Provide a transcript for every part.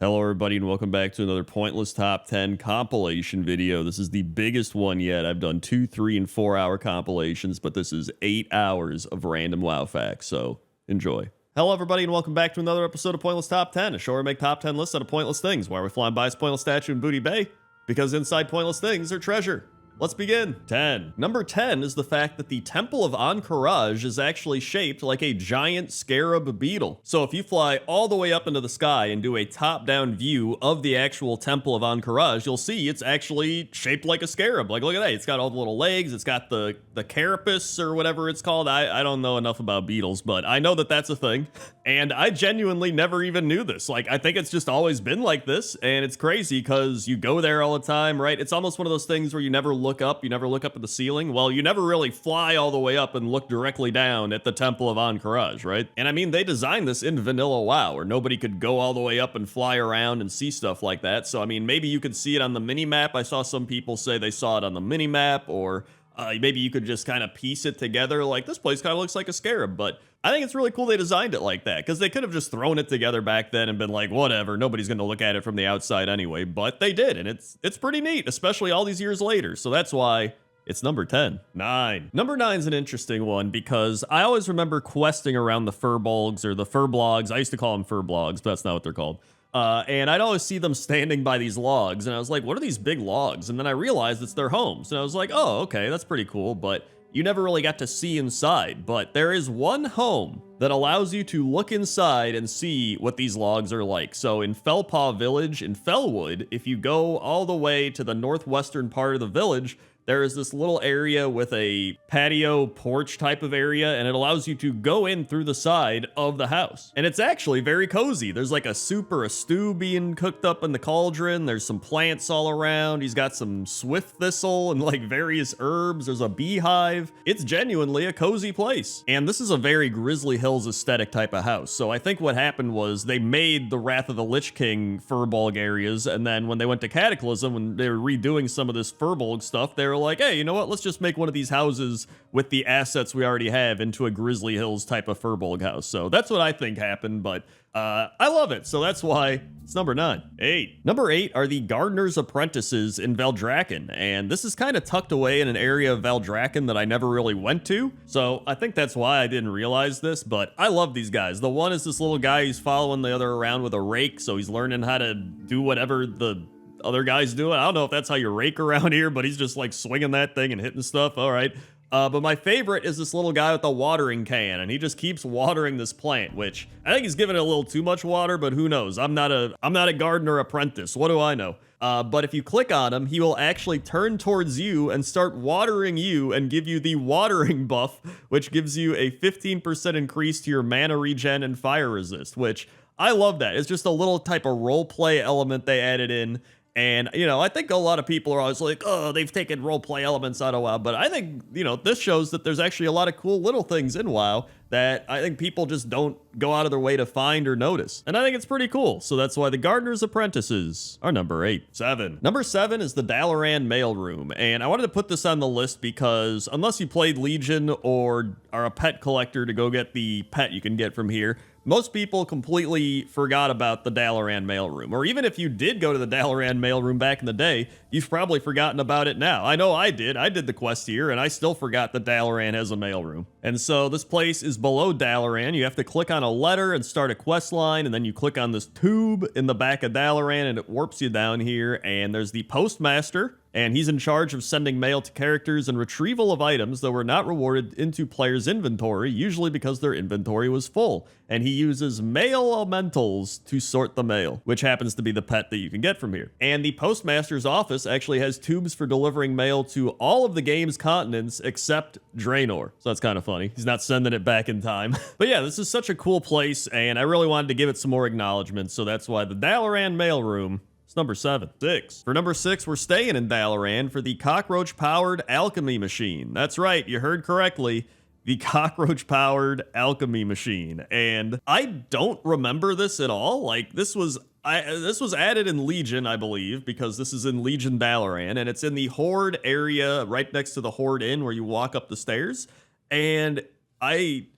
Hello everybody and welcome back to another Pointless Top 10 compilation video. This is the biggest one yet. I've done 2, 3, and 4 hour compilations, but this is 8 hours of random WoW facts, so enjoy. Hello everybody and welcome back to another episode of Pointless Top 10, a show where we make top 10 lists out of pointless things. Why are we flying by this pointless statue in Booty Bay? Because inside pointless things are treasure. Let's begin. 10. Number 10 is the fact that the Temple of Encourage is actually shaped like a giant scarab beetle. So if you fly all the way up into the sky and do a top-down view of the actual Temple of Encourage, you'll see it's actually shaped like a scarab. Like, look at that. It's got all the little legs. It's got the carapace or whatever it's called. I don't know enough about beetles, but I know that that's a thing. And I genuinely never even knew this. Like, I think it's just always been like this. And it's crazy because you go there all the time, right? It's almost one of those things where you never look up at the ceiling. Well, you never really fly all the way up and look directly down at the Temple of Encourage, right? And I mean, they designed this in vanilla WoW where nobody could go all the way up and fly around and see stuff like that. So I mean, maybe you could see it on the mini map. I saw some people say they saw it on the mini map, or maybe you could just kind of piece it together. Like, this place kind of looks like a scarab, but I think it's really cool they designed it like that, because they could have just thrown it together back then and been like, whatever, nobody's going to look at it from the outside anyway, but they did, and it's pretty neat, especially all these years later, so that's why it's number 10. 9. Number 9 is an interesting one, because I always remember questing around the furbolgs, or the furblogs. I used to call them furblogs, but that's not what they're called. And I'd always see them standing by these logs, and I was like, what are these big logs? And then I realized it's their homes, and I was like, oh, okay, that's pretty cool, but you never really got to see inside. But there is one home that allows you to look inside and see what these logs are like. So in Felpaw Village in Felwood, if you go all the way to the northwestern part of the village, there is this little area with a patio porch type of area, and it allows you to go in through the side of the house. And it's actually very cozy. There's like a soup or a stew being cooked up in the cauldron. There's some plants all around. He's got some swift thistle and like various herbs. There's a beehive. It's genuinely a cozy place. And this is a very Grizzly Hills aesthetic type of house. So I think what happened was they made the Wrath of the Lich King Furbolg areas, and then when they went to Cataclysm, when they were redoing some of this Furbolg stuff, they were like, hey, you know what? Let's just make one of these houses with the assets we already have into a Grizzly Hills type of Furbolg house. So that's what I think happened, but I love it. So that's why it's number 9. 8. Number 8 are the Gardener's Apprentices in Valdrakken, and this is kind of tucked away in an area of Valdrakken that I never really went to. So I think that's why I didn't realize this, but I love these guys. The one is this little guy who's following the other around with a rake, so he's learning how to do whatever the other guys do it. I don't know if that's how you rake around here, but he's just like swinging that thing and hitting stuff. All right. But my favorite is this little guy with the watering can, and he just keeps watering this plant, which I think he's giving it a little too much water, but who knows? I'm not a gardener apprentice. What do I know? But if you click on him, he will actually turn towards you and start watering you and give you the watering buff, which gives you a 15% increase to your mana regen and fire resist, which I love that. It's just a little type of role play element they added in. And, you know, I think a lot of people are always like, oh, they've taken roleplay elements out of WoW. But I think, you know, this shows that there's actually a lot of cool little things in WoW that I think people just don't go out of their way to find or notice. And I think it's pretty cool. So that's why the Gardener's Apprentices are number 8. 7. Number 7 is the Dalaran Mailroom. And I wanted to put this on the list because unless you played Legion or are a pet collector to go get the pet you can get from here, most people completely forgot about the Dalaran Mailroom. Or even if you did go to the Dalaran Mailroom back in the day, you've probably forgotten about it now. I know I did. I did the quest here, and I still forgot that Dalaran has a mailroom. And so this place is below Dalaran. You have to click on a letter and start a quest line, and then you click on this tube in the back of Dalaran, and it warps you down here, and there's the Postmaster, and he's in charge of sending mail to characters and retrieval of items that were not rewarded into players' inventory, usually because their inventory was full. And he uses mail elementals to sort the mail, which happens to be the pet that you can get from here. And the Postmaster's office actually has tubes for delivering mail to all of the game's continents except Draenor. So that's kind of funny. He's not sending it back in time. But yeah, this is such a cool place, and I really wanted to give it some more acknowledgement, so that's why the Dalaran Mailroom, number 7. 6. For number 6, we're staying in Dalaran for the cockroach-powered alchemy machine. That's right, you heard correctly. The cockroach-powered alchemy machine. And I don't remember this at all. Like, this was added in Legion, I believe, because this is in Legion Dalaran, and it's in the Horde area right next to the Horde Inn where you walk up the stairs. And I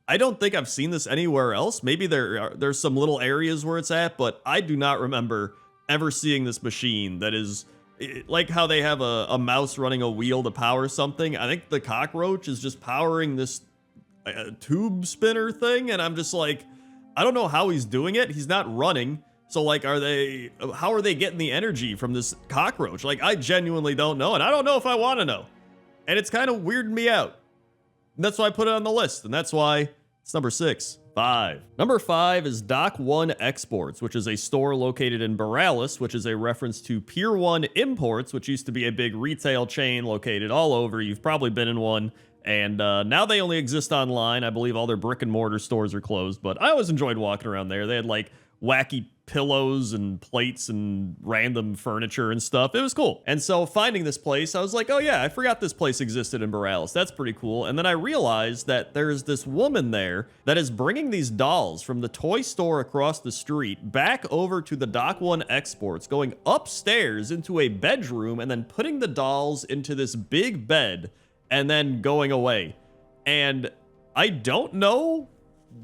I don't think I've seen this anywhere else. Maybe there's some little areas where it's at, but I do not remember ever seeing this machine that is like how they have a mouse running a wheel to power something. I think the cockroach is just powering this tube spinner thing, and I'm just like, I don't know how he's doing it. He's not running. So like, how are they getting the energy from this cockroach? Like, I genuinely don't know, and I don't know if I want to know. And it's kind of weirding me out. And that's why I put it on the list, and that's why it's number 6. 5. Number 5 is Dock 1 Exports, which is a store located in Borealis, which is a reference to Pier 1 Imports, which used to be a big retail chain located all over. You've probably been in one. And now they only exist online. I believe all their brick and mortar stores are closed, but I always enjoyed walking around there. They had like wacky pillows and plates and random furniture and stuff. It was cool. And so finding this place, I was like, oh yeah, I forgot this place existed in Borealis. That's pretty cool. And then I realized that there's this woman there that is bringing these dolls from the toy store across the street back over to the Dock 1 Exports, going upstairs into a bedroom and then putting the dolls into this big bed and then going away. And I don't know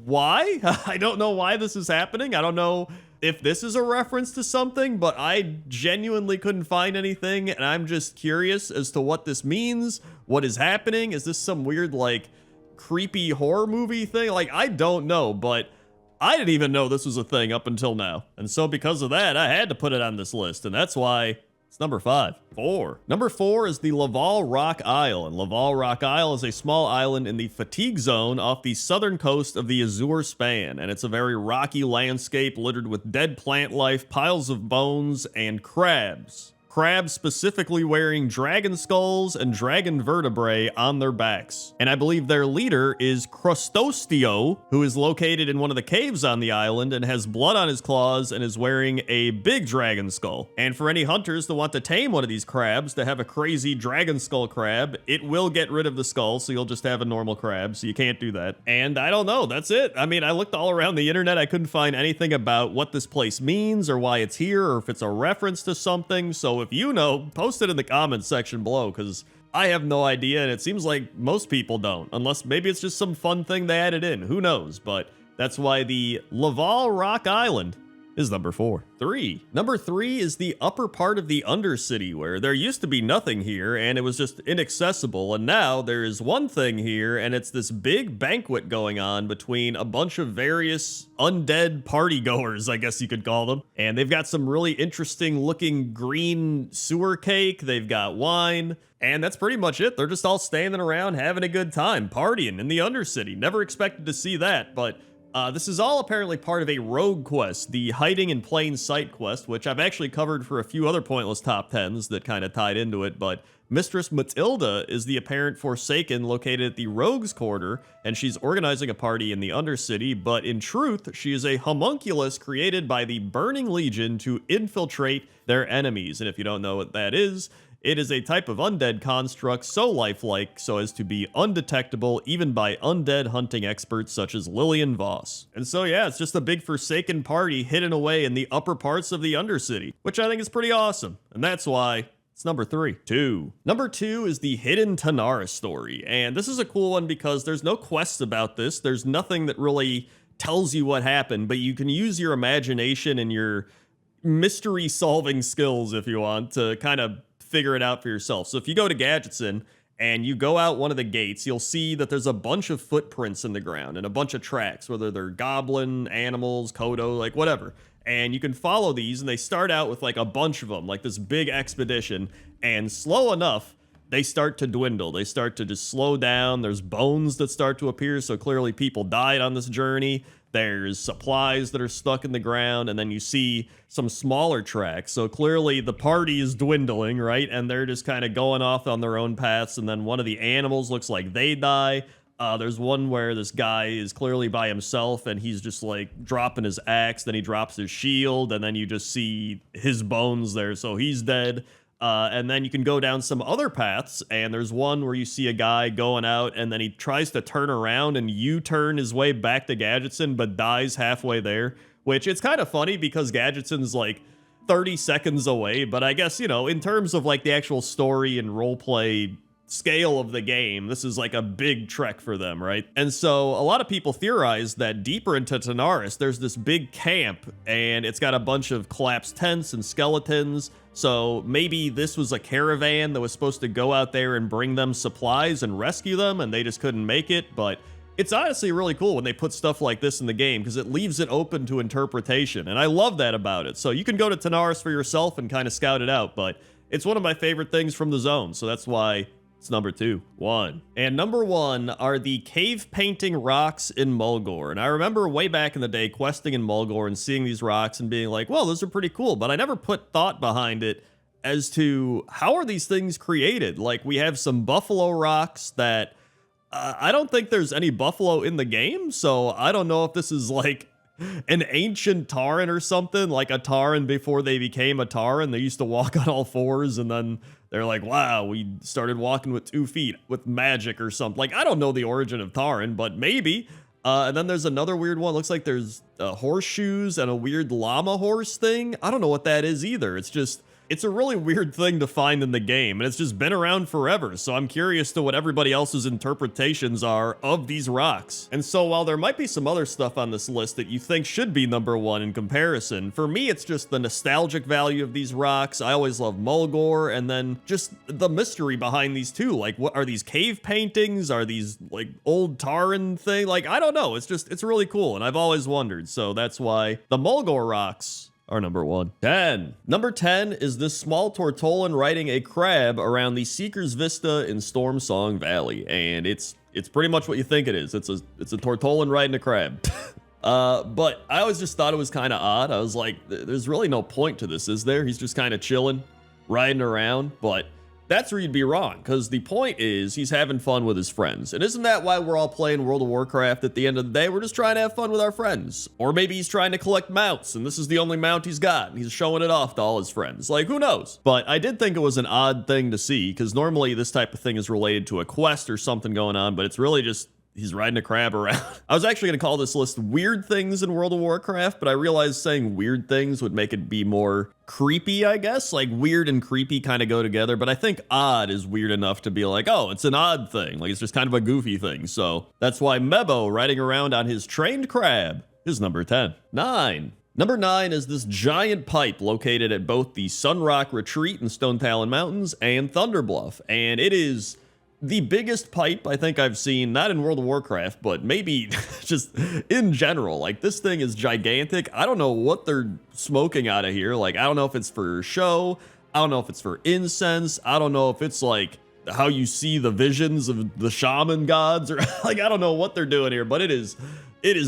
why. I don't know why this is happening. I don't know if this is a reference to something, but I genuinely couldn't find anything, and I'm just curious as to what this means. What is happening? Is this some weird, like, creepy horror movie thing? Like, I don't know, but I didn't even know this was a thing up until now. And so because of that, I had to put it on this list, and that's why it's number 5. 4. Number 4 is the Laval Rock Isle, and Laval Rock Isle is a small island in the Fatigue Zone off the southern coast of the Azure Span, and it's a very rocky landscape littered with dead plant life, piles of bones, and crabs. Crabs specifically wearing dragon skulls and dragon vertebrae on their backs. And I believe their leader is Crustostio, who is located in one of the caves on the island and has blood on his claws and is wearing a big dragon skull. And for any hunters that want to tame one of these crabs, to have a crazy dragon skull crab, it will get rid of the skull, so you'll just have a normal crab, so you can't do that. And I don't know, that's it. I mean, I looked all around the internet, I couldn't find anything about what this place means or why it's here or if it's a reference to something, so if you know, post it in the comments section below, because I have no idea, and it seems like most people don't, unless maybe it's just some fun thing they added in, who knows, but that's why the Laval Rock Island is number 4. 3. Number 3 is the upper part of the Undercity, where there used to be nothing here, and it was just inaccessible, and now there is one thing here, and it's this big banquet going on between a bunch of various undead partygoers, I guess you could call them, and they've got some really interesting looking green sewer cake, they've got wine, and that's pretty much it. They're just all standing around having a good time, partying in the Undercity. Never expected to see that, but this is all apparently part of a rogue quest, the Hiding in Plain Sight quest, which I've actually covered for a few other pointless top 10s that kind of tied into it, but Mistress Matilda is the apparent Forsaken located at the Rogue's Quarter, and she's organizing a party in the Undercity, but in truth, she is a homunculus created by the Burning Legion to infiltrate their enemies, and if you don't know what that is, it is a type of undead construct so lifelike so as to be undetectable even by undead hunting experts such as Lillian Voss. And so yeah, it's just a big Forsaken party hidden away in the upper parts of the Undercity, which I think is pretty awesome, and that's why it's number 3. 2. Number 2 is the Hidden Tanara story, and this is a cool one because there's no quests about this, there's nothing that really tells you what happened, but you can use your imagination and your mystery solving skills, if you want, to kind of figure it out for yourself. So if you go to Gadgetson and you go out one of the gates, you'll see that there's a bunch of footprints in the ground and a bunch of tracks, whether they're goblin, animals, Kodo, like whatever. And you can follow these, and they start out with like a bunch of them, like this big expedition, and slow enough, they start to dwindle. They start to just slow down. There's bones that start to appear, so clearly people died on this journey. There's supplies that are stuck in the ground, and then you see some smaller tracks. So clearly the party is dwindling, right? And they're just kind of going off on their own paths, and then one of the animals looks like they die. There's one where this guy is clearly by himself, and he's just like dropping his axe, then he drops his shield, and then you just see his bones there, so he's dead. And then you can go down some other paths, and there's one where you see a guy going out, and then he tries to turn around and U-turn his way back to Gadgetson, but dies halfway there, which it's kind of funny because Gadgetson's like 30 seconds away, but I guess, you know, in terms of like the actual story and roleplay scale of the game, this is like a big trek for them, right? And so a lot of people theorize that deeper into Tanaris, there's this big camp and it's got a bunch of collapsed tents and skeletons. So maybe this was a caravan that was supposed to go out there and bring them supplies and rescue them, and they just couldn't make it. But it's honestly really cool when they put stuff like this in the game because it leaves it open to interpretation. And I love that about it. So you can go to Tanaris for yourself and kind of scout it out, but it's one of my favorite things from the zone. So that's why it's number 2. And number 1 are the cave painting rocks in Mulgore. And I remember way back in the day questing in Mulgore and seeing these rocks and being like, well, those are pretty cool. But I never put thought behind it as to how are these things created? Like, we have some buffalo rocks that I don't think there's any buffalo in the game. So I don't know if this is like an ancient Tauren or something, like a Tauren before they became a Tauren. They used to walk on all fours, and then they're like, wow, we started walking with 2 feet with magic or something. Like, I don't know the origin of Tauren, but maybe. And then there's another weird one. Looks like there's horseshoes and a weird llama horse thing. I don't know what that is either. It's a really weird thing to find in the game, and it's just been around forever, so I'm curious to what everybody else's interpretations are of these rocks. And so while there might be some other stuff on this list that you think should be number 1 in comparison, for me it's just the nostalgic value of these rocks. I always love Mulgore, and then just the mystery behind these too. Like, what are these cave paintings? Are these like old Tauren thing? Like, I don't know. It's really cool, and I've always wondered, so that's why the Mulgore rocks are number 1. 10. Number 10 is this small Tortolan riding a crab around the Seeker's Vista in Stormsong Valley, and it's pretty much what you think it is. It's a Tortolan riding a crab. But I always just thought it was kind of odd. I was like, there's really no point to this, is there? He's just kind of chilling, riding around, but that's where you'd be wrong, because the point is he's having fun with his friends. And isn't that why we're all playing World of Warcraft at the end of the day? We're just trying to have fun with our friends. Or maybe he's trying to collect mounts, and this is the only mount he's got, and he's showing it off to all his friends. Like, who knows? But I did think it was an odd thing to see, because normally this type of thing is related to a quest or something going on, but it's really just he's riding a crab around. I was actually going to call this list Weird Things in World of Warcraft, but I realized saying weird things would make it be more creepy, I guess. Like, weird and creepy kind of go together, but I think odd is weird enough to be like, oh, it's an odd thing. Like, it's just kind of a goofy thing. So that's why Mebo riding around on his trained crab is number 10. 9. Number 9 is this giant pipe located at both the Sunrock Retreat in Stone Talon Mountains and Thunderbluff, and it is the biggest pipe I think I've seen, not in World of Warcraft, but maybe just in general. Like, this thing is gigantic. I don't know what they're smoking out of here. Like, I don't know if it's for show. I don't know if it's for incense. I don't know if it's like how you see the visions of the shaman gods, or like, I don't know what they're doing here, but it is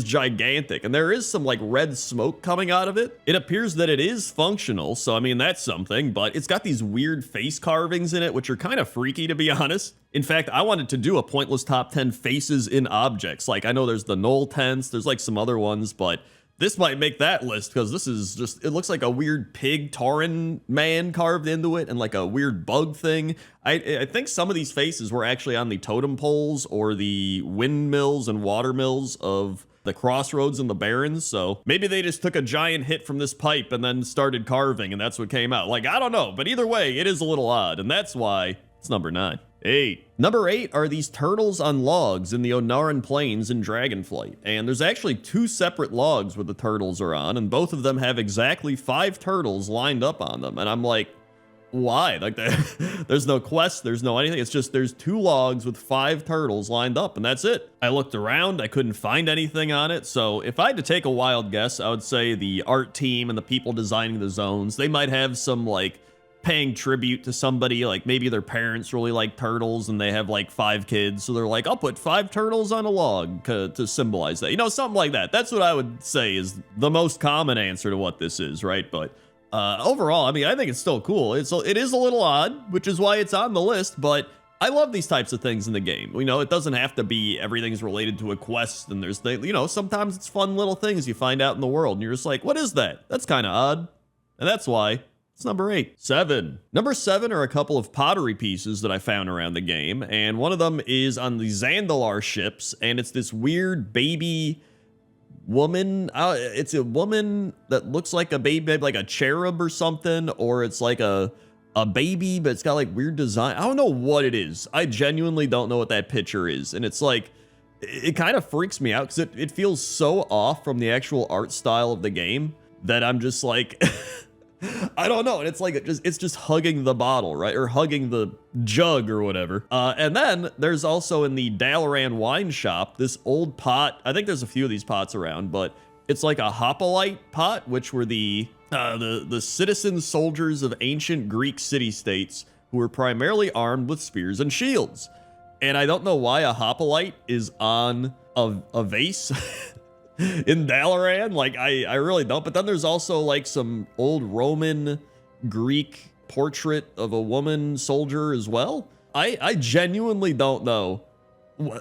gigantic, and there is some like red smoke coming out of it. It appears that it is functional, so I mean, that's something, but it's got these weird face carvings in it, which are kind of freaky, to be honest. In fact, I wanted to do a pointless top 10 faces in objects. Like, I know there's the Knoll tents, there's like some other ones, but this might make that list, because this is just, it looks like a weird pig Tauren man carved into it, and like a weird bug thing. I think some of these faces were actually on the totem poles or the windmills and water mills of the Crossroads and the Barrens, so maybe they just took a giant hit from this pipe and then started carving, and that's what came out. Like, I don't know, but either way, it is a little odd, and that's why it's number 9. 8. Number 8 are these turtles on logs in the Onaran Plains in Dragonflight. And there's actually 2 separate logs where the turtles are on, and both of them have exactly 5 turtles lined up on them. And I'm like, why? Like, there's no quest, there's no anything. It's just there's 2 logs with 5 turtles lined up, and that's it. I looked around, I couldn't find anything on it. So if I had to take a wild guess, I would say the art team and the people designing the zones, they might have some like paying tribute to somebody, like maybe their parents really like turtles and they have like 5 kids, so they're like, I'll put 5 turtles on a log to symbolize that, you know, something like that. That's what I would say is the most common answer to what this is, right? But overall, I mean, I think it's still cool. It is a little odd, which is why it's on the list, but I love these types of things in the game. You know, it doesn't have to be everything's related to a quest, and there's things, you know, sometimes it's fun little things you find out in the world and you're just like, what is that? That's kind of odd. And that's why it's number 8. 7. Number 7 are a couple of pottery pieces that I found around the game, and one of them is on the Zandalar ships, and it's this weird baby woman. It's a woman that looks like a baby, like a cherub or something, or it's like a a baby, but it's got like weird design. I don't know what it is. I genuinely don't know what that picture is. And it's like, it kind of freaks me out because it feels so off from the actual art style of the game that I'm just like, I don't know. And it's like, it's just hugging the bottle, right? Or hugging the jug or whatever. And then there's also in the Dalaran wine shop, this old pot. I think there's a few of these pots around, but it's like a hoplite pot, which were the citizen soldiers of ancient Greek city-states who were primarily armed with spears and shields. And I don't know why a hoplite is on a vase in Dalaran. Like, I really don't. But then there's also like some old Roman Greek portrait of a woman soldier as well. I genuinely don't know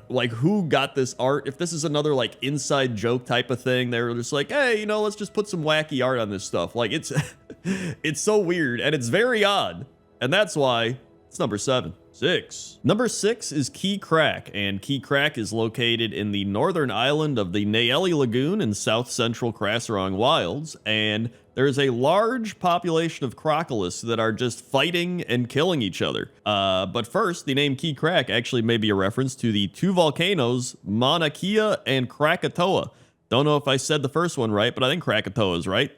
like who got this art. If this is another like inside joke type of thing, they were just like, hey, you know, let's just put some wacky art on this stuff. Like, it's it's so weird and it's very odd. And that's why it's number 7. 6. Number 6 is Key Crack, and Key Crack is located in the northern island of the Naeli Lagoon in south central Krasarong Wilds, and there is a large population of crocolists that are just fighting and killing each other. But first, the name Key Crack actually may be a reference to the 2 volcanoes, Mauna Kea and Krakatoa. Don't know if I said the first one right, but I think Krakatoa is right.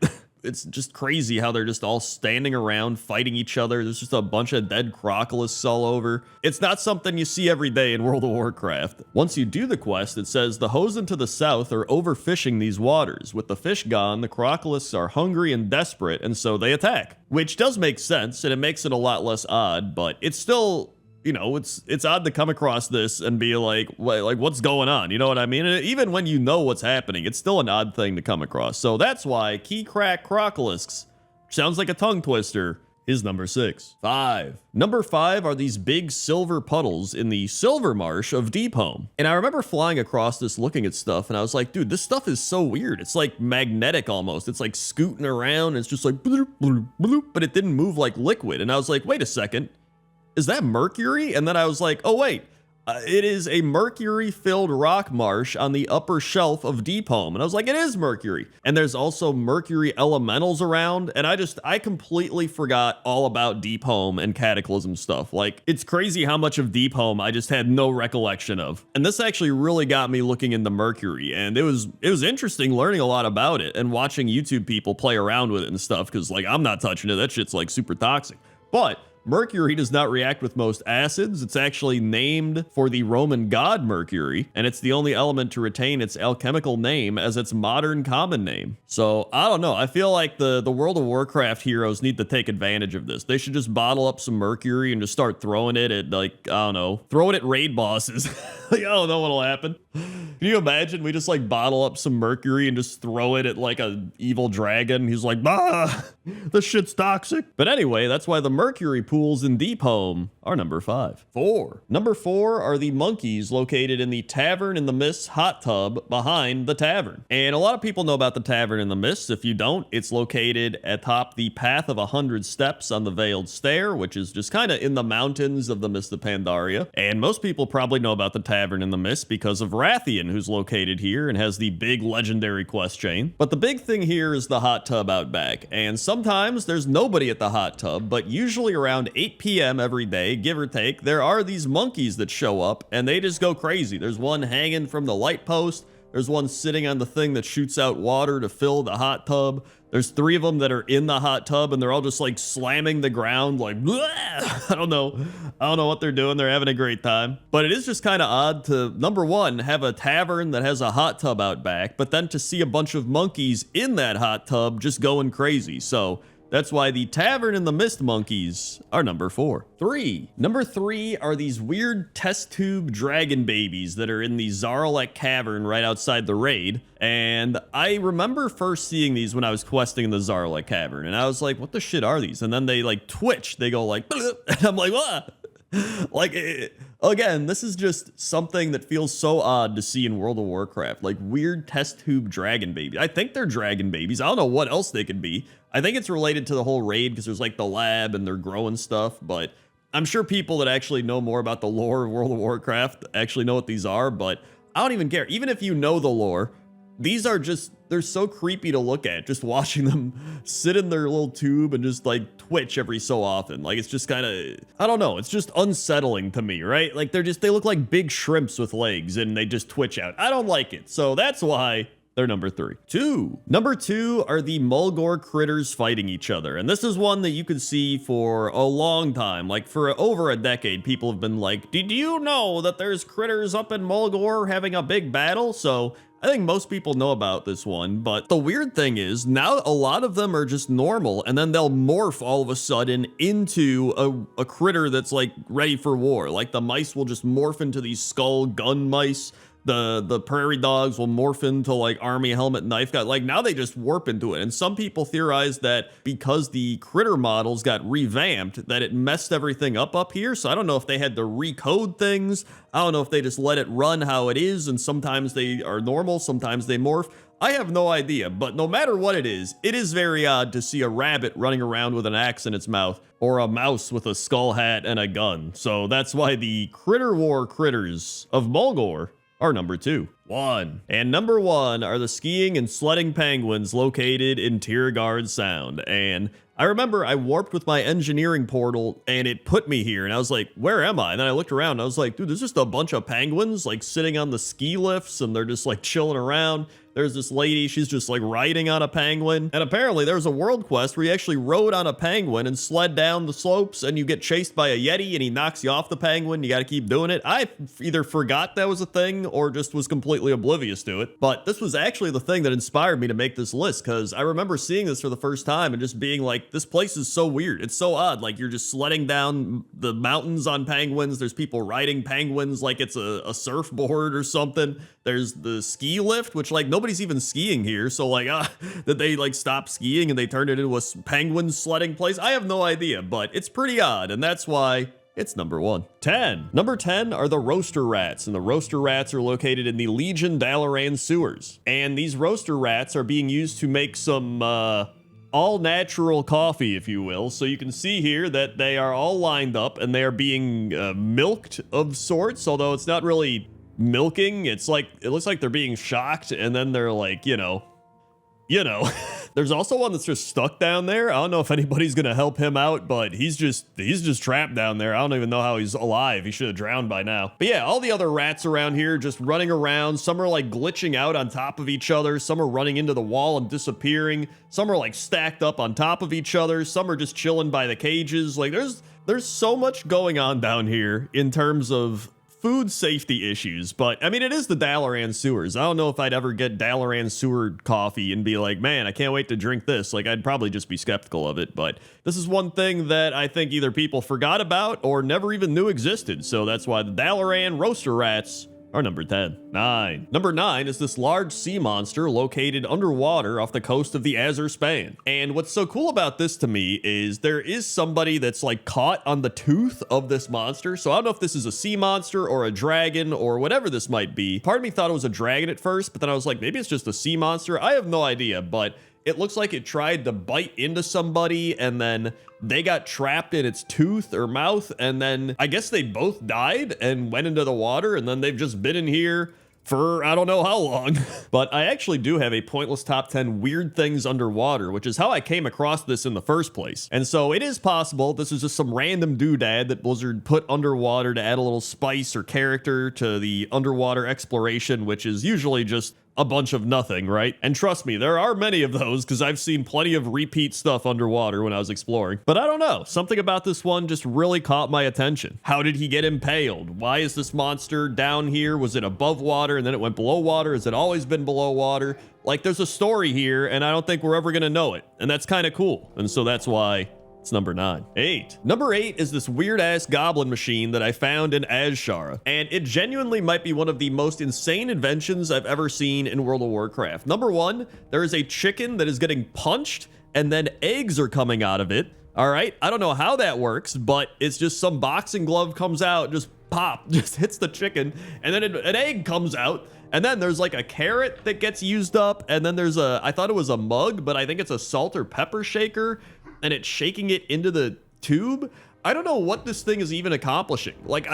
It's just crazy how they're just all standing around fighting each other. There's just a bunch of dead crocolists all over. It's not something you see every day in World of Warcraft. Once you do the quest, it says the Hosen to the south are overfishing these waters. With the fish gone, the crocolists are hungry and desperate, and so they attack. Which does make sense, and it makes it a lot less odd, but it's still, you know, it's odd to come across this and be like what's going on? You know what I mean? And even when you know what's happening, it's still an odd thing to come across. So that's why Key Crack Crocolists, sounds like a tongue twister, is number 6. 5. Number 5 are these big silver puddles in the Silver Marsh of Deep Home. And I remember flying across this looking at stuff, and I was like, dude, this stuff is so weird. It's like magnetic almost. It's like scooting around. It's just like bloop, bloop, bloop, but it didn't move like liquid. And I was like, wait a second. Is that mercury? And then I was like, oh, wait, it is a mercury-filled rock marsh on the upper shelf of Deep Home. And I was like, it is mercury. And there's also mercury elementals around. And I completely forgot all about Deep Home and Cataclysm stuff. Like, it's crazy how much of Deep Home I just had no recollection of. And this actually really got me looking into mercury. And it was interesting learning a lot about it and watching YouTube people play around with it and stuff. Because, like, I'm not touching it. That shit's, like, super toxic. But mercury does not react with most acids. It's actually named for the Roman god Mercury, and it's the only element to retain its alchemical name as its modern common name. So, I don't know. I feel like the World of Warcraft heroes need to take advantage of this. They should just bottle up some mercury and just start throwing it at, like, I don't know, throw it at raid bosses. Like, I don't know what'll happen. Can you imagine? We just, like, bottle up some mercury and just throw it at, like, a evil dragon. He's like, ah, this shit's toxic. But anyway, that's why the mercury pools in Deep Home are number 5. 4. Number 4 are the monkeys located in the Tavern in the Mist hot tub behind the tavern. And a lot of people know about the Tavern in the Mist. If you don't, it's located atop the Path of 100 Steps on the Veiled Stair, which is just kind of in the mountains of the Mist of Pandaria. And most people probably know about the Tavern in the Mist because of Rathian, who's located here and has the big legendary quest chain. But the big thing here is the hot tub out back. And sometimes there's nobody at the hot tub, but usually around 8 p.m. every day, give or take, there are these monkeys that show up and they just go crazy. There's one hanging from the light post. There's one sitting on the thing that shoots out water to fill the hot tub. There's 3 of them that are in the hot tub and they're all just like slamming the ground like, bleh! I don't know what they're doing. They're having a great time. But it is just kind of odd to, number 1, have a tavern that has a hot tub out back, but then to see a bunch of monkeys in that hot tub just going crazy. So that's why the Tavern in the Mist monkeys are number 4. 3. Number 3 are these weird test tube dragon babies that are in the Zaralek cavern right outside the raid. And I remember first seeing these when I was questing in the Zaralek cavern. And I was like, what the shit are these? And then they like twitch. They go like, and I'm like, what? Like, again, this is just something that feels so odd to see in World of Warcraft. Like weird test tube dragon babies. I think they're dragon babies. I don't know what else they could be. I think it's related to the whole raid because there's like the lab and they're growing stuff. But I'm sure people that actually know more about the lore of World of Warcraft actually know what these are. But I don't even care. Even if you know the lore, these are just, they're so creepy to look at, just watching them sit in their little tube and just like twitch every so often. Like, it's just kind of, I don't know, it's just unsettling to me, right? Like, they look like big shrimps with legs and they just twitch out. I don't like it. So that's why they're number 3. Number 2 are the Mulgore critters fighting each other. And this is one that you can see for a long time. Like, for over a decade, people have been like, did you know that there's critters up in Mulgore having a big battle? So I think most people know about this one, but the weird thing is now a lot of them are just normal, and then they'll morph all of a sudden into a critter that's like ready for war. Like, the mice will just morph into these skull gun mice. The prairie dogs will morph into like army helmet knife guy. Like, now they just warp into it. And some people theorize that because the critter models got revamped, that it messed everything up here. So I don't know if they had to recode things. I don't know if they just let it run how it is, and sometimes they are normal, sometimes they morph. I have no idea, but no matter what it is very odd to see a rabbit running around with an axe in its mouth, or a mouse with a skull hat and a gun. So that's why the Critter War critters of Mulgore are number 2. And number 1 are the skiing and sledding penguins located in Tiergard Sound. And I remember I warped with my engineering portal and it put me here, and I was like, where am I? And then I looked around and I was like, dude, there's just a bunch of penguins like sitting on the ski lifts, and they're just like chilling around. There's this lady, she's just like riding on a penguin. And apparently there was a world quest where you actually rode on a penguin and sled down the slopes, and you get chased by a Yeti and he knocks you off the penguin. You got to keep doing it. I either forgot that was a thing or just was completely oblivious to it. But this was actually the thing that inspired me to make this list, because I remember seeing this for the first time and just being like, this place is so weird. It's so odd. Like, you're just sledding down the mountains on penguins. There's people riding penguins like it's a surfboard or something. There's the ski lift, which like nobody's even skiing here. So like, that they like stop skiing and they turned it into a penguin sledding place. I have no idea, but it's pretty odd. And that's why it's number 1. Number 10 are the roaster rats, and the roaster rats are located in the Legion Dalaran sewers. And these roaster rats are being used to make some, all natural coffee, if you will. So you can see here that they are all lined up and they are being milked of sorts, although it's not really milking. It's like, it looks like they're being shocked, and then they're like, you know. There's also one that's just stuck down there. I don't know if anybody's gonna help him out, but he's just trapped down there. I don't even know how he's alive. He should have drowned by now. But yeah, all the other rats around here just running around. Some are like glitching out on top of each other. Some are running into the wall and disappearing. Some are like stacked up on top of each other. Some are just chilling by the cages. Like, there's so much going on down here in terms of food safety issues. But I mean, it is the Dalaran sewers. I don't know if I'd ever get Dalaran sewer coffee and be like, man, I can't wait to drink this. Like, I'd probably just be skeptical of it. But this is one thing that I think either people forgot about or never even knew existed. So that's why the Dalaran roaster rats are number 10. Number 9 is this large sea monster located underwater off the coast of the Azure Span. And what's so cool about this to me is there is somebody that's like caught on the tooth of this monster. So I don't know if this is a sea monster or a dragon or whatever this might be. Part of me thought it was a dragon at first, but then I was like, maybe it's just a sea monster. I have no idea, but it looks like it tried to bite into somebody and then they got trapped in its tooth or mouth, and then I guess they both died and went into the water, and then they've just been in here for I don't know how long. But I actually do have a pointless top 10 weird things underwater, which is how I came across this in the first place. And so it is possible this is just some random doodad that Blizzard put underwater to add a little spice or character to the underwater exploration, which is usually just a bunch of nothing, right? And trust me, there are many of those because I've seen plenty of repeat stuff underwater when I was exploring. But I don't know, something about this one just really caught my attention. How did he get impaled? Why is this monster down here? Was it above water and then it went below water? Has it always been below water? Like, there's a story here and I don't think we're ever gonna know it. And that's kind of cool. And so that's why it's number 9. Number 8 is this weird-ass goblin machine that I found in Azshara, and it genuinely might be one of the most insane inventions I've ever seen in World of Warcraft. Number 1, there is a chicken that is getting punched, and then eggs are coming out of it. All right, I don't know how that works, but it's just some boxing glove comes out, just pop, just hits the chicken, and then an egg comes out. And then there's like a carrot that gets used up, and then there's I thought it was a mug, but I think it's a salt or pepper shaker, and it's shaking it into the tube. I don't know what this thing is even accomplishing. Like,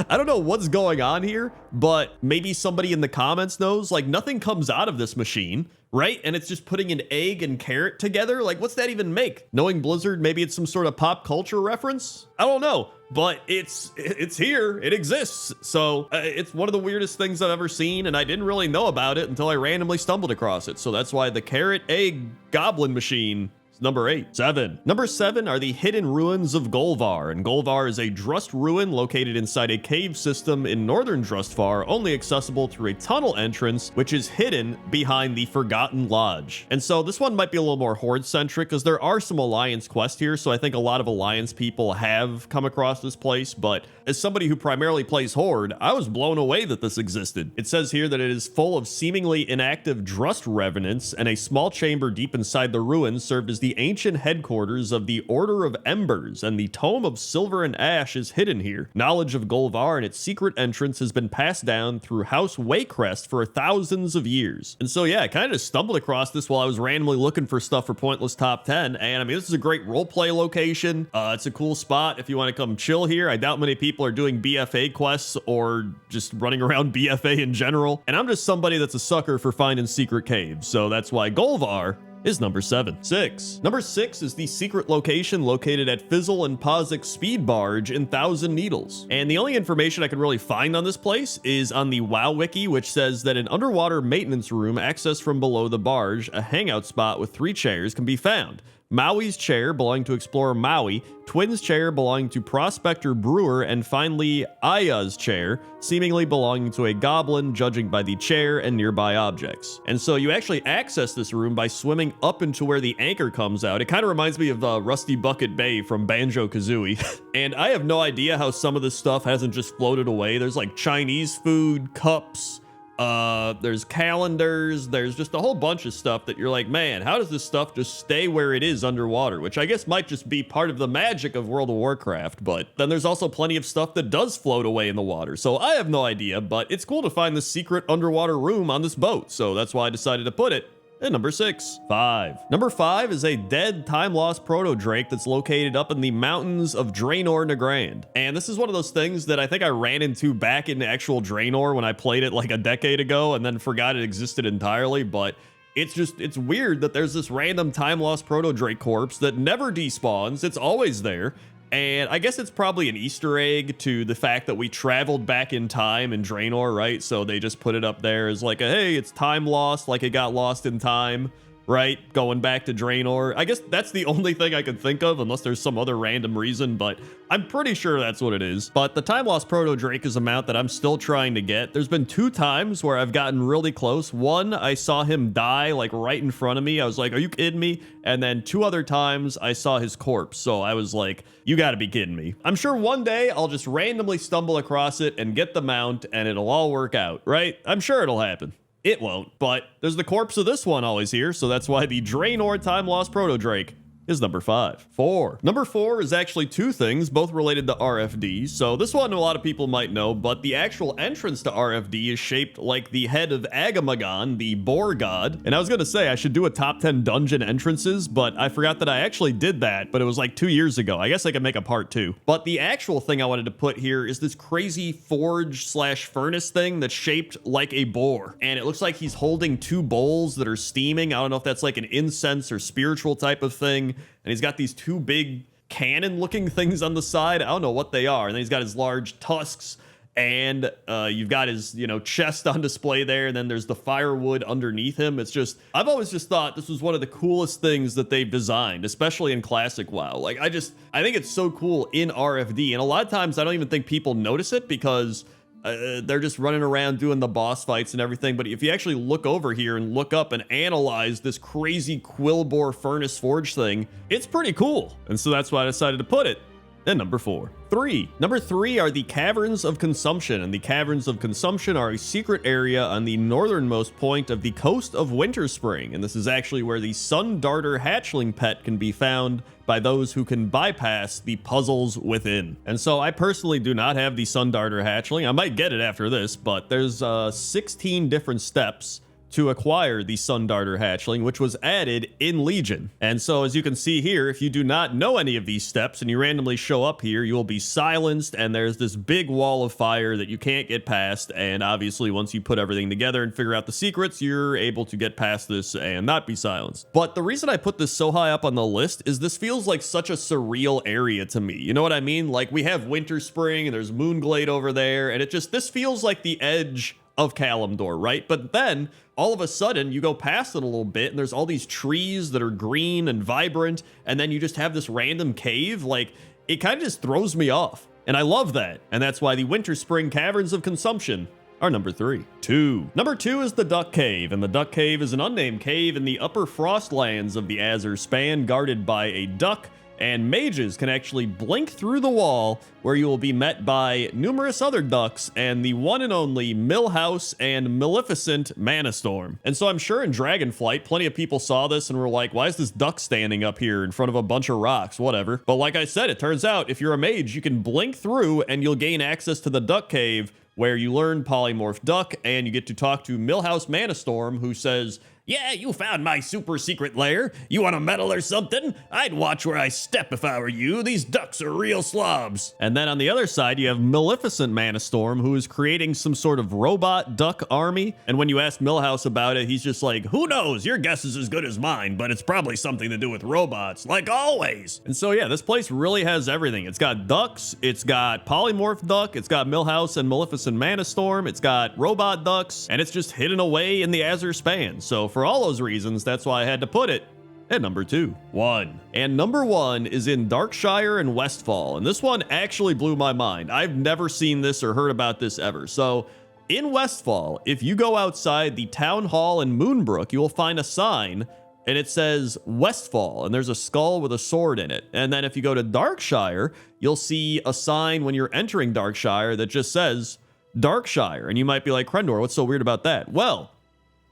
I don't know what's going on here, but maybe somebody in the comments knows. Like, nothing comes out of this machine, right? And it's just putting an egg and carrot together. Like, what's that even make? Knowing Blizzard, maybe it's some sort of pop culture reference? I don't know, but it's here. It exists. So it's one of the weirdest things I've ever seen, and I didn't really know about it until I randomly stumbled across it. So that's why the carrot egg goblin machine number 8. 7. Number 7 are the hidden ruins of Golvar, and Golvar is a Drust ruin located inside a cave system in northern Drustvar, only accessible through a tunnel entrance, which is hidden behind the Forgotten Lodge. And so this one might be a little more Horde-centric, because there are some Alliance quests here, so I think a lot of Alliance people have come across this place, but as somebody who primarily plays Horde, I was blown away that this existed. It says here that it is full of seemingly inactive Drust revenants, and a small chamber deep inside the ruins served as the ancient headquarters of the Order of Embers, and the Tome of Silver and Ash is hidden here. Knowledge of Golvar and its secret entrance has been passed down through House Waycrest for thousands of years. And so yeah, I kind of stumbled across this while I was randomly looking for stuff for Pointless Top 10, and I mean, this is a great roleplay location. It's a cool spot if you want to come chill here. I doubt many people are doing BFA quests or just running around BFA in general, and I'm just somebody that's a sucker for finding secret caves, so that's why Golvar is number 7. 6. Number 6 is the secret location located at Fizzle and Pozik's speed barge in Thousand Needles. And the only information I can really find on this place is on the WoW wiki, which says that an underwater maintenance room accessed from below the barge, a hangout spot with 3 chairs, can be found. Maui's chair belonging to Explorer Maui, Twin's chair belonging to Prospector Brewer, and finally Aya's chair, seemingly belonging to a goblin, judging by the chair and nearby objects. And so you actually access this room by swimming up into where the anchor comes out. It kind of reminds me of Rusty Bucket Bay from Banjo-Kazooie. And I have no idea how some of this stuff hasn't just floated away. There's like Chinese food, cups, there's calendars, there's just a whole bunch of stuff that you're like, man, how does this stuff just stay where it is underwater? Which I guess might just be part of the magic of World of Warcraft, but then there's also plenty of stuff that does float away in the water. So I have no idea, but it's cool to find this secret underwater room on this boat. So that's why I decided to put it at number 6. 5. Number 5 is a dead time-lost proto-drake that's located up in the mountains of Draenor Nagrand. And this is one of those things that I think I ran into back in actual Draenor when I played it like a decade ago and then forgot it existed entirely, but it's weird that there's this random time-lost proto-drake corpse that never despawns. It's always there. And I guess it's probably an Easter egg to the fact that we traveled back in time in Draenor, right? So they just put it up there as like a, hey, it's time lost, like it got lost in time, right? Going back to Draenor. I guess that's the only thing I can think of, unless there's some other random reason, but I'm pretty sure that's what it is. But the time lost proto drake is a mount that I'm still trying to get. There's been 2 times where I've gotten really close. One, I saw him die like right in front of me. I was like, are you kidding me? And then 2 other times I saw his corpse. So I was like, you gotta be kidding me. I'm sure one day I'll just randomly stumble across it and get the mount and it'll all work out, right? I'm sure it'll happen. It won't, but there's the corpse of this one always here, so that's why the Draenor Time Lost Proto Drake is number 5. 4. Number 4 is actually 2 things, both related to RFD. So this one a lot of people might know, but the actual entrance to RFD is shaped like the head of Agamagon, the boar god. And I was gonna say I should do a top 10 dungeon entrances, but I forgot that I actually did that, but it was like 2 years ago. I guess I could make a part 2. But the actual thing I wanted to put here is this crazy forge slash furnace thing that's shaped like a boar. And it looks like he's holding 2 bowls that are steaming. I don't know if that's like an incense or spiritual type of thing. And he's got these 2 big cannon looking things on the side. I don't know what they are. And then he's got his large tusks, and you've got his, chest on display there. And then there's the firewood underneath him. It's just, I've always just thought this was one of the coolest things that they've designed, especially in classic WoW. Like I think it's so cool in RFD. And a lot of times I don't even think people notice it because they're just running around doing the boss fights and everything. But if you actually look over here and look up and analyze this crazy Quillbore furnace forge thing, it's pretty cool. And so that's why I decided to put it at number 4. 3. Number 3 are the Caverns of Consumption, and the Caverns of Consumption are a secret area on the northernmost point of the coast of Winterspring, and this is actually where the Sun Darter hatchling pet can be found by those who can bypass the puzzles within. And so I personally do not have the Sun Darter hatchling. I might get it after this, but there's 16 different steps to acquire the Sun Darter hatchling, which was added in Legion. And so as you can see here, if you do not know any of these steps and you randomly show up here, you will be silenced, and there's this big wall of fire that you can't get past. And obviously once you put everything together and figure out the secrets, you're able to get past this and not be silenced. But the reason I put this so high up on the list is this feels like such a surreal area to me. You know what I mean? Like, we have Winter Spring and there's Moonglade over there, and this feels like the edge of Kalimdor, right? But then all of a sudden you go past it a little bit and there's all these trees that are green and vibrant, and then you just have this random cave. Like, it kind of just throws me off, and I love that. And that's why the Winter Spring Caverns of Consumption are number 3. Number 2 is the Duck Cave, and the Duck Cave is an unnamed cave in the upper frostlands of the Azure Span, guarded by a duck, and mages can actually blink through the wall, where you will be met by numerous other ducks and the one and only Millhouse and Maleficent Manastorm. And so I'm sure in Dragonflight, plenty of people saw this and were like, why is this duck standing up here in front of a bunch of rocks? Whatever. But like I said, it turns out if you're a mage, you can blink through and you'll gain access to the Duck Cave, where you learn Polymorph Duck, and you get to talk to Millhouse Manastorm, who says, yeah, you found my super secret lair. You want a medal or something? I'd watch where I step if I were you. These ducks are real slobs. And then on the other side, you have Maleficent Manastorm, who is creating some sort of robot duck army. And when you ask Millhouse about it, he's just like, who knows? Your guess is as good as mine, but it's probably something to do with robots, like always. And so yeah, this place really has everything. It's got ducks, it's got Polymorph Duck, it's got Millhouse and Maleficent Manastorm, it's got robot ducks, and it's just hidden away in the Azure Span. So for all those reasons, that's why I had to put it at number 2. And number 1 is in Darkshire and Westfall, and this one actually blew my mind. I've never seen this or heard about this ever. So in Westfall, if you go outside the town hall in Moonbrook, you will find a sign, and it says Westfall, and there's a skull with a sword in it. And then if you go to Darkshire, you'll see a sign when you're entering Darkshire that just says Darkshire, and you might be like, Crendor, what's so weird about that? Well,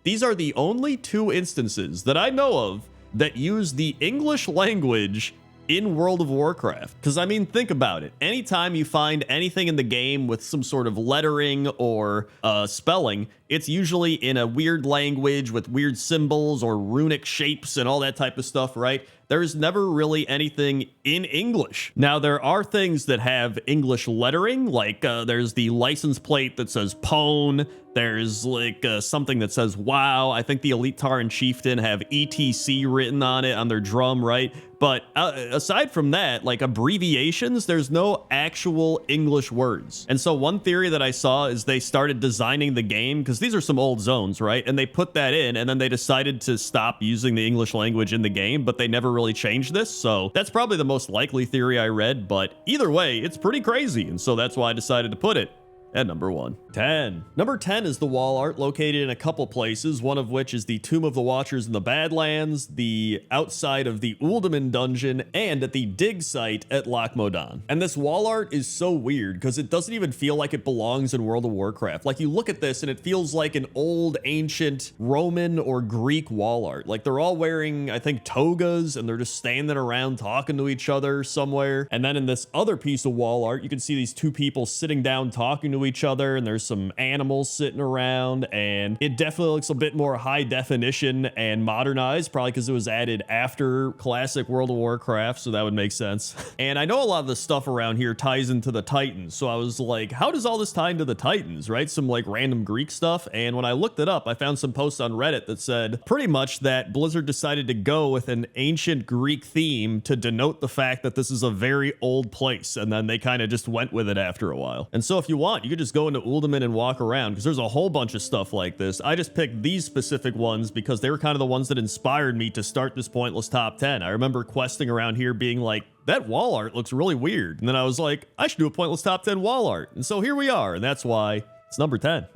these are the only 2 instances that I know of that use the English language in World of Warcraft. Because, I mean, think about it. Anytime you find anything in the game with some sort of lettering or spelling, it's usually in a weird language with weird symbols or runic shapes and all that type of stuff, right? There's never really anything in English. Now, there are things that have English lettering, like there's the license plate that says Pwn. There's like something that says WoW. I think the Elite Taran Chieftain have ETC written on it on their drum, right? But aside from that, like abbreviations, there's no actual English words. And so one theory that I saw is they started designing the game, because these are some old zones, right? And they put that in, and then they decided to stop using the English language in the game, but they never really changed this. So that's probably the most likely theory I read, but either way, it's pretty crazy. And so that's why I decided to put it at number 1. Number 10 is the wall art, located in a couple places, one of which is the Tomb of the Watchers in the Badlands, the outside of the Uldaman dungeon, and at the dig site at Loch Modan. And this wall art is so weird because it doesn't even feel like it belongs in World of Warcraft. Like, you look at this and it feels like an old ancient Roman or Greek wall art. Like, they're all wearing, I think, togas, and they're just standing around talking to each other somewhere. And then in this other piece of wall art, you can see these 2 people sitting down talking to each other, and there's some animals sitting around, and it definitely looks a bit more high definition and modernized, probably because it was added after classic World of Warcraft, so that would make sense. And I know a lot of the stuff around here ties into the Titans, so I was like, how does all this tie into the Titans, right? Some like random Greek stuff. And when I looked it up, I found some posts on Reddit that said pretty much that Blizzard decided to go with an ancient Greek theme to denote the fact that this is a very old place, and then they kind of just went with it after a while. And so if you want, you could just go into Uldaman and walk around, because there's a whole bunch of stuff like this. I just picked these specific ones because they were kind of the ones that inspired me to start this pointless top 10. I remember questing around here being like, that wall art looks really weird. And then I was like, I should do a pointless top 10 wall art. And so here we are, and that's why it's number 10.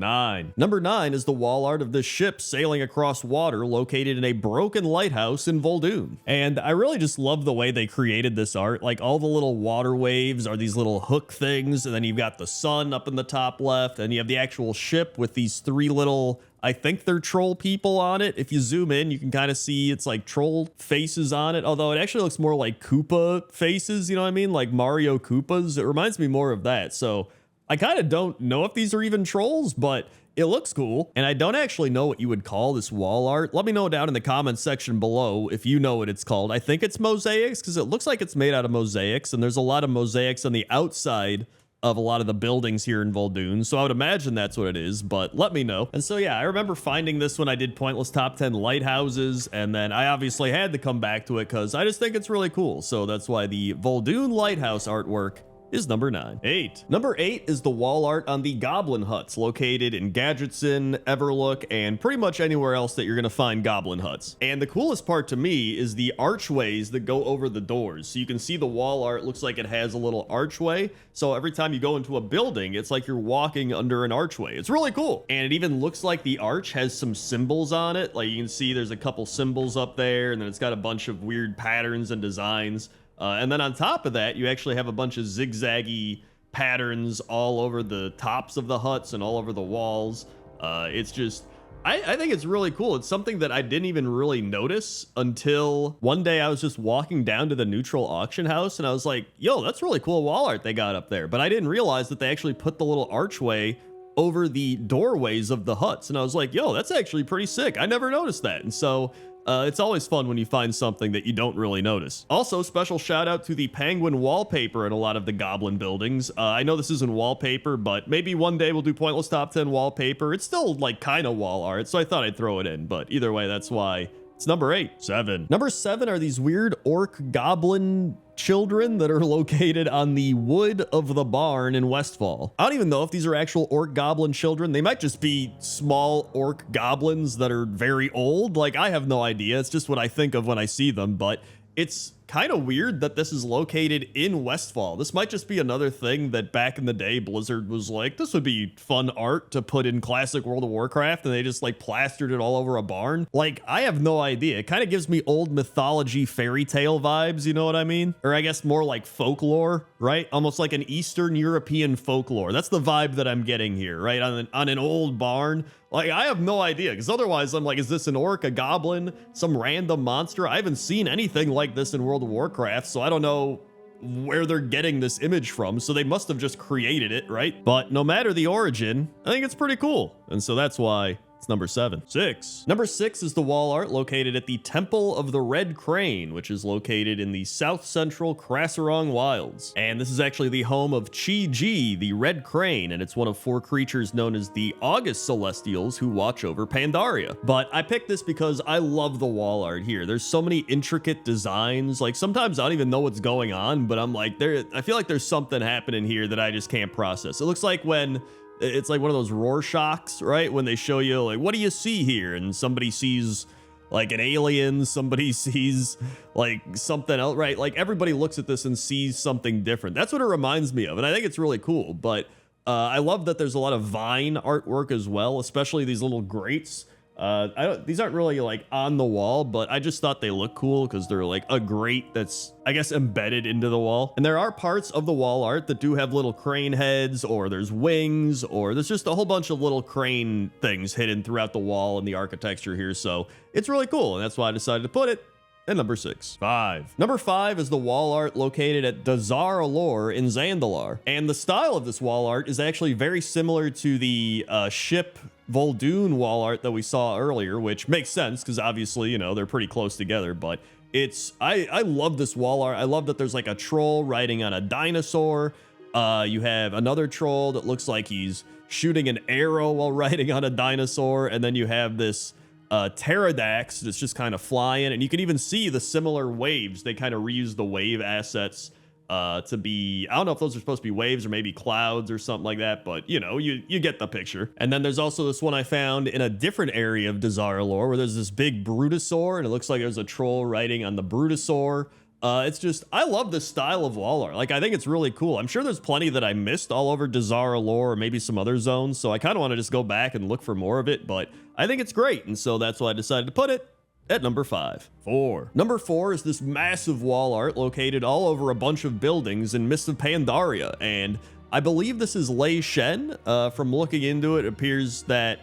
Number 9 is the wall art of this ship sailing across water, located in a broken lighthouse in Vol'dun. And I really just love the way they created this art. Like, all the little water waves are these little hook things, and then you've got the sun up in the top left, and you have the actual ship with these 3 little, I think they're troll people on it. If you zoom in, you can kind of see it's like troll faces on it, although it actually looks more like Koopa faces, you know what I mean? Like Mario Koopas. It reminds me more of that. So I kind of don't know if these are even trolls, but it looks cool. And I don't actually know what you would call this wall art. Let me know down in the comments section below if you know what it's called. I think it's mosaics because it looks like it's made out of mosaics, and there's a lot of mosaics on the outside of a lot of the buildings here in Vol'dun, so I would imagine that's what it is, but let me know. And so yeah, I remember finding this when I did Pointless Top 10 Lighthouses, and then I obviously had to come back to it because I just think it's really cool. So that's why the Vol'dun Lighthouse artwork is number 9. 8. Number 8 is the wall art on the Goblin Huts located in Gadgetzin, Everlook, and pretty much anywhere else that you're gonna find Goblin Huts. And the coolest part to me is the archways that go over the doors. So you can see the wall art looks like it has a little archway. So every time you go into a building, it's like you're walking under an archway. It's really cool. And it even looks like the arch has some symbols on it. Like you can see there's a couple symbols up there, and then it's got a bunch of weird patterns and designs. And then on top of that, you actually have a bunch of zigzaggy patterns all over the tops of the huts and all over the walls. It's just, I think it's really cool. It's something that I didn't even really notice until one day I was just walking down to the neutral auction house and I was like, yo, that's really cool wall art they got up there. But I didn't realize that they actually put the little archway over the doorways of the huts. And I was like, yo, that's actually pretty sick. I never noticed that. And so it's always fun when you find something that you don't really notice. Also, special shout out to the penguin wallpaper in a lot of the goblin buildings. I know this isn't wallpaper, but maybe one day we'll do Pointless Top 10 wallpaper. It's still like kind of wall art, so I thought I'd throw it in, but either way, that's why it's number 8. 7. Number 7 are these weird orc goblin children that are located on the wood of the barn in Westfall. I don't even know if these are actual orc goblin children. They might just be small orc goblins that are very old. Like, I have no idea. It's just what I think of when I see them, but it's kind of weird that this is located in Westfall. This might just be another thing that back in the day Blizzard was like, this would be fun art to put in classic World of Warcraft, and they just like plastered it all over a barn. Like, I have no idea. It kind of gives me old mythology fairy tale vibes, you know what I mean? Or I guess more like folklore, right? Almost like an Eastern European folklore. That's the vibe that I'm getting here, right? On an old barn. Like, I have no idea, because otherwise I'm like, is this an orc, a goblin, some random monster? I haven't seen anything like this in World of Warcraft, so I don't know where they're getting this image from, so they must have just created it, right? But no matter the origin, I think it's pretty cool, and so that's why it's number 7. 6. Number 6 is the wall art located at the Temple of the Red Crane, which is located in the south-central Krasarong Wilds. And this is actually the home of Chi-Ji, the Red Crane, and it's one of 4 creatures known as the August Celestials who watch over Pandaria. But I picked this because I love the wall art here. There's so many intricate designs. Like, sometimes I don't even know what's going on, but I'm like, I feel like there's something happening here that I just can't process. It looks like when it's like one of those Rorschachs, right? When they show you, like, what do you see here? And somebody sees, like, an alien, somebody sees, like, something else, right? Like, everybody looks at this and sees something different. That's what it reminds me of, and I think it's really cool. But I love that there's a lot of vine artwork as well, especially these little grates. These aren't really like on the wall, but I just thought they look cool because they're like a grate that's, I guess, embedded into the wall. And there are parts of the wall art that do have little crane heads, or there's wings, or there's just a whole bunch of little crane things hidden throughout the wall and the architecture here. So it's really cool, and that's why I decided to put it at number 6. 5. Number 5 is the wall art located at Dazar Alor in Zandalar. And the style of this wall art is actually very similar to the ship Vol'dun wall art that we saw earlier, which makes sense because obviously, you know, they're pretty close together. But it's, I love this wall art. I love that there's like a troll riding on a dinosaur. You have another troll that looks like he's shooting an arrow while riding on a dinosaur. And then you have this pterodax that's just kind of flying, and you can even see the similar waves. They kind of reuse the wave assets to be, I don't know if those are supposed to be waves or maybe clouds or something like that, but you know, you get the picture. And then there's also this one I found in a different area of Dazar'alor where there's this big Brutosaur, and it looks like there's a troll riding on the Brutosaur. It's just, I love this style of wall art. Like, I think it's really cool. I'm sure there's plenty that I missed all over Dazar'alor or maybe some other zones, so I kind of want to just go back and look for more of it, but I think it's great, and so that's why I decided to put it at number 5. 4. Number 4 is this massive wall art located all over a bunch of buildings in Mist of Pandaria, and I believe this is Lei Shen. From looking into it, it appears that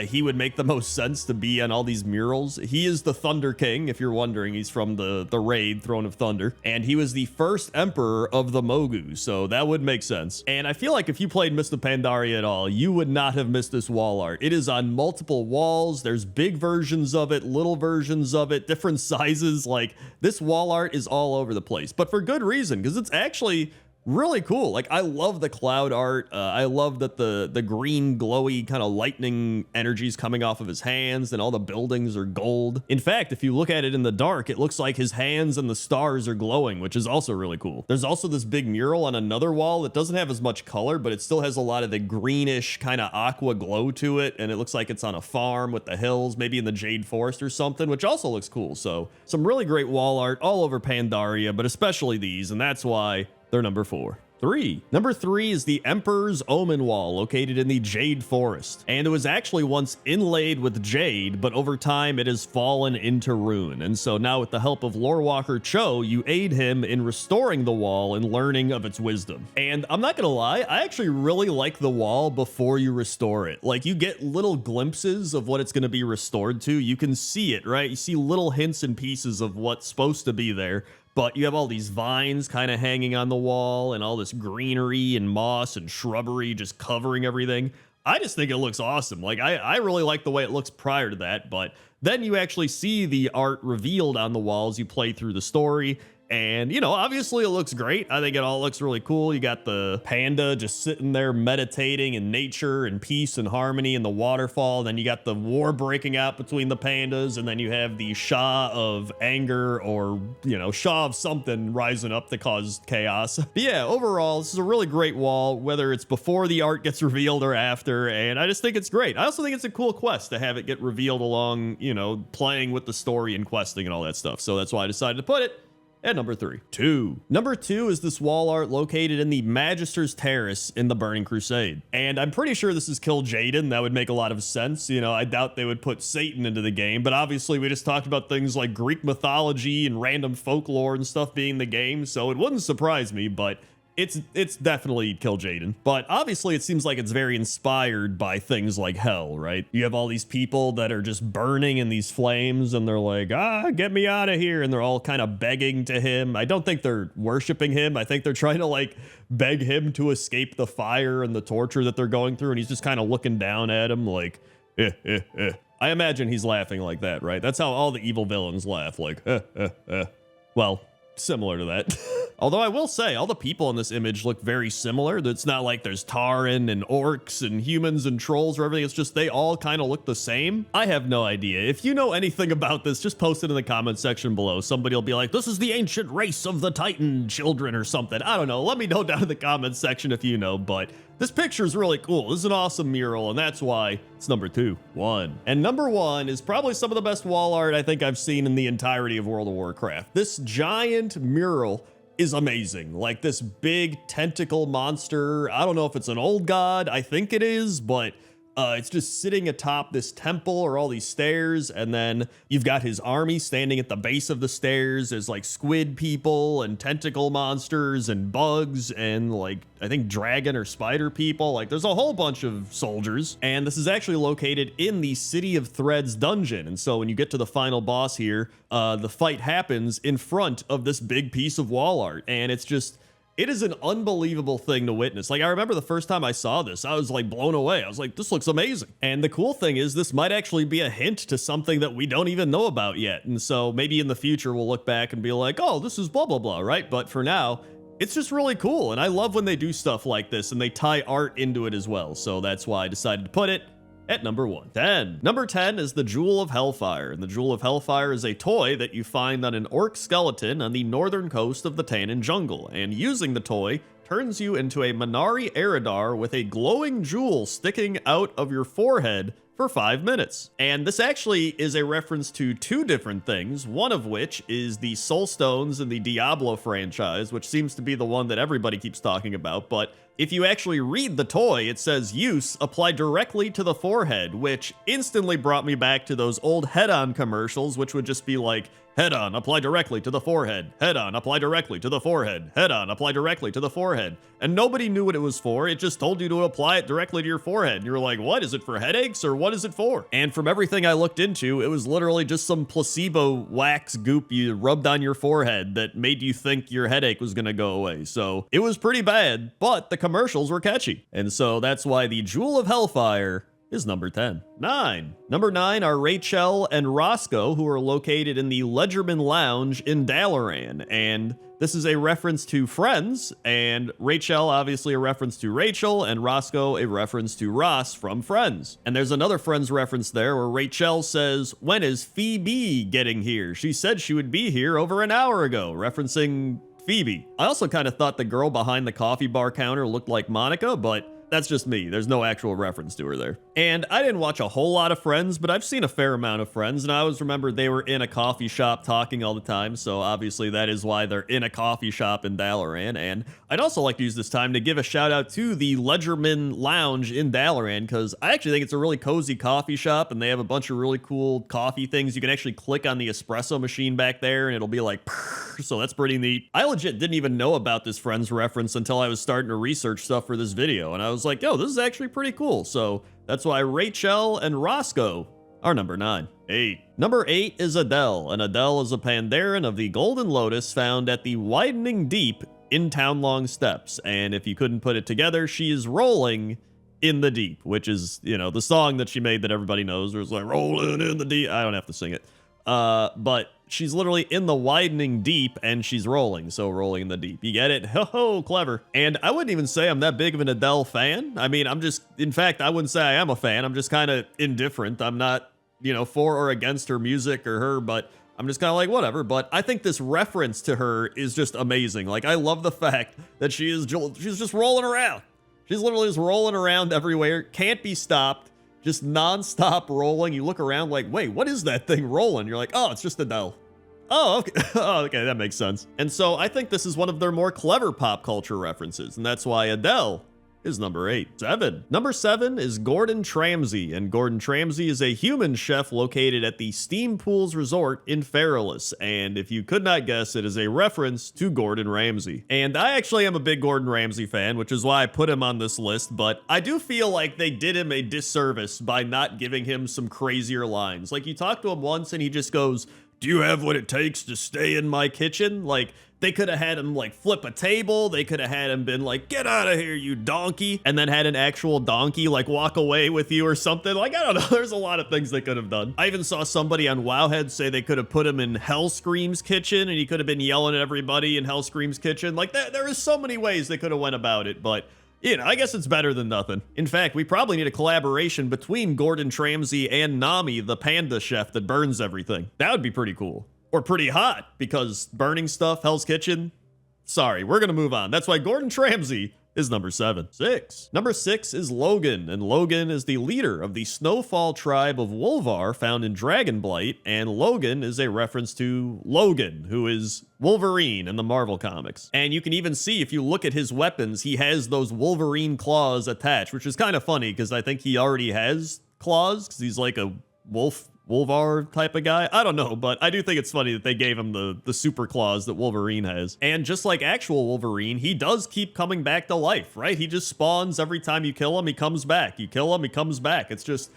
he would make the most sense to be on all these murals. He is the Thunder King, if you're wondering. He's from the raid Throne of Thunder, and he was the first emperor of the Mogu, so that would make sense. And I feel like if you played Mist of Pandaria at all, you would not have missed this wall art. It is on multiple walls. There's big versions of it, little versions of it, different sizes. Like, this wall art is all over the place, but for good reason, because it's actually really cool. Like, I love the cloud art. I love that the green glowy kind of lightning energies coming off of his hands, and all the buildings are gold. In fact, if you look at it in the dark, it looks like his hands and the stars are glowing, which is also really cool. There's also this big mural on another wall that doesn't have as much color, but it still has a lot of the greenish kind of aqua glow to it, and it looks like it's on a farm with the hills, maybe in the Jade Forest or something, which also looks cool. So some really great wall art all over Pandaria, but especially these, and that's why they're number 4. Number 3 is the Emperor's Omen Wall, located in the Jade Forest. And it was actually once inlaid with jade, but over time it has fallen into ruin. And so now, with the help of Lorewalker Cho, you aid him in restoring the wall and learning of its wisdom. And I'm not gonna lie, I actually really like the wall before you restore it. Like, you get little glimpses of what it's gonna be restored to. You can see it, right? You see little hints and pieces of what's supposed to be there. But you have all these vines kind of hanging on the wall, and all this greenery and moss and shrubbery just covering everything. I just think it looks awesome. Like, I really like the way it looks prior to that, but then you actually see the art revealed on the walls. You play through the story, and, you know, obviously it looks great. I think it all looks really cool. You got the panda just sitting there meditating in nature and peace and harmony in the waterfall. Then you got the war breaking out between the pandas, and then you have the Shah of anger, or, you know, Shah of something rising up to cause chaos. But yeah, overall, this is a really great wall, whether it's before the art gets revealed or after, and I just think it's great. I also think it's a cool quest to have it get revealed along, you know, playing with the story and questing and all that stuff. So that's why I decided to put it at number 3. Number 2 is this wall art located in the Magister's Terrace in the Burning Crusade. And I'm pretty sure this is Kill Jaden. That would make a lot of sense. You know, I doubt they would put Satan into the game, but obviously we just talked about things like Greek mythology and random folklore and stuff being the game, so it wouldn't surprise me, but it's definitely Kill Jaden. But obviously it seems like it's very inspired by things like hell, right? You have all these people that are just burning in these flames, and they're like, get me out of here, and they're all kind of begging to him. I don't think they're worshiping him. I think they're trying to, like, beg him to escape the fire and the torture that they're going through, and he's just kind of looking down at him like, I imagine he's laughing like that, right? That's how all the evil villains laugh, like, Well, similar to that. Although I will say, all the people in this image look very similar. It's not like there's Tauren and orcs and humans and trolls or everything. It's just they all kind of look the same. I have no idea. If you know anything about this, just post it in the comment section below. Somebody will be like, this is the ancient race of the Titan children or something. I don't know. Let me know down in the comment section if you know, but this picture is really cool. This is an awesome mural, and that's why it's number 2. And number 1 is probably some of the best wall art I think I've seen in the entirety of World of Warcraft. This giant mural is amazing. Like, this big tentacle monster. I don't know if it's an old god. I think it is, but it's just sitting atop this temple or all these stairs, and then you've got his army standing at the base of the stairs as, like, squid people and tentacle monsters and bugs and, like, I think dragon or spider people. Like, there's a whole bunch of soldiers, and this is actually located in the City of Threads dungeon. And so when you get to the final boss here, the fight happens in front of this big piece of wall art, and it's just, it is an unbelievable thing to witness. Like, I remember the first time I saw this, I was like blown away. I was like, this looks amazing. And the cool thing is, this might actually be a hint to something that we don't even know about yet. And so maybe in the future we'll look back and be like, oh, this is blah, blah, blah, right? But for now, it's just really cool. And I love when they do stuff like this and they tie art into it as well. So that's why I decided to put it at number 10. Number 10 is the Jewel of Hellfire. And the Jewel of Hellfire is a toy that you find on an orc skeleton on the northern coast of the Tannin jungle. And using the toy turns you into a Minari Eridar with a glowing jewel sticking out of your forehead for 5 minutes. And this actually is a reference to 2 different things, one of which is the Soul Stones in the Diablo franchise, which seems to be the one that everybody keeps talking about. But if you actually read the toy, it says use applied directly to the forehead, which instantly brought me back to those old head-on commercials, which would just be like, Head-on, apply directly to the forehead. Head-on, apply directly to the forehead. Head-on, apply directly to the forehead. And nobody knew what it was for. It just told you to apply it directly to your forehead. And you were like, what? Is it for headaches or what is it for? And from everything I looked into, it was literally just some placebo wax goop you rubbed on your forehead that made you think your headache was gonna go away. So it was pretty bad, but the commercials were catchy. And so that's why the Jewel of Hellfire is number 10. 9. Number 9 are Rachel and Roscoe, who are located in the Ledgerman Lounge in Dalaran. And this is a reference to Friends, and Rachel obviously a reference to Rachel, and Roscoe a reference to Ross from Friends. And there's another Friends reference there where Rachel says, when is Phoebe getting here? She said she would be here over an hour ago, referencing Phoebe. I also kind of thought the girl behind the coffee bar counter looked like Monica, but that's just me. There's no actual reference to her there. And I didn't watch a whole lot of Friends, but I've seen a fair amount of Friends, and I always remember they were in a coffee shop talking all the time, so obviously that is why they're in a coffee shop in Dalaran. And I'd also like to use this time to give a shout out to the Ledgerman Lounge in Dalaran, because I actually think it's a really cozy coffee shop, and they have a bunch of really cool coffee things. You can actually click on the espresso machine back there, and it'll be like, so that's pretty neat. I legit didn't even know about this Friends reference until I was starting to research stuff for this video, and I was like, yo, this is actually pretty cool. So that's why Rachel and Roscoe are number 9. 8. Number 8 is Adele, and Adele is a Pandaren of the Golden Lotus found at the Widening Deep in Townlong Steppes. And if you couldn't put it together, she is rolling in the deep, which is, you know, the song that she made that everybody knows, where it's like, rolling in the deep. I don't have to sing it. But she's literally in the widening deep and she's rolling, so rolling in the deep. You get it? Ho, clever. And I wouldn't even say I'm that big of an Adele fan. I mean, in fact, I wouldn't say I am a fan. I'm just kind of indifferent. I'm not, you know, for or against her music or her, but I'm just kind of like, whatever. But I think this reference to her is just amazing. Like, I love the fact that she's just rolling around. She's literally just rolling around everywhere, can't be stopped. Just non-stop rolling. You look around like, wait, what is that thing rolling? You're like, oh, it's just Adele. Oh, okay. Oh, okay, that makes sense. And so I think this is one of their more clever pop culture references, and that's why Adele is number 8. 7. Number 7 is Gordon Tramsey, and Gordon Tramsey is a human chef located at the Steam Pools Resort in Feralus, and if you could not guess, it is a reference to Gordon Ramsay. And I actually am a big Gordon Ramsay fan, which is why I put him on this list, but I do feel like they did him a disservice by not giving him some crazier lines. Like, you talk to him once and he just goes, do you have what it takes to stay in my kitchen? Like, they could have had him, like, flip a table. They could have had him been like, get out of here, you donkey. And then had an actual donkey, like, walk away with you or something. Like, I don't know. There's a lot of things they could have done. I even saw somebody on Wowhead say they could have put him in Hellscream's kitchen, and he could have been yelling at everybody in Hellscream's kitchen. Like, there is so many ways they could have went about it, but you know, I guess it's better than nothing. In fact, we probably need a collaboration between Gordon Tramsey and Nami, the panda chef that burns everything. That would be pretty cool. Or pretty hot, because burning stuff, Hell's Kitchen. Sorry, we're gonna move on. That's why Gordon Tramsey is number 7. 6. Number 6 is Logan, and Logan is the leader of the Snowfall tribe of Wolvar found in Dragonblight, and Logan is a reference to Logan, who is Wolverine in the Marvel comics. And you can even see, if you look at his weapons, he has those Wolverine claws attached, which is kind of funny, because I think he already has claws, because he's like a Wolvar type of guy. I don't know, but I do think it's funny that they gave him the super claws that Wolverine has. And just like actual Wolverine, he does keep coming back to life, right? He just spawns every time you kill him, he comes back. You kill him, he comes back. It's just,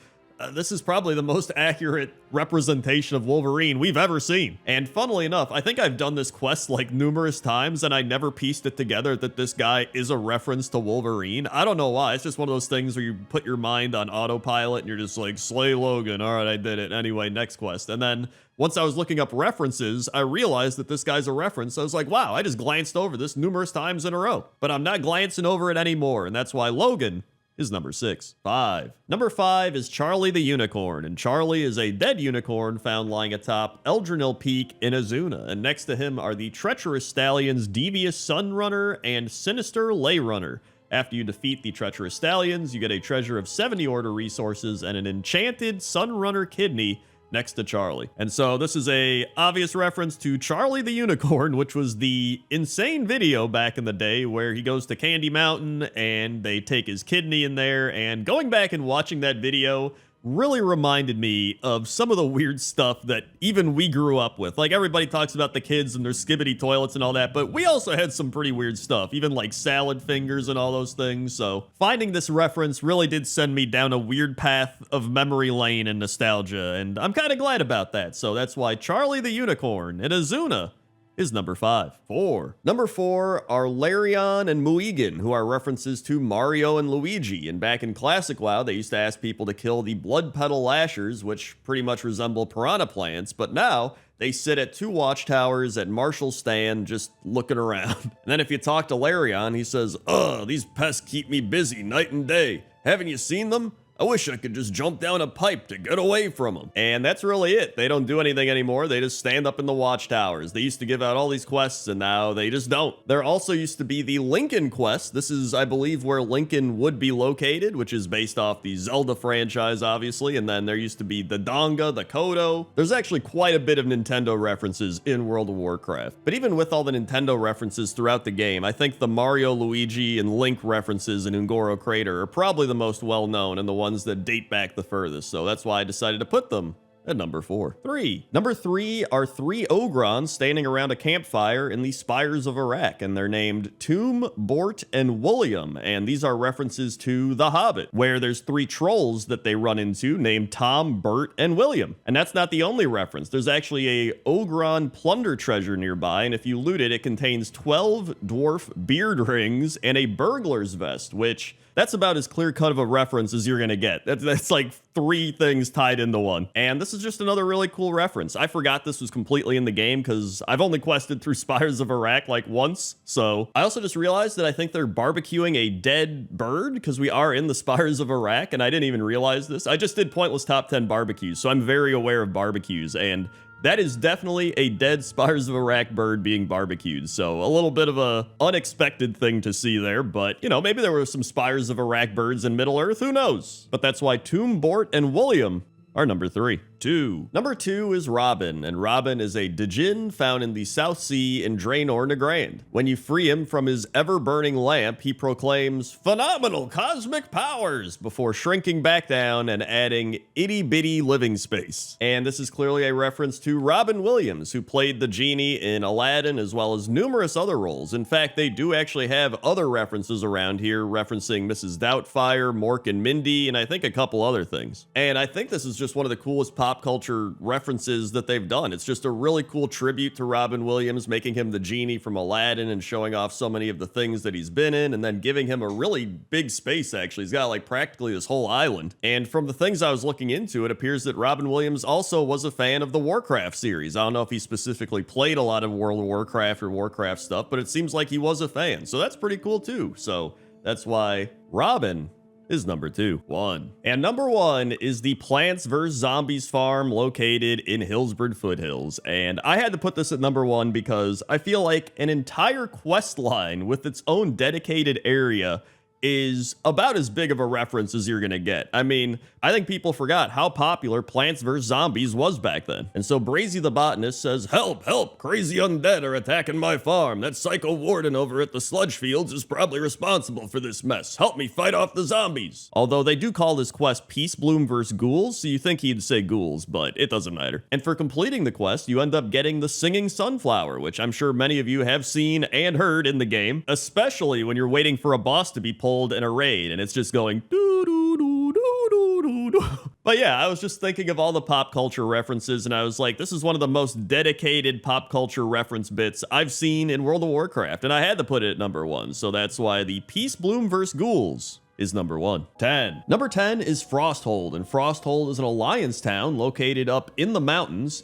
this is probably the most accurate representation of Wolverine we've ever seen. And funnily enough, I think I've done this quest like numerous times and I never pieced it together that this guy is a reference to Wolverine. I don't know why. It's just one of those things where you put your mind on autopilot and you're just like, slay Logan. All right, I did it. Anyway, next quest. And then once I was looking up references, I realized that this guy's a reference. I was like, wow, I just glanced over this numerous times in a row. But I'm not glancing over it anymore. And that's why Logan is number 6. 5. Number 5 is Charlie the Unicorn, and Charlie is a dead unicorn found lying atop Eldrinil Peak in Azuna, and next to him are the treacherous stallions Devious Sunrunner and Sinister Ley Runner. After you defeat the treacherous stallions, you get a treasure of 70 order resources and an enchanted Sunrunner kidney next to Charlie. And so this is a obvious reference to Charlie the Unicorn, which was the insane video back in the day where he goes to Candy Mountain and they take his kidney in there. And going back and watching that video really reminded me of some of the weird stuff that even we grew up with. Like, everybody talks about the kids and their skibbity toilets and all that, but we also had some pretty weird stuff, even like salad fingers and all those things. So finding this reference really did send me down a weird path of memory lane and nostalgia, and I'm kind of glad about that. So that's why Charlie the Unicorn and Azuna is number 5. 4. Number 4 are Larion and Muigan, who are references to Mario and Luigi. And back in Classic WoW, they used to ask people to kill the blood petal lashers, which pretty much resemble piranha plants, but now they sit at 2 watchtowers at Marshall's stand just looking around. And then if you talk to Larion, he says, "Ugh, these pests keep me busy night and day. Haven't you seen them? I wish I could just jump down a pipe to get away from them." And that's really it. They don't do anything anymore. They just stand up in the watchtowers. They used to give out all these quests, and now they just don't. There also used to be the Lincoln quest. This is, I believe, where Lincoln would be located, which is based off the Zelda franchise, obviously. And then there used to be the Donga, the Kodo. There's actually quite a bit of Nintendo references in World of Warcraft. But even with all the Nintendo references throughout the game, I think the Mario, Luigi, and Link references in WoWCrendor are probably the most well-known and the ones that date back the furthest, so that's why I decided to put them at number 4. 3. Number 3 are 3 Ogrons standing around a campfire in the Spires of Iraq, and they're named Tomb, Bort, and William, and these are references to The Hobbit, where there's 3 trolls that they run into named Tom, Bert, and William. And that's not the only reference. There's actually a Ogron plunder treasure nearby, and if you loot it, it contains 12 dwarf beard rings and a burglar's vest, which that's about as clear-cut of a reference as you're gonna get. That's like 3 things tied into one. And this is just another really cool reference. I forgot this was completely in the game because I've only quested through Spires of Iraq like once. So I also just realized that I think they're barbecuing a dead bird because we are in the Spires of Iraq, and I didn't even realize this. I just did pointless top 10 barbecues, so I'm very aware of barbecues, and that is definitely a dead Spires of Iraq bird being barbecued. So a little bit of a unexpected thing to see there, but you know, maybe there were some Spires of Iraq birds in Middle-earth, who knows? But that's why Tomb, Bort, and William are number 3. 2. Number 2 is Robin, and Robin is a Djinn found in the South Sea in Draenor Nagrand. When you free him from his ever-burning lamp, he proclaims phenomenal cosmic powers before shrinking back down and adding itty-bitty living space. And this is clearly a reference to Robin Williams, who played the genie in Aladdin as well as numerous other roles. In fact, they do actually have other references around here referencing Mrs. Doubtfire, Mork and Mindy, and I think a couple other things. And I think this is just one of the coolest pop culture references that they've done. It's just a really cool tribute to Robin Williams, making him the genie from Aladdin and showing off so many of the things that he's been in, and then giving him a really big space, actually. He's got like practically this whole island. And from the things I was looking into, it appears that Robin Williams also was a fan of the Warcraft series. I don't know if he specifically played a lot of World of Warcraft or Warcraft stuff, but it seems like he was a fan. So that's pretty cool too. So that's why Robin is number 2. 1. And number 1 is the Plants vs. Zombies farm located in Hillsbrad Foothills. And I had to put this at number 1 because I feel like an entire quest line with its own dedicated area is about as big of a reference as you're gonna get. I mean, I think people forgot how popular Plants vs. Zombies was back then. And so Brazy the Botanist says, "Help, help, crazy undead are attacking my farm. That psycho warden over at the sludge fields is probably responsible for this mess. Help me fight off the zombies." Although they do call this quest Peace Bloom vs. Ghouls, so you think he'd say ghouls, but it doesn't matter. And for completing the quest, you end up getting the Singing Sunflower, which I'm sure many of you have seen and heard in the game, especially when you're waiting for a boss to be pulled in a raid and it's just going doo doo doo doo doo doo doo. But yeah, I was just thinking of all the pop culture references, and I was like, this is one of the most dedicated pop culture reference bits I've seen in World of Warcraft, and I had to put it at number 1, so that's why the Peace Bloom vs. Ghouls is number 1. 10. Number 10 is Frosthold, and Frosthold is an alliance town located up in the mountains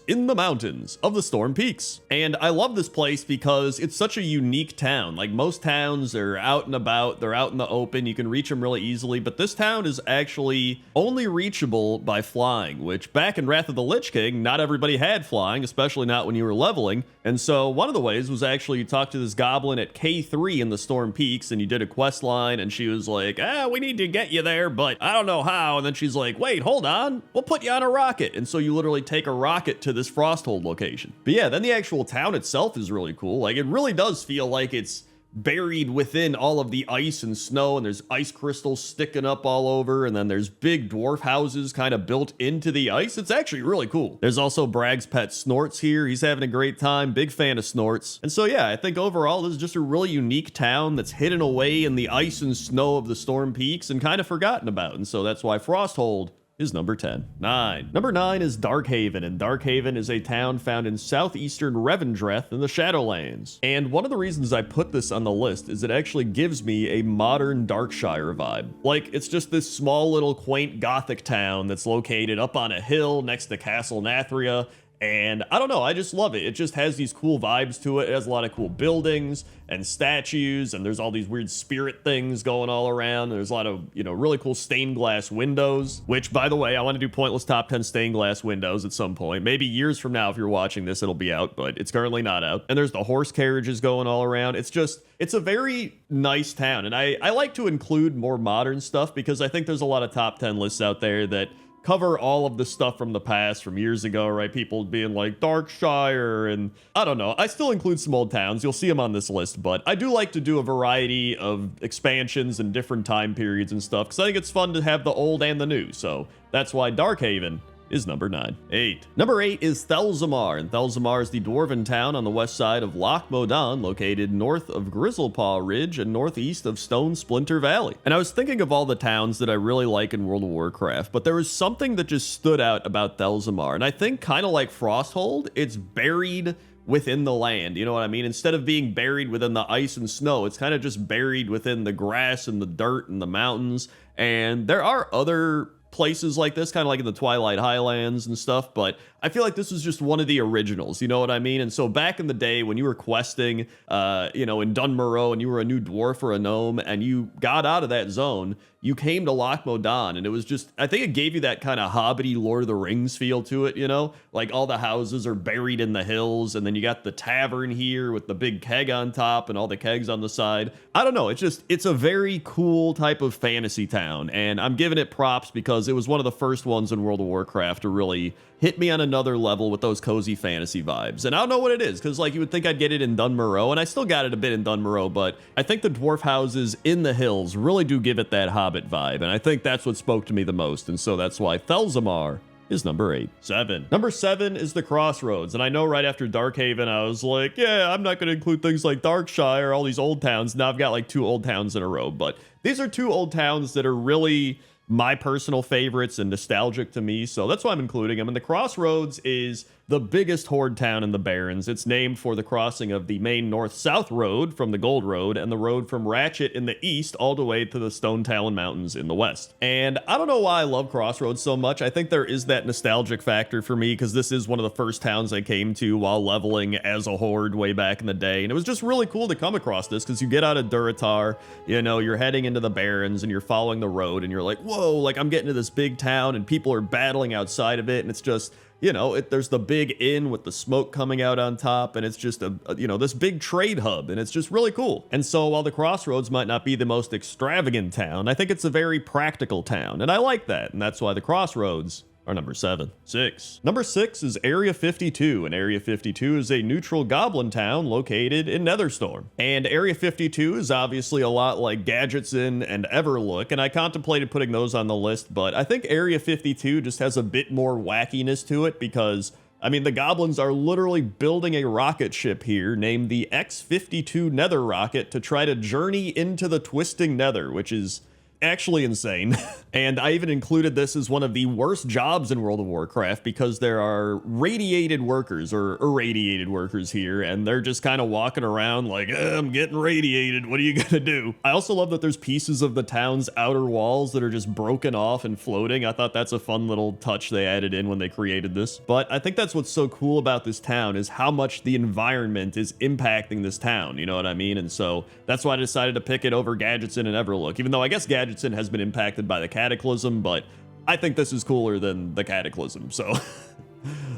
of the Storm Peaks. And I love this place because it's such a unique town. Like most towns are out and about, they're out in the open, you can reach them really easily, but this town is actually only reachable by flying, which back in Wrath of the Lich King, not everybody had flying, especially not when you were leveling. And so one of the ways was actually you talked to this goblin at K3 in the Storm Peaks, and you did a quest line, and she was like, we need to get you there, but I don't know how. And then she's like, wait, hold on, we'll put you on a rocket. And so you literally take a rocket to this Frosthold location. But yeah, then the actual town itself is really cool. Like, it really does feel like it's buried within all of the ice and snow, and there's ice crystals sticking up all over, and then there's big dwarf houses kind of built into the ice. It's actually really cool. There's also Bragg's pet Snorts here. He's having a great time. Big fan of Snorts. And so yeah, I think overall this is just a really unique town that's hidden away in the ice and snow of the Storm Peaks and kind of forgotten about. And so that's why Frosthold is number 10. 9. Number 9 is Darkhaven, and Darkhaven is a town found in southeastern Revendreth in the Shadowlands. And one of the reasons I put this on the list is it actually gives me a modern Darkshire vibe. Like, it's just this small little quaint gothic town that's located up on a hill next to Castle Nathria. And I don't know, I just love it. It just has these cool vibes to it. It has a lot of cool buildings and statues, and there's all these weird spirit things going all around. There's a lot of, you know, really cool stained glass windows, which, by the way, I want to do pointless top 10 stained glass windows at some point. Maybe years from now, if you're watching this, it'll be out, but it's currently not out. And there's the horse carriages going all around. It's a very nice town. And I like to include more modern stuff because I think there's a lot of top 10 lists out there that cover all of the stuff from the past, from years ago, right? People being like Darkshire, and I don't know. I still include some old towns. You'll see them on this list, but I do like to do a variety of expansions and different time periods and stuff, because I think it's fun to have the old and the new. So that's why Darkhaven is number 9. 8. Number 8 is Thelzamar, and Thelzamar is the dwarven town on the west side of Loch Modan, located north of Grizzlepaw Ridge and northeast of Stone Splinter Valley. And I was thinking of all the towns that I really like in World of Warcraft, but there was something that just stood out about Thelzamar, and I think kind of like Frosthold, it's buried within the land, you know what I mean? Instead of being buried within the ice and snow, it's kind of just buried within the grass and the dirt and the mountains. And there are other places like this, kind of like in the Twilight Highlands and stuff, but I feel like this was just one of the originals, you know what I mean? And so back in the day when you were questing, in Dunmorrow, and you were a new dwarf or a gnome, and you got out of that zone, you came to Loch Modan, and it was just, I think it gave you that kind of hobbity Lord of the Rings feel to it, you know? Like all the houses are buried in the hills, and then you got the tavern here with the big keg on top and all the kegs on the side. I don't know, it's a very cool type of fantasy town, and I'm giving it props because it was one of the first ones in World of Warcraft to really hit me on another level with those cozy fantasy vibes. And I don't know what it is, because like you would think I'd get it in Dunmorrow, and I still got it a bit in Dunmorrow, but I think the dwarf houses in the hills really do give it that hobbit vibe, and I think that's what spoke to me the most, and so that's why Thelzamar is number 8. 7. Number 7 is the Crossroads, and I know right after Darkhaven I was like, yeah, I'm not going to include things like Darkshire, all these old towns. Now I've got like 2 old towns in a row, but these are 2 old towns that are really my personal favorites and nostalgic to me, so that's why I'm including them. And the Crossroads is the biggest horde town in the Barrens. It's named for the crossing of the main north-south road from the Gold Road and the road from Ratchet in the east all the way to the Stone Talon Mountains in the west. And I don't know why I love Crossroads so much. I think there is that nostalgic factor for me because this is one of the first towns I came to while leveling as a horde way back in the day. And it was just really cool to come across this because you get out of Durotar, you know, you're heading into the Barrens and you're following the road and you're like, whoa, like I'm getting to this big town and people are battling outside of it, and it's just, you know, there's the big inn with the smoke coming out on top, and it's just this big trade hub, and it's just really cool. And so while the Crossroads might not be the most extravagant town, I think it's a very practical town, and I like that, and that's why the Crossroads are number 7. 6. Number 6 is Area 52, and Area 52 is a neutral goblin town located in Netherstorm. And Area 52 is obviously a lot like Gadgetzin and Everlook, and I contemplated putting those on the list, but I think Area 52 just has a bit more wackiness to it because, I mean, the goblins are literally building a rocket ship here named the X-52 Nether Rocket to try to journey into the Twisting Nether, which is actually insane. And I even included this as one of the worst jobs in World of Warcraft because there are radiated workers or irradiated workers here, and they're just kind of walking around like, I'm getting radiated, what are you gonna do? I also love that there's pieces of the town's outer walls that are just broken off and floating. I thought that's a fun little touch they added in when they created this. But I think that's what's so cool about this town is how much the environment is impacting this town, you know what I mean? And so that's why I decided to pick it over Gadgetzin and Everlook, even though I guess Gadgetzin has been impacted by the Cataclysm, but I think this is cooler than the Cataclysm, so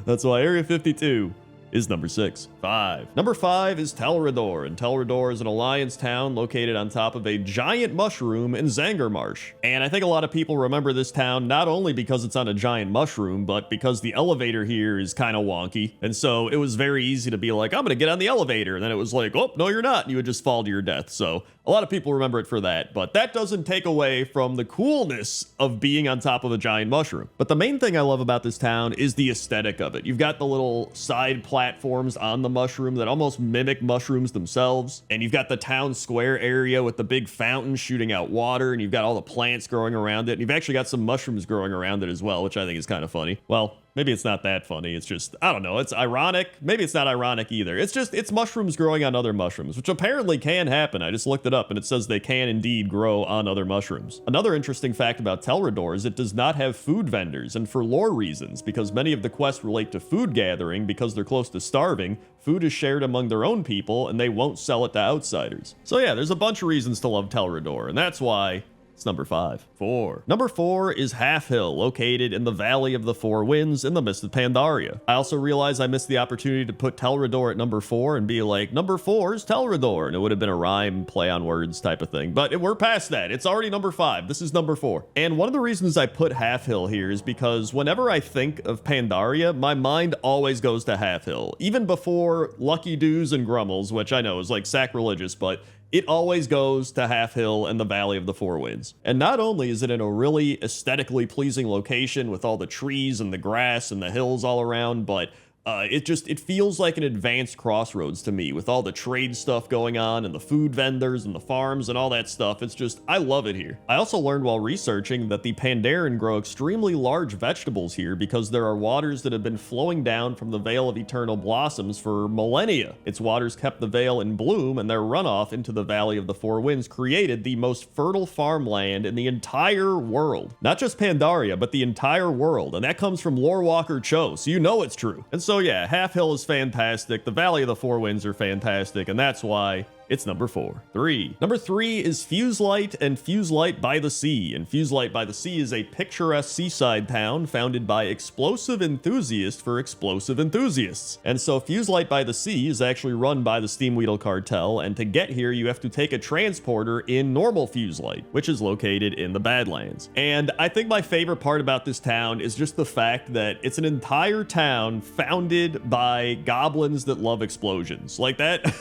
that's why Area 52 is number 6. 5. Number 5 is Tel'Rador, and Tel'Rador is an alliance town located on top of a giant mushroom in Zangarmarsh. And I think a lot of people remember this town not only because it's on a giant mushroom, but because the elevator here is kind of wonky. And so it was very easy to be like, I'm gonna get on the elevator, and then it was like, oh, no, you're not, and you would just fall to your death. So a lot of people remember it for that, but that doesn't take away from the coolness of being on top of a giant mushroom. But the main thing I love about this town is the aesthetic of it. You've got the little side platforms on the mushroom that almost mimic mushrooms themselves, and you've got the town square area with the big fountain shooting out water, and you've got all the plants growing around it, and you've actually got some mushrooms growing around it as well, which I think is kind of funny. Well, maybe it's not that funny. It's just, I don't know. It's ironic. Maybe it's not ironic either. It's just, it's mushrooms growing on other mushrooms, which apparently can happen. I just looked it up and it says they can indeed grow on other mushrooms. Another interesting fact about Tel'Rador is it does not have food vendors, and for lore reasons, because many of the quests relate to food gathering because they're close to starving. Food is shared among their own people and they won't sell it to outsiders. So yeah, there's a bunch of reasons to love Tel'Rador, and that's why it's number 5. 4. Number 4 is Half Hill, located in the Valley of the Four Winds in the Mist of Pandaria. I also realized I missed the opportunity to put Tel'Rador at number 4 and be like, number 4 is Tel'Rador, and it would have been a rhyme, play on words type of thing. But we're past that. It's already number 5. This is number 4. And one of the reasons I put Half Hill here is because whenever I think of Pandaria, my mind always goes to Half Hill. Even before Lucky Doos and Grummels, which I know is like sacrilegious, but it always goes to Half Hill and the Valley of the Four Winds. And not only is it in a really aesthetically pleasing location with all the trees and the grass and the hills all around, but it feels like an advanced Crossroads to me with all the trade stuff going on and the food vendors and the farms and all that stuff. It's just, I love it here. I also learned while researching that the Pandaren grow extremely large vegetables here because there are waters that have been flowing down from the Vale of Eternal Blossoms for millennia. Its waters kept the Vale in bloom, and their runoff into the Valley of the Four Winds created the most fertile farmland in the entire world. Not just Pandaria, but the entire world. And that comes from Lore Walker Cho, so you know it's true. And so yeah, Half Hill is fantastic, the Valley of the Four Winds are fantastic, and that's why it's number 4. 3. Number 3 is Fuselight and Fuselight by the Sea. And Fuselight by the Sea is a picturesque seaside town founded by explosive enthusiasts for explosive enthusiasts. And so Fuselight by the Sea is actually run by the Steamweedle Cartel, and to get here you have to take a transporter in normal Fuselight, which is located in the Badlands. And I think my favorite part about this town is just the fact that it's an entire town founded by goblins that love explosions. Like that...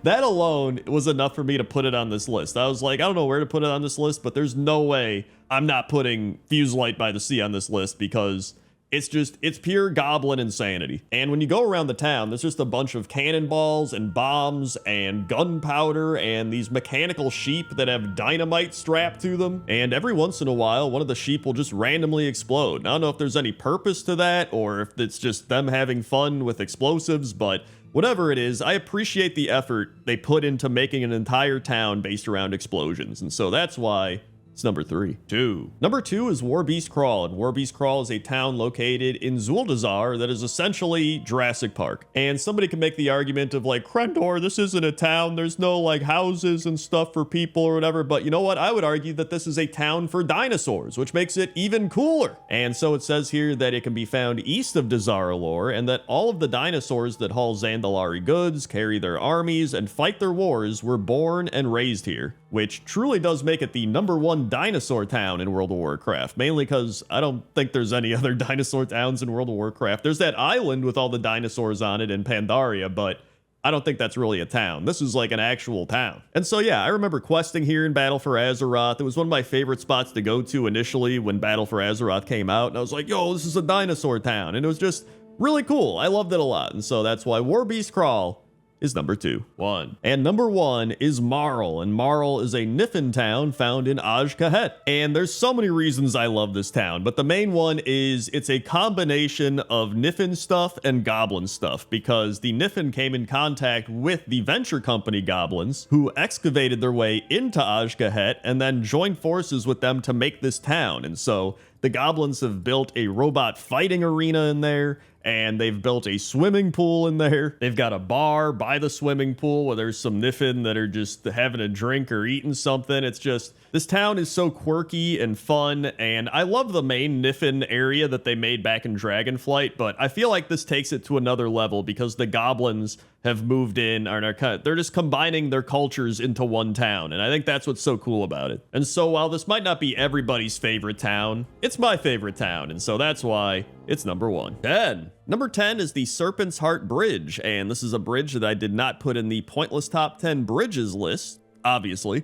That alone was enough for me to put it on this list. I was like, I don't know where to put it on this list, but there's no way I'm not putting Fuselight by the Sea on this list because it's pure goblin insanity. And when you go around the town, there's just a bunch of cannonballs and bombs and gunpowder and these mechanical sheep that have dynamite strapped to them. And every once in a while, one of the sheep will just randomly explode. I don't know if there's any purpose to that or if it's just them having fun with explosives, but whatever it is, I appreciate the effort they put into making an entire town based around explosions, and so that's why it's number 3. 2. Number 2 is Warbeast Crawl, and Warbeast Crawl is a town located in Zuldazar that is essentially Jurassic Park. And somebody can make the argument of like, Crendor, this isn't a town, there's no like houses and stuff for people or whatever, but you know what? I would argue that this is a town for dinosaurs, which makes it even cooler. And so it says here that it can be found east of Dazar'alor, and that all of the dinosaurs that haul Zandalari goods, carry their armies, and fight their wars were born and raised here, which truly does make it the number 1 dinosaur town in World of Warcraft, mainly because I don't think there's any other dinosaur towns in World of Warcraft. There's that island with all the dinosaurs on it in Pandaria, but I don't think that's really a town. This is like an actual town. And so yeah, I remember questing here in Battle for Azeroth. It was one of my favorite spots to go to initially when Battle for Azeroth came out, and I was like, yo, this is a dinosaur town, and it was just really cool. I loved it a lot, and so that's why Warbeast Crawl is number 2. 1. And number 1 is Marl, and Marl is a Niffin town found in Aj-Kahet. And there's so many reasons I love this town, but the main one is it's a combination of Niffin stuff and goblin stuff, because the Niffin came in contact with the venture company goblins, who excavated their way into Aj-Kahet and then joined forces with them to make this town. And so the goblins have built a robot fighting arena in there, and they've built a swimming pool in there. They've got a bar by the swimming pool where there's some Niffin that are just having a drink or eating something. It's just, this town is so quirky and fun, and I love the main Niffin area that they made back in Dragonflight, but I feel like this takes it to another level because the goblins have moved in, and they're just combining their cultures into one town, and I think that's what's so cool about it. And so while this might not be everybody's favorite town, it's my favorite town, and so that's why it's number 1. 10. Number 10 is the Serpent's Heart Bridge, and this is a bridge that I did not put in the pointless top 10 bridges list, obviously.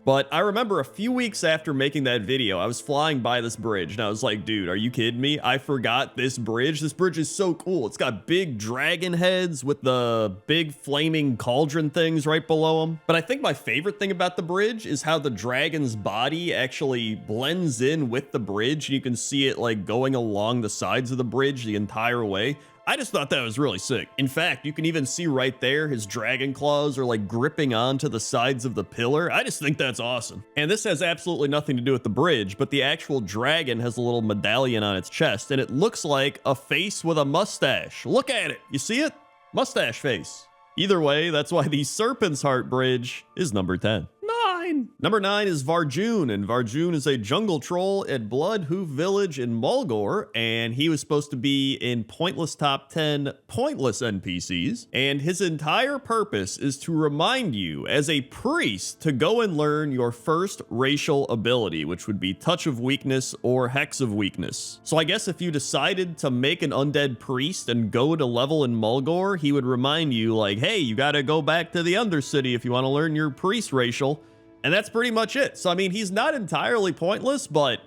But I remember a few weeks after making that video, I was flying by this bridge and I was like, dude, are you kidding me? I forgot this bridge. This bridge is so cool. It's got big dragon heads with the big flaming cauldron things right below them. But I think my favorite thing about the bridge is how the dragon's body actually blends in with the bridge. And you can see it like going along the sides of the bridge the entire way. I just thought that was really sick. In fact, you can even see right there, his dragon claws are like gripping onto the sides of the pillar. I just think that's awesome. And this has absolutely nothing to do with the bridge, but the actual dragon has a little medallion on its chest, and it looks like a face with a mustache. Look at it. You see it? Mustache face. Either way, that's why the Serpent's Heart Bridge is number 10. 9. Number 9 is Varjun, and Varjun is a jungle troll at Bloodhoof Village in Mulgore, and he was supposed to be in pointless top 10 pointless NPCs, and his entire purpose is to remind you as a priest to go and learn your first racial ability, which would be Touch of Weakness or Hex of Weakness. So I guess if you decided to make an undead priest and go to level in Mulgore, he would remind you like, hey, you gotta go back to the Undercity if you want to learn your priest racial. And that's pretty much it. So, I mean, he's not entirely pointless, but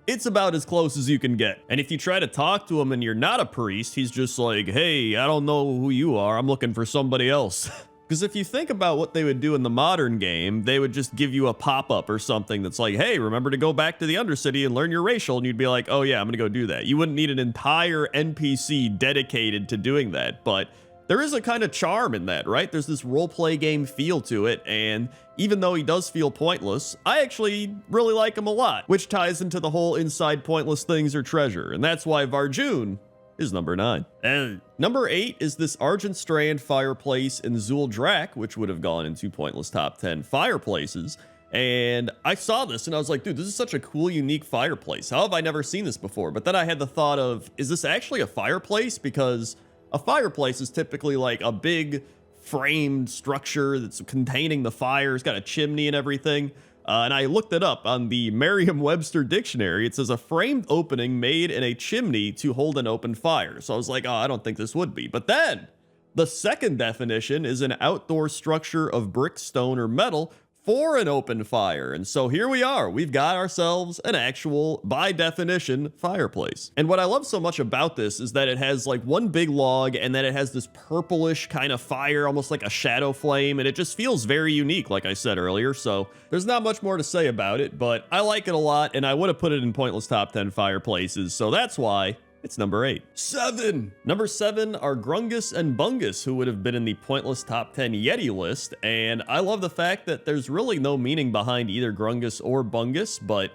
it's about as close as you can get. And if you try to talk to him and you're not a priest, he's just like, hey, I don't know who you are. I'm looking for somebody else. Because if you think about what they would do in the modern game, they would just give you a pop-up or something that's like, hey, remember to go back to the Undercity and learn your racial. And you'd be like, oh yeah, I'm gonna go do that. You wouldn't need an entire NPC dedicated to doing that. But there is a kind of charm in that, right? There's this roleplay game feel to it, and even though he does feel pointless, I actually really like him a lot, which ties into the whole inside pointless things or treasure, and that's why Varjun is number 9. And number 8 is this Argent Strand fireplace in Zuldrak, which would have gone into pointless top 10 fireplaces. And I saw this and I was like, dude, this is such a cool, unique fireplace. How have I never seen this before? But then I had the thought of, is this actually a fireplace? Because a fireplace is typically like a big framed structure that's containing the fire. It's got a chimney and everything. And I looked it up on the Merriam-Webster dictionary. It says a framed opening made in a chimney to hold an open fire. So I was like, oh, I don't think this would be. But then the second definition is an outdoor structure of brick, stone, or metal for an open fire. And so here we are. We've got ourselves an actual, by definition, fireplace. And what I love so much about this is that it has like one big log and then it has this purplish kind of fire, almost like a shadow flame. And it just feels very unique, like I said earlier. So there's not much more to say about it, but I like it a lot. And I would have put it in pointless top 10 fireplaces. So that's why it's number 8. 7. Number 7 are Grungus and Bungus, who would have been in the pointless top 10 Yeti list. And I love the fact that there's really no meaning behind either Grungus or Bungus, but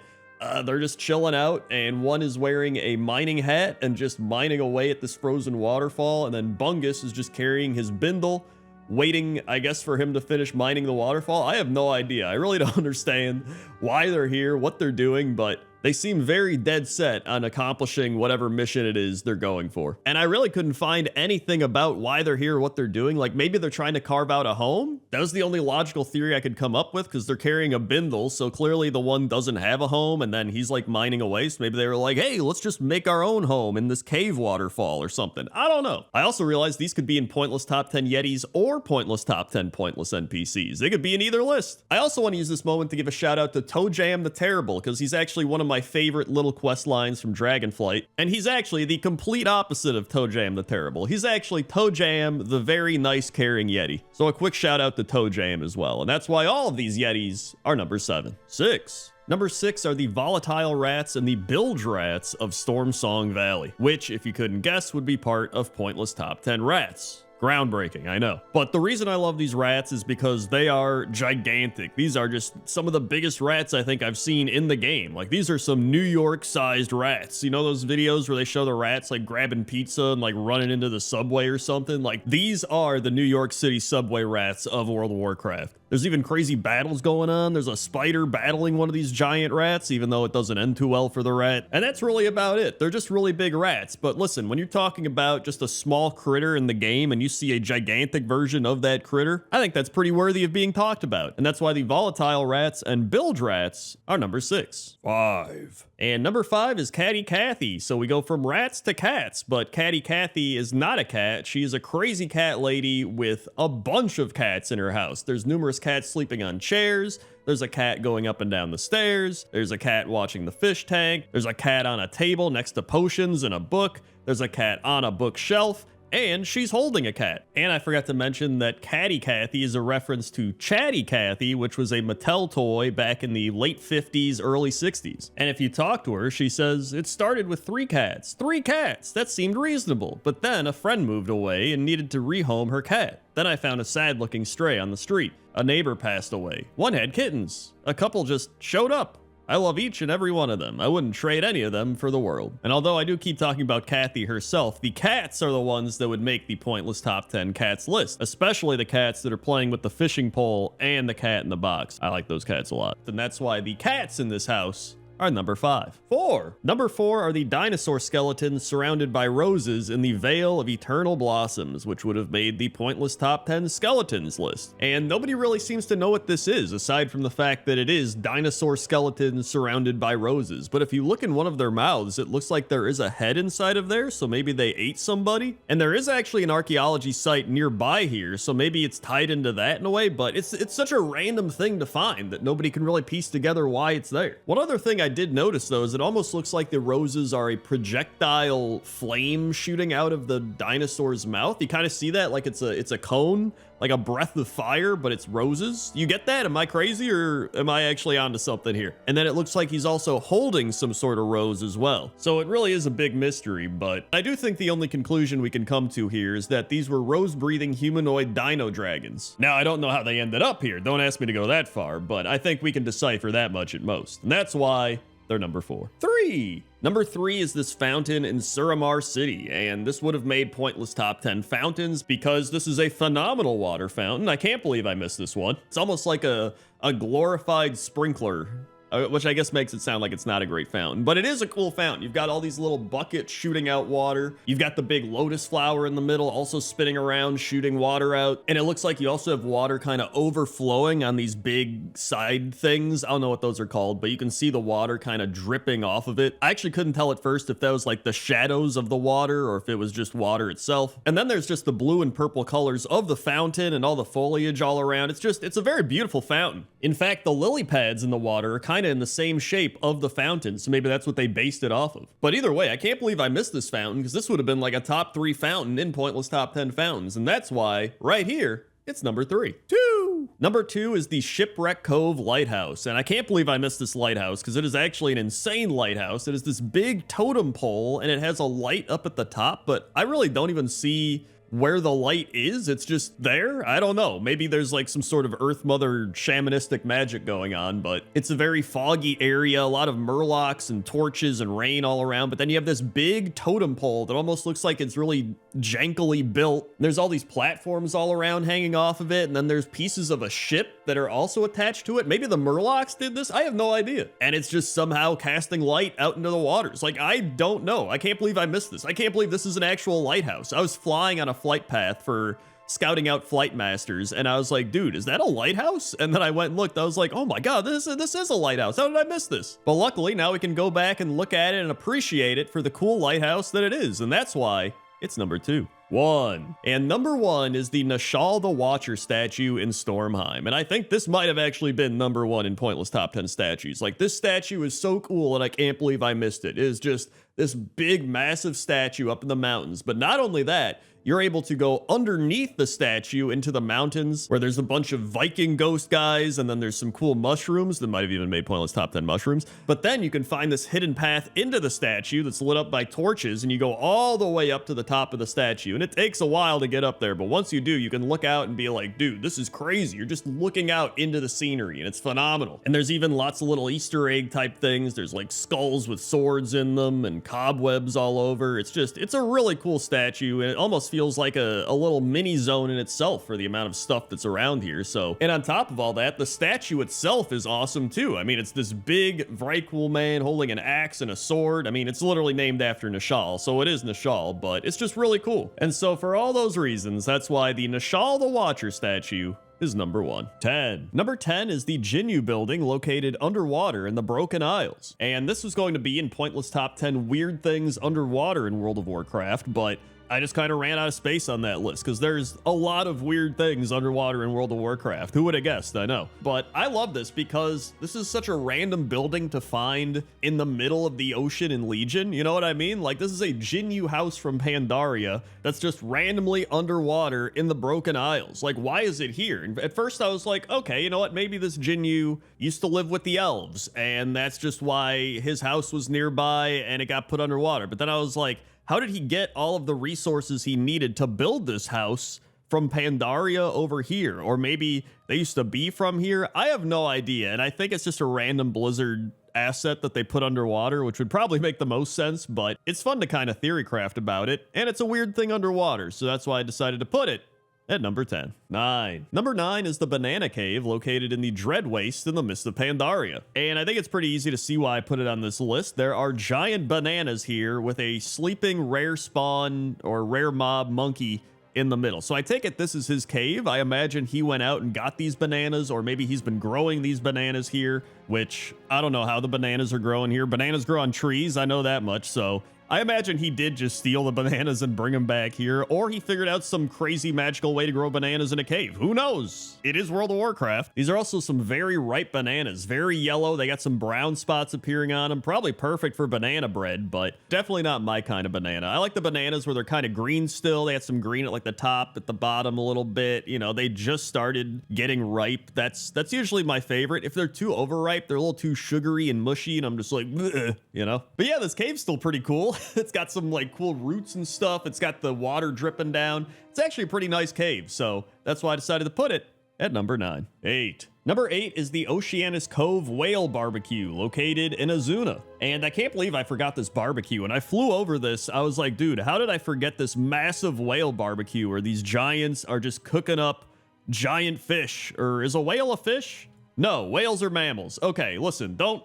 they're just chilling out. And one is wearing a mining hat and just mining away at this frozen waterfall. And then Bungus is just carrying his bindle, waiting, I guess, for him to finish mining the waterfall. I have no idea. I really don't understand why they're here, what they're doing, but they seem very dead set on accomplishing whatever mission it is they're going for. And I really couldn't find anything about why they're here, what they're doing. Like maybe they're trying to carve out a home. That was the only logical theory I could come up with because they're carrying a bindle. So clearly the one doesn't have a home and then he's like mining away. So maybe they were like, hey, let's just make our own home in this cave waterfall or something. I don't know. I also realized these could be in pointless top 10 Yetis or pointless top 10 pointless NPCs. They could be in either list. I also want to use this moment to give a shout out to ToeJam the Terrible because he's actually one of my favorite little quest lines from Dragonflight, and he's actually the complete opposite of ToeJam the Terrible. He's actually ToeJam, the very nice, caring Yeti. So a quick shout out to ToeJam as well, and that's why all of these Yetis are number 7. 6. Number 6 are the volatile rats and the bilge rats of Stormsong Valley, which, if you couldn't guess, would be part of pointless top 10 rats. Groundbreaking, I know. But the reason I love these rats is because they are gigantic. These are just some of the biggest rats I think I've seen in the game. Like, these are some New York-sized rats. You know those videos where they show the rats like grabbing pizza and like running into the subway or something? Like, these are the New York City subway rats of World of Warcraft. There's even crazy battles going on. There's a spider battling one of these giant rats, even though it doesn't end too well for the rat. And that's really about it. They're just really big rats. But listen, when you're talking about just a small critter in the game and you see a gigantic version of that critter, I think that's pretty worthy of being talked about. And that's why the volatile rats and bilge rats are number 6. 5. And number 5 is Catty Cathy. So we go from rats to cats, but Catty Cathy is not a cat. She is a crazy cat lady with a bunch of cats in her house. There's numerous cats sleeping on chairs. There's a cat going up and down the stairs. There's a cat watching the fish tank. There's a cat on a table next to potions and a book. There's a cat on a bookshelf. And she's holding a cat. And I forgot to mention that Catty Cathy is a reference to Chatty Cathy, which was a Mattel toy back in the late 50s, early 60s. And if you talk to her, she says, it started with 3 cats. 3 cats! That seemed reasonable. But then a friend moved away and needed to rehome her cat. Then I found a sad-looking stray on the street. A neighbor passed away. One had kittens. A couple just showed up. I love each and every one of them. I wouldn't trade any of them for the world. And although I do keep talking about Cathy herself, the cats are the ones that would make the pointless top 10 cats list, especially the cats that are playing with the fishing pole and the cat in the box. I like those cats a lot. And that's why the cats in this house are number 5. 4. Number 4 are the dinosaur skeletons surrounded by roses in the Vale of Eternal Blossoms, which would have made the pointless top 10 skeletons list. And nobody really seems to know what this is, aside from the fact that it is dinosaur skeletons surrounded by roses. But if you look in one of their mouths, it looks like there is a head inside of there, so maybe they ate somebody. And there is actually an archaeology site nearby here, so maybe it's tied into that in a way, but it's such a random thing to find that nobody can really piece together why it's there. One other thing I did notice though is it almost looks like the roses are a projectile flame shooting out of the dinosaur's mouth. You kind of see that like it's a cone, like a breath of fire, but it's roses. You get that? Am I crazy or am I actually onto something here? And then it looks like he's also holding some sort of rose as well. So it really is a big mystery, but I do think the only conclusion we can come to here is that these were rose-breathing humanoid dino dragons. Now, I don't know how they ended up here. Don't ask me to go that far, but I think we can decipher that much at most. And that's why they're number 4. 3. Number 3 is this fountain in Suramar City, and this would have made pointless top 10 fountains because this is a phenomenal water fountain. I can't believe I missed this one. It's almost like a glorified sprinkler, which I guess makes it sound like it's not a great fountain, but it is a cool fountain. You've got all these little buckets shooting out water. You've got the big lotus flower in the middle, also spinning around, shooting water out. And it looks like you also have water kind of overflowing on these big side things. I don't know what those are called, but you can see the water kind of dripping off of it. I actually couldn't tell at first if that was like the shadows of the water or if it was just water itself. And then there's just the blue and purple colors of the fountain and all the foliage all around. It's a very beautiful fountain. In fact, the lily pads in the water are kind of in the same shape of the fountain, so maybe that's what they based it off of. But either way, I can't believe I missed this fountain because this would have been like a top 3 fountain in pointless top 10 fountains, and that's why right here it's number 3. 2. Number 2 is the Shipwreck Cove Lighthouse, and I can't believe I missed this lighthouse because it is actually an insane lighthouse. It is this big totem pole and it has a light up at the top, but I really don't even see where the light is. It's just there. I don't know. Maybe there's like some sort of Earth Mother shamanistic magic going on, but it's a very foggy area, a lot of murlocs and torches and rain all around. But then you have this big totem pole that almost looks like it's really jankily built. There's all these platforms all around hanging off of it. And then there's pieces of a ship that are also attached to it. Maybe the murlocs did this. I have no idea. And it's just somehow casting light out into the waters. Like, I don't know. I can't believe I missed this. I can't believe this is an actual lighthouse. I was flying on a flight path for scouting out flight masters, and I was like, dude, is that a lighthouse? And then I went and looked. I was like, oh my god, this is a lighthouse. How did I miss this? But luckily now we can go back and look at it and appreciate it for the cool lighthouse that it is, and that's why it's number 2. 1. And number 1 is the Nashal the Watcher statue in Stormheim. And I think this might have actually been number 1 in pointless top 10 statues. Like, this statue is so cool and I can't believe I missed it. It is just this big, massive statue up in the mountains. But not only that, you're able to go underneath the statue into the mountains where there's a bunch of Viking ghost guys, and then there's some cool mushrooms that might have even made pointless top 10 mushrooms. But then you can find this hidden path into the statue that's lit up by torches, and you go all the way up to the top of the statue. And it takes a while to get up there, but once you do, you can look out and be like, dude, this is crazy. You're just looking out into the scenery, and it's phenomenal. And there's even lots of little Easter egg type things. There's like skulls with swords in them and cobwebs all over. It's a really cool statue, and it almost feels like a little mini zone in itself for the amount of stuff that's around here. So, and on top of all that, the statue itself is awesome too. I mean, it's this big Vrykul man holding an axe and a sword. I mean, it's literally named after Nishal, so it is Nishal, but it's just really cool. And so for all those reasons, that's why the Nishal the Watcher statue is number 1. 10. Number 10 is the Jinyu building located underwater in the Broken Isles. And this was going to be in Pointless Top 10 weird things underwater in World of Warcraft, but I just kind of ran out of space on that list because there's a lot of weird things underwater in World of Warcraft. Who would have guessed? I know. But I love this because this is such a random building to find in the middle of the ocean in Legion. You know what I mean? Like, this is a Jinyu house from Pandaria that's just randomly underwater in the Broken Isles. Like, why is it here? And at first I was like, okay, you know what? Maybe this Jinyu used to live with the elves, and that's just why his house was nearby and it got put underwater. But then I was like, how did he get all of the resources he needed to build this house from Pandaria over here? Or maybe they used to be from here? I have no idea. And I think it's just a random Blizzard asset that they put underwater, which would probably make the most sense, but it's fun to kind of theory craft about it. And it's a weird thing underwater, so that's why I decided to put it at number 10. 9. Number 9 is the Banana Cave located in the Dread Waste in the Mist of Pandaria. And I think it's pretty easy to see why I put it on this list. There are giant bananas here with a sleeping rare spawn or rare mob monkey in the middle. So I take it this is his cave. I imagine he went out and got these bananas, or maybe he's been growing these bananas here, which I don't know how the bananas are growing here. Bananas grow on trees, I know that much, so I imagine he did just steal the bananas and bring them back here, or he figured out some crazy magical way to grow bananas in a cave. Who knows? It is World of Warcraft. These are also some very ripe bananas, very yellow. They got some brown spots appearing on them, probably perfect for banana bread, but definitely not my kind of banana. I like the bananas where they're kind of green still. They had some green at like the top, at the bottom a little bit. You know, they just started getting ripe. That's usually my favorite. If they're too overripe, they're a little too sugary and mushy, and I'm just like, bleh, you know? But yeah, this cave's still pretty cool. It's got some like cool roots and stuff. It's got the water dripping down. It's actually a pretty nice cave, so that's why I decided to put it at number 9. 8. Number 8 is the Oceanus Cove Whale Barbecue located in Azuna. And I can't believe I forgot this barbecue. When I flew over this, I was like, dude, how did I forget this massive whale barbecue where these giants are just cooking up giant fish? Or is a whale a fish? No, whales are mammals. Okay, listen, don't...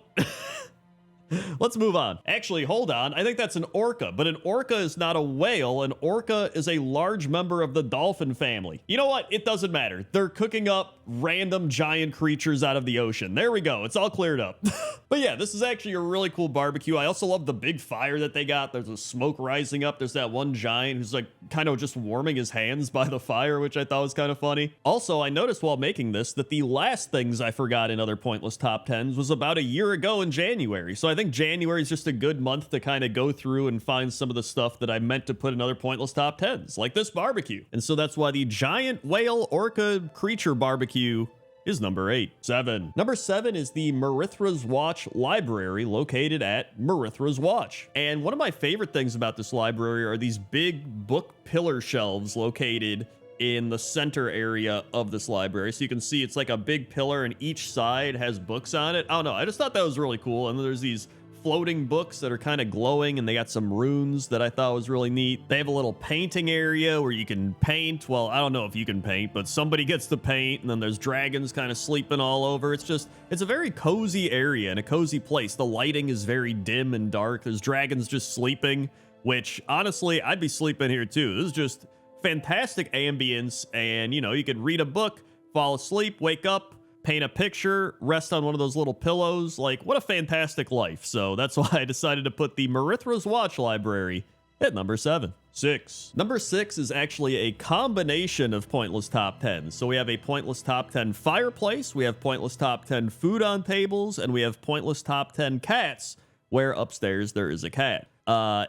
Let's move on. Actually, hold on. I think that's an orca, but an orca is not a whale. An orca is a large member of the dolphin family. You know what? It doesn't matter. They're cooking up random giant creatures out of the ocean. There we go. It's all cleared up. But yeah, this is actually a really cool barbecue. I also love the big fire that they got. There's a smoke rising up. There's that one giant who's like kind of just warming his hands by the fire, which I thought was kind of funny. Also, I noticed while making this that the last things I forgot in other pointless top 10s was about a year ago in January. So I think January is just a good month to kind of go through and find some of the stuff that I meant to put in other pointless top 10s, like this barbecue. And so that's why the giant whale orca creature barbecue is number 8. 7. Number 7 is the Marithra's Watch library located at Marithra's Watch. And one of my favorite things about this library are these big book pillar shelves located in the center area of this library. So you can see it's like a big pillar and each side has books on it. I don't know. I just thought that was really cool. And then there's these floating books that are kind of glowing and they got some runes that I thought was really neat. They have a little painting area where you can paint. Well, I don't know if you can paint, but somebody gets to paint, and then there's dragons kind of sleeping all over. It's a very cozy area and a cozy place. The lighting is very dim and dark. There's dragons just sleeping, which honestly, I'd be sleeping here too. This is just fantastic ambience, and you know, you could read a book, fall asleep, wake up, paint a picture, rest on one of those little pillows. Like, what a fantastic life. So that's why I decided to put the Marithra's Watch library at number 7. 6. Number 6 is actually a combination of pointless top 10s. So we have a pointless top 10 fireplace, we have pointless top 10 food on tables, and we have pointless top 10 cats, where upstairs there is a cat.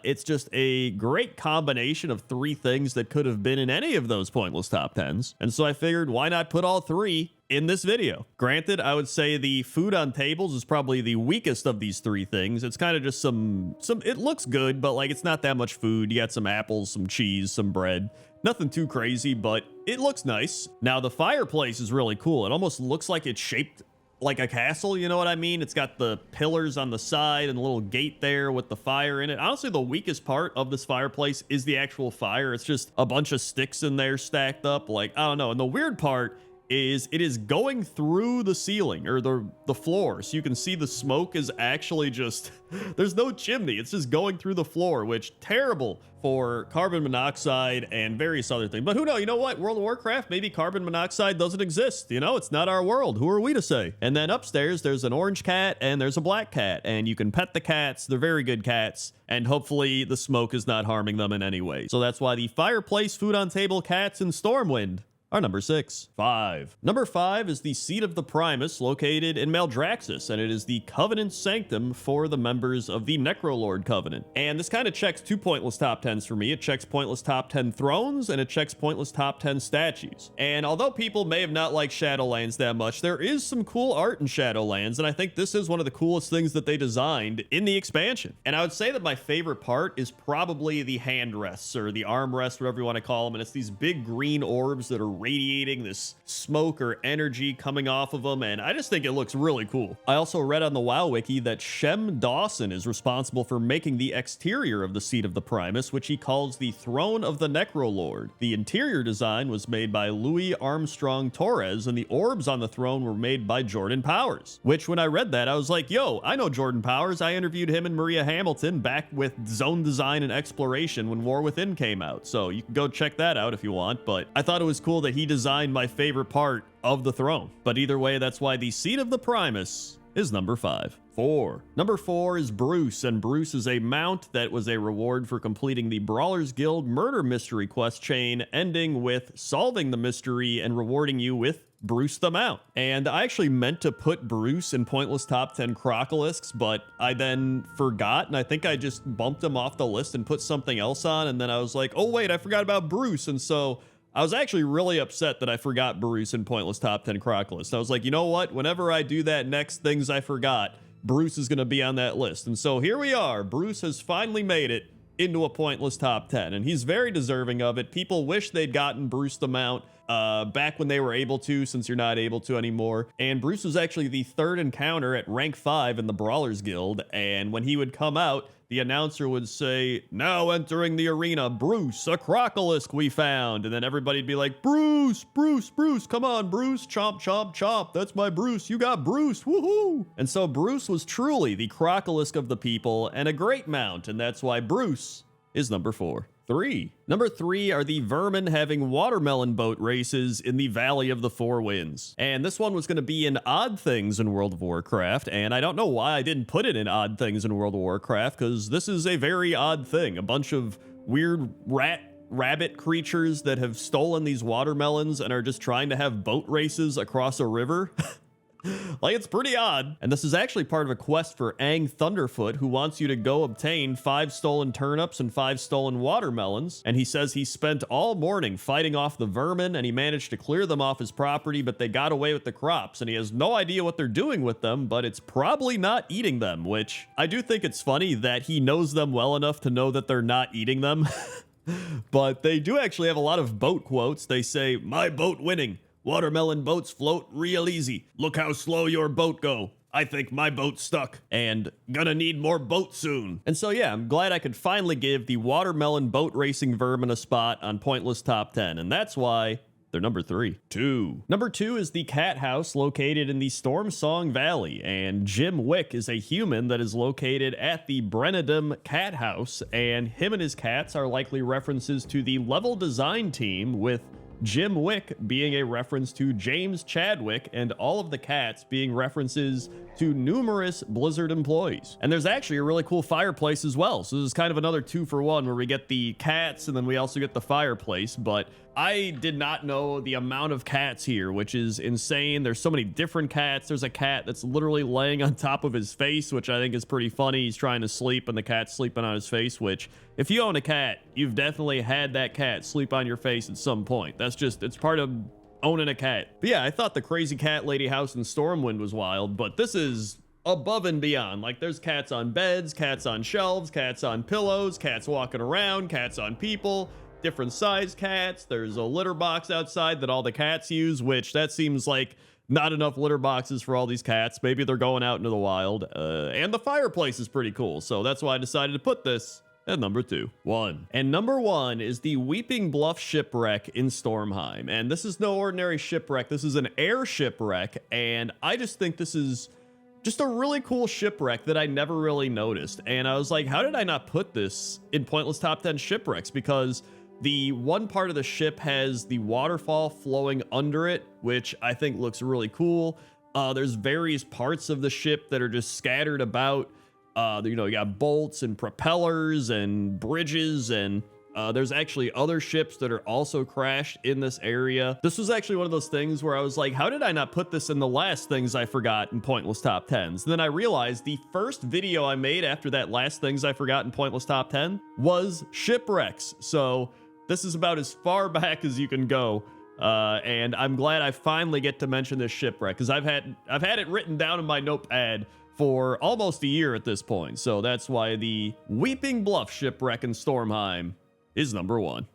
It's just a great combination of three things that could have been in any of those pointless top 10s. And so I figured, why not put all three in this video? Granted, I would say the food on tables is probably the weakest of these three things. It's kind of just some, it looks good, but like it's not that much food. You got some apples, some cheese, some bread. Nothing too crazy, but it looks nice. Now the fireplace is really cool. It almost looks like it's shaped like a castle, you know what I mean? It's got the pillars on the side and a little gate there with the fire in it. Honestly, the weakest part of this fireplace is the actual fire. It's just a bunch of sticks in there stacked up. Like, I don't know. And the weird part is it is going through the ceiling or the floor. So you can see the smoke is actually just, there's no chimney. It's just going through the floor, which terrible for carbon monoxide and various other things. But who knows? You know what? World of Warcraft, maybe carbon monoxide doesn't exist. You know, it's not our world. Who are we to say? And then upstairs, there's an orange cat and there's a black cat. And you can pet the cats. They're very good cats. And hopefully the smoke is not harming them in any way. So that's why the fireplace, food on table, cats, and Stormwind are number 6. 5. Number 5 is the seat of the Primus located in Maldraxxus, and it is the Covenant Sanctum for the members of the Necrolord Covenant. And this kind of checks 2 pointless top 10s for me. It checks pointless top 10 thrones, and it checks pointless top 10 statues. And although people may have not liked Shadowlands that much, there is some cool art in Shadowlands, and I think this is one of the coolest things that they designed in the expansion. And I would say that my favorite part is probably the hand rests, or the arm rests, whatever you want to call them, and it's these big green orbs that are radiating this smoke or energy coming off of them, and I just think it looks really cool. I also read on the WoW wiki that Shem Dawson is responsible for making the exterior of the seat of the Primus, which he calls the Throne of the Necrolord. The interior design was made by Louis Armstrong Torres, and the orbs on the throne were made by Jordan Powers, which when I read that, I was like, yo, I know Jordan Powers. I interviewed him and Maria Hamilton back with Zone Design and Exploration when War Within came out, so you can go check that out if you want. But I thought it was cool that he designed my favorite part of the throne. But either way, that's why the seat of the Primus is number 5. 4. Number 4 is Bruce, and Bruce is a mount that was a reward for completing the Brawlers Guild murder mystery quest chain, ending with solving the mystery and rewarding you with Bruce the Mount. And I actually meant to put Bruce in pointless top 10 Crocolisks, but I then forgot, and I think I just bumped him off the list and put something else on, and then I was like, oh wait, I forgot about Bruce, and so I was actually really upset that I forgot Bruce in pointless top 10 Crocolis. I was like, you know what? Whenever I do that next things I forgot, Bruce is going to be on that list. And so here we are. Bruce has finally made it into a pointless top 10, and he's very deserving of it. People wish they'd gotten Bruce the Mount back when they were able to, since you're not able to anymore. And Bruce was actually the third encounter at rank 5 in the Brawlers Guild, and when he would come out, the announcer would say, now entering the arena, Bruce, a Crocolisk we found. And then everybody'd be like, Bruce, Bruce, Bruce, come on, Bruce, chomp, chomp, chomp. That's my Bruce. You got Bruce, woohoo. And so Bruce was truly the Crocolisk of the people and a great mount. And that's why Bruce is number 4. 3. Number 3 are the vermin having watermelon boat races in the Valley of the Four Winds. And this one was going to be in Odd Things in World of Warcraft, and I don't know why I didn't put it in Odd Things in World of Warcraft, because this is a very odd thing. A bunch of weird rabbit creatures that have stolen these watermelons and are just trying to have boat races across a river. Like, it's pretty odd. And this is actually part of a quest for Aang Thunderfoot, who wants you to go obtain 5 stolen turnips and 5 stolen watermelons. And he says he spent all morning fighting off the vermin, and he managed to clear them off his property, but they got away with the crops, and he has no idea what they're doing with them, but it's probably not eating them, which I do think it's funny that he knows them well enough to know that they're not eating them. But they do actually have a lot of boat quotes. They say, my boat winning. Watermelon boats float real easy. Look how slow your boat go. I think my boat's stuck and gonna need more boats soon. And so yeah, I'm glad I could finally give the watermelon boat racing vermin a spot on pointless top 10, and that's why they're number 3. 2. Number 2 is the cat house located in the Storm Song Valley, and Jim Wick is a human that is located at the Brenadum Cat House, and him and his cats are likely references to the level design team, with Jim Wick being a reference to James Chadwick, and all of the cats being references to numerous Blizzard employees. And there's actually a really cool fireplace as well. So this is kind of another 2-for-1 where we get the cats and then we also get the fireplace. But I did not know the amount of cats here, which is insane. There's so many different cats. There's a cat that's literally laying on top of his face, which I think is pretty funny. He's trying to sleep and the cat's sleeping on his face, which if you own a cat, you've definitely had that cat sleep on your face at some point. That's just, it's part of owning a cat. But yeah, I thought the crazy cat lady house in Stormwind was wild, but this is above and beyond. Like, there's cats on beds, cats on shelves, cats on pillows, cats walking around, cats on people, different size cats. There's a litter box outside that all the cats use, which that seems like not enough litter boxes for all these cats. Maybe they're going out into the wild. And the fireplace is pretty cool, so that's why I decided to put this at number 2. And number 1 is the Weeping Bluff Shipwreck in Stormheim. And this is no ordinary shipwreck. This is an air shipwreck, and I just think this is just a really cool shipwreck that I never really noticed. And I was like, how did I not put this in Pointless Top 10 Shipwrecks? Because the one part of the ship has the waterfall flowing under it, which I think looks really cool. There's various parts of the ship that are just scattered about. You know, you got bolts and propellers and bridges, and there's actually other ships that are also crashed in this area. This was actually one of those things where I was like, how did I not put this in the last things I forgot in Pointless Top 10s? And then I realized the first video I made after that last things I forgot in Pointless Top 10 was shipwrecks. So this is about as far back as you can go. And I'm glad I finally get to mention this shipwreck, because I've had it written down in my notepad for almost a year at this point. So that's why the Weeping Bluff Shipwreck in Stormheim is number 1.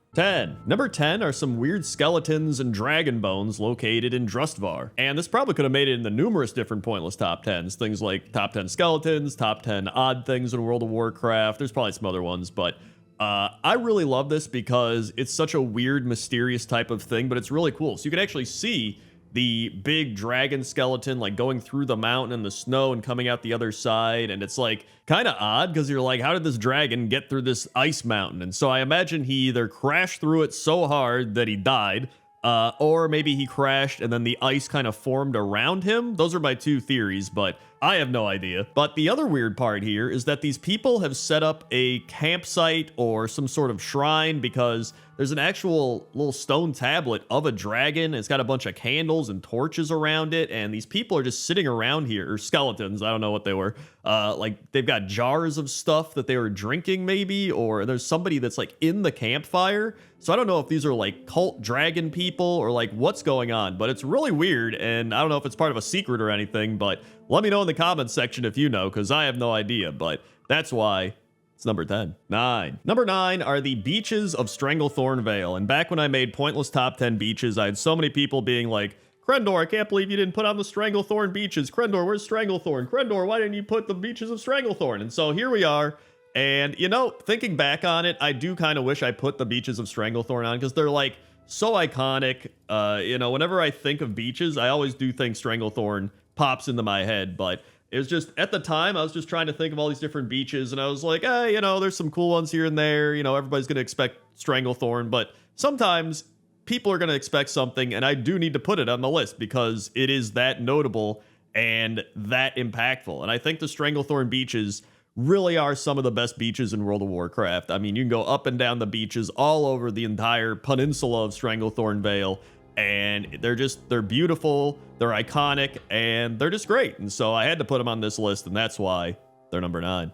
Number 10 are some weird skeletons and dragon bones located in Drustvar. And this probably could have made it in the numerous different Pointless Top 10s. Things like top 10 skeletons, top 10 odd things in World of Warcraft. There's probably some other ones, but I really love this because it's such a weird, mysterious type of thing, but it's really cool. So you can actually see the big dragon skeleton like going through the mountain and the snow and coming out the other side, and it's like kind of odd because you're like, how did this dragon get through this ice mountain? And so I imagine he either crashed through it so hard that he died, or maybe he crashed and then the ice kind of formed around him. Those are my 2 theories, but I have no idea. But the other weird part here is that these people have set up a campsite or some sort of shrine, because there's an actual little stone tablet of a dragon. It's got a bunch of candles and torches around it, and these people are just sitting around here, or skeletons, I don't know what they were. Like, they've got jars of stuff that they were drinking maybe, or there's somebody that's like in the campfire. So I don't know if these are like cult dragon people or like what's going on, but it's really weird, and I don't know if it's part of a secret or anything, but let me know in the comments section if you know, because I have no idea, but that's why it's number 10. Number 9 are the beaches of Stranglethorn Vale. And back when I made Pointless Top 10 beaches, I had so many people being like, Crendor, I can't believe you didn't put on the Stranglethorn beaches. Crendor, where's Stranglethorn? Crendor, why didn't you put the beaches of Stranglethorn? And so here we are. And, you know, thinking back on it, I do kind of wish I put the beaches of Stranglethorn on, because they're like so iconic. You know, whenever I think of beaches, I always do think Stranglethorn pops into my head, but it was just, at the time, I was just trying to think of all these different beaches, and I was like, you know, there's some cool ones here and there. You know, everybody's going to expect Stranglethorn, but sometimes people are going to expect something, and I do need to put it on the list because it is that notable and that impactful. And I think the Stranglethorn beaches really are some of the best beaches in World of Warcraft. I mean, you can go up and down the beaches all over the entire peninsula of Stranglethorn Vale, and they're beautiful, they're iconic, and they're just great. And so I had to put them on this list, and that's why they're number 9.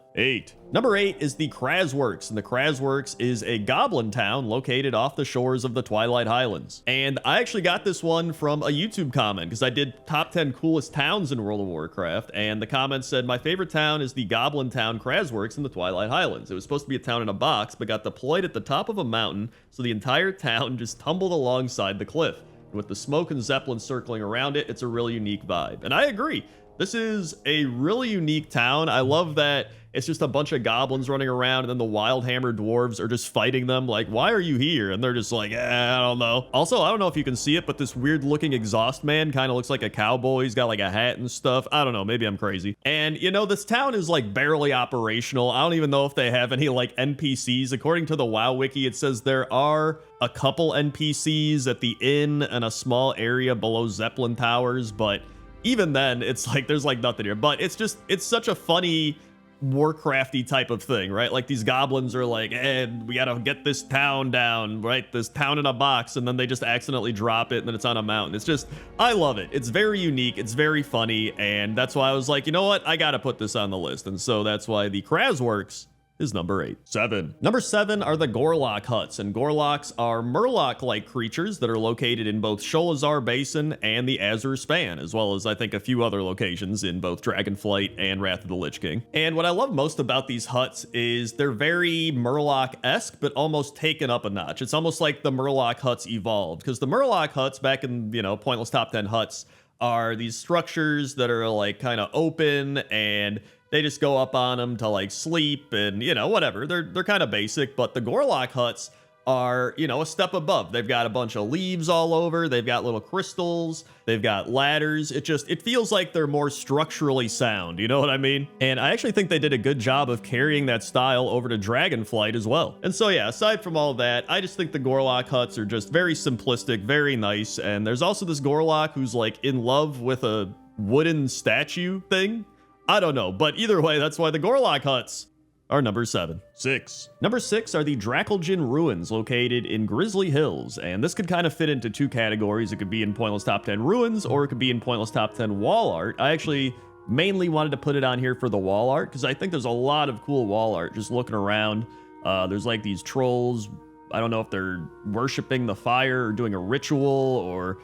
Number 8 is the Krasworks, and the Krasworks is a goblin town located off the shores of the Twilight Highlands. And I actually got this one from a YouTube comment, because I did top 10 coolest towns in World of Warcraft, and the comment said, my favorite town is the goblin town Krasworks in the Twilight Highlands. It was supposed to be a town in a box, but got deployed at the top of a mountain, so the entire town just tumbled alongside the cliff. With the smoke and zeppelin circling around it, it's a really unique vibe. And I agree. This is a really unique town. I love that it's just a bunch of goblins running around, and then the Wildhammer dwarves are just fighting them. Like, why are you here? And they're just like, I don't know. Also, I don't know if you can see it, but this weird looking exhaust man kind of looks like a cowboy. He's got like a hat and stuff. I don't know. Maybe I'm crazy. And, you know, this town is like barely operational. I don't even know if they have any like NPCs. According to the WoW wiki, it says there are a couple NPCs at the inn and a small area below Zeppelin Towers, but even then, it's like there's like nothing here. But it's such a funny Warcrafty type of thing, right? Like these goblins are like, hey, we gotta get this town down, right? This town in a box, and then they just accidentally drop it, and then it's on a mountain. It's just, I love it. It's very unique, it's very funny, and that's why I was like, you know what? I gotta put this on the list, and so that's why the Krasworks is number 8. 7. Number 7 are the Gorlock huts, and Gorlocks are Murloc-like creatures that are located in both Sholazar Basin and the Azure Span, as well as I think a few other locations in both Dragonflight and Wrath of the Lich King. And what I love most about these huts is they're very Murloc-esque, but almost taken up a notch. It's almost like the Murloc huts evolved, because the Murloc huts back in, Pointless Top 10 huts are these structures that are like kind of open, and they just go up on them to like sleep and, whatever. They're kind of basic, but the Gorlock huts are, a step above. They've got a bunch of leaves all over. They've got little crystals. They've got ladders. It feels like they're more structurally sound. You know what I mean? And I actually think they did a good job of carrying that style over to Dragonflight as well. And so, yeah, aside from all that, I just think the Gorlock huts are just very simplistic, very nice. And there's also this Gorlock who's like in love with a wooden statue thing. I don't know, but either way, that's why the Gorlock huts are number 7. 6. Number 6 are the Drakeljin Ruins, located in Grizzly Hills, and this could kind of fit into 2 categories. It could be in Pointless Top 10 Ruins, or it could be in Pointless Top 10 Wall Art. I actually mainly wanted to put it on here for the wall art, because I think there's a lot of cool wall art just looking around. There's like these trolls. I don't know if they're worshiping the fire or doing a ritual or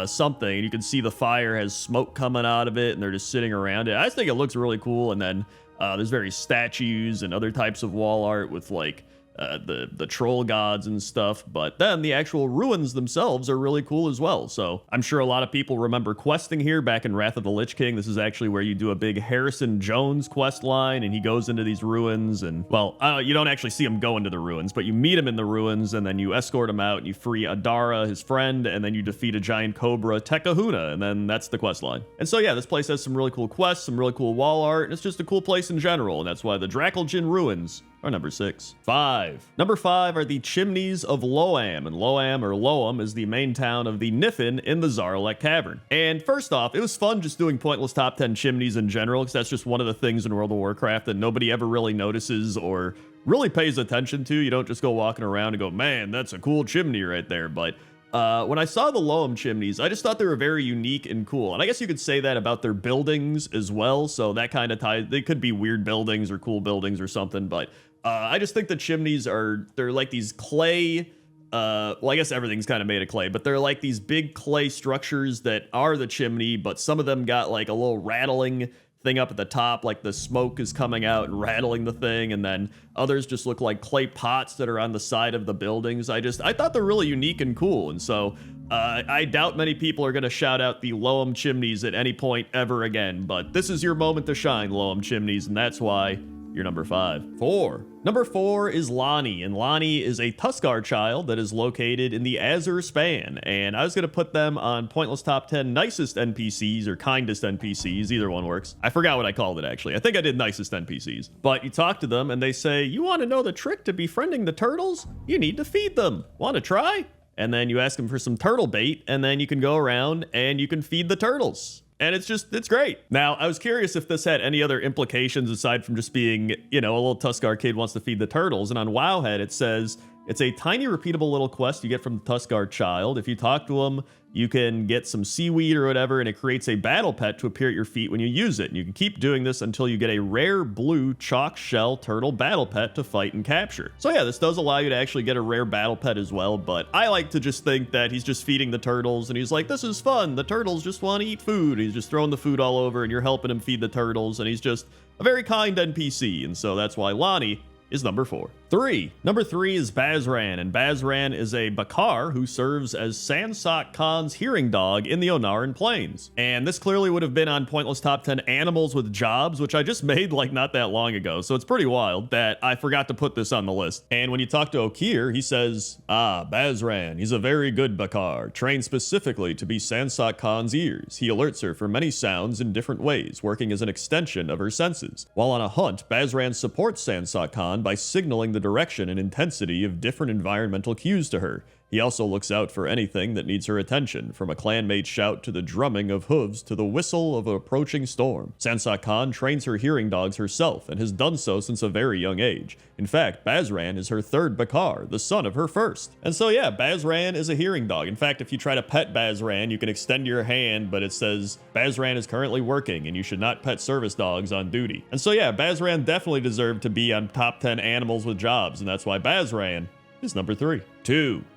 something, and you can see the fire has smoke coming out of it, and they're just sitting around it. I just think it looks really cool. And then there's various statues and other types of wall art with like the troll gods and stuff, but then the actual ruins themselves are really cool as well. So I'm sure a lot of people remember questing here back in Wrath of the Lich King. This is actually where you do a big Harrison Jones quest line, and he goes into these ruins, and well, you don't actually see him go into the ruins, but you meet him in the ruins, and then you escort him out, and you free Adara, his friend, and then you defeat a giant cobra, Tekahuna, and then that's the quest line. And so yeah, this place has some really cool quests, some really cool wall art, and it's just a cool place in general, and that's why the Drakeljin Ruins are number 6. 5. Number 5 are the Chimneys of Loam, and Loam, or Loam, is the main town of the Niffin in the Zarlek Cavern. And first off, it was fun just doing Pointless Top 10 chimneys in general, because that's just one of the things in World of Warcraft that nobody ever really notices or really pays attention to. You don't just go walking around and go, man, that's a cool chimney right there. But when I saw the Loam chimneys, I just thought they were very unique and cool. And I guess you could say that about their buildings as well. So that kind of ties, they could be weird buildings or cool buildings or something, but I just think the chimneys they're like these clay, well, I guess everything's kind of made of clay, but they're like these big clay structures that are the chimney, but some of them got like a little rattling thing up at the top, like the smoke is coming out and rattling the thing, and then others just look like clay pots that are on the side of the buildings. I thought they're really unique and cool, and so I doubt many people are going to shout out the Loam chimneys at any point ever again, but this is your moment to shine, Loam chimneys, and that's why you're number 5. 4. Number 4 is Lonnie, and Lonnie is a Tuskar child that is located in the Azure Span, and I was going to put them on Pointless Top 10 Nicest NPCs or Kindest NPCs, either one works. I forgot what I called it actually. I think I did Nicest NPCs. But you talk to them and they say, you want to know the trick to befriending the turtles? You need to feed them. Want to try? And then you ask them for some turtle bait, and then you can go around and you can feed the turtles. And it's great. Now, I was curious if this had any other implications aside from just being, a little Tuskar kid wants to feed the turtles. And on Wowhead, it says, it's a tiny, repeatable little quest you get from the Tuskar child. If you talk to him, you can get some seaweed or whatever, and it creates a battle pet to appear at your feet when you use it. And you can keep doing this until you get a rare blue chalk shell turtle battle pet to fight and capture. So yeah, this does allow you to actually get a rare battle pet as well, but I like to just think that he's just feeding the turtles, and he's like, this is fun. The turtles just want to eat food. He's just throwing the food all over, and you're helping him feed the turtles, and he's just a very kind NPC, and so that's why Lonnie is number 4. 3. Number 3 is Bazran, and Bazran is a Bakar who serves as Sansok Khan's hearing dog in the Onaran Plains. And this clearly would have been on Pointless Top 10 Animals with Jobs, which I just made like not that long ago, so it's pretty wild that I forgot to put this on the list. And when you talk to Okir, he says, Bazran, he's a very good Bakar, trained specifically to be Sansok Khan's ears. He alerts her for many sounds in different ways, working as an extension of her senses. While on a hunt, Bazran supports Sansok Khan by signaling the direction and intensity of different environmental cues to her. He also looks out for anything that needs her attention, from a clanmate's shout to the drumming of hooves to the whistle of an approaching storm. Sansa Khan trains her hearing dogs herself and has done so since a very young age. In fact, Bazran is her third Bakar, the son of her first. And so yeah, Bazran is a hearing dog. In fact, if you try to pet Bazran, you can extend your hand, but it says Bazran is currently working and you should not pet service dogs on duty. And so yeah, Bazran definitely deserved to be on top 10 animals with jobs, and that's why Bazran is number 3.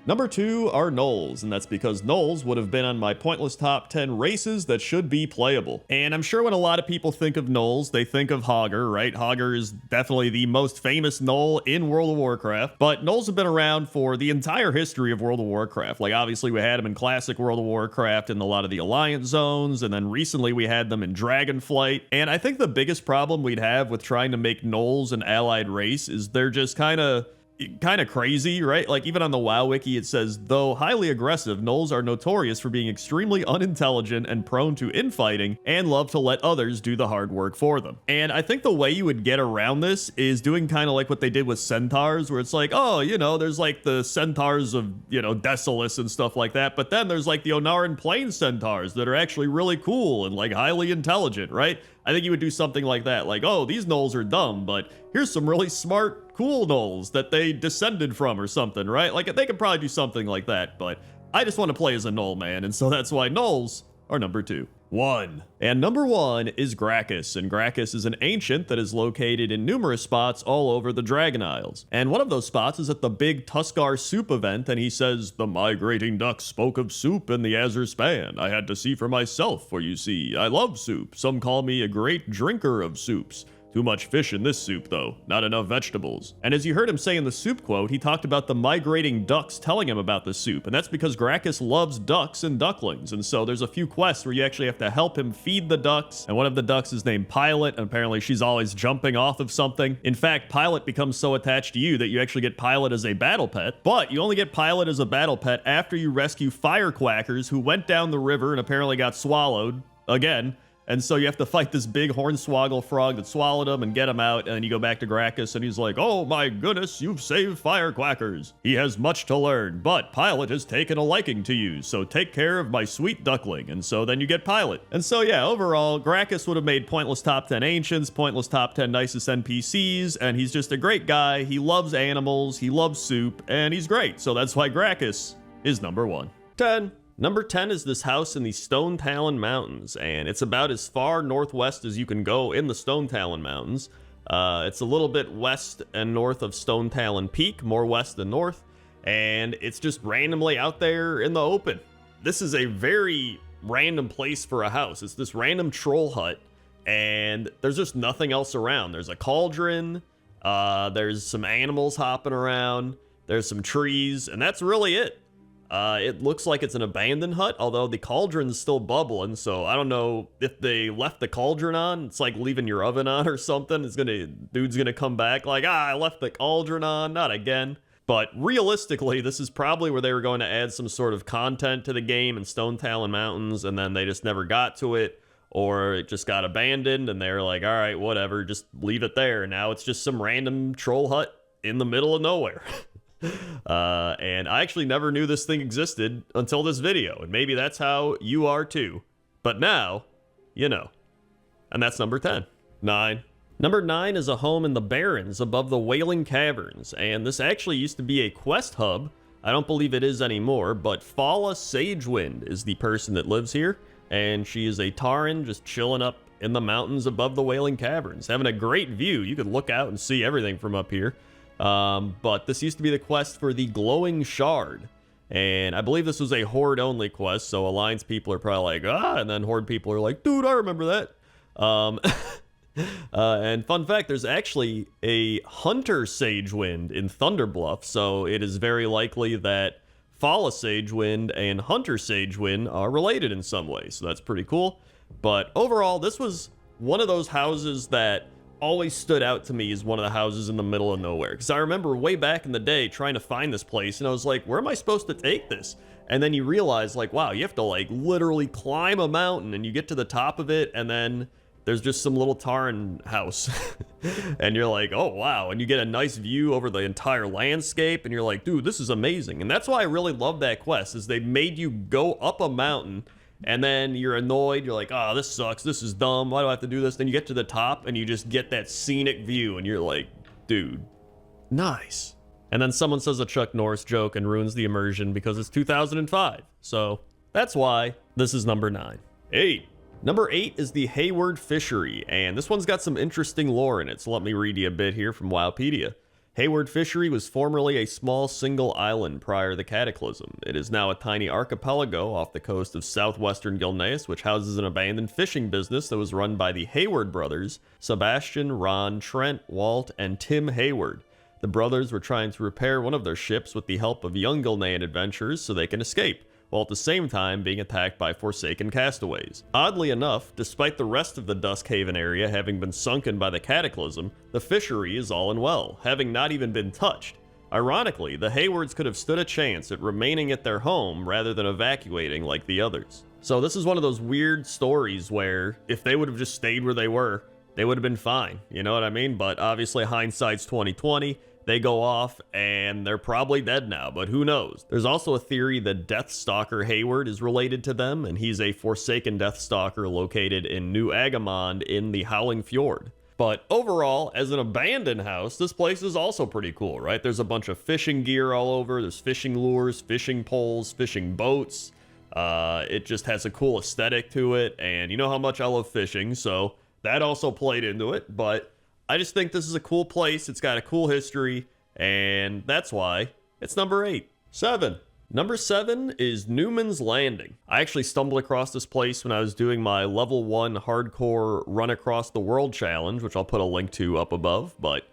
Number 2 are gnolls, and that's because gnolls would have been on my pointless top 10 races that should be playable. And I'm sure when a lot of people think of gnolls, they think of Hogger, right? Hogger is definitely the most famous gnoll in World of Warcraft, but gnolls have been around for the entire history of World of Warcraft. Like, obviously we had them in classic World of Warcraft in a lot of the Alliance zones, and then recently we had them in Dragonflight. And I think the biggest problem we'd have with trying to make gnolls an allied race is they're just kind of crazy, right? Like, even on the WoW wiki, it says, though highly aggressive, gnolls are notorious for being extremely unintelligent and prone to infighting and love to let others do the hard work for them. And I think the way you would get around this is doing kind of like what they did with centaurs, where it's like, oh, you know, there's like the centaurs of, you know, Desolus and stuff like that, but then there's like the Onaran Plains centaurs that are actually really cool and like highly intelligent, right? I think you would do something like that, like, oh, these gnolls are dumb, but here's some really smart, cool gnolls that they descended from or something, right? Like, they could probably do something like that, but I just want to play as a gnoll, man, and so that's why gnolls are number 2. And number 1 is Gracchus, and Gracchus is an ancient that is located in numerous spots all over the Dragon Isles. And one of those spots is at the big Tuskarr soup event, and he says, "The migrating duck spoke of soup in the azure span. I had to see for myself, for you see, I love soup. Some call me a great drinker of soups. Too much fish in this soup, though. Not enough vegetables." And as you heard him say in the soup quote, he talked about the migrating ducks telling him about the soup. And that's because Gracchus loves ducks and ducklings. And so there's a few quests where you actually have to help him feed the ducks. And one of the ducks is named Pilot, and apparently she's always jumping off of something. In fact, Pilot becomes so attached to you that you actually get Pilot as a battle pet. But you only get Pilot as a battle pet after you rescue firequackers who went down the river and apparently got swallowed again. And so you have to fight this big hornswoggle frog that swallowed him and get him out, and then you go back to Gracchus, and he's like, "Oh my goodness, you've saved firequackers. He has much to learn, but Pilot has taken a liking to you, so take care of my sweet duckling." And so then you get Pilot. And so yeah, overall, Gracchus would have made pointless top 10 ancients, pointless top 10 nicest NPCs, and he's just a great guy. He loves animals, he loves soup, and he's great. So that's why Gracchus is number 1. Number 10 is this house in the Stone Talon Mountains, and it's about as far northwest as you can go in the Stone Talon Mountains. It's a little bit west and north of Stone Talon Peak, more west than north, and it's just randomly out there in the open. This is a very random place for a house. It's this random troll hut, and there's just nothing else around. There's a cauldron, there's some animals hopping around, there's some trees, and that's really it. It looks like it's an abandoned hut, although the cauldron's still bubbling, so I don't know if they left the cauldron on. It's like leaving your oven on or something. Dude's gonna come back like, I left the cauldron on, not again. But realistically, this is probably where they were going to add some sort of content to the game in Stone Talon Mountains, and then they just never got to it, or it just got abandoned, and they're like, all right, whatever, just leave it there. Now it's just some random troll hut in the middle of nowhere. And I actually never knew this thing existed until this video, and maybe that's how you are too. But now, you know. And that's number 10. Number 9 is a home in the Barrens above the Wailing Caverns, and this actually used to be a quest hub. I don't believe it is anymore, but Fala Sagewind is the person that lives here, and she is a Tauren just chilling up in the mountains above the Wailing Caverns, having a great view. You could look out and see everything from up here. But this used to be the quest for the Glowing Shard, and I believe this was a Horde only quest, so Alliance people are probably like, and then Horde people are like, dude, I remember that. And fun fact, there's actually a Hunter Sagewind in Thunderbluff, so it is very likely that Fala Sagewind and Hunter Sagewind are related in some way, so that's pretty cool. But overall, this was one of those houses that always stood out to me as one of the houses in the middle of nowhere, because I remember way back in the day trying to find this place, and I was like, where am I supposed to take this? And then you realize, like, wow, you have to like literally climb a mountain, and you get to the top of it, and then there's just some little Tauren house. And you're like, oh wow, and you get a nice view over the entire landscape, and you're like, dude, this is amazing. And that's why I really love that quest, is they made you go up a mountain, and then you're annoyed, you're like, oh, this sucks, this is dumb, why do I have to do this? Then you get to the top, and you just get that scenic view, and you're like, dude, nice. And then someone says a Chuck Norris joke and ruins the immersion because it's 2005. So that's why this is number 9. 8. Number 8 is the Hayward Fishery, and this one's got some interesting lore in it, so let me read you a bit here from Wowpedia. Hayward Fishery was formerly a small single island prior to the Cataclysm. It is now a tiny archipelago off the coast of southwestern Gilneas, which houses an abandoned fishing business that was run by the Hayward brothers, Sebastian, Ron, Trent, Walt, and Tim Hayward. The brothers were trying to repair one of their ships with the help of young Gilnean adventurers so they can escape, while at the same time being attacked by forsaken castaways. Oddly enough, despite the rest of the Duskhaven area having been sunken by the Cataclysm, the fishery is all and well, having not even been touched. Ironically, the Haywards could have stood a chance at remaining at their home rather than evacuating like the others. So this is one of those weird stories where if they would have just stayed where they were, they would have been fine, you know what I mean? But obviously hindsight's 2020. They go off and they're probably dead now, but who knows? There's also a theory that Deathstalker Hayward is related to them, and he's a forsaken Deathstalker located in New Agamond in the Howling Fjord. But overall, as an abandoned house, this place is also pretty cool, right? There's a bunch of fishing gear all over. There's fishing lures, fishing poles, fishing boats. It just has a cool aesthetic to it, and you know how much I love fishing, so that also played into it, but I just think this is a cool place. It's got a cool history, and that's why it's number 8. 7. Number 7 is Newman's Landing. I actually stumbled across this place when I was doing my level 1 hardcore run across the world challenge, which I'll put a link to up above, but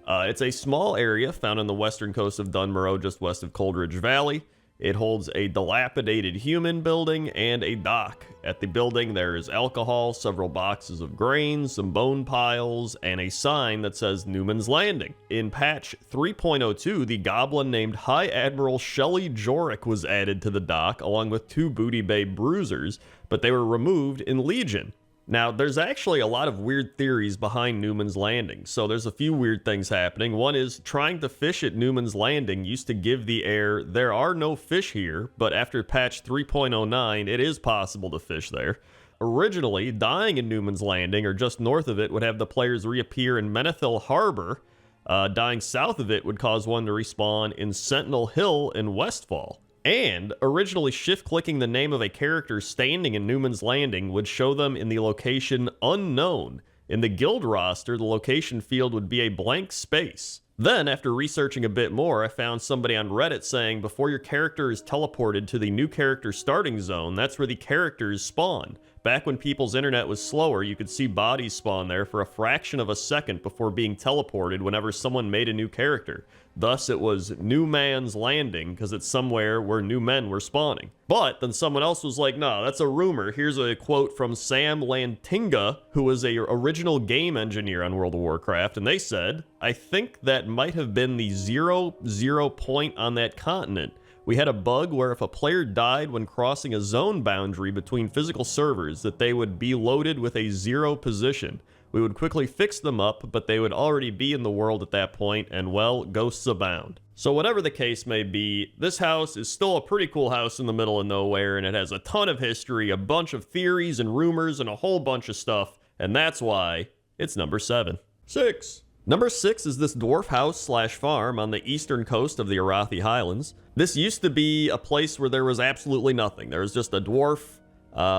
it's a small area found on the western coast of Dunmorrow, just west of Coldridge Valley. It holds a dilapidated human building and a dock. At the building, there is alcohol, several boxes of grains, some bone piles, and a sign that says Newman's Landing. In patch 3.02, the goblin named High Admiral Shelley Jorek was added to the dock, along with 2 Booty Bay bruisers, but they were removed in Legion. Now, there's actually a lot of weird theories behind Newman's Landing, so there's a few weird things happening. One is, trying to fish at Newman's Landing used to give the air, there are no fish here, but after patch 3.09, it is possible to fish there. Originally, dying in Newman's Landing, or just north of it, would have the players reappear in Menethil Harbor. Dying south of it would cause one to respawn in Sentinel Hill in Westfall. And originally, shift-clicking the name of a character standing in Newman's Landing would show them in the location Unknown. In the guild roster, the location field would be a blank space. Then, after researching a bit more, I found somebody on Reddit saying before your character is teleported to the new character starting zone, that's where the characters spawn. Back when people's internet was slower, you could see bodies spawn there for a fraction of a second before being teleported whenever someone made a new character. Thus, it was New Man's Landing, because it's somewhere where new men were spawning. But then someone else was like, no, that's a rumor. Here's a quote from Sam Lantinga, who was a original game engineer on World of Warcraft, and they said, I think that might have been the 0 point on that continent. We had a bug where if a player died when crossing a zone boundary between physical servers, that they would be loaded with a 0 position. We would quickly fix them up, but they would already be in the world at that point, and well, ghosts abound. So whatever the case may be, this house is still a pretty cool house in the middle of nowhere, and it has a ton of history, a bunch of theories and rumors, and a whole bunch of stuff, and that's why it's number 7. 6. Number 6 is this dwarf house / farm on the eastern coast of the Arathi Highlands. This used to be a place where there was absolutely nothing. There was just a dwarf,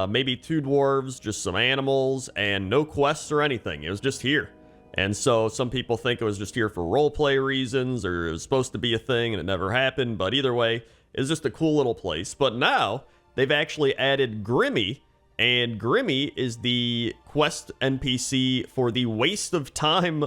maybe 2 dwarves, just some animals, and no quests or anything. It was just here. And so some people think it was just here for roleplay reasons, or it was supposed to be a thing and it never happened, but either way, it's just a cool little place. But now, they've actually added Grimmy, and Grimmy is the quest NPC for the Waste of Time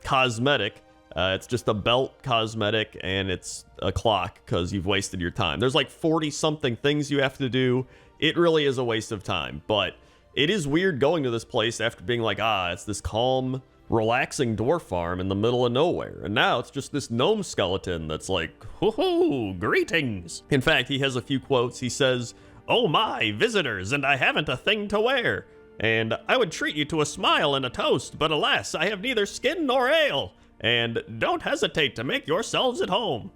cosmetic. It's just a belt cosmetic, and it's a clock because you've wasted your time. There's like 40-something things you have to do. It really is a waste of time, but it is weird going to this place after being like, it's this calm, relaxing dwarf farm in the middle of nowhere. And now it's just this gnome skeleton that's like, hoo-hoo, greetings. In fact, he has a few quotes. He says, oh my, visitors, and I haven't a thing to wear. and I would treat you to a smile and a toast, but alas, I have neither skin nor ale, and don't hesitate to make yourselves at home.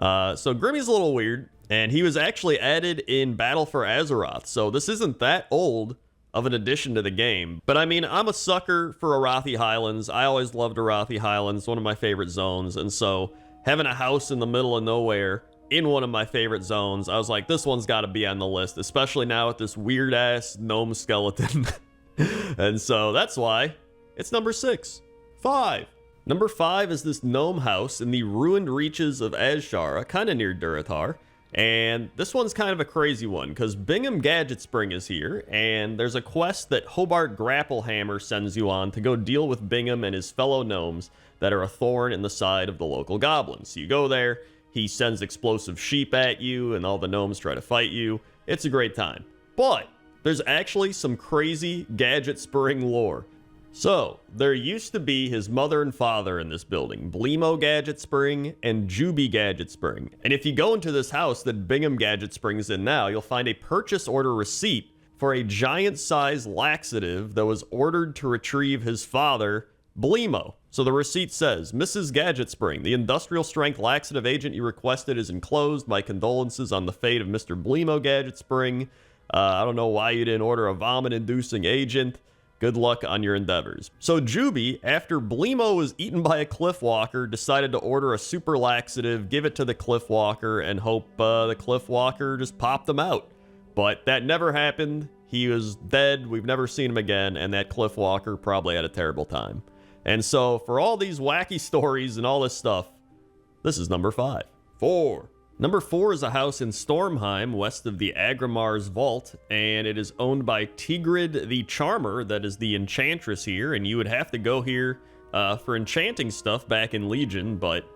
So Grimmy's a little weird, and he was actually added in Battle for Azeroth, so this isn't that old of an addition to the game. But I mean, I'm a sucker for Arathi Highlands. I always loved Arathi Highlands, one of my favorite zones, and so having a house in the middle of nowhere in one of my favorite zones, I was like, this one's got to be on the list, especially now with this weird-ass gnome skeleton. And so that's why it's number 6. 5. Number 5 is this gnome house in the ruined reaches of Azshara, kind of near Durothar. And this one's kind of a crazy one, because Bingham Gadget Spring is here, and there's a quest that Hobart Grapplehammer sends you on to go deal with Bingham and his fellow gnomes that are a thorn in the side of the local goblins. So you go there, he sends explosive sheep at you, and all the gnomes try to fight you. It's a great time. But there's actually some crazy Gadget Spring lore. So, there used to be his mother and father in this building, Bleemo Gadget Spring and Juby Gadget Spring. And if you go into this house that Bingham Gadget Spring's in now, you'll find a purchase order receipt for a giant-sized laxative that was ordered to retrieve his father, Bleemo. So the receipt says, Mrs. Gadget Spring, the industrial-strength laxative agent you requested is enclosed. My condolences on the fate of Mr. Bleemo Gadget Spring. I don't know why you didn't order a vomit-inducing agent. Good luck on your endeavors. So Juby, after Bleemo was eaten by a cliffwalker, decided to order a super laxative, give it to the cliffwalker, and hope the cliffwalker just popped him out. But that never happened. He was dead. We've never seen him again, and that cliffwalker probably had a terrible time. And so for all these wacky stories and all this stuff, this is number 5. 4. Number 4 is a house in Stormheim, west of the Agrimar's Vault, and it is owned by Tigrid the Charmer, that is the enchantress here, and you would have to go here for enchanting stuff back in Legion, but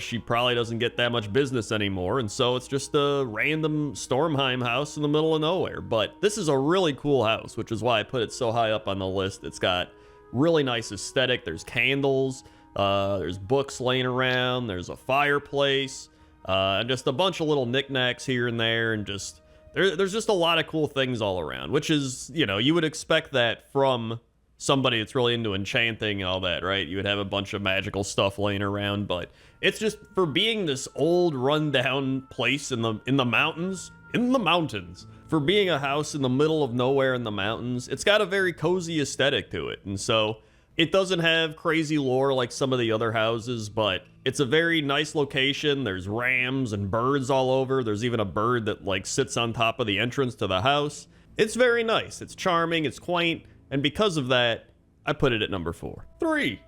she probably doesn't get that much business anymore, and so it's just a random Stormheim house in the middle of nowhere. But this is a really cool house, which is why I put it so high up on the list. It's got really nice aesthetic. There's candles, there's books laying around, there's a fireplace, and just a bunch of little knickknacks here and there, and just there's just a lot of cool things all around, which is, you know, you would expect that from somebody that's really into enchanting and all that, right? You would have a bunch of magical stuff laying around, but it's just, for being this old rundown place in the mountains, for being a house in the middle of nowhere in the mountains, it's got a very cozy aesthetic to it. And so it doesn't have crazy lore like some of the other houses, but it's a very nice location. There's rams and birds all over. There's even a bird that like sits on top of the entrance to the house. It's very nice. It's charming. It's quaint. And because of that, I put it at number 4. 3.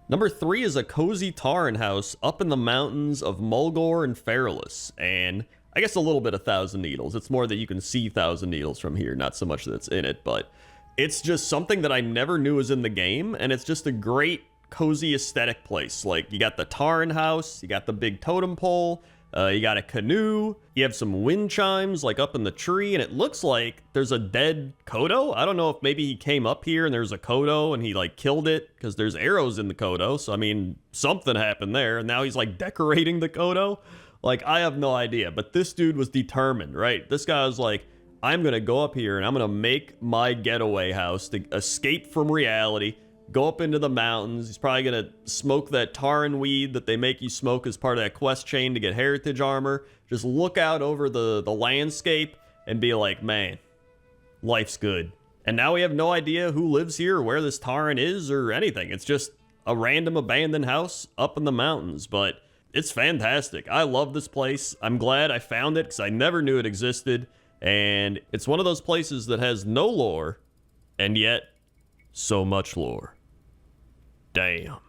Number 3 is a cozy Tauren house up in the mountains of Mulgore and Feralus. And I guess a little bit of Thousand Needles. It's more that you can see Thousand Needles from here, not so much that's in it, but it's just something that I never knew was in the game, and it's just a great cozy aesthetic place. Like, you got the Tauren house, you got the big totem pole, you got a canoe, you have some wind chimes like up in the tree, and it looks like there's a dead Kodo. I don't know if maybe he came up here and there's a Kodo and he like killed it, because there's arrows in the Kodo, so I mean, something happened there, and now he's like decorating the Kodo. Like, I have no idea, but this dude was determined, right? This guy was like, I'm gonna go up here and I'm gonna make my getaway house to escape from reality, go up into the mountains. He's probably gonna smoke that Tauren weed that they make you smoke as part of that quest chain to get heritage armor. Just look out over the landscape and be like, man, life's good. And now we have no idea who lives here or where this Tauren is or anything. It's just a random abandoned house up in the mountains, but it's fantastic. I love this place. I'm glad I found it because I never knew it existed. And it's one of those places that has no lore, and yet so much lore. Damn.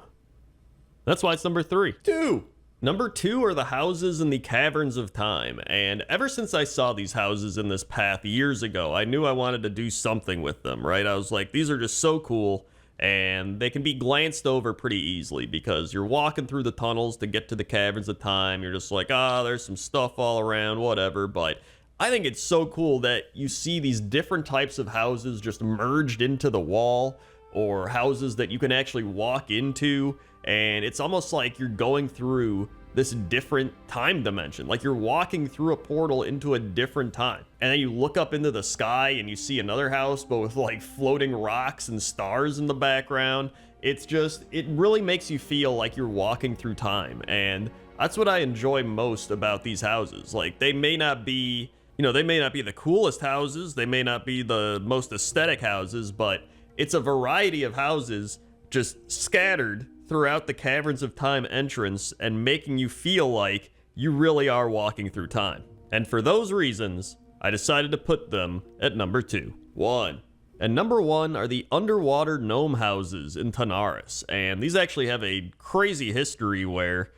That's why it's number 3. 2. Number 2 are the houses in the Caverns of Time. And ever since I saw these houses in this path years ago, I knew I wanted to do something with them, right? I was like, these are just so cool. And they can be glanced over pretty easily because you're walking through the tunnels to get to the Caverns of Time. You're just like, there's some stuff all around, whatever. But I think it's so cool that you see these different types of houses just merged into the wall, or houses that you can actually walk into. And it's almost like you're going through this different time dimension. Like you're walking through a portal into a different time. And then you look up into the sky and you see another house, but with like floating rocks and stars in the background. It's just, it really makes you feel like you're walking through time. And that's what I enjoy most about these houses. Like they may not be, they may not be the coolest houses, they may not be the most aesthetic houses, but it's a variety of houses just scattered throughout the Caverns of Time entrance and making you feel like you really are walking through time. And for those reasons, I decided to put them at number 2. And number 1 are the underwater gnome houses in Tanaris. And these actually have a crazy history where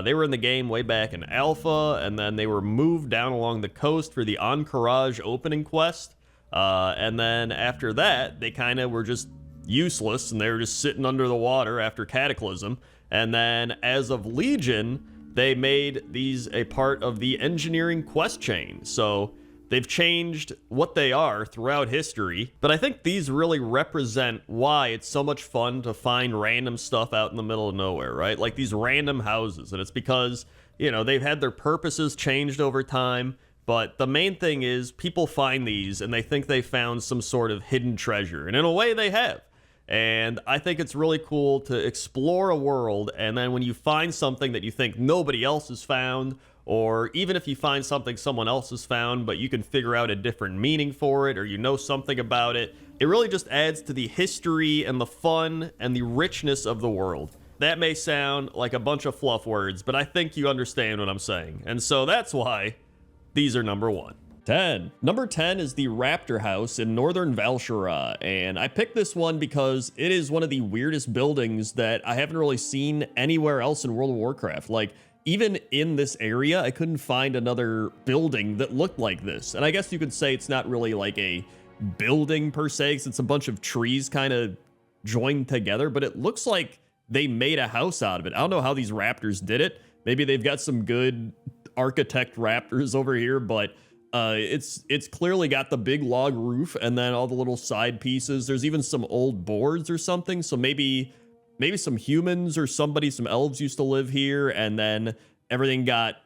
they were in the game way back in Alpha, and then they were moved down along the coast for the Encourage opening quest. And then after that, they kind of were just useless, and they were just sitting under the water after Cataclysm. And then as of Legion, they made these a part of the engineering quest chain. So they've changed what they are throughout history, but I think these really represent why it's so much fun to find random stuff out in the middle of nowhere, right? Like these random houses, and it's because, they've had their purposes changed over time, but the main thing is people find these and they think they found some sort of hidden treasure, and in a way they have. And I think it's really cool to explore a world, and then when you find something that you think nobody else has found, or even if you find something someone else has found, but you can figure out a different meaning for it, or you know something about it, it really just adds to the history and the fun and the richness of the world. That may sound like a bunch of fluff words, but I think you understand what I'm saying. And so that's why these are number 1. 10. Number 10 is the Raptor House in Northern Val'sharah, and I picked this one because it is one of the weirdest buildings that I haven't really seen anywhere else in World of Warcraft. Like, even in this area, I couldn't find another building that looked like this. And I guess you could say it's not really like a building per se, because it's a bunch of trees kind of joined together, but it looks like they made a house out of it. I don't know how these raptors did it. Maybe they've got some good architect raptors over here, but it's clearly got the big log roof and then all the little side pieces. There's even some old boards or something, so maybe some humans or some elves used to live here, and then everything got,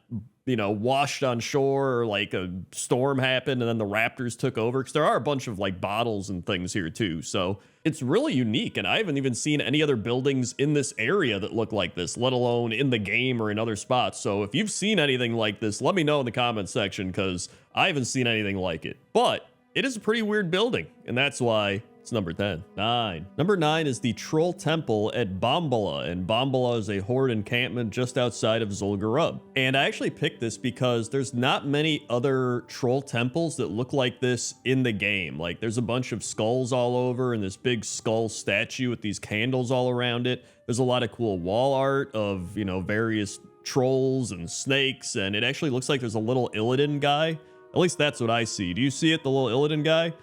washed on shore, or like a storm happened and then the raptors took over, because there are a bunch of like bottles and things here too. So it's really unique, and I haven't even seen any other buildings in this area that look like this, let alone in the game or in other spots. So if you've seen anything like this, let me know in the comments section, because I haven't seen anything like it. But it is a pretty weird building, and that's why it's number 10. 9. Number 9 is the Troll Temple at Bombala, and Bombala is a horde encampment just outside of Zul'Gurub. And I actually picked this because there's not many other troll temples that look like this in the game. Like, there's a bunch of skulls all over, and this big skull statue with these candles all around it. There's a lot of cool wall art of, various trolls and snakes, and it actually looks like there's a little Illidan guy. At least that's what I see. Do you see it, the little Illidan guy?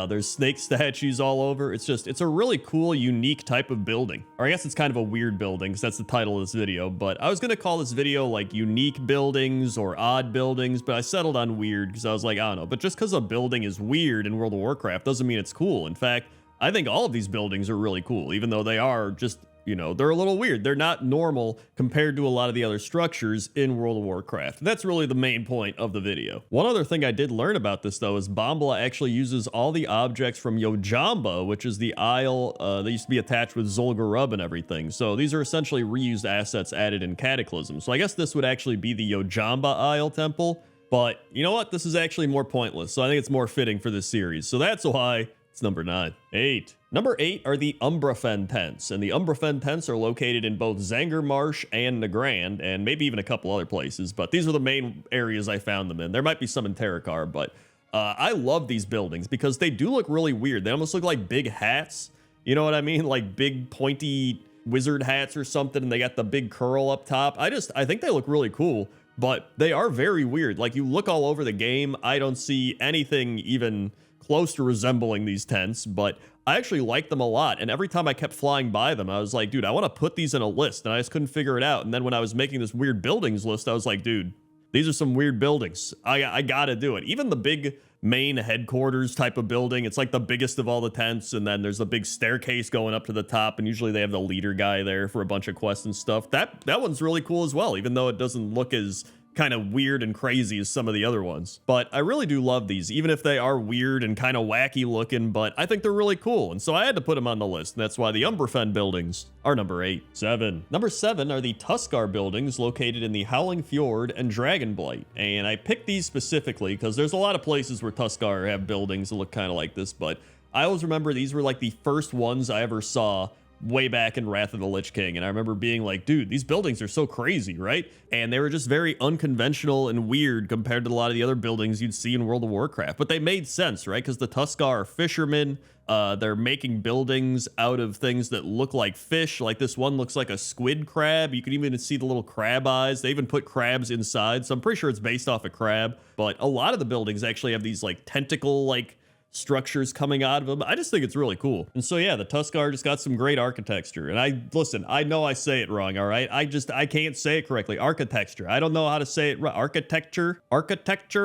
There's snake statues all over. It's a really cool, unique type of building. Or I guess it's kind of a weird building, because that's the title of this video. But I was going to call this video like unique buildings or odd buildings, but I settled on weird because I was like, I don't know. But just because a building is weird in World of Warcraft doesn't mean it's cool. In fact, I think all of these buildings are really cool, even though they are just, they're a little weird. They're not normal compared to a lot of the other structures in World of Warcraft. That's really the main point of the video. One other thing I did learn about this, though, is Bombala actually uses all the objects from Yojamba, which is the isle that used to be attached with Zul'Gurub and everything. So these are essentially reused assets added in Cataclysm. So I guess this would actually be the Yojamba Isle Temple. But you know what? This is actually more pointless. So I think it's more fitting for this series. So that's why it's number 9. 8. Number 8 are the Umbrafen tents, and the Umbrafen tents are located in both Zanger Marsh and Nagrand, and maybe even a couple other places, but these are the main areas I found them in. There might be some in Terakar, but I love these buildings because they do look really weird. They almost look like big hats, you know what I mean? Like big pointy wizard hats or something, and they got the big curl up top. I think they look really cool, but they are very weird. Like, you look all over the game, I don't see anything even close to resembling these tents, but I actually like them a lot. And every time I kept flying by them, I was like, dude, I want to put these in a list, and I just couldn't figure it out. And then when I was making this weird buildings list, I was like, dude, these are some weird buildings. I gotta do it. Even the big main headquarters type of building. It's like the biggest of all the tents, and then there's a big staircase going up to the top, and usually they have the leader guy there for a bunch of quests and stuff. That one's really cool as well, even though it doesn't look as kind of weird and crazy as some of the other ones. But I really do love these, even if they are weird and kind of wacky looking, but I think they're really cool. And so I had to put them on the list. And that's why the Umberfen buildings are number 8. 7. Number 7 are the Tuskar buildings located in the Howling Fjord and Dragonblight. And I picked these specifically because there's a lot of places where Tuskar have buildings that look kind of like this, but I always remember these were like the first ones I ever saw way back in Wrath of the Lich King, and I remember being like, dude, these buildings are so crazy, right? And they were just very unconventional and weird compared to a lot of the other buildings you'd see in World of Warcraft, but they made sense, right? Because the Tuskar are fishermen. They're making buildings out of things that look like fish. Like this one looks like a squid crab. You can even see the little crab eyes. They even put crabs inside, so I'm pretty sure it's based off a crab. But a lot of the buildings actually have these like tentacle like structures coming out of them. I just think it's really cool. And so yeah, the Tuskar just got some great architecture. And I know I say it wrong, all right? I can't say it correctly. Architecture. I don't know how to say it right. Architecture.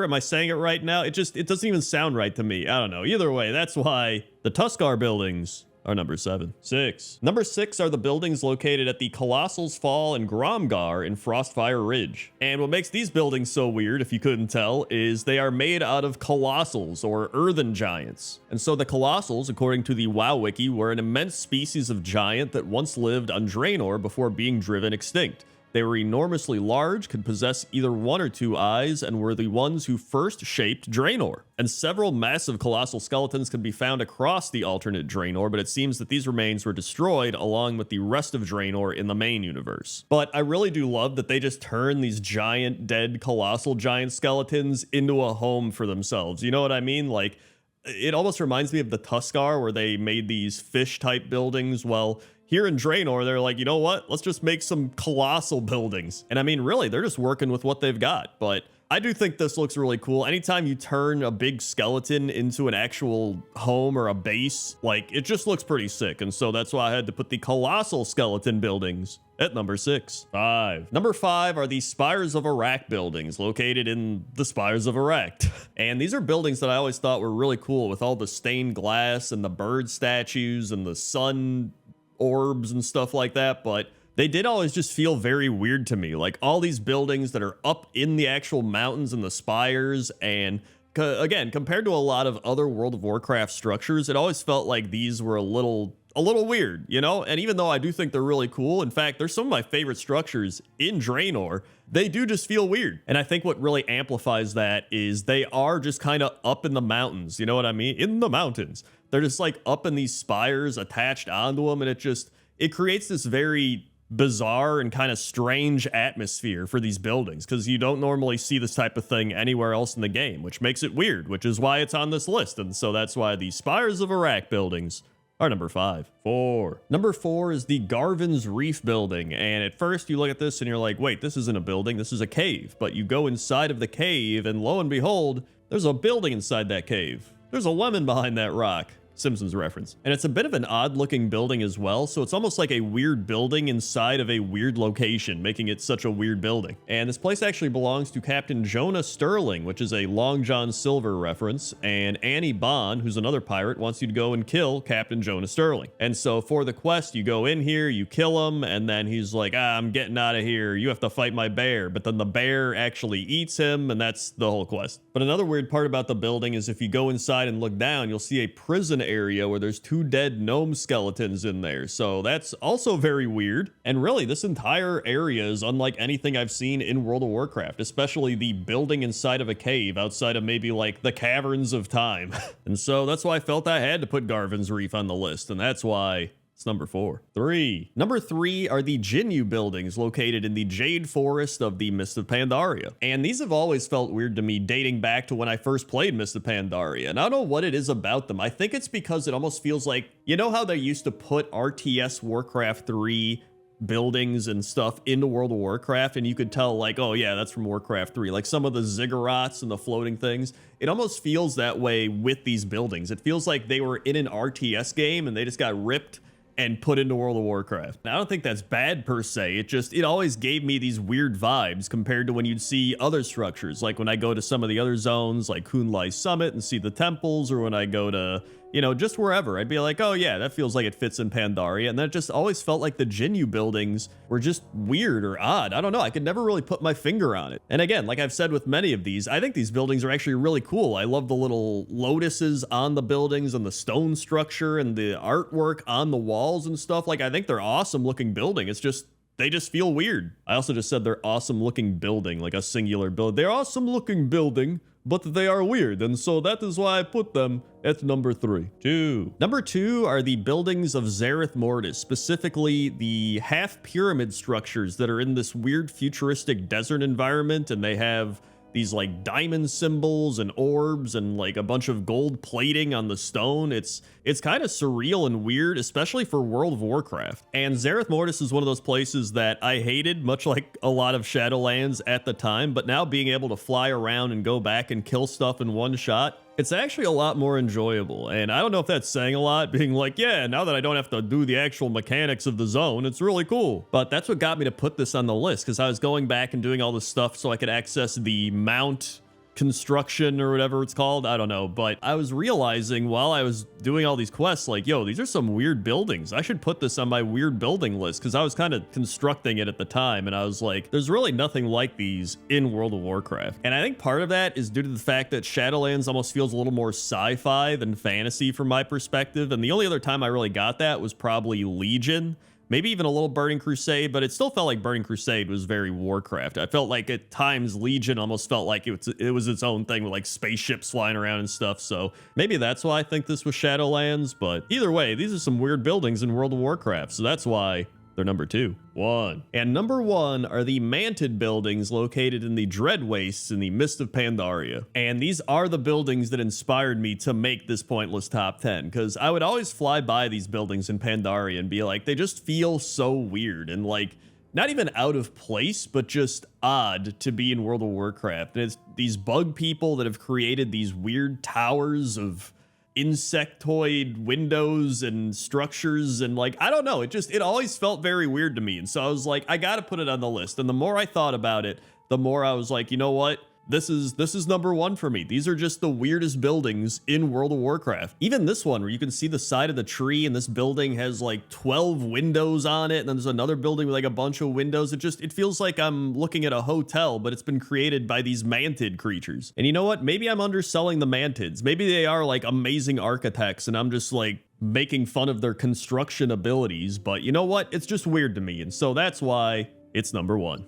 Am I saying it right now? It doesn't even sound right to me. I don't know. Either way, that's why the Tuskar buildings are number 7. 6. Number 6 are the buildings located at the Colossal's Fall and Gromgar in Frostfire Ridge. And what makes these buildings so weird, if you couldn't tell, is they are made out of colossals or earthen giants. And so the colossals, according to the WoW wiki, were an immense species of giant that once lived on Draenor before being driven extinct. They were enormously large, could possess either 1 or 2 eyes, and were the ones who first shaped Draenor. And several massive colossal skeletons can be found across the alternate Draenor, but it seems that these remains were destroyed along with the rest of Draenor in the main universe. But I really do love that they just turn these giant, dead, colossal giant skeletons into a home for themselves. You know what I mean? Like, it almost reminds me of the Tuskar, where they made these fish-type buildings. Well, here in Draenor, they're like, you know what? Let's just make some colossal buildings. And I mean, really, they're just working with what they've got. But I do think this looks really cool. Anytime you turn a big skeleton into an actual home or a base, like, it just looks pretty sick. And so that's why I had to put the colossal skeleton buildings at number 6. 5. Number 5 are the Spires of Iraq buildings located in the Spires of Iraq. And these are buildings that I always thought were really cool, with all the stained glass and the bird statues and the sun orbs and stuff like that, but they did always just feel very weird to me. Like all these buildings that are up in the actual mountains and the spires, and again, compared to a lot of other World of Warcraft structures, it always felt like these were a little weird, you know? And even though I do think they're really cool, in fact, they're some of my favorite structures in Draenor, they do just feel weird. And I think what really amplifies that is they are just kind of up in the mountains, you know what I mean? In the mountains. They're just like up in these spires attached onto them, and it creates this very bizarre and kind of strange atmosphere for these buildings, because you don't normally see this type of thing anywhere else in the game, which makes it weird, which is why it's on this list. And so that's why the Spires of Iraq buildings are number 5. 4. Number 4 is the Garvin's Reef building. And at first you look at this and you're like, wait, this isn't a building, this is a cave. But you go inside of the cave and lo and behold, there's a building inside that cave. There's a lemon behind that rock. Simpsons reference. And it's a bit of an odd looking building as well, so it's almost like a weird building inside of a weird location, making it such a weird building. And this place actually belongs to Captain Jonah Sterling, which is a Long John Silver reference, and Annie Bond, who's another pirate, wants you to go and kill Captain Jonah Sterling. And so for the quest, you go in here, you kill him, and then he's like, I'm getting out of here, you have to fight my bear. But then the bear actually eats him, and that's the whole quest. But another weird part about the building is if you go inside and look down, you'll see a prison area where there's 2 dead gnome skeletons in there. So that's also very weird. And really, this entire area is unlike anything I've seen in World of Warcraft, especially the building inside of a cave outside of maybe like the Caverns of Time. And so that's why I felt I had to put Garvin's Reef on the list, and that's why it's number 4. 3. Number 3 are the Jinyu buildings located in the Jade Forest of the Mist of Pandaria. And these have always felt weird to me, dating back to when I first played Mist of Pandaria. And I don't know what it is about them. I think it's because it almost feels like, you know how they used to put RTS Warcraft 3 buildings and stuff into World of Warcraft, and you could tell like, oh yeah, that's from Warcraft 3. Like some of the ziggurats and the floating things. It almost feels that way with these buildings. It feels like they were in an RTS game and they just got ripped and put into World of Warcraft. I don't think that's bad per se. It always gave me these weird vibes compared to when you'd see other structures. Like when I go to some of the other zones like Kunlai Summit and see the temples, or when I go to, just wherever, I'd be like, oh yeah, that feels like it fits in Pandaria. And that just always felt like the Jinyu buildings were just weird or odd. I don't know. I could never really put my finger on it. And again, like I've said with many of these, I think these buildings are actually really cool. I love the little lotuses on the buildings and the stone structure and the artwork on the walls and stuff. Like, I think they're awesome looking building. It's just, they just feel weird. I also just said they're awesome looking building, like a singular build. They're awesome looking building, but they are weird, and so that is why I put them at number 3. Number 2 are the buildings of Zareth Mortis, specifically the half pyramid structures that are in this weird futuristic desert environment, and they have these like diamond symbols and orbs and like a bunch of gold plating on the stone. It's kind of surreal and weird, especially for World of Warcraft. And Zareth Mortis is one of those places that I hated, much like a lot of Shadowlands at the time, but now being able to fly around and go back and kill stuff in one shot, it's actually a lot more enjoyable. And I don't know if that's saying a lot, being like, yeah, now that I don't have to do the actual mechanics of the zone, it's really cool. But that's what got me to put this on the list, because I was going back and doing all this stuff so I could access the mount construction or whatever it's called. I don't know. But I was realizing while I was doing all these quests, like, yo, these are some weird buildings. I should put this on my weird building list, because I was kind of constructing it at the time. And I was like, there's really nothing like these in World of Warcraft. And I think part of that is due to the fact that Shadowlands almost feels a little more sci-fi than fantasy from my perspective. And the only other time I really got that was probably Legion. Maybe even a little Burning Crusade, but it still felt like Burning Crusade was very Warcraft. I felt like at times Legion almost felt like it was its own thing with like spaceships flying around and stuff. So maybe that's why I think this was Shadowlands. But either way, these are some weird buildings in World of Warcraft. So that's why they're number 2. And number 1 are the Mantid buildings located in the Dread Wastes in the Mist of Pandaria. And these are the buildings that inspired me to make this pointless top 10, because I would always fly by these buildings in Pandaria and be like, they just feel so weird and like not even out of place, but just odd to be in World of Warcraft. And it's these bug people that have created these weird towers of insectoid windows and structures, and like, I don't know, it always felt very weird to me. And so I was like, I gotta put it on the list. And the more I thought about it, the more I was like, you know what, this is number 1 for me. These are just the weirdest buildings in World of Warcraft. Even this one where you can see the side of the tree, and this building has like 12 windows on it, and then there's another building with like a bunch of windows. It feels like I'm looking at a hotel, but it's been created by these mantid creatures. And you know what, maybe I'm underselling the mantids. Maybe they are like amazing architects and I'm just like making fun of their construction abilities, but you know what, it's just weird to me. And so that's why it's number 1.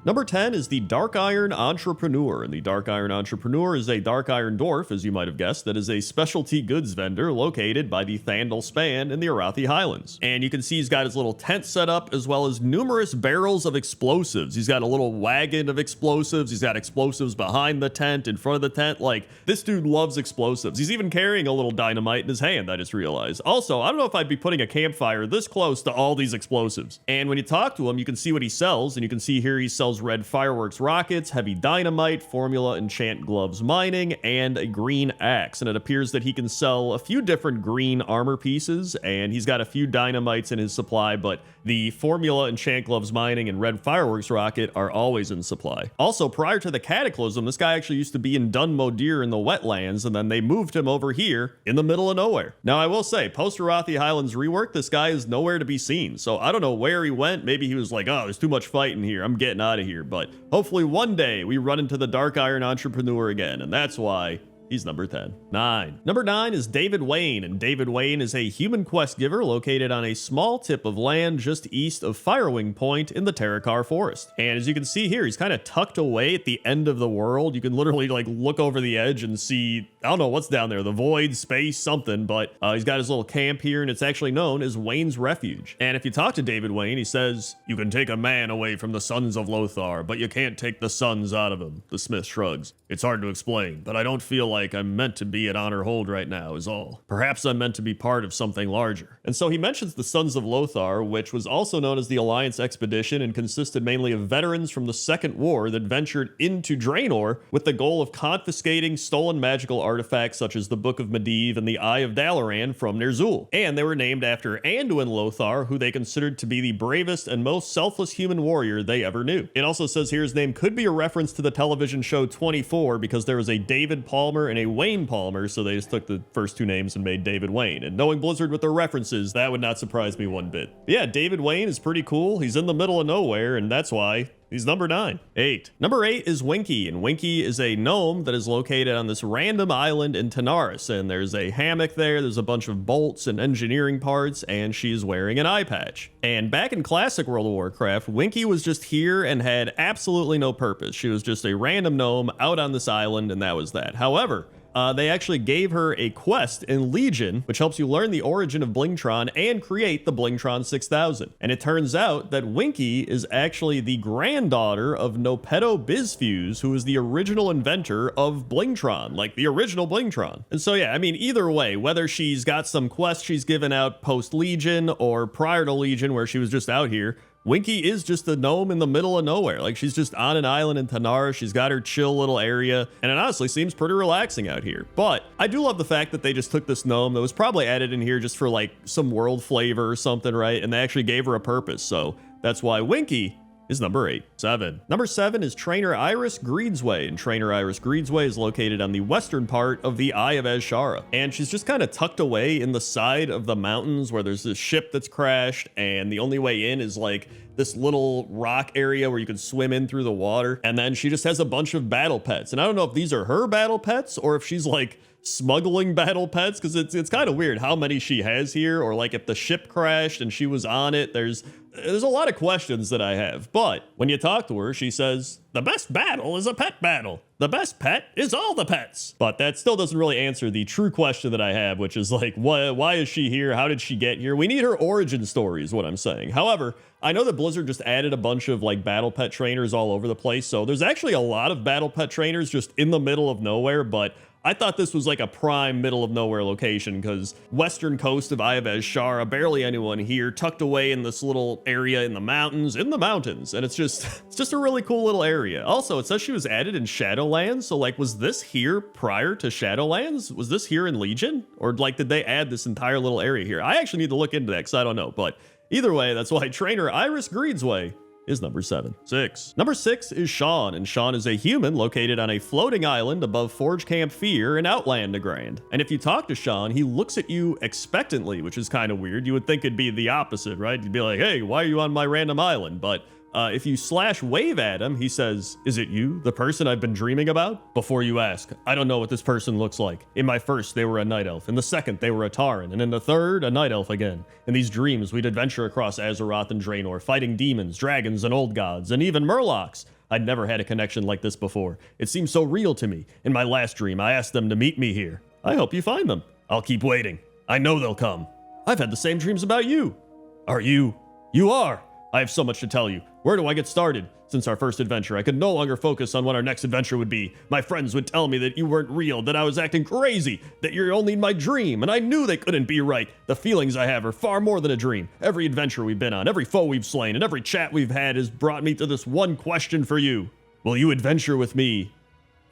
Number 10 is the Dark Iron Entrepreneur. And the Dark Iron Entrepreneur is a Dark Iron Dwarf, as you might have guessed, that is a specialty goods vendor located by the Thandal Span in the Arathi Highlands. And you can see he's got his little tent set up, as well as numerous barrels of explosives. He's got a little wagon of explosives. He's got explosives behind the tent, in front of the tent. Like, this dude loves explosives. He's even carrying a little dynamite in his hand, I just realized. Also, I don't know if I'd be putting a campfire this close to all these explosives. And when you talk to him, you can see what he sells, and you can see here he sells red fireworks rockets, heavy dynamite, formula enchant gloves mining, and a green axe. And it appears that he can sell a few different green armor pieces, and he's got a few dynamites in his supply, but the formula enchant gloves mining and red fireworks rocket are always in supply. Also, prior to the Cataclysm, this guy actually used to be in Dun Modir in the wetlands, and then they moved him over here in the middle of nowhere. Now, I will say, post Arathi Highlands rework, this guy is nowhere to be seen. So I don't know where he went. Maybe he was like, oh, there's too much fighting here, I'm getting out of here. But hopefully one day we run into the Dark Iron Entrepreneur again, and that's why he's number 10. Number 9 is David Wayne, and David Wayne is a human quest giver located on a small tip of land just east of Firewing Point in the Terakar Forest. And as you can see here, he's kind of tucked away at the end of the world. You can literally like look over the edge and see, I don't know what's down there, the void, space, something, but he's got his little camp here, and it's actually known as Wayne's Refuge. And if you talk to David Wayne, he says, you can take a man away from the sons of Lothar, but you can't take the sons out of him. The smith shrugs. It's hard to explain, but I don't feel like I'm meant to be at Honor Hold right now is all. Perhaps I'm meant to be part of something larger. And so he mentions the Sons of Lothar, which was also known as the Alliance Expedition and consisted mainly of veterans from the Second War that ventured into Draenor with the goal of confiscating stolen magical artifacts such as the Book of Medivh and the Eye of Dalaran from Ner'zhul. And they were named after Anduin Lothar, who they considered to be the bravest and most selfless human warrior they ever knew. It also says here his name could be a reference to the television show 24 because there was a David Palmer and a Wayne Palmer, so they just took the first two names and made David Wayne. And knowing Blizzard with their references, that would not surprise me one bit. But yeah, David Wayne is pretty cool. He's in the middle of nowhere, and that's why he's number 9. 8. Number 8 is Winky, and Winky is a gnome that is located on this random island in Tanaris, and there's a hammock there's a bunch of bolts and engineering parts, and she's wearing an eye patch. And back in classic World of Warcraft, Winky was just here and had absolutely no purpose. She was just a random gnome out on this island, and that was that. However, they actually gave her a quest in Legion, which helps you learn the origin of Blingtron and create the Blingtron 6000. And it turns out that Winky is actually the granddaughter of Nopedo Bizfuse, who is the original inventor of Blingtron, like the original Blingtron. And so yeah, I mean, either way, whether she's got some quest she's given out post-Legion or prior to Legion where she was just out here, Winky is just a gnome in the middle of nowhere. Like, she's just on an island in Tanaris. She's got her chill little area, and it honestly seems pretty relaxing out here. But I do love the fact that they just took this gnome that was probably added in here just for like some world flavor or something, right? And they actually gave her a purpose. So that's why Winky is number 8. 7. Number 7 is Trainer Iris Greedsway, and Trainer Iris Greedsway is located on the western part of the Eye of Azshara. And she's just kind of tucked away in the side of the mountains where there's this ship that's crashed, and the only way in is like this little rock area where you can swim in through the water. And then she just has a bunch of battle pets. And I don't know if these are her battle pets or if she's like smuggling battle pets, because it's kind of weird how many she has here, or like if the ship crashed and she was on it. There's a lot of questions that I have, but when you talk to her, she says, the best battle is a pet battle. The best pet is all the pets. But that still doesn't really answer the true question that I have, which is like, why is she here? How did she get here? We need her origin story is what I'm saying. However, I know that Blizzard just added a bunch of like battle pet trainers all over the place. So there's actually a lot of battle pet trainers just in the middle of nowhere, but I thought this was like a prime middle of nowhere location because western coast of Eye of Azshara, barely anyone here, tucked away in this little area in the mountains, and it's just a really cool little area. Also, it says she was added in Shadowlands, so like, was this here prior to Shadowlands? Was this here in Legion? Or like, did they add this entire little area here? I actually need to look into that because I don't know, but either way, that's why Trainer Iris Greedsway is number 7. 6. Number 6 is Sean, and Sean is a human located on a floating island above Forge Camp Fear in Outland Nagrand. And if you talk to Sean, he looks at you expectantly, which is kind of weird. You would think it'd be the opposite, right? You'd be like, hey, why are you on my random island? But if you slash wave at him, he says, is it you, the person I've been dreaming about? Before you ask, I don't know what this person looks like. In my first, they were a night elf. In the second, they were a Tauren. And in the third, a night elf again. In these dreams, we'd adventure across Azeroth and Draenor, fighting demons, dragons, and old gods, and even murlocs. I'd never had a connection like this before. It seemed so real to me. In my last dream, I asked them to meet me here. I hope you find them. I'll keep waiting. I know they'll come. I've had the same dreams about you. Are you? You are. I have so much to tell you. Where do I get started? Since our first adventure, I could no longer focus on what our next adventure would be. My friends would tell me that you weren't real, that I was acting crazy, that you're only in my dream, and I knew they couldn't be right. The feelings I have are far more than a dream. Every adventure we've been on, every foe we've slain, and every chat we've had has brought me to this one question for you. Will you adventure with me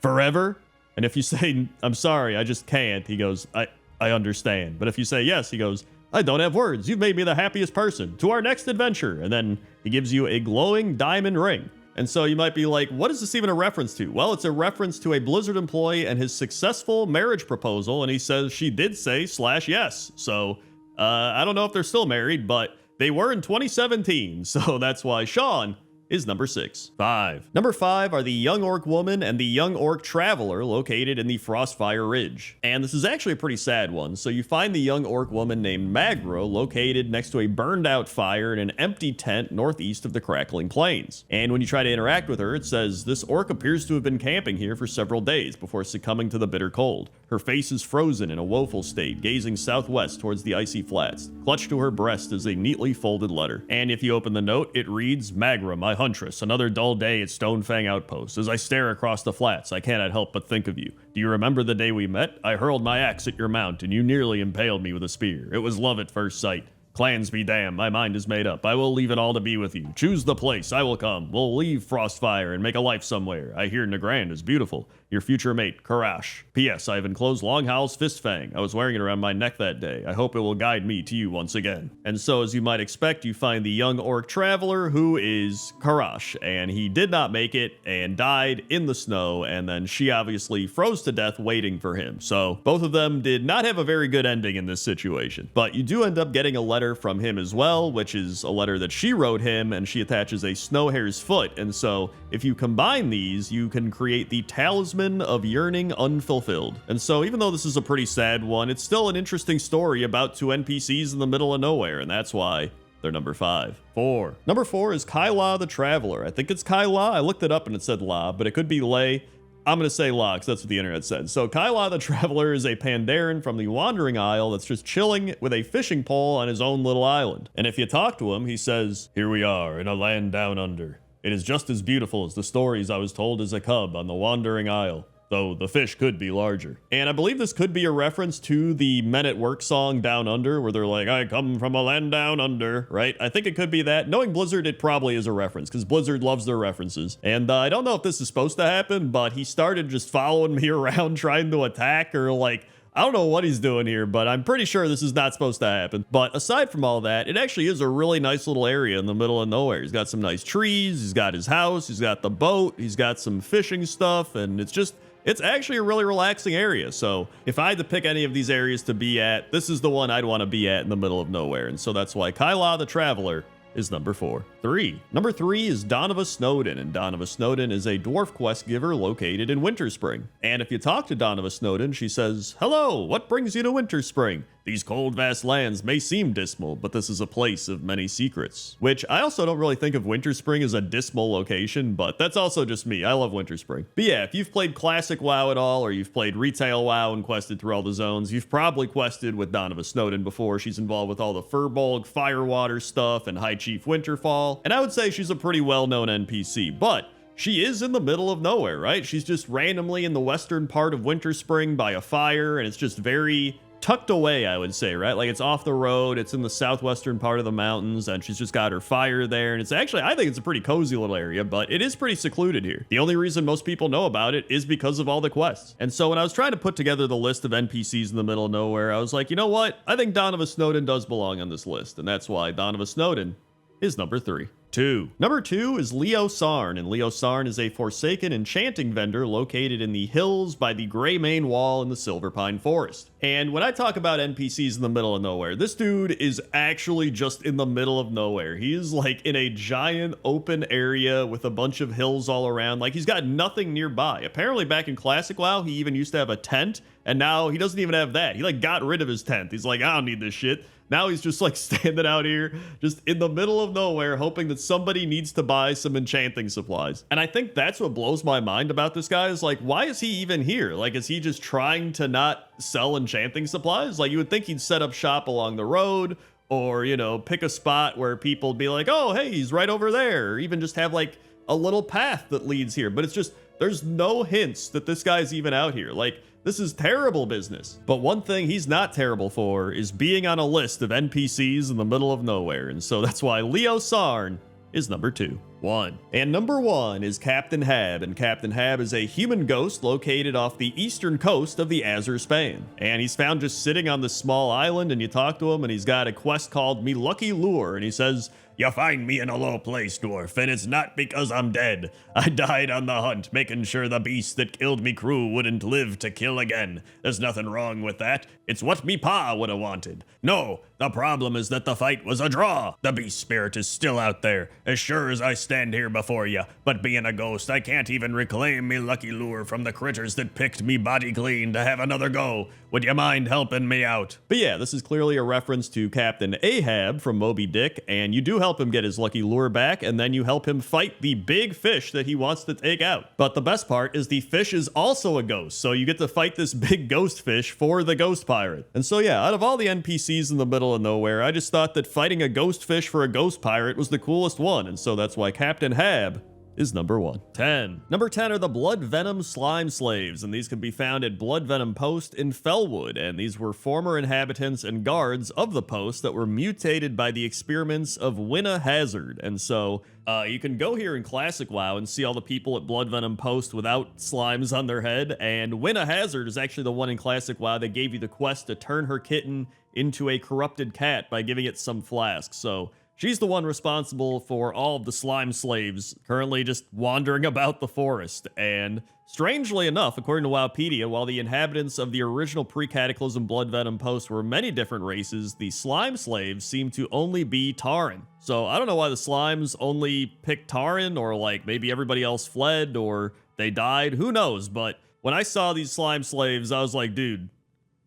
forever? And if you say, I'm sorry, I just can't, he goes, I understand. But if you say yes, he goes, I don't have words. You've made me the happiest person. To our next adventure. And then he gives you a glowing diamond ring. And so you might be like, what is this even a reference to? Well, it's a reference to a Blizzard employee and his successful marriage proposal. And he says she did say /yes. So I don't know if they're still married, but they were in 2017. So that's why Sean is number 6. 5. Number 5 are the Young Orc Woman and the Young Orc Traveler located in the Frostfire Ridge. And this is actually a pretty sad one. So you find the Young Orc Woman named Magro located next to a burned out fire in an empty tent northeast of the Crackling Plains. And when you try to interact with her, it says, this orc appears to have been camping here for several days before succumbing to the bitter cold. Her face is frozen in a woeful state, gazing southwest towards the icy flats. Clutched to her breast is a neatly folded letter. And if you open the note, it reads, Magra, my huntress, another dull day at Stonefang Outpost. As I stare across the flats, I cannot help but think of you. Do you remember the day we met? I hurled my axe at your mount, and you nearly impaled me with a spear. It was love at first sight. Clans be damned, my mind is made up. I will leave it all to be with you. Choose the place, I will come. We'll leave Frostfire and make a life somewhere. I hear Nagrand is beautiful. Your future mate, Karash. P.S. I have enclosed Longhowl's Fistfang. I was wearing it around my neck that day. I hope it will guide me to you once again. And so, as you might expect, you find the young orc traveler who is Karash, and he did not make it and died in the snow, and then she obviously froze to death waiting for him. So, both of them did not have a very good ending in this situation. But you do end up getting a letter from him as well, which is a letter that she wrote him, and she attaches a snowhare's foot. And so, if you combine these, you can create the Talisman of Yearning Unfulfilled. And so even though this is a pretty sad one, it's still an interesting story about two NPCs in the middle of nowhere, and that's why they're number 5. 4. Number 4 is Kyla the Traveler. I think it's Kyla. I looked it up and it said La, but it could be Lay. I'm going to say La, because that's what the internet said. So Kyla the Traveler is a Pandaren from the Wandering Isle that's just chilling with a fishing pole on his own little island. And if you talk to him, he says, Here we are, in a land down under. It is just as beautiful as the stories I was told as a cub on the Wandering Isle, though the fish could be larger. And I believe this could be a reference to the Men at Work song Down Under, where they're like, I come from a land down under, right? I think it could be that. Knowing Blizzard, it probably is a reference, because Blizzard loves their references. And I don't know if this is supposed to happen, but he started just following me around trying to attack, or like, I don't know what he's doing here, but I'm pretty sure this is not supposed to happen. But aside from all that, it actually is a really nice little area in the middle of nowhere. He's got some nice trees, he's got his house, he's got the boat, he's got some fishing stuff, and it's actually a really relaxing area. So if I had to pick any of these areas to be at, this is the one I'd want to be at in the middle of nowhere. And so that's why Kyla the Traveler is number 4. 3. Number 3 is Donova Snowden, and Donova Snowden is a dwarf quest giver located in Winterspring. And if you talk to Donova Snowden, she says, Hello, what brings you to Winterspring? These cold, vast lands may seem dismal, but this is a place of many secrets. Which I also don't really think of Winterspring as a dismal location, but that's also just me. I love Winterspring. But yeah, if you've played Classic WoW at all, or you've played Retail WoW and quested through all the zones, you've probably quested with Donova Snowden before. She's involved with all the Furbolg, Firewater stuff, and High Chief Winterfall. And I would say she's a pretty well-known NPC, but she is in the middle of nowhere, right? She's just randomly in the western part of Winterspring by a fire, and it's just very tucked away, I would say, right? Like, it's off the road, it's in the southwestern part of the mountains, and she's just got her fire there, and it's actually, I think it's a pretty cozy little area, but it is pretty secluded here. The only reason most people know about it is because of all the quests. And so when I was trying to put together the list of NPCs in the middle of nowhere, I was like, you know what? I think Donova Snowden does belong on this list, and that's why Donova Snowden is number 3. 2. Number 2 is Leo Sarn, and Leo Sarn is a Forsaken enchanting vendor located in the hills by the Grey Mane Wall in the Silver Pine Forest. And when I talk about NPCs in the middle of nowhere, this dude is actually just in the middle of nowhere. He is like in a giant open area with a bunch of hills all around. Like, he's got nothing nearby. Apparently back in Classic WoW, he even used to have a tent, and now he doesn't even have that. He like got rid of his tent. He's like, I don't need this shit. Now he's just like standing out here, just in the middle of nowhere, hoping that somebody needs to buy some enchanting supplies. And I think that's what blows my mind about this guy is like, why is he even here? Like, is he just trying to not sell enchanting supplies? Like, you would think he'd set up shop along the road, or, you know, pick a spot where people would be like, oh, hey, he's right over there. Or even just have like a little path that leads here. But it's just, there's no hints that this guy's even out here. Like, this is terrible business. But one thing he's not terrible for is being on a list of NPCs in the middle of nowhere. And so that's why Leo Sarn is number 2. 1. And number 1 is Captain Hab, and Captain Hab is a human ghost located off the eastern coast of the Azure Span. And he's found just sitting on this small island, and you talk to him, and he's got a quest called Me Lucky Lure, and he says, You find me in a low place, dwarf, and it's not because I'm dead. I died on the hunt, making sure the beast that killed me crew wouldn't live to kill again. There's nothing wrong with that. It's what me pa would have wanted. No, the problem is that the fight was a draw. The beast spirit is still out there. As sure as I stand stand here before you, but being a ghost, I can't even reclaim me lucky lure from the critters that picked me body clean to have another go. Would you mind helping me out? But yeah, this is clearly a reference to Captain Ahab from Moby Dick, and you do help him get his lucky lure back, and then you help him fight the big fish that he wants to take out. But the best part is the fish is also a ghost, so you get to fight this big ghost fish for the ghost pirate. And so yeah, out of all the NPCs in the middle of nowhere, I just thought that fighting a ghost fish for a ghost pirate was the coolest one, and so that's why Captain Hab is number 1. 10. Number 10 are the Blood Venom Slime Slaves, and these can be found at Blood Venom Post in Fellwood, and these were former inhabitants and guards of the post that were mutated by the experiments of Winna Hazard. And so you can go here in Classic WoW and see all the people at Blood Venom Post without slimes on their head, and Winna Hazard is actually the one in Classic WoW that gave you the quest to turn her kitten into a corrupted cat by giving it some flasks. So she's the one responsible for all of the slime slaves currently just wandering about the forest. And strangely enough, according to Wowpedia, while the inhabitants of the original pre-Cataclysm Blood Venom Post were many different races, the slime slaves seem to only be Tauren. So I don't know why the slimes only picked Tauren, or like maybe everybody else fled or they died. Who knows? But when I saw these slime slaves, I was like, dude,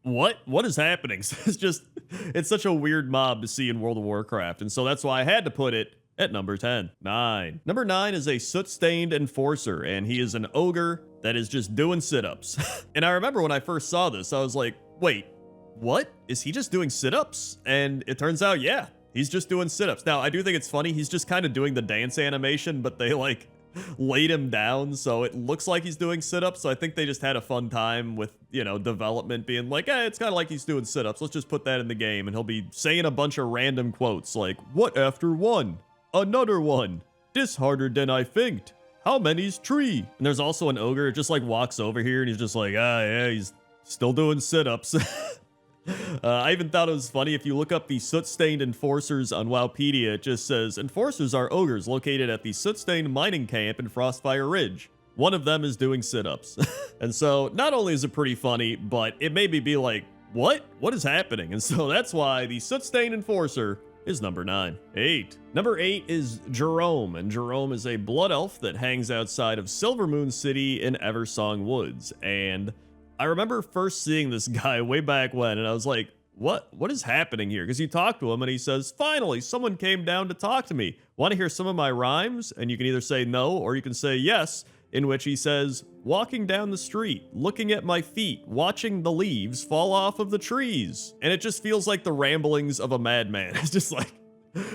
what is happening? It's such a weird mob to see in World of Warcraft, and so that's why I had to put it at number 10. 9. Number 9 is a soot-stained enforcer, and he is an ogre that is just doing sit-ups. And I remember when I first saw this, I was like, wait, what? Is he just doing sit-ups? And it turns out, yeah, he's just doing sit-ups. Now, I do think it's funny, he's just kind of doing the dance animation, but they like laid him down, so it looks like he's doing sit-ups. So I think they just had a fun time with, you know, development being like, it's kind of like he's doing sit-ups. Let's just put that in the game, and he'll be saying a bunch of random quotes like, what after one? Another one. This harder than I thinked. How many's tree? And there's also an ogre just like walks over here and he's just like, yeah, he's still doing sit-ups. I even thought it was funny, if you look up the soot-stained enforcers on Wowpedia, it just says, enforcers are ogres located at the soot-stained mining camp in Frostfire Ridge. One of them is doing sit-ups. And so not only is it pretty funny, but it made me be like, what is happening? And so that's why the soot-stained enforcer is number 9. 8. Number 8 is Jerome, and Jerome is a blood elf that hangs outside of Silvermoon City in Eversong Woods. And I remember first seeing this guy way back when, and I was like, what is happening here? Because you talk to him and he says, finally, someone came down to talk to me. Want to hear some of my rhymes? And you can either say no, or you can say yes, in which he says, walking down the street, looking at my feet, watching the leaves fall off of the trees. And it just feels like the ramblings of a madman. It's just like,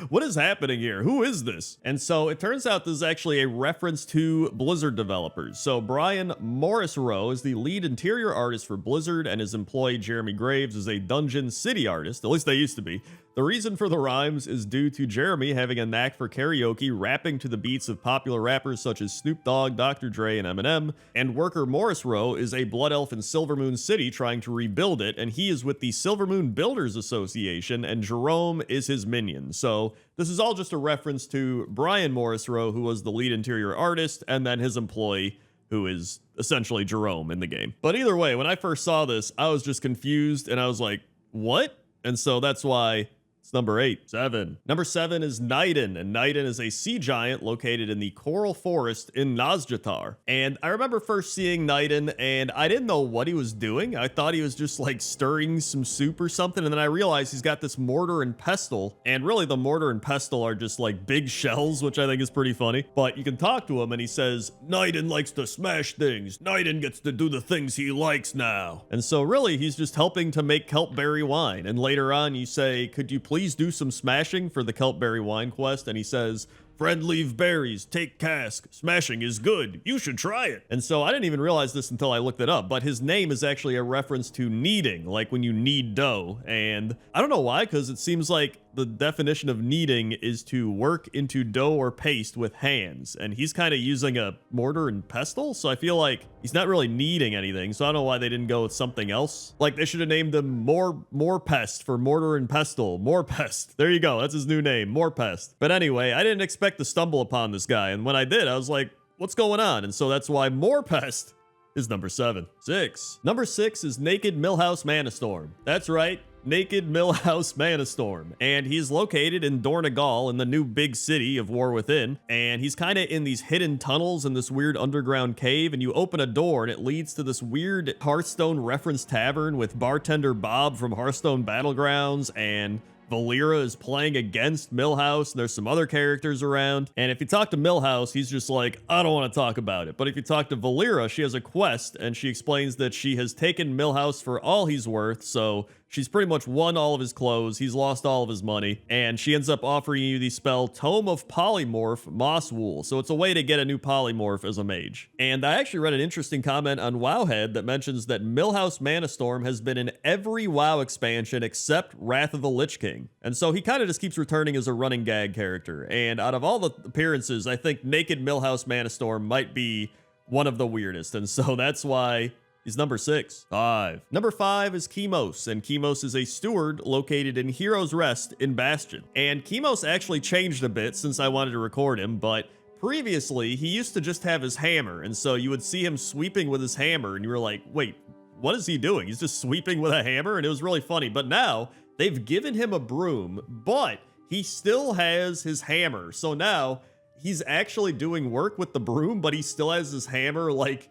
what is happening here? Who is this? And so it turns out this is actually a reference to Blizzard developers. So Brian Morris Rowe is the lead interior artist for Blizzard, and his employee Jeremy Graves is a Dungeon City artist, at least they used to be. The reason for the rhymes is due to Jeremy having a knack for karaoke, rapping to the beats of popular rappers such as Snoop Dogg, Dr. Dre, and Eminem, and worker Morris Rowe is a blood elf in Silvermoon City trying to rebuild it, and he is with the Silvermoon Builders Association, and Jerome is his minion. So this is all just a reference to Brian Morris Rowe, who was the lead interior artist, and then his employee, who is essentially Jerome in the game. But either way, when I first saw this, I was just confused, and I was like, what? And so that's why it's number 8. 7. Number 7 is Niden, and Niden is a sea giant located in the Coral Forest in Nazjatar. And I remember first seeing Niden, and I didn't know what he was doing. I thought he was just like stirring some soup or something, and then I realized he's got this mortar and pestle, and really the mortar and pestle are just like big shells, which I think is pretty funny. But you can talk to him, and he says, Niden likes to smash things. Niden gets to do the things he likes now. And so really, he's just helping to make kelpberry wine. And later on, you say, could you please do some smashing for the kelpberry wine quest? And he says, friend leave berries, take cask, smashing is good, you should try it. And so I didn't even realize this until I looked it up, but his name is actually a reference to kneading, like when you knead dough. And I don't know why, because it seems like the definition of kneading is to work into dough or paste with hands, and he's kind of using a mortar and pestle, so I feel like he's not really kneading anything. So I don't know why they didn't go with something else. Like they should have named him Morpest for mortar and pestle. Morpest. There you go. That's his new name, Morpest. But anyway, I didn't expect to stumble upon this guy, and when I did, I was like, what's going on? And so that's why Morpest is number 7. 6. Number 6 is Naked Millhouse Manastorm. That's right. Naked Millhouse Manastorm, and he's located in Dornegal in the new big city of War Within, and he's kind of in these hidden tunnels in this weird underground cave, and you open a door and it leads to this weird Hearthstone reference tavern with bartender Bob from Hearthstone Battlegrounds, and Valera is playing against Millhouse, and there's some other characters around. And if you talk to Millhouse, he's just like, I don't want to talk about it. But if you talk to Valera, she has a quest, and she explains that she has taken Millhouse for all he's worth, so she's pretty much won all of his clothes, he's lost all of his money, and she ends up offering you the spell Tome of Polymorph Moss Wool. So it's a way to get a new polymorph as a mage. And I actually read an interesting comment on Wowhead that mentions that Millhouse Manastorm has been in every WoW expansion except Wrath of the Lich King. And so he kind of just keeps returning as a running gag character. And out of all the appearances, I think Naked Millhouse Manastorm might be one of the weirdest. And so that's why he's number 6. 5. Number 5 is Chemos, and Chemos is a steward located in Heroes Rest in Bastion. And Chemos actually changed a bit since I wanted to record him, but previously he used to just have his hammer, and so you would see him sweeping with his hammer, and you were like, wait, what is he doing? He's just sweeping with a hammer, and it was really funny. But now they've given him a broom, but he still has his hammer. So now he's actually doing work with the broom, but he still has his hammer, like,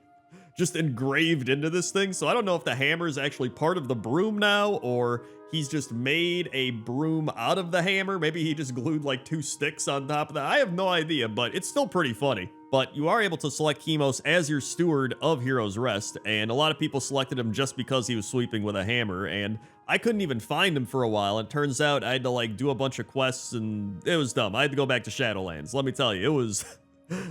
just engraved into this thing. So I don't know if the hammer is actually part of the broom now, or he's just made a broom out of the hammer. Maybe he just glued like 2 sticks on top of that. I have no idea, but it's still pretty funny. But you are able to select Chemos as your steward of Heroes Rest, and a lot of people selected him just because he was sweeping with a hammer, and I couldn't even find him for a while. And it turns out I had to like do a bunch of quests, and it was dumb. I had to go back to Shadowlands. Let me tell you, it was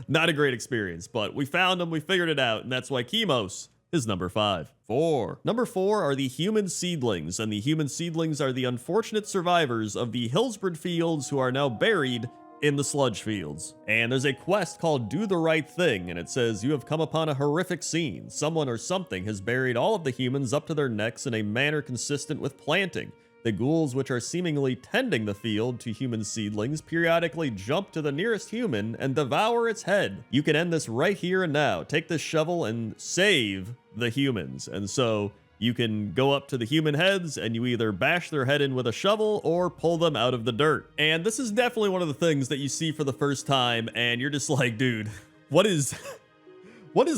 not a great experience, but we found him, we figured it out, and that's why Chemos is number 5. 4. Number 4 are the human seedlings, and the human seedlings are the unfortunate survivors of the Hillsbrad fields who are now buried in the sludge fields. And there's a quest called Do the Right Thing, and it says, you have come upon a horrific scene. Someone or something has buried all of the humans up to their necks in a manner consistent with planting. The ghouls, which are seemingly tending the field to human seedlings, periodically jump to the nearest human and devour its head. You can end this right here and now. Take this shovel and save the humans. And so you can go up to the human heads and you either bash their head in with a shovel or pull them out of the dirt. And this is definitely one of the things that you see for the first time, and you're just like, dude, what is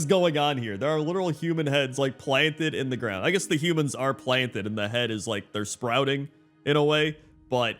going on here? There are literal human heads like planted in the ground. I guess the humans are planted and the head is like they're sprouting in a way, but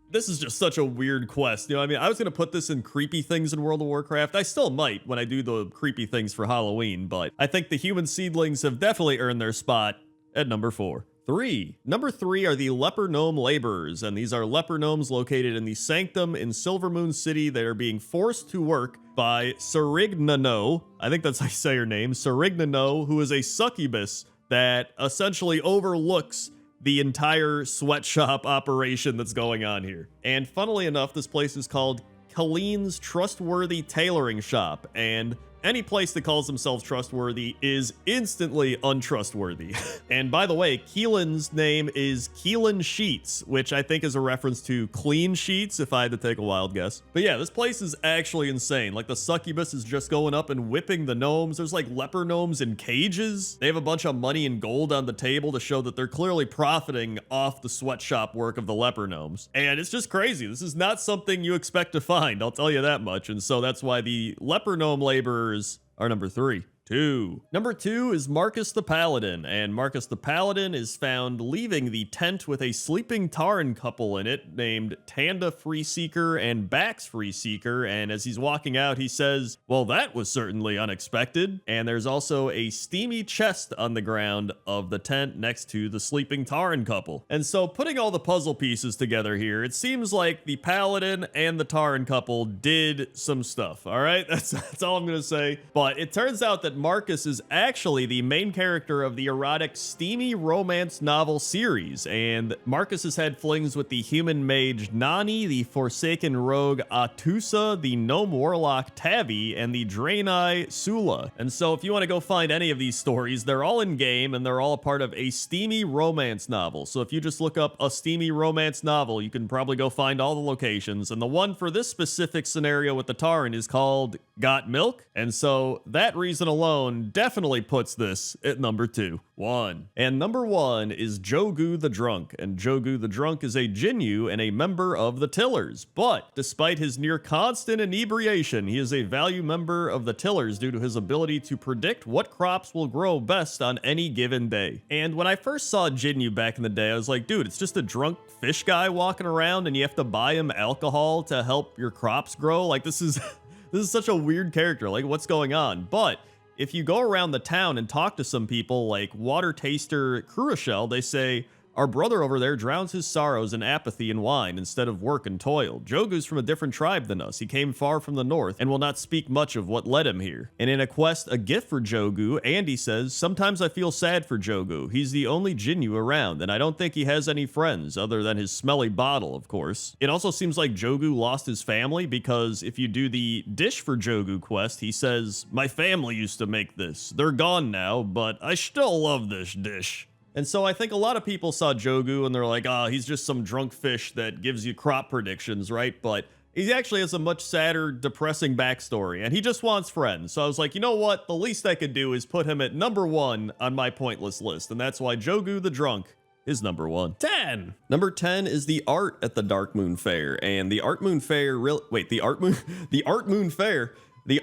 this is just such a weird quest. You know what I mean? I was going to put this in creepy things in World of Warcraft. I still might when I do the creepy things for Halloween, but I think the human seedlings have definitely earned their spot at number 4. 3. Number 3 are the Leper Gnome Laborers, and these are leper gnomes located in the Sanctum in Silvermoon City that are being forced to work by Serignano. I think that's how you say her name, Serignano, who is a succubus that essentially overlooks the entire sweatshop operation that's going on here. And funnily enough, this place is called Colleen's Trustworthy Tailoring Shop, and any place that calls themselves trustworthy is instantly untrustworthy. And by the way, Keelan's name is Keelan Sheets, which I think is a reference to clean sheets, if I had to take a wild guess. But yeah, this place is actually insane. Like, the succubus is just going up and whipping the gnomes. There's like leper gnomes in cages. They have a bunch of money and gold on the table to show that they're clearly profiting off the sweatshop work of the leper gnomes. And it's just crazy. This is not something you expect to find, I'll tell you that much. And so that's why the leper gnome laborers are number 3. 2. Number 2 is Marcus the Paladin, and Marcus the Paladin is found leaving the tent with a sleeping Tauren couple in it named Tanda Freeseeker and Bax Freeseeker, and as he's walking out, he says, well, that was certainly unexpected. And there's also a steamy chest on the ground of the tent next to the sleeping Tauren couple. And so putting all the puzzle pieces together here, it seems like the Paladin and the Tauren couple did some stuff, all right? That's all I'm gonna say. But it turns out that Marcus is actually the main character of the erotic steamy romance novel series, and Marcus has had flings with the human mage Nani, the forsaken rogue Atusa, the gnome warlock Tavi, and the Draenei Sula. And so if you want to go find any of these stories, they're all in game and they're all a part of a steamy romance novel. So if you just look up a steamy romance novel, you can probably go find all the locations, and the one for this specific scenario with the Tauren is called got milk. And so that reason alone definitely puts this at number 2. And number 1 is Jogu the Drunk. And Jogu the Drunk is a Jinyu and a member of the Tillers. But despite his near constant inebriation, he is a value member of the Tillers due to his ability to predict what crops will grow best on any given day. And when I first saw Jinyu back in the day, I was like, dude, it's just a drunk fish guy walking around and you have to buy him alcohol to help your crops grow. Like, this is this is such a weird character. Like, what's going on? But if you go around the town and talk to some people like Water Taster Cruishell, they say, our brother over there drowns his sorrows in apathy and wine instead of work and toil. Jogu's from a different tribe than us. He came far from the north and will not speak much of what led him here. And in a quest, A Gift for Jogu, Andy says, sometimes I feel sad for Jogu. He's the only Jinyu around, and I don't think he has any friends other than his smelly bottle, of course. It also seems like Jogu lost his family because if you do the Dish for Jogu quest, he says, my family used to make this. They're gone now, but I still love this dish. And so I think a lot of people saw Jogu and they're like, oh, he's just some drunk fish that gives you crop predictions, right? But he actually has a much sadder, depressing backstory, and he just wants friends. So I was like, you know what? The least I could do is put him at number 1 on my pointless list, and that's why Jogu the Drunk is number 1. 10. Number 10 is the art at the Dark Moon Fair, and the Art Moon Fair the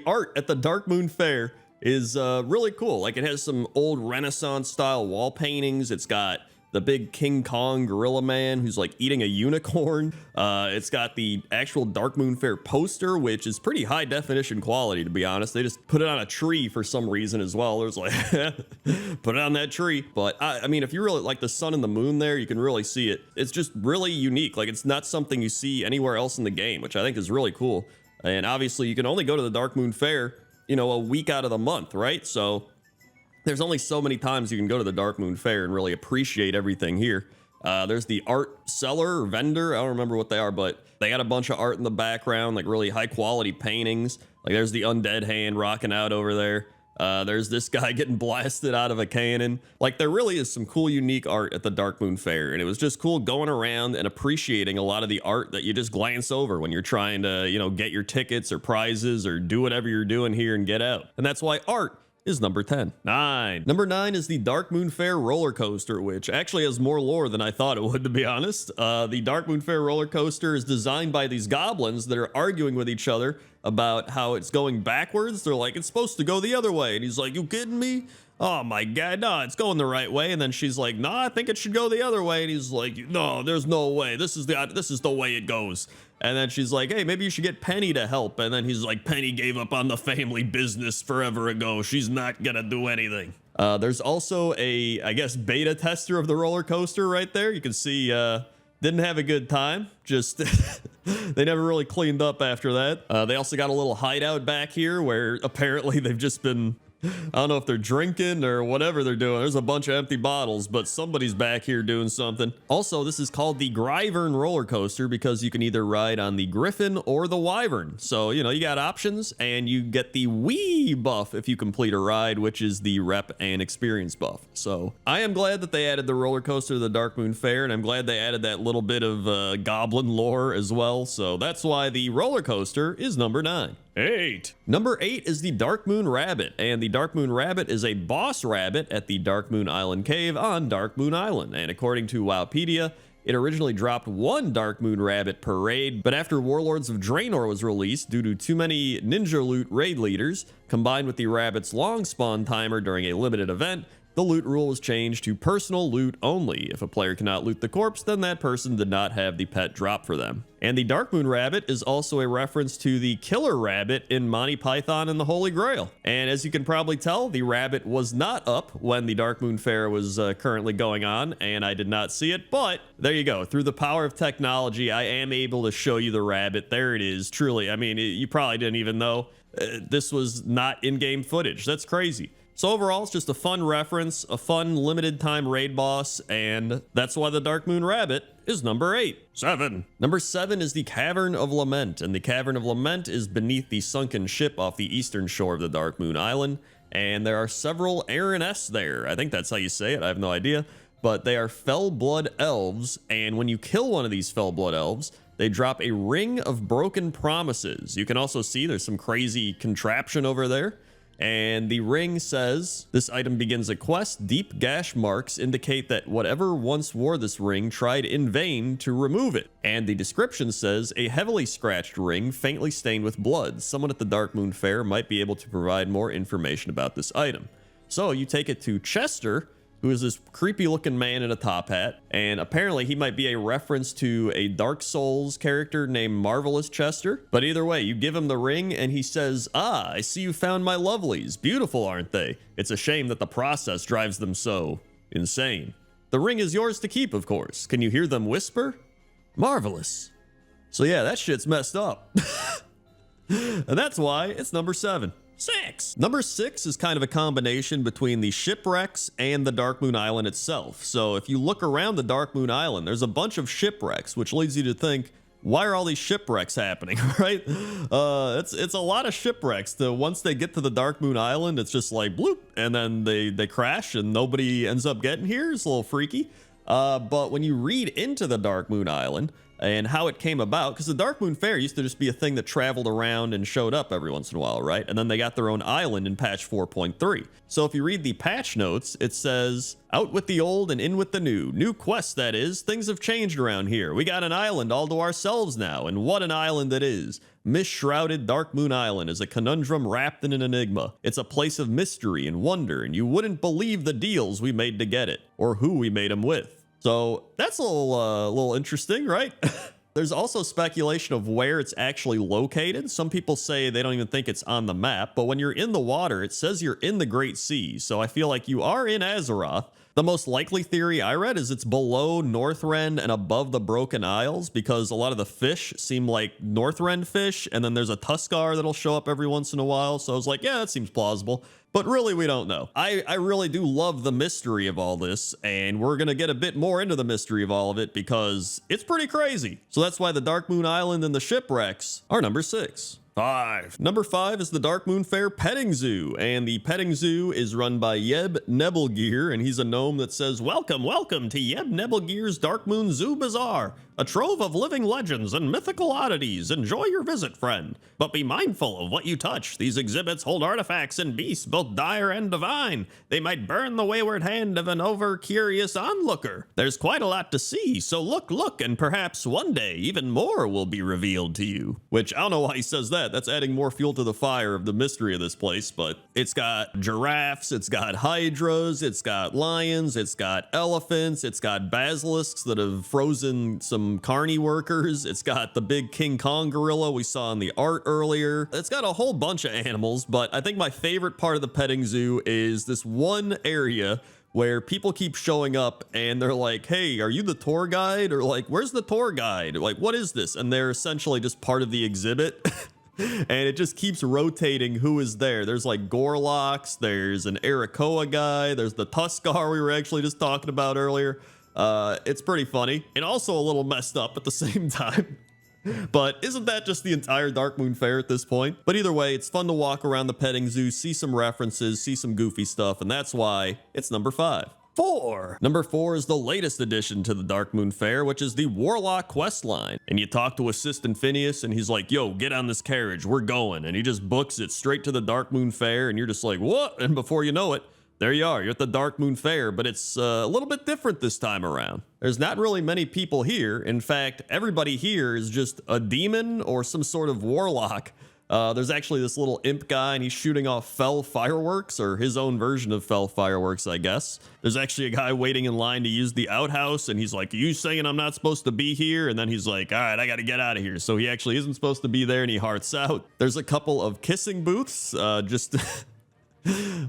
Art at the Dark Moon Fair is really cool. Like, it has some old Renaissance style wall paintings. It's got the big King Kong gorilla man who's like eating a unicorn. It's got the actual Dark Moon Fair poster, which is pretty high definition quality, to be honest. They just put it on a tree for some reason as well. There's like, put it on that tree. But I mean, if you really like the sun and the moon there, you can really see it. It's just really unique. Like, it's not something you see anywhere else in the game, which I think is really cool. And obviously you can only go to the Dark Moon Fair, you know, a week out of the month, right? So there's only so many times you can go to the Dark Moon Fair and really appreciate everything here. There's the art seller or vendor. I don't remember what they are, but they got a bunch of art in the background, like really high quality paintings. Like, there's the undead hand rocking out over there. There's this guy getting blasted out of a cannon. Like, there really is some cool, unique art at the Dark Moon Fair, and it was just cool going around and appreciating a lot of the art that you just glance over when you're trying to, you know, get your tickets or prizes or do whatever you're doing here and get out. And that's why art is number 10. 9. Number 9 is the Dark Moon Fair roller coaster, which actually has more lore than I thought it would, to be honest. The Dark Moon Fair roller coaster is designed by these goblins that are arguing with each other about how it's going backwards. They're like, it's supposed to go the other way. And he's like, you kidding me? Oh my God, no, it's going the right way. And then she's like, no, I think it should go the other way. And he's like, no, there's no way. This is the way it goes. And then she's like, hey, maybe you should get Penny to help. And then he's like, Penny gave up on the family business forever ago. She's not gonna do anything. There's also a, I guess, beta tester of the roller coaster right there. You can see, didn't have a good time. Just, they never really cleaned up after that. They also got a little hideout back here where apparently they've just been, I don't know if they're drinking or whatever they're doing. There's a bunch of empty bottles, but somebody's back here doing something. Also, this is called the Gryvern roller coaster because you can either ride on the Griffin or the Wyvern. So, you know, you got options, and you get the Wii buff if you complete a ride, which is the rep and experience buff. So I am glad that they added the roller coaster to the Dark Moon Fair, and I'm glad they added that little bit of goblin lore as well. So that's why the roller coaster is number 9. 8. Number 8 is the Dark Moon Rabbit, and the Dark Moon Rabbit is a boss rabbit at the Dark Moon Island Cave on Dark Moon Island, and according to Wowpedia, it originally dropped 1 Dark Moon Rabbit per raid, but after Warlords of Draenor was released due to too many ninja loot raid leaders, combined with the rabbit's long spawn timer during a limited event, the loot rule was changed to personal loot only. If a player cannot loot the corpse, then that person did not have the pet drop for them. And the Dark Moon Rabbit is also a reference to the Killer Rabbit in Monty Python and the Holy Grail. And as you can probably tell, the rabbit was not up when the Dark Moon Fair was currently going on, and I did not see it, but there you go. Through the power of technology, I am able to show you the rabbit. There it is, truly. I mean, you probably didn't even know this was not in-game footage. That's crazy. So overall, it's just a fun reference, a fun limited time raid boss, and that's why the Dark Moon Rabbit is number 8. 7. Number 7 is the Cavern of Lament, and the Cavern of Lament is beneath the sunken ship off the eastern shore of the Dark Moon Island, and there are several Araness there. I think that's how you say it, I have no idea. But they are Fell Blood Elves, and when you kill one of these Fell Blood Elves, they drop a ring of broken promises. You can also see there's some crazy contraption over there. And the ring says, this item begins a quest. Deep gash marks indicate that whatever once wore this ring tried in vain to remove it. And the description says, a heavily scratched ring, faintly stained with blood. Someone at the Darkmoon Fair might be able to provide more information about this item. So you take it to Chester, who is this creepy looking man in a top hat, and apparently he might be a reference to a Dark Souls character named Marvelous Chester. But either way, you give him the ring and he says, ah, I see you found my lovelies. Beautiful, aren't they? It's a shame that the process drives them so insane. The ring is yours to keep, of course. Can you hear them whisper? Marvelous. So yeah, that shit's messed up. And that's why it's number 7. 6. Number 6 is kind of a combination between the shipwrecks and the Darkmoon Island itself. So if you look around the Darkmoon Island, there's a bunch of shipwrecks, which leads you to think, why are all these shipwrecks happening, right? It's a lot of shipwrecks. Once they get to the Darkmoon Island, it's just like bloop, and then they crash and nobody ends up getting here. It's a little freaky. But when you read into the Darkmoon Island and how it came about, because the Darkmoon Fair used to just be a thing that traveled around and showed up every once in a while, right? And then they got their own island in patch 4.3. So if you read the patch notes, it says, out with the old and in with the new. New quest, that is. Things have changed around here. We got an island all to ourselves now, and what an island it is. Mist-shrouded Darkmoon Island is a conundrum wrapped in an enigma. It's a place of mystery and wonder, and you wouldn't believe the deals we made to get it, or who we made them with. So that's a little interesting, right? There's also speculation of where it's actually located. Some people say they don't even think it's on the map, but when you're in the water, it says you're in the Great Sea. So I feel like you are in Azeroth. The most likely theory I read is it's below Northrend and above the Broken Isles, because a lot of the fish seem like Northrend fish, and then there's a Tuskar that'll show up every once in a while. So I was like, yeah, that seems plausible. But really, we don't know. I really do love the mystery of all this, and we're going to get a bit more into the mystery of all of it because it's pretty crazy. So that's why the Darkmoon Island and the shipwrecks are number 6. 5. Number 5 is the Darkmoon Fair Petting Zoo, and the petting zoo is run by Yeb Nebelgear, and he's a gnome that says, welcome, welcome to Yeb Nebelgear's Darkmoon Zoo Bazaar, a trove of living legends and mythical oddities. Enjoy your visit, friend, but be mindful of what you touch. These exhibits hold artifacts and beasts both dire and divine. They might burn the wayward hand of an over-curious onlooker. There's quite a lot to see, so look, and perhaps one day even more will be revealed to you. Which, I don't know why he says that. That's adding more fuel to the fire of the mystery of this place, but it's got giraffes, it's got hydras, it's got lions, it's got elephants, it's got basilisks that have frozen some carny workers, it's got the big King Kong gorilla we saw in the art earlier. It's got a whole bunch of animals, but I think my favorite part of the petting zoo is this one area where people keep showing up and they're like, hey, are you the tour guide? Or like, where's the tour guide? Like, what is this? And they're essentially just part of the exhibit. And it just keeps rotating who is there. There's like Gorloks, there's an Arakoa guy, there's the Tuskar we were actually just talking about earlier. It's pretty funny and also a little messed up at the same time. But isn't that just the entire Darkmoon Fair at this point? But either way, it's fun to walk around the petting zoo, see some references, see some goofy stuff, and that's why it's number 5. 4. Number 4 is the latest addition to the Darkmoon Fair, which is the Warlock questline. And you talk to Assistant Phineas and he's like, yo, get on this carriage, we're going. And he just books it straight to the Darkmoon Fair and you're just like, what? And before you know it, there you are, you're at the Darkmoon Fair, but it's a little bit different this time around. There's not really many people here. In fact, everybody here is just a demon or some sort of warlock. There's actually this little imp guy and he's shooting off fell fireworks, or his own version of fell fireworks, I guess. There's actually a guy waiting in line to use the outhouse and he's like, are you saying I'm not supposed to be here? And then he's like, all right, I got to get out of here. So he actually isn't supposed to be there and he hearts out. There's a couple of kissing booths, just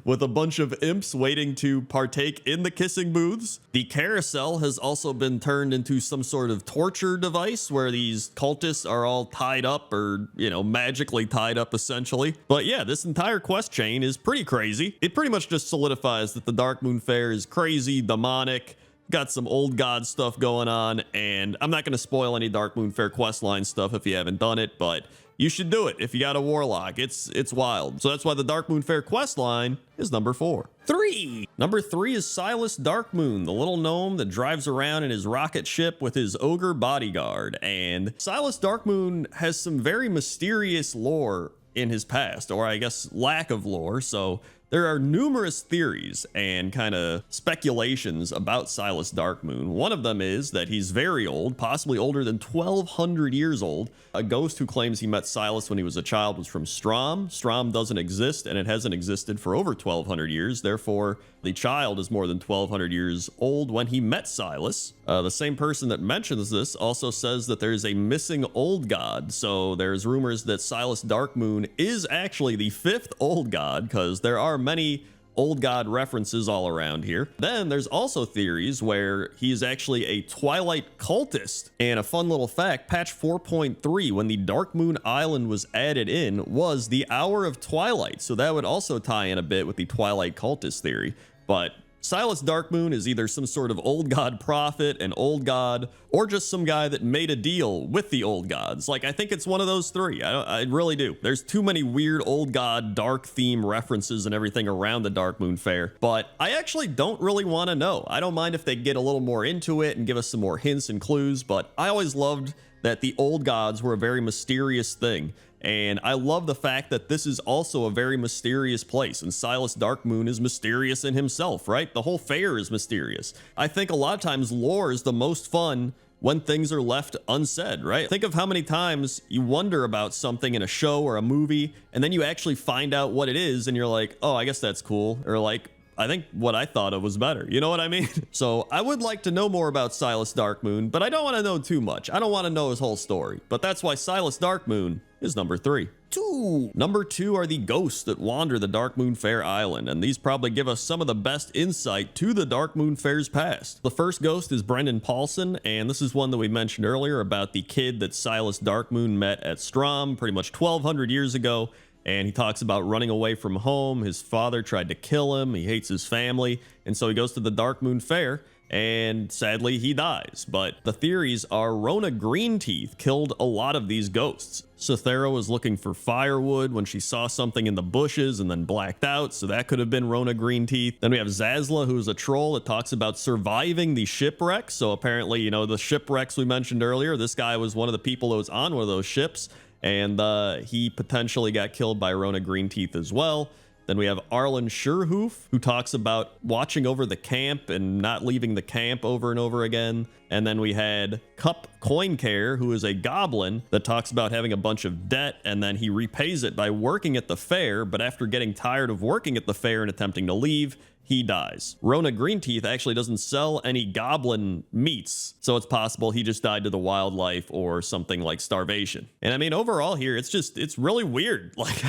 with a bunch of imps waiting to partake in the kissing booths. The carousel has also been turned into some sort of torture device where these cultists are all tied up, or, you know, magically tied up essentially. But yeah, this entire quest chain is pretty crazy. It pretty much just solidifies that the Darkmoon Fair is crazy, demonic, got some old god stuff going on, and I'm not going to spoil any Darkmoon Faire questline stuff if you haven't done it, but you should do it if you got a warlock. It's wild. So that's why the Darkmoon Faire questline is number 4. 3. Number 3 is Silas Darkmoon, the little gnome that drives around in his rocket ship with his ogre bodyguard. And Silas Darkmoon has some very mysterious lore in his past, or I guess lack of lore. So there are numerous theories and kind of speculations about Silas Darkmoon. One of them is that he's very old, possibly older than 1,200 years old. A ghost who claims he met Silas when he was a child was from Strom. Strom doesn't exist, and it hasn't existed for over 1,200 years. Therefore, the child is more than 1,200 years old when he met Silas. The same person that mentions this also says that there's a missing old god. So there's rumors that Silas Darkmoon is actually the 5th old god, because there are many old god references all around here. Then there's also theories where he's actually a Twilight cultist. And a fun little fact, patch 4.3, when the Darkmoon Island was added in, was the Hour of Twilight. So that would also tie in a bit with the Twilight cultist theory. But Silas Darkmoon is either some sort of old god prophet, an old god, or just some guy that made a deal with the old gods. Like, I think it's one of those three. I really do. There's too many weird old god dark theme references and everything around the Darkmoon Faire, but I actually don't really want to know. I don't mind if they get a little more into it and give us some more hints and clues, but I always loved that the old gods were a very mysterious thing. And I love the fact that this is also a very mysterious place, and Silas Darkmoon is mysterious in himself, right? The whole fair is mysterious. I think a lot of times lore is the most fun when things are left unsaid, right? Think of how many times you wonder about something in a show or a movie, and then you actually find out what it is, and you're like, oh, I guess that's cool. Or like, I think what I thought of was better. You know what I mean? So I would like to know more about Silas Darkmoon, but I don't want to know too much. I don't want to know his whole story. But that's why Silas Darkmoon is number 3. 2. Number 2 are the ghosts that wander the Darkmoon Faire Island, and these probably give us some of the best insight to the Darkmoon Faire's past. The first ghost is Brendan Paulson, and this is one that we mentioned earlier about the kid that Silas Darkmoon met at Strom pretty much 1,200 years ago. And he talks about running away from home. His father tried to kill him. He hates his family. And so he goes to the Darkmoon Faire, and sadly he dies. But the theories are Rona Greenteeth killed a lot of these ghosts. Cythera was looking for firewood when she saw something in the bushes and then blacked out, so that could have been Rona Greenteeth. Then we have Zazla, who's a troll that talks about surviving the shipwreck. So apparently, you know, the shipwrecks we mentioned earlier, this guy was one of the people that was on one of those ships. And he potentially got killed by Rona Greenteeth as well. Then we have Arlen Sherhoof, who talks about watching over the camp and not leaving the camp over and over again. And then we had Cup Coincare, who is a goblin that talks about having a bunch of debt, and then he repays it by working at the fair, but after getting tired of working at the fair and attempting to leave, he dies. Rona Greenteeth actually doesn't sell any goblin meats, so it's possible he just died to the wildlife or something like starvation. And I mean, overall here, it's really weird. Like,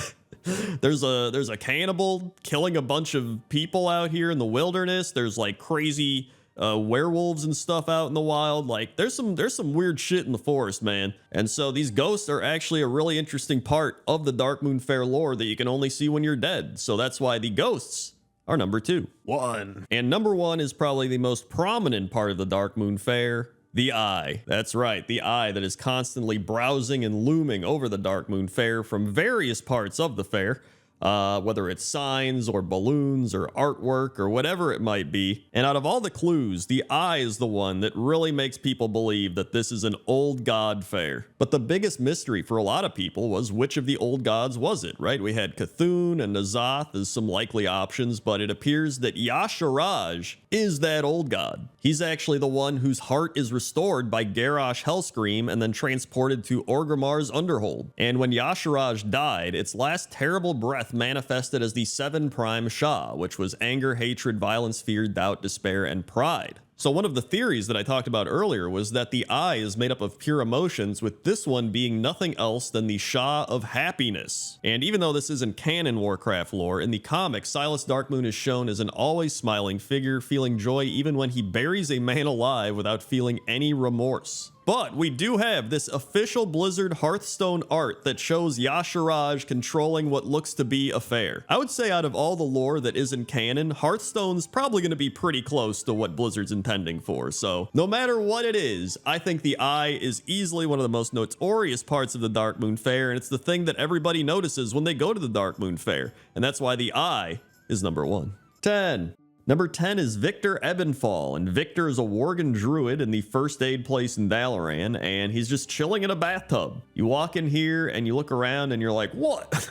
there's a cannibal killing a bunch of people out here in the wilderness. There's like crazy werewolves and stuff out in the wild. Like, there's some weird shit in the forest, man. And so these ghosts are actually a really interesting part of the Darkmoon Faire lore that you can only see when you're dead. So that's why the ghosts are number 2. 1. And number 1 is probably the most prominent part of the Darkmoon Faire, the Eye. That's right, the Eye that is constantly browsing and looming over the Darkmoon Faire from various parts of the fair. Whether it's signs or balloons or artwork or whatever it might be. And out of all the clues, the Eye is the one that really makes people believe that this is an old god fair. But the biggest mystery for a lot of people was which of the old gods was it, right? We had Cthulhu and Nazoth as some likely options, but it appears that Yasharaj is that old god. He's actually the one whose heart is restored by Garrosh Hellscream and then transported to Orgrimmar's Underhold. And when Yasharaj died, its last terrible breath manifested as the 7 Prime Shah, which was anger, hatred, violence, fear, doubt, despair, and pride. So one of the theories that I talked about earlier was that the Eye is made up of pure emotions, with this one being nothing else than the Shah of happiness. And even though this isn't canon Warcraft lore, in the comics, Silas Darkmoon is shown as an always smiling figure, feeling joy even when he buries a man alive without feeling any remorse. But we do have this official Blizzard Hearthstone art that shows Yashiraj controlling what looks to be a fair. I would say out of all the lore that isn't canon, Hearthstone's probably going to be pretty close to what Blizzard's intending for. So no matter what it is, I think the eye is easily one of the most notorious parts of the Darkmoon Fair, and it's the thing that everybody notices when they go to the Darkmoon Fair. And that's why the eye is number 1. 10. Number 10 is Victor Ebenfall, and Victor is a Worgen druid in the first aid place in Dalaran, and he's just chilling in a bathtub. You walk in here and you look around and you're like, what?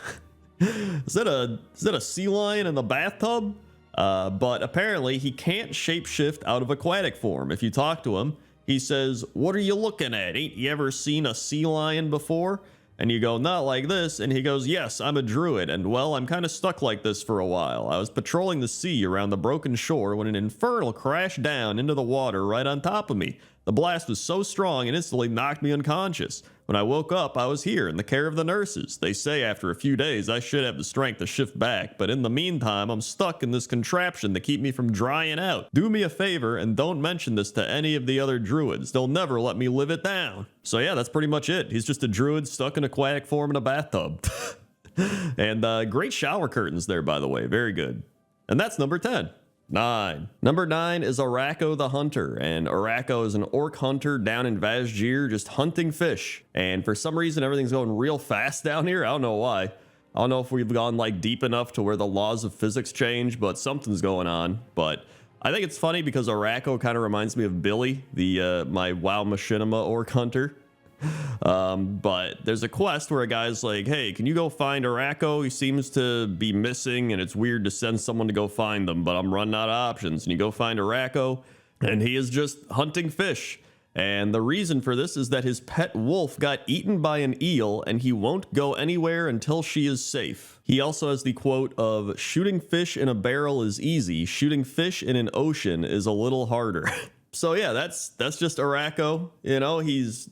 Is that a sea lion in the bathtub? But apparently he can't shapeshift out of aquatic form. If you talk to him, he says, what are you looking at? Ain't you ever seen a sea lion before? And you go, not like this. And he goes, yes, I'm a druid. And well, I'm kind of stuck like this for a while. I was patrolling the sea around the broken shore when an infernal crashed down into the water right on top of me. The blast was so strong and instantly knocked me unconscious. When I woke up, I was here in the care of the nurses. They say after a few days I should have the strength to shift back, but in the meantime, I'm stuck in this contraption to keep me from drying out. Do me a favor and don't mention this to any of the other druids. They'll never let me live it down. So yeah, that's pretty much it. He's just a druid stuck in aquatic form in a bathtub. And great shower curtains there, by the way. Very good. And that's number 10. 9. Number 9 is Arako the Hunter, and Arako is an orc hunter down in Vazjir just hunting fish. And for some reason, everything's going real fast down here. I don't know why. I don't know if we've gone like deep enough to where the laws of physics change, but something's going on. But I think it's funny because Arako kind of reminds me of Billy, the my WoW Machinima orc hunter. But there's a quest where a guy's like, hey, can you go find Arako? He seems to be missing and it's weird to send someone to go find them, but I'm running out of options. And you go find Arako and he is just hunting fish. And the reason for this is that his pet wolf got eaten by an eel and he won't go anywhere until she is safe. He also has the quote of, shooting fish in a barrel is easy. Shooting fish in an ocean is a little harder. So yeah, that's just Arako. You know, he's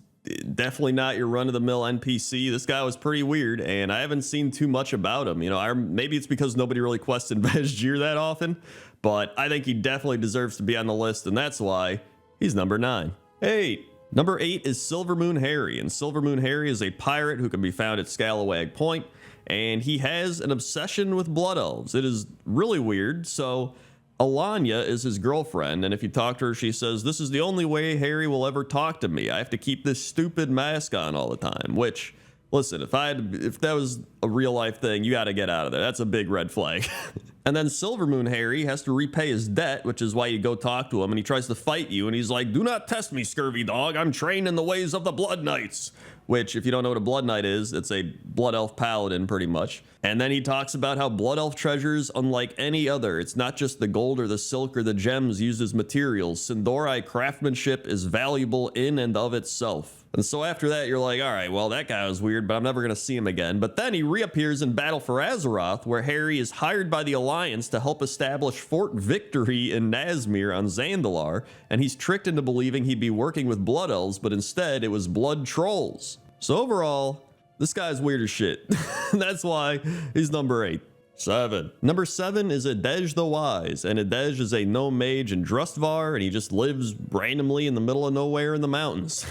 definitely not your run-of-the-mill NPC. This guy was pretty weird, and I haven't seen too much about him. You know, maybe it's because nobody really quested Vazjir that often, but I think he definitely deserves to be on the list, and that's why he's number 9. 8. Number 8 is Silvermoon Harry, and Silvermoon Harry is a pirate who can be found at Scalawag Point, and he has an obsession with blood elves. It is really weird. So Alanya is his girlfriend, and if you talk to her, she says, this is the only way Harry will ever talk to me. I have to keep this stupid mask on all the time, which, listen, if that was a real life thing, you got to get out of there. That's a big red flag. And then Silvermoon Harry has to repay his debt, which is why you go talk to him, and he tries to fight you, and he's like, do not test me, scurvy dog. I'm trained in the ways of the Blood Knights. Which, if you don't know what a Blood Knight is, it's a Blood Elf Paladin, pretty much. And then he talks about how Blood Elf treasures, unlike any other, it's not just the gold or the silk or the gems used as materials. Sindori craftsmanship is valuable in and of itself. And so after that, you're like, all right, well, that guy was weird, but I'm never going to see him again. But then he reappears in Battle for Azeroth, where Harry is hired by the Alliance to help establish Fort Victory in Nazmir on Zandalar, and he's tricked into believing he'd be working with Blood Elves, but instead it was Blood Trolls. So overall, this guy's weird as shit. That's why he's number 8. 7. Number 7 is Idej the Wise, and Idej is a gnome mage in Drustvar, and he just lives randomly in the middle of nowhere in the mountains.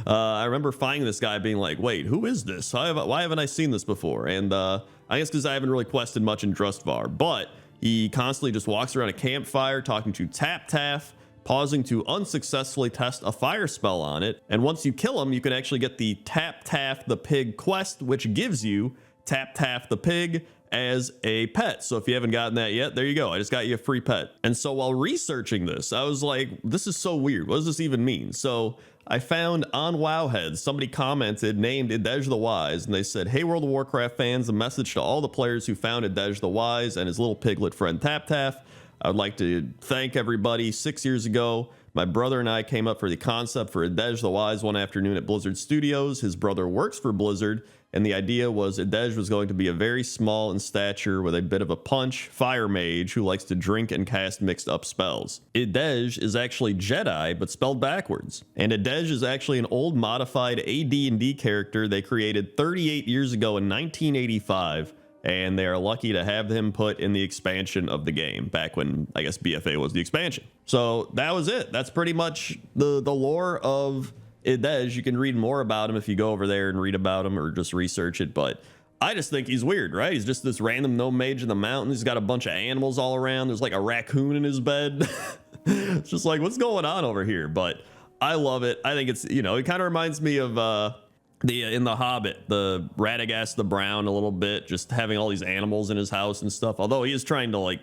I remember finding this guy being like, wait, who is this? Why haven't I seen this before? And I guess because I haven't really quested much in Drustvar, but he constantly just walks around a campfire talking to Tap-Taff, pausing to unsuccessfully test a fire spell on it. And once you kill him, you can actually get the Tap-Taff the Pig quest, which gives you Tap-Taff the Pig as a pet. So if you haven't gotten that yet, there you go. I just got you a free pet. And so while researching this, I was like, this is so weird. What does this even mean? So I found on Wowhead, somebody commented named Idej the Wise, and they said, hey, World of Warcraft fans, a message to all the players who found Idej the Wise and his little piglet friend Tap-Taff. I would like to thank everybody. 6 years ago, my brother and I came up for the concept for Idej the Wise one afternoon at Blizzard Studios. His brother works for Blizzard, and the idea was Idej was going to be a very small in stature with a bit of a punch fire mage who likes to drink and cast mixed up spells. Idej is actually Jedi, but spelled backwards. And Idej is actually an old modified AD&D character they created 38 years ago in 1985. And they are lucky to have him put in the expansion of the game back when, I guess, BFA was the expansion. So that was it. That's pretty much the lore of it does. You can read more about him if you go over there and read about him or just research it. But I just think he's weird, right? He's just this random gnome mage in the mountains. He's got a bunch of animals all around. There's like a raccoon in his bed. It's just like, what's going on over here? But I love it. I think it's, you know, it kind of reminds me of in the Hobbit, the Radagast the Brown a little bit, just having all these animals in his house and stuff. Although he is trying to like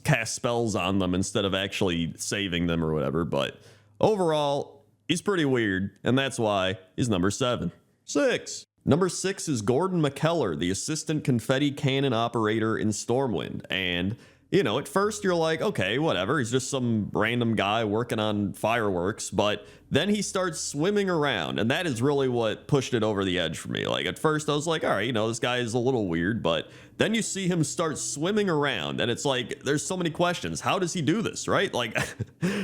cast spells on them instead of actually saving them or whatever. But overall, he's pretty weird, and that's why he's number 7. 6. Number 6 is Gordon McKellar, the assistant confetti cannon operator in Stormwind. And, you know, at first you're like, okay, whatever. He's just some random guy working on fireworks. But then he starts swimming around. And that is really what pushed it over the edge for me. Like, at first I was like, all right, you know, this guy is a little weird. But then you see him start swimming around. And it's like, there's so many questions. How does he do this, right? Like,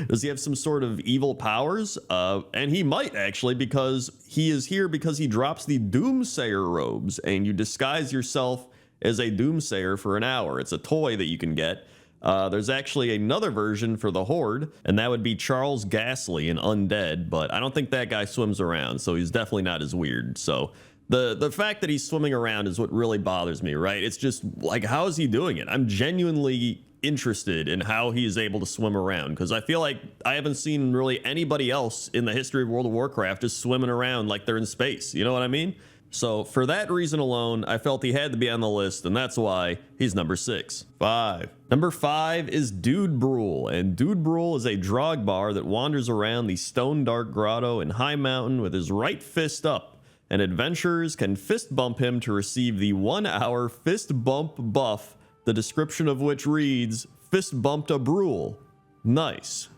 does he have some sort of evil powers? And he might actually, because he is here because he drops the Doomsayer robes. And you disguise yourself as a Doomsayer for an hour. It's a toy that you can get. There's actually another version for the Horde, and that would be Charles Ghastly, an undead, but I don't think that guy swims around, so he's definitely not as weird. So the fact that he's swimming around is what really bothers me, right? It's just like, how is he doing it? I'm genuinely interested in how he is able to swim around, because I feel like I haven't seen really anybody else in the history of World of Warcraft just swimming around like they're in space. You know what I mean? So for that reason alone, I felt he had to be on the list, and that's why he's number 6. 5. Number 5 is Dude Brule, and Dude Brule is a Drogbar that wanders around the Stone Dark Grotto in High Mountain with his right fist up, and adventurers can fist bump him to receive the 1-hour fist bump buff, the description of which reads, "Fist bumped a Brule." Nice.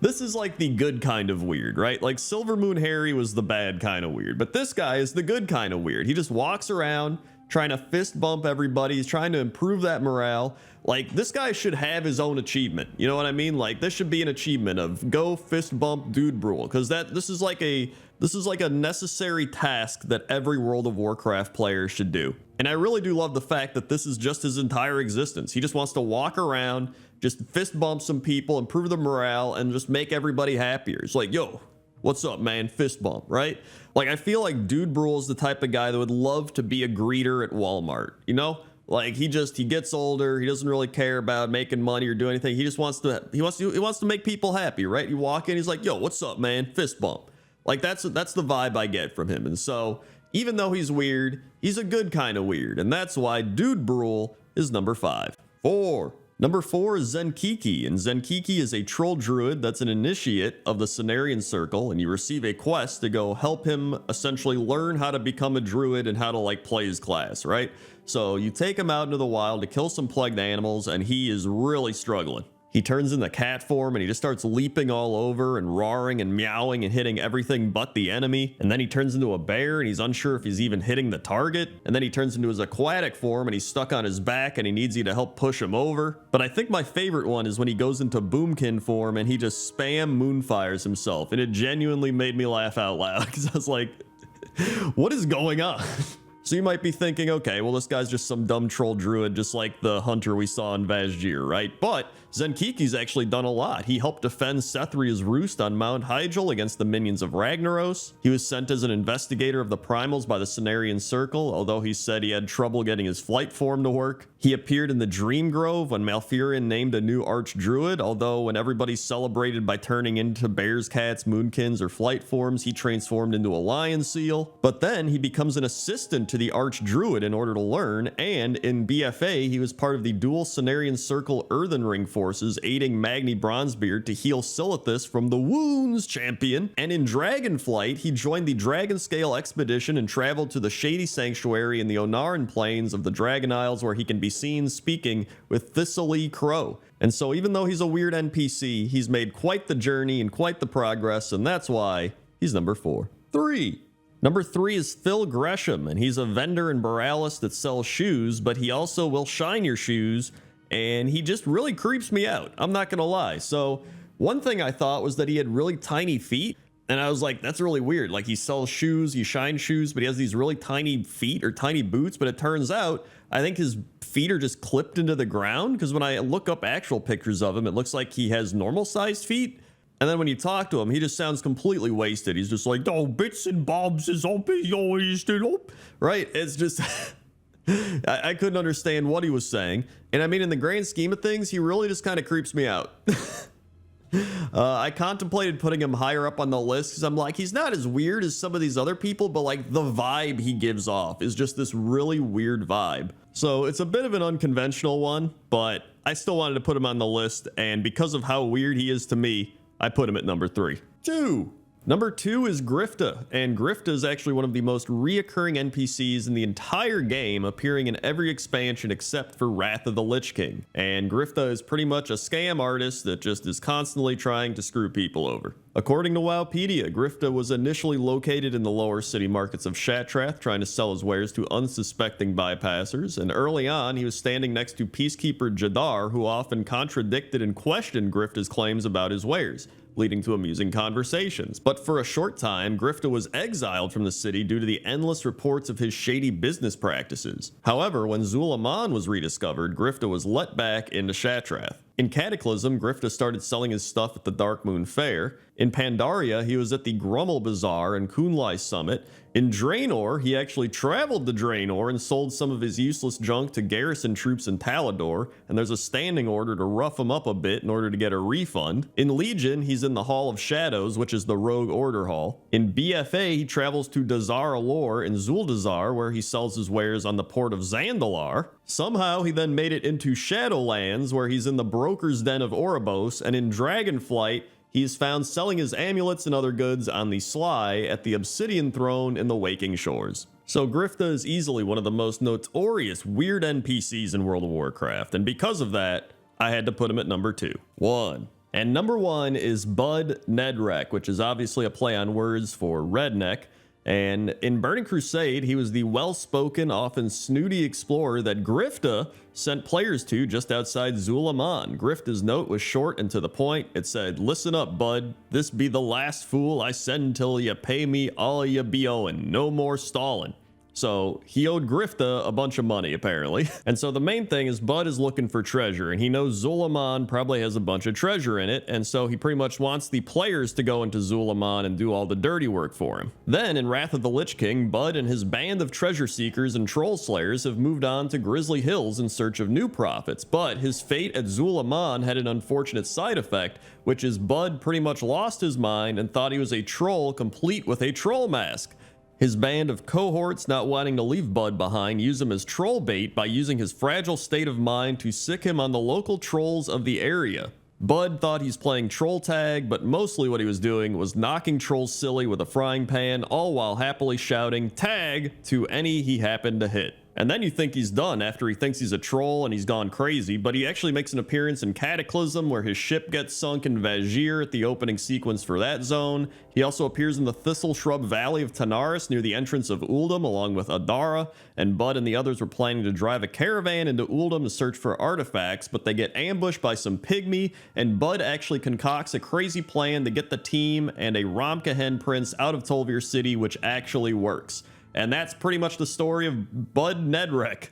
This is like the good kind of weird, right? Like Silvermoon Harry was the bad kind of weird, but this guy is the good kind of weird. He just walks around trying to fist bump everybody. He's trying to improve that morale. Like, this guy should have his own achievement. You know what I mean? Like, this should be an achievement of go fist bump Dude Brule, because this is like a necessary task that every World of Warcraft player should do. And I really do love the fact that this is just his entire existence. He just wants to walk around, just fist bump some people, improve the morale, and just make everybody happier. It's like, yo, what's up, man? Fist bump, right? Like, I feel like Dude Brule is the type of guy that would love to be a greeter at Walmart, you know? Like, he gets older. He doesn't really care about making money or do anything. He just wants to make people happy, right? You walk in, he's like, yo, what's up, man? Fist bump. Like, that's the vibe I get from him. And so, even though he's weird, he's a good kind of weird. And that's why Dude Brule is number 5. 4. Number 4 is Zenkiki, and Zenkiki is a troll druid that's an initiate of the Cenarian Circle, and you receive a quest to go help him essentially learn how to become a druid and how to like play his class, right? So you take him out into the wild to kill some plagued animals, and he is really struggling. He turns into cat form and he just starts leaping all over and roaring and meowing and hitting everything but the enemy. And then he turns into a bear and he's unsure if he's even hitting the target. And then he turns into his aquatic form and he's stuck on his back and he needs you to help push him over. But I think my favorite one is when he goes into boomkin form and he just spam moonfires himself. And it genuinely made me laugh out loud because I was like, what is going on? So you might be thinking, okay, well, this guy's just some dumb troll druid, just like the hunter we saw in Vaz'jir, right? But Zenkiki's actually done a lot. He helped defend Sethria's roost on Mount Hyjal against the minions of Ragnaros. He was sent as an investigator of the primals by the Cenarian Circle, although he said he had trouble getting his flight form to work. He appeared in the Dream Grove when Malfurion named a new archdruid, although when everybody celebrated by turning into bears, cats, moonkins, or flight forms, he transformed into a lion seal. But then he becomes an assistant to the archdruid in order to learn, and in BFA, he was part of the dual Cenarian Circle Earthen Ring forces, aiding Magni Bronzebeard to heal Silithus from the wounds champion. And in Dragonflight, he joined the Dragonscale expedition and traveled to the Shady Sanctuary in the Onaran Plains of the Dragon Isles, where he can be seen speaking with Thistlee Crow. And so even though he's a weird NPC, he's made quite the journey and quite the progress, and that's why he's number 4. 3. Number 3 is Phil Gresham, and he's a vendor in Borealis that sells shoes, but he also will shine your shoes, and he just really creeps me out. I'm not gonna lie. So one thing I thought was that he had really tiny feet, and I was like, that's really weird. Like, he sells shoes, he shines shoes, but he has these really tiny feet or tiny boots. But it turns out, I think his feet are just clipped into the ground, because when I look up actual pictures of him, it looks like he has normal sized feet. And then when you talk to him, he just sounds completely wasted. He's just like, oh, bits and bobs is all wasted. Right? It's just, I couldn't understand what he was saying. And I mean, in the grand scheme of things, he really just kind of creeps me out. I contemplated putting him higher up on the list because I'm like, he's not as weird as some of these other people, but like the vibe he gives off is just this really weird vibe. So it's a bit of an unconventional one, but I still wanted to put him on the list. And because of how weird he is to me, I put him at number 3. Number 2 is Grifta, and Grifta is actually one of the most reoccurring NPCs in the entire game, appearing in every expansion except for Wrath of the Lich King. And Grifta is pretty much a scam artist that just is constantly trying to screw people over. According to Wowpedia, Grifta was initially located in the lower city markets of Shattrath, trying to sell his wares to unsuspecting bypassers, and early on he was standing next to Peacekeeper Jadar, who often contradicted and questioned Grifta's claims about his wares, leading to amusing conversations. But for a short time, Grifta was exiled from the city due to the endless reports of his shady business practices. However, when Zulaman was rediscovered, Grifta was let back into Shattrath. In Cataclysm, Grifta started selling his stuff at the Darkmoon Fair. In Pandaria, he was at the Grummel Bazaar and Kunlai Summit. In Draenor, he actually traveled to Draenor and sold some of his useless junk to garrison troops in Talador, and there's a standing order to rough him up a bit in order to get a refund. In Legion, he's in the Hall of Shadows, which is the Rogue Order Hall. In BFA, he travels to Dazar Alor in Zuldazar, where he sells his wares on the port of Zandalar. Somehow, he then made it into Shadowlands, where he's in the Broker's Den of Oribos, and in Dragonflight, he is found selling his amulets and other goods on the sly at the Obsidian Throne in the Waking Shores. So Grifta is easily one of the most notorious weird NPCs in World of Warcraft, and because of that, I had to put him at number 2. And number 1 is Bud Nedrek, which is obviously a play on words for redneck. And in Burning Crusade, he was the well-spoken, often snooty explorer that Grifta sent players to just outside Zulaman. Grifta's note was short and to the point. It said, "Listen up, bud. This be the last fool I send till ya pay me all ya be owing. No more stalling." So he owed Grifta a bunch of money, apparently. And so the main thing is Bud is looking for treasure, and he knows Zulaman probably has a bunch of treasure in it, and so he pretty much wants the players to go into Zulaman and do all the dirty work for him. Then, in Wrath of the Lich King, Bud and his band of treasure seekers and troll slayers have moved on to Grizzly Hills in search of new profits, but his fate at Zulaman had an unfortunate side effect, which is Bud pretty much lost his mind and thought he was a troll complete with a troll mask. His band of cohorts, not wanting to leave Bud behind, use him as troll bait by using his fragile state of mind to sick him on the local trolls of the area. Bud thought he's playing troll tag, but mostly what he was doing was knocking trolls silly with a frying pan, all while happily shouting "tag" to any he happened to hit. And then you think he's done after he thinks he's a troll and he's gone crazy, but he actually makes an appearance in Cataclysm where his ship gets sunk in Vazir at the opening sequence for that zone. He also appears in the Thistle Shrub Valley of Tanaris near the entrance of Uldum along with Adara, and Bud and the others were planning to drive a caravan into Uldum to search for artifacts, but they get ambushed by some pygmy, and Bud actually concocts a crazy plan to get the team and a Romkahen prince out of Tolvir City, which actually works. And that's pretty much the story of Bud Nedrek.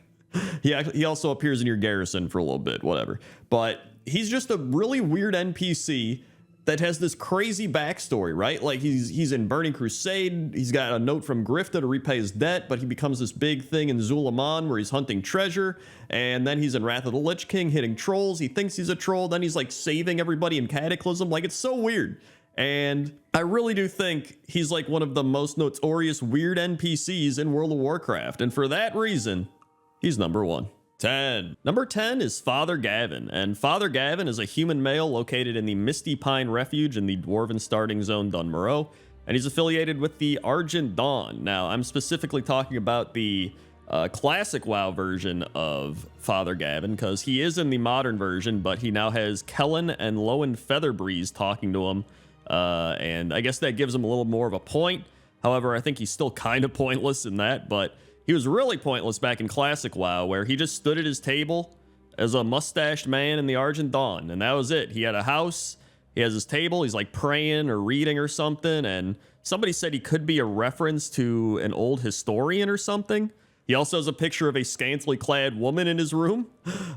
He also appears in your garrison for a little bit, whatever. But he's just a really weird NPC that has this crazy backstory, right? Like he's in Burning Crusade, he's got a note from Grifta to repay his debt, but he becomes this big thing in Zulaman where he's hunting treasure, and then he's in Wrath of the Lich King hitting trolls. He thinks he's a troll, then he's like saving everybody in Cataclysm. Like, it's so weird. And I really do think he's like one of the most notorious weird NPCs in World of Warcraft. And for that reason, he's number 1. 10. Number 10 is Father Gavin. And Father Gavin is a human male located in the Misty Pine Refuge in the Dwarven Starting Zone Dunmorrow. And he's affiliated with the Argent Dawn. Now, I'm specifically talking about the classic WoW version of Father Gavin, because he is in the modern version, but he now has Kellen and Lowen Featherbreeze talking to him. And I guess that gives him a little more of a point. However, I think he's still kind of pointless in that, but he was really pointless back in Classic WoW, where he just stood at his table as a mustached man in the Argent Dawn, and that was it. He had a house, he has his table, he's like praying or reading or something, and somebody said he could be a reference to an old historian or something. He also has a picture of a scantily clad woman in his room.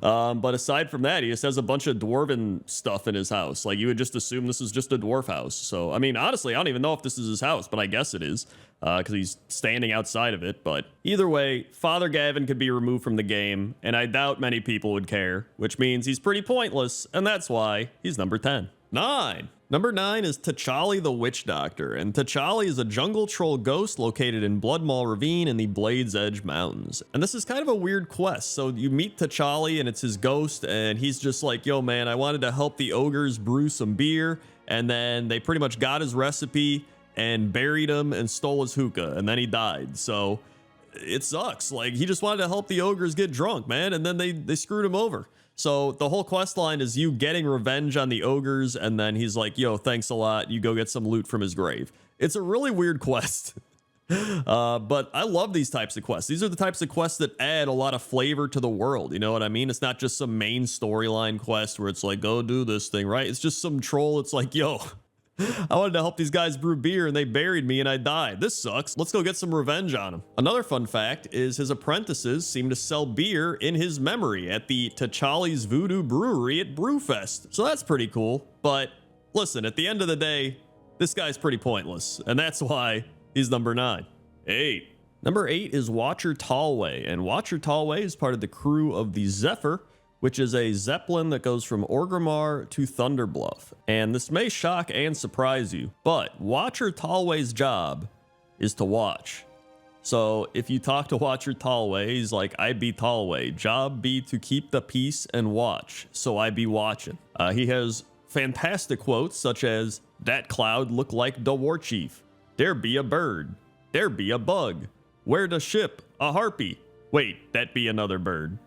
But aside from that, he just has a bunch of dwarven stuff in his house. Like, you would just assume this is just a dwarf house. So, I mean, honestly, I don't even know if this is his house, but I guess it is, because he's standing outside of it. But either way, Father Gavin could be removed from the game, and I doubt many people would care, which means he's pretty pointless, and that's why he's number 10. 9. Number 9 is T'Challa the Witch Doctor, and T'Challa is a jungle troll ghost located in Bloodmaw Ravine in the Blade's Edge Mountains. And this is kind of a weird quest. So you meet T'Challa and it's his ghost, and he's just like, yo man, I wanted to help the ogres brew some beer, and then they pretty much got his recipe and buried him and stole his hookah, and then he died. So it sucks. Like, he just wanted to help the ogres get drunk, man, and then they screwed him over. So the whole quest line is you getting revenge on the ogres, and then he's like, yo, thanks a lot. You go get some loot from his grave. It's a really weird quest. But I love these types of quests. These are the types of quests that add a lot of flavor to the world. You know what I mean? It's not just some main storyline quest where it's like, go do this thing, right? It's just some troll. It's like, yo, I wanted to help these guys brew beer and they buried me and I died. This sucks. Let's go get some revenge on him. Another fun fact is his apprentices seem to sell beer in his memory at the T'Challa's Voodoo Brewery at Brewfest. So that's pretty cool. But listen, at the end of the day, this guy's pretty pointless. And that's why he's number 9. 8. Number 8 is Watcher Tallway. And Watcher Tallway is part of the crew of the Zephyr, which is a Zeppelin that goes from Orgrimmar to Thunderbluff. And this may shock and surprise you, but Watcher Tallway's job is to watch. So if you talk to Watcher Tallway, he's like, I be Tallway. Job be to keep the peace and watch. So I be watching. He has fantastic quotes such as, that cloud look like the war chief. There be a bird. There be a bug. Where the ship? A harpy. Wait, that be another bird.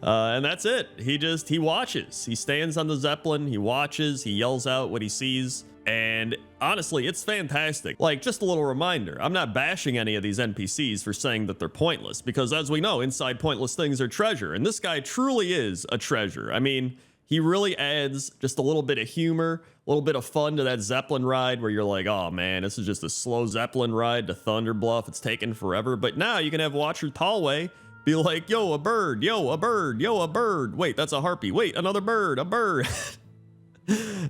And that's it. He watches. He stands on the Zeppelin, he watches, he yells out what he sees, and honestly, it's fantastic. Like, just a little reminder, I'm not bashing any of these NPCs for saying that they're pointless, because as we know, inside pointless things are treasure, and this guy truly is a treasure. I mean, he really adds just a little bit of humor, a little bit of fun to that Zeppelin ride where you're like, oh man, this is just a slow Zeppelin ride to Thunderbluff. It's taking forever. But now you can have Watcher Tallway be like, yo, a bird, yo, a bird, yo, a bird. Wait, that's a harpy. Wait, another bird, a bird.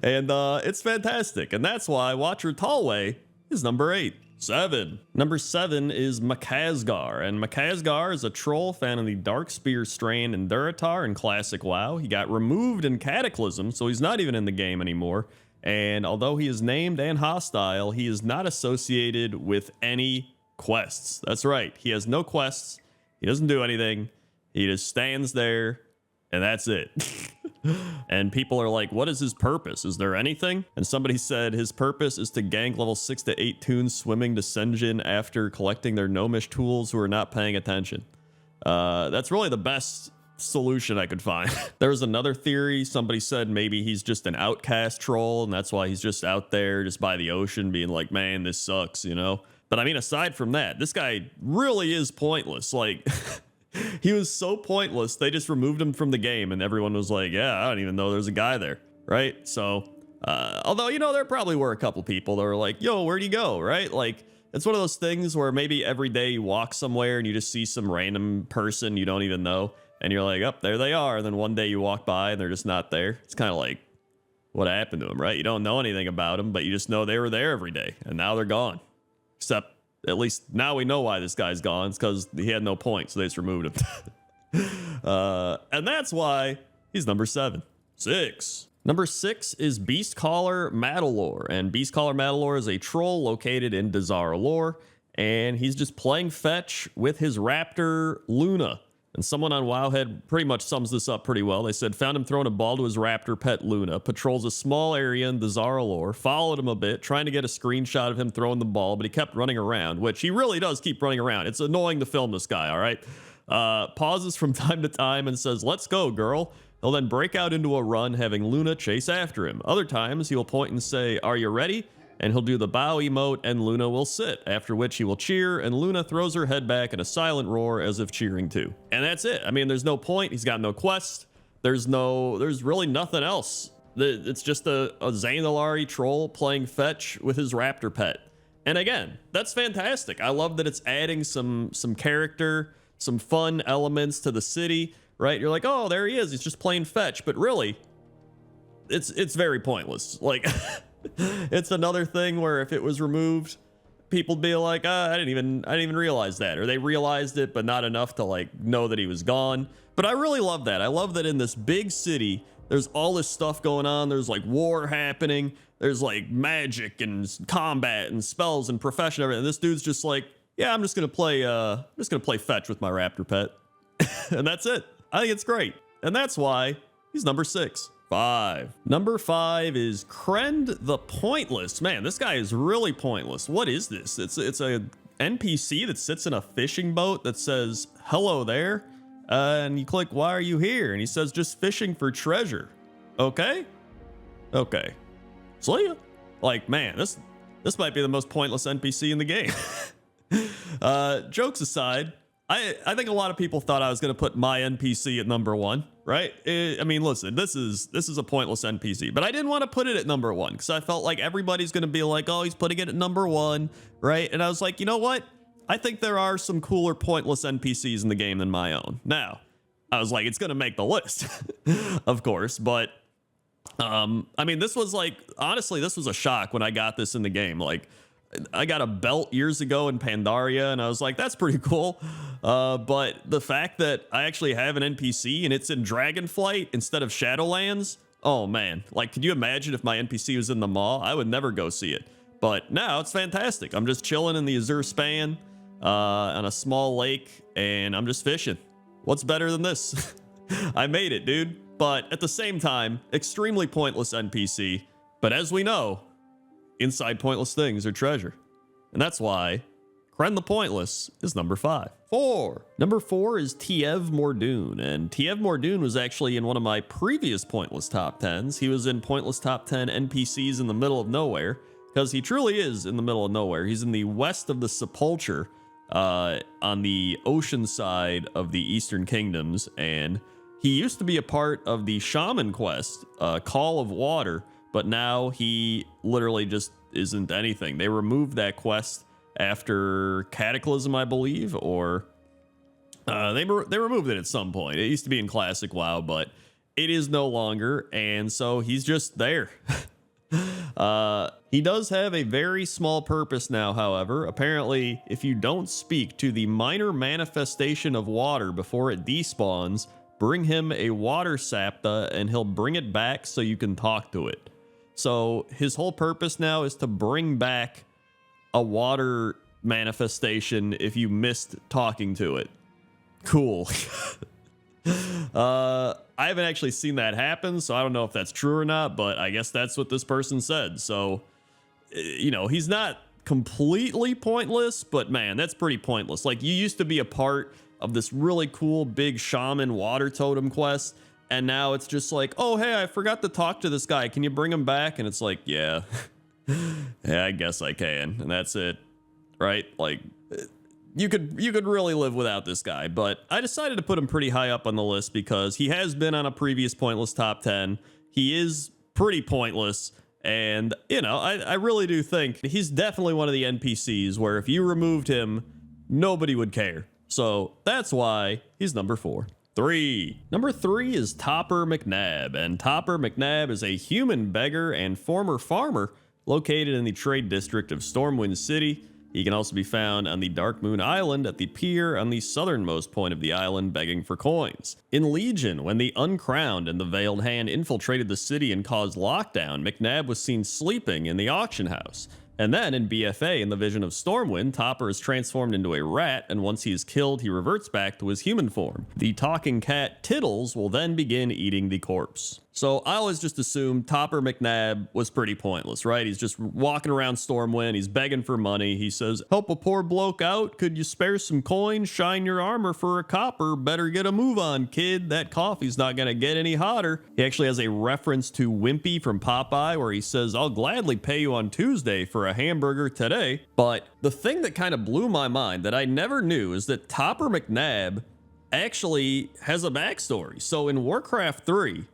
And it's fantastic. And that's why Watcher Tallway is number 8. 7. Number 7 is Makazgar. And Makazgar is a troll found in the Darkspear strain in Durotar in Classic WoW. He got removed in Cataclysm, so he's not even in the game anymore. And although he is named and hostile, he is not associated with any quests. That's right. He has no quests. He doesn't do anything. He just stands there, and that's it. And people are like, what is his purpose? Is there anything? And somebody said his purpose is to gank level 6 to 8 toons swimming to Senjin after collecting their gnomish tools who are not paying attention. That's really the best solution I could find. There was another theory. Somebody said maybe he's just an outcast troll, and that's why he's just out there just by the ocean being like, man, this sucks, you know? But I mean, aside from that, this guy really is pointless. Like, he was so pointless, they just removed him from the game, and everyone was like, yeah, I don't even know there's a guy there, right? So, although, you know, there probably were a couple people that were like, yo, where'd he go, right? Like, it's one of those things where maybe every day you walk somewhere and you just see some random person you don't even know, and you're like, oh, there they are, and then one day you walk by and they're just not there. It's kind of like, what happened to them, right? You don't know anything about them, but you just know they were there every day, and now they're gone. Except, at least now we know why this guy's gone. It's because he had no point, so they just removed him. And that's why he's number 7. 6. Number 6 is Beastcaller Madalore. And Beastcaller Madalore is a troll located in Dazara lore. And he's just playing fetch with his raptor, Luna. And someone on Wowhead pretty much sums this up pretty well. They said, found him throwing a ball to his raptor pet Luna, patrols a small area in the Zara lore, followed him a bit, trying to get a screenshot of him throwing the ball, but he kept running around, which he really does keep running around. It's annoying to film this guy, all right? Pauses from time to time and says, let's go, girl. He'll then break out into a run, having Luna chase after him. Other times, he'll point and say, are you ready? And he'll do the bow emote, and Luna will sit, after which he will cheer, and Luna throws her head back in a silent roar as if cheering too. And that's it. I mean, there's no point. He's got no quest. There's really nothing else. It's just a Xanilari troll playing fetch with his raptor pet. And again, that's fantastic. I love that it's adding some character, some fun elements to the city, right? You're like, oh, there he is. He's just playing fetch. But really, it's very pointless. Like, it's another thing where if it was removed, people'd be like, I didn't even realize that. Or they realized it, but not enough to like know that he was gone. But I really love that. I love that in this big city, there's all this stuff going on. There's like war happening. There's like magic and combat and spells and profession, everything. And this dude's just like, yeah, I'm just gonna play fetch with my raptor pet. And that's it. I think it's great. And that's why he's number 6. 5. Number 5 is Crend the Pointless. Man, this guy is really pointless. What is this? It's a NPC that sits in a fishing boat that says, hello there. And you click, why are you here? And he says, just fishing for treasure. Okay. See ya. Like, man, this might be the most pointless NPC in the game. Jokes aside, I think a lot of people thought I was going to put my NPC at number 1, right? I mean, listen, this is a pointless NPC, but I didn't want to put it at number 1 because I felt like everybody's going to be like, oh, he's putting it at number 1, right? And I was like, you know what? I think there are some cooler pointless NPCs in the game than my own. Now, I was like, it's going to make the list, of course, but I mean, this was like, honestly, this was a shock when I got this in the game. Like, I got a belt years ago in Pandaria, and I was like, that's pretty cool. But the fact that I actually have an NPC and it's in Dragonflight instead of Shadowlands, oh man, like, could you imagine if my NPC was in the mall? I would never go see it. But now it's fantastic. I'm just chilling in the Azure Span on a small lake, and I'm just fishing. What's better than this? I made it, dude. But at the same time, extremely pointless NPC. But as we know, inside pointless things are treasure. And that's why Crend the Pointless is number 5. 4. Number 4 is Tiev Mordoon. And Tiev Mordoon was actually in one of my previous pointless top 10s. He was in pointless top 10 NPCs in the middle of nowhere, because he truly is in the middle of nowhere. He's in the west of the Sepulchre, on the ocean side of the Eastern Kingdoms, and he used to be a part of the Shaman quest, Call of Water, but now he literally just isn't anything. They removed that quest after Cataclysm, I believe, or they removed it at some point. It used to be in Classic WoW, but it is no longer, and so he's just there. He does have a very small purpose now, however. Apparently, if you don't speak to the minor manifestation of water before it despawns, bring him a water sapta and he'll bring it back so you can talk to it. So his whole purpose now is to bring back a water manifestation if you missed talking to it. Cool. I haven't actually seen that happen, so I don't know if that's true or not, but I guess that's what this person said. So, you know, he's not completely pointless, but man, that's pretty pointless. Like, you used to be a part of this really cool big shaman water totem quest, and now it's just like, oh, hey, I forgot to talk to this guy. Can you bring him back? And it's like, yeah, yeah, I guess I can. And that's it, right? Like, you could really live without this guy, but I decided to put him pretty high up on the list because he has been on a previous pointless top 10. He is pretty pointless, and, you know, I really do think he's definitely one of the NPCs where if you removed him, nobody would care. So that's why he's number 4. 3. Number 3 is Topper McNabb, and Topper McNabb is a human beggar and former farmer located in the trade district of Stormwind City. He can also be found on the Dark Moon Island at the pier on the southernmost point of the island begging for coins. In Legion, when the Uncrowned and the Veiled Hand infiltrated the city and caused lockdown, McNabb was seen sleeping in the auction house. And then in BFA, in the Vision of Stormwind, Topper is transformed into a rat, and once he is killed, he reverts back to his human form. The talking cat Tittles will then begin eating the corpse. So I always just assumed Topper McNabb was pretty pointless, right? He's just walking around Stormwind, he's begging for money, he says, help a poor bloke out, could you spare some coin, shine your armor for a copper, better get a move on, kid, that coffee's not gonna get any hotter. He actually has a reference to Wimpy from Popeye where he says, I'll gladly pay you on Tuesday for a hamburger today. But the thing that kind of blew my mind that I never knew is that Topper McNabb actually has a backstory. So in Warcraft 3,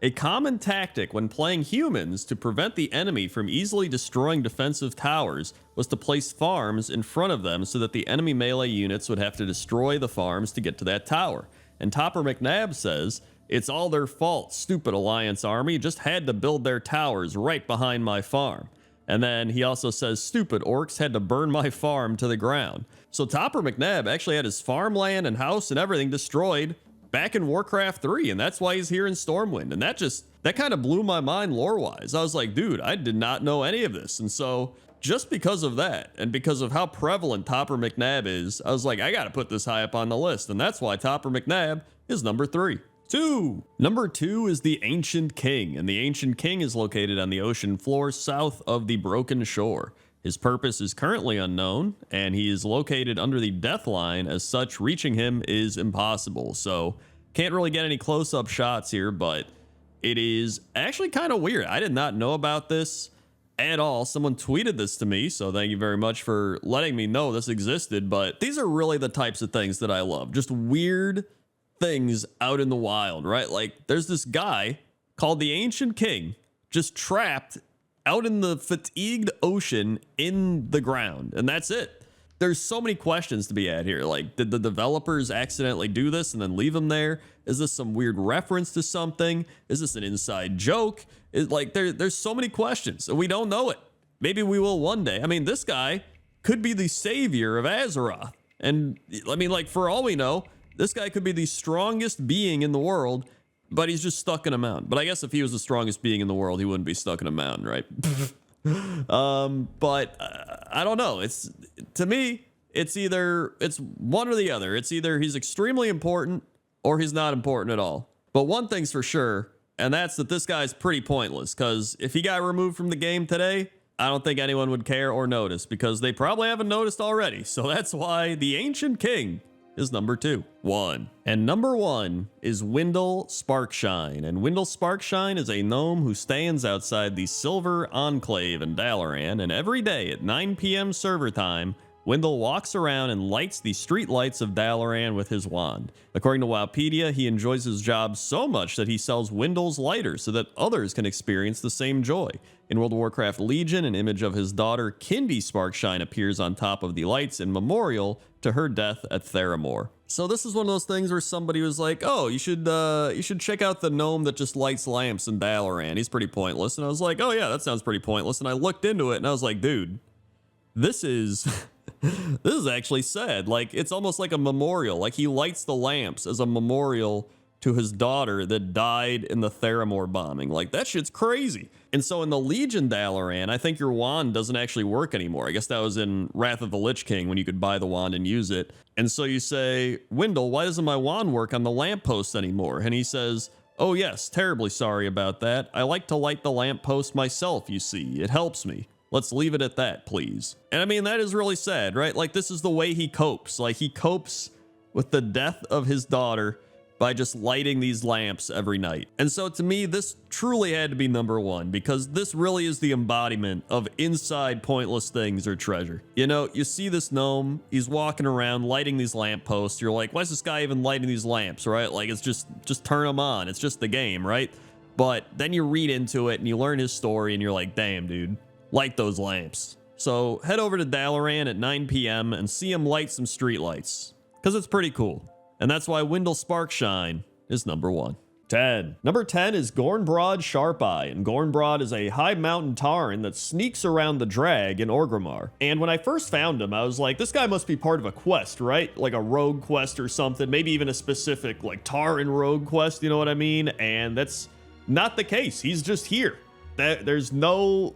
A common tactic when playing humans to prevent the enemy from easily destroying defensive towers was to place farms in front of them so that the enemy melee units would have to destroy the farms to get to that tower. And Topper McNabb says, "It's all their fault, stupid Alliance army just had to build their towers right behind my farm." And then he also says, "Stupid orcs had to burn my farm to the ground." So Topper McNabb actually had his farmland and house and everything destroyed back in Warcraft 3, and that's why he's here in Stormwind. And that kind of blew my mind lore-wise. I was like, dude, I did not know any of this. And so just because of that, and because of how prevalent Topper McNabb is, I was like, I gotta put this high up on the list. And that's why Topper McNabb is number 3. Number 2 is the Ancient King, and the Ancient King is located on the ocean floor south of the Broken Shore. His purpose is currently unknown, and he is located under the death line. As such, reaching him is impossible. So, can't really get any close-up shots here, but it is actually kind of weird. I did not know about this at all. Someone tweeted this to me, so thank you very much for letting me know this existed, but these are really the types of things that I love. Just weird things out in the wild, right? Like, there's this guy called the Ancient King just trapped out in the fatigued ocean in the ground, and that's it. There's so many questions to be had here. Like, did the developers accidentally do this and then leave him there? Is this some weird reference to something? Is this an inside joke? There's so many questions, and we don't know it. Maybe we will one day. I mean, this guy could be the savior of Azeroth, and I mean, like, for all we know, this guy could be the strongest being in the world, but he's just stuck in a mountain. But I guess if he was the strongest being in the world, he wouldn't be stuck in a mountain, right? I don't know. To me, it's one or the other. It's either he's extremely important or he's not important at all. But one thing's for sure, and that's that this guy's pretty pointless, because if he got removed from the game today, I don't think anyone would care or notice, because they probably haven't noticed already. So that's why the Ancient King is number 2. And number 1 is Windle Sparkshine. And Windle Sparkshine is a gnome who stands outside the Silver Enclave in Dalaran, and every day at 9 p.m. server time, Windle walks around and lights the street lights of Dalaran with his wand. According to Wowpedia, he enjoys his job so much that he sells Windle's lighters so that others can experience the same joy. In World of Warcraft Legion, an image of his daughter Kindy Sparkshine appears on top of the lights in memorial to her death at Theramore. So this is one of those things where somebody was like, "Oh, you should check out the gnome that just lights lamps in Dalaran. He's pretty pointless." And I was like, "Oh yeah, that sounds pretty pointless." And I looked into it and I was like, "Dude, this is this is actually sad. Like, it's almost like a memorial. Like, he lights the lamps as a memorial to his daughter that died in the Theramore bombing. Like, that shit's crazy." And so in the Legion Dalaran, I think your wand doesn't actually work anymore. I guess that was in Wrath of the Lich King when you could buy the wand and use it. And so you say, "Windle, why doesn't my wand work on the lamppost anymore?" And he says, "Oh yes, terribly sorry about that. I like to light the lamppost myself, you see. It helps me. Let's leave it at that, please." And I mean, that is really sad, right? Like, this is the way he copes. Like, he copes with the death of his daughter by just lighting these lamps every night. And so to me, this truly had to be number 1, because this really is the embodiment of inside pointless things or treasure. You know, you see this gnome, he's walking around lighting these lampposts. You're like, why is this guy even lighting these lamps, right? Like, it's just turn them on. It's just the game, right? But then you read into it and you learn his story and you're like, damn, dude, light those lamps. So head over to Dalaran at 9 p.m. and see him light some streetlights, because it's pretty cool. And that's why Windle Sparkshine is number 1. Number 10 is Gornbrod Sharpeye, and Gornbrod is a high mountain Tauren that sneaks around the Drag in Orgrimmar. And when I first found him, I was like, this guy must be part of a quest, right? Like a rogue quest or something, maybe even a specific like Tauren rogue quest, you know what I mean? And that's not the case. He's just here. There's no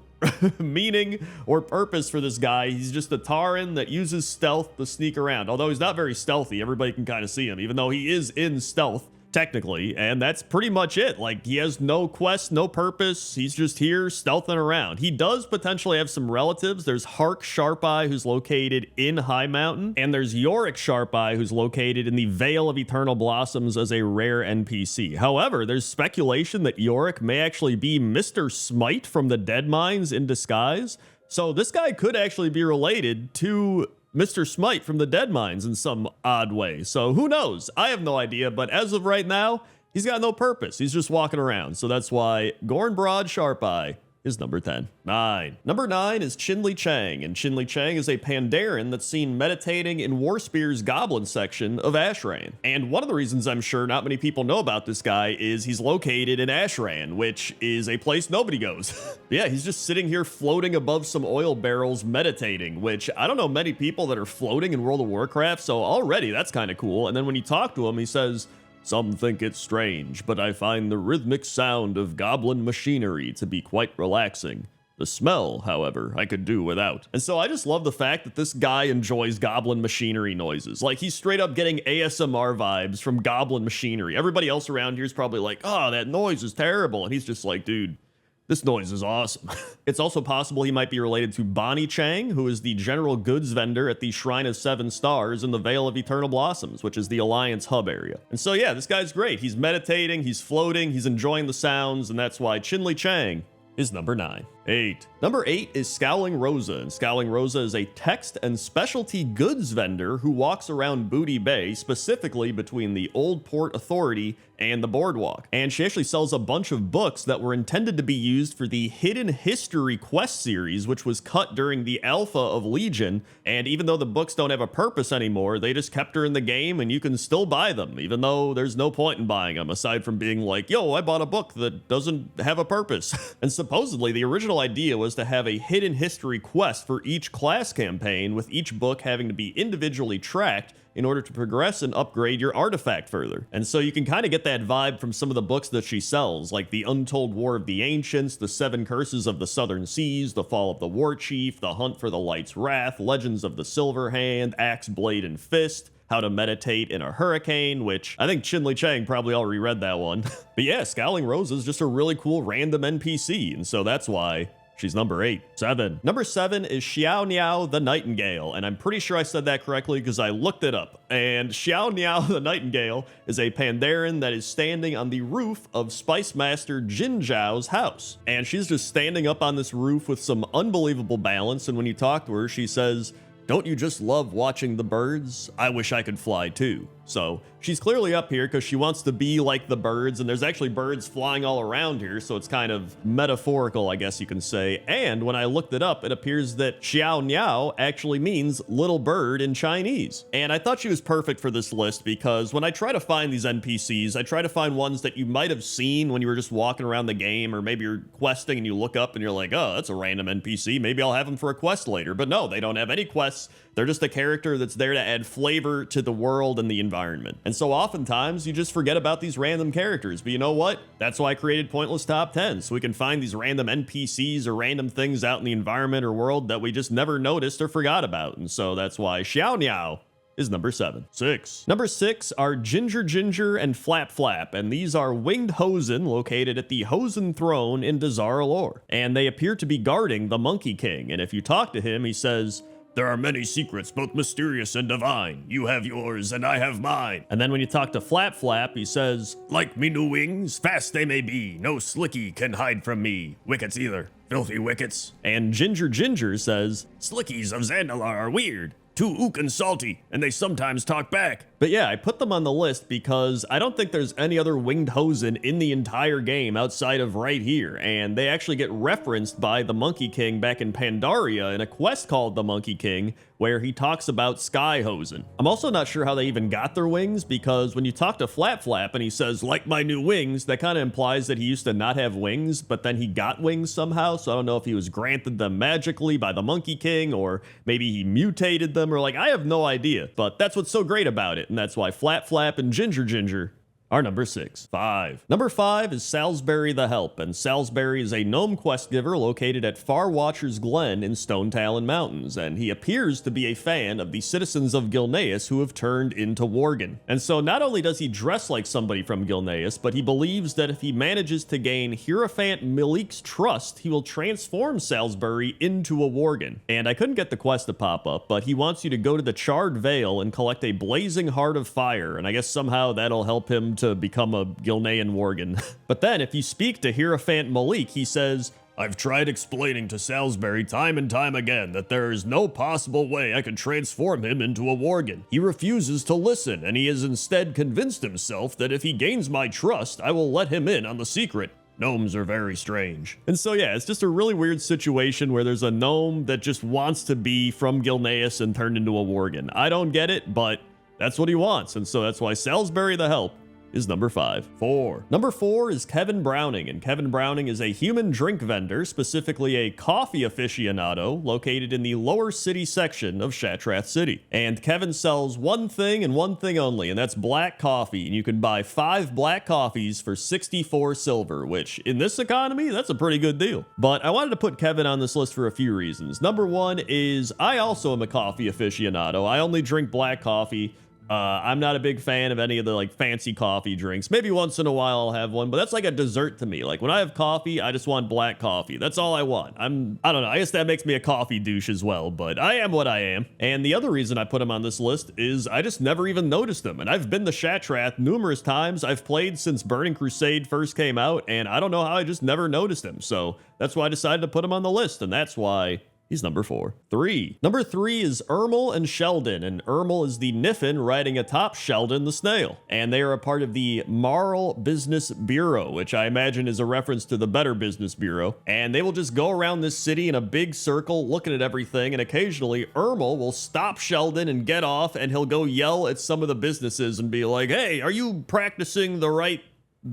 meaning or purpose for this guy. He's just a Tauren that uses stealth to sneak around. Although he's not very stealthy, everybody can kind of see him, even though he is in stealth technically, and that's pretty much it. Like, he has no quest, no purpose. He's just here stealthing around. He does potentially have some relatives. There's Hark Sharpeye, who's located in High Mountain, and there's Yorick Sharpeye, who's located in the Vale of Eternal Blossoms as a rare NPC. However, there's speculation that Yorick may actually be Mr. Smite from the Dead Mines in disguise. So this guy could actually be related to Mr. Smite from the Dead Mines in some odd way. So who knows? I have no idea, but as of right now, He's got no purpose. He's just walking around. So that's why Gorn Broad Sharp Eye is number 10. 9. Number 9 is Chinli Chang, and Chinli Chang is a Pandaren that's seen meditating in Warspear's Goblin section of Ashran. And one of the reasons I'm sure not many people know about this guy is he's located in Ashran, which is a place nobody goes. Yeah, he's just sitting here floating above some oil barrels meditating, which I don't know many people that are floating in World of Warcraft, so already that's kind of cool. And then when you talk to him, he says, "Some think it's strange, but I find the rhythmic sound of goblin machinery to be quite relaxing. The smell, however, I could do without." And so I just love the fact that this guy enjoys goblin machinery noises. Like, he's straight up getting ASMR vibes from goblin machinery. Everybody else around here is probably like, "Oh, that noise is terrible." And he's just like, "Dude, this noise is awesome." It's also possible he might be related to Bonnie Chang, who is the general goods vendor at the Shrine of Seven Stars in the Vale of Eternal Blossoms, which is the Alliance hub area. And so yeah, this guy's great. He's meditating, he's floating, he's enjoying the sounds, and that's why Chinli Chang is number 9. 8. Number 8 is Scowling Rosa, and Scowling Rosa is a text and specialty goods vendor who walks around Booty Bay, specifically between the Old Port Authority and the Boardwalk. And she actually sells a bunch of books that were intended to be used for the Hidden History quest series, which was cut during the alpha of Legion, and even though the books don't have a purpose anymore, they just kept her in the game and you can still buy them, even though there's no point in buying them, aside from being like, "Yo, I bought a book that doesn't have a purpose." And supposedly the original idea was to have a hidden history quest for each class campaign, with each book having to be individually tracked in order to progress and upgrade your artifact further. And so you can kind of get that vibe from some of the books that she sells, like The Untold War of the Ancients, The Seven Curses of the Southern Seas, The Fall of the War Chief, The Hunt for the Light's Wrath, Legends of the Silver Hand, Axe, Blade, and Fist, How to Meditate in a Hurricane, which I think Chinli Chang probably already read that one. But yeah, Scowling Rosa is just a really cool random NPC, and so that's why she's number 8. 7. Number 7 is Xiao Niao the Nightingale, and I'm pretty sure I said that correctly because I looked it up. And Xiao Niao the Nightingale is a Pandaren that is standing on the roof of Spice Master Jin Zhao's house. And she's just standing up on this roof with some unbelievable balance, and when you talk to her, she says, "Don't you just love watching the birds? I wish I could fly too." So she's clearly up here because she wants to be like the birds, and there's actually birds flying all around here, so it's kind of metaphorical, I guess you can say. And when I looked it up, it appears that Xiao Niao actually means little bird in Chinese. And I thought she was perfect for this list because when I try to find these NPCs, I try to find ones that you might have seen when you were just walking around the game, or maybe you're questing and you look up and you're like, "Oh, that's a random NPC. Maybe I'll have them for a quest later." But no, they don't have any quests. They're just a character that's there to add flavor to the world and the environment. And so oftentimes you just forget about these random characters. But you know what? That's why I created Pointless Top 10, so we can find these random NPCs or random things out in the environment or world that we just never noticed or forgot about. And so that's why Xiao Niao is number 7. 6. Number 6 are Ginger Ginger and Flap Flap, and these are winged Hosen located at the Hosen Throne in Dazara Lore. And they appear to be guarding the Monkey King, and if you talk to him, he says, "There are many secrets, both mysterious and divine. You have yours, and I have mine." And then when you talk to Flap Flap, he says, "Like me new wings, fast they may be. No slicky can hide from me. Wickets either, filthy wickets." And Ginger Ginger says, "Slickies of Zandalar are weird, too ook and salty, and they sometimes talk back." But yeah, I put them on the list because I don't think there's any other winged Hosen in the entire game outside of right here, and they actually get referenced by the Monkey King back in Pandaria in a quest called the Monkey King, where he talks about Sky Hosen. I'm also not sure how they even got their wings, because when you talk to Flap Flap and he says, "Like my new wings," that kind of implies that he used to not have wings, but then he got wings somehow, so I don't know if he was granted them magically by the Monkey King, or maybe he mutated them, or like, I have no idea, but that's what's so great about it. And that's why Flap Flap and Ginger Ginger are number 6. 5. Number 5 is Salisbury the Help, and Salisbury is a gnome quest giver located at Far Watcher's Glen in Stone Talon Mountains, and he appears to be a fan of the citizens of Gilneas who have turned into Worgen. And so not only does he dress like somebody from Gilneas, but he believes that if he manages to gain Hierophant Malik's trust, he will transform Salisbury into a Worgen. And I couldn't get the quest to pop up, but he wants you to go to the Charred Vale and collect a blazing heart of fire, and I guess somehow that'll help him to become a Gilnean Worgen. But then if you speak to Hierophant Malik, he says, I've tried explaining to Salisbury time and time again that there is no possible way I could transform him into a worgen. He refuses to listen, and he has instead convinced himself that if he gains my trust, I will let him in on the secret. Gnomes are very strange. And so yeah, it's just a really weird situation where there's a gnome that just wants to be from Gilneas and turned into a worgen. I don't get it, but that's what he wants, and so that's why Salisbury the Help is number 5. 4. Number 4 is Kevin Browning, and Kevin Browning is a human drink vendor, specifically a coffee aficionado, located in the lower city section of Shatrath City. And Kevin sells one thing and one thing only, and that's black coffee, and you can buy 5 black coffees for 64 silver, which in this economy, that's a pretty good deal. But I wanted to put Kevin on this list for a few reasons. Number 1 is I also am a coffee aficionado. I only drink black coffee. I'm not a big fan of any of the like fancy coffee drinks. Maybe once in a while I'll have one, but that's like a dessert to me. Like when I have coffee, I just want black coffee. That's all I want. I don't know. I guess that makes me a coffee douche as well, but I am what I am. And the other reason I put him on this list is I just never even noticed him. And I've been to Shatrath numerous times. I've played since Burning Crusade first came out, and I don't know how I just never noticed him. So that's why I decided to put him on the list, and that's why he's number 4. 3. Number 3 is Ermel and Sheldon, and Ermel is the Niffin riding atop Sheldon the Snail. And they are a part of the Marl Business Bureau, which I imagine is a reference to the Better Business Bureau. And they will just go around this city in a big circle looking at everything, and occasionally Ermel will stop Sheldon and get off, and he'll go yell at some of the businesses and be like, hey, are you practicing the right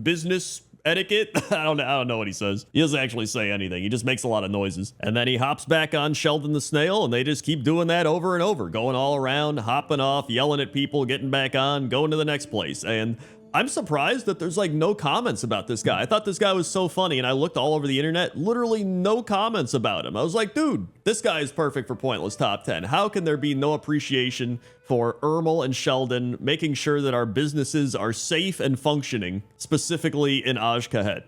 business etiquette? I don't know what he says. He doesn't actually say anything. He just makes a lot of noises. And then he hops back on Sheldon the Snail, and they just keep doing that over and over, going all around, hopping off, yelling at people, getting back on, going to the next place. And I'm surprised that there's like no comments about this guy. I thought this guy was so funny, and I looked all over the internet, literally no comments about him. I was like, dude, this guy is perfect for Pointless Top 10. How can there be no appreciation for Ermel and Sheldon making sure that our businesses are safe and functioning, specifically in Ajkahet?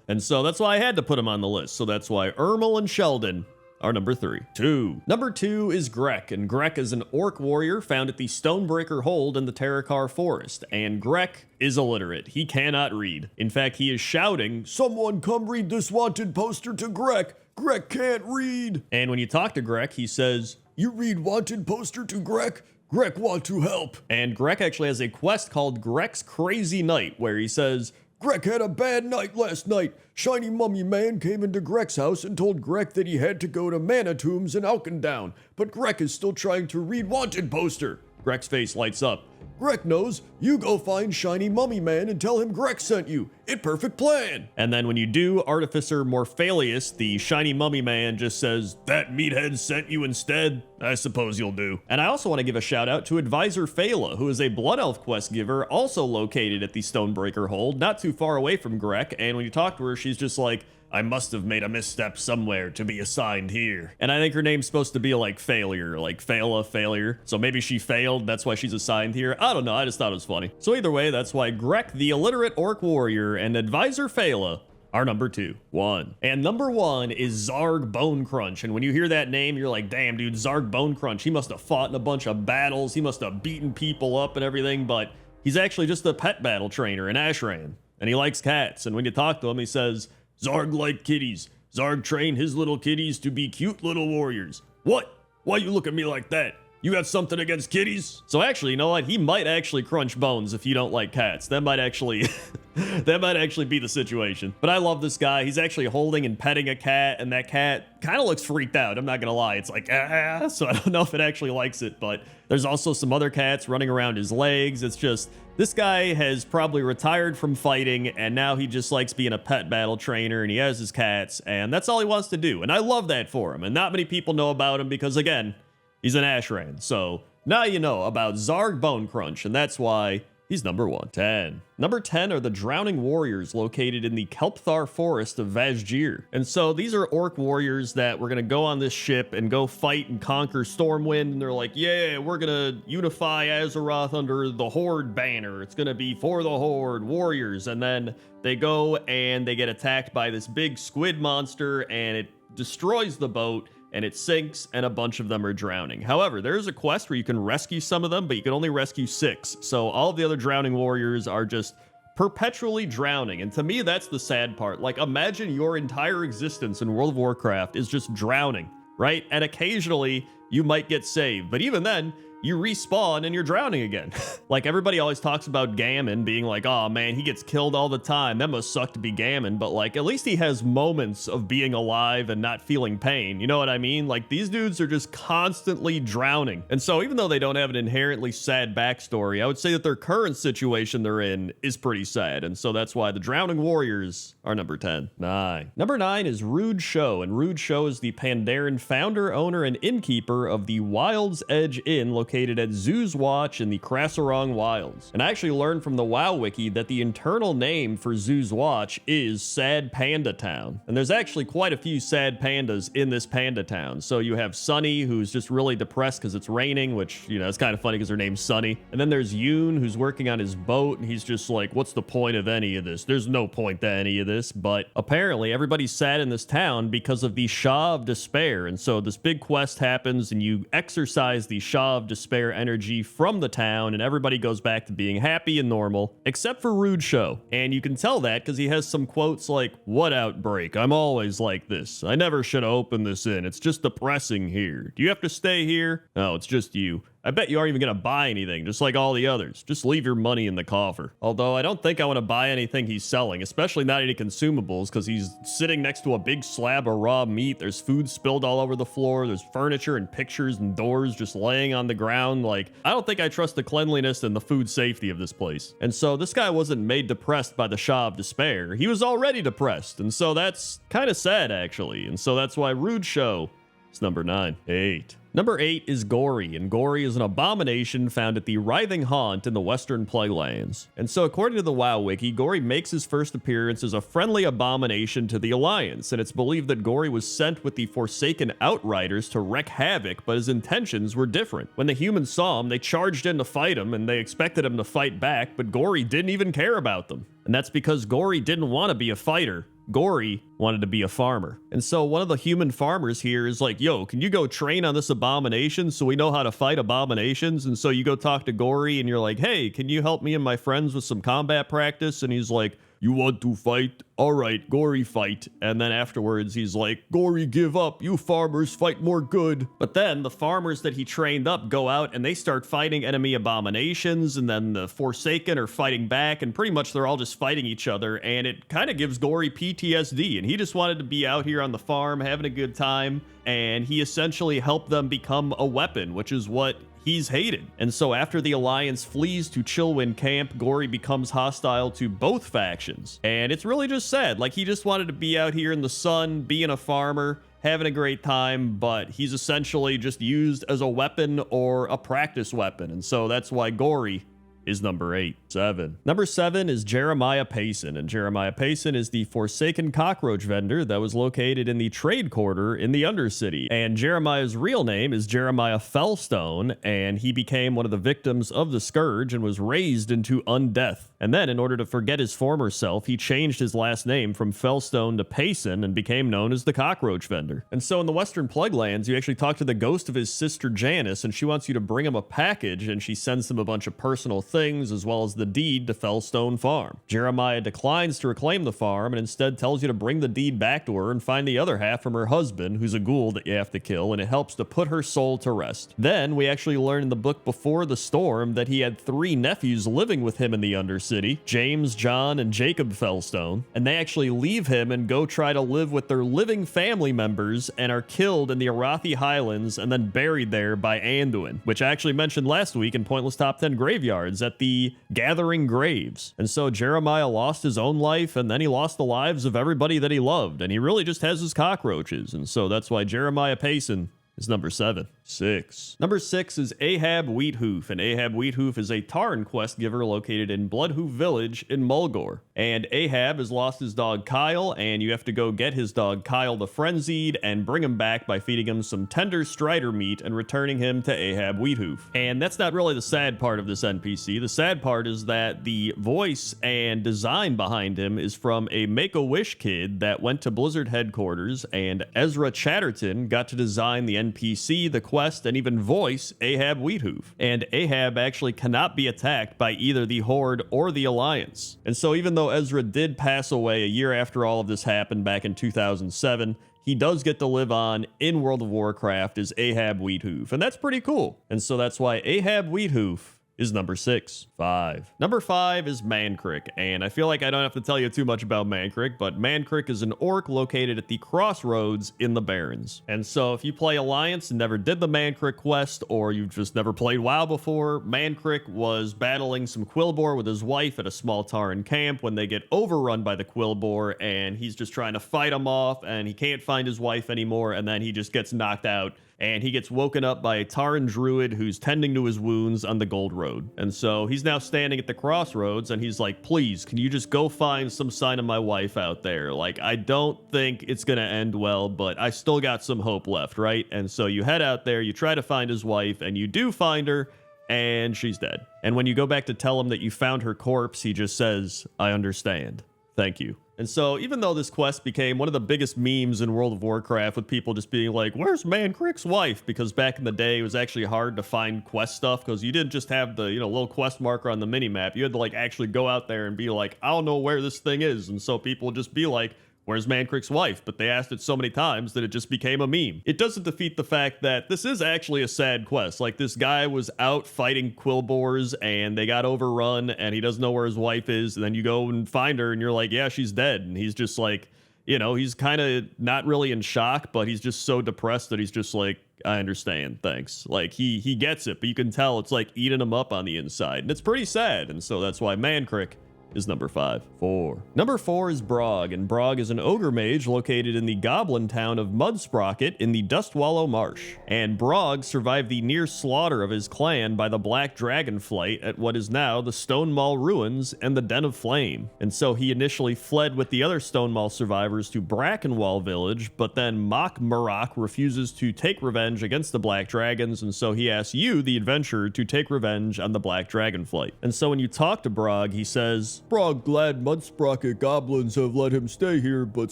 And so that's why I had to put him on the list. So that's why Ermel and Sheldon are number 3. 2. Number 2 is Grek, and Grek is an orc warrior found at the Stonebreaker Hold in the Terakar Forest, and Grek is illiterate. He cannot read. In fact, he is shouting, "Someone come read this wanted poster to Grek! Grek can't read!" And when you talk to Grek, he says, "You read wanted poster to Grek? Grek want to help." And Grek actually has a quest called Grek's Crazy Night, where he says, "Grek had a bad night last night. Shiny Mummy Man came into Grek's house and told Grek that he had to go to Mana Tombs in Alkendown, but Grek is still trying to read wanted poster." Grek's face lights up. "Grek knows. You go find Shiny Mummy Man and tell him Grek sent you. It perfect plan." And then when you do, Artificer Morphalius, the Shiny Mummy Man, just says, "That meathead sent you instead. I suppose you'll do." And I also want to give a shout out to Advisor Phala, who is a Blood Elf quest giver, also located at the Stonebreaker Hold, not too far away from Grek. And when you talk to her, she's just like, "I must have made a misstep somewhere to be assigned here." And I think her name's supposed to be like failure, like failure. So maybe she failed, that's why she's assigned here. I don't know, I just thought it was funny. So either way, that's why Grek, the illiterate orc warrior, and Advisor Phala are number 2. 1. And number 1 is Zarg Bonecrunch. And when you hear that name, you're like, damn, dude, Zarg Bonecrunch, he must have fought in a bunch of battles. He must have beaten people up and everything, but he's actually just a pet battle trainer in Ashran. And he likes cats. And when you talk to him, he says, "Zarg like kitties. Zarg train his little kitties to be cute little warriors." What? Why you look at me like that? You got something against kitties? So actually, you know what? He might actually crunch bones if you don't like cats. That might actually that might actually be the situation. But I love this guy. He's actually holding and petting a cat, and that cat kind of looks freaked out. I'm not gonna lie. It's like, ah, so I don't know if it actually likes it, but there's also some other cats running around his legs. It's just, this guy has probably retired from fighting, and now he just likes being a pet battle trainer, and he has his cats, and that's all he wants to do. And I love that for him. And not many people know about him because, again, he's an Ashran. So now you know about Zarg Bonecrunch, and that's why he's number 1. 10. Number 10 are the Drowning Warriors, located in the Kelpthar Forest of Vazjir. And so these are orc warriors that we're going to go on this ship and go fight and conquer Stormwind. And they're like, yeah, we're going to unify Azeroth under the Horde banner. It's going to be for the Horde warriors. And then they go and they get attacked by this big squid monster, and it destroys the boat, and it sinks, and a bunch of them are drowning. However, there's a quest where you can rescue some of them, but you can only rescue 6. So all of the other drowning warriors are just perpetually drowning. And to me, that's the sad part. Like, imagine your entire existence in World of Warcraft is just drowning, right? And occasionally you might get saved, but even then, you respawn and you're drowning again. Like, everybody always talks about Gammon being like, oh man, he gets killed all the time. That must suck to be Gammon. But like, at least he has moments of being alive and not feeling pain. You know what I mean? Like, these dudes are just constantly drowning. And so even though they don't have an inherently sad backstory, I would say that their current situation they're in is pretty sad. And so that's why the Drowning Warriors are number 10. 9. Number 9 is Rude Show. And Rude Show is the Pandaren founder, owner, and innkeeper of the Wild's Edge Inn located at Zoo's Watch in the Krasarong Wilds. And I actually learned from the WoW wiki that the internal name for Zoo's Watch is Sad Panda Town. And there's actually quite a few sad pandas in this panda town. So you have Sunny, who's just really depressed because it's raining, which, you know, it's kind of funny because her name's Sunny. And then there's Yoon, who's working on his boat, and he's just like, what's the point of any of this? There's no point to any of this. But apparently everybody's sad in this town because of the Shaw of Despair. And so this big quest happens, and you exercise the Shaw of Despair energy from the town, and everybody goes back to being happy and normal, except for Rude Show. And you can tell that because he has some quotes like, what outbreak? I'm always like this. I never should have opened this in. It's just depressing here. Do you have to stay here? No, it's just you. I bet you aren't even going to buy anything, just like all the others. Just leave your money in the coffer. Although I don't think I want to buy anything he's selling, especially not any consumables, because he's sitting next to a big slab of raw meat. There's food spilled all over the floor. There's furniture and pictures and doors just laying on the ground. Like, I don't think I trust the cleanliness and the food safety of this place. And so this guy wasn't made depressed by the Shaw of Despair. He was already depressed. And so that's kind of sad, actually. And so that's why Rude Show is number 9. 8. Number 8 is Gory, and Gory is an abomination found at the Writhing Haunt in the Western Plaguelands. And so according to the WoW wiki, Gory makes his first appearance as a friendly abomination to the Alliance, and it's believed that Gory was sent with the Forsaken Outriders to wreak havoc, but his intentions were different. When the humans saw him, they charged in to fight him, and they expected him to fight back, but Gory didn't even care about them. And that's because Gory didn't want to be a fighter. Gory wanted to be a farmer. And so one of the human farmers here is like, yo, can you go train on this abomination so we know how to fight abominations? And so you go talk to Gory and you're like, hey, can you help me and my friends with some combat practice? And he's like, you want to fight? All right, Gory fight. And then afterwards he's like, Gory give up, you farmers fight more good. But then the farmers that he trained up go out and they start fighting enemy abominations, and then the Forsaken are fighting back, and pretty much they're all just fighting each other, and it kind of gives Gory PTSD, and he just wanted to be out here on the farm having a good time, and he essentially helped them become a weapon, which is what he's hated. And so after the Alliance flees to Chillwind Camp, Gory becomes hostile to both factions. And it's really just sad. Like, he just wanted to be out here in the sun, being a farmer, having a great time, but he's essentially just used as a weapon or a practice weapon. And so that's why Gory is number 8. 7. Number 7 is Jeremiah Payson, and Jeremiah Payson is the Forsaken cockroach vendor that was located in the trade quarter in the Undercity. And Jeremiah's real name is Jeremiah Fellstone, and he became one of the victims of the Scourge and was raised into undeath. And then, in order to forget his former self, he changed his last name from Fellstone to Payson and became known as the Cockroach Vendor. And so in the Western Plaguelands, you actually talk to the ghost of his sister Janice, and she wants you to bring him a package, and she sends him a bunch of personal things as well as the deed to Fellstone Farm. Jeremiah declines to reclaim the farm and instead tells you to bring the deed back to her and find the other half from her husband, who's a ghoul that you have to kill, and it helps to put her soul to rest. Then we actually learn in the book Before the Storm that he had 3 nephews living with him in the Undercity, James, John, and Jacob Fellstone, and they actually leave him and go try to live with their living family members and are killed in the Arathi Highlands and then buried there by Anduin, which I actually mentioned last week in Pointless Top 10 Graveyards at the Gathering Graves. And so Jeremiah lost his own life, and then he lost the lives of everybody that he loved, and he really just has his cockroaches. And so that's why Jeremiah Payson is number 7. 6. Number 6 is Ahab Wheathoof, and Ahab Wheathoof is a Tarn quest giver located in Bloodhoof Village in Mulgore. And Ahab has lost his dog Kyle, and you have to go get his dog Kyle the Frenzied and bring him back by feeding him some tender strider meat and returning him to Ahab Wheathoof. And that's not really the sad part of this NPC. The sad part is that the voice and design behind him is from a Make-A-Wish kid that went to Blizzard headquarters, and Ezra Chatterton got to design the NPC, the quest and even voice Ahab Wheathoof. And Ahab actually cannot be attacked by either the Horde or the Alliance. And so even though Ezra did pass away a year after all of this happened back in 2007, he does get to live on in World of Warcraft as Ahab Wheathoof, and that's pretty cool. And so that's why Ahab Wheathoof is number 6. 5. Number 5 is Mankrik, and I feel like I don't have to tell you too much about Mankrik, but Mankrik is an orc located at the crossroads in the Barrens. And so if you play Alliance and never did the Mankrik quest, or you've just never played WoW before, Mankrik was battling some Quillboar with his wife at a small Tauren camp when they get overrun by the Quillboar, and he's just trying to fight them off, and he can't find his wife anymore, and then he just gets knocked out. And he gets woken up by a Tauren druid who's tending to his wounds on the Gold Road. And so he's now standing at the crossroads and he's like, please, can you just go find some sign of my wife out there? Like, I don't think it's going to end well, but I still got some hope left, right? And so you head out there, you try to find his wife, and you do find her, and she's dead. And when you go back to tell him that you found her corpse, he just says, I understand. Thank you. And so even though this quest became one of the biggest memes in World of Warcraft with people just being like, where's Mankrik's wife? Because back in the day, it was actually hard to find quest stuff because you didn't just have the, little quest marker on the minimap. You had to like actually go out there and be like, I don't know where this thing is. And so people would just be like, where's Mankrik's wife? But they asked it so many times that it just became a meme. It doesn't defeat the fact that this is actually a sad quest. Like, this guy was out fighting Quillboars and they got overrun and he doesn't know where his wife is. And then you go and find her and you're like, yeah, she's dead. And he's just like, he's kind of not really in shock, but he's just so depressed that he's just like, I understand, thanks. Like, he gets it, but you can tell it's like eating him up on the inside. And it's pretty sad. And so that's why Mankrik is number 5. 4. Number 4 is Brog, and Brog is an ogre mage located in the goblin town of Mudsprocket in the Dustwallow Marsh. And Brog survived the near slaughter of his clan by the Black Dragon Flight at what is now the Stone Mall Ruins and the Den of Flame. And so he initially fled with the other Stone Mall survivors to Brackenwall Village, but then Mok Marok refuses to take revenge against the Black Dragons, and so he asks you, the adventurer, to take revenge on the Black Dragon Flight. And so when you talk to Brog, he says, Brog glad Mudsprocket goblins have let him stay here, but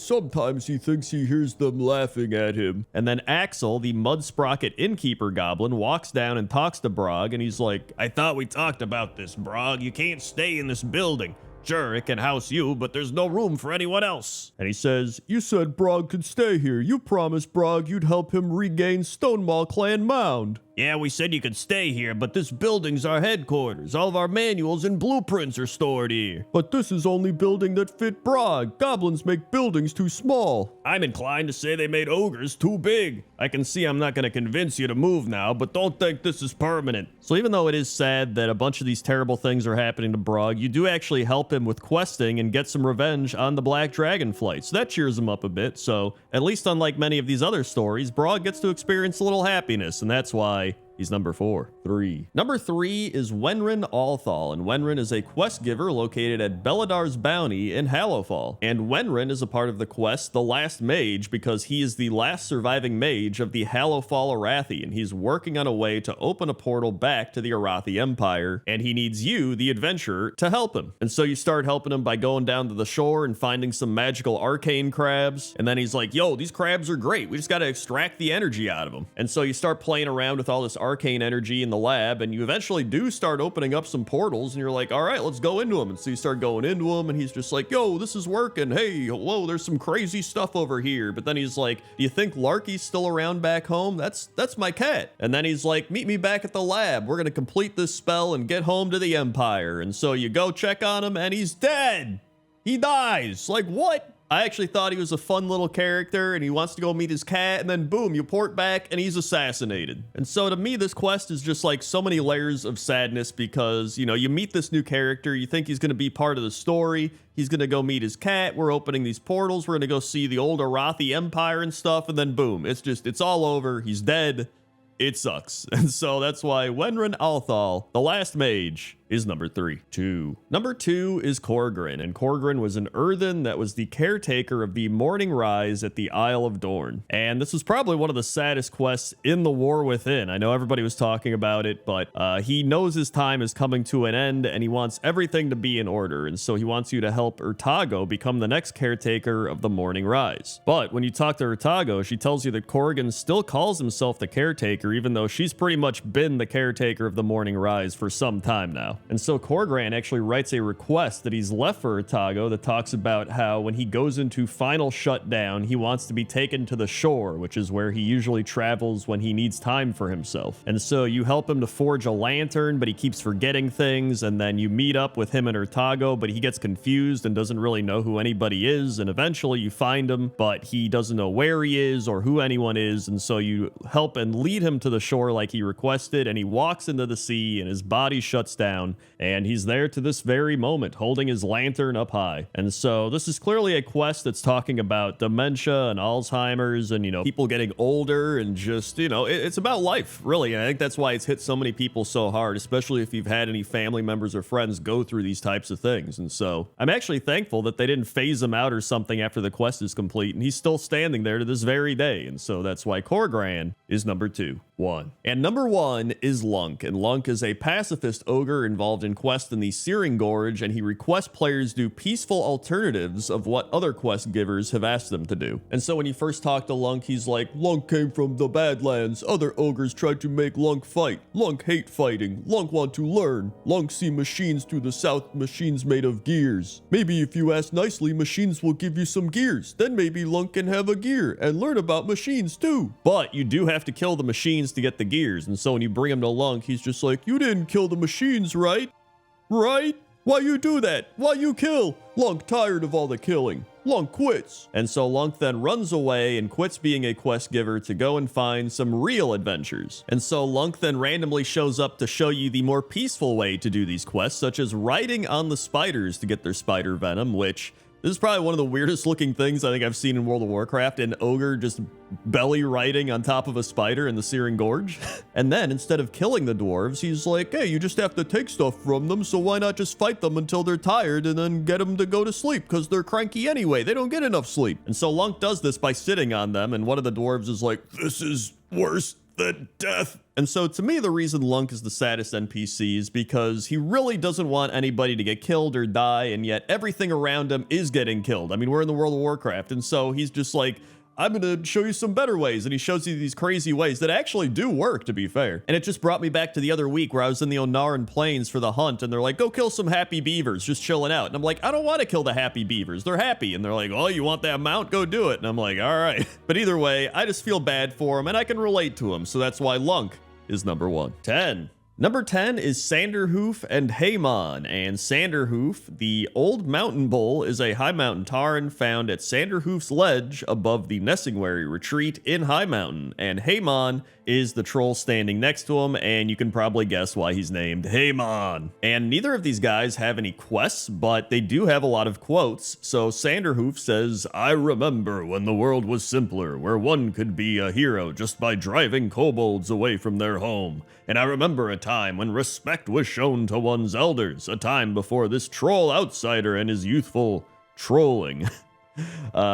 sometimes he thinks he hears them laughing at him. And then Axel, the Mudsprocket innkeeper goblin, walks down and talks to Brog, and he's like, I thought we talked about this, Brog. You can't stay in this building. Sure, it can house you, but there's no room for anyone else. And he says, you said Brog could stay here. You promised Brog you'd help him regain Stonemaul Clan Mound. Yeah, we said you could stay here, but this building's our headquarters. All of our manuals and blueprints are stored here. But this is only building that fit Brog. Goblins make buildings too small. I'm inclined to say they made ogres too big. I can see I'm not going to convince you to move now, but don't think this is permanent. So even though it is sad that a bunch of these terrible things are happening to Brog, you do actually help him with questing and get some revenge on the Black Dragon Flight. So that cheers him up a bit. So at least unlike many of these other stories, Brog gets to experience a little happiness, and that's why he's number 4. 3. Number 3 is Wenrin Althal, and Wenrin is a quest giver located at Beladar's Bounty in Hallowfall. And Wenrin is a part of the quest The Last Mage because he is the last surviving mage of the Hallowfall Arathi, and he's working on a way to open a portal back to the Arathi Empire, and he needs you, the adventurer, to help him. And so you start helping him by going down to the shore and finding some magical arcane crabs, and then he's like, yo, these crabs are great. We just got to extract the energy out of them. And so you start playing around with all this arcane energy in the lab, and you eventually do start opening up some portals, and you're like, all right, let's go into them. And so you start going into them, and he's just like, yo, this is working. Hey, whoa, there's some crazy stuff over here. But then he's like, do you think Larky's still around back home? That's my cat. And then he's like, meet me back at the lab. We're gonna complete this spell and get home to the Empire. And so you go check on him, and he's dead. He dies. Like, what? I actually thought he was a fun little character and he wants to go meet his cat, and then boom, you port back and he's assassinated. And so to me, this quest is just like so many layers of sadness because, you meet this new character, you think he's going to be part of the story, he's going to go meet his cat, we're opening these portals, we're going to go see the old Arathi Empire and stuff, and then boom, it's all over, he's dead. It sucks. And so that's why Wenrin Althal, the Last Mage, is number 3. 2. Number 2 is Corgrin, and Corgrin was an earthen that was the caretaker of the Morning Rise at the Isle of Dorn. And this was probably one of the saddest quests in the War Within. I know everybody was talking about it, but he knows his time is coming to an end, and he wants everything to be in order, and so he wants you to help Urtago become the next caretaker of the Morning Rise. But when you talk to Urtago, she tells you that Corrigan still calls himself the caretaker, even though she's pretty much been the caretaker of the Morning Rise for some time now. And so Corgran actually writes a request that he's left for Urtago that talks about how when he goes into final shutdown, he wants to be taken to the shore, which is where he usually travels when he needs time for himself. And so you help him to forge a lantern, but he keeps forgetting things, and then you meet up with him and Urtago, but he gets confused and doesn't really know who anybody is, and eventually you find him, but he doesn't know where he is or who anyone is, and so you help and lead him to the shore like he requested, and he walks into the sea and his body shuts down, and he's there to this very moment holding his lantern up high. And so this is clearly a quest that's talking about dementia and Alzheimer's and, people getting older and just, it's about life, really. And I think that's why it's hit so many people so hard, especially if you've had any family members or friends go through these types of things. And so I'm actually thankful that they didn't phase him out or something after the quest is complete, and he's still standing there to this very day. And so that's why Corgran is number 2. 1. And number 1 is Lunk, and Lunk is a pacifist ogre involved in quests in the Searing Gorge, and he requests players do peaceful alternatives of what other quest givers have asked them to do. And so when you first talk to Lunk, he's like, Lunk came from the Badlands. Other ogres tried to make Lunk fight. Lunk hate fighting. Lunk want to learn. Lunk see machines to the south, machines made of gears. Maybe if you ask nicely, machines will give you some gears. Then maybe Lunk can have a gear and learn about machines too. But you do have to kill the machines to get the gears, and so when you bring him to Lunk, he's just like, you didn't kill the machines, right? Right? Why you do that? Why you kill? Lunk tired of all the killing. Lunk quits. And so Lunk then runs away and quits being a quest giver to go and find some real adventures. And so Lunk then randomly shows up to show you the more peaceful way to do these quests, such as riding on the spiders to get their spider venom, which this is probably one of the weirdest looking things I think I've seen in World of Warcraft, an ogre just belly riding on top of a spider in the Searing Gorge. And then instead of killing the dwarves, he's like, hey, you just have to take stuff from them, so why not just fight them until they're tired and then get them to go to sleep, because they're cranky anyway. They don't get enough sleep. And so Lunk does this by sitting on them, and one of the dwarves is like, this is worse than death. And so to me, the reason Lunk is the saddest NPC is because he really doesn't want anybody to get killed or die, and yet everything around him is getting killed. I mean, we're in the World of Warcraft, and so he's just like, I'm going to show you some better ways. And he shows you these crazy ways that actually do work, to be fair. And it just brought me back to the other week where I was in the Onaran Plains for the hunt, and they're like, go kill some happy beavers, just chilling out. And I'm like, I don't want to kill the happy beavers. They're happy. And they're like, oh, you want that mount? Go do it. And I'm like, all right. But either way, I just feel bad for him, and I can relate to him. So that's why Lunk is number 1. 10. Number 10 is Sanderhoof and Haemon, and Sanderhoof, the old mountain bull, is a high mountain Tauren found at Sanderhoof's ledge above the Nessingwary retreat in High Mountain, and Haemon is the troll standing next to him, and you can probably guess why he's named Haemon. And neither of these guys have any quests, but they do have a lot of quotes. So Sanderhoof says, I remember when the world was simpler, where one could be a hero just by driving kobolds away from their home. And I remember a time when respect was shown to one's elders, a time before this troll outsider and his youthful trolling.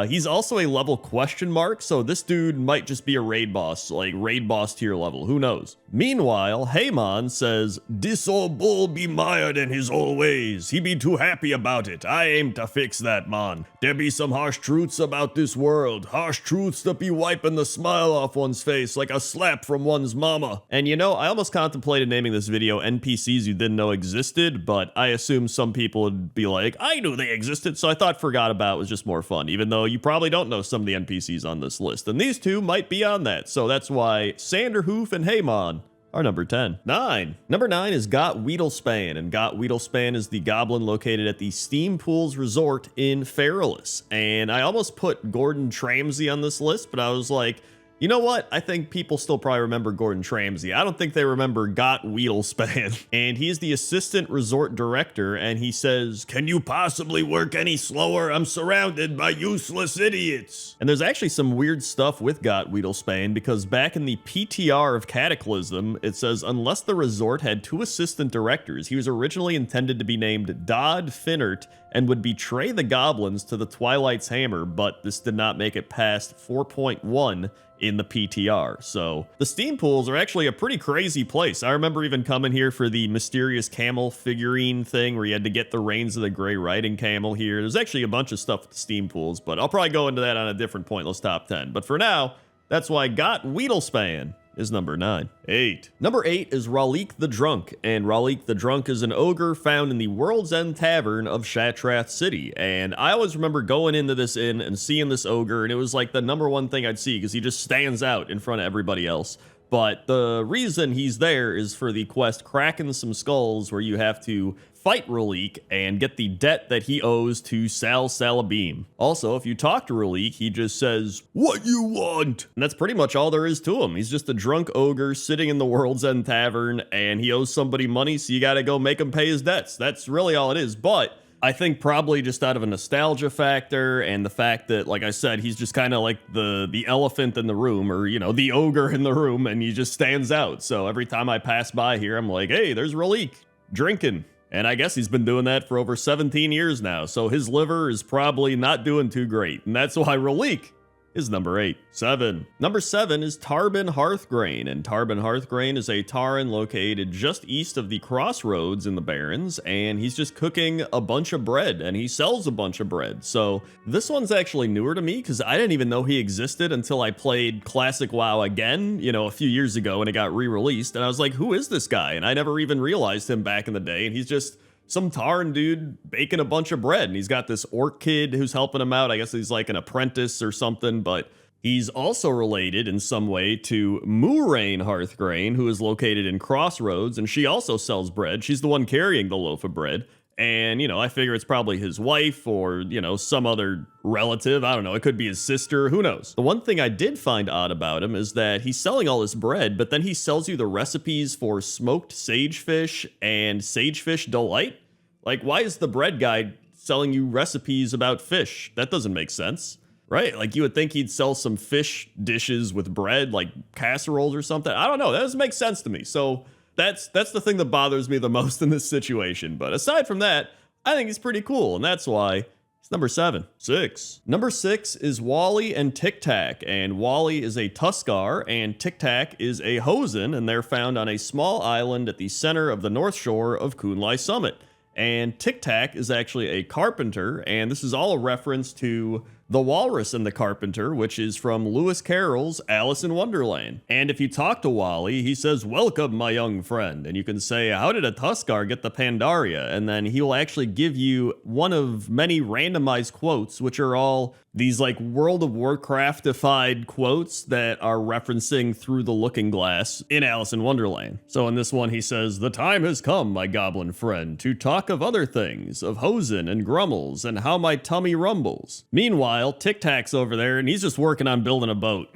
He's also a level question mark, so this dude might just be a raid boss, like raid boss tier level, who knows. Meanwhile, Haemon says, "Dis old bull be mired in his old ways. He be too happy about it. I aim to fix that, man. There be some harsh truths about this world. Harsh truths that be wiping the smile off one's face like a slap from one's mama." And I almost contemplated naming this video NPCs you didn't know existed, but I assume some people would be like, I knew they existed, so I thought Forgot About was just more fun, even though you probably don't know some of the NPCs on this list. And these two might be on that, so that's why Sanderhoof and Haemon are number 10. 9. Number 9 is Got Weedlespan, and Got Weedlespan is the goblin located at the Steam Pools Resort in Feralus. And I almost put Gordon Tramsey on this list, but I was like, You know what? I think people still probably remember Gordon Tramsey. I don't think they remember Got Weedlespan. And he's the assistant resort director, and he says, "Can you possibly work any slower? I'm surrounded by useless idiots." And there's actually some weird stuff with Got Weedlespan, because back in the PTR of Cataclysm, it says, unless the resort had 2 assistant directors, he was originally intended to be named Dodd Finnert and would betray the goblins to the Twilight's Hammer, but this did not make it past 4.1 in the PTR. So the Steam pools are actually a pretty crazy place. I remember even coming here for the mysterious camel figurine thing where you had to get the reins of the gray riding camel here. There's actually a bunch of stuff with the Steam pools, but I'll probably go into that on a different pointless top 10. But for now, that's why Got Weedlespan is number 9. 8. Number 8 is Ralik the Drunk, and Ralik the Drunk is an ogre found in the World's End Tavern of Shatrath City. And I always remember going into this inn and seeing this ogre, and it was like the number one thing I'd see because he just stands out in front of everybody else. But the reason he's there is for the quest Cracking Some Skulls, where you have to fight Ralik and get the debt that he owes to Sal Salabim. Also, if you talk to Ralik, he just says, "What you want?" And that's pretty much all there is to him. He's just a drunk ogre sitting in the World's End Tavern, and he owes somebody money, so you gotta go make him pay his debts. That's really all it is. But I think probably just out of a nostalgia factor and the fact that, like I said, he's just kind of like the elephant in the room, or, you know, the ogre in the room, and he just stands out. So every time I pass by here, I'm like, hey, there's Ralik drinking. And I guess he's been doing that for over 17 years now. So his liver is probably not doing too great. And that's why Ralik is number 8. 7. Number 7 is Tarbin Hearthgrain, and Tarbin Hearthgrain is a Tauren located just east of the crossroads in the Barrens, and he's just cooking a bunch of bread, and he sells a bunch of bread. So this one's actually newer to me, because I didn't even know he existed until I played Classic WoW again, you know, a few years ago when it got re-released, and I was like, who is this guy? And I never even realized him back in the day, and he's just some Tauren dude baking a bunch of bread, and he's got this orc kid who's helping him out. I guess he's like an apprentice or something, but he's also related in some way to Moiraine Hearthgrain, who is located in Crossroads, and she also sells bread. She's the one carrying the loaf of bread. And, you know, I figure it's probably his wife or, you know, some other relative. I don't know. It could be his sister. Who knows? The one thing I did find odd about him is that he's selling all this bread, but then he sells you the recipes for smoked sagefish and sagefish delight. Like, why is the bread guy selling you recipes about fish? That doesn't make sense, right? Like, you would think he'd sell some fish dishes with bread, like casseroles or something. I don't know. That doesn't make sense to me. So that's the thing that bothers me the most in this situation. But aside from that, I think he's pretty cool, and that's why he's number 7. 6. Number 6 is Wally and Tic Tac, and Wally is a Tuskar, and Tic Tac is a Hosen, and they're found on a small island at the center of the north shore of Kunlai Summit. And Tic Tac is actually a carpenter, and this is all a reference to The Walrus and the Carpenter, which is from Lewis Carroll's Alice in Wonderland. And if you talk to Wally, he says, "Welcome, my young friend." And you can say, "How did a Tuskar get the Pandaria?" And then he will actually give you one of many randomized quotes, which are all these like World of Warcraft-ified quotes that are referencing Through the Looking Glass in Alice in Wonderland. So in this one, he says, "The time has come, my goblin friend, to talk of other things, of Hosen and Grummels, and how my tummy rumbles." Meanwhile, Tic Tac's over there, and he's just working on building a boat.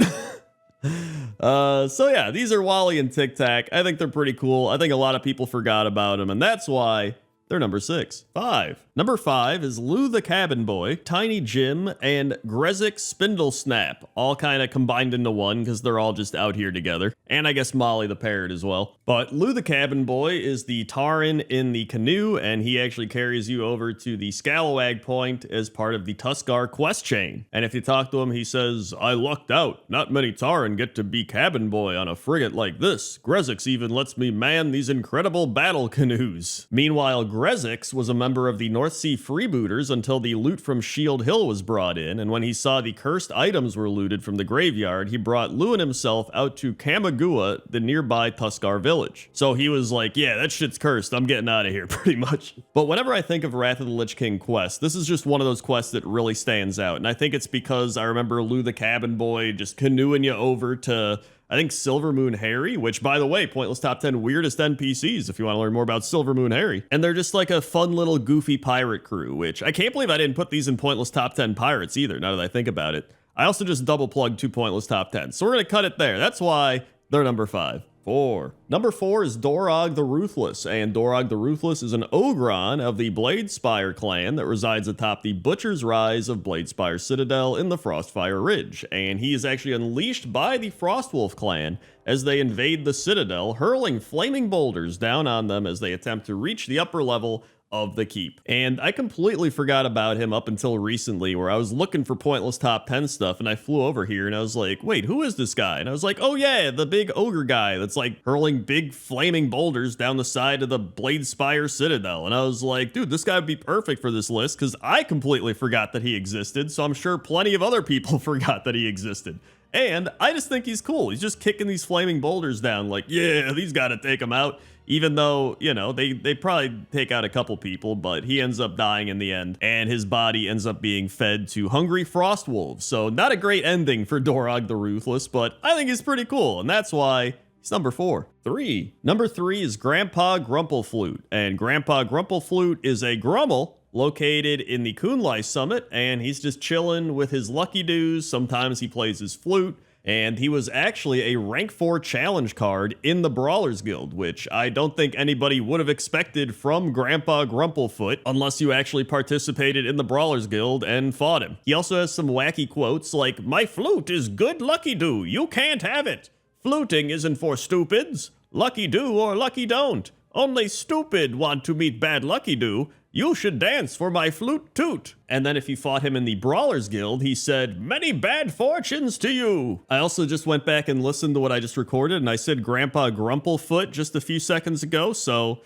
So yeah, these are Wally and Tic Tac. I think they're pretty cool. I think a lot of people forgot about them, and that's why they're number 6. 5. Number 5 is Lou the Cabin Boy, Tiny Jim, and Grezik Spindle Snap, all kind of combined into one because they're all just out here together. And I guess Molly the Parrot as well. But Lou the Cabin Boy is the Tauren in the canoe, and he actually carries you over to the Scalawag Point as part of the Tuskar quest chain. And if you talk to him, he says, "I lucked out. Not many Tauren get to be cabin boy on a frigate like this. Grezix even lets me man these incredible battle canoes." Meanwhile, Grezix was a member of the North Sea Freebooters until the loot from Shield Hill was brought in, and when he saw the cursed items were looted from the graveyard, he brought Lewin himself out to Kamagua, the nearby Tuskar village. So he was like, yeah, that shit's cursed, I'm getting out of here, pretty much. But whenever I think of Wrath of the Lich King quest, this is just one of those quests that really stands out, and I think it's because I remember Lou the Cabin Boy just canoeing you over to, I think, Silvermoon Harry, which, by the way, Pointless Top 10 weirdest NPCs if you want to learn more about Silvermoon Harry. And they're just like a fun little goofy pirate crew, which I can't believe I didn't put these in Pointless Top 10 pirates either, now that I think about it. I also just double plugged 2 pointless top 10. So we're going to cut it there. That's why they're number 5. 4. Number 4 is Dorog the Ruthless, and Dorog the Ruthless is an Ogron of the Bladespire clan that resides atop the Butcher's Rise of Bladespire Citadel in the Frostfire Ridge, and he is actually unleashed by the Frostwolf clan as they invade the Citadel, hurling flaming boulders down on them as they attempt to reach the upper level of the keep. And I completely forgot about him up until recently, where I was looking for pointless top 10 stuff and I flew over here and I was like, wait, who is this guy? And I was like, oh yeah, the big ogre guy that's like hurling big flaming boulders down the side of the Bladespire Citadel. And I was like, dude, this guy would be perfect for this list because I completely forgot that he existed, so I'm sure plenty of other people forgot that he existed. And I just think he's cool. He's just kicking these flaming boulders down like, yeah, these gotta take him out. Even though, you know, they probably take out a couple people, but he ends up dying in the end, and his body ends up being fed to hungry frost wolves. So not a great ending for Dorog the Ruthless, but I think he's pretty cool, and that's why he's number 4. 3. Number 3 is Grandpa Grumpleflute, and Grandpa Grumpleflute is a Grummel located in the Kunlai Summit, and he's just chilling with his lucky dues. Sometimes he plays his flute. And he was actually a rank 4 challenge card in the Brawlers Guild, which I don't think anybody would have expected from Grandpa Grumplefoot unless you actually participated in the Brawlers Guild and fought him. He also has some wacky quotes like, "My flute is good lucky do, you can't have it. Fluting isn't for stupids. Lucky do or lucky don't. Only stupid want to meet bad lucky do. You should dance for my flute toot." And then if you fought him in the Brawlers Guild, he said, "Many bad fortunes to you." I also just went back and listened to what I just recorded, and I said Grandpa Grumplefoot just a few seconds ago, so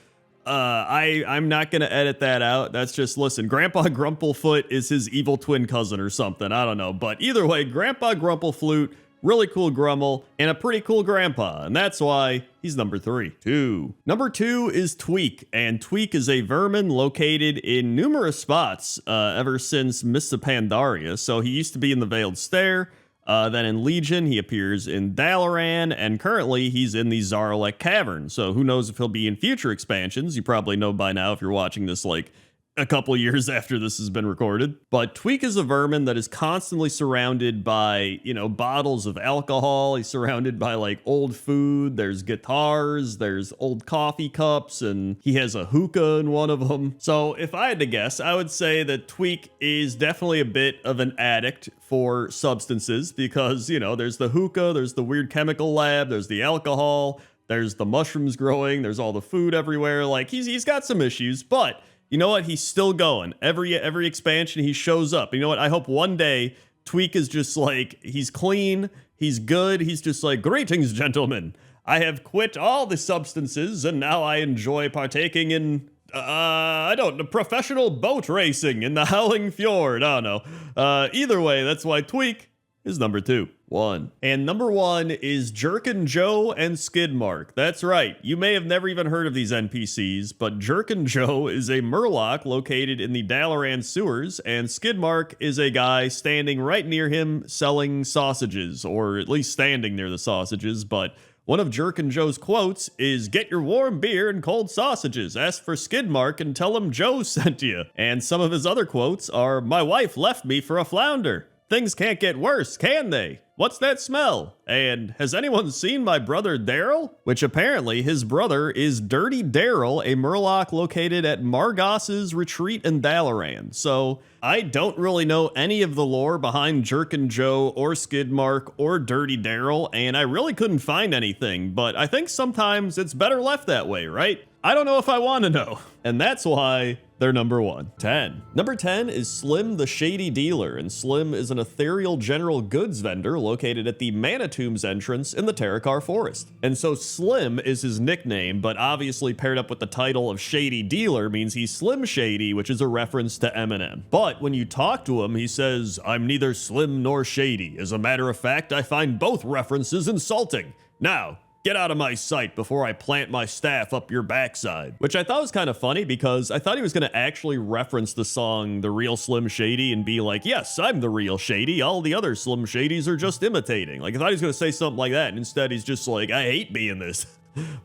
I'm not going to edit that out. That's just, listen, Grandpa Grumplefoot is his evil twin cousin or something. I don't know. But either way, Grandpa Grumpleflute, really cool Grummel, and a pretty cool grandpa, and that's why he's number 3. 2. Number 2 is Tweak, and Tweak is a vermin located in numerous spots ever since Mists of Pandaria. So he used to be in the Veiled Stair, then in Legion he appears in Dalaran, and currently he's in the Zarlek Cavern. So who knows if he'll be in future expansions. You probably know by now if you're watching this like a couple years after this has been recorded. But Tweak is a vermin that is constantly surrounded by, you know, bottles of alcohol. He's surrounded by like old food. There's guitars, there's old coffee cups, and he has a hookah in one of them. So if I had to guess, I would say that Tweak is definitely a bit of an addict for substances because, you know, there's the hookah, there's the weird chemical lab, there's the alcohol, there's the mushrooms growing, there's all the food everywhere. Like he's got some issues, but you know what? He's still going. Every expansion, he shows up. You know what? I hope one day Tweak is just like, he's clean, he's good, he's just like, "Greetings, gentlemen. I have quit all the substances, and now I enjoy partaking in, I don't know, professional boat racing in the Howling Fjord." I don't know. Either way, that's why Tweak is number 2. 1. And number 1 is Jerkin Joe and Skidmark. That's right. You may have never even heard of these NPCs, but Jerkin Joe is a Murloc located in the Dalaran sewers, and Skidmark is a guy standing right near him selling sausages, or at least standing near the sausages. But one of Jerkin Joe's quotes is, "Get your warm beer and cold sausages. Ask for Skidmark and tell him Joe sent you." And some of his other quotes are, "My wife left me for a flounder. Things can't get worse, can they? What's that smell? And has anyone seen my brother Daryl?" Which apparently his brother is Dirty Daryl, a Murloc located at Margos's retreat in Dalaran. So I don't really know any of the lore behind Jerkin Joe or Skidmark or Dirty Daryl, and I really couldn't find anything, but I think sometimes it's better left that way, right? I don't know if I want to know. And that's why they're number 1. 10. Number 10 is Slim the Shady Dealer, and Slim is an ethereal general goods vendor located at the Mana Tombs entrance in the Terakar Forest. And so Slim is his nickname, but obviously paired up with the title of Shady Dealer means he's Slim Shady, which is a reference to Eminem. But when you talk to him, he says, "I'm neither slim nor shady. As a matter of fact, I find both references insulting. Now, get out of my sight before I plant my staff up your backside." Which I thought was kind of funny because I thought he was going to actually reference the song The Real Slim Shady and be like, "Yes, I'm the real Shady. All the other Slim Shadys are just imitating." Like I thought he was going to say something like that, and instead he's just like, "I hate being this."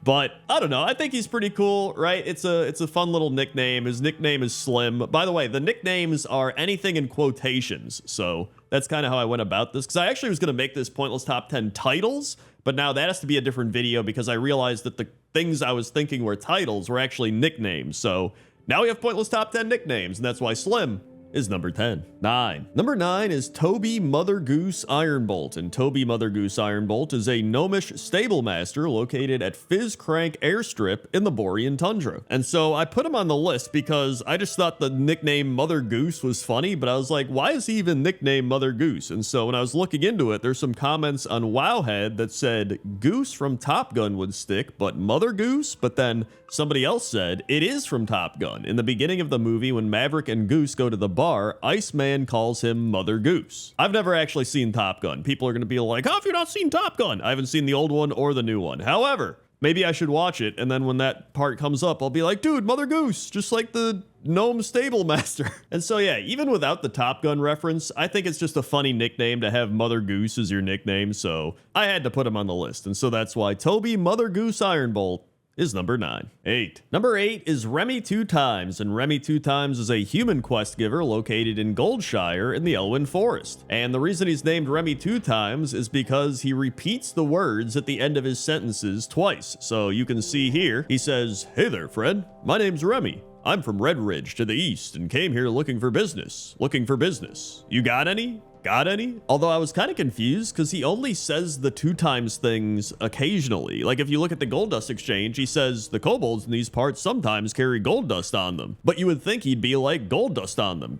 But I don't know. I think he's pretty cool, right? It's a fun little nickname. His nickname is Slim. By the way, the nicknames are anything in quotations. So that's kind of how I went about this. Because I actually was going to make this pointless top 10 titles, but now that has to be a different video because I realized that the things I was thinking were titles were actually nicknames. So now we have pointless top 10 nicknames, and that's why Slim is number 10. 9. Number 9 is Toby Mother Goose Ironbolt, and Toby Mother Goose Ironbolt is a gnomish stable master located at Fizzcrank Airstrip in the Borean Tundra. And so I put him on the list because I just thought the nickname Mother Goose was funny, but I was like, why is he even nicknamed Mother Goose? And so when I was looking into it, there's some comments on Wowhead that said Goose from Top Gun would stick, but Mother Goose? But then somebody else said it is from Top Gun. In the beginning of the movie, when Maverick and Goose go to the bar, Iceman calls him Mother Goose. I've never actually seen Top Gun. People are going to be like, how have you not seen Top Gun? I haven't seen the old one or the new one. However, maybe I should watch it, and then when that part comes up, I'll be like, dude, Mother Goose, just like the gnome stable master. And so yeah, even without the Top Gun reference, I think it's just a funny nickname to have Mother Goose as your nickname, so I had to put him on the list. And so that's why Toby Mother Goose Ironbolt is number 9. 8. Number 8 is Remy Two Times, and Remy Two Times is a human quest giver located in Goldshire in the Elwyn Forest. And the reason he's named Remy Two Times is because he repeats the words at the end of his sentences twice. So you can see here, he says, "Hey there, friend. My name's Remy. I'm from Red Ridge to the east and came here looking for business. Looking for business. You got any? Got any?" Although I was kind of confused because he only says the 2 times things occasionally. Like if you look at the gold dust exchange, he says the kobolds in these parts sometimes carry gold dust on them. But you would think he'd be like gold dust on them,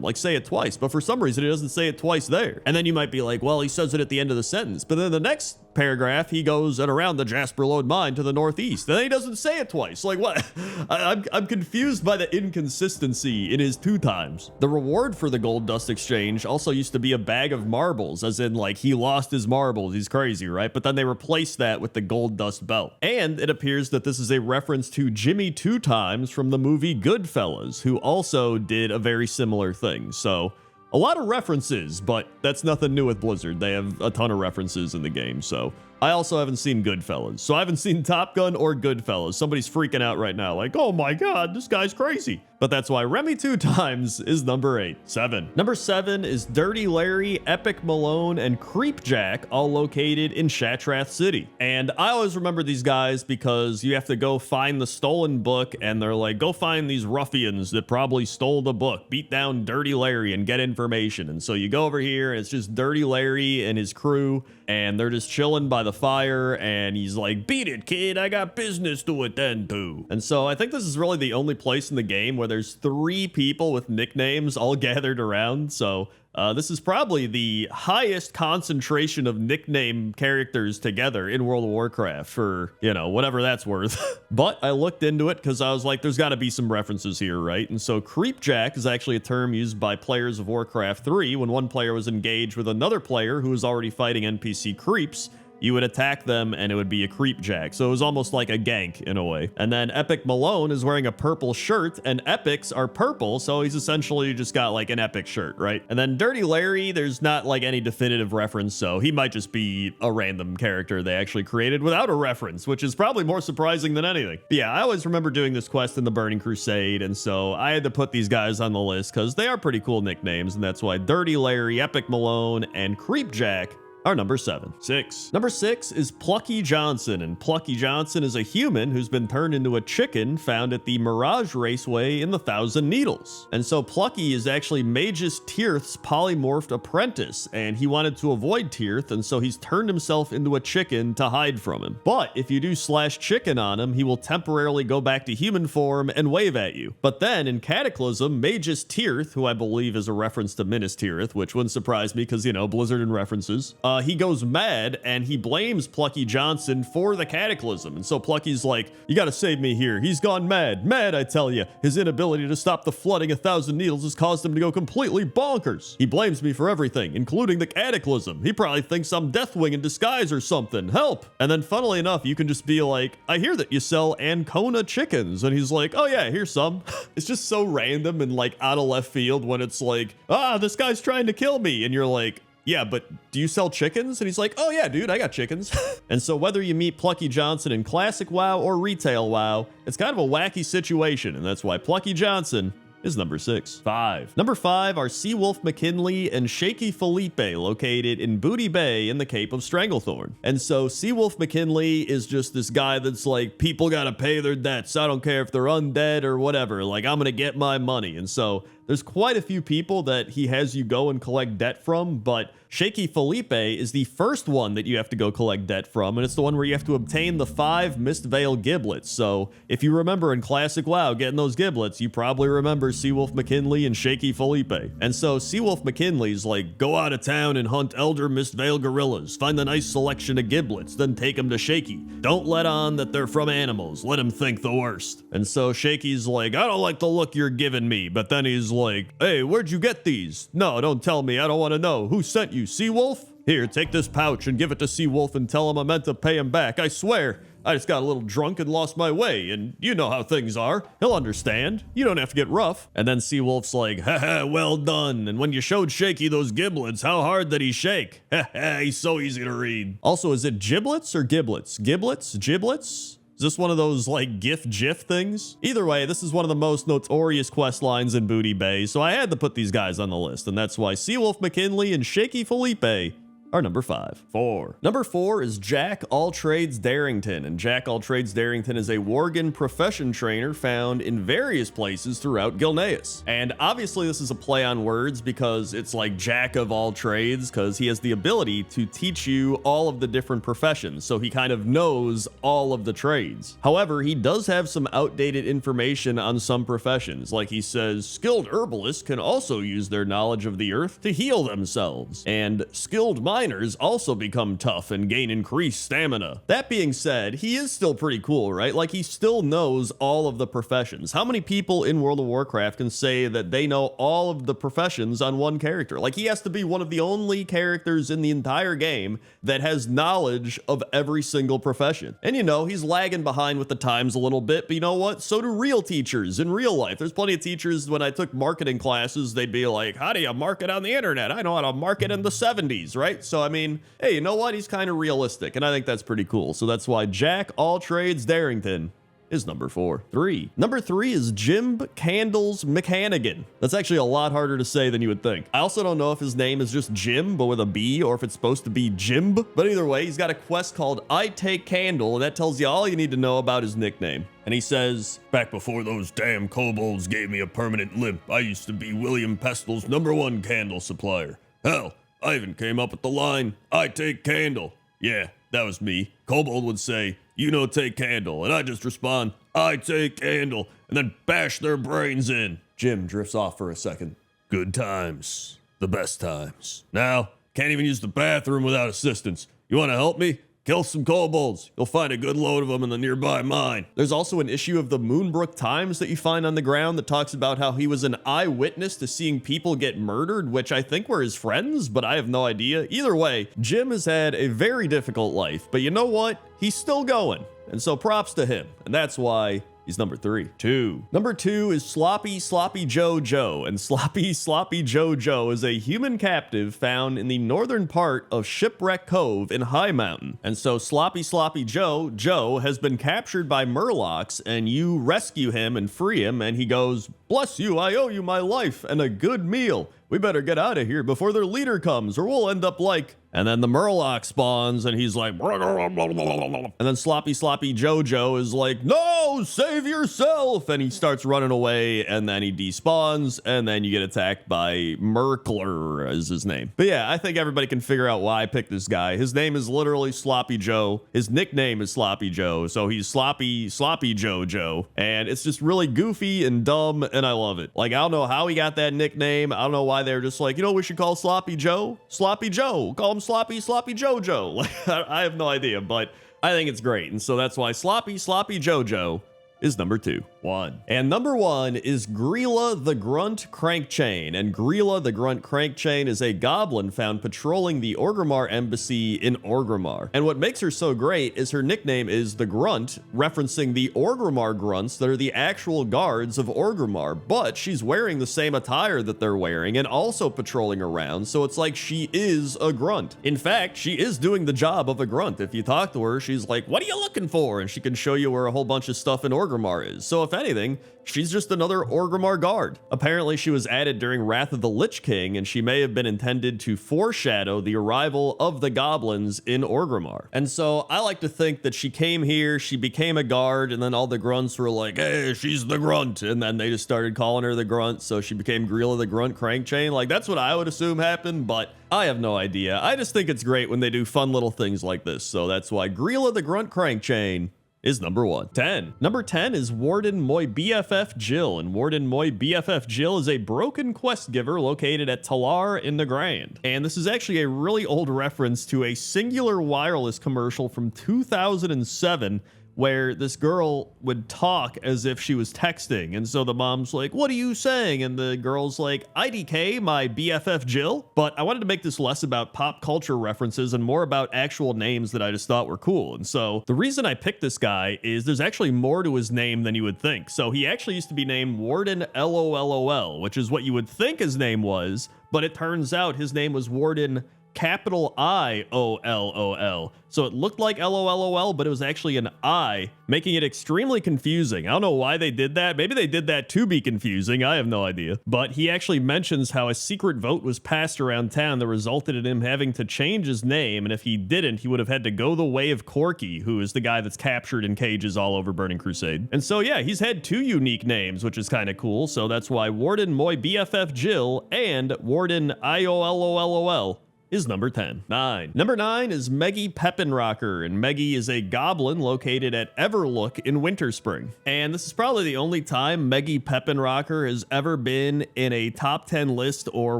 like say it twice. But for some reason, he doesn't say it twice there. And then you might be like, well, he says it at the end of the sentence. But then the next paragraph, he goes and around the Jasper Lode mine to the northeast. And then he doesn't say it twice. Like what? I'm confused by the inconsistency in his 2 times. The reward for the gold dust exchange also used to be a bag of marbles, as in like he lost his marbles. He's crazy, right? But then they replaced that with the gold dust belt. And it appears that this is a reference to Jimmy Two Times from the movie Goodfellas, who also did a very similar thing. So a lot of references, but that's nothing new with Blizzard. They have a ton of references in the game. So I also haven't seen Goodfellas. So I haven't seen Top Gun or Goodfellas. Somebody's freaking out right now like, oh my God, this guy's crazy. But that's why Remy Two Times is number 8. 7. Number 7 is Dirty Larry, Epic Malone, and Creepjack, all located in Shatrath City. And I always remember these guys because you have to go find the stolen book, and they're like, go find these ruffians that probably stole the book, beat down Dirty Larry and get information. And so you go over here, and it's just Dirty Larry and his crew, and they're just chilling by the fire, and he's like, beat it, kid, I got business to attend to. And so I think this is really the only place in the game where there's 3 people with nicknames all gathered around. So this is probably the highest concentration of nickname characters together in World of Warcraft for, you know, whatever that's worth. But I looked into it because I was like, there's got to be some references here, right? And so Creepjack is actually a term used by players of Warcraft 3 when one player was engaged with another player who was already fighting NPC creeps. You would attack them and it would be a creepjack. So it was almost like a gank in a way. And then Epic Malone is wearing a purple shirt, and epics are purple, so he's essentially just got like an epic shirt, right? And then Dirty Larry, there's not like any definitive reference, so he might just be a random character they actually created without a reference, which is probably more surprising than anything. But yeah, I always remember doing this quest in the Burning Crusade, and so I had to put these guys on the list because they are pretty cool nicknames, and that's why Dirty Larry, Epic Malone, and Creepjack are number 7. 6. Number 6 is Plucky Johnson, and Plucky Johnson is a human who's been turned into a chicken found at the Mirage Raceway in the Thousand Needles. And so Plucky is actually Magus Tirth's polymorphed apprentice, and he wanted to avoid Tirth, and so he's turned himself into a chicken to hide from him. But if you do /chicken on him, he will temporarily go back to human form and wave at you. But then in Cataclysm, Magus Tirth, who I believe is a reference to Minas Tirith, which wouldn't surprise me because, you know, Blizzard and references, he goes mad and he blames Plucky Johnson for the Cataclysm. And so Plucky's like, you gotta save me here. He's gone mad. Mad, I tell you. His inability to stop the flooding of Thousand Needles has caused him to go completely bonkers. He blames me for everything, including the Cataclysm. He probably thinks I'm Deathwing in disguise or something. Help! And then funnily enough, you can just be like, I hear that you sell Ancona chickens. And he's like, oh yeah, here's some. It's just so random and like out of left field when it's like, this guy's trying to kill me. And you're like, yeah, but do you sell chickens? And he's like, oh yeah, dude, I got chickens. And so whether you meet Plucky Johnson in classic WoW or retail WoW, it's kind of a wacky situation, and that's why Plucky Johnson is number 6. 5. Number 5 are Seawolf McKinley and Shaky Felipe, located in Booty Bay in the Cape of Stranglethorn. And so Seawolf McKinley is just this guy that's like, people gotta pay their debts. I don't care if they're undead or whatever. Like, I'm gonna get my money. And so there's quite a few people that he has you go and collect debt from, but Shaky Felipe is the first one that you have to go collect debt from, and it's the one where you have to obtain the 5 Mistveil giblets. So if you remember in Classic WoW getting those giblets, you probably remember Seawolf McKinley and Shaky Felipe. And so Seawolf McKinley's like, go out of town and hunt Elder Mistveil gorillas, find a nice selection of giblets, then take them to Shaky. Don't let on that they're from animals, let him think the worst. And so Shaky's like, I don't like the look you're giving me, but then he's like, hey, where'd you get these? No, don't tell me, I don't want to know. Who sent you, Seawolf? Here, take this pouch and give it to Seawolf and tell him I meant to pay him back. I swear, I just got a little drunk and lost my way, and you know how things are. He'll understand. You don't have to get rough. And then Seawolf's like, haha, well done. And when you showed Shaky those giblets, how hard did he shake? Haha, he's so easy to read. Also, is it giblets or giblets? Giblets? Giblets? Is this one of those, like, GIF things? Either way, this is one of the most notorious quest lines in Booty Bay, so I had to put these guys on the list, and that's why Seawolf McKinley and Shaky Felipe are number 5. 4. Number 4 is Jack Alltrades Darrington, and Jack Alltrades Darrington is a Worgen profession trainer found in various places throughout Gilneas. And obviously this is a play on words because it's like Jack of all trades, because he has the ability to teach you all of the different professions, so he kind of knows all of the trades. However, he does have some outdated information on some professions, like he says, skilled herbalists can also use their knowledge of the earth to heal themselves, and skilled miners also become tough and gain increased stamina. That being said, he is still pretty cool, right? Like, he still knows all of the professions. How many people in World of Warcraft can say that they know all of the professions on one character? Like, he has to be one of the only characters in the entire game that has knowledge of every single profession. And you know, he's lagging behind with the times a little bit, but you know what? So do real teachers in real life. There's plenty of teachers, when I took marketing classes, they'd be like, how do you market on the internet? I know how to market in the 70s, right? So, I mean, hey, you know what? He's kind of realistic, and I think that's pretty cool. So that's why Jack Alltrades Darrington is number 4. 3. Number 3 is Jim Candles McHannigan. That's actually a lot harder to say than you would think. I also don't know if his name is just Jim, but with a B, or if it's supposed to be Jimb. But either way, he's got a quest called I Take Candle, and that tells you all you need to know about his nickname. And he says, back before those damn kobolds gave me a permanent limp, I used to be William Pestil's #1 candle supplier. Hell, I even came up with the line, I take candle. Yeah, that was me. Kobold would say, you know, take candle. And I just respond, I take candle, and then bash their brains in. Jim drifts off for a second. Good times. The best times. Now, can't even use the bathroom without assistance. You want to help me? Kill some kobolds. You'll find a good load of them in the nearby mine. There's also an issue of the Moonbrook Times that you find on the ground that talks about how he was an eyewitness to seeing people get murdered, which I think were his friends, but I have no idea. Either way, Jim has had a very difficult life, but you know what? He's still going, and so props to him, and that's why he's number 3. 2. Number 2 is Sloppy Joe Joe, and Sloppy Joe Joe is a human captive found in the northern part of Shipwreck Cove in High Mountain. And so Sloppy Joe has been captured by Murlocs, and you rescue him and free him, and he goes, bless you, I owe you my life and a good meal. We better get out of here before their leader comes, or we'll end up like... And then the Murloc spawns, and he's like... And then Sloppy Jojo is like, no, save yourself! And he starts running away, and then he despawns, and then you get attacked by Merkler, is his name. But yeah, I think everybody can figure out why I picked this guy. His name is literally Sloppy Joe. His nickname is Sloppy Joe, so he's Sloppy Jojo. And it's just really goofy and dumb, and I love it. Like, I don't know how he got that nickname. I don't know why they're just like, you know, we should call Sloppy Joe? Sloppy Joe. Call him Sloppy Jojo. Like, I have no idea, but I think it's great. And so that's why Sloppy Jojo is number 2. 1. And number 1 is Grilla the Grunt Crankchain. And Grilla the Grunt Crankchain is a goblin found patrolling the Orgrimmar embassy in Orgrimmar. And what makes her so great is her nickname is the Grunt, referencing the Orgrimmar grunts that are the actual guards of Orgrimmar. But she's wearing the same attire that they're wearing and also patrolling around, so it's like she is a grunt. In fact, she is doing the job of a grunt. If you talk to her, she's like, "What are you looking for?" And she can show you where a whole bunch of stuff in Orgrimmar is. So if anything, she's just another Orgrimmar guard. Apparently, she was added during Wrath of the Lich King, and she may have been intended to foreshadow the arrival of the goblins in Orgrimmar. And so I like to think that she came here, she became a guard, and then all the grunts were like, "Hey, she's the grunt," and then they just started calling her the grunt, so she became Grilla the Grunt Crankchain. Like, that's what I would assume happened, but I have no idea. I just think it's great when they do fun little things like this, so that's why Grilla the Grunt Crankchain is number 1. 10. Number 10 is Warden Moi BFF Jill, and Warden Moi BFF Jill is a broken quest giver located at Talar in the Grand. And this is actually a really old reference to a Singular Wireless commercial from 2007, where this girl would talk as if she was texting. And so the mom's like, "What are you saying?" And the girl's like, "IDK, my BFF Jill." But I wanted to make this less about pop culture references and more about actual names that I just thought were cool. And so the reason I picked this guy is there's actually more to his name than you would think. So he actually used to be named Warden LOLOL, which is what you would think his name was, but it turns out his name was Warden capital IOLOL. So it looked like LOLOL, but it was actually an I, making it extremely confusing. I don't know why they did that. Maybe they did that to be confusing. I have no idea. But he actually mentions how a secret vote was passed around town that resulted in him having to change his name. And if he didn't, he would have had to go the way of Corky, who is the guy that's captured in cages all over Burning Crusade. And so, yeah, he's had 2 unique names, which is kind of cool. So that's why Warden Moi BFF Jill and Warden IOLOLOL is number 10. 9. Number 9 is Meggie Peppenrocker, and Meggie is a goblin located at Everlook in Winterspring. And this is probably the only time Meggie Peppenrocker has ever been in a top 10 list or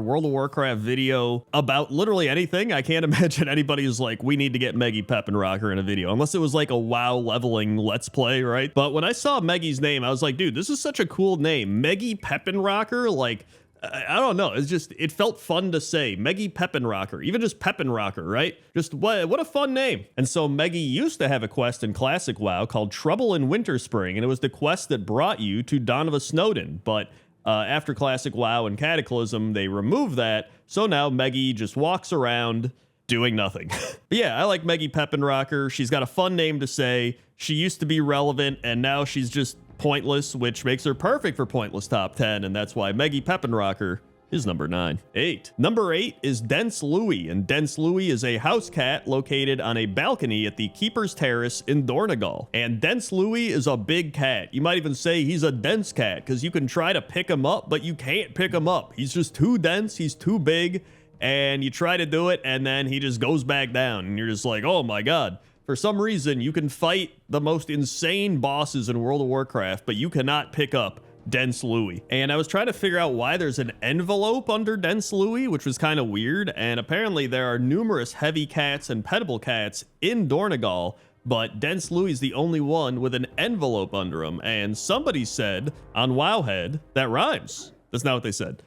World of Warcraft video about literally anything. I can't imagine anybody who's like, "We need to get Meggie Peppenrocker in a video," unless it was like a WoW leveling Let's Play, right? But when I saw Meggie's name, I was like, dude, this is such a cool name. Meggie Peppenrocker, like, I don't know. It's just, it felt fun to say. Meggie Peppenrocker, even just Peppenrocker, right? Just what a fun name. And so Meggie used to have a quest in Classic WoW called Trouble in Winterspring, and it was the quest that brought you to Donovan Snowden. But after Classic WoW and Cataclysm, they removed that. So now Meggie just walks around doing nothing. But yeah, I like Meggie Peppenrocker. She's got a fun name to say. She used to be relevant, and now she's just pointless, which makes her perfect for pointless top 10, and that's why Meggie Peppenrocker is number 9. 8. Number 8 is Dense Louie, and Dense Louie is a house cat located on a balcony at the Keeper's Terrace in Dornegal. And Dense Louie is a big cat. You might even say he's a dense cat, because you can try to pick him up, but you can't pick him up. He's just too dense, he's too big, and you try to do it, and then he just goes back down, and you're just like, oh my god. For some reason, you can fight the most insane bosses in World of Warcraft, but you cannot pick up Dense Louie. And I was trying to figure out why there's an envelope under Dense Louie, which was kind of weird. And apparently there are numerous heavy cats and petable cats in Dornegal, but Dense Louie is the only one with an envelope under him. And somebody said on Wowhead, that rhymes. That's not what they said.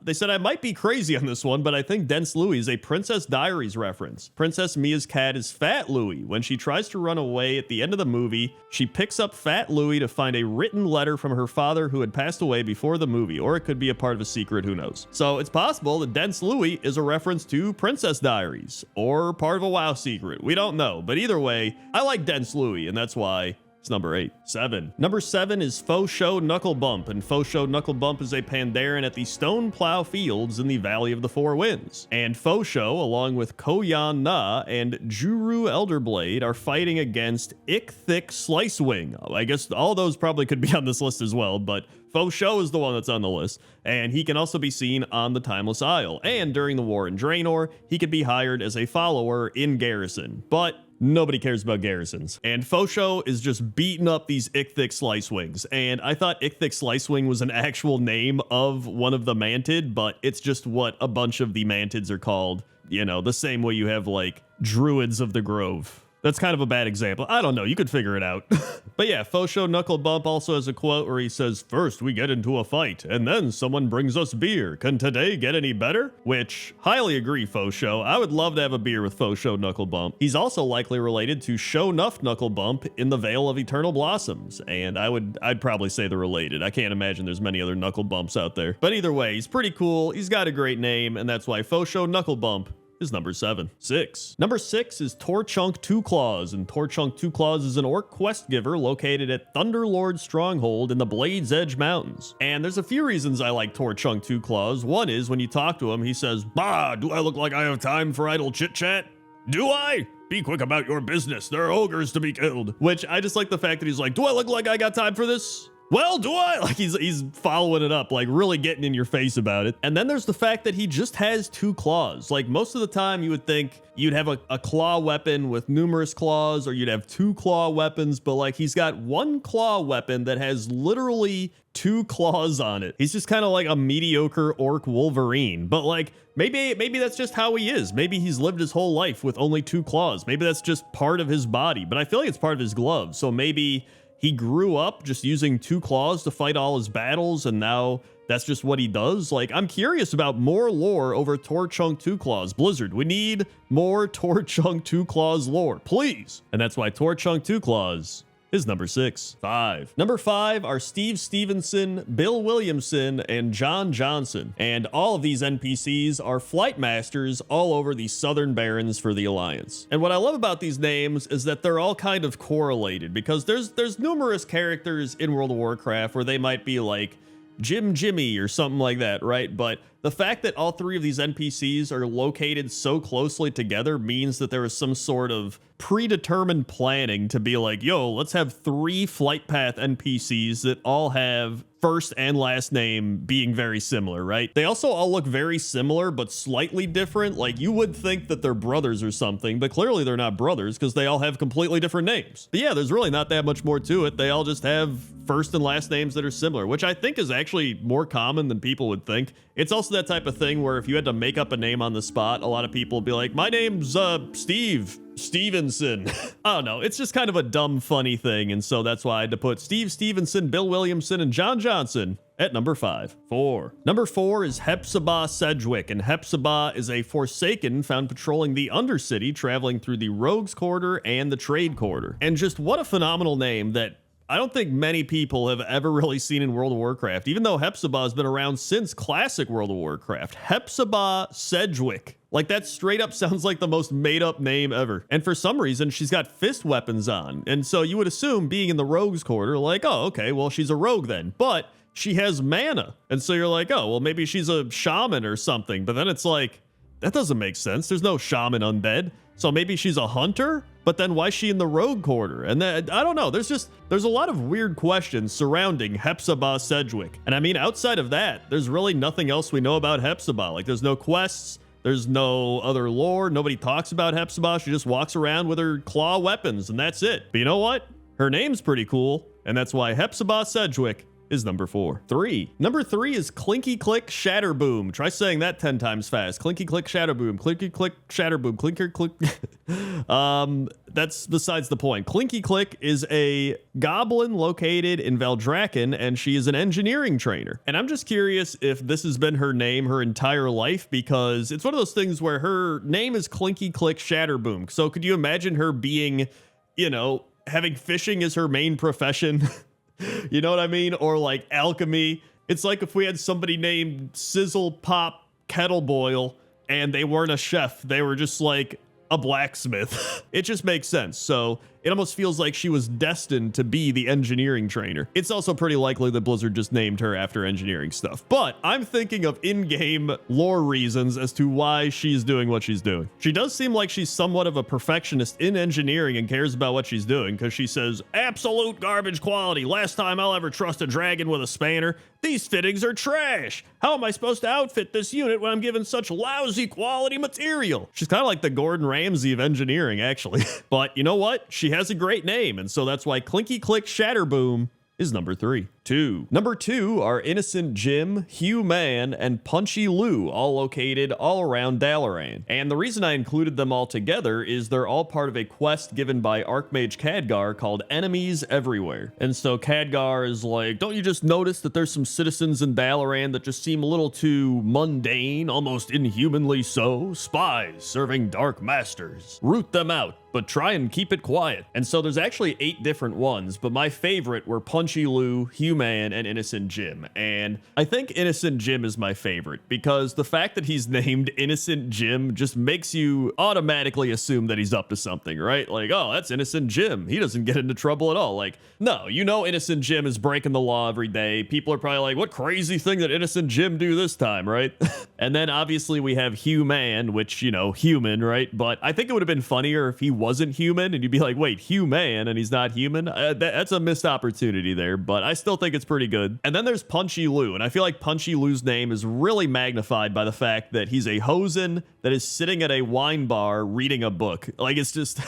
They said I might be crazy on this one, but I think Dense Louie is a Princess Diaries reference. Princess Mia's cat is Fat Louie. When she tries to run away at the end of the movie, she picks up Fat Louie to find a written letter from her father who had passed away before the movie, or it could be a part of a secret, who knows. So it's possible that Dense Louie is a reference to Princess Diaries, or part of a WoW secret. We don't know, but either way, I like Dense Louie, and that's why it's number 8. 7. Number 7 is Faux Show Knuckle Bump, and Faux Show Knuckle Bump is a Pandaren at the Stone Plow Fields in the Valley of the Four Winds. And Faux Show, along with Koyan Na and Juru Elderblade, are fighting against Ick-Thick Slicewing. I guess all those probably could be on this list as well, but Faux Show is the one that's on the list, and he can also be seen on the Timeless Isle. And during the war in Draenor, he could be hired as a follower in Garrison. But nobody cares about garrisons. And Faux Show is just beating up these Ick-Thick Slicewings. And I thought Ick-Thick Slicewing was an actual name of one of the Mantid, but it's just what a bunch of the Mantids are called. You know, the same way you have, like, Druids of the Grove. That's kind of a bad example. I don't know. You could figure it out. But yeah, Fosho Knuckle Bump also has a quote where he says, "First we get into a fight, and then someone brings us beer. Can today get any better?" Which, highly agree, Fosho. I would love to have a beer with Fosho Knuckle Bump. He's also likely related to Show Nuff Knuckle Bump in the Vale of Eternal Blossoms, and I'd probably say they're related. I can't imagine there's many other Knuckle Bumps out there. But either way, he's pretty cool. He's got a great name, and that's why Fosho Knuckle Bump is number 7. 6. Number 6 is Torchunk Two Claws, and Torchunk Two Claws is an orc quest giver located at Thunderlord Stronghold in the Blade's Edge Mountains. And there's a few reasons I like Torchunk Two Claws. One is when you talk to him, he says, "Bah, do I look like I have time for idle chit-chat? Do I? Be quick about your business. There are ogres to be killed." Which I just like the fact that he's like, "Do I look like I got time for this? Well, do I?" Like he's following it up, like really getting in your face about it. And then there's the fact that he just has 2 claws. Like most of the time you would think you'd have a claw weapon with numerous claws, or you'd have 2 claw weapons, but like he's got 1 claw weapon that has literally 2 claws on it. He's just kind of like a mediocre orc Wolverine. But like maybe that's just how he is. Maybe he's lived his whole life with only 2 claws. Maybe that's just part of his body, but I feel like it's part of his gloves. So maybe he grew up just using 2 claws to fight all his battles, and now that's just what he does. Like, I'm curious about more lore over Torchunk Two Claws. Blizzard, we need more Torchunk Two Claws lore, please. And that's why Torchunk Two Claws is number 6. 5. Number 5 are Steve Stevenson, Bill Williamson, and John Johnson. And all of these NPCs are flight masters all over the Southern Barrens for the Alliance. And what I love about these names is that they're all kind of correlated, because there's numerous characters in World of Warcraft where they might be like Jimmy or something like that, right? But the fact that all 3 of these NPCs are located so closely together means that there is some sort of predetermined planning to be like, yo, let's have 3 flight path NPCs that all have first and last name being very similar, right? They also all look very similar, but slightly different. Like you would think that they're brothers or something, but clearly they're not brothers because they all have completely different names. But yeah, there's really not that much more to it. They all just have first and last names that are similar, which I think is actually more common than people would think. It's also that type of thing where if you had to make up a name on the spot, a lot of people would be like, my name's Steve Stevenson. I don't know. It's just kind of a dumb, funny thing. And so that's why I had to put Steve Stevenson, Bill Williamson, and John Johnson at number 5. 4. Number 4 is Hepzibah Sedgwick, and Hepzibah is a Forsaken found patrolling the Undercity, traveling through the Rogues Quarter and the Trade Quarter. And just what a phenomenal name that I don't think many people have ever really seen in World of Warcraft, even though Hepzibah has been around since classic World of Warcraft. Hepzibah Sedgwick. Like, that straight up sounds like the most made up name ever. And for some reason, she's got fist weapons on. And so you would assume, being in the Rogues Quarter, like, oh, okay, well, she's a rogue then. But she has mana. And so you're like, oh, well, maybe she's a shaman or something. But then it's like, that doesn't make sense. There's no shaman undead. So maybe she's a hunter? But then why is she in the Rogue Quarter? And then, I don't know. There's a lot of weird questions surrounding Hepzibah Sedgwick. And I mean, outside of that, there's really nothing else we know about Hepzibah. Like, there's no quests. There's no other lore. Nobody talks about Hepzibah. She just walks around with her claw weapons, and that's it. But you know what? Her name's pretty cool, and that's why Hepzibah Sedgwick is number 4. 3. Number 3 is Clinky Click Shatterboom. Try saying that 10 times fast. Clinky Click Shatterboom. Clinky Click Shatterboom. Clinker Click. That's besides the point. Clinky Click is a goblin located in Valdrakken, and she is an engineering trainer. And I'm just curious if this has been her name her entire life, because it's one of those things where her name is Clinky Click Shatterboom. So could you imagine her being, you know, having fishing as her main profession? You know what I mean? Or like alchemy. It's like if we had somebody named Sizzle Pop Kettle Boil and they weren't a chef. They were just like a blacksmith. It just makes sense. So it almost feels like she was destined to be the engineering trainer. It's also pretty likely that Blizzard just named her after engineering stuff. But I'm thinking of in-game lore reasons as to why she's doing what she's doing. She does seem like she's somewhat of a perfectionist in engineering and cares about what she's doing, because she says, absolute garbage quality. Last time I'll ever trust a dragon with a spanner. These fittings are trash. How am I supposed to outfit this unit when I'm given such lousy quality material? She's kind of like the Gordon Ramsay of engineering, actually. But you know what? She has a great name, and so that's why Clinky Click Shatterboom is number 3. 2. Number 2 are Innocent Jim, Hugh Man, and Punchy Lou, all located all around Dalaran. And the reason I included them all together is they're all part of a quest given by Archmage Khadgar called Enemies Everywhere. And so Khadgar is like, don't you just notice that there's some citizens in Dalaran that just seem a little too mundane, almost inhumanly so? Spies serving dark masters. Root them out, but try and keep it quiet. And so there's actually 8 different ones, but my favorite were Punchy Lou, Hugh Man, and Innocent Jim. And I think Innocent Jim is my favorite because the fact that he's named Innocent Jim just makes you automatically assume that he's up to something, right? Like, oh, that's Innocent Jim. He doesn't get into trouble at all. Like, no, you know Innocent Jim is breaking the law every day. People are probably like, what crazy thing did Innocent Jim do this time, right? And then obviously we have Hugh Man, which, you know, human, right? But I think it would have been funnier if he wasn't human and you'd be like, wait, Hugh Man and he's not human? That's a missed opportunity there, but I still think it's pretty good. And then there's Punchy Lou, and I feel like Punchy Lou's name is really magnified by the fact that he's a hosen that is sitting at a wine bar reading a book. Like, it's just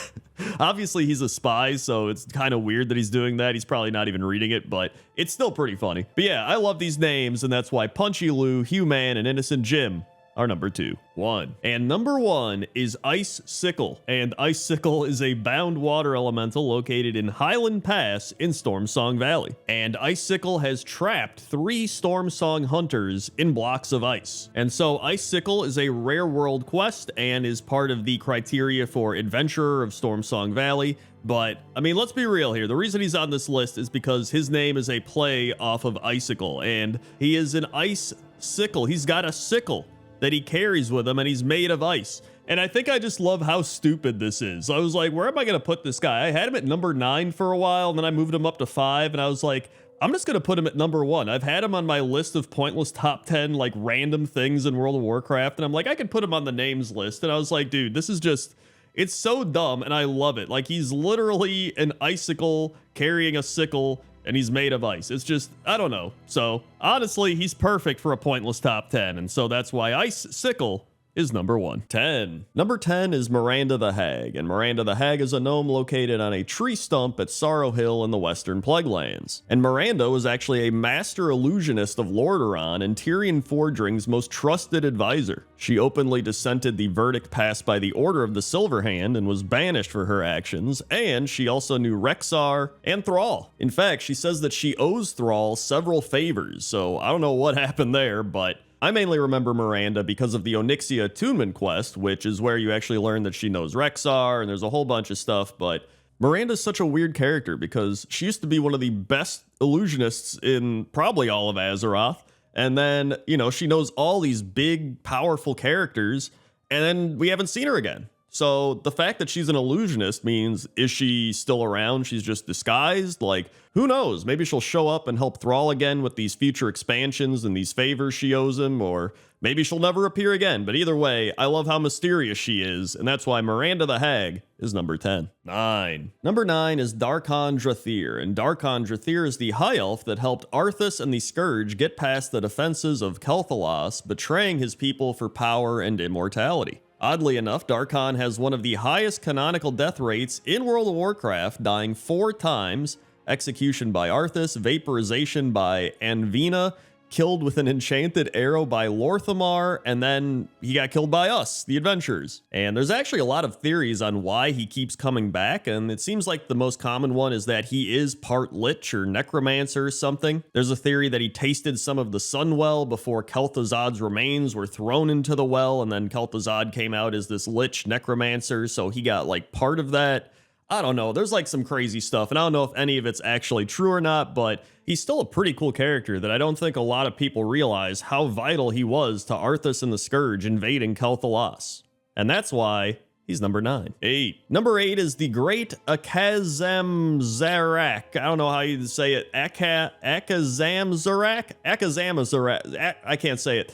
obviously he's a spy, so it's kind of weird that he's doing that. He's probably not even reading it, but it's still pretty funny. But yeah, I love these names, and that's why Punchy Lou, Hugh Man, and Innocent Jim are number 2. 1. And number 1 is Ice Sickle. And Ice Sickle is a bound water elemental located in Highland Pass in Stormsong Valley. And Ice Sickle has trapped 3 Stormsong hunters in blocks of ice. And so Ice Sickle is a rare world quest and is part of the criteria for Adventurer of Stormsong Valley. But, I mean, let's be real here. The reason he's on this list is because his name is a play off of Icicle, and he is an ice sickle. He's got a sickle that he carries with him, and he's made of ice. And I think I just love how stupid this is. I was like, where am I going to put this guy? I had him at number 9 for a while, and then I moved him up to 5, and I was like, I'm just going to put him at number 1. I've had him on my list of pointless top 10, like, random things in World of Warcraft, and I'm like, I could put him on the names list, and I was like, dude, this is just, it's so dumb, and I love it. Like, he's literally an icicle carrying a sickle, and he's made of ice. It's just, I don't know. So, honestly, he's perfect for a pointless top 10, and so that's why Ice Sickle is number 1. 10. Number 10 is Miranda the Hag, and Miranda the Hag is a gnome located on a tree stump at Sorrow Hill in the Western Plaguelands. And Miranda was actually a master illusionist of Lordaeron and Tyrion Fordring's most trusted advisor. She openly dissented the verdict passed by the Order of the Silver Hand and was banished for her actions, and she also knew Rexxar and Thrall. In fact, she says that she owes Thrall several favors, so I don't know what happened there, but I mainly remember Miranda because of the Onyxia Attunement quest, which is where you actually learn that she knows Rexxar, and there's a whole bunch of stuff, but Miranda's such a weird character because she used to be one of the best illusionists in probably all of Azeroth, and then, you know, she knows all these big, powerful characters, and then we haven't seen her again. So the fact that she's an illusionist means, is she still around? She's just disguised? Like, who knows? Maybe she'll show up and help Thrall again with these future expansions and these favors she owes him, or maybe she'll never appear again. But either way, I love how mysterious she is, and that's why Miranda the Hag is number 10. 9. Number 9 is Darkon Drathir, and Darkon Drathir is the high elf that helped Arthas and the Scourge get past the defenses of Kel'Thalas, betraying his people for power and immortality. Oddly enough, Darkon has one of the highest canonical death rates in World of Warcraft, dying 4 times, execution by Arthas, vaporization by Anvina, killed with an enchanted arrow by Lorthamar, and then he got killed by us, the adventurers. And there's actually a lot of theories on why he keeps coming back, and it seems like the most common one is that he is part lich or necromancer or something. There's a theory that he tasted some of the Sunwell before Kel'Thuzad's remains were thrown into the well, and then Kel'Thuzad came out as this lich necromancer, so he got like part of that. I don't know, there's like some crazy stuff, and I don't know if any of it's actually true or not, but he's still a pretty cool character that I don't think a lot of people realize how vital he was to Arthas and the Scourge invading Kel'Thalas. And that's why he's number 9. 8. Number 8 is the great Akazamzarak. I don't know how you say it. Akazamzarak? Akazamzarak. I can't say it.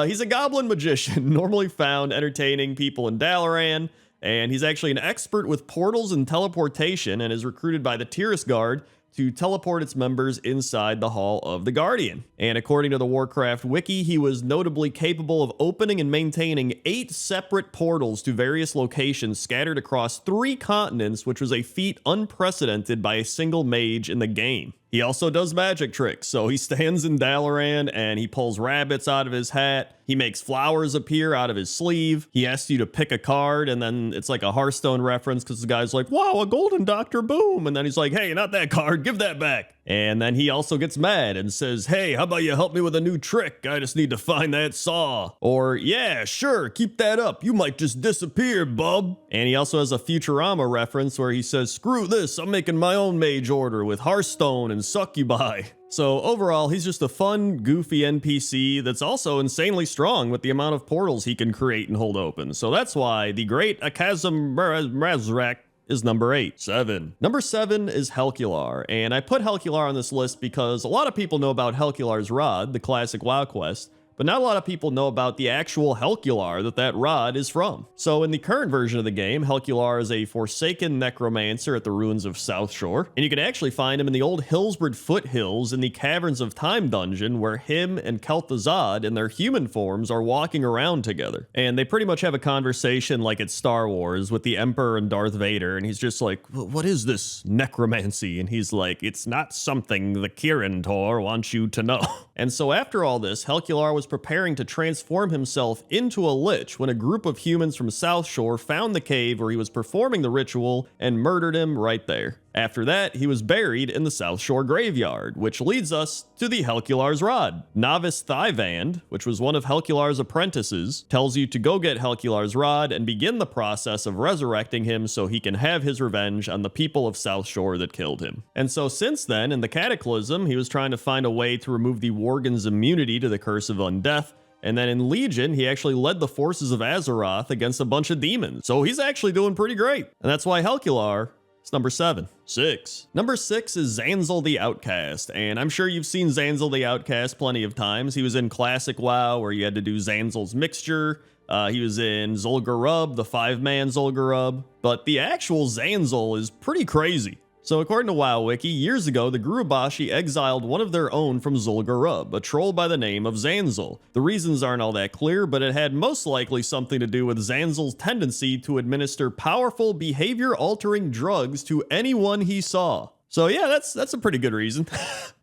He's a goblin magician, normally found entertaining people in Dalaran, and he's actually an expert with portals and teleportation and is recruited by the Tiras Guard to teleport its members inside the Hall of the Guardian. And according to the Warcraft wiki, he was notably capable of opening and maintaining 8 separate portals to various locations scattered across 3 continents, which was a feat unprecedented by a single mage in the game. He also does magic tricks. So he stands in Dalaran and he pulls rabbits out of his hat. He makes flowers appear out of his sleeve. He asks you to pick a card, and then it's like a Hearthstone reference because the guy's like, wow, a golden Dr. Boom. And then he's like, hey, not that card, give that back. And then he also gets mad and says, hey, how about you help me with a new trick? I just need to find that saw. Or, yeah, sure, keep that up. You might just disappear, bub. And he also has a Futurama reference where he says, screw this, I'm making my own mage order with Hearthstone and succubi. So overall, he's just a fun, goofy NPC that's also insanely strong with the amount of portals he can create and hold open. So that's why the great Akazam Razrak is number 8. 7. Number 7 is Helcular, and I put Helcular on this list because a lot of people know about Helcular's Rod, the classic WoW quest, but not a lot of people know about the actual Helcular that rod is from. So in the current version of the game, Helcular is a forsaken necromancer at the ruins of South Shore, and you can actually find him in the old Hillsbrad foothills in the Caverns of Time dungeon where him and Kel'Thuzad in their human forms are walking around together. And they pretty much have a conversation like it's Star Wars with the Emperor and Darth Vader, and he's just like, what is this necromancy? And he's like, it's not something the Crendor wants you to know. And so after all this, Helcular was preparing to transform himself into a lich when a group of humans from South Shore found the cave where he was performing the ritual and murdered him right there. After that, he was buried in the South Shore graveyard, which leads us to the Helcular's Rod. Novice Thivand, which was one of Helcular's apprentices, tells you to go get Helcular's Rod and begin the process of resurrecting him so he can have his revenge on the people of South Shore that killed him. And so since then, in the Cataclysm, he was trying to find a way to remove the Worgen's immunity to the Curse of Undeath, and then in Legion, he actually led the forces of Azeroth against a bunch of demons. So he's actually doing pretty great. And that's why Helcular is number 7. 6. Number 6 is Zanzil the Outcast, and I'm sure you've seen Zanzil the Outcast plenty of times. He was in Classic WoW, where you had to do Zanzil's Mixture. He was in Zul'Gurub, the 5-man Zul'Gurub. But the actual Zanzil is pretty crazy. So according to WoWWiki, years ago, the Gurubashi exiled one of their own from Zul'Gurub, a troll by the name of Zanzil. The reasons aren't all that clear, but it had most likely something to do with Zanzil's tendency to administer powerful, behavior-altering drugs to anyone he saw. So yeah, that's a pretty good reason.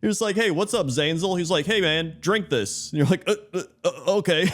He was like, hey, what's up, Zanzil? He's like, hey man, drink this. And you're like, okay.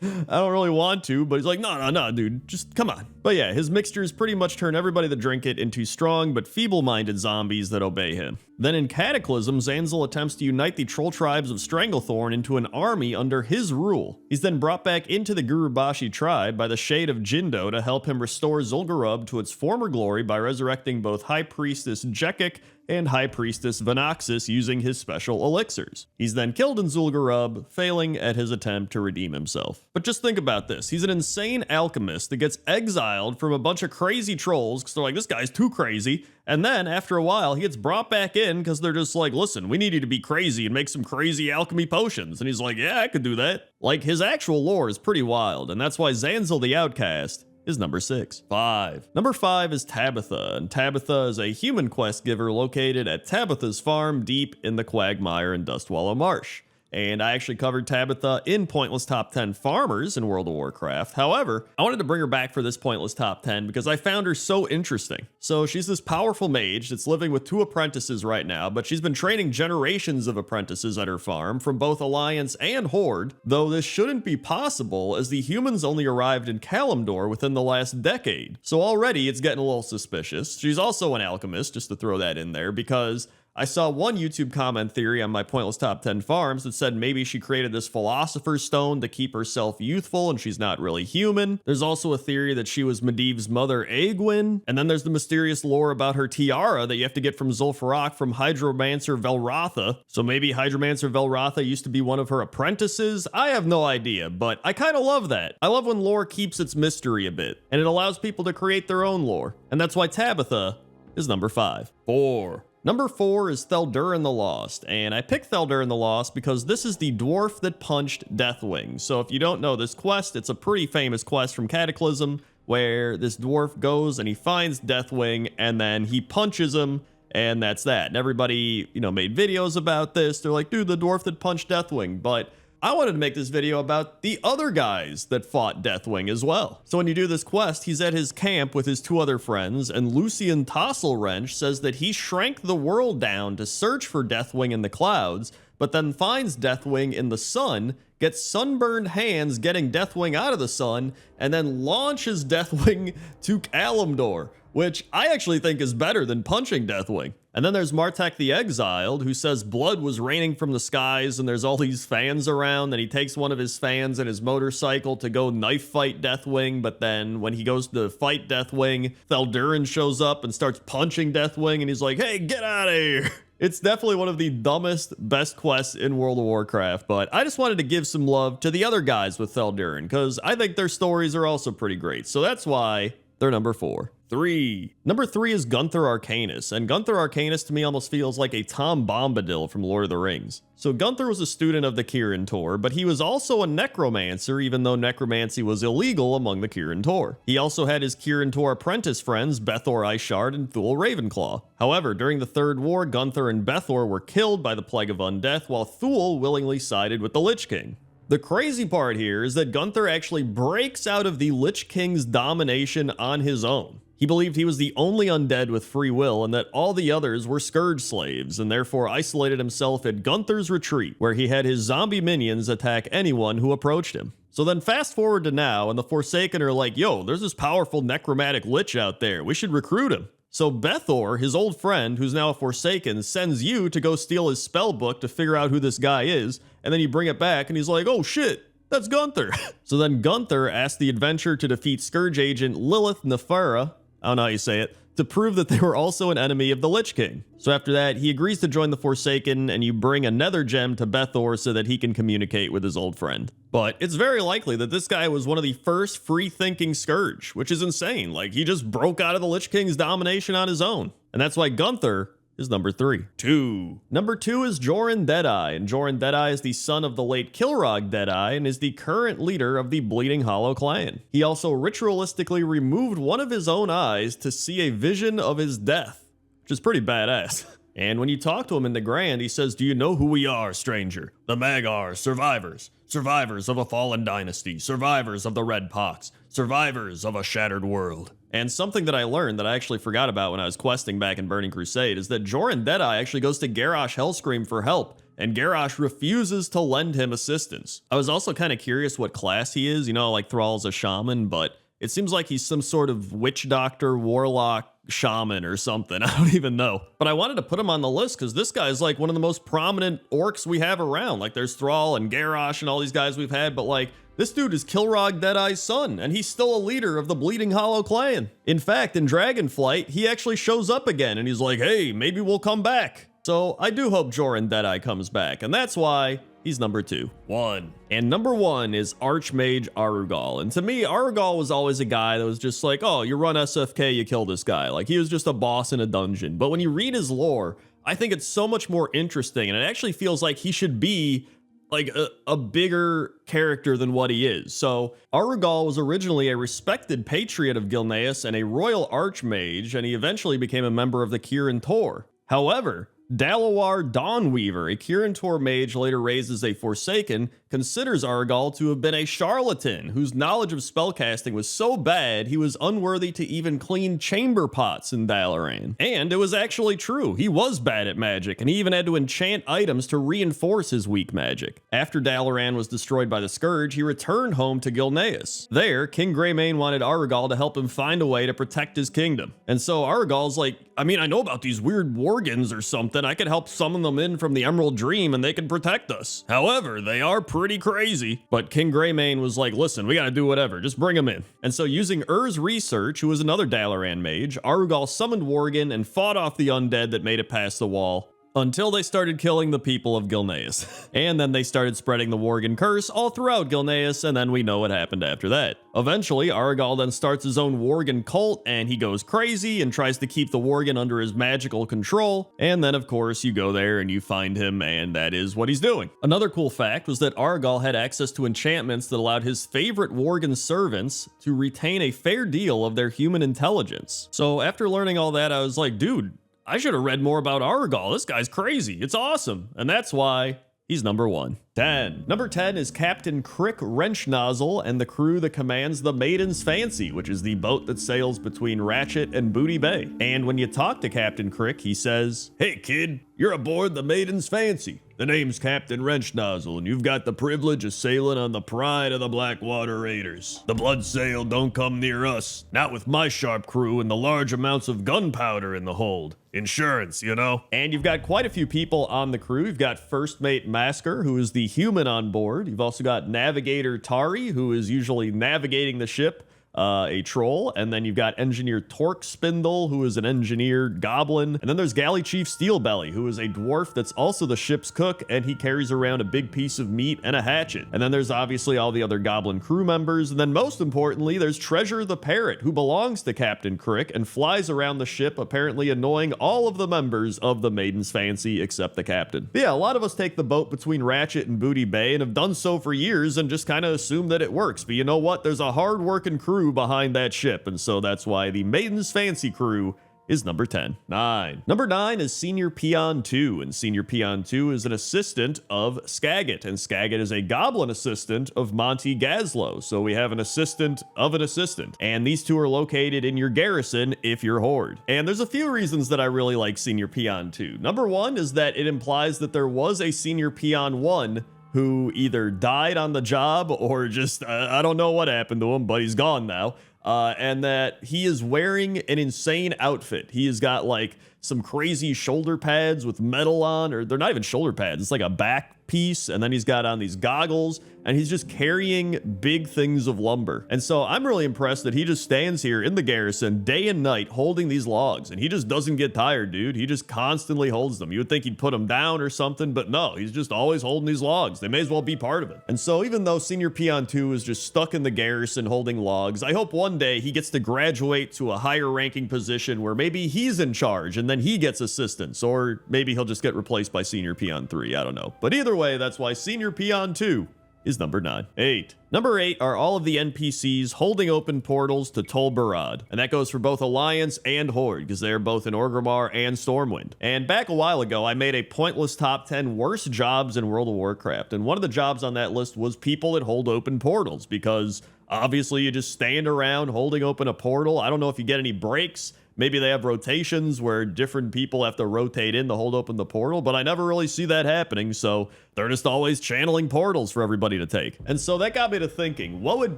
I don't really want to, but he's like, no, dude, just come on. But yeah, his mixtures pretty much turn everybody that drink it into strong but feeble-minded zombies that obey him. Then in Cataclysm, Zanzil attempts to unite the troll tribes of Stranglethorn into an army under his rule. He's then brought back into the Gurubashi tribe by the Shade of Jindo to help him restore Zul'Gurub to its former glory by resurrecting both High Priestess Jekik and High Priestess Vanaxis using his special elixirs. He's then killed in Zul'Gurub, failing at his attempt to redeem himself. But just think about this. He's an insane alchemist that gets exiled from a bunch of crazy trolls because they're like, this guy's too crazy. And then after a while, he gets brought back in because they're just like, listen, we need you to be crazy and make some crazy alchemy potions. And he's like, yeah, I could do that. Like, his actual lore is pretty wild, and that's why Zanzil the Outcast is number 6. 5. Number 5 is Tabitha, and Tabitha is a human quest giver located at Tabitha's farm deep in the Quagmire and Dustwallow Marsh. And I actually covered Tabitha in Pointless Top 10 Farmers in World of Warcraft. However, I wanted to bring her back for this Pointless Top 10 because I found her so interesting. So she's this powerful mage that's living with 2 apprentices right now, but she's been training generations of apprentices at her farm from both Alliance and Horde, though this shouldn't be possible as the humans only arrived in Kalimdor within the last decade. So already it's getting a little suspicious. She's also an alchemist, just to throw that in there, because I saw one YouTube comment theory on my Pointless Top 10 Farms that said maybe she created this Philosopher's Stone to keep herself youthful and she's not really human. There's also a theory that she was Medivh's mother, Egwene. And then there's the mysterious lore about her tiara that you have to get from Zul'Farrak from Hydromancer Velrotha. So maybe Hydromancer Velrotha used to be one of her apprentices? I have no idea, but I kind of love that. I love when lore keeps its mystery a bit, and it allows people to create their own lore. And that's why Tabitha is number 5. 4. Number 4 is Theldurin the Lost, and I picked Theldurin the Lost because this is the dwarf that punched Deathwing. So if you don't know this quest, it's a pretty famous quest from Cataclysm where this dwarf goes and he finds Deathwing and then he punches him, and that's that. And everybody, made videos about this. They're like, dude, the dwarf that punched Deathwing. But I wanted to make this video about the other guys that fought Deathwing as well. So when you do this quest, he's at his camp with his 2 other friends, and Lucian Tasselwrench says that he shrank the world down to search for Deathwing in the clouds, but then finds Deathwing in the sun, gets sunburned hands getting Deathwing out of the sun, and then launches Deathwing to Kalimdor, which I actually think is better than punching Deathwing. And then there's Martek the Exiled, who says blood was raining from the skies and there's all these fans around, and he takes one of his fans and his motorcycle to go knife fight Deathwing, but then when he goes to fight Deathwing, Thaldurin shows up and starts punching Deathwing, and he's like, hey, get out of here! It's definitely one of the dumbest, best quests in World of Warcraft, but I just wanted to give some love to the other guys with Thaldurin, because I think their stories are also pretty great, so that's why they're number 4. 3. Number 3 is Gunther Arcanus, and Gunther Arcanus to me almost feels like a Tom Bombadil from Lord of the Rings. So Gunther was a student of the Kirin Tor, but he was also a necromancer, even though necromancy was illegal among the Kirin Tor. He also had his Kirin Tor apprentice friends Bethor Ishard and Thul Ravenclaw. However, during the Third War, Gunther and Bethor were killed by the Plague of Undeath, while Thul willingly sided with the Lich King. The crazy part here is that Gunther actually breaks out of the Lich King's domination on his own. He believed he was the only undead with free will and that all the others were scourge slaves, and therefore isolated himself at Gunther's retreat, where he had his zombie minions attack anyone who approached him. So then fast forward to now, and the Forsaken are like, yo, there's this powerful necromantic lich out there, we should recruit him. So Bethor, his old friend, who's now a Forsaken, sends you to go steal his spell book to figure out who this guy is, and then you bring it back and he's like, oh shit, that's Gunther. So then Gunther asked the adventurer to defeat Scourge agent Lilith Nefera, I don't know how you say it, to prove that they were also an enemy of the Lich King. So after that, he agrees to join the Forsaken, and you bring a nether gem to Bethor so that he can communicate with his old friend. But it's very likely that this guy was one of the first free-thinking Scourge, which is insane. Like, he just broke out of the Lich King's domination on his own. And that's why Gunther is number 3. 2. Number 2 is Joran Deadeye, and Joran Deadeye is the son of the late Kilrog Deadeye and is the current leader of the Bleeding Hollow clan. He also ritualistically removed one of his own eyes to see a vision of his death, which is pretty badass. And when you talk to him in the Grand, he says, do you know who we are, stranger? The Magars, survivors. Survivors of a fallen dynasty. Survivors of the Red Pox. Survivors of a shattered world. And something that I learned that I actually forgot about when I was questing back in Burning Crusade is that Joran Deadeye actually goes to Garrosh Hellscream for help, and Garrosh refuses to lend him assistance. I was also kind of curious what class he is, you know, like Thrall's a shaman, but it seems like he's some sort of witch doctor, warlock, shaman or something. I don't even know. But I wanted to put him on the list because this guy's like one of the most prominent orcs we have around. Like there's Thrall and Garrosh and all these guys we've had, but like this dude is Kilrog Deadeye's son, and he's still a leader of the Bleeding Hollow clan. In fact, in Dragonflight, he actually shows up again and he's like, hey, maybe we'll come back. So I do hope Joran Deadeye comes back, and that's why he's number 2. 1. And number 1 is Archmage Arugal. And to me, Arugal was always a guy that was just like, oh, you run SFK, you kill this guy. Like, he was just a boss in a dungeon. But when you read his lore, I think it's so much more interesting, and it actually feels like he should be like a bigger character than what he is. So Arugal was originally a respected patriot of Gilneas and a royal archmage, and he eventually became a member of the Kirin Tor. However, Dalawar Dawnweaver, a Kirin Tor mage later raised as a Forsaken, considers Arugal to have been a charlatan whose knowledge of spellcasting was so bad he was unworthy to even clean chamber pots in Dalaran. And it was actually true. He was bad at magic, and he even had to enchant items to reinforce his weak magic. After Dalaran was destroyed by the Scourge, he returned home to Gilneas. There, King Greymane wanted Arugal to help him find a way to protect his kingdom. And so Arugal's like, I mean, I know about these weird worgans or something. I could help summon them in from the Emerald Dream and they can protect us. However, they are pretty crazy. But King Greymane was like, listen, we gotta do whatever, just bring them in. And so using Ur's research, who was another Dalaran mage, Arugal summoned Worgen and fought off the undead that made it past the wall, until they started killing the people of Gilneas. And then they started spreading the Worgen curse all throughout Gilneas, and then we know what happened after that. Eventually, Arugal then starts his own Worgen cult, and he goes crazy and tries to keep the Worgen under his magical control. And then, of course, you go there and you find him, and that is what he's doing. Another cool fact was that Arugal had access to enchantments that allowed his favorite Worgen servants to retain a fair deal of their human intelligence. So after learning all that, I was like, dude, I should have read more about Arugal. This guy's crazy. It's awesome. And that's why He's number 1. 10. Number 10 is Captain Crick Wrenchnozzle and the crew that commands the Maiden's Fancy, which is the boat that sails between Ratchet and Booty Bay. And when you talk to Captain Crick, he says, "Hey kid, you're aboard the Maiden's Fancy. The name's Captain Wrenchnozzle, and you've got the privilege of sailing on the pride of the Blackwater Raiders. The blood sail don't come near us, not with my sharp crew and the large amounts of gunpowder in the hold. Insurance, you know." And you've got quite a few people on the crew. You've got First Mate Masker, who is the human on board. You've also got Navigator Tari, who is usually navigating the ship, a troll. And then you've got Engineer Torque Spindle, who is an engineer goblin. And then there's Galley Chief Steelbelly, who is a dwarf that's also the ship's cook, and he carries around a big piece of meat and a hatchet. And then there's obviously all the other goblin crew members. And then most importantly, there's Treasure the Parrot, who belongs to Captain Crick and flies around the ship, apparently annoying all of the members of the Maiden's Fancy except the captain. But yeah, a lot of us take the boat between Ratchet and Booty Bay and have done so for years and just kind of assume that it works. But you know what? There's a hard-working crew behind that ship, and so that's why the Maiden's Fancy crew is number 10. 9. Number 9 is Senior Peon 2, and Senior Peon 2 is an assistant of Skagit, and Skagit is a goblin assistant of Monty Gaslow. So we have an assistant of an assistant, and these two are located in your garrison if you're Horde. And there's a few reasons that I really like Senior Peon 2. Number 1 is that it implies that there was a Senior Peon 1 who either died on the job or just, I don't know what happened to him, but he's gone now. And that he is wearing an insane outfit. He has got like some crazy shoulder pads with metal on, or they're not even shoulder pads. It's like a back piece, and then he's got on these goggles, and he's just carrying big things of lumber. And so I'm really impressed that he just stands here in the garrison day and night holding these logs, and he just doesn't get tired, dude. He just constantly holds them. You would think he'd put them down or something, but no, he's just always holding these logs. They may as well be part of it. And so even though Senior Peon 2 is just stuck in the garrison holding logs, I hope one day he gets to graduate to a higher ranking position where maybe he's in charge and then he gets assistance, or maybe he'll just get replaced by Senior Peon 3. I don't know. But either way, that's why Senior Peon 2 is number 9. 8. Number 8 are all of the NPCs holding open portals to Tol Barad, and that goes for both Alliance and Horde, because they are both in Orgrimmar and Stormwind. And back a while ago, I made a pointless top 10 worst jobs in World of Warcraft, and one of the jobs on that list was people that hold open portals, because obviously you just stand around holding open a portal. I don't know if you get any breaks. Maybe they have rotations where different people have to rotate in to hold open the portal, but I never really see that happening, so they're just always channeling portals for everybody to take. And so that got me to thinking, what would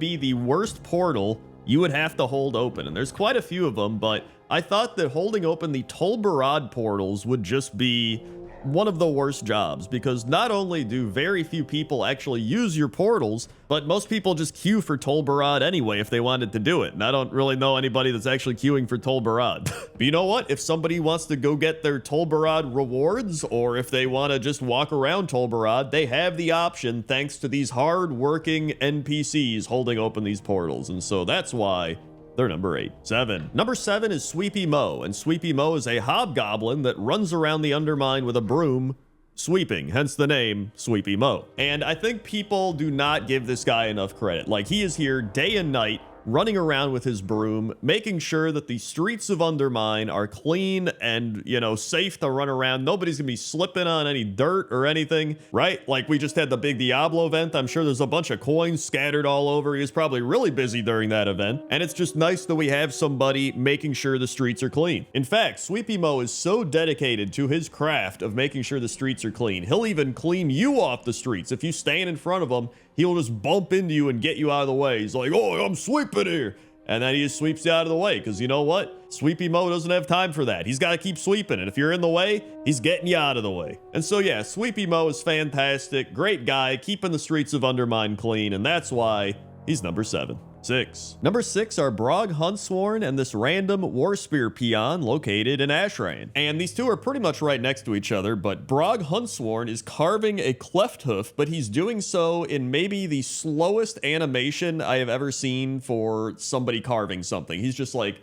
be the worst portal you would have to hold open? And there's quite a few of them, but I thought that holding open the Tol Barad portals would just be one of the worst jobs, because not only do very few people actually use your portals, but most people just queue for Tol Barad anyway if they wanted to do it. And I don't really know anybody that's actually queuing for Tol Barad. But you know what? If somebody wants to go get their Tol Barad rewards, or if they want to just walk around Tol Barad, they have the option thanks to these hard-working NPCs holding open these portals. And so that's why they're number 8. 7. Number 7 is Sweepy Mo, and Sweepy Mo is a hobgoblin that runs around the Undermine with a broom, sweeping, hence the name Sweepy Mo. And I think people do not give this guy enough credit. Like, he is here day and night, running around with his broom, making sure that the streets of Undermine are clean and, you know, safe to run around. Nobody's gonna be slipping on any dirt or anything, right? Like, we just had the big Diablo event. I'm sure there's a bunch of coins scattered all over. He was probably really busy during that event. And it's just nice that we have somebody making sure the streets are clean. In fact, Sweepy Mo is so dedicated to his craft of making sure the streets are clean. He'll even clean you off the streets. If you stand in front of him, he'll just bump into you and get you out of the way. He's like, "Oh, I'm sweeping here." And then he just sweeps you out of the way, because you know what? Sweepy Mo doesn't have time for that. He's got to keep sweeping. And if you're in the way, he's getting you out of the way. And so, yeah, Sweepy Mo is fantastic. Great guy, keeping the streets of Undermine clean. And that's why he's number 7. 6. Number 6 are Brog Huntsworn and this random Warspear peon located in Ashran. And these two are pretty much right next to each other, but Brog Huntsworn is carving a cleft hoof, but he's doing so in maybe the slowest animation I have ever seen for somebody carving something. He's just like,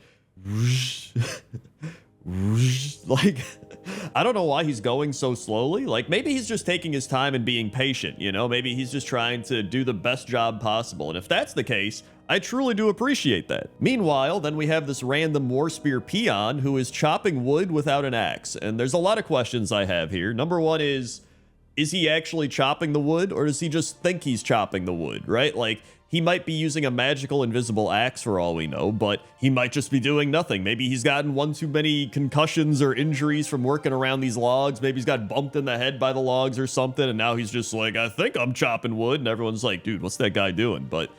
like, I don't know why he's going so slowly. Like, maybe he's just taking his time and being patient, you know? Maybe he's just trying to do the best job possible. And if that's the case, I truly do appreciate that. Meanwhile, then we have this random Warspear peon who is chopping wood without an axe. And there's a lot of questions I have here. Number 1 is is he actually chopping the wood, or does he just think he's chopping the wood, right? Like, he might be using a magical invisible axe for all we know, but he might just be doing nothing. Maybe he's gotten one too many concussions or injuries from working around these logs. Maybe he's got bumped in the head by the logs or something, and now he's just like, I think I'm chopping wood, and everyone's like, dude, what's that guy doing? But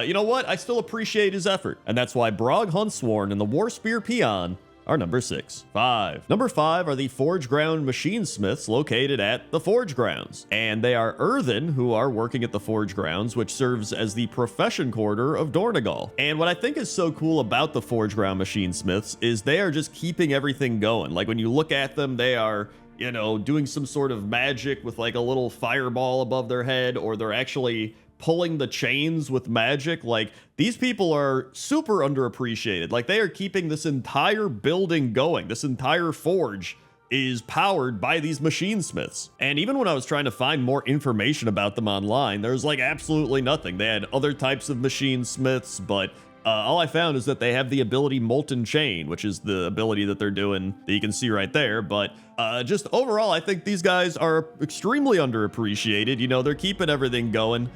you know what? I still appreciate his effort, and that's why Brog Huntsworn and the Warspear Peon are number 6. 5. Number 5 are the Forge Ground Machine Smiths located at the Forge Grounds. And they are Earthen, who are working at the Forge Grounds, which serves as the profession quarter of Dornegal. And what I think is so cool about the Forge Ground Machine Smiths is they are just keeping everything going. Like, when you look at them, they are, you know, doing some sort of magic with like a little fireball above their head, or they're actually pulling the chains with magic. Like, these people are super underappreciated. Like, they are keeping this entire building going. This entire forge is powered by these machine smiths. And even when I was trying to find more information about them online, there's like absolutely nothing. They had other types of machine smiths, but all I found is that they have the ability Molten Chain, which is the ability that they're doing that you can see right there. But just overall, I think these guys are extremely underappreciated. You know, they're keeping everything going.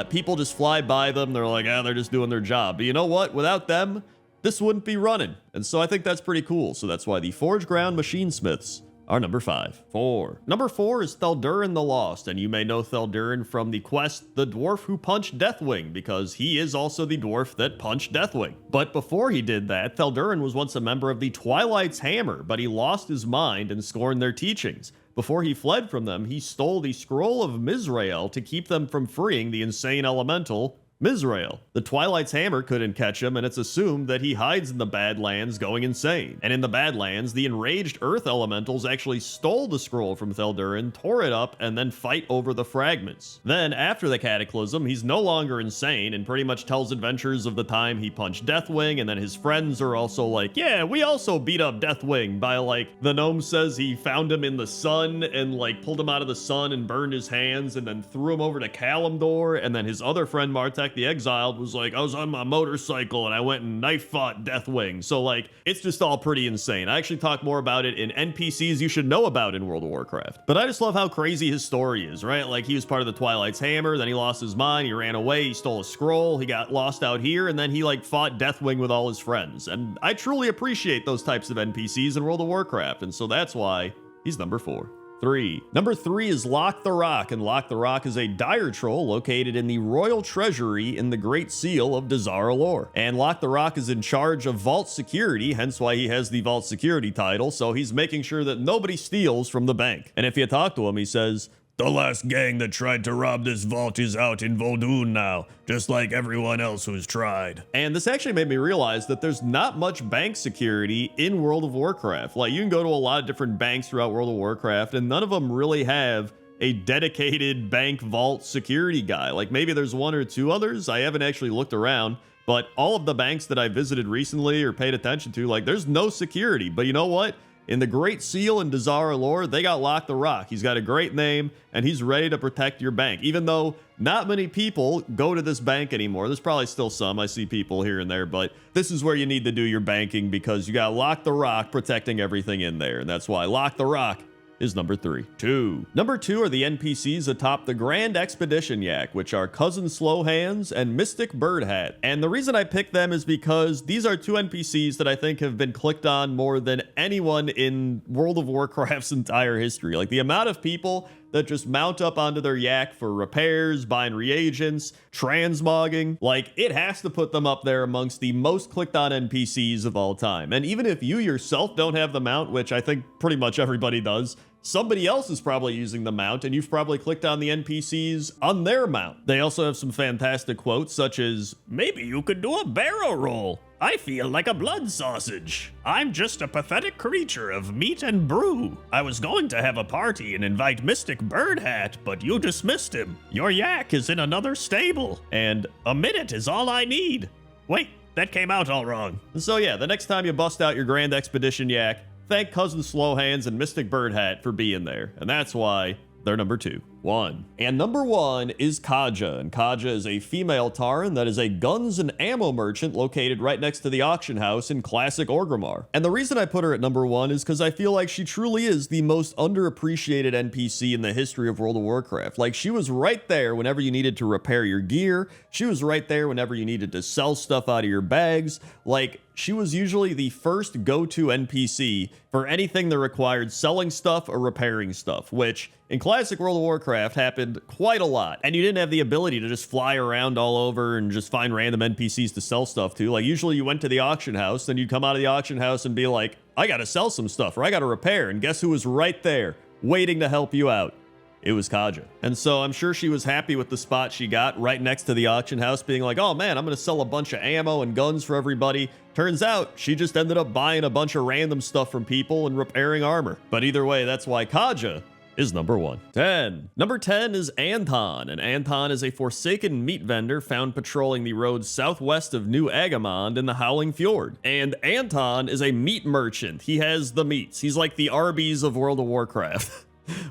People just fly by them. They're like, they're just doing their job. But you know what? Without them, this wouldn't be running. And so I think that's pretty cool. So that's why the Forge Ground Machine Smiths are number 5. 4. Number 4 is Theldurin the Lost, and you may know Theldurin from the quest The Dwarf Who Punched Deathwing, because he is also the dwarf that punched Deathwing. But before he did that, Theldurin was once a member of the Twilight's Hammer, but he lost his mind and scorned their teachings. Before he fled from them, he stole the Scroll of Mizrael to keep them from freeing the insane elemental Mizrael. The Twilight's Hammer couldn't catch him, and it's assumed that he hides in the Badlands going insane. And in the Badlands, the enraged Earth Elementals actually stole the scroll from Theldurin, tore it up, and then fight over the fragments. Then, after the Cataclysm, he's no longer insane and pretty much tells adventures of the time he punched Deathwing, and then his friends are also like, yeah, we also beat up Deathwing by, like, the gnome says he found him in the sun and, like, pulled him out of the sun and burned his hands and then threw him over to Kalimdor, and then his other friend Martek the Exiled was like, I was on my motorcycle and I went and knife fought Deathwing. So like, it's just all pretty insane. I actually talk more about it in NPCs you should know about in World of Warcraft. But I just love how crazy his story is, right? Like, he was part of the Twilight's Hammer, then he lost his mind, he ran away, he stole a scroll, he got lost out here, and then he like fought Deathwing with all his friends. And I truly appreciate those types of NPCs in World of Warcraft, and so that's why he's number 4. 3. Number 3 is Lock the Rock, and Lock the Rock is a dire troll located in the Royal Treasury in the Great Seal of Dazar'alor. And Lock the Rock is in charge of vault security, hence why he has the vault security title, so he's making sure that nobody steals from the bank. And if you talk to him, he says, the last gang that tried to rob this vault is out in Vol'dun now, just like everyone else who's tried. And this actually made me realize that there's not much bank security in World of Warcraft. Like, you can go to a lot of different banks throughout World of Warcraft, and none of them really have a dedicated bank vault security guy. Like, maybe there's one or two others. I haven't actually looked around, but all of the banks that I visited recently or paid attention to, like, there's no security. But you know what? In the Great Seal in Dazar'alor, they got Lock the Rock. He's got a great name, and he's ready to protect your bank. Even though not many people go to this bank anymore. There's probably still some. I see people here and there, but this is where you need to do your banking, because you got Lock the Rock protecting everything in there, and that's why Lock the Rock is number 3. 2. Number 2 are the NPCs atop the Grand Expedition Yak, which are Cousin Slowhands and Mystic Birdhat. And the reason I picked them is because these are 2 NPCs that I think have been clicked on more than anyone in World of Warcraft's entire history. Like, the amount of people that just mount up onto their yak for repairs, buying reagents, transmogging, like, it has to put them up there amongst the most clicked on NPCs of all time. And even if you yourself don't have the mount, which I think pretty much everybody does, somebody else is probably using the mount, and you've probably clicked on the NPCs on their mount. They also have some fantastic quotes, such as, maybe you could do a barrel roll. I feel like a blood sausage. I'm just a pathetic creature of meat and brew. I was going to have a party and invite Mystic Birdhat, but you dismissed him. Your yak is in another stable, and a minute is all I need. Wait, that came out all wrong. So yeah, the next time you bust out your Grand Expedition yak, thank Cousin Slowhands and Mystic Birdhat for being there, and that's why they're number 2. 1. And number 1 is Kaja, and Kaja is a female Tauren that is a guns and ammo merchant located right next to the auction house in classic Orgrimmar. And the reason I put her at number 1 is because I feel like she truly is the most underappreciated NPC in the history of World of Warcraft. Like, she was right there whenever you needed to repair your gear. She was right there whenever you needed to sell stuff out of your bags. Like, she was usually the first go-to NPC for anything that required selling stuff or repairing stuff, which in classic World of Warcraft happened quite a lot. And you didn't have the ability to just fly around all over and just find random NPCs to sell stuff to. Like, usually you went to the auction house, then you'd come out of the auction house and be like, I gotta sell some stuff, or I gotta repair, and guess who was right there waiting to help you out? It was Kaja. And so I'm sure she was happy with the spot she got right next to the auction house, being like, oh man, I'm gonna sell a bunch of ammo and guns for everybody. Turns out she just ended up buying a bunch of random stuff from people and repairing armor. But either way, that's why Kaja is number 1. 10. Number 10 is Anton, and Anton is a Forsaken meat vendor found patrolling the roads southwest of New Agamond in the Howling Fjord. And Anton is a meat merchant. He has the meats. He's like the Arby's of World of Warcraft.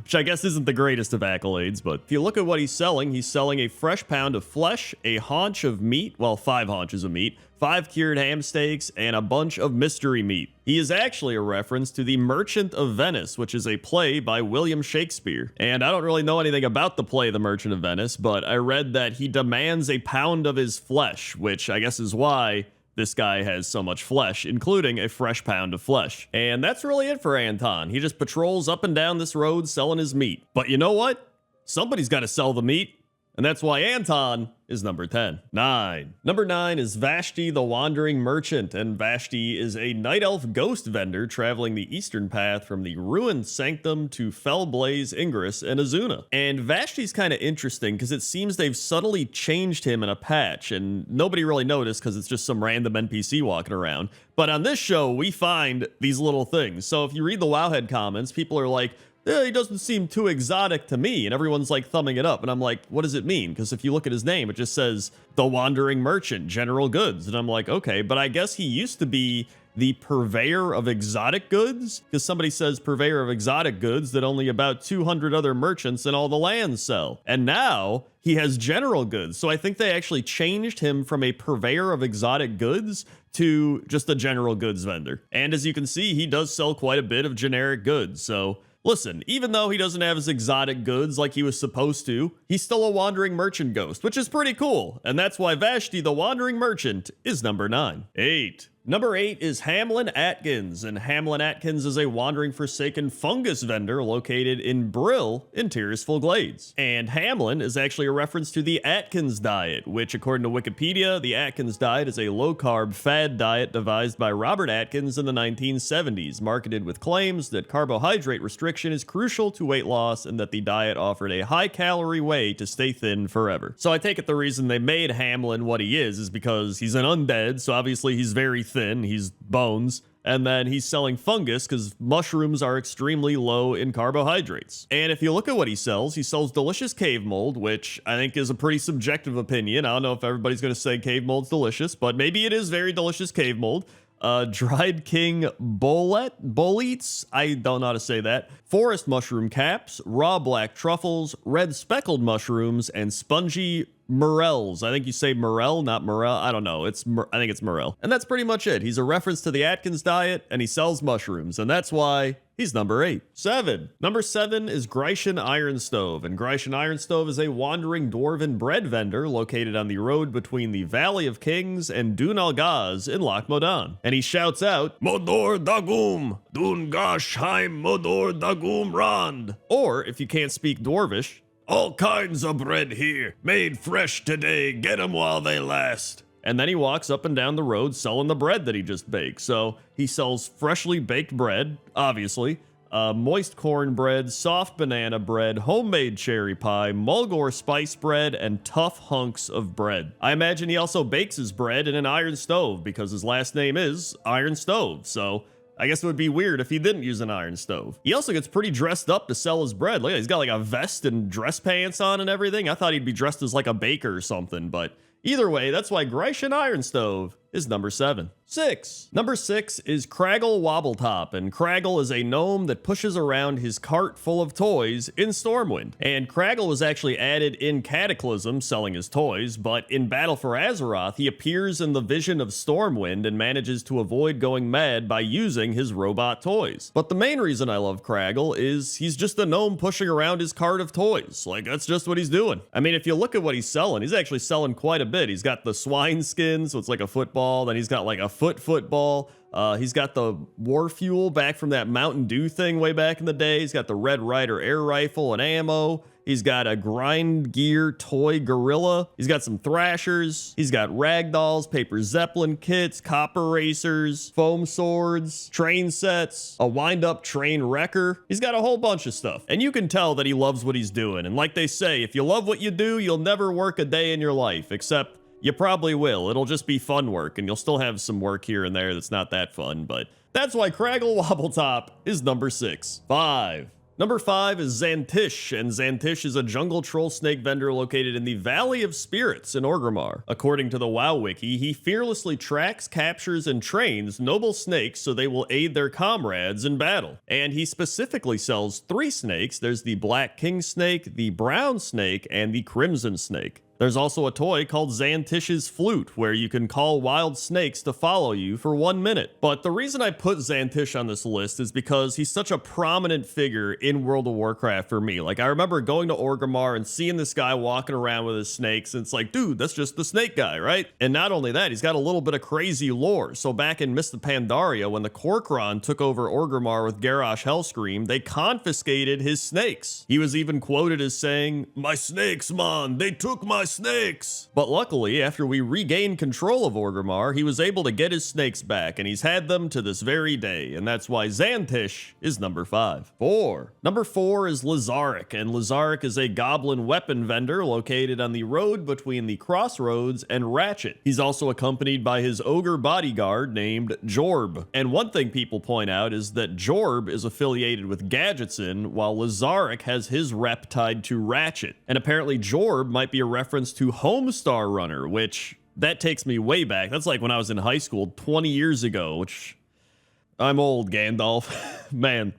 Which I guess isn't the greatest of accolades, but if you look at what he's selling a fresh pound of flesh, a haunch of meat, well, 5 haunches of meat, 5 cured ham steaks, and a bunch of mystery meat. He is actually a reference to The Merchant of Venice, which is a play by William Shakespeare. And I don't really know anything about the play The Merchant of Venice, but I read that he demands a pound of his flesh, which I guess is why this guy has so much flesh, including a fresh pound of flesh. And that's really it for Anton. He just patrols up and down this road selling his meat. But you know what? Somebody's got to sell the meat. And that's why Anton is number 10. 9. Number 9 is Vashti the Wandering Merchant, and Vashti is a night elf ghost vendor traveling the eastern path from the ruined sanctum to Fellblaze, Ingress, and Azuna. And Vashti's kind of interesting because it seems they've subtly changed him in a patch, and nobody really noticed because it's just some random NPC walking around. But on this show, we find these little things. So if you read the Wowhead comments, people are like, he doesn't seem too exotic to me, and everyone's like thumbing it up, and I'm like, what does it mean? Because if you look at his name, it just says the Wandering Merchant, General Goods, and I'm like, okay, but I guess he used to be the purveyor of exotic goods, because somebody says purveyor of exotic goods that only about 200 other merchants in all the land sell, and now he has general goods. So I think they actually changed him from a purveyor of exotic goods to just a general goods vendor. And as you can see, he does sell quite a bit of generic goods, so listen, even though he doesn't have his exotic goods like he was supposed to, he's still a wandering merchant ghost, which is pretty cool. And that's why Vashti the Wandering Merchant is number 9. 8. Number 8 is Hamlin Atkins, and Hamlin Atkins is a wandering forsaken fungus vendor located in Brill in Tirisful Glades. And Hamlin is actually a reference to the Atkins diet, which according to Wikipedia, the Atkins diet is a low-carb fad diet devised by Robert Atkins in the 1970s, marketed with claims that carbohydrate restriction is crucial to weight loss and that the diet offered a high-calorie way to stay thin forever. So I take it the reason they made Hamlin what he is because he's an undead, so obviously he's very thin, he's bones, and then he's selling fungus because mushrooms are extremely low in carbohydrates. And if you look at what he sells delicious cave mold, which I think is a pretty subjective opinion. I don't know if everybody's going to say cave mold's delicious, but maybe it is very delicious cave mold. Dried king boletes, I don't know how to say that, forest mushroom caps, raw black truffles, red speckled mushrooms, and spongy morels. I think you say morel, not morel. I don't know. I think it's morel. And that's pretty much it. He's a reference to the Atkins diet, and he sells mushrooms, and that's why he's number 8. 7. Number 7 is Grecian Ironstove, and Grecian Ironstove is a wandering dwarven bread vendor located on the road between the Valley of Kings and Dun Algaz in Loch Modan. And he shouts out, Modor Dagum, Dun Gashheim Modor Dagum Rand. Or, if you can't speak Dwarvish, all kinds of bread here, made fresh today, get 'em while they last. And then he walks up and down the road selling the bread that he just baked. So he sells freshly baked bread, obviously, moist cornbread, soft banana bread, homemade cherry pie, Mulgore spice bread, and tough hunks of bread. I imagine he also bakes his bread in an iron stove because his last name is Iron Stove. So I guess it would be weird if he didn't use an iron stove. He also gets pretty dressed up to sell his bread. Look, he's got like a vest and dress pants on and everything. I thought he'd be dressed as like a baker or something, but Either way, that's why Grecian Ironstove is number 7. 6. Number 6 is Craggle Wobbletop, and Craggle is a gnome that pushes around his cart full of toys in Stormwind. And Craggle was actually added in Cataclysm, selling his toys, but in Battle for Azeroth, he appears in the vision of Stormwind and manages to avoid going mad by using his robot toys. But the main reason I love Craggle is he's just a gnome pushing around his cart of toys. Like, that's just what he's doing. I mean, if you look at what he's selling, he's actually selling quite a bit. He's got the swine skin, so it's like a football, then he's got like a football. He's got the war fuel back from that Mountain Dew thing way back in the day. He's got the Red Ryder air rifle and ammo. He's got a grind gear toy gorilla. He's got some thrashers. He's got ragdolls, paper zeppelin kits, copper racers, foam swords, train sets, a wind-up train wrecker. He's got a whole bunch of stuff. And you can tell that he loves what he's doing. And like they say, if you love what you do, you'll never work a day in your life, except you probably will. It'll just be fun work, and you'll still have some work here and there that's not that fun, but that's why Craggle Wobbletop is number 6. 5. Number 5 is Xantish, and Xantish is a jungle troll snake vendor located in the Valley of Spirits in Orgrimmar. According to the WoW wiki, he fearlessly tracks, captures, and trains noble snakes so they will aid their comrades in battle. And he specifically sells 3 snakes. There's the Black King Snake, the Brown Snake, and the Crimson Snake. There's also a toy called Xantish's Flute, where you can call wild snakes to follow you for 1 minute. But the reason I put Xantish on this list is because he's such a prominent figure in World of Warcraft for me. Like, I remember going to Orgrimmar and seeing this guy walking around with his snakes, and it's like, dude, that's just the snake guy, right? And not only that, he's got a little bit of crazy lore. So back in Mist of Pandaria, when the Corcoran took over Orgrimmar with Garrosh Hellscream, they confiscated his snakes. He was even quoted as saying, "My snakes, man, they took my snakes." But luckily, after we regained control of Orgrimmar, he was able to get his snakes back, and he's had them to this very day, and that's why Xantish is number 5. 4. Number 4 is Lazaric, and Lazaric is a goblin weapon vendor located on the road between the Crossroads and Ratchet. He's also accompanied by his ogre bodyguard named Jorb. And one thing people point out is that Jorb is affiliated with Gadgetson, while Lazaric has his rep tied to Ratchet. And apparently Jorb might be a reference to Homestar Runner, which that takes me way back. That's like when I was in high school 20 years ago, which I'm old, Gandalf. Man.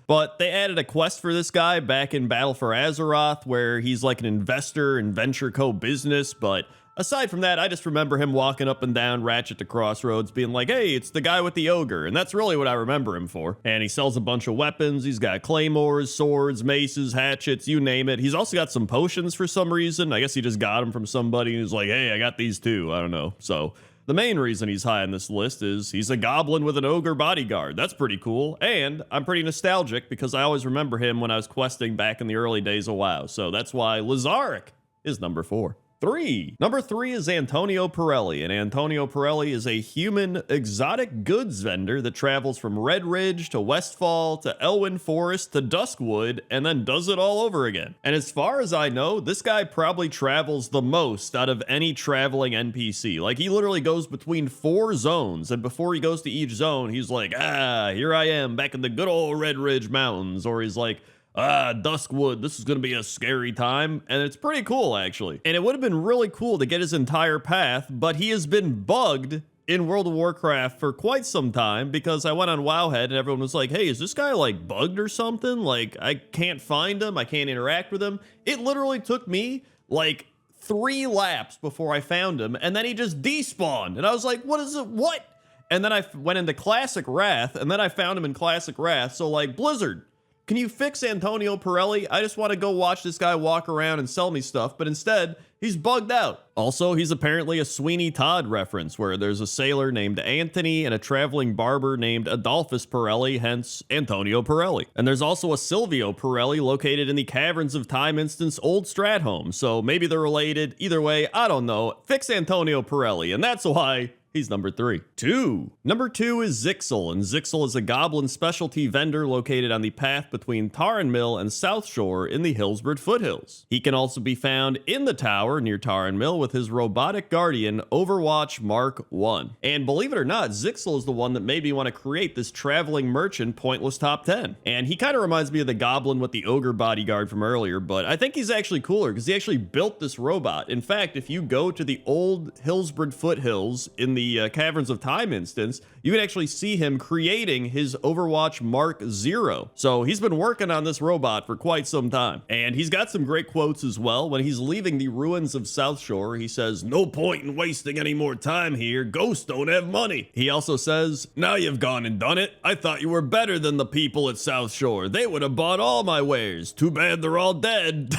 But they added a quest for this guy back in Battle for Azeroth where he's like an investor in Venture Co. business, but aside from that, I just remember him walking up and down Ratchet to Crossroads being like, hey, it's the guy with the ogre. And that's really what I remember him for. And he sells a bunch of weapons. He's got claymores, swords, maces, hatchets, you name it. He's also got some potions for some reason. I guess he just got them from somebody and was like, hey, I got these too. I don't know. So the main reason he's high on this list is he's a goblin with an ogre bodyguard. That's pretty cool. And I'm pretty nostalgic because I always remember him when I was questing back in the early days of WoW. So that's why Lazaric is number 4. 3. Number 3 is Antonio Pirelli, and Antonio Pirelli is a human exotic goods vendor that travels from Red Ridge to Westfall to Elwyn Forest to Duskwood and then does it all over again. And as far as I know, this guy probably travels the most out of any traveling NPC. Like, he literally goes between 4 zones, and before he goes to each zone, he's like, here I am back in the good old Red Ridge Mountains, or he's like, Duskwood, this is gonna be a scary time. And it's pretty cool, actually. And it would have been really cool to get his entire path, but he has been bugged in World of Warcraft for quite some time because I went on Wowhead and everyone was like, hey, is this guy like bugged or something? Like, I can't find him, I can't interact with him. It literally took me like 3 laps before I found him, and then he just despawned. And I was like, what is it? What? And then I went into Classic Wrath, and then I found him in Classic Wrath. So like, Blizzard, can you fix Antonio Pirelli? I just want to go watch this guy walk around and sell me stuff, but instead, he's bugged out. Also, he's apparently a Sweeney Todd reference, where there's a sailor named Anthony and a traveling barber named Adolphus Pirelli, hence Antonio Pirelli. And there's also a Silvio Pirelli located in the Caverns of Time instance Old Stratholme, so maybe they're related. Either way, I don't know. Fix Antonio Pirelli, and that's why He's number 3. 2. Number 2 is Zixel, and Zixel is a goblin specialty vendor located on the path between Tarren Mill and South Shore in the Hillsborough foothills. He can also be found in the tower near Tarren Mill with his robotic guardian, Overwatch Mark 1. And believe it or not, Zixel is the one that made me want to create this traveling merchant pointless top 10. And he kind of reminds me of the goblin with the ogre bodyguard from earlier, but I think he's actually cooler because he actually built this robot. In fact, if you go to the old Hillsborough foothills in the Caverns of Time instance, you can actually see him creating his Overwatch Mark 0. So he's been working on this robot for quite some time. And he's got some great quotes as well. When he's leaving the ruins of South Shore, he says, "No point in wasting any more time here. Ghosts don't have money." He also says, "Now you've gone and done it. I thought you were better than the people at South Shore. They would have bought all my wares. Too bad they're all dead."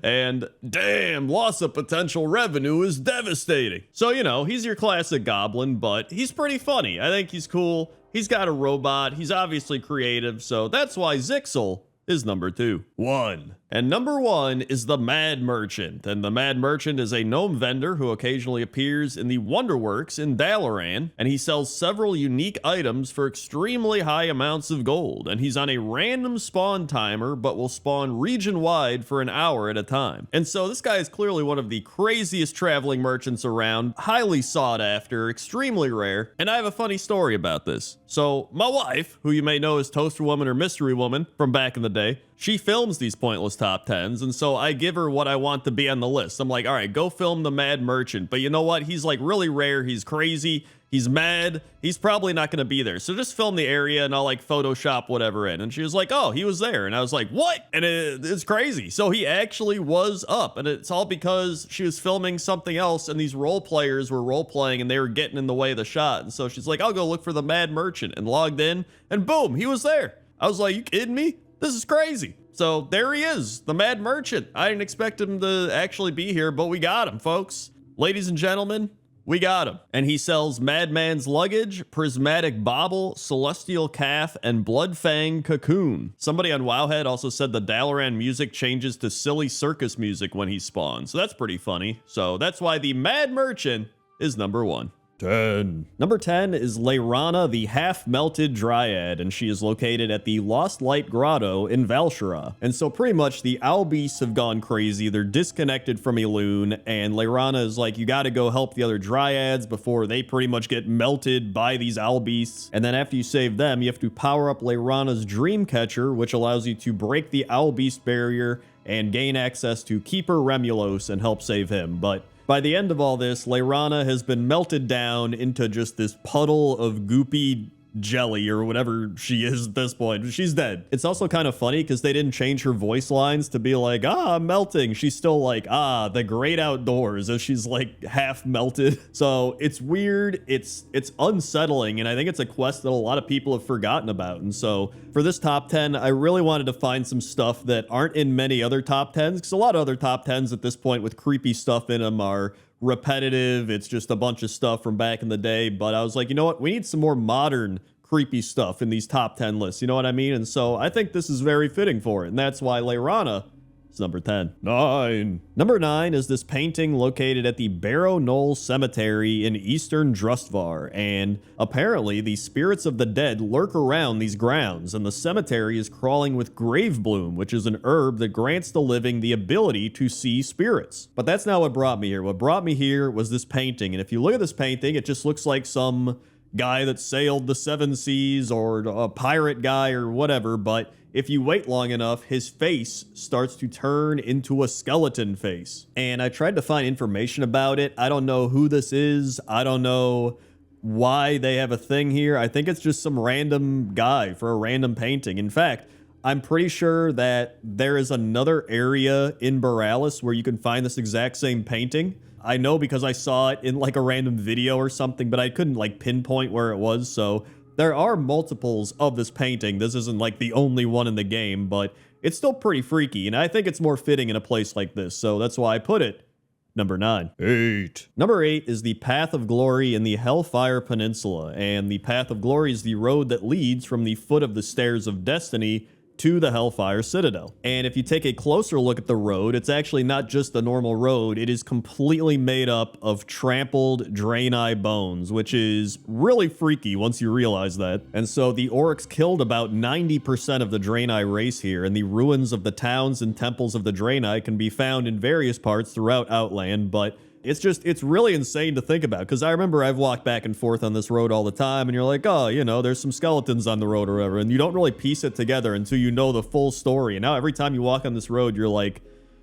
And damn, loss of potential revenue is devastating. So, you know, he's your classic goblin, but he's pretty funny. I think he's cool. He's got a robot. He's obviously creative. So that's why Zixel is number 2. 1. And number 1 is the Mad Merchant. And the Mad Merchant is a gnome vendor who occasionally appears in the Wonderworks in Dalaran, and he sells several unique items for extremely high amounts of gold. And he's on a random spawn timer, but will spawn region-wide for an hour at a time. And so this guy is clearly one of the craziest traveling merchants around, highly sought after, extremely rare. And I have a funny story about this. So my wife, who you may know as Toaster Woman or Mystery Woman from back in the day, she films these pointless top 10s, and so I give her what I want to be on the list. I'm like, all right, go film the Mad Merchant. But you know what? He's like really rare. He's crazy. He's mad. He's probably not going to be there. So just film the area and I'll like Photoshop whatever in. And she was like, oh, he was there. And I was like, what? And it's crazy. So he actually was up. And it's all because she was filming something else and these role players were role playing and they were getting in the way of the shot. And so she's like, I'll go look for the Mad Merchant, and logged in and boom, he was there. I was like, you kidding me? This is crazy. So there he is, the Mad Merchant. I didn't expect him to actually be here, but we got him, folks. Ladies and gentlemen, we got him. And he sells Madman's Luggage, Prismatic Bauble, Celestial Calf, and Bloodfang Cocoon. Somebody on Wowhead also said the Dalaran music changes to silly circus music when he spawns. So that's pretty funny. So that's why the Mad Merchant is number 1. 10. Number 10 is Leyrana, the half-melted dryad, and she is located at the Lost Light Grotto in Valshara. And so pretty much the owl beasts have gone crazy. They're disconnected from Elune, and Leyrana is like, you gotta go help the other dryads before they pretty much get melted by these owl beasts. And then after you save them, you have to power up Leyrana's Dreamcatcher, which allows you to break the owl beast barrier and gain access to Keeper Remulos and help save him. But by the end of all this, Leyrana has been melted down into just this puddle of goopy jelly or whatever she is at this point. She's dead. It's also kind of funny because they didn't change her voice lines to be like, I'm melting. She's still like, the great outdoors, as she's like half melted. So it's weird. It's unsettling. And I think it's a quest that a lot of people have forgotten about. And so for this top 10, I really wanted to find some stuff that aren't in many other top 10s, because a lot of other top 10s at this point with creepy stuff in them are repetitive. It's just a bunch of stuff from back in the day. But I was like, you know what? We need some more modern creepy stuff in these top 10 lists. You know what I mean? And so I think this is very fitting for it. And that's why Leyrana is number 10. 9. Number 9 is this painting located at the Barrow Knoll Cemetery in eastern Drustvar. And apparently the spirits of the dead lurk around these grounds. And the cemetery is crawling with grave bloom, which is an herb that grants the living the ability to see spirits. But that's not what brought me here. What brought me here was this painting. And if you look at this painting, it just looks like some guy that sailed the 7 seas or a pirate guy or whatever. But if you wait long enough, his face starts to turn into a skeleton face. And I tried to find information about it. I don't know who this is. I don't know why they have a thing here. I think it's just some random guy for a random painting. In fact, I'm pretty sure that there is another area in Borealis where you can find this exact same painting. I know because I saw it in like a random video or something, but I couldn't like pinpoint where it was. So there are multiples of this painting. This isn't like the only one in the game, but it's still pretty freaky. And I think it's more fitting in a place like this. So that's why I put it number 9. 8. Number 8 is the Path of Glory in the Hellfire Peninsula. And the Path of Glory is the road that leads from the foot of the Stairs of Destiny to the Hellfire Citadel. And if you take a closer look at the road, it's actually not just a normal road, it is completely made up of trampled Draenei bones, which is really freaky once you realize that. And so the orcs killed about 90% of the Draenei race here, and the ruins of the towns and temples of the Draenei can be found in various parts throughout Outland, but it's really insane to think about, because I remember I've walked back and forth on this road all the time, and you're like, oh, you know, there's some skeletons on the road or whatever, and you don't really piece it together until you know the full story. And now every time you walk on this road, you're like,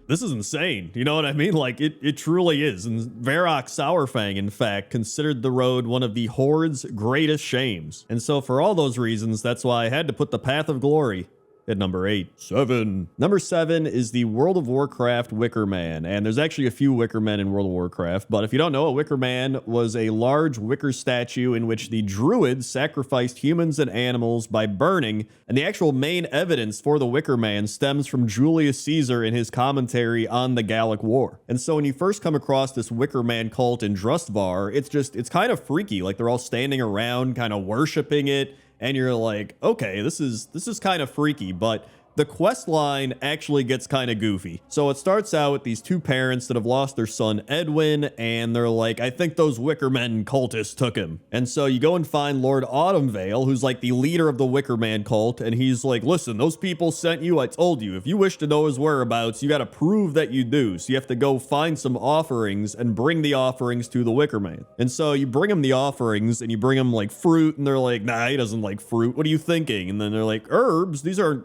this is insane. You know what I mean? Like, it truly is. And Varrock Sourfang, in fact, considered the road one of the Horde's greatest shames. And so for all those reasons, that's why I had to put the Path of Glory at number 8. 7. Number 7 is the World of Warcraft Wicker Man. And there's actually a few Wicker Men in World of Warcraft, but if you don't know, a Wicker Man was a large wicker statue in which the druids sacrificed humans and animals by burning, and the actual main evidence for the Wicker Man stems from Julius Caesar in his commentary on the Gallic War. And so when you first come across this Wicker Man cult in Drustvar, it's kind of freaky. Like, they're all standing around kind of worshiping it, and you're like, okay, this is kind of freaky, but the quest line actually gets kind of goofy. So it starts out with these two parents that have lost their son Edwin, and they're like, I think those Wicker Men cultists took him. And so you go and find Lord Autumnvale, who's like the leader of the Wicker Man cult, and he's like, listen, those people sent you. I told you, if you wish to know his whereabouts, you got to prove that you do. So you have to go find some offerings and bring the offerings to the Wicker Man. And so you bring him the offerings, and you bring him like fruit, and they're like, nah, he doesn't like fruit. What are you thinking? And then they're like, herbs? These aren't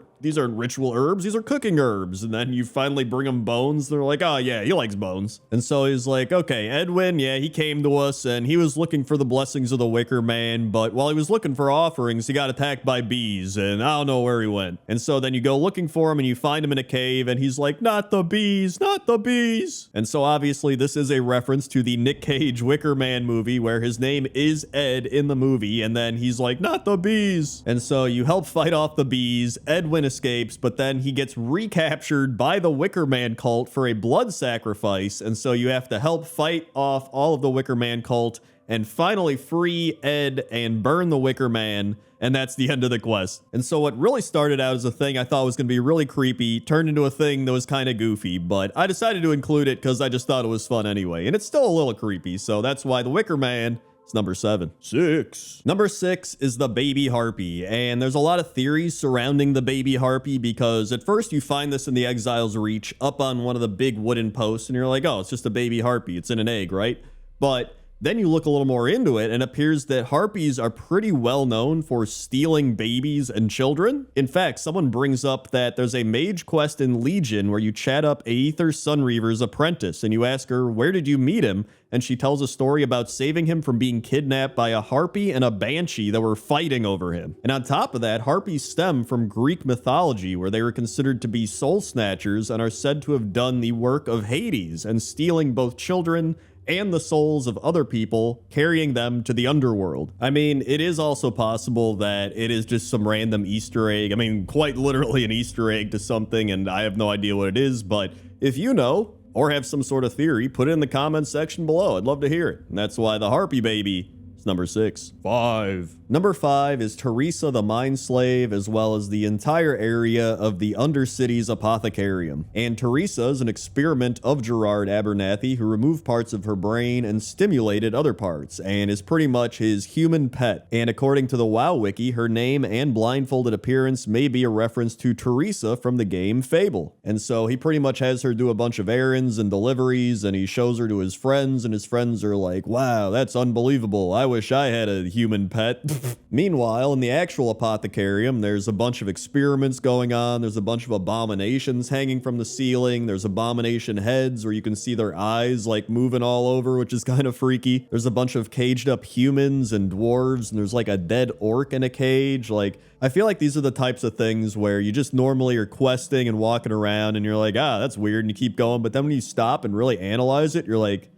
ritual herbs, these are cooking herbs. And then you finally bring him bones. They're like, oh yeah, he likes bones. And so he's like, okay, Edwin, yeah, he came to us and he was looking for the blessings of the Wicker Man, but while he was looking for offerings, he got attacked by bees and I don't know where he went. And so then you go looking for him and you find him in a cave and he's like, not the bees, not the bees. And so obviously this is a reference to the Nick Cage Wicker Man movie where his name is Ed in the movie, and then he's like, not the bees. And so you help fight off the bees. Edwin escapes, but then he gets recaptured by the Wicker Man cult for a blood sacrifice, and so you have to help fight off all of the Wicker Man cult and finally free Ed and burn the Wicker Man, and that's the end of the quest. And so what really started out as a thing I thought was going to be really creepy turned into a thing that was kind of goofy, but I decided to include it because I just thought it was fun anyway, and it's still a little creepy, so that's why the Wicker Man, number 7. 6. Number 6 is the baby harpy, and there's a lot of theories surrounding the baby harpy because at first you find this in the Exile's Reach up on one of the big wooden posts, and you're like, oh, it's just a baby harpy, it's in an egg, right? But then you look a little more into it, and it appears that harpies are pretty well known for stealing babies and children. In fact, someone brings up that there's a mage quest in Legion where you chat up Aether Sunreaver's apprentice, and you ask her, where did you meet him? And she tells a story about saving him from being kidnapped by a harpy and a banshee that were fighting over him. And on top of that, harpies stem from Greek mythology, where they were considered to be soul snatchers and are said to have done the work of Hades and stealing both children and the souls of other people, carrying them to the underworld. I mean, it is also possible that it is just some random Easter egg. I mean, quite literally an Easter egg to something, and I have no idea what it is, but if you know, or have some sort of theory, put it in the comments section below. I'd love to hear it. And that's why the harpy baby is number 6. 5. Number 5 is Teresa the Mind Slave, as well as the entire area of the Undercity's Apothecarium. And Teresa is an experiment of Gerard Abernathy, who removed parts of her brain and stimulated other parts, and is pretty much his human pet. And according to the WoW wiki, her name and blindfolded appearance may be a reference to Teresa from the game Fable. And so he pretty much has her do a bunch of errands and deliveries, and he shows her to his friends, and his friends are like, wow, that's unbelievable. I wish I had a human pet. Meanwhile, in the actual apothecarium, there's a bunch of experiments going on. There's a bunch of abominations hanging from the ceiling. There's abomination heads where you can see their eyes like moving all over, which is kind of freaky. There's a bunch of caged up humans and dwarves, and there's like a dead orc in a cage. Like, I feel like these are the types of things where you just normally are questing and walking around and you're like, ah, that's weird, and you keep going. But then when you stop and really analyze it, you're like,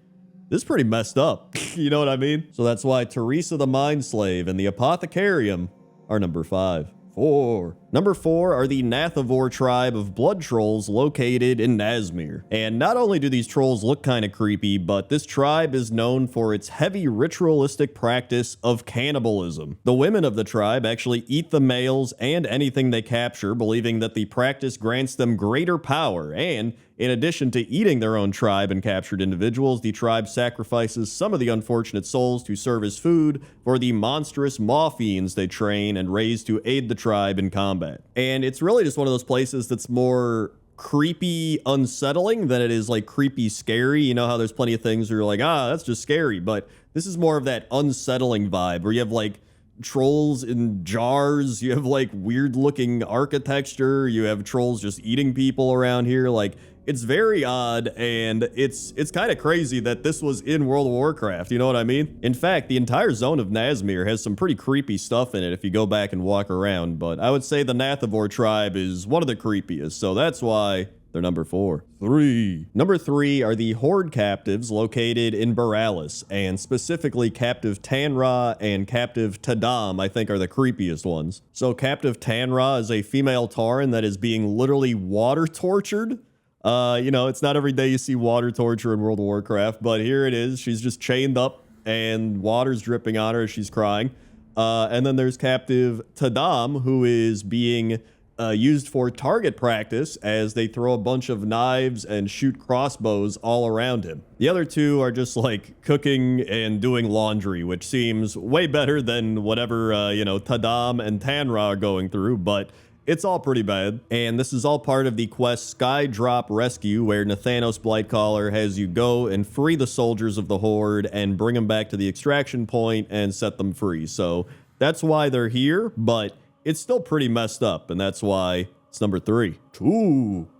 this is pretty messed up. You know what I mean? So that's why Teresa the Mind Slave and the Apothecarium are number 5. 4. Number 4 are the Nathivore tribe of blood trolls located in Nazmir. And not only do these trolls look kind of creepy, but this tribe is known for its heavy ritualistic practice of cannibalism. The women of the tribe actually eat the males and anything they capture, believing that the practice grants them greater power, and in addition to eating their own tribe and captured individuals, the tribe sacrifices some of the unfortunate souls to serve as food for the monstrous maw fiends they train and raise to aid the tribe in combat. And it's really just one of those places that's more creepy unsettling than it is like creepy scary. You know how there's plenty of things where you're like, that's just scary, but this is more of that unsettling vibe where you have like trolls in jars, you have like weird looking architecture, you have trolls just eating people around here. Like, it's very odd, and it's kind of crazy that this was in World of Warcraft, you know what I mean? In fact, the entire zone of Nazmir has some pretty creepy stuff in it if you go back and walk around, but I would say the Nathivore tribe is one of the creepiest, so that's why they're number 4. Number 3 are the Horde captives located in Boralis, and specifically Captive Tanra and Captive Tadam, I think, are the creepiest ones. So Captive Tanra is a female Tauren that is being literally water tortured. You know, it's not every day you see water torture in World of Warcraft, but here it is. She's just chained up and water's dripping on her as she's crying. And then there's Captive Tadam, who is being used for target practice as they throw a bunch of knives and shoot crossbows all around him. The other two are just like cooking and doing laundry, which seems way better than whatever, you know, Tadam and Tanra are going through, but it's all pretty bad. And this is all part of the quest Sky Drop Rescue, where Nathanos Blightcaller has you go and free the soldiers of the Horde and bring them back to the extraction point and set them free. So that's why they're here, but it's still pretty messed up, and that's why it's number 3.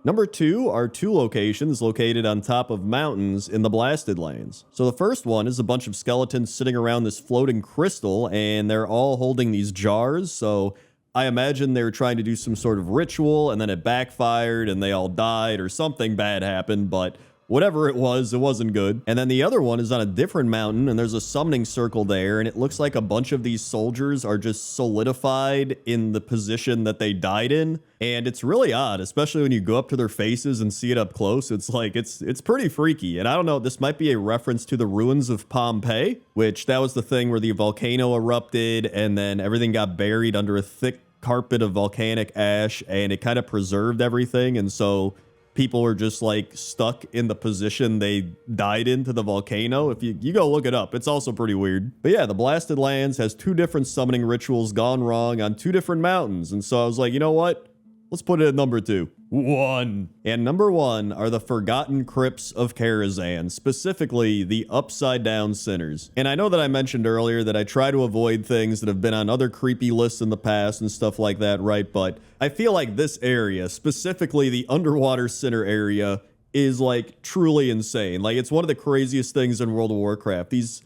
Number 2 are 2 locations located on top of mountains in the Blasted Lands. So the first one is a bunch of skeletons sitting around this floating crystal, and they're all holding these jars, so I imagine they were trying to do some sort of ritual, and then it backfired, and they all died, or something bad happened, but whatever it wasn't good. And then the other one is on a different mountain, and there's a summoning circle there, and it looks like a bunch of these soldiers are just solidified in the position that they died in. And it's really odd, especially when you go up to their faces and see it up close. It's like, it's pretty freaky. And I don't know, this might be a reference to the ruins of Pompeii, which that was the thing where the volcano erupted, and then everything got buried under a thick carpet of volcanic ash, and it kind of preserved everything. And so people were just like stuck in the position they died into the volcano. If you go look it up, it's also pretty weird. But yeah, the Blasted Lands has 2 different summoning rituals gone wrong on 2 different mountains. And so I was like, you know what? Let's put it at number 2. And number 1 are the Forgotten Crypts of Karazhan, specifically the Upside Down Sinners. And I know that I mentioned earlier that I try to avoid things that have been on other creepy lists in the past and stuff like that, right? But I feel like this area, specifically the Underwater Sinner area, is like truly insane. Like, it's one of the craziest things in World of Warcraft. These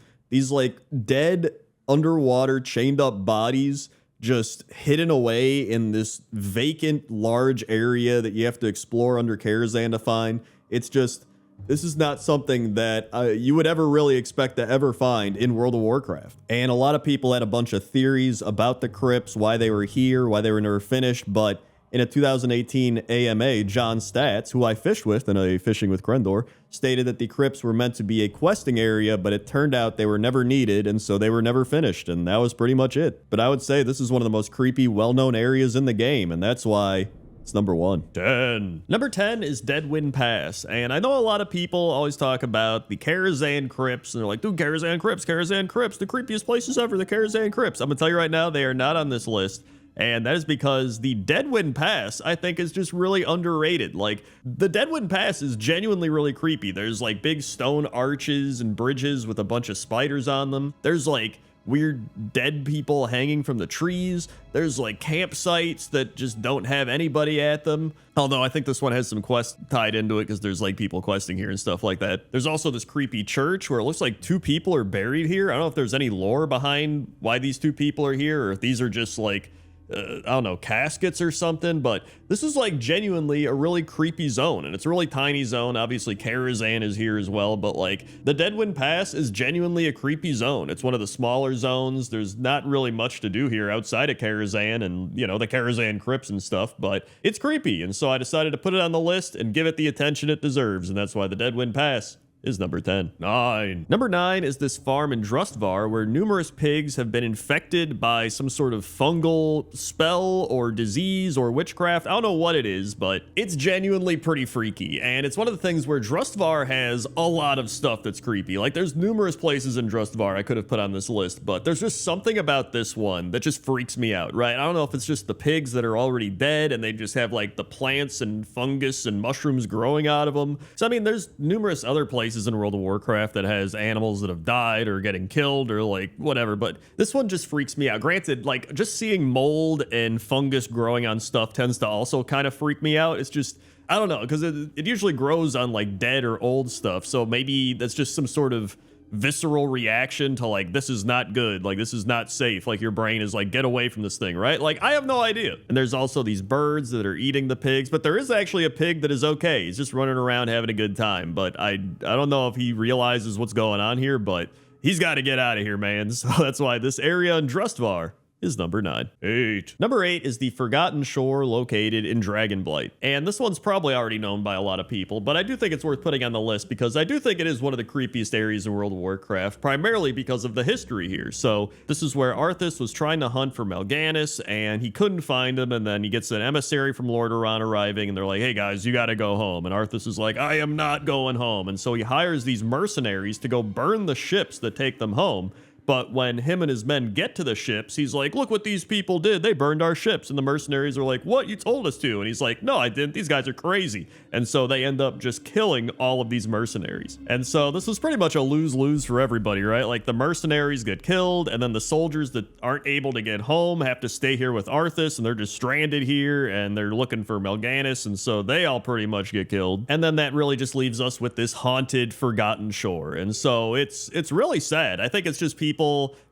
like dead underwater chained up bodies just hidden away in this vacant large area that you have to explore under Karazhan to find. It's just, this is not something that you would ever really expect to ever find in World of Warcraft. And a lot of people had a bunch of theories about the crypts, why they were here, why they were never finished, but in a 2018 AMA, John Stats, who I fished with in a Fishing with Crendor, stated that the crypts were meant to be a questing area, but it turned out they were never needed, and so they were never finished, and that was pretty much it. But I would say this is one of the most creepy, well-known areas in the game, and that's why it's number 1. Number 10 is Deadwind Pass, and I know a lot of people always talk about the Karazhan crypts, and they're like, dude, Karazhan crypts, the creepiest places ever, the Karazhan crypts. I'm gonna tell you right now, they are not on this list. And that is because the Deadwind Pass, I think, is just really underrated. Like, the Deadwind Pass is genuinely really creepy. There's like big stone arches and bridges with a bunch of spiders on them. There's like weird dead people hanging from the trees. There's like campsites that just don't have anybody at them. Although I think this one has some quests tied into it because there's like people questing here and stuff like that. There's also this creepy church where it looks like 2 people are buried here. I don't know if there's any lore behind why these 2 people are here, or if these are just like I don't know, caskets or something, but this is like genuinely a really creepy zone, and it's a really tiny zone. Obviously, Karazhan is here as well, but like the Deadwind Pass is genuinely a creepy zone. It's one of the smaller zones. There's not really much to do here outside of Karazhan and, you know, the Karazhan crypts and stuff, but it's creepy, and so I decided to put it on the list and give it the attention it deserves, and that's why the Deadwind Pass is number 10. 9. Number 9 is this farm in Drustvar where numerous pigs have been infected by some sort of fungal spell or disease or witchcraft. I don't know what it is, but it's genuinely pretty freaky. And it's one of the things where Drustvar has a lot of stuff that's creepy. Like, there's numerous places in Drustvar I could have put on this list, but there's just something about this one that just freaks me out, right? I don't know if it's just the pigs that are already dead and they just have like the plants and fungus and mushrooms growing out of them. So, I mean, there's numerous other places in World of Warcraft that has animals that have died or getting killed or like whatever, but this one just freaks me out. Granted, like just seeing mold and fungus growing on stuff tends to also kind of freak me out. It's just, I don't know, because it usually grows on like dead or old stuff, so maybe that's just some sort of visceral reaction to like, this is not good, like this is not safe, like your brain is like, get away from this thing, right? Like, I have no idea. And there's also these birds that are eating the pigs, but there is actually a pig that is okay. He's just running around having a good time, but I don't know if he realizes what's going on here, but he's got to get out of here, man. So that's why this area in Drustvar is number 9. 8. Number 8 is the Forgotten Shore located in Dragonblight. And this one's probably already known by a lot of people, but I do think it's worth putting on the list because I do think it is one of the creepiest areas in World of Warcraft, primarily because of the history here. So this is where Arthas was trying to hunt for Mal'Ganis, and he couldn't find him, and then he gets an emissary from Lordaeron arriving, and they're like, hey guys, you gotta go home. And Arthas is like, I am not going home. And so he hires these mercenaries to go burn the ships that take them home. But when him and his men get to the ships, he's like, look what these people did. They burned our ships. And the mercenaries are like, what? You told us to. And he's like, no, I didn't. These guys are crazy. And so they end up just killing all of these mercenaries. And so this was pretty much a lose-lose for everybody, right? Like the mercenaries get killed, and then the soldiers that aren't able to get home have to stay here with Arthas, and they're just stranded here, and they're looking for Mal'Ganis, and so they all pretty much get killed. And then that really just leaves us with this haunted, forgotten shore. And so it's really sad. I think it's just people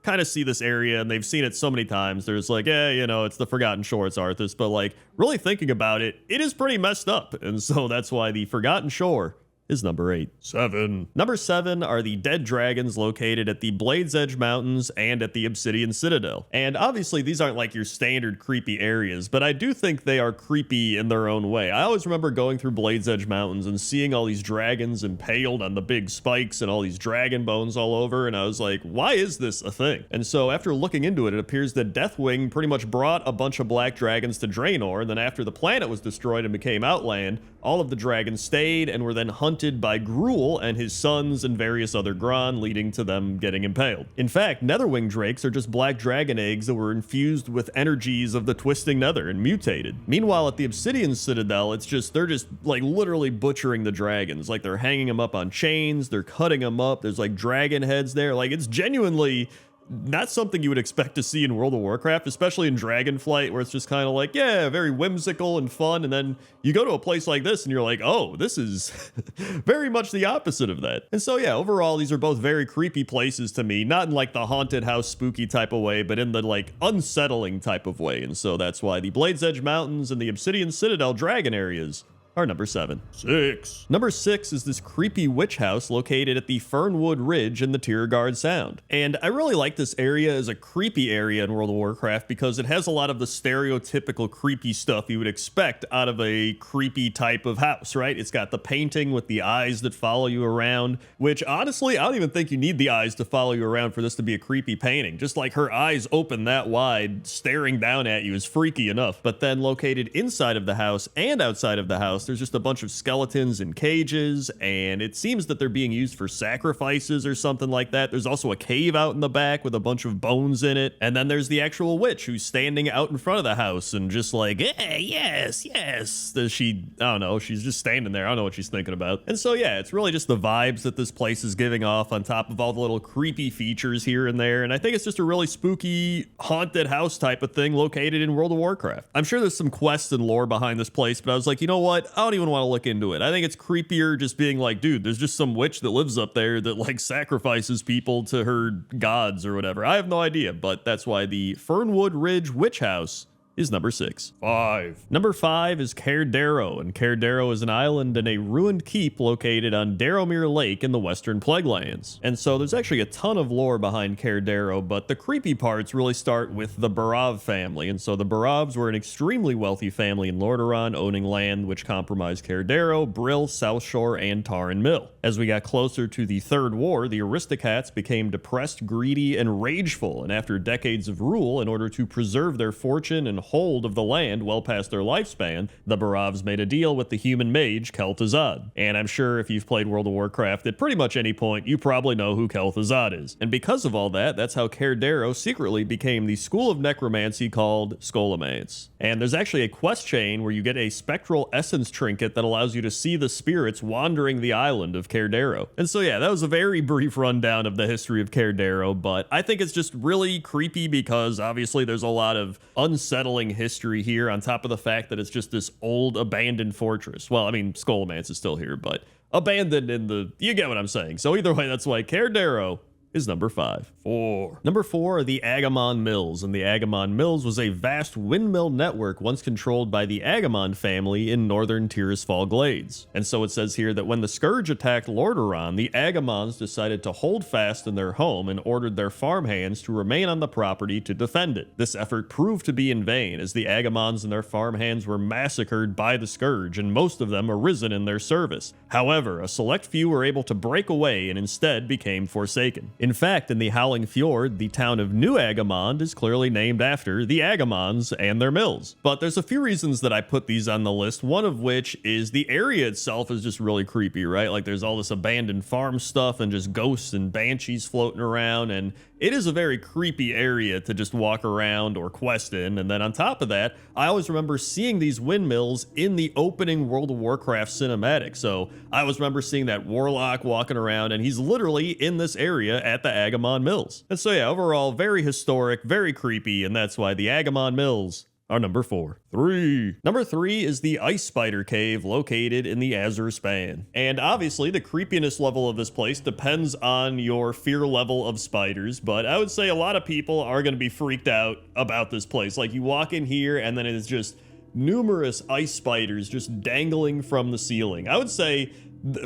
kind of see this area and they've seen it so many times. There's like, yeah, you know, it's the Forgotten Shore, it's Arthas, but like really thinking about it, it is pretty messed up. And so that's why the Forgotten Shore is number 8. 7. Number 7 are the dead dragons located at the Blade's Edge Mountains and at the Obsidian Citadel. And obviously these aren't like your standard creepy areas, but I do think they are creepy in their own way. I always remember going through Blade's Edge Mountains and seeing all these dragons impaled on the big spikes and all these dragon bones all over, and I was like, why is this a thing? And so after looking into it, it appears that Deathwing pretty much brought a bunch of black dragons to Draenor, and then after the planet was destroyed and became Outland, all of the dragons stayed and were then hunted by Gruul and his sons and various other Gron, leading to them getting impaled. In fact, Netherwing drakes are just black dragon eggs that were infused with energies of the twisting nether and mutated. Meanwhile, at the Obsidian Citadel, they're just like literally butchering the dragons. Like they're hanging them up on chains, they're cutting them up, there's like dragon heads there. Like it's genuinely not something you would expect to see in World of Warcraft, especially in Dragonflight, where it's just kind of like, yeah, very whimsical and fun. And then you go to a place like this and you're like, oh, this is very much the opposite of that. And so, yeah, overall, these are both very creepy places to me, not in like the haunted house spooky type of way, but in the like unsettling type of way. And so that's why the Blade's Edge Mountains and the Obsidian Citadel dragon areas are number 7. 6. Number 6 is this creepy witch house located at the Fernwood Ridge in the Tiergard Sound. And I really like this area as a creepy area in World of Warcraft because it has a lot of the stereotypical creepy stuff you would expect out of a creepy type of house, right? It's got the painting with the eyes that follow you around, which honestly, I don't even think you need the eyes to follow you around for this to be a creepy painting. Just like her eyes open that wide, staring down at you is freaky enough. But then located inside of the house and outside of the house, there's just a bunch of skeletons in cages, and it seems that they're being used for sacrifices or something like that. There's also a cave out in the back with a bunch of bones in it, and then there's the actual witch who's standing out in front of the house and just like, yeah, yes. I don't know, she's just standing there. I don't know what she's thinking about. And so, yeah, it's really just the vibes that this place is giving off on top of all the little creepy features here and there, and I think it's just a really spooky, haunted house type of thing located in World of Warcraft. I'm sure there's some quests and lore behind this place, but I was like, you know what? I don't even want to look into it. I think it's creepier just being like, dude, there's just some witch that lives up there that like sacrifices people to her gods or whatever. I have no idea, but that's why the Fernwood Ridge Witch House is number 6. 5. Number 5 is Crendor, and Crendor is an island and a ruined keep located on Darrowmere Lake in the Western Plaguelands. And so there's actually a ton of lore behind Crendor, but the creepy parts really start with the Barav family. And so the Baravs were an extremely wealthy family in Lordaeron, owning land which comprised Crendor, Brill, South Shore, and Tarn Mill. As we got closer to the Third War, the Aristocrats became depressed, greedy, and rageful, and after decades of rule, in order to preserve their fortune and hold of the land well past their lifespan, the Baravs made a deal with the human mage Kel'Thuzad. And I'm sure if you've played World of Warcraft at pretty much any point, you probably know who Kel'Thuzad is. And because of all that, that's how Crendor secretly became the school of necromancy called Scholomance. And there's actually a quest chain where you get a spectral essence trinket that allows you to see the spirits wandering the island of Crendor. And so yeah, that was a very brief rundown of the history of Crendor, but I think it's just really creepy because obviously there's a lot of unsettling history here on top of the fact that it's just this old abandoned fortress. Well, I mean, Scholomance is still here, but abandoned in the... You get what I'm saying. So either way, that's why Crendor is number 5. 4. Number 4 are the Agamon Mills, and the Agamon Mills was a vast windmill network once controlled by the Agamon family in northern Tirisfal Glades. And so it says here that when the Scourge attacked Lordaeron, the Agamons decided to hold fast in their home and ordered their farmhands to remain on the property to defend it. This effort proved to be in vain, as the Agamons and their farmhands were massacred by the Scourge, and most of them arisen in their service. However, a select few were able to break away and instead became forsaken. In fact, in the Howling Fjord, the town of New Agamond is clearly named after the Agamons and their mills. But there's a few reasons that I put these on the list, one of which is the area itself is just really creepy, right? Like there's all this abandoned farm stuff and just ghosts and banshees floating around, and it is a very creepy area to just walk around or quest in. And then on top of that, I always remember seeing these windmills in the opening World of Warcraft cinematic. So I always remember seeing that warlock walking around, and he's literally in this area at the Agamon Mills. And so yeah, overall, very historic, very creepy, and that's why the Agamon Mills are number 4. 3. Number 3 is the Ice Spider Cave located in the Azure Span. And obviously the creepiness level of this place depends on your fear level of spiders, but I would say a lot of people are going to be freaked out about this place. Like you walk in here and then it is just numerous ice spiders just dangling from the ceiling. I would say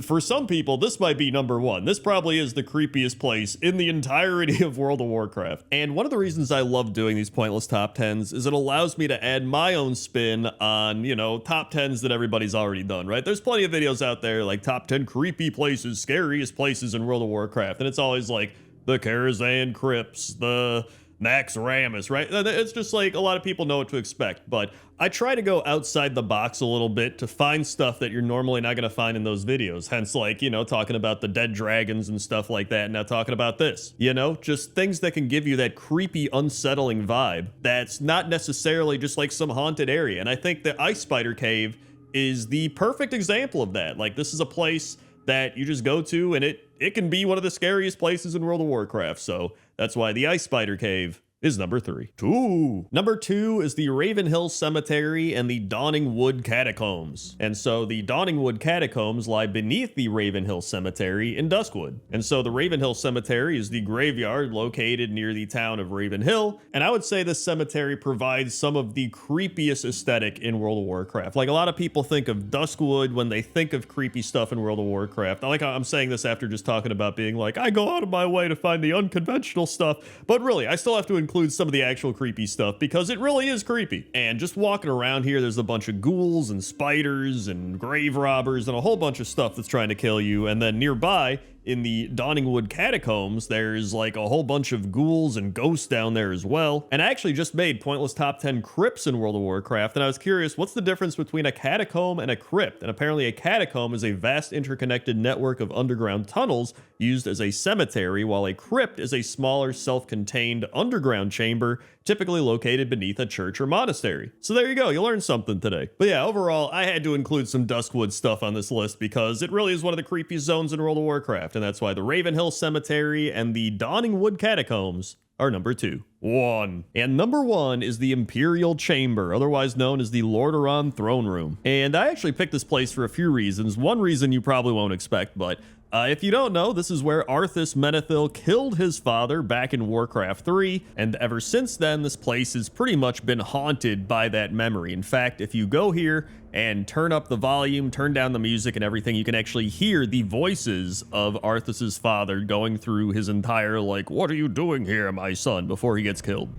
for some people, this might be number 1. This probably is the creepiest place in the entirety of World of Warcraft. And one of the reasons I love doing these pointless top 10s is it allows me to add my own spin on, you know, top 10s that everybody's already done, right? There's plenty of videos out there like top 10 creepy places, scariest places in World of Warcraft. And it's always like the Karazhan Crypts, the Naxxramas, right? It's just like a lot of people know what to expect, but I try to go outside the box a little bit to find stuff that you're normally not going to find in those videos. Hence, like, you know, talking about the dead dragons and stuff like that. Now talking about this, you know, just things that can give you that creepy, unsettling vibe that's not necessarily just like some haunted area. And I think the Ice Spider Cave is the perfect example of that. Like, this is a place that you just go to, and it can be one of the scariest places in World of Warcraft. So that's why the Ice Spider Cave is number 3. 2. Number 2 is the Ravenhill Cemetery and the Dawning Wood Catacombs. And so the Dawning Wood Catacombs lie beneath the Ravenhill Cemetery in Duskwood. And so the Ravenhill Cemetery is the graveyard located near the town of Ravenhill. And I would say this cemetery provides some of the creepiest aesthetic in World of Warcraft. Like, a lot of people think of Duskwood when they think of creepy stuff in World of Warcraft. I'm saying this after just talking about being like, I go out of my way to find the unconventional stuff. But really, I still have to include some of the actual creepy stuff because it really is creepy. And just walking around here, there's a bunch of ghouls and spiders and grave robbers and a whole bunch of stuff that's trying to kill you. And then nearby, in the Dawning Wood Catacombs, there's like a whole bunch of ghouls and ghosts down there as well. And I actually just made pointless top 10 crypts in World of Warcraft, and I was curious, what's the difference between a catacomb and a crypt? And apparently a catacomb is a vast interconnected network of underground tunnels used as a cemetery, while a crypt is a smaller self-contained underground chamber typically located beneath a church or monastery. So there you go, you learned something today. But yeah, overall, I had to include some Duskwood stuff on this list because it really is one of the creepiest zones in World of Warcraft, and that's why the Ravenhill Cemetery and the Dawning Wood Catacombs are number 2. 1. And number 1 is the Imperial Chamber, otherwise known as the Lordaeron Throne Room. And I actually picked this place for a few reasons. One reason you probably won't expect, but If you don't know, this is where Arthas Menethil killed his father back in Warcraft 3, and ever since then, this place has pretty much been haunted by that memory. In fact, if you go here and turn up the volume, turn down the music and everything, you can actually hear the voices of Arthas's father going through his entire, like, "What are you doing here, my son?" before he gets killed.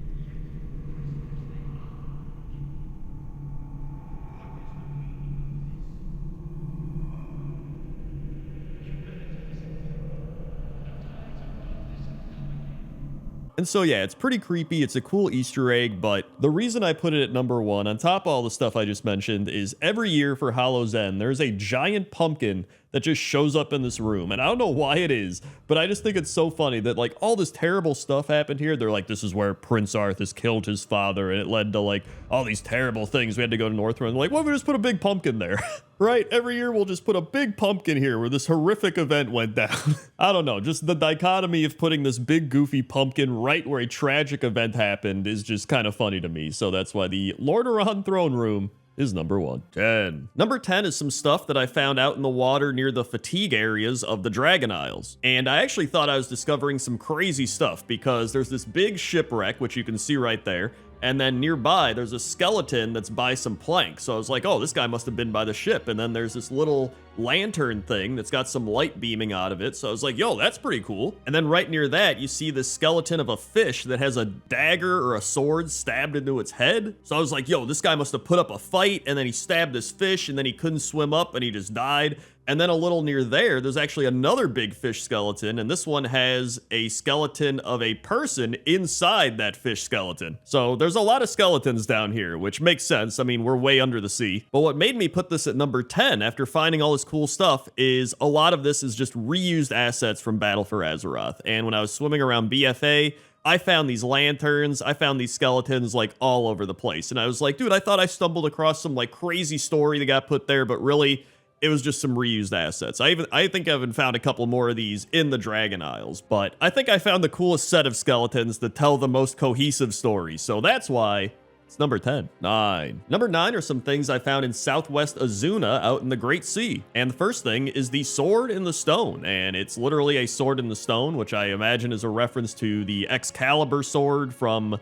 And so yeah, it's pretty creepy, it's a cool Easter egg, but the reason I put it at number 1, on top of all the stuff I just mentioned, is every year for Hallow's End, there's a giant pumpkin that just shows up in this room. And I don't know why it is, but I just think it's so funny that like all this terrible stuff happened here. They're like, this is where Prince Arthas killed his father, and it led to like all these terrible things. We had to go to Northrend. Like, what if we just put a big pumpkin there? Right? Every year we'll just put a big pumpkin here where this horrific event went down. I don't know. Just the dichotomy of putting this big goofy pumpkin right where a tragic event happened is just kind of funny to me. So that's why the Lordaeron throne room is number 1. 10. Number 10 is some stuff that I found out in the water near the fatigue areas of the Dragon Isles. And I actually thought I was discovering some crazy stuff because there's this big shipwreck, which you can see right there. And then nearby, there's a skeleton that's by some planks. So I was like, oh, this guy must have been by the ship. And then there's this little lantern thing that's got some light beaming out of it. So I was like, yo, that's pretty cool. And then right near that, you see the skeleton of a fish that has a dagger or a sword stabbed into its head. So I was like, yo, this guy must have put up a fight, and then he stabbed this fish, and then he couldn't swim up, and he just died. And then a little near there, there's actually another big fish skeleton, and this one has a skeleton of a person inside that fish skeleton. So there's a lot of skeletons down here, which makes sense. I mean, we're way under the sea. But what made me put this at number 10 after finding all this cool stuff is a lot of this is just reused assets from Battle for Azeroth. And when I was swimming around BFA, I found these lanterns, I found these skeletons like all over the place. And I was like, dude, I thought I stumbled across some like crazy story that got put there, but really it was just some reused assets. I think I even found a couple more of these in the Dragon Isles, but I think I found the coolest set of skeletons that tell the most cohesive story. So that's why it's number 10. 9. Number 9 are some things I found in southwest Azuna out in the Great Sea. And the first thing is the Sword in the Stone. And it's literally a sword in the stone, which I imagine is a reference to the Excalibur sword from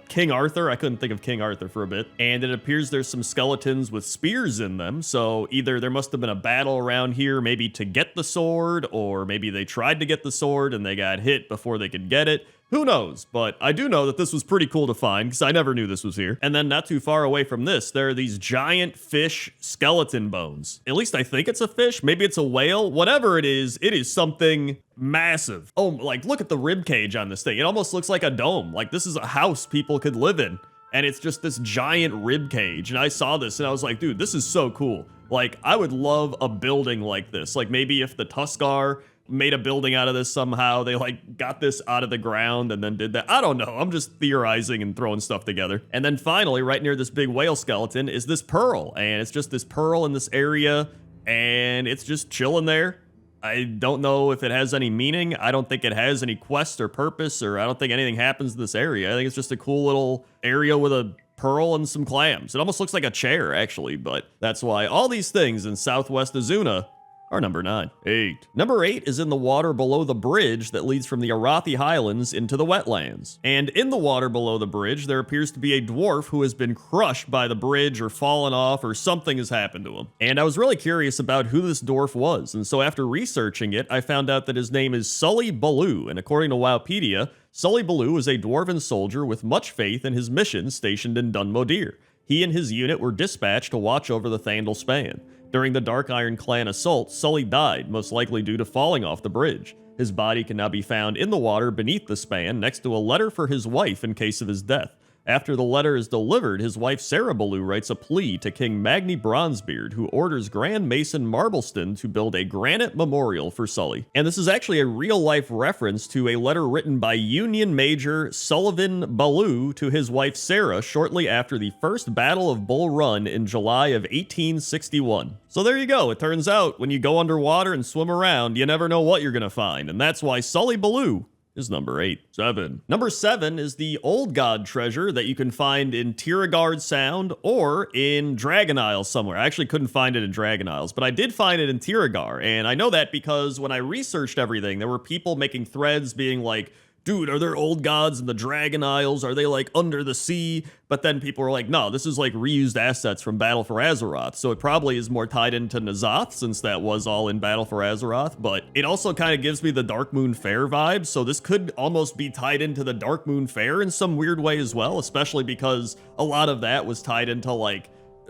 King Arthur. I couldn't think of King Arthur for a bit. And it appears there's some skeletons with spears in them. So either there must have been a battle around here, maybe to get the sword, or maybe they tried to get the sword and they got hit before they could get it. Who knows? But I do know that this was pretty cool to find because I never knew this was here. And then not too far away from this, there are these giant fish skeleton bones. At least I think it's a fish. Maybe it's a whale. Whatever it is something massive. Oh, like look at the rib cage on this thing. It almost looks like a dome. Like this is a house people could live in. And it's just this giant rib cage. And I saw this and I was like, dude, this is so cool. Like I would love a building like this. Like maybe if the Tuskarr made a building out of this somehow, they like got this out of the ground and then did that. I don't know. I'm just theorizing and throwing stuff together. And then finally, right near this big whale skeleton is this pearl. And it's just this pearl in this area and it's just chilling there. I don't know if it has any meaning. I don't think it has any quest or purpose, or I don't think anything happens in this area. I think it's just a cool little area with a pearl and some clams. It almost looks like a chair, actually, but that's why all these things in southwest Azuna are number 9. 8. Number 8 is in the water below the bridge that leads from the Arathi Highlands into the wetlands. And in the water below the bridge, there appears to be a dwarf who has been crushed by the bridge or fallen off or something has happened to him. And I was really curious about who this dwarf was. And so after researching it, I found out that his name is Sully Baloo. And according to Wowpedia, Sully Baloo is a dwarven soldier with much faith in his mission stationed in Dunmodir. He and his unit were dispatched to watch over the Thandal Span. During the Dark Iron Clan assault, Sully died, most likely due to falling off the bridge. His body can now be found in the water beneath the span next to a letter for his wife in case of his death. After the letter is delivered, his wife Sarah Baloo writes a plea to King Magni Bronzebeard, who orders Grand Mason Marbleston to build a granite memorial for Sully. And this is actually a real-life reference to a letter written by Union Major Sullivan Baloo to his wife Sarah shortly after the First Battle of Bull Run in July of 1861. So there you go. It turns out when you go underwater and swim around, you never know what you're gonna find, and that's why Sully Baloo is number 8. 7. Number 7 is the Old God treasure that you can find in Tiragard Sound or in Dragon Isles somewhere. I actually couldn't find it in Dragon Isles, but I did find it in Tiragar, and I know that because when I researched everything, there were people making threads being like, dude, are there old gods in the Dragon Isles? Are they like under the sea? But then people were like, no, this is like reused assets from Battle for Azeroth. So it probably is more tied into N'Zoth since that was all in Battle for Azeroth. But it also kind of gives me the Darkmoon Faire vibe. So this could almost be tied into the Darkmoon Faire in some weird way as well, especially because a lot of that was tied into like,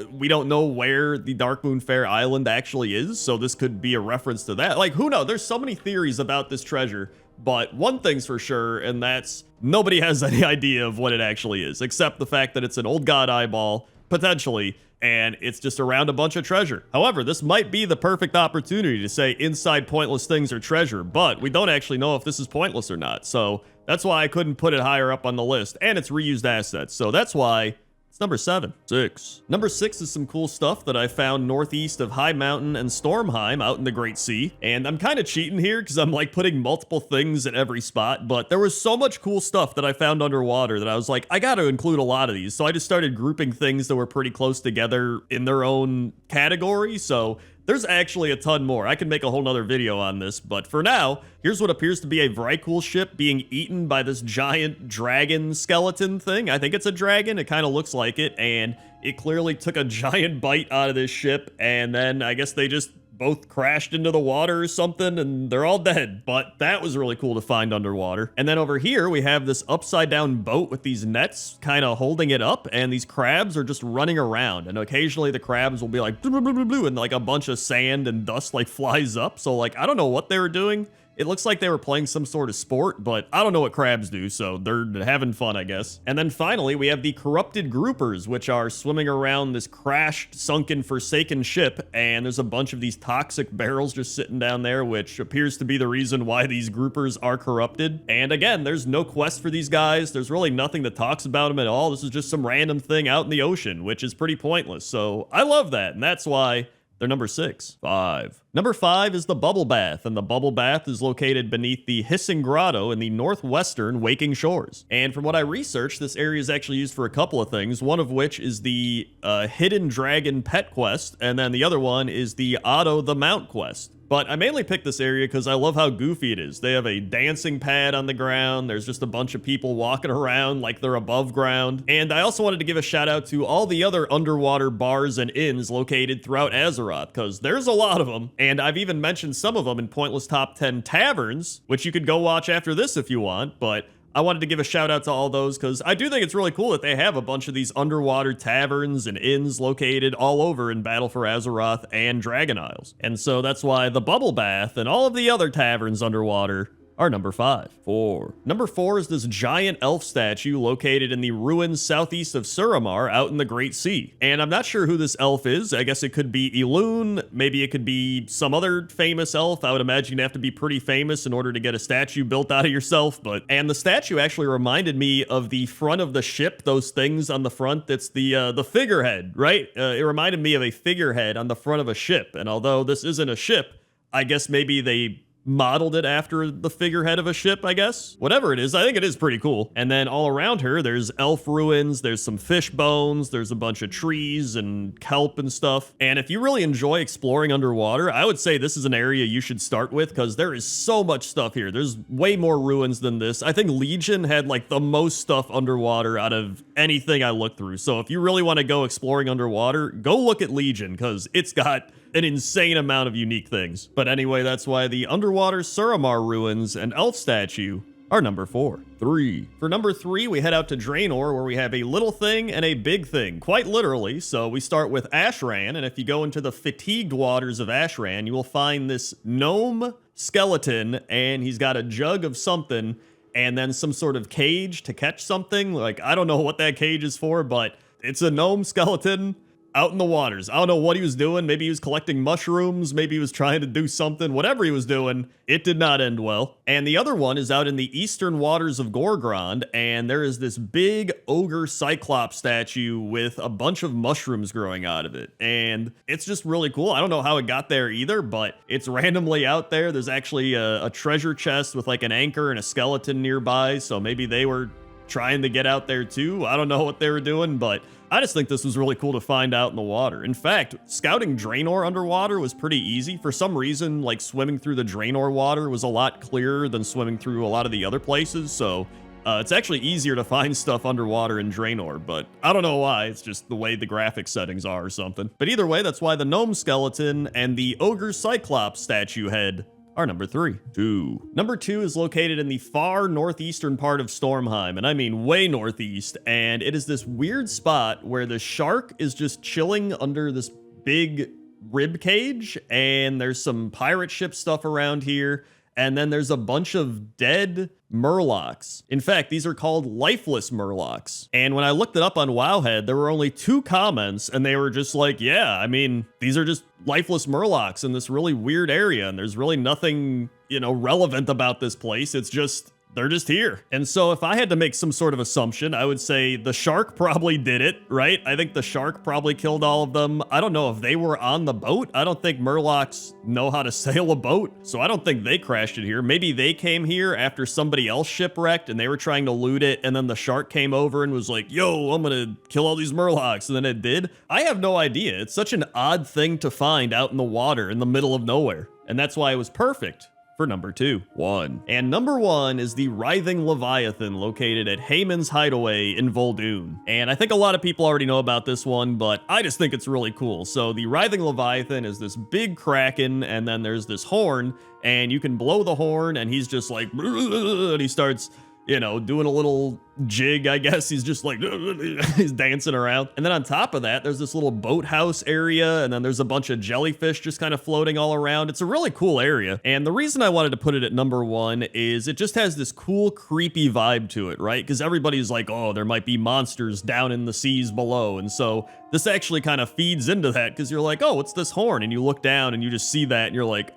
we don't know where the Darkmoon Faire Island actually is. So this could be a reference to that. Like, who knows? There's so many theories about this treasure. But one thing's for sure, and that's nobody has any idea of what it actually is, except the fact that it's an old god eyeball, potentially, and it's just around a bunch of treasure. However, this might be the perfect opportunity to say inside pointless things are treasure, but we don't actually know if this is pointless or not. So that's why I couldn't put it higher up on the list, and it's reused assets. So that's why it's number 7. 6. Number 6 is some cool stuff that I found northeast of High Mountain and Stormheim out in the Great Sea. And I'm kind of cheating here because I'm like putting multiple things at every spot, but there was so much cool stuff that I found underwater that I was like, I got to include a lot of these. So I just started grouping things that were pretty close together in their own category. So there's actually a ton more. I can make a whole nother video on this, but for now, here's what appears to be a Vrykul ship being eaten by this giant dragon skeleton thing. I think it's a dragon. It kind of looks like it, and it clearly took a giant bite out of this ship, and then I guess they just both crashed into the water or something, and they're all dead. But that was really cool to find underwater. And then over here, we have this upside down boat with these nets kind of holding it up, and these crabs are just running around. And occasionally the crabs will be like, blue, blue, blue, blue, blue, and like a bunch of sand and dust like flies up. So like, I don't know what they were doing. It looks like they were playing some sort of sport, but I don't know what crabs do, so they're having fun, I guess. And then finally, we have the corrupted groupers, which are swimming around this crashed, sunken, forsaken ship, and there's a bunch of these toxic barrels just sitting down there, which appears to be the reason why these groupers are corrupted. And again, there's no quest for these guys. There's really nothing that talks about them at all. This is just some random thing out in the ocean, which is pretty pointless. So I love that, and that's why they're number 6. 5. Number 5 is the Bubble Bath, and the Bubble Bath is located beneath the Hissing Grotto in the northwestern Waking Shores. And from what I researched, this area is actually used for a couple of things, one of which is the Hidden Dragon Pet Quest, and then the other one is the Otto the Mount Quest. But I mainly picked this area because I love how goofy it is. They have a dancing pad on the ground. There's just a bunch of people walking around like they're above ground. And I also wanted to give a shout out to all the other underwater bars and inns located throughout Azeroth, because there's a lot of them. And I've even mentioned some of them in Pointless Top 10 Taverns, which you could go watch after this if you want, but I wanted to give a shout out to all those because I do think it's really cool that they have a bunch of these underwater taverns and inns located all over in Battle for Azeroth and Dragon Isles. And so that's why the Bubble Bath and all of the other taverns underwater are number 5. 4. Number 4 is this giant elf statue located in the ruins southeast of Suramar out in the Great Sea. And I'm not sure who this elf is. I guess it could be Elune. Maybe it could be some other famous elf. I would imagine you'd have to be pretty famous in order to get a statue built out of yourself. And the statue actually reminded me of the front of the ship, those things on the front. That's the figurehead, right? It reminded me of a figurehead on the front of a ship. And although this isn't a ship, I guess maybe they modeled it after the figurehead of a ship, I guess. Whatever it is, I think it is pretty cool. And then all around her, there's elf ruins, there's some fish bones, there's a bunch of trees and kelp and stuff. And if you really enjoy exploring underwater, I would say this is an area you should start with because there is so much stuff here. There's way more ruins than this. I think Legion had like the most stuff underwater out of anything I looked through. So if you really want to go exploring underwater, go look at Legion because it's got an insane amount of unique things. But anyway, that's why the underwater Suramar ruins and elf statue are number 4. 3. For number 3, we head out to Draenor, where we have a little thing and a big thing, quite literally. So we start with Ashran, and if you go into the fatigued waters of Ashran, you will find this gnome skeleton, and he's got a jug of something, and then some sort of cage to catch something. Like, I don't know what that cage is for, but it's a gnome skeleton. out in the waters. I don't know what he was doing. Maybe he was collecting mushrooms. Maybe he was trying to do something. Whatever he was doing, it did not end well. And the other one is out in the eastern waters of Gorgrond, and there is this big ogre cyclops statue with a bunch of mushrooms growing out of it. And it's just really cool. I don't know how it got there either, but it's randomly out there. There's actually a treasure chest with like an anchor and a skeleton nearby, so maybe they were trying to get out there too. I don't know what they were doing, but I just think this was really cool to find out in the water. In fact, scouting Draenor underwater was pretty easy. For some reason, like swimming through the Draenor water was a lot clearer than swimming through a lot of the other places, so it's actually easier to find stuff underwater in Draenor, but I don't know why. It's just the way the graphic settings are or something. But either way, that's why the gnome skeleton and the ogre cyclops statue head are number 3. 2. Number 2 is located in the far northeastern part of Stormheim, and I mean way northeast, and it is this weird spot where the shark is just chilling under this big rib cage, and there's some pirate ship stuff around here, and then there's a bunch of dead murlocs. In fact, these are called lifeless murlocs. And when I looked it up on Wowhead, there were only 2 comments, and they were just like, yeah, I mean, these are just lifeless murlocs in this really weird area, and there's really nothing, relevant about this place. It's just, they're just here. And so if I had to make some sort of assumption, I would say the shark probably did it, right? I think the shark probably killed all of them. I don't know if they were on the boat. I don't think murlocs know how to sail a boat, so I don't think they crashed it here. Maybe they came here after somebody else shipwrecked and they were trying to loot it, and then the shark came over and was like, yo, I'm gonna kill all these murlocs, and then it did. I have no idea. It's such an odd thing to find out in the water in the middle of nowhere, and that's why it was perfect for number 2. 1. And number 1 is the Writhing Leviathan located at Haemon's Hideaway in Vol'dun. And I think a lot of people already know about this one, but I just think it's really cool. So the Writhing Leviathan is this big kraken, and then there's this horn, and you can blow the horn, and he's just like, and he starts, doing a little jig, I guess. He's just like, he's dancing around. And then on top of that, there's this little boathouse area, and then there's a bunch of jellyfish just kind of floating all around. It's a really cool area. And the reason I wanted to put it at number 1 is it just has this cool, creepy vibe to it, right? Because everybody's like, oh, there might be monsters down in the seas below. And so this actually kind of feeds into that, because you're like, oh, what's this horn? And you look down and you just see that and you're like,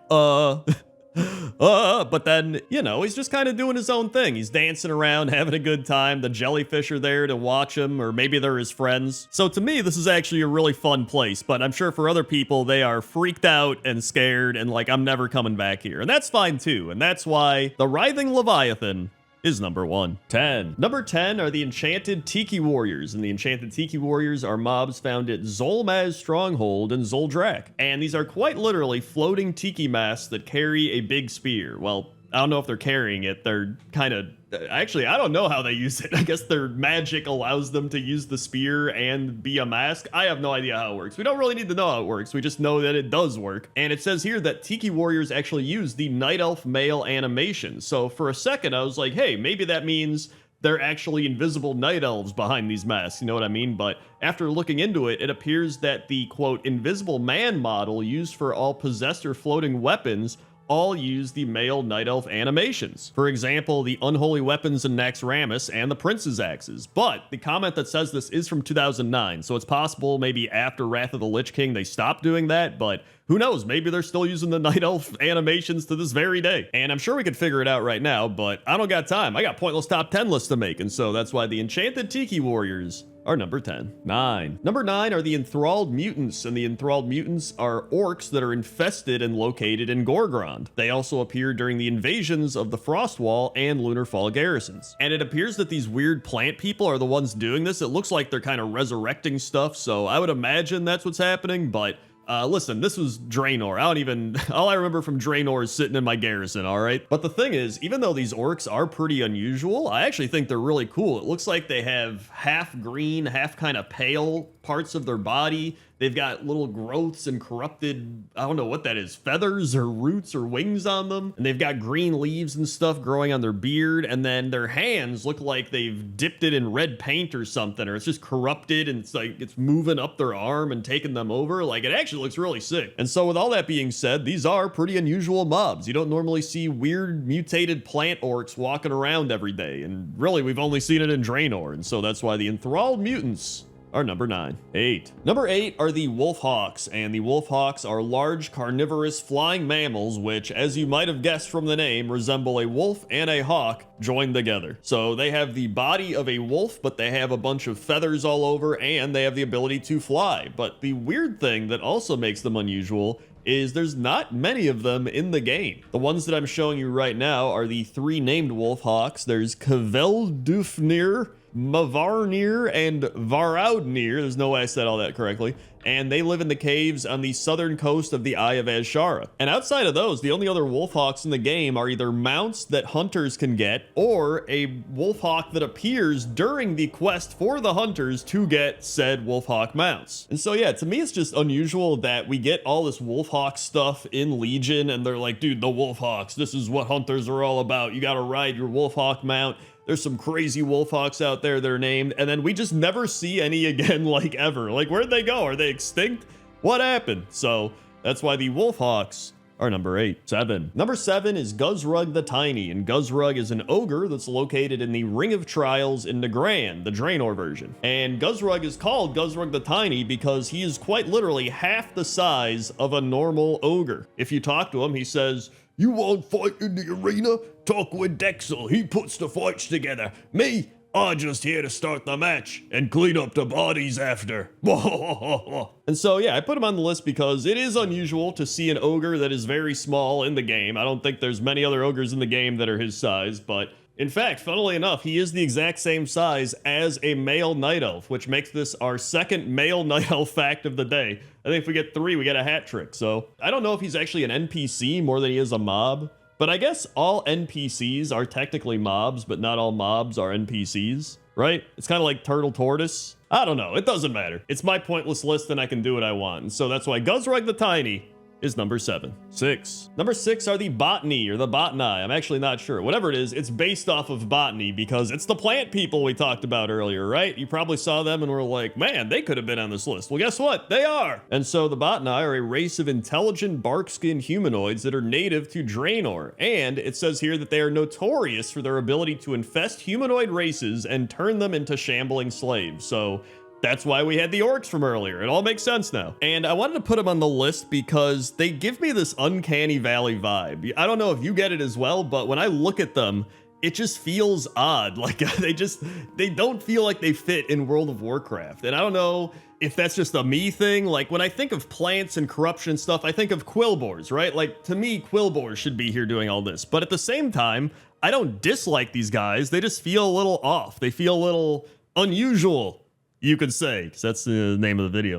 but then, he's just kind of doing his own thing. He's dancing around, having a good time. The jellyfish are there to watch him, or maybe they're his friends. So to me, this is actually a really fun place, but I'm sure for other people, they are freaked out and scared and like, I'm never coming back here. And that's fine too. And that's why the Writhing Leviathan is number 1. 10. Number 10 are the Enchanted Tiki Warriors, and the Enchanted Tiki Warriors are mobs found at Zolmaz Stronghold in Zoldrak. And these are quite literally floating tiki masks that carry a big spear. Well, I don't know if they're carrying it. They're kind of... Actually, I don't know how they use it. I guess their magic allows them to use the spear and be a mask. I have no idea how it works. We don't really need to know how it works. We just know that it does work. And it says here that Tiki Warriors actually use the Night Elf male animation. So for a second, I was like, hey, maybe that means they're actually invisible night elves behind these masks, you know what I mean? But after looking into it, it appears that the, quote, invisible man model used for all possessed or floating weapons all use the male night elf animations. For example, the unholy weapons in Naxxramas and the prince's axes. But the comment that says this is from 2009, so it's possible maybe after Wrath of the Lich King they stopped doing that, but who knows, maybe they're still using the night elf animations to this very day. And I'm sure we could figure it out right now, but I don't got time. I got pointless top 10 lists to make, and so that's why the Enchanted Tiki Warriors are number 10. 9. Number 9 are the Enthralled Mutants, and the Enthralled Mutants are orcs that are infested and located in Gorgrond. They also appear during the invasions of the Frostwall and Lunarfall garrisons. And it appears that these weird plant people are the ones doing this. It looks like they're kind of resurrecting stuff, so I would imagine that's what's happening, but listen, this was Draenor. All I remember from Draenor is sitting in my garrison, all right? But the thing is, even though these orcs are pretty unusual, I actually think they're really cool. It looks like they have half green, half kind of pale parts of their body. They've got little growths and corrupted, I don't know what that is, feathers or roots or wings on them. And they've got green leaves and stuff growing on their beard. And then their hands look like they've dipped it in red paint or something, or it's just corrupted and it's like it's moving up their arm and taking them over. Like, it actually looks really sick. And so with all that being said, these are pretty unusual mobs. You don't normally see weird mutated plant orcs walking around every day. And really, we've only seen it in Draenor. And so that's why the Enthralled Mutants are number 9. 8. Number 8 are the wolf hawks, and the wolf hawks are large carnivorous flying mammals which, as you might have guessed from the name, resemble a wolf and a hawk joined together. So they have the body of a wolf, but they have a bunch of feathers all over, and they have the ability to fly. But the weird thing that also makes them unusual is there's not many of them in the game. The ones that I'm showing you right now are the 3 named wolf hawks. There's Kveldufnir, Mavarnir, and Varaudnir. There's no way I said all that correctly. And they live in the caves on the southern coast of the Eye of Azshara. And outside of those, the only other wolfhawks in the game are either mounts that hunters can get, or a wolfhawk that appears during the quest for the hunters to get said wolfhawk mounts. And so yeah, to me it's just unusual that we get all this wolfhawk stuff in Legion, and they're like, dude, the wolfhawks, this is what hunters are all about. You gotta ride your wolfhawk mount. There's some crazy wolfhawks out there that are named, and then we just never see any again, like ever. Like, where'd they go? Are they extinct? What happened? So that's why the wolfhawks are number 8. 7. Number 7 is Guzrug the Tiny, and Guzrug is an ogre that's located in the Ring of Trials in Nagrand, the Draenor version. And Guzrug is called Guzrug the Tiny because he is quite literally half the size of a normal ogre. If you talk to him, he says, "You won't fight in the arena? Talk with Dexel, he puts the fights together. Me, I'm just here to start the match and clean up the bodies after." And so yeah, I put him on the list because it is unusual to see an ogre that is very small in the game. I don't think there's many other ogres in the game that are his size, but in fact, funnily enough, he is the exact same size as a male night elf, which makes this our second male night elf fact of the day. I think if we get 3, we get a hat trick. So I don't know if he's actually an NPC more than he is a mob, but I guess all NPCs are technically mobs, but not all mobs are NPCs, right? It's kind of like Turtle Tortoise. I don't know. It doesn't matter. It's my pointless list and I can do what I want. And so that's why Guzrug the Tiny is number 7. 6. Number 6 are the botany or the botany. I'm actually not sure. Whatever it is, it's based off of botany because it's the plant people we talked about earlier, right? You probably saw them and were like, man, they could have been on this list. Well, guess what? They are. And so the botany are a race of intelligent bark-skinned humanoids that are native to Draenor. And it says here that they are notorious for their ability to infest humanoid races and turn them into shambling slaves. So that's why we had the orcs from earlier. It all makes sense now. And I wanted to put them on the list because they give me this uncanny valley vibe. I don't know if you get it as well, but when I look at them, it just feels odd. Like they don't feel like they fit in World of Warcraft. And I don't know if that's just a me thing. Like when I think of plants and corruption stuff, I think of quillboars, right? Like to me, quillboars should be here doing all this. But at the same time, I don't dislike these guys. They just feel a little off. They feel a little unusual, you could say, because that's the name of the video.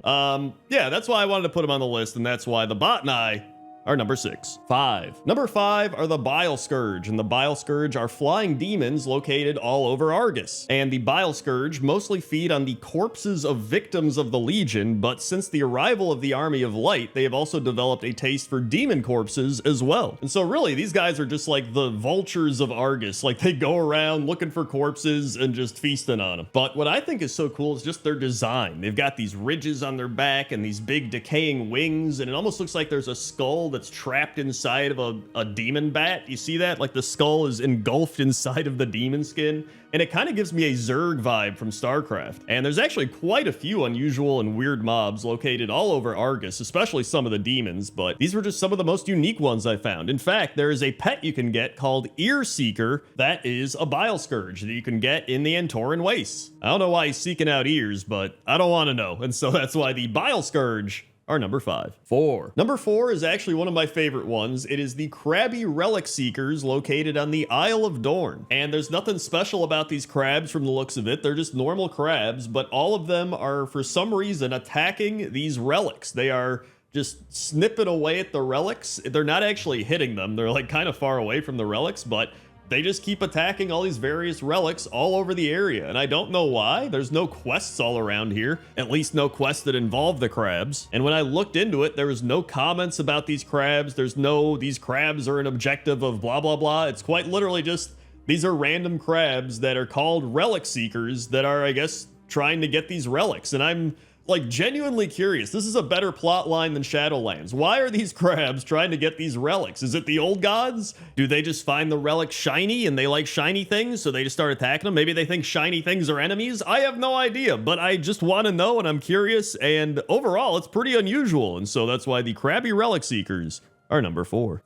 Yeah, that's why I wanted to put them on the list, and that's why the botany are number 6. 5. Number 5 are the Bile Scourge, and the Bile Scourge are flying demons located all over Argus. And the Bile Scourge mostly feed on the corpses of victims of the Legion, but since the arrival of the Army of Light, they have also developed a taste for demon corpses as well. And so really, these guys are just like the vultures of Argus. Like they go around looking for corpses and just feasting on them. But what I think is so cool is just their design. They've got these ridges on their back and these big decaying wings, and it almost looks like there's a skull that's trapped inside of a demon bat. You see that? Like the skull is engulfed inside of the demon skin. And it kind of gives me a Zerg vibe from StarCraft. And there's actually quite a few unusual and weird mobs located all over Argus, especially some of the demons, but these were just some of the most unique ones I found. In fact, there is a pet you can get called Ear Seeker that is a Bile Scourge that you can get in the Antoran Wastes. I don't know why he's seeking out ears, but I don't want to know. And so that's why the Bile Scourge are number 5. 4. Number 4 is actually one of my favorite ones. It is the Crabby Relic Seekers located on the Isle of Dorn. And there's nothing special about these crabs from the looks of it. They're just normal crabs, but all of them are for some reason attacking these relics. They are just snipping away at the relics. They're not actually hitting them. They're like kind of far away from the relics, but they just keep attacking all these various relics all over the area, and I don't know why. There's no quests all around here, at least no quests that involve the crabs. And when I looked into it, there was no comments about these crabs. There's no, these crabs are an objective of blah, blah, blah. It's quite literally just, these are random crabs that are called relic seekers that are, I guess, trying to get these relics. And I'm like genuinely curious. This is a better plot line than Shadowlands. Why are these crabs trying to get these relics? Is it the old gods? Do they just find the relic shiny and they like shiny things, so they just start attacking them? Maybe they think shiny things are enemies? I have no idea, but I just want to know and I'm curious, and overall it's pretty unusual, and so that's why the Crabby Relic Seekers are number 4.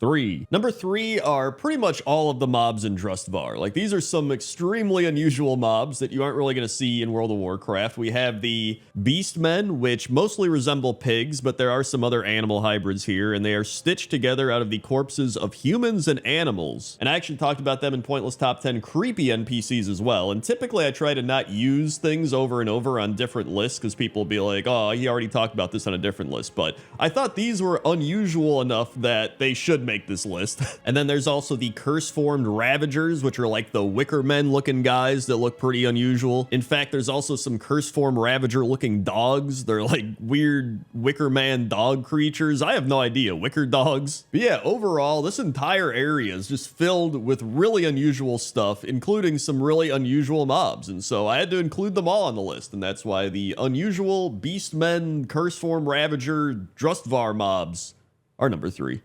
Number 3 are pretty much all of the mobs in Drustvar. Like, these are some extremely unusual mobs that you aren't really going to see in World of Warcraft. We have the Beastmen, which mostly resemble pigs, but there are some other animal hybrids here, and they are stitched together out of the corpses of humans and animals. And I actually talked about them in Pointless Top 10 creepy NPCs as well, and typically I try to not use things over and over on different lists because people will be like, oh, he already talked about this on a different list, but I thought these were unusual enough that they should make this list. And then there's also the curse-formed Ravagers, which are like the Wicker Men looking guys that look pretty unusual. In fact, there's also some curse-formed Ravager looking dogs. They're like weird Wicker Man dog creatures. I have no idea. Wicker dogs. But yeah, overall, this entire area is just filled with really unusual stuff, including some really unusual mobs. And so I had to include them all on the list. And that's why the unusual Beastmen, curse-formed Ravager, Drustvar mobs are number 3.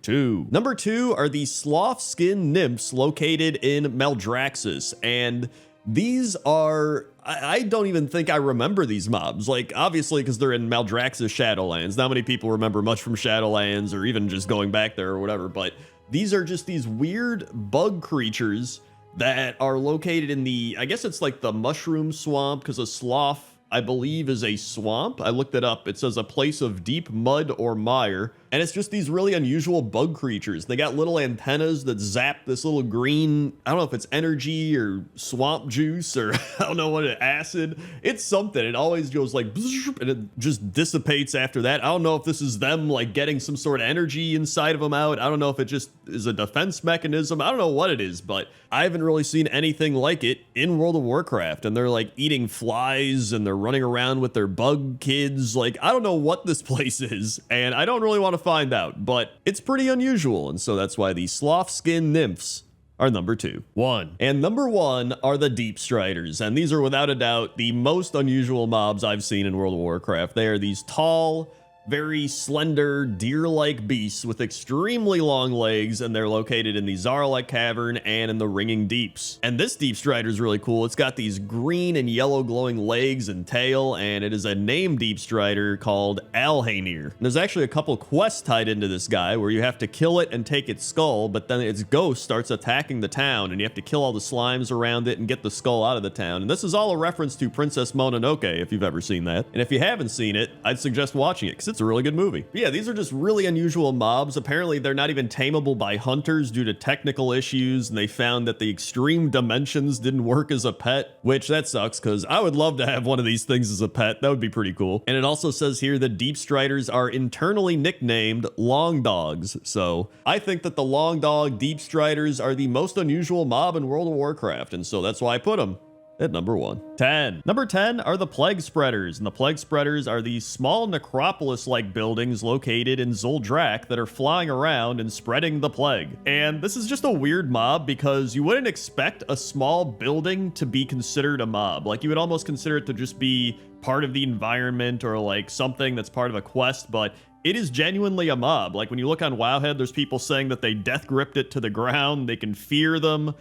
Number 2 are the sloth skin nymphs located in Maldraxxus, and these are, I don't even think I remember these mobs. Like, obviously, because they're in Maldraxxus Shadowlands. Not many people remember much from Shadowlands or even just going back there or whatever, but these are just these weird bug creatures that are located in the, I guess it's like the mushroom swamp, because a sloth, I believe, is a swamp. I looked it up. It says a place of deep mud or mire. And it's just these really unusual bug creatures. They got little antennas that zap this little green, I don't know if it's energy or swamp juice or I don't know what it, acid. It's something. It always goes like, and it just dissipates after that. I don't know if this is them like getting some sort of energy inside of them out. I don't know if it just is a defense mechanism. I don't know what it is, but I haven't really seen anything like it in World of Warcraft. And they're like eating flies and they're running around with their bug kids. Like, I don't know what this place is, and I don't really want to find out, but it's pretty unusual, and so that's why the sloth skin nymphs are number 2. And number 1 are the Deep Striders, and these are without a doubt the most unusual mobs I've seen in World of Warcraft. They are these tall, very slender, deer-like beasts with extremely long legs, and they're located in the Zaralek Cavern and in the Ringing Deeps. And this Deep Strider is really cool. It's got these green and yellow glowing legs and tail, and it is a named Deep Strider called Alhaenir. There's actually a couple quests tied into this guy where you have to kill it and take its skull, but then its ghost starts attacking the town, and you have to kill all the slimes around it and get the skull out of the town. And this is all a reference to Princess Mononoke, if you've ever seen that. And if you haven't seen it, I'd suggest watching it, because it's a really good movie. But yeah, these are just really unusual mobs. Apparently, they're not even tameable by hunters due to technical issues, and they found that the extreme dimensions didn't work as a pet, which that sucks, because I would love to have one of these things as a pet. That would be pretty cool. And it also says here that Deep Striders are internally nicknamed Long Dogs. So I think that the Long Dog Deep Striders are the most unusual mob in World of Warcraft, and so that's why I put them at number 1. Number 10 are the Plague Spreaders, and the Plague Spreaders are these small necropolis-like buildings located in Zuldrak that are flying around and spreading the plague. And this is just a weird mob because you wouldn't expect a small building to be considered a mob. Like, you would almost consider it to just be part of the environment or like something that's part of a quest, but it is genuinely a mob. Like, when you look on Wowhead, there's people saying that they death gripped it to the ground, they can fear them.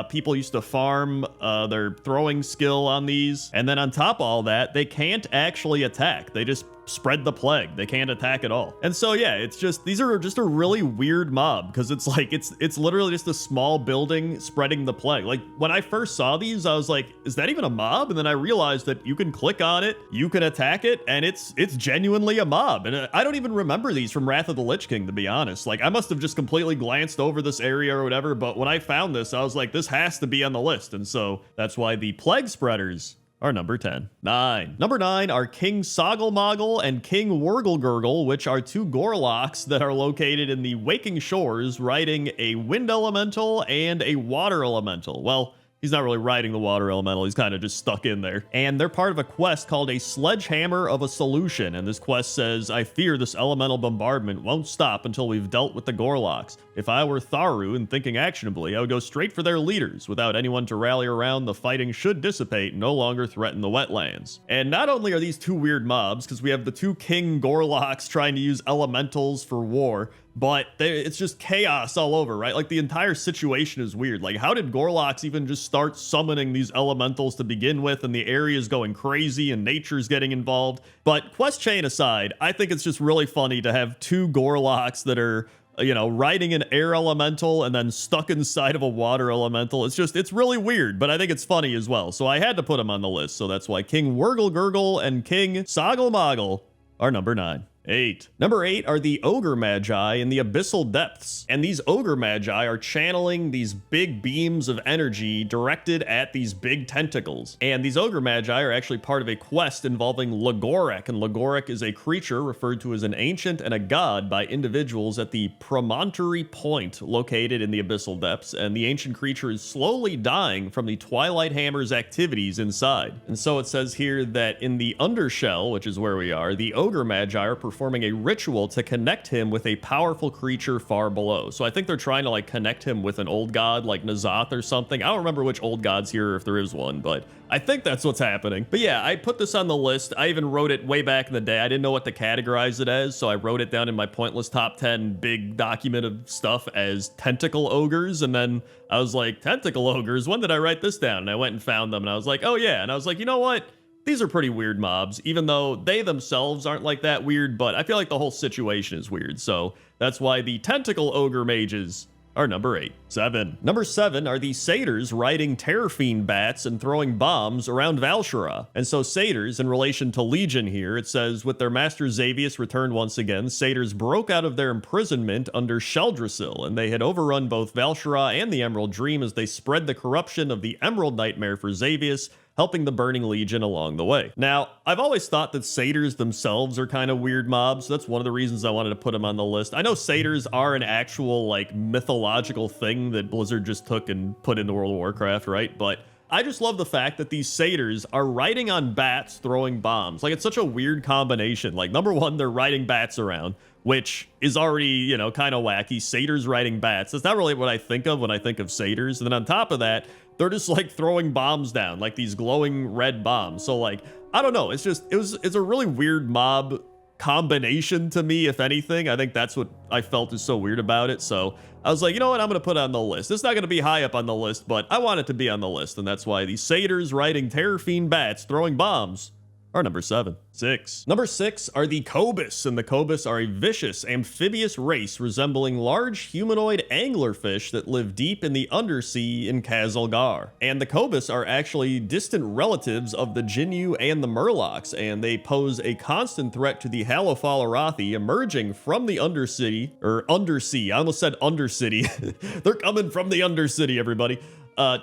People used to farm their throwing skill on these. And then on top of all that, they can't actually attack. They just spread the plague. They can't attack at all. And so yeah, it's just, these are just a really weird mob because it's like, it's literally just a small building spreading the plague. Like, when I first saw these, I was like, is that even a mob? And then I realized that you can click on it, you can attack it, and it's genuinely a mob. And I don't even remember these from Wrath of the Lich King, to be honest. Like, I must have just completely glanced over this area or whatever, but when I found this, I was like, this has to be on the list. And so that's why the Plague Spreaders are number 10. Number 9 are King Soggle and King Wurgle, which are two Gorloks that are located in the Waking Shores, riding a wind elemental and a water elemental. Well, He's not really riding the water elemental, he's kind of just stuck in there. And they're part of a quest called a Sledgehammer of a Solution, and this quest says, I fear this elemental bombardment won't stop until we've dealt with the Gorloks. If I were Tharu and thinking actionably, I would go straight for their leaders. Without anyone to rally around, the fighting should dissipate and no longer threaten the wetlands. And not only are these two weird mobs, because we have the two King Gorloks trying to use elementals for war, but it's just chaos all over, right? Like, the entire situation is weird. Like, how did Gorloks even just start summoning these elementals to begin with, and the area is going crazy and nature's getting involved? But quest chain aside, I think it's just really funny to have two Gorloks that are, you know, riding an air elemental and then stuck inside of a water elemental. It's really weird, but I think it's funny as well. So I had to put them on the list. So that's why King Wurgle Gurgle and King Soggle Moggle are number 9. 8. Number 8 are the Ogre Magi in the Abyssal Depths. And these Ogre Magi are channeling these big beams of energy directed at these big tentacles. And these Ogre Magi are actually part of a quest involving Lagorek. And Lagorek is a creature referred to as an ancient and a god by individuals at the Promontory Point located in the Abyssal Depths. And the ancient creature is slowly dying from the Twilight Hammer's activities inside. And so it says here that in the Undershell, which is where we are, the Ogre Magi are performing a ritual to connect him with a powerful creature far below. So I think they're trying to like connect him with an old god like Nazoth or something. I don't remember which old god's here, if there is one, but I think that's what's happening. But yeah, I put this on the list. I even wrote it way back in the day. I didn't know what to categorize it as, so I wrote it down in my pointless top 10 big document of stuff as tentacle ogres. And then I was like, tentacle ogres? When did I write this down? And I went and found them and I was like, oh yeah. And I was like, you know what? These are pretty weird mobs, even though they themselves aren't like that weird, but I feel like the whole situation is weird. So that's why the tentacle ogre mages are number 8. 7. Number 7 are the satyrs riding terrorfiend bats and throwing bombs around Valshara. And so satyrs, in relation to Legion here, it says, with their master Xavius returned once again, satyrs broke out of their imprisonment under Sheldrasil, and they had overrun both Valshara and the Emerald Dream as they spread the corruption of the Emerald Nightmare for Xavius, helping the Burning Legion along the way. Now, I've always thought that satyrs themselves are kind of weird mobs, so that's one of the reasons I wanted to put them on the list. I know satyrs are an actual, like, mythological thing that Blizzard just took and put into World of Warcraft, right? But I just love the fact that these satyrs are riding on bats throwing bombs. Like, it's such a weird combination. Like, number one, they're riding bats around, which is already, you know, kind of wacky. Satyrs riding bats. That's not really what I think of when I think of satyrs. And then on top of that, they're just like throwing bombs down, like these glowing red bombs. So like, I don't know. It's a really weird mob combination to me, if anything. I think that's what I felt is so weird about it. So I was like, you know what? I'm going to put it on the list. It's not going to be high up on the list, but I want it to be on the list. And that's why these satyrs riding terrorfiend bats throwing bombs are number 7. 6. Number 6 are the Cobus, and the Cobus are a vicious amphibious race resembling large humanoid anglerfish that live deep in the undersea in Khazalgar. And the Cobus are actually distant relatives of the Jinyu and the Murlocs, and they pose a constant threat to the Halofal Arathi emerging from the Undercity, or Undersea. I almost said Undercity. They're coming from the Undercity, everybody.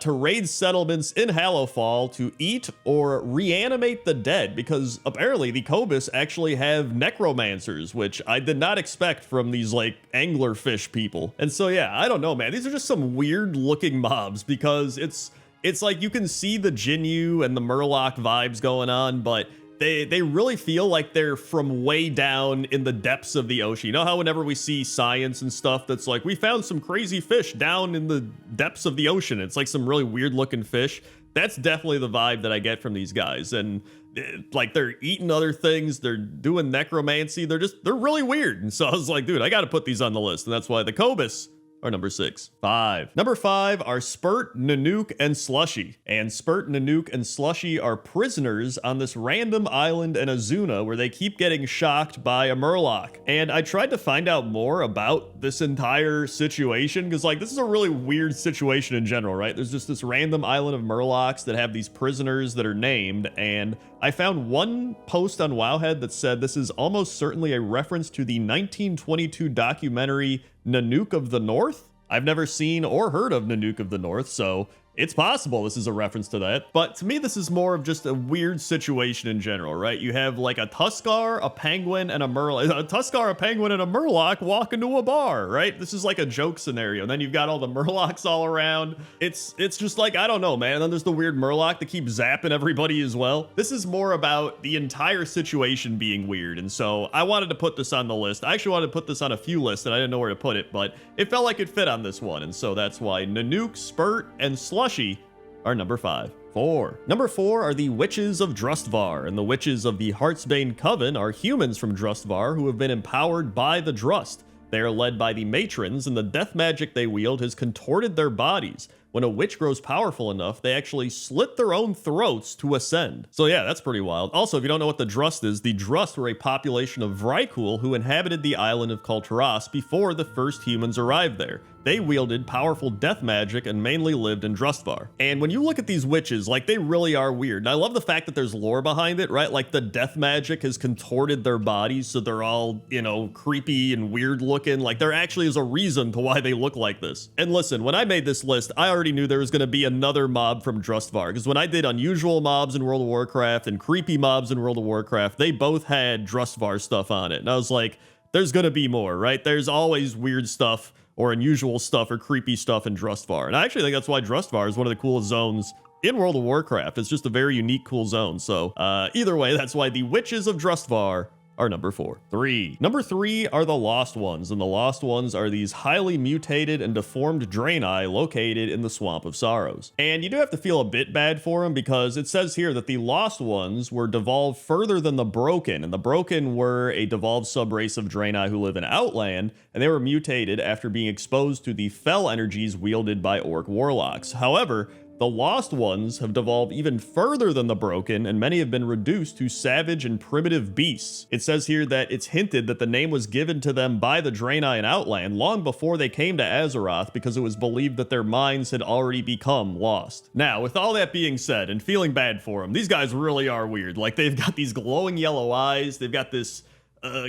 To raid settlements in Halofal to eat or reanimate the dead, because apparently the Cobus actually have necromancers, which I did not expect from these like anglerfish people. And so yeah, I don't know, man. These are just some weird looking mobs, because it's like you can see the Jinyu and the Murloc vibes going on, but they really feel like they're from way down in the depths of the ocean. You know how whenever we see science and stuff that's like, we found some crazy fish down in the depths of the ocean, it's like some really weird looking fish. That's definitely the vibe that I get from these guys. And like, they're eating other things, they're doing necromancy, they're really weird. And so I was like, dude, I gotta put these on the list. And that's why the Cobus are number 6. 5. Number 5 are Spurt, Nanook, and Slushy. And Spurt, Nanook, and Slushy are prisoners on this random island in Azuna where they keep getting shocked by a Murloc. And I tried to find out more about this entire situation, because like, this is a really weird situation in general, right? There's just this random island of Murlocs that have these prisoners that are named, and I found one post on Wowhead that said this is almost certainly a reference to the 1922 documentary Nanook of the North. I've never seen or heard of Nanook of the North, so It's possible this is a reference to that, but to me, this is more of just a weird situation in general, right? You have like a Tuskar, a penguin, and a Murloc. A Tuskar, a penguin, and a Murloc walk into a bar, right? This is like a joke scenario. And then you've got all the Murlocs all around. It's just like, I don't know, man. And then there's the weird Murloc that keeps zapping everybody as well. This is more about the entire situation being weird. And so I wanted to put this on the list. I actually wanted to put this on a few lists and I didn't know where to put it, but it felt like it fit on this one. And so that's why Nanook, Spurt, and Slushy are number 5. 4. Number 4 are the Witches of Drustvar, and the Witches of the Heartsbane Coven are humans from Drustvar who have been empowered by the Drust. They are led by the matrons, and the death magic they wield has contorted their bodies. When a witch grows powerful enough, they actually slit their own throats to ascend. So yeah, that's pretty wild. Also, if you don't know what the Drust is, the Drust were a population of Vrykul who inhabited the island of Kulturas before the first humans arrived there. They wielded powerful death magic and mainly lived in Drustvar. And when you look at these witches, like, they really are weird. And I love the fact that there's lore behind it, right? Like, the death magic has contorted their bodies so they're all, you know, creepy and weird looking. Like, there actually is a reason to why they look like this. And listen, when I made this list, I already knew there was going to be another mob from Drustvar, because when I did unusual mobs in World of Warcraft and creepy mobs in World of Warcraft, they both had Drustvar stuff on it. And I was like, there's going to be more, right? There's always weird stuff or unusual stuff or creepy stuff in Drustvar. And I actually think that's why Drustvar is one of the coolest zones in World of Warcraft. It's just a very unique, cool zone. So either way, that's why the Witches of Drustvar are number 4. 3. Number 3 are the Lost Ones, and the Lost Ones are these highly mutated and deformed Draenei located in the Swamp of Sorrows. And you do have to feel a bit bad for them, because it says here that the Lost Ones were devolved further than the Broken, and the Broken were a devolved subrace of Draenei who live in Outland, and they were mutated after being exposed to the fell energies wielded by Orc Warlocks. However, the Lost Ones have devolved even further than the Broken, and many have been reduced to savage and primitive beasts. It says here that it's hinted that the name was given to them by the Draenei in Outland long before they came to Azeroth, because it was believed that their minds had already become lost. Now, with all that being said, and feeling bad for them, these guys really are weird. Like, they've got these glowing yellow eyes, they've got this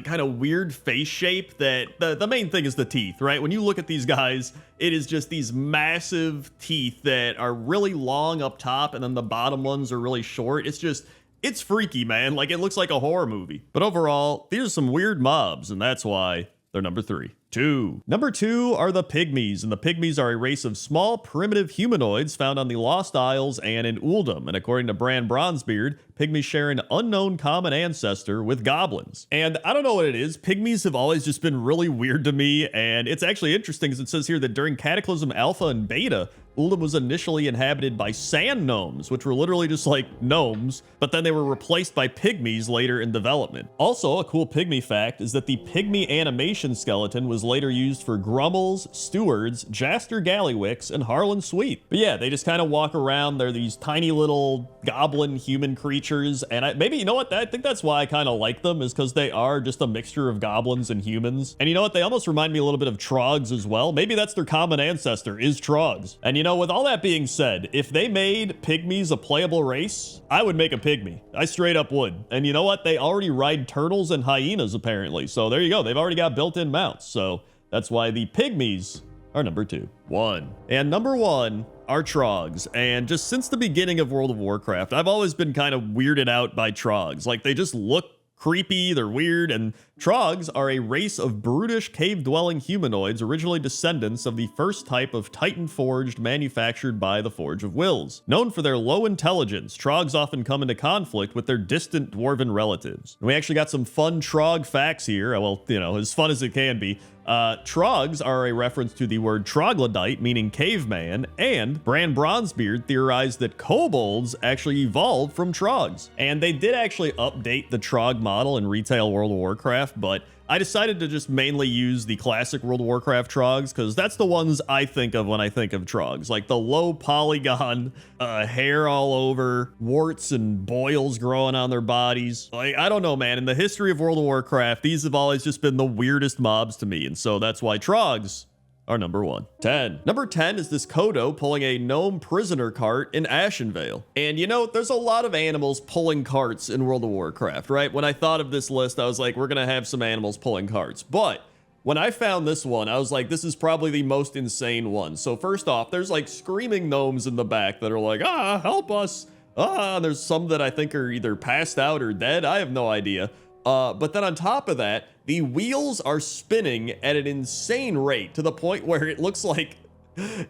kind of weird face shape that the main thing is the teeth, right? When you look at these guys, it is just these massive teeth that are really long up top, and then the bottom ones are really short. It's freaky, man. Like, it looks like a horror movie. But overall, these are some weird mobs, and that's why they're number 3. 2. Number 2 are the Pygmies, and the Pygmies are a race of small, primitive humanoids found on the Lost Isles and in Uldum. And according to Bran Bronzebeard, Pygmies share an unknown common ancestor with goblins. And I don't know what it is, Pygmies have always just been really weird to me, and it's actually interesting because it says here that during Cataclysm Alpha and Beta, Uldum was initially inhabited by sand gnomes, which were literally just like gnomes, but then they were replaced by pygmies later in development. Also, a cool pygmy fact is that the pygmy animation skeleton was later used for Grummels, Stewards, Jaster Gallywix, and Harlan Sweet. But yeah, they just kind of walk around. They're these tiny little goblin human creatures, and maybe, you know what, I think that's why I kind of like them, is because they are just a mixture of goblins and humans. And you know what, they almost remind me a little bit of Trogs as well. Maybe that's their common ancestor, is Trogs. And you know, with all that being said, if they made pygmies a playable race, I would make a pygmy. I straight up would. And you know what? They already ride turtles and hyenas, apparently. So there you go. They've already got built-in mounts. So that's why the pygmies are number 2. 1. And number 1 are Trogs. And just since the beginning of World of Warcraft, I've always been kind of weirded out by Trogs. Like, they just look creepy, they're weird, and Trogs are a race of brutish cave-dwelling humanoids, originally descendants of the first type of Titan-forged manufactured by the Forge of Wills. Known for their low intelligence, Trogs often come into conflict with their distant dwarven relatives. And we actually got some fun Trog facts here, well, you know, as fun as it can be. Trogs are a reference to the word troglodyte, meaning caveman, and Bran Bronzebeard theorized that kobolds actually evolved from Trogs. And they did actually update the Trog model in retail World of Warcraft, but I decided to just mainly use the classic World of Warcraft Trogs, because that's the ones I think of when I think of Trogs. Like the low polygon, hair all over, warts and boils growing on their bodies. Like, I don't know, man. In the history of World of Warcraft, these have always just been the weirdest mobs to me, and so that's why Trogs are number 1. 10. Number 10 is this Kodo pulling a gnome prisoner cart in Ashenvale. And you know, there's a lot of animals pulling carts in World of Warcraft, right? When I thought of this list, I was like, we're gonna have some animals pulling carts. But when I found this one, I was like, this is probably the most insane one. So first off, there's like screaming gnomes in the back that are like, ah, help us. Ah, there's some that I think are either passed out or dead. I have no idea. But then on top of that, the wheels are spinning at an insane rate to the point where it looks like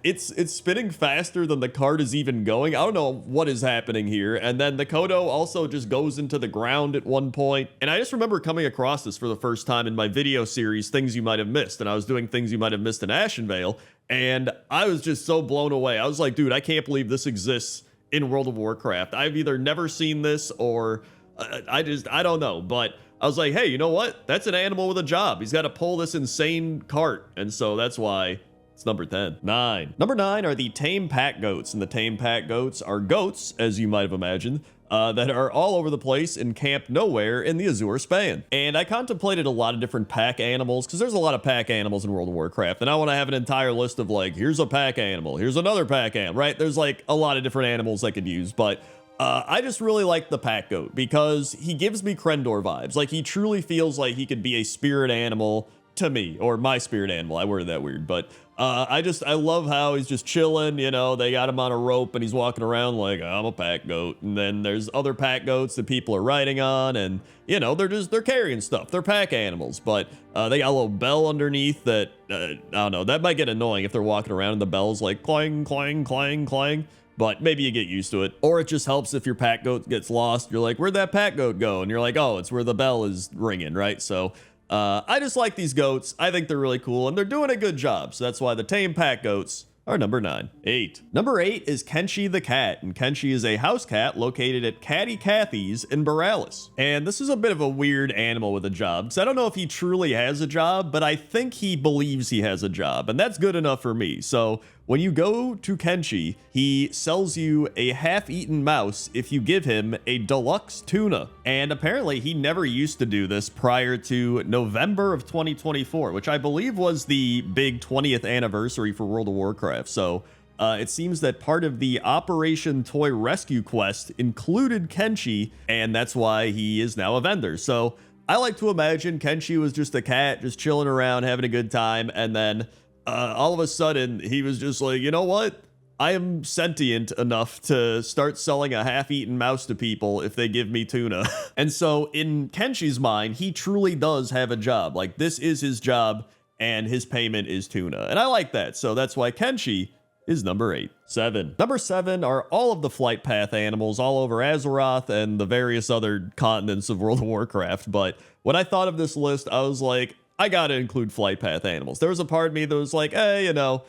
it's spinning faster than the cart is even going. I don't know what is happening here. And then the Kodo also just goes into the ground at one point. And I just remember coming across this for the first time in my video series, Things You Might Have Missed. And I was doing Things You Might Have Missed in Ashenvale. And I was just so blown away. I was like, dude, I can't believe this exists in World of Warcraft. I've either never seen this or I don't know. But I was like, hey, you know what? That's an animal with a job. He's got to pull this insane cart. And so that's why it's number 10. 9. Number 9 are the tame pack goats. And the tame pack goats are goats, as you might have imagined, that are all over the place in Camp Nowhere in the Azure Span. And I contemplated a lot of different pack animals, because there's a lot of pack animals in World of Warcraft. And I want to have an entire list of like, here's a pack animal, here's another pack animal, right? There's like a lot of different animals I could use, but I just really like the pack goat because he gives me Crendor vibes. Like, he truly feels like he could be a spirit animal to me, or my spirit animal. I worded that weird, but I love how he's just chilling, you know, they got him on a rope and he's walking around like, I'm a pack goat. And then there's other pack goats that people are riding on, and you know, they're carrying stuff. They're pack animals, but they got a little bell underneath that, I don't know, that might get annoying if they're walking around and the bell's like clang, clang, clang, clang. But maybe you get used to it. Or it just helps if your pack goat gets lost. You're like, where'd that pack goat go? And you're like, oh, it's where the bell is ringing, right? So I just like these goats. I think they're really cool, and they're doing a good job. So that's why the tame pack goats are number 9. 8. Number 8 is Kenshi the cat, and Kenshi is a house cat located at Catty Cathy's in Borealis. And this is a bit of a weird animal with a job, because I don't know if he truly has a job, but I think he believes he has a job, and that's good enough for me. So when you go to Kenshi, he sells you a half-eaten mouse if you give him a deluxe tuna. And apparently he never used to do this prior to November of 2024, which I believe was the big 20th anniversary for World of Warcraft. So it seems that part of the Operation Toy Rescue quest included Kenshi, and that's why he is now a vendor. So I like to imagine Kenshi was just a cat, just chilling around, having a good time, and then all of a sudden, he was just like, you know what? I am sentient enough to start selling a half-eaten mouse to people if they give me tuna. And so in Kenshi's mind, he truly does have a job. Like, this is his job, and his payment is tuna. And I like that. So that's why Kenshi is number 8. 7. Number 7 are all of the flight path animals all over Azeroth and the various other continents of World of Warcraft. But when I thought of this list, I was like, I gotta include flight path animals. There was a part of me that was like, hey, you know,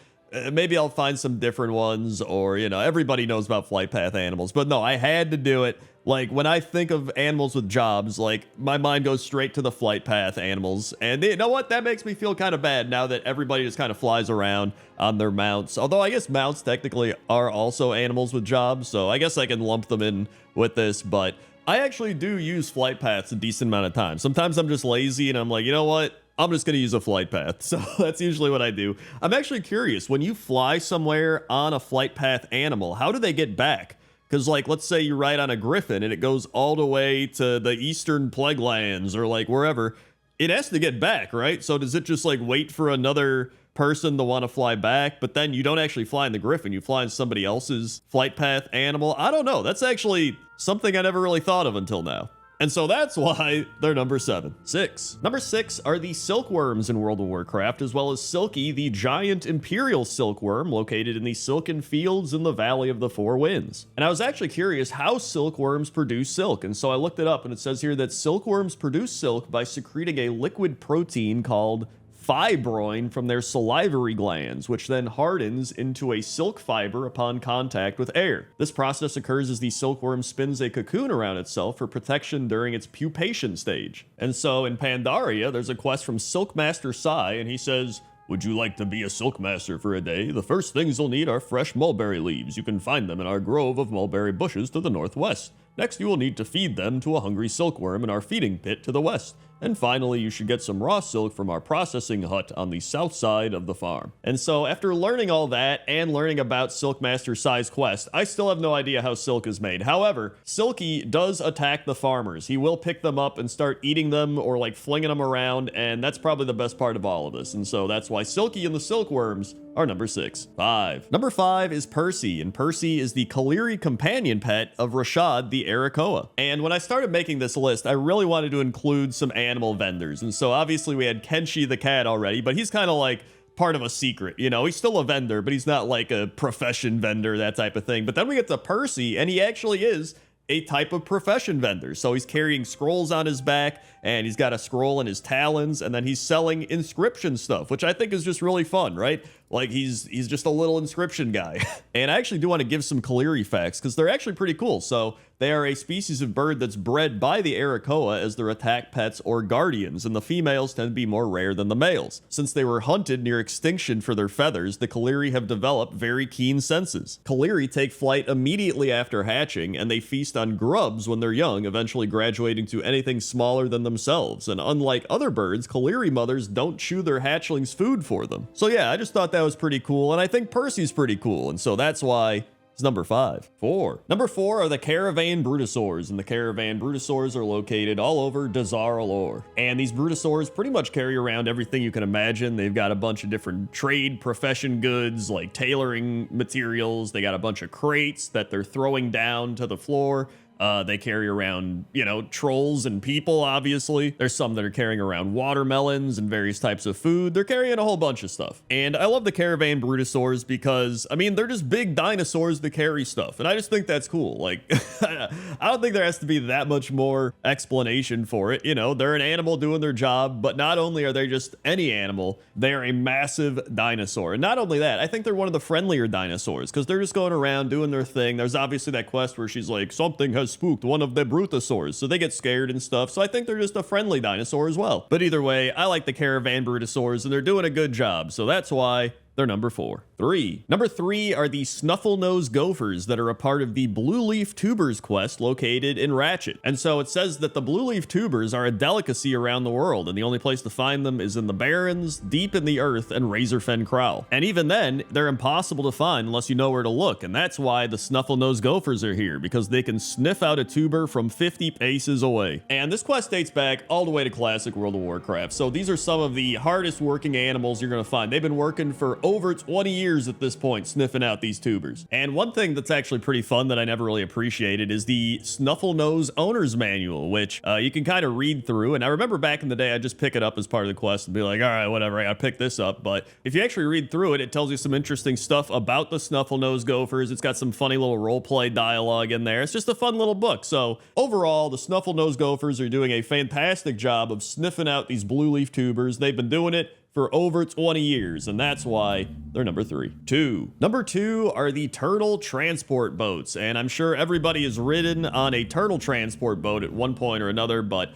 maybe I'll find some different ones, or, you know, everybody knows about flight path animals. But no, I had to do it. Like, when I think of animals with jobs, like, my mind goes straight to the flight path animals. And you know what? That makes me feel kind of bad now that everybody just kind of flies around on their mounts. Although I guess mounts technically are also animals with jobs, so I guess I can lump them in with this. But I actually do use flight paths a decent amount of time. Sometimes I'm just lazy and I'm like, you know what? I'm just going to use a flight path. So that's usually what I do. I'm actually curious, when you fly somewhere on a flight path animal, how do they get back? Because, like, let's say you ride on a griffin and it goes all the way to the eastern plague lands or, like, wherever. It has to get back, right? So does it just, like, wait for another person to want to fly back? But then you don't actually fly in the griffin. You fly in somebody else's flight path animal. I don't know. That's actually something I never really thought of until now. And so that's why they're number 7. 6. Number 6 are the silkworms in World of Warcraft, as well as Silky, the giant imperial silkworm located in the Silken Fields in the Valley of the Four Winds. And I was actually curious how silkworms produce silk, and so I looked it up, and it says here that silkworms produce silk by secreting a liquid protein called fibroin from their salivary glands, which then hardens into a silk fiber upon contact with air. This process occurs as the silkworm spins a cocoon around itself for protection during its pupation stage. And so in Pandaria, there's a quest from Silkmaster Sai, and he says, would you like to be a silkmaster for a day? The first things you'll need are fresh mulberry leaves. You can find them in our grove of mulberry bushes to the northwest. Next, you will need to feed them to a hungry silkworm in our feeding pit to the west. And finally, you should get some raw silk from our processing hut on the south side of the farm. And so after learning all that and learning about Silkmaster's size quest, I still have no idea how silk is made. However, Silky does attack the farmers. He will pick them up and start eating them or like flinging them around, and that's probably the best part of all of this. And so that's why Silky and the silkworms are number 6. 5. Number 5 is Percy, and Percy is the Kaliri companion pet of Rashad the Arakoa. And when I started making this list, I really wanted to include some animal vendors. And so obviously we had Kenshi the cat already, but he's kind of like part of a secret, you know, he's still a vendor, but he's not like a profession vendor, that type of thing. But then we get to Percy, and he actually is a type of profession vendor. So he's carrying scrolls on his back, and he's got a scroll in his talons, and then he's selling inscription stuff, which I think is just really fun, right? Like he's just a little inscription guy. And I actually do want to give some Kaliri facts because they're actually pretty cool. So they are a species of bird that's bred by the Arakoa as their attack pets or guardians, and the females tend to be more rare than the males. Since they were hunted near extinction for their feathers, the Kaliri have developed very keen senses. Kaliri take flight immediately after hatching, and they feast on grubs when they're young, eventually graduating to anything smaller than themselves. And unlike other birds, Kaliri mothers don't chew their hatchlings' food for them. So yeah, I just thought that was pretty cool, and I think Percy's pretty cool, and so that's why it's number 5. 4. Number 4 are the Caravan Brutosaurs, and the Caravan Brutosaurs are located all over Dazar Alor. And these Brutosaurs pretty much carry around everything you can imagine. They've got a bunch of different trade profession goods like tailoring materials. They got a bunch of crates that they're throwing down to the floor. They carry around, you know, trolls and people, obviously. There's some that are carrying around watermelons and various types of food. They're carrying a whole bunch of stuff. And I love the Caravan Brutosaurs because, I mean, they're just big dinosaurs that carry stuff. And I just think that's cool. Like, I don't think there has to be that much more explanation for it. You know, they're an animal doing their job, but not only are they just any animal, they are a massive dinosaur. And not only that, I think they're one of the friendlier dinosaurs because they're just going around doing their thing. There's obviously that quest where she's like, something has spooked one of the Brutosaurs, so they get scared and stuff. So I think they're just a friendly dinosaur as well. But either way, I like the Caravan Brutosaurs, and they're doing a good job, so that's why they're number 4. 3. Number 3 are the Snuffle-Nose Gophers that are a part of the Blue Leaf Tubers quest located in Ratchet. And so it says that the Blue Leaf Tubers are a delicacy around the world, and the only place to find them is in the Barrens, deep in the earth, and Razorfen Kraul. And even then, they're impossible to find unless you know where to look, and that's why the Snuffle-Nose Gophers are here, because they can sniff out a tuber from 50 paces away. And this quest dates back all the way to classic World of Warcraft, so these are some of the hardest working animals you're going to find. They've been working for over 20 years at this point, sniffing out these tubers. And one thing that's actually pretty fun that I never really appreciated is the Snuffle-Nose Owner's Manual, which you can kind of read through. And I remember back in the day, I'd just pick it up as part of the quest and be like, all right, whatever, I gotta pick this up. But if you actually read through it, it tells you some interesting stuff about the Snuffle-Nose Gophers. It's got some funny little roleplay dialogue in there. It's just a fun little book. So overall, the Snuffle-Nose Gophers are doing a fantastic job of sniffing out these blue leaf tubers. They've been doing it for over 20 years, and that's why they're number 3. 2. Number 2 are the turtle transport boats, and I'm sure everybody has ridden on a turtle transport boat at one point or another, but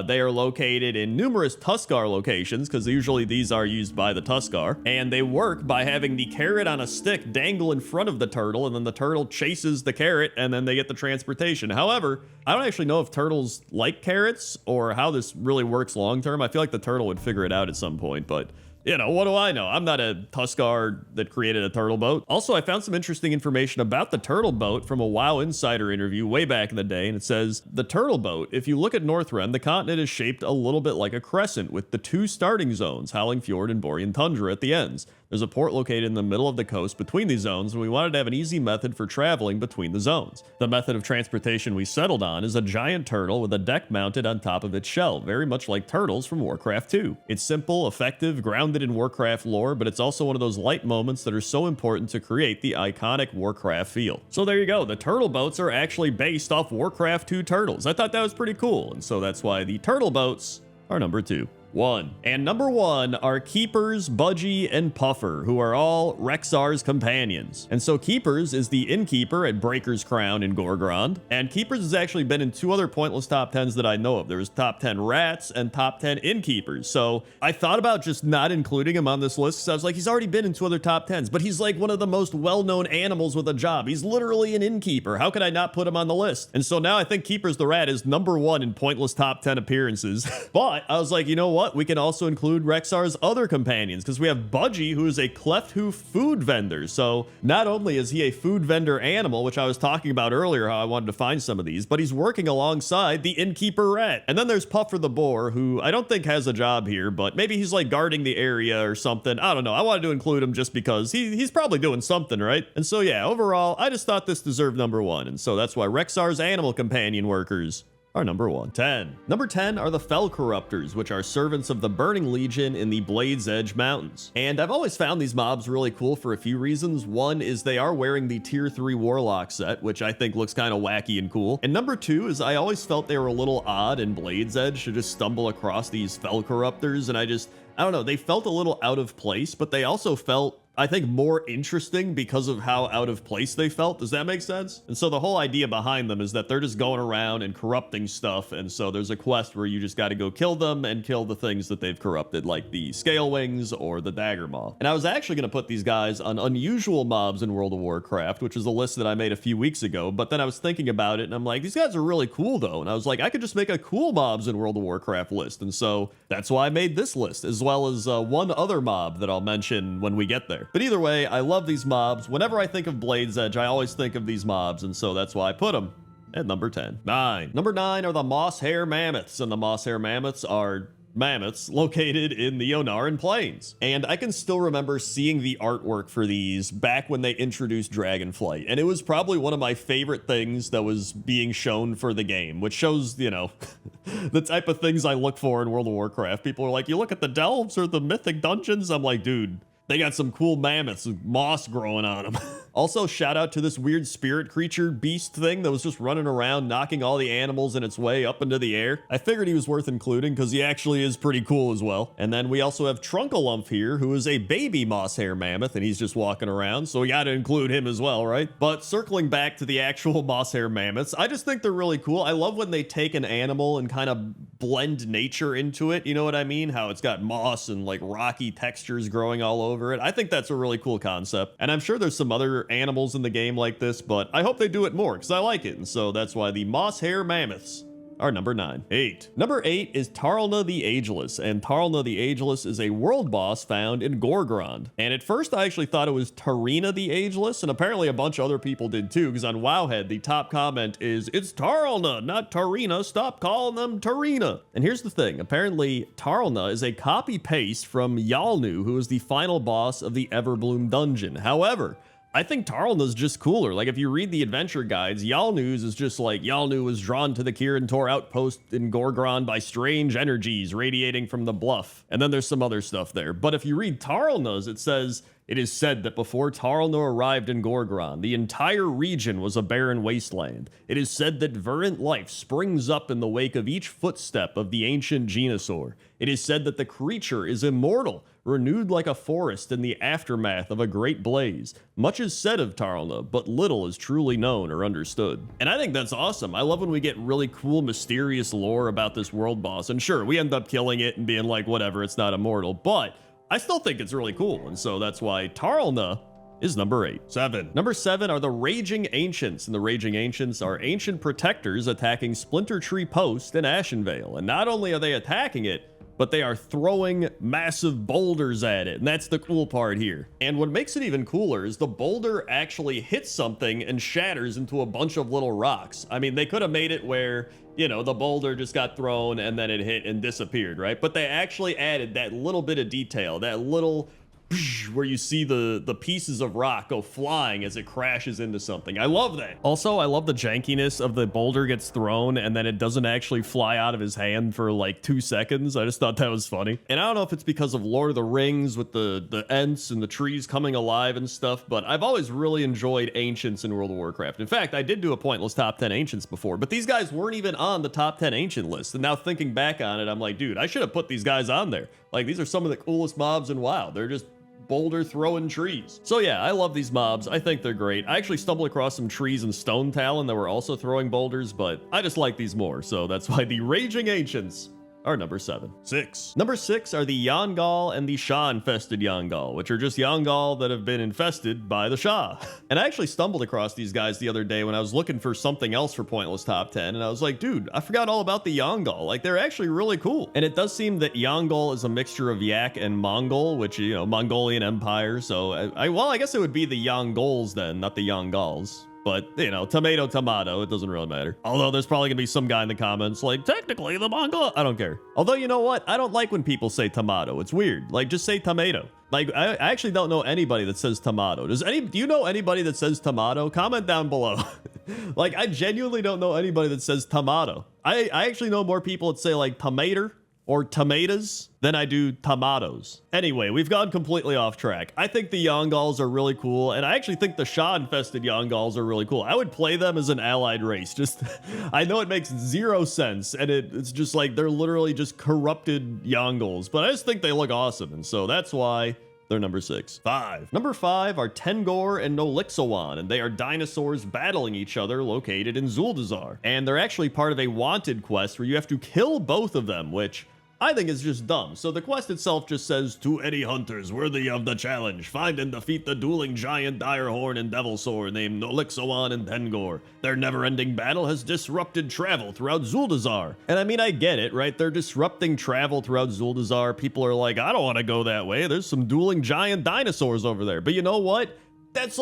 they are located in numerous Tuskar locations, because usually these are used by the Tuskar, and they work by having the carrot on a stick dangle in front of the turtle, and then the turtle chases the carrot, and then they get the transportation. However, I don't actually know if turtles like carrots or how this really works long term. I feel like the turtle would figure it out at some point, but you know, what do I know? I'm not a Tuskar that created a turtle boat. Also, I found some interesting information about the turtle boat from a WoW Insider interview way back in the day, and it says, the turtle boat, if you look at Northrend, the continent is shaped a little bit like a crescent with the 2 starting zones, Howling Fjord and Borean Tundra at the ends. There's a port located in the middle of the coast between these zones, and we wanted to have an easy method for traveling between the zones. The method of transportation we settled on is a giant turtle with a deck mounted on top of its shell, very much like turtles from Warcraft 2. It's simple, effective, grounded in Warcraft lore, but it's also one of those light moments that are so important to create the iconic Warcraft feel. So there you go, the turtle boats are actually based off Warcraft 2 turtles. I thought that was pretty cool, and so that's why the turtle boats are number 2. 1. And number 1 are Keepers, Budgie, and Puffer, who are all Rexar's companions. And so Keepers is the innkeeper at Breaker's Crown in Gorgrond, and Keepers has actually been in 2 other pointless top 10s that I know of. There was top 10 rats and top 10 innkeepers. So I thought about just not including him on this list because I was like, he's already been in 2 other top 10s, but he's like one of the most well-known animals with a job. He's literally an innkeeper. How could I not put him on the list? And so now I think Keepers the Rat is number 1 in pointless top 10 appearances. But I was like, you know what? We can also include Rexar's other companions because we have Budgie, who is a cleft hoof food vendor. So not only is he a food vendor animal, which I was talking about earlier, how I wanted to find some of these, but he's working alongside the innkeeper rat. And then there's Puffer the Boar, who I don't think has a job here, but maybe he's like guarding the area or something. I don't know. I wanted to include him just because he's probably doing something, right? And so yeah, overall, I just thought this deserved number 1. And so that's why Rexar's animal companion workers are number 1. 10. Number 10 are the Fell Corruptors, which are servants of the Burning Legion in the Blade's Edge Mountains. And I've always found these mobs really cool for a few reasons. One is they are wearing the Tier 3 Warlock set, which I think looks kind of wacky and cool. And number 2 is I always felt they were a little odd in Blade's Edge to just stumble across these Fell Corruptors, and I don't know, they felt a little out of place, but they also felt, I think, more interesting because of how out of place they felt. Does that make sense? And so the whole idea behind them is that they're just going around and corrupting stuff. And so there's a quest where you just got to go kill them and kill the things that they've corrupted, like the Scale Wings or the Dagger Maw. And I was actually going to put these guys on unusual mobs in World of Warcraft, which is a list that I made a few weeks ago. But then I was thinking about it and I'm like, these guys are really cool though. And I was like, I could just make a cool mobs in World of Warcraft list. And so that's why I made this list, as well as one other mob that I'll mention when we get there. But either way, I love these mobs. Whenever I think of Blade's Edge, I always think of these mobs, and so that's why I put them at number 10. 9. Number 9 are the Mosshair Mammoths, and the Mosshair Mammoths are mammoths located in the Onaran Plains. And I can still remember seeing the artwork for these back when they introduced Dragonflight, and it was probably one of my favorite things that was being shown for the game, which shows, you know, the type of things I look for in World of Warcraft. People are like, you look at the delves or the mythic dungeons? I'm like, dude, they got some cool mammoths with moss growing on them. Also, shout out to this weird spirit creature beast thing that was just running around knocking all the animals in its way up into the air. I figured he was worth including because he actually is pretty cool as well. And then we also have Trunkalump here, who is a baby mosshair mammoth, and he's just walking around, so we got to include him as well, right? But circling back to the actual mosshair mammoths, I just think they're really cool. I love when they take an animal and kind of blend nature into it. You know what I mean? How it's got moss and like rocky textures growing all over it. I think that's a really cool concept. And I'm sure there's some other animals in the game like this, but I hope they do it more because I like it. And so that's why the Mosshair Mammoths are number 9. 8. Number 8 is Tarlna the Ageless, and Tarlna the Ageless is a world boss found in Gorgrond. And at first I actually thought it was Tarina the Ageless, and apparently a bunch of other people did too, because on Wowhead the top comment is, it's Tarlna, not Tarina, stop calling them Tarina. And here's the thing, apparently Tarlna is a copy-paste from Yalnu, who is the final boss of the Everbloom dungeon. However, I think Tarlna's just cooler. Like, if you read the adventure guides, Yalnu's is just like, Yalnu was drawn to the Kirin Tor outpost in Gorgrond by strange energies radiating from the bluff. And then there's some other stuff there. But if you read Tarlna's, it says, it is said that before Tarlna arrived in Gorgrond, the entire region was a barren wasteland. It is said that verdant life springs up in the wake of each footstep of the ancient Genosaur. It is said that the creature is immortal, renewed like a forest in the aftermath of a great blaze. Much is said of Tarlna, but little is truly known or understood. And I think that's awesome. I love when we get really cool, mysterious lore about this world boss. And sure, we end up killing it and being like, whatever, it's not immortal, but I still think it's really cool. And so that's why Tarlna is number 8. 7. Number 7 are the Raging Ancients, and the Raging Ancients are ancient protectors attacking Splinter Tree Post in Ashenvale. And not only are they attacking it, but they are throwing massive boulders at it, and that's the cool part here. And what makes it even cooler is the boulder actually hits something and shatters into a bunch of little rocks. I mean, they could have made it where, you know, the boulder just got thrown and then it hit and disappeared, right? But they actually added that little bit of detail, that little where you see the pieces of rock go flying as it crashes into something. I love that. Also, I love the jankiness of the boulder gets thrown and then it doesn't actually fly out of his hand for like 2 seconds. I just thought that was funny. And I don't know if it's because of Lord of the Rings with the Ents and the trees coming alive and stuff, but I've always really enjoyed Ancients in World of Warcraft. In fact, I did do a pointless top 10 Ancients before, but these guys weren't even on the top 10 Ancient list. And now thinking back on it, I'm like, dude, I should have put these guys on there. Like, these are some of the coolest mobs in WoW. They're just boulder throwing trees. So yeah, I love these mobs. I think they're great. I actually stumbled across some trees in Stone Talon that were also throwing boulders, but I just like these more. So that's why the Raging Ancients are number 7. 6. Number 6 are the Yongal and the Shah-infested Yongal, which are just Yongal that have been infested by the Shah. And I actually stumbled across these guys the other day when I was looking for something else for Pointless Top 10, and I was like, dude, I forgot all about the Yongal. Like, they're actually really cool. And it does seem that Yongal is a mixture of Yak and Mongol, which, you know, Mongolian Empire. So, well, I guess it would be the Yongols then, not the Yongals. But, you know, tomato, it doesn't really matter. Although there's probably gonna be some guy in the comments like, technically the Mongol, I don't care. Although, you know what? I don't like when people say tomato. It's weird. Like, just say tomato. Like, I actually don't know anybody that says tomato. Do you know anybody that says tomato? Comment down below. Like, I genuinely don't know anybody that says tomato. I actually know more people that say like tomato or tomatoes than I do tomatoes. Anyway, we've gone completely off track. I think the Yongals are really cool, and I actually think the Shah-infested Yongals are really cool. I would play them as an allied race. Just, I know it makes zero sense, and it's just like they're literally just corrupted Yongals, but I just think they look awesome, and so that's why they're number 6. 5. Number 5 are Tengor and Nolixowan, and they are dinosaurs battling each other located in Zuldazar. And they're actually part of a wanted quest where you have to kill both of them, which I think is just dumb. So the quest itself just says, to any hunters worthy of the challenge, find and defeat the dueling giant Direhorn and Devilsaur named Nolixowan and Tengor. Their never-ending battle has disrupted travel throughout Zuldazar. And I mean, I get it, right? They're disrupting travel throughout Zuldazar. People are like, I don't want to go that way. There's some dueling giant dinosaurs over there. But you know what? That's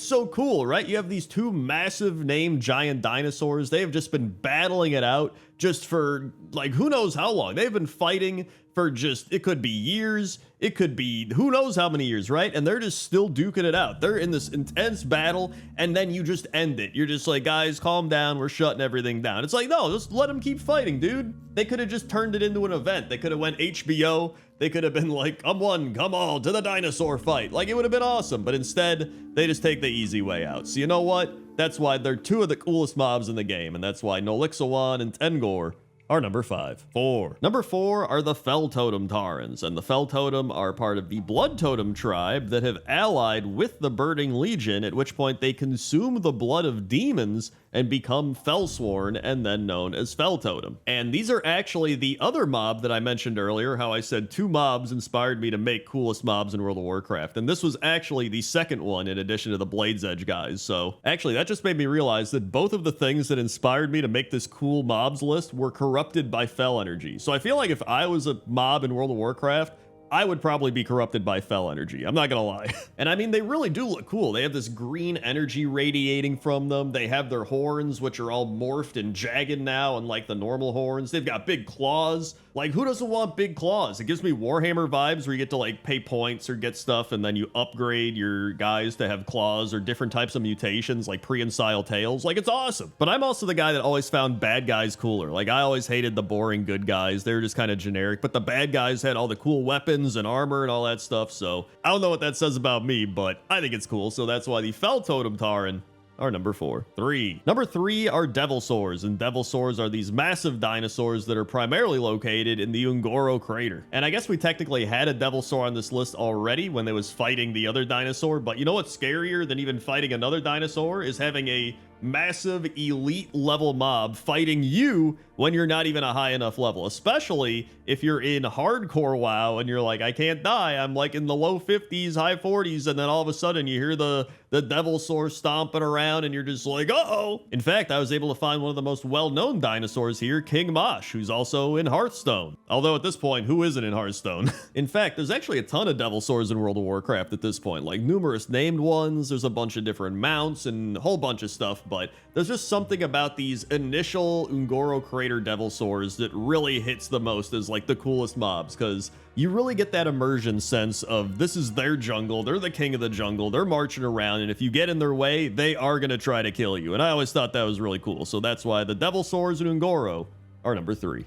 so cool, right? You have these two massive named giant dinosaurs. They have just been battling it out just for like who knows how long. They've been fighting for just, it could be years, it could be who knows how many years, right? And they're just still duking it out. They're in this intense battle, and then you just end it. You're just like, guys, calm down, we're shutting everything down. It's like, no, just let them keep fighting, dude. They could have just turned it into an event. They could have went HBO. They could have been like, come one, come all to the dinosaur fight. Like, it would have been awesome, but instead, they just take the easy way out. So you know what? That's why they're two of the coolest mobs in the game, and that's why Nolixowan and Tengor are number 5. 4. Number 4 are the Fel Totem Tarans, and the Fel Totem are part of the Blood Totem tribe that have allied with the Burning Legion, at which point they consume the blood of demons and become Felsworn, and then known as Fel Totem. And these are actually the other mob that I mentioned earlier, how I said 2 mobs inspired me to make coolest mobs in World of Warcraft, and this was actually the second one in addition to the Blade's Edge guys. So actually, that just made me realize that both of the things that inspired me to make this cool mobs list were corrupted by Fel energy. So I feel like if I was a mob in World of Warcraft, I would probably be corrupted by Fel energy. I'm not gonna lie. And I mean, they really do look cool. They have this green energy radiating from them. They have their horns, which are all morphed and jagged now, unlike the normal horns. They've got big claws. Like, who doesn't want big claws? It gives me Warhammer vibes where you get to like pay points or get stuff, and then you upgrade your guys to have claws or different types of mutations like prehensile tails. Like, it's awesome. But I'm also the guy that always found bad guys cooler. Like, I always hated the boring good guys. They were just kind of generic, but the bad guys had all the cool weapons and armor and all that stuff. So I don't know what that says about me, but I think it's cool. So that's why the Fel Totem Taran are number 4. 3. Number 3 are Devilsaurs, and Devilsaurs are these massive dinosaurs that are primarily located in the Ungoro crater. And I guess we technically had a Devilsaur on this list already when they was fighting the other dinosaur, but you know what's scarier than even fighting another dinosaur is having a massive elite level mob fighting you when you're not even a high enough level, especially if you're in hardcore WoW and you're like, I can't die, I'm like in the low 50s, high 40s, and then all of a sudden you hear the Devilsaur stomping around and you're just like, uh-oh. In fact, I was able to find one of the most well-known dinosaurs here, King Mosh, who's also in Hearthstone. Although at this point, who isn't in Hearthstone? In fact, there's actually a ton of Devilsaurs in World of Warcraft at this point, like numerous named ones, there's a bunch of different mounts and a whole bunch of stuff. but there's just something about these initial Ungoro Crater Devil Swords that really hits the most as like the coolest mobs, because you really get that immersion sense of this is their jungle, they're the king of the jungle, they're marching around, and if you get in their way, they are going to try to kill you. And I always thought that was really cool, so that's why the Devil Swords and Ungoro are number 3.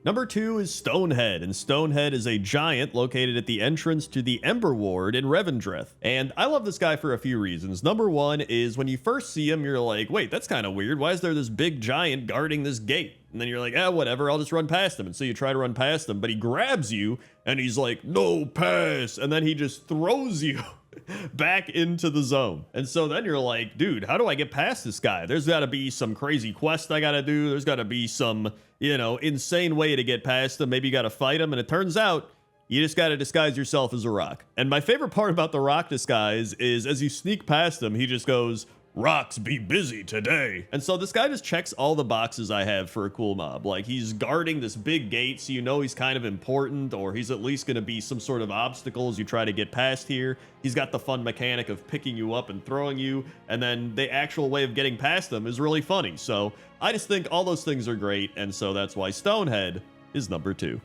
Number 2 is Stonehead, and Stonehead is a giant located at the entrance to the Ember Ward in Revendreth. And I love this guy for a few reasons. Number 1 is when you first see him, you're like, wait, that's kind of weird. Why is there this big giant guarding this gate? And then you're like, whatever, I'll just run past him. And so you try to run past him, but he grabs you and he's like, no, pass. And then he just throws you back into the zone. And so then you're like, dude, how do I get past this guy? There's got to be some crazy quest I got to do. There's got to be some, insane way to get past him. Maybe you got to fight him. And it turns out you just got to disguise yourself as a rock. And my favorite part about the rock disguise is as you sneak past him, he just goes, rocks be busy today. And so this guy just checks all the boxes I have for a cool mob. Like, he's guarding this big gate, so you know he's kind of important, or he's at least going to be some sort of obstacle as you try to get past here. He's got the fun mechanic of picking you up and throwing you, and then the actual way of getting past them is really funny. So I just think all those things are great, and so that's why Stonehead is number 2.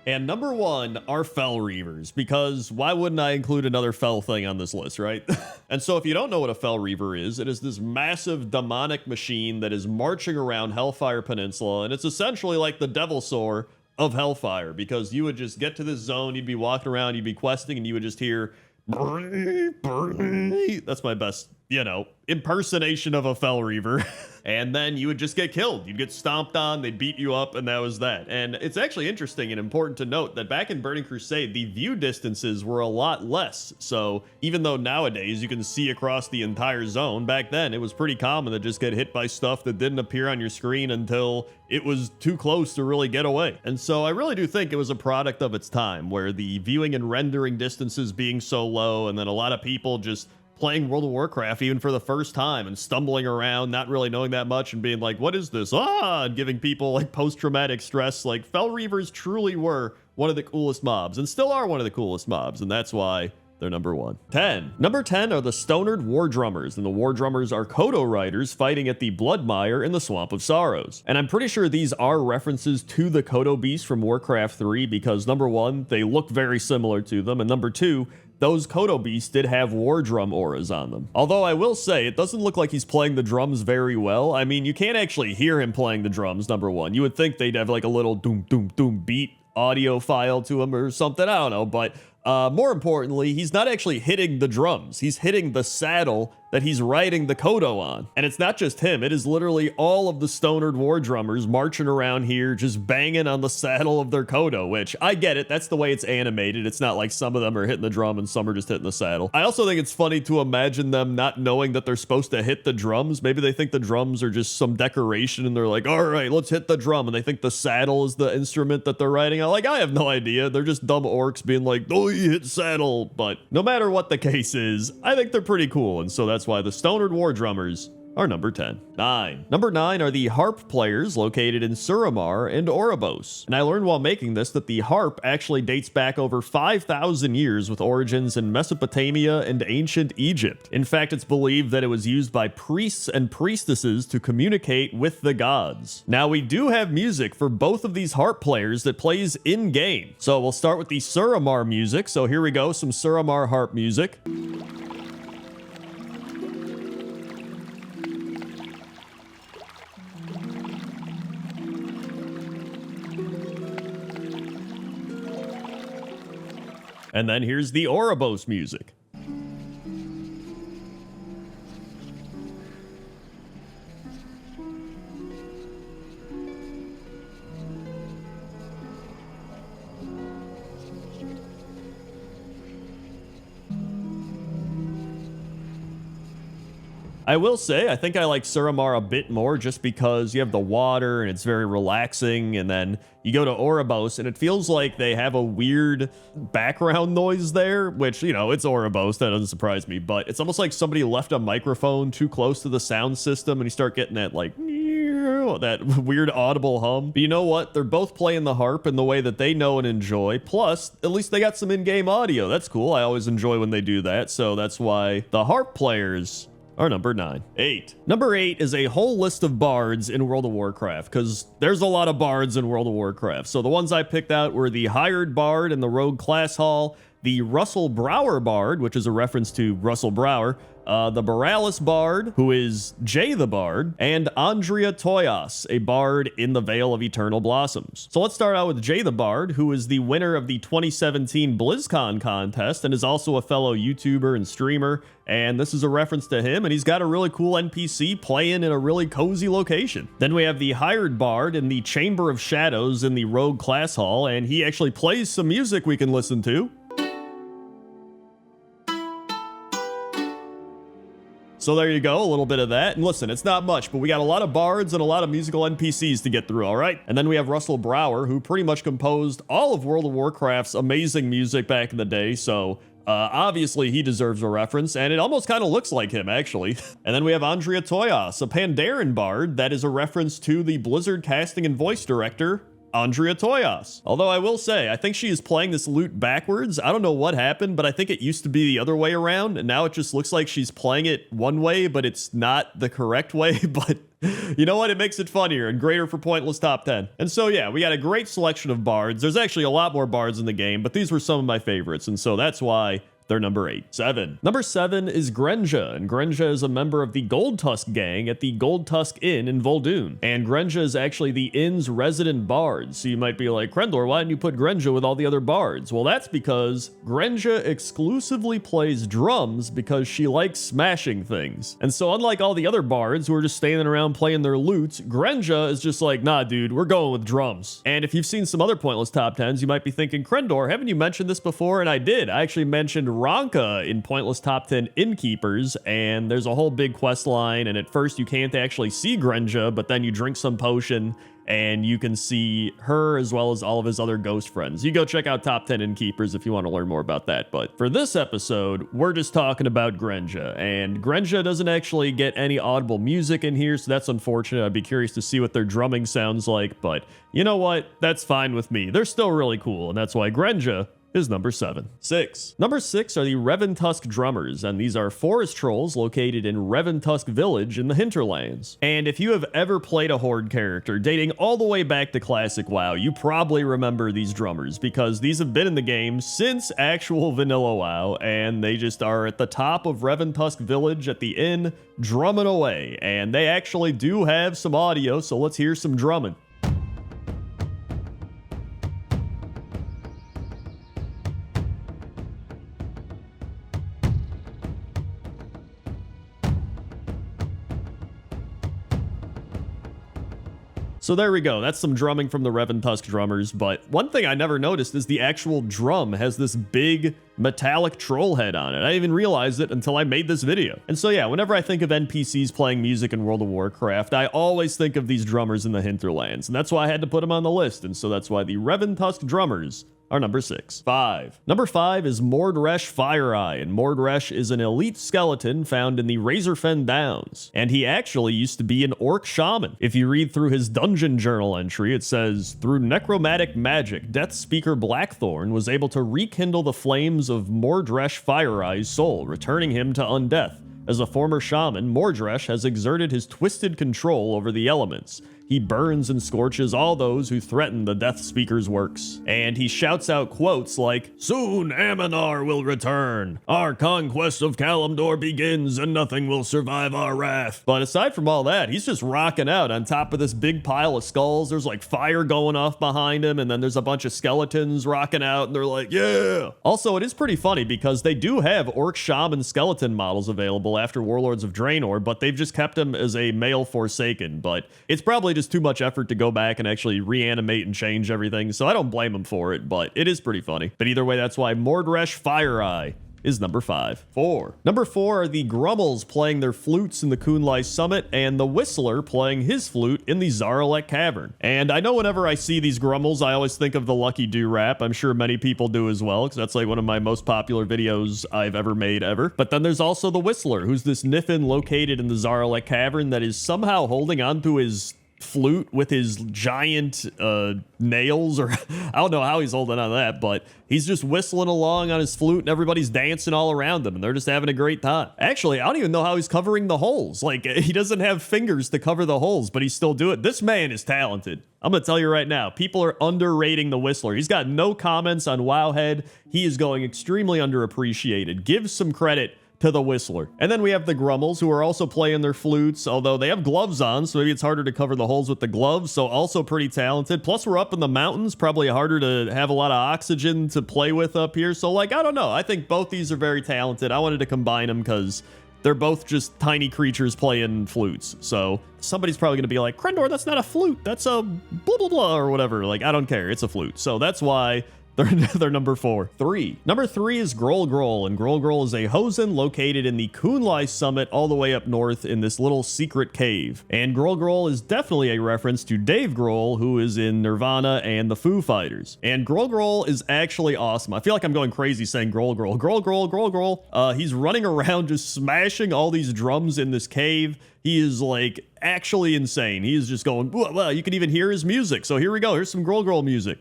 And number 1 are Fell Reavers, because why wouldn't I include another Fell thing on this list, right? And so if you don't know what a Fell Reaver is, it is this massive demonic machine that is marching around Hellfire Peninsula, and it's essentially like the Devil Sword of Hellfire, because you would just get to this zone, you'd be walking around, you'd be questing, and you would just hear, that's my best, impersonation of a Fell Reaver. And then you would just get killed. You'd get stomped on, they'd beat you up, and that was that. And it's actually interesting and important to note that back in Burning Crusade, the view distances were a lot less. So even though nowadays you can see across the entire zone, back then it was pretty common to just get hit by stuff that didn't appear on your screen until it was too close to really get away. And so I really do think it was a product of its time, where the viewing and rendering distances being so low, and then a lot of people just playing World of Warcraft even for the first time and stumbling around, not really knowing that much and being like, what is this? And giving people like post-traumatic stress. Like, Fell Reavers truly were one of the coolest mobs and still are one of the coolest mobs. And that's why they're number 1. Number 10 are the Stonered War Drummers, and the War Drummers are Kodo riders fighting at the Bloodmire in the Swamp of Sorrows. And I'm pretty sure these are references to the Kodo Beast from Warcraft 3, because number 1, they look very similar to them, and number 2, those Kodo Beasts did have war drum auras on them. Although I will say, it doesn't look like he's playing the drums very well. I mean, you can't actually hear him playing the drums, number 1. You would think they'd have like a little doom, doom, doom beat audio file to him or something, I don't know, but more importantly, he's not actually hitting the drums. He's hitting the saddle that he's riding the Kodo on. And it's not just him, it is literally all of the Stonered War Drummers marching around here just banging on the saddle of their Kodo, which I get it, that's the way it's animated. It's not like some of them are hitting the drum and some are just hitting the saddle. I also think it's funny to imagine them not knowing that they're supposed to hit the drums. Maybe they think the drums are just some decoration and they're like, all right, let's hit the drum. And they think the saddle is the instrument that they're riding on. Like, I have no idea. They're just dumb orcs being like, oh, you hit saddle. But no matter what the case is, I think they're pretty cool. And so that's why the Stonered War Drummers are number 10. Number 9 are the harp players located in Suramar and Oribos. And I learned while making this that the harp actually dates back over 5,000 years with origins in Mesopotamia and ancient Egypt. In fact, it's believed that it was used by priests and priestesses to communicate with the gods. Now, we do have music for both of these harp players that plays in-game. So we'll start with the Suramar music. So here we go, some Suramar harp music. And then here's the Oribos music. I will say, I think I like Suramar a bit more just because you have the water and it's very relaxing, and then you go to Oribos and it feels like they have a weird background noise there, which, it's Oribos, that doesn't surprise me, but it's almost like somebody left a microphone too close to the sound system and you start getting that like that weird audible hum. But you know what? They're both playing the harp in the way that they know and enjoy. Plus, at least they got some in-game audio. That's cool. I always enjoy when they do that. So that's why the harp players are number 9. 8. Number 8 is a whole list of bards in World of Warcraft, because there's a lot of bards in World of Warcraft. So the ones I picked out were the Hired Bard in the Rogue Class Hall, the Russell Brower Bard, which is a reference to Russell Brower, the Borealis Bard, who is Jay the Bard, and Andrea Toyas, a bard in the Vale of Eternal Blossoms. So let's start out with Jay the Bard, who is the winner of the 2017 BlizzCon contest and is also a fellow YouTuber and streamer. And this is a reference to him, and he's got a really cool NPC playing in a really cozy location. Then we have the Hired Bard in the Chamber of Shadows in the Rogue Class Hall, and he actually plays some music we can listen to. So there you go, a little bit of that. And listen, it's not much, but we got a lot of bards and a lot of musical NPCs to get through, all right? And then we have Russell Brower, who pretty much composed all of World of Warcraft's amazing music back in the day, so obviously he deserves a reference, and it almost kind of looks like him, actually. And then we have Andrea Toyas, a Pandaren bard that is a reference to the Blizzard casting and voice director, Andrea Toyas. Although I will say, I think she is playing this lute backwards. I don't know what happened, but I think it used to be the other way around, and now it just looks like she's playing it one way, but it's not the correct way. But you know what? It makes it funnier and greater for Pointless Top 10. And so yeah, we got a great selection of bards. There's actually a lot more bards in the game, but these were some of my favorites, and so that's why they're number 8. 7. Number 7 is Grenja, and Grenja is a member of the Gold Tusk gang at the Gold Tusk Inn in Vol'dun. And Grenja is actually the inn's resident bard, so you might be like, Crendor, why didn't you put Grenja with all the other bards? Well, that's because Grenja exclusively plays drums because she likes smashing things. And so unlike all the other bards who are just standing around playing their lutes, Grenja is just like, nah, dude, we're going with drums. And if you've seen some other Pointless Top 10s, you might be thinking, Crendor, haven't you mentioned this before? And I did. I actually mentioned Ranka in Pointless Top 10 Innkeepers, and there's a whole big quest line, and at first you can't actually see Grenja, but then you drink some potion and you can see her as well as all of his other ghost friends. You go check out Top 10 Innkeepers if you want to learn more about that. But for this episode, we're just talking about Grenja, and Grenja doesn't actually get any audible music in here, so that's unfortunate. I'd be curious to see what their drumming sounds like, but you know what? That's fine with me. They're still really cool, and that's why Grenja is number 7. 6. Number 6 are the Revantusk Drummers, and these are forest trolls located in Revantusk Village in the Hinterlands. And if you have ever played a Horde character dating all the way back to Classic WoW, you probably remember these drummers, because these have been in the game since actual vanilla WoW, and they just are at the top of Revantusk Village at the inn, drumming away. And they actually do have some audio, so let's hear some drumming. So there we go, that's some drumming from the Revantusk drummers, but one thing I never noticed is the actual drum has this big metallic troll head on it. I didn't even realize it until I made this video. And so yeah, whenever I think of NPCs playing music in World of Warcraft, I always think of these drummers in the Hinterlands, and that's why I had to put them on the list, and so that's why the Revantusk drummers are number 6. 5. Number 5 is Mordresh Fire-Eye, and Mordresh is an elite skeleton found in the Razorfen Downs, and he actually used to be an orc shaman. If you read through his dungeon journal entry, it says, through necromantic magic, Death Speaker Blackthorn was able to rekindle the flames of Mordresh Fire-Eye's soul, returning him to undeath. As a former shaman, Mordresh has exerted his twisted control over the elements. He burns and scorches all those who threaten the Death Speaker's works. And he shouts out quotes like, "Soon Aminar will return. Our conquest of Kalimdor begins and nothing will survive our wrath." But aside from all that, he's just rocking out on top of this big pile of skulls. There's like fire going off behind him, and then there's a bunch of skeletons rocking out, and they're like, yeah! Also, it is pretty funny because they do have orc shaman skeleton models available after Warlords of Draenor, but they've just kept him as a male Forsaken. But it's probably just too much effort to go back and actually reanimate and change everything, so I don't blame him for it, but it is pretty funny. But either way, that's why Mordresh Fire-Eye is number 5. 4. Number 4 are the Grummels playing their flutes in the Kunlai Summit, and the Whistler playing his flute in the Zaralek Cavern. And I know whenever I see these Grummels, I always think of the Lucky Do rap. I'm sure many people do as well, because that's like one of my most popular videos I've ever made ever. But then there's also the Whistler, who's this Niffin located in the Zaralek Cavern that is somehow holding on to his flute with his giant nails, or I don't know how he's holding on to that, but he's just whistling along on his flute and everybody's dancing all around him and they're just having a great time. Actually, I don't even know how he's covering the holes. Like, he doesn't have fingers to cover the holes, but he's still doing it. This man is talented. I'm gonna tell you right now, people are underrating the Whistler. He's got no comments on Wowhead. He is going extremely underappreciated. Give some credit to the Whistler. And then we have the Grummels, who are also playing their flutes, although they have gloves on, so maybe it's harder to cover the holes with the gloves, so also pretty talented. Plus, we're up in the mountains, probably harder to have a lot of oxygen to play with up here, so like, I don't know. I think both these are very talented. I wanted to combine them because they're both just tiny creatures playing flutes. So somebody's probably going to be like, Crendor, that's not a flute. That's a blah, blah, blah, or whatever. Like, I don't care. It's a flute. So that's why they're number 4. 3. Number 3 is Grol Grol, and Grol Grol is a Hosen located in the Kunlai summit all the way up north in this little secret cave. And Grol Grol is definitely a reference to Dave Grohl, who is in Nirvana and the Foo Fighters. And Grol Grol is actually awesome. I feel like I'm going crazy saying Grol Grol. Grol Grol, Grol Grol. He's running around just smashing all these drums in this cave. He is like actually insane. He is just going, well, you can even hear his music. So here we go. Here's some Grol Grol music.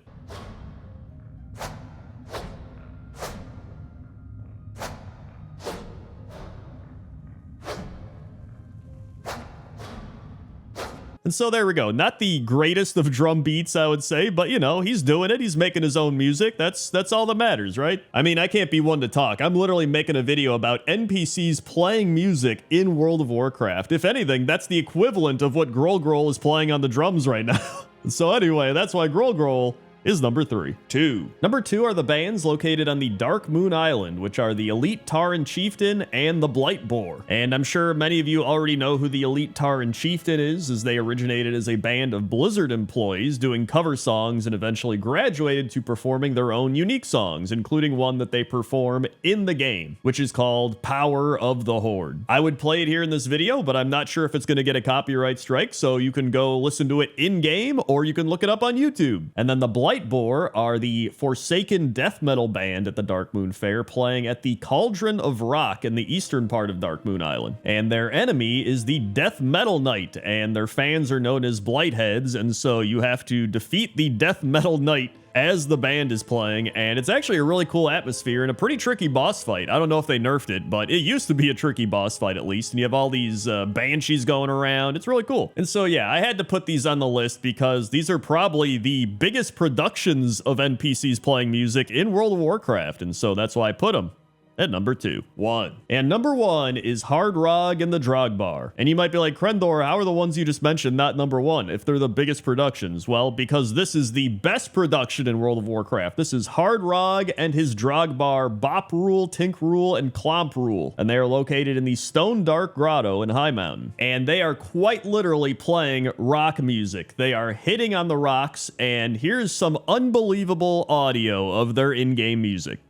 And so there we go. Not the greatest of drum beats, I would say, but you know, he's doing it. He's making his own music. That's all that matters, right? I mean, I can't be one to talk. I'm literally making a video about NPCs playing music in World of Warcraft. If anything, that's the equivalent of what Grol Grol is playing on the drums right now. So anyway, that's why Grol Grol is number 3. 2. Number 2 are the bands located on the Dark Moon Island, which are the Elite Tauren Chieftain and the Blight Boar. And I'm sure many of you already know who the Elite Tauren Chieftain is, as they originated as a band of Blizzard employees doing cover songs and eventually graduated to performing their own unique songs, including one that they perform in the game, which is called Power of the Horde. I would play it here in this video, but I'm not sure if it's going to get a copyright strike, so you can go listen to it in-game, or you can look it up on YouTube. And then the Blight Boar are the Forsaken death metal band at the Dark Moon Fair, playing at the Cauldron of Rock in the eastern part of Dark Moon Island. And their enemy is the Death Metal Knight, and their fans are known as Blightheads, and so you have to defeat the Death Metal Knight as the band is playing, and it's actually a really cool atmosphere and a pretty tricky boss fight. I don't know if they nerfed it, but it used to be a tricky boss fight at least, and you have all these banshees going around. It's really cool. And so yeah, I had to put these on the list because these are probably the biggest productions of NPCs playing music in World of Warcraft, and so that's why I put them at number 2. 1. And number 1 is Hard Rog and the Drogbar. And you might be like, Crendor, how are the ones you just mentioned not number 1 if they're the biggest productions? Well, because this is the best production in World of Warcraft. This is Hard Rog and his Drogbar, Bop Rule, Tink Rule, and Clomp Rule. And they are located in the Stone Dark Grotto in High Mountain. And they are quite literally playing rock music. They are hitting on the rocks, and here's some unbelievable audio of their in-game music.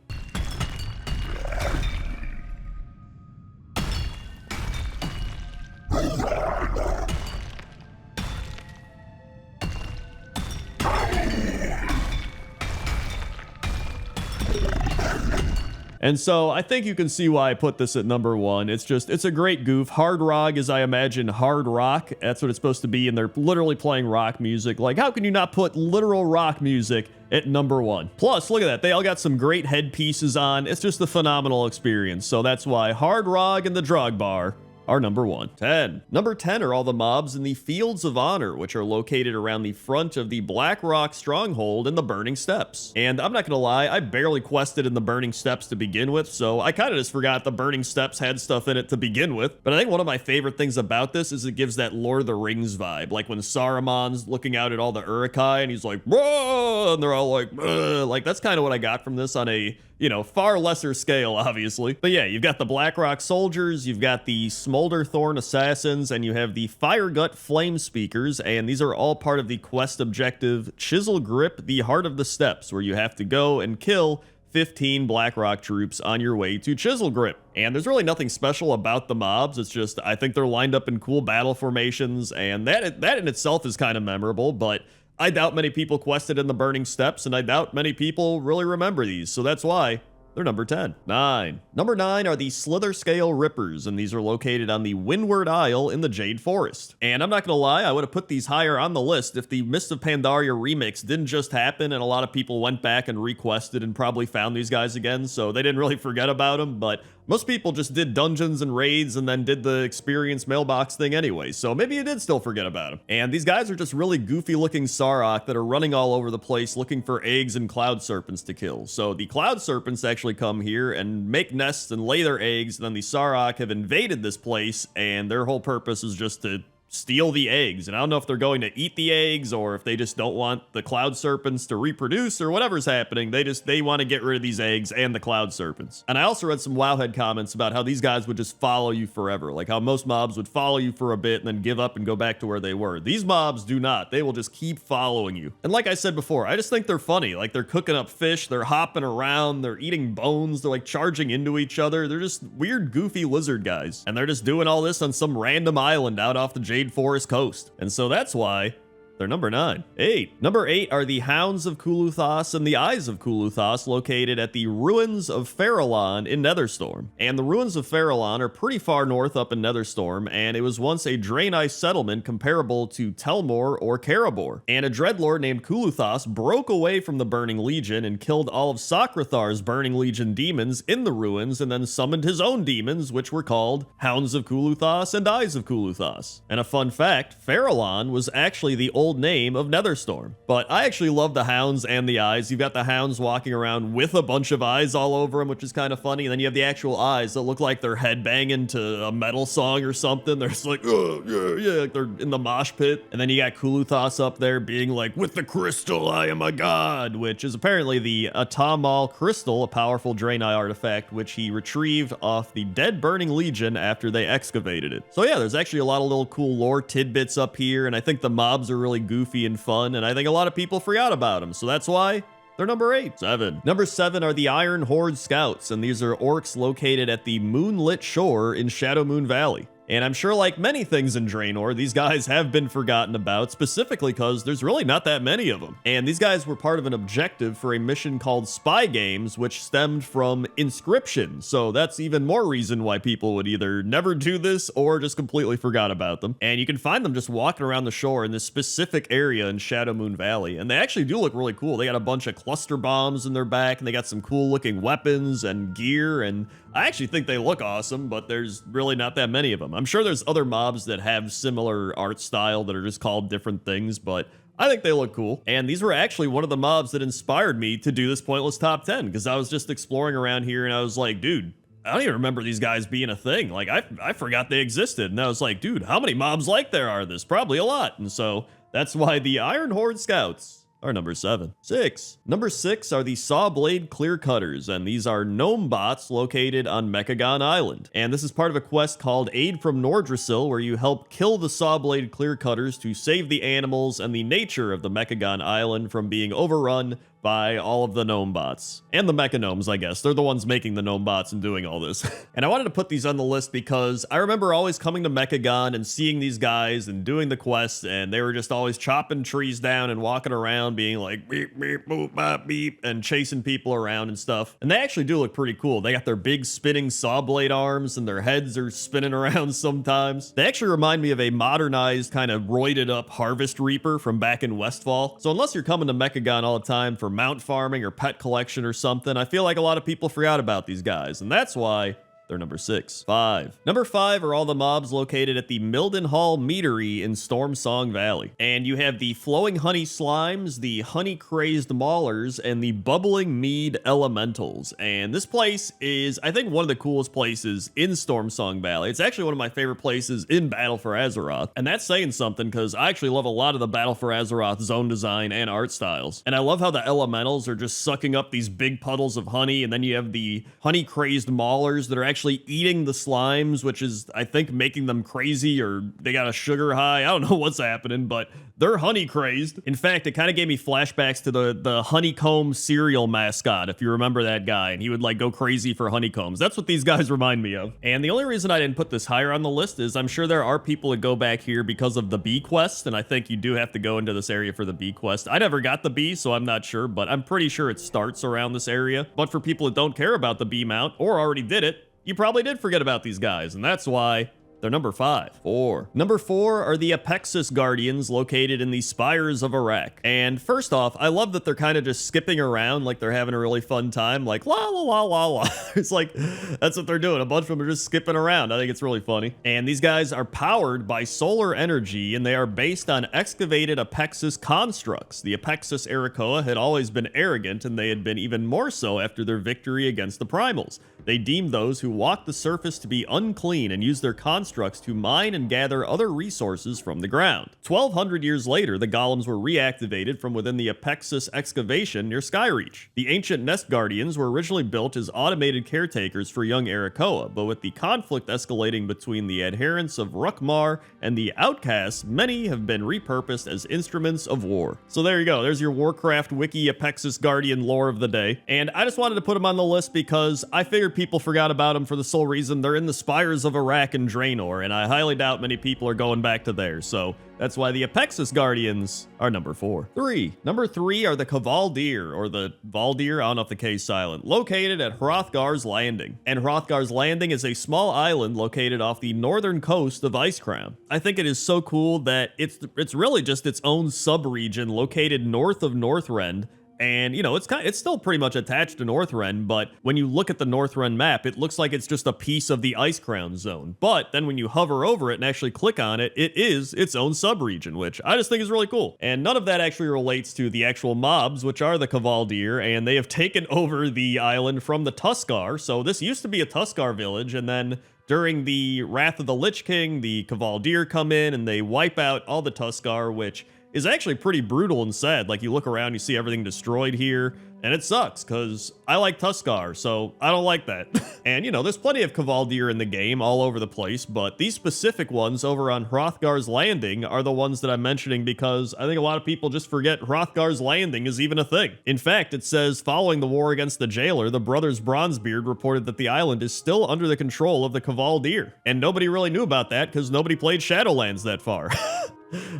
And so I think you can see why I put this at number 1. It's a great goof. Hard Rog is, I imagine, hard rock. That's what it's supposed to be, and they're literally playing rock music. Like, how can you not put literal rock music at number 1? Plus, look at that. They all got some great headpieces on. It's just a phenomenal experience. So that's why Hard Rog and the Drogbar are number 1. 10. Number 10 are all the mobs in the Fields of Honor, which are located around the front of the Black Rock Stronghold in the Burning Steppes. And I'm not gonna lie, I barely quested in the Burning Steppes to begin with, so I kind of just forgot the Burning Steppes had stuff in it to begin with. But I think one of my favorite things about this is it gives that Lord of the Rings vibe, like when Saruman's looking out at all the Uruk-hai and he's like, whoa, and they're all like, ugh. Like, that's kind of what I got from this on a, you know, far lesser scale, obviously. But yeah, you've got the Blackrock Soldiers, you've got the Smolder Thorn Assassins, and you have the Firegut Flame Speakers, and these are all part of the quest objective Chisel Grip, the Heart of the Steppes, where you have to go and kill 15 Blackrock troops on your way to Chisel Grip. And there's really nothing special about the mobs. It's just, I think they're lined up in cool battle formations, and that in itself is kind of memorable, but I doubt many people quested in the Burning Steppes, and I doubt many people really remember these, so that's why They're number 10. 9. Number 9 are the Slither Scale Rippers, and these are located on the Windward Isle in the Jade Forest. And I'm not gonna lie, I would have put these higher on the list if the Mist of Pandaria remix didn't just happen and a lot of people went back and requested and probably found these guys again, so they didn't really forget about them, but most people just did dungeons and raids and then did the experience mailbox thing anyway, so maybe you did still forget about them. And these guys are just really goofy looking Sarok that are running all over the place looking for eggs and cloud serpents to kill. So the cloud serpents actually come here and make nests and lay their eggs, and then the Sarok have invaded this place, and their whole purpose is just to steal the eggs. And I don't know if they're going to eat the eggs or if they just don't want the cloud serpents to reproduce or whatever's happening. They want to get rid of these eggs and the cloud serpents. And I also read some Wowhead comments about how these guys would just follow you forever, like how most mobs would follow you for a bit and then give up and go back to where they were. These mobs do not. They will just keep following you. And like I said before, I just think they're funny. Like they're cooking up fish, they're hopping around, they're eating bones, they're like charging into each other. They're just weird, goofy lizard guys. And they're just doing all this on some random island out off the Jade Forest coast. And so that's why they're number 9. 8. Number 8 are the Hounds of Kuluthas and the Eyes of Kuluthas, located at the ruins of Farallon in Netherstorm. And the ruins of Farallon are pretty far north up in Netherstorm, and it was once a Draenei settlement comparable to Telmor or Karabor. And a dreadlord named Kuluthas broke away from the Burning Legion and killed all of Sakrathar's Burning Legion demons in the ruins, and then summoned his own demons, which were called Hounds of Kuluthas and Eyes of Kuluthas. And a fun fact, Farallon was actually the old name of Netherstorm. But I actually love the Hounds and the Eyes. You've got the Hounds walking around with a bunch of eyes all over them, which is kind of funny. And then you have the actual eyes that look like they're headbanging to a metal song or something. They're just like, oh, yeah, like they're in the mosh pit. And then you got Kuluthas up there being like, with the crystal, I am a god, which is apparently the Atamal crystal, a powerful Draenei artifact, which he retrieved off the dead Burning Legion after they excavated it. So yeah, there's actually a lot of little cool lore tidbits up here, and I think the mobs are really goofy and fun, and I think a lot of people forgot about them, so that's why they're number 8. 7. Number 7 are the Iron Horde Scouts, and these are orcs located at the Moonlit Shore in Shadowmoon Valley. And I'm sure, like many things in Draenor, these guys have been forgotten about, specifically because there's really not that many of them. And these guys were part of an objective for a mission called Spy Games, which stemmed from Inscription. So that's even more reason why people would either never do this or just completely forgot about them. And you can find them just walking around the shore in this specific area in Shadowmoon Valley. And they actually do look really cool. They got a bunch of cluster bombs in their back, and they got some cool looking weapons and gear, and I actually think they look awesome, but there's really not that many of them. I'm sure there's other mobs that have similar art style that are just called different things, but I think they look cool. And these were actually one of the mobs that inspired me to do this pointless top 10, because I was just exploring around here and I was like, dude, I don't even remember these guys being a thing. Like, I forgot they existed. And I was like, dude, how many mobs like there are? There's probably a lot. And so that's why the Iron Horde Scouts are number 7. 6. Number 6 are the Sawblade Clearcutters, and these are gnome bots located on Mechagon Island. And this is part of a quest called Aid from Nordrassil, where you help kill the Sawblade Clearcutters to save the animals and the nature of the Mechagon Island from being overrun by all of the gnome bots. And the mecha gnomes, I guess. They're the ones making the gnome bots and doing all this. And I wanted to put these on the list because I remember always coming to Mechagon and seeing these guys and doing the quests, and they were just always chopping trees down and walking around being like beep, beep, boop, bop, beep, and chasing people around and stuff. And they actually do look pretty cool. They got their big spinning saw blade arms, and their heads are spinning around sometimes. They actually remind me of a modernized, kind of roided up Harvest Reaper from back in Westfall. So unless you're coming to Mechagon all the time for mount farming or pet collection or something, I feel like a lot of people forgot about these guys, and that's why they're number 6. 5. Number 5 are all the mobs located at the Mildenhall Meadery in Stormsong Valley. And you have the Flowing Honey Slimes, the Honey Crazed Maulers, and the Bubbling Mead Elementals. And this place is, I think, one of the coolest places in Stormsong Valley. It's actually one of my favorite places in Battle for Azeroth. And that's saying something, because I actually love a lot of the Battle for Azeroth zone design and art styles. And I love how the elementals are just sucking up these big puddles of honey, and then you have the Honey Crazed Maulers that are actually actually eating the slimes, which is, I think, making them crazy, or they got a sugar high. I don't know what's happening, but they're honey crazed. In fact, it kind of gave me flashbacks to the honeycomb cereal mascot, if you remember that guy, and he would like go crazy for honeycombs. That's what these guys remind me of. And the only reason I didn't put this higher on the list is I'm sure there are people that go back here because of the bee quest, and I think you do have to go into this area for the bee quest. I never got the bee, so I'm not sure, but I'm pretty sure it starts around this area. But for people that don't care about the bee mount or already did it, you probably did forget about these guys, and that's why they're number 5. 4. Number 4 are the Apexis Guardians located in the Spires of Iraq. And first off, I love that they're kind of just skipping around like they're having a really fun time, like la la la la la. It's like, that's what they're doing. A bunch of them are just skipping around. I think it's really funny. And these guys are powered by solar energy, and they are based on excavated Apexis constructs. The Apexis Arakoa had always been arrogant, and they had been even more so after their victory against the Primals. They deemed those who walked the surface to be unclean and used their constructs to mine and gather other resources from the ground. 1,200 years later, the golems were reactivated from within the Apexis excavation near Skyreach. The ancient Nest Guardians were originally built as automated caretakers for young Arakoa, but with the conflict escalating between the adherents of Rukmar and the outcasts, many have been repurposed as instruments of war. So there you go. There's your Warcraft wiki Apexis Guardian lore of the day. And I just wanted to put them on the list because I figured people forgot about them for the sole reason they're in the Spires of Iraq and Draenor, and I highly doubt many people are going back to there, so that's why the Apexis Guardians are number 4. 3. Number 3 are the Kavaldir, or the Valdir, I don't know if the K is silent, located at Hrothgar's Landing. And Hrothgar's Landing is a small island located off the northern coast of Icecrown. I think it is so cool that it's really just its own sub-region located north of Northrend. And, you know, it's still pretty much attached to Northrend, but when you look at the Northrend map, it looks like it's just a piece of the Icecrown zone. But then when you hover over it and actually click on it, it is its own subregion, which I just think is really cool. And none of that actually relates to the actual mobs, which are the Kavaldir, and they have taken over the island from the Tuskar. So this used to be a Tuskar village, and then during the Wrath of the Lich King, the Kavaldir come in and they wipe out all the Tuskar, which is actually pretty brutal and sad. Like, you look around, you see everything destroyed here, and it sucks, because I like Tuskar, so I don't like that. And, you know, there's plenty of Kavaldir in the game all over the place, but these specific ones over on Hrothgar's Landing are the ones that I'm mentioning because I think a lot of people just forget Hrothgar's Landing is even a thing. In fact, it says, following the war against the jailer, the brothers Bronzebeard reported that the island is still under the control of the Kavaldir. And nobody really knew about that because nobody played Shadowlands that far.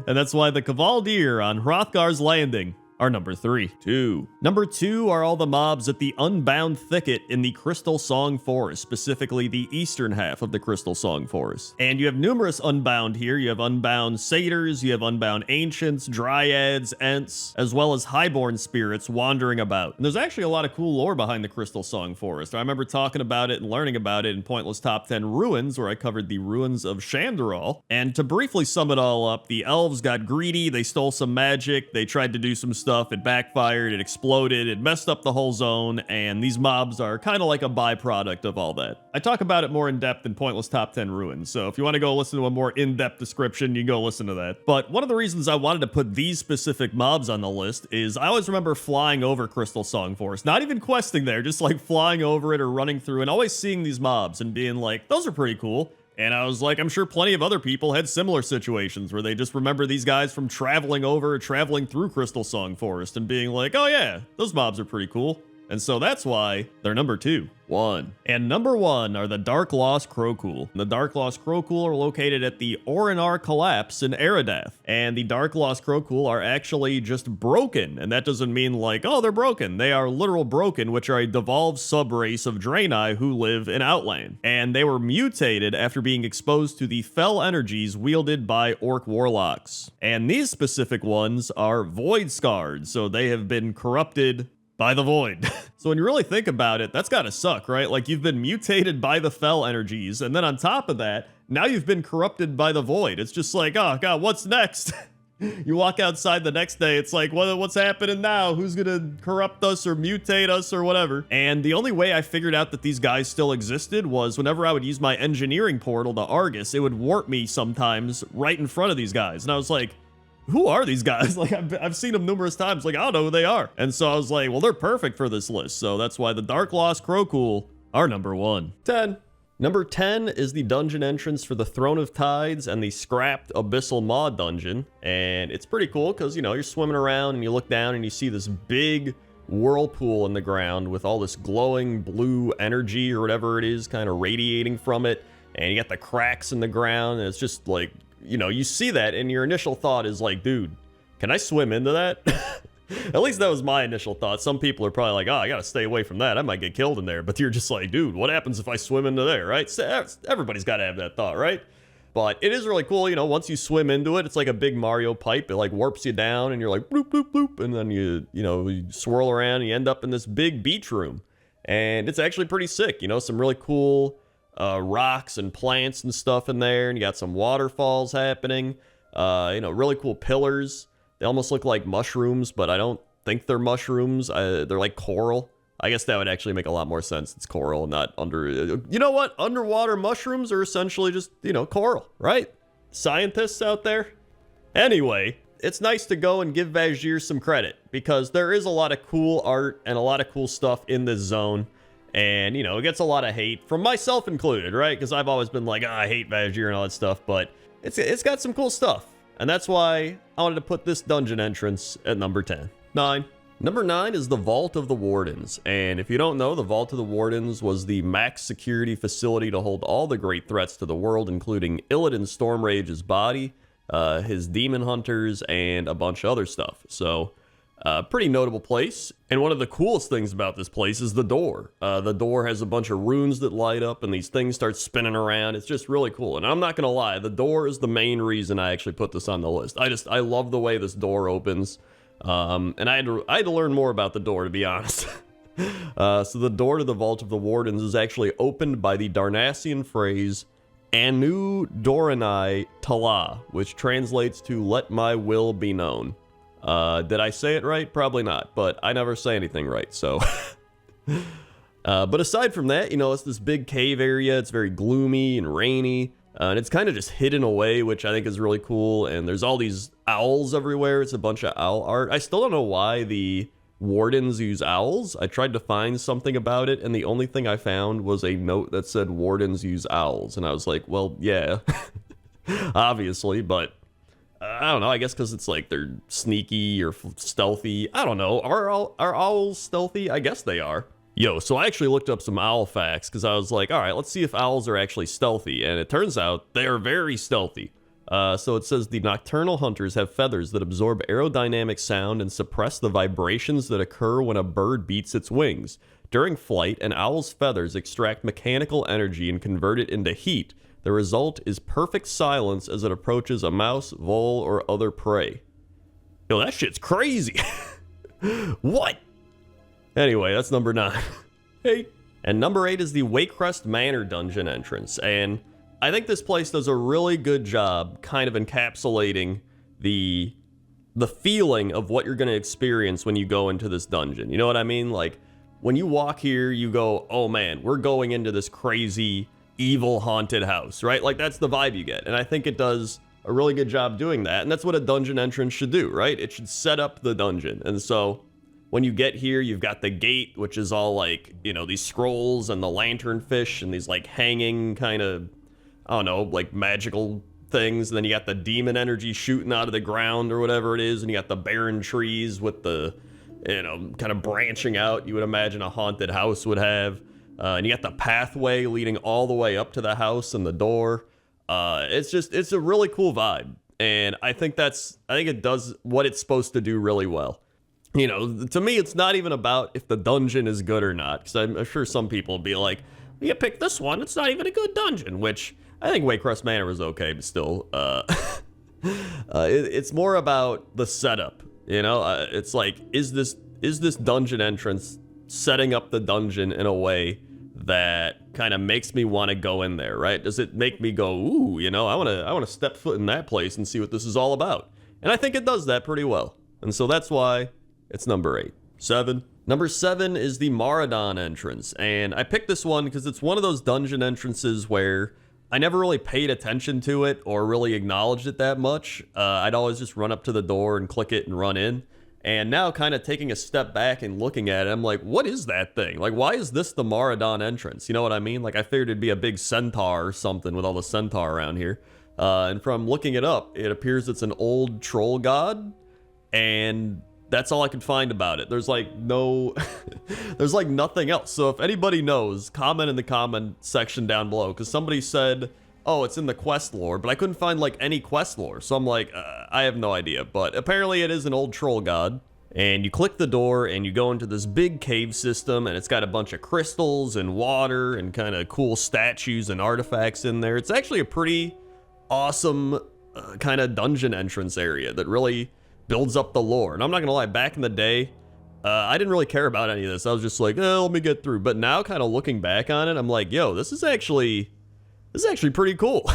And that's why the Kavaldir on Hrothgar's Landing are number 3. 2. Number 2 are all the mobs at the Unbound Thicket in the Crystal Song Forest, specifically the eastern half of the Crystal Song Forest. And you have numerous Unbound here. You have Unbound Satyrs, you have Unbound Ancients, Dryads, Ents, as well as Highborn Spirits wandering about. And there's actually a lot of cool lore behind the Crystal Song Forest. I remember talking about it and learning about it in Pointless Top 10 Ruins, where I covered the ruins of Shandaral. And to briefly sum it all up, the elves got greedy, they stole some magic, they tried to do some stuff, it backfired, it exploded, it messed up the whole zone, and these mobs are kind of like a byproduct of all that. I talk about it more in depth in Pointless Top 10 Ruins, so if you want to go listen to a more in-depth description, you can go listen to that. But one of the reasons I wanted to put these specific mobs on the list is I always remember flying over Crystal Song Forest, not even questing there, just like flying over it or running through, and always seeing these mobs and being like, those are pretty cool. And I was like, I'm sure plenty of other people had similar situations where they just remember these guys from traveling over, traveling through Crystal Song Forest and being like, oh yeah, those mobs are pretty cool. And so that's why they're number 2. 1. And number 1 are the Dark Lost Crokul. The Dark Lost Crokul are located at the Orinar Collapse in Eridath. And the Dark Lost Crokul are actually just broken. And that doesn't mean like, oh, they're broken. They are literal broken, which are a devolved subrace of Draenei who live in Outland. And they were mutated after being exposed to the fell energies wielded by Orc Warlocks. And these specific ones are Void Scarred, so they have been corrupted by the void. So when you really think about it, that's gotta suck, right? Like, you've been mutated by the fell energies, and then on top of that, now you've been corrupted by the void. It's just like, oh god, what's next? You walk outside the next day, it's like, what's happening now? Who's gonna corrupt us or mutate us or whatever? And the only way I figured out that these guys still existed was whenever I would use my engineering portal to Argus, it would warp me sometimes right in front of these guys. And I was like, who are these guys? Like, I've seen them numerous times. Like, I don't know who they are. And so I was like, well, they're perfect for this list. So that's why the Dark Lost Crokul are number 1. 10. Number 10 is the dungeon entrance for the Throne of Tides and the scrapped Abyssal Maw dungeon. And it's pretty cool because, you know, you're swimming around and you look down and you see this big whirlpool in the ground with all this glowing blue energy or whatever it is kind of radiating from it. And you got the cracks in the ground. And it's just like, you know, you see that and your initial thought is like, dude, can I swim into that? At least that was my initial thought. Some people are probably like, oh, I gotta stay away from that. I might get killed in there. But you're just like, dude, what happens if I swim into there, right? So everybody's gotta have that thought, right? But it is really cool, you know, once you swim into it, it's like a big Mario pipe. It like warps you down and you're like, bloop, bloop, bloop. And then you swirl around and you end up in this big beach room. And it's actually pretty sick, you know, some really cool rocks and plants and stuff in there. And you got some waterfalls happening, you know, really cool pillars. They almost look like mushrooms, but I don't think they're mushrooms. They're like coral. I guess that would actually make a lot more sense. It's coral, not under... You know what? Underwater mushrooms are essentially just, you know, coral, right? Scientists out there? Anyway, it's nice to go and give Vajir some credit because there is a lot of cool art and a lot of cool stuff in this zone. And, you know, it gets a lot of hate, from myself included, right? Because I've always been like, I hate Vajir and all that stuff, but it's got some cool stuff. And that's why I wanted to put this dungeon entrance at number 10. 9. Number 9 is the Vault of the Wardens. And if you don't know, the Vault of the Wardens was the max security facility to hold all the great threats to the world, including Illidan Stormrage's body, his demon hunters, and a bunch of other stuff. So, pretty notable place. And one of the coolest things about this place is the door. The door has a bunch of runes that light up and these things start spinning around. It's just really cool. And I'm not going to lie, the door is the main reason I actually put this on the list. I love the way this door opens. And I had to learn more about the door, to be honest. So the door to the Vault of the Wardens is actually opened by the Darnassian phrase, Anu Doranai Tala, which translates to let my will be known. Did I say it right? Probably not, but I never say anything right, so. But aside from that, you know, it's this big cave area. It's very gloomy and rainy, and it's kind of just hidden away, which I think is really cool. And there's all these owls everywhere. It's a bunch of owl art. I still don't know why the wardens use owls. I tried to find something about it, and the only thing I found was a note that said wardens use owls. And I was like, well, yeah, obviously, but I don't know. I guess because it's like they're sneaky or stealthy. I don't know. Are owls stealthy? I guess they are. Yo, so I actually looked up some owl facts because I was like, all right, let's see if owls are actually stealthy. And it turns out they are very stealthy. So it says the nocturnal hunters have feathers that absorb aerodynamic sound and suppress the vibrations that occur when a bird beats its wings. During flight, an owl's feathers extract mechanical energy and convert it into heat. The result is perfect silence as it approaches a mouse, vole, or other prey. Yo, that shit's crazy. What? Anyway, that's number 9. 8. And number 8 is the Wakecrest Manor dungeon entrance. And I think this place does a really good job kind of encapsulating the feeling of what you're going to experience when you go into this dungeon. You know what I mean? Like, when you walk here, you go, oh man, we're going into this crazy, evil, haunted house, right? Like, that's the vibe you get. And I think it does a really good job doing that. And that's what a dungeon entrance should do, right? It should set up the dungeon. And so when you get here, you've got the gate, which is all like, you know, these scrolls and the lanternfish and these like hanging kind of, I don't know, like magical things. And then you got the demon energy shooting out of the ground or whatever it is. And you got the barren trees with the, you know, kind of branching out. You would imagine a haunted house would have. And you got the pathway leading all the way up to the house and the door. It's a really cool vibe. And I think it does what it's supposed to do really well. You know, to me, it's not even about if the dungeon is good or not, because I'm sure some people will be like, you pick this one, it's not even a good dungeon, which I think Wakecrest Manor was okay, but still, it's more about the setup, you know? It's like, is this dungeon entrance setting up the dungeon in a way that kind of makes me want to go in there, right? Does it make me go, ooh, you know, I want to step foot in that place and see what this is all about? And I think it does that pretty well. And so that's why it's number 8. 7. Number 7 is the Maradon entrance. And I picked this one because it's one of those dungeon entrances where I never really paid attention to it or really acknowledged it that much. I'd always just run up to the door and click it and run in. And now kind of taking a step back and looking at it, I'm like, what is that thing? Like, why is this the Maradon entrance? You know what I mean? Like, I figured it'd be a big centaur or something with all the centaur around here. And from looking it up, it appears it's an old troll god. And that's all I could find about it. There's like no, there's like nothing else. So if anybody knows, comment in the comment section down below. Because somebody said, oh, it's in the quest lore, but I couldn't find like any quest lore. So I'm like, I have no idea. But apparently it is an old troll god. And you click the door and you go into this big cave system, and it's got a bunch of crystals and water and kind of cool statues and artifacts in there. It's actually a pretty awesome kind of dungeon entrance area that really builds up the lore. And I'm not gonna lie, back in the day, I didn't really care about any of this. I was just like, let me get through. But now kind of looking back on it, I'm like, yo, this is actually pretty cool.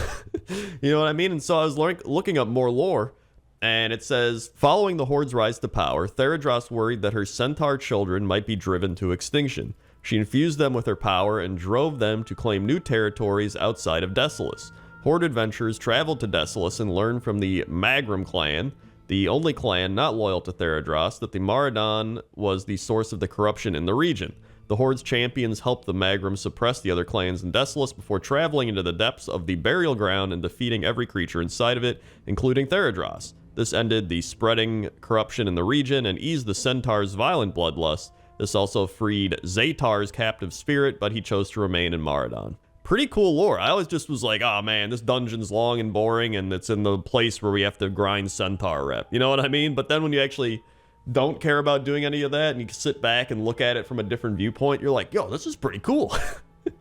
You know what I mean? And so I was looking up more lore, and it says, following the Horde's rise to power, Theradros worried that her centaur children might be driven to extinction. She infused them with her power and drove them to claim new territories outside of Desolus. Horde adventurers traveled to Desolus and learned from the Magrum clan, the only clan not loyal to Theradros, that the Maradon was the source of the corruption in the region. The Horde's champions helped the Magrum suppress the other clans in Desolus before traveling into the depths of the burial ground and defeating every creature inside of it, including Theradros. This ended the spreading corruption in the region and eased the Centaur's violent bloodlust. This also freed Zaytar's captive spirit, but he chose to remain in Maradon. Pretty cool lore. I always just was like, oh man, this dungeon's long and boring, and it's in the place where we have to grind centaur rep. You know what I mean? But then when you actually don't care about doing any of that and you sit back and look at it from a different viewpoint, you're like, yo, this is pretty cool.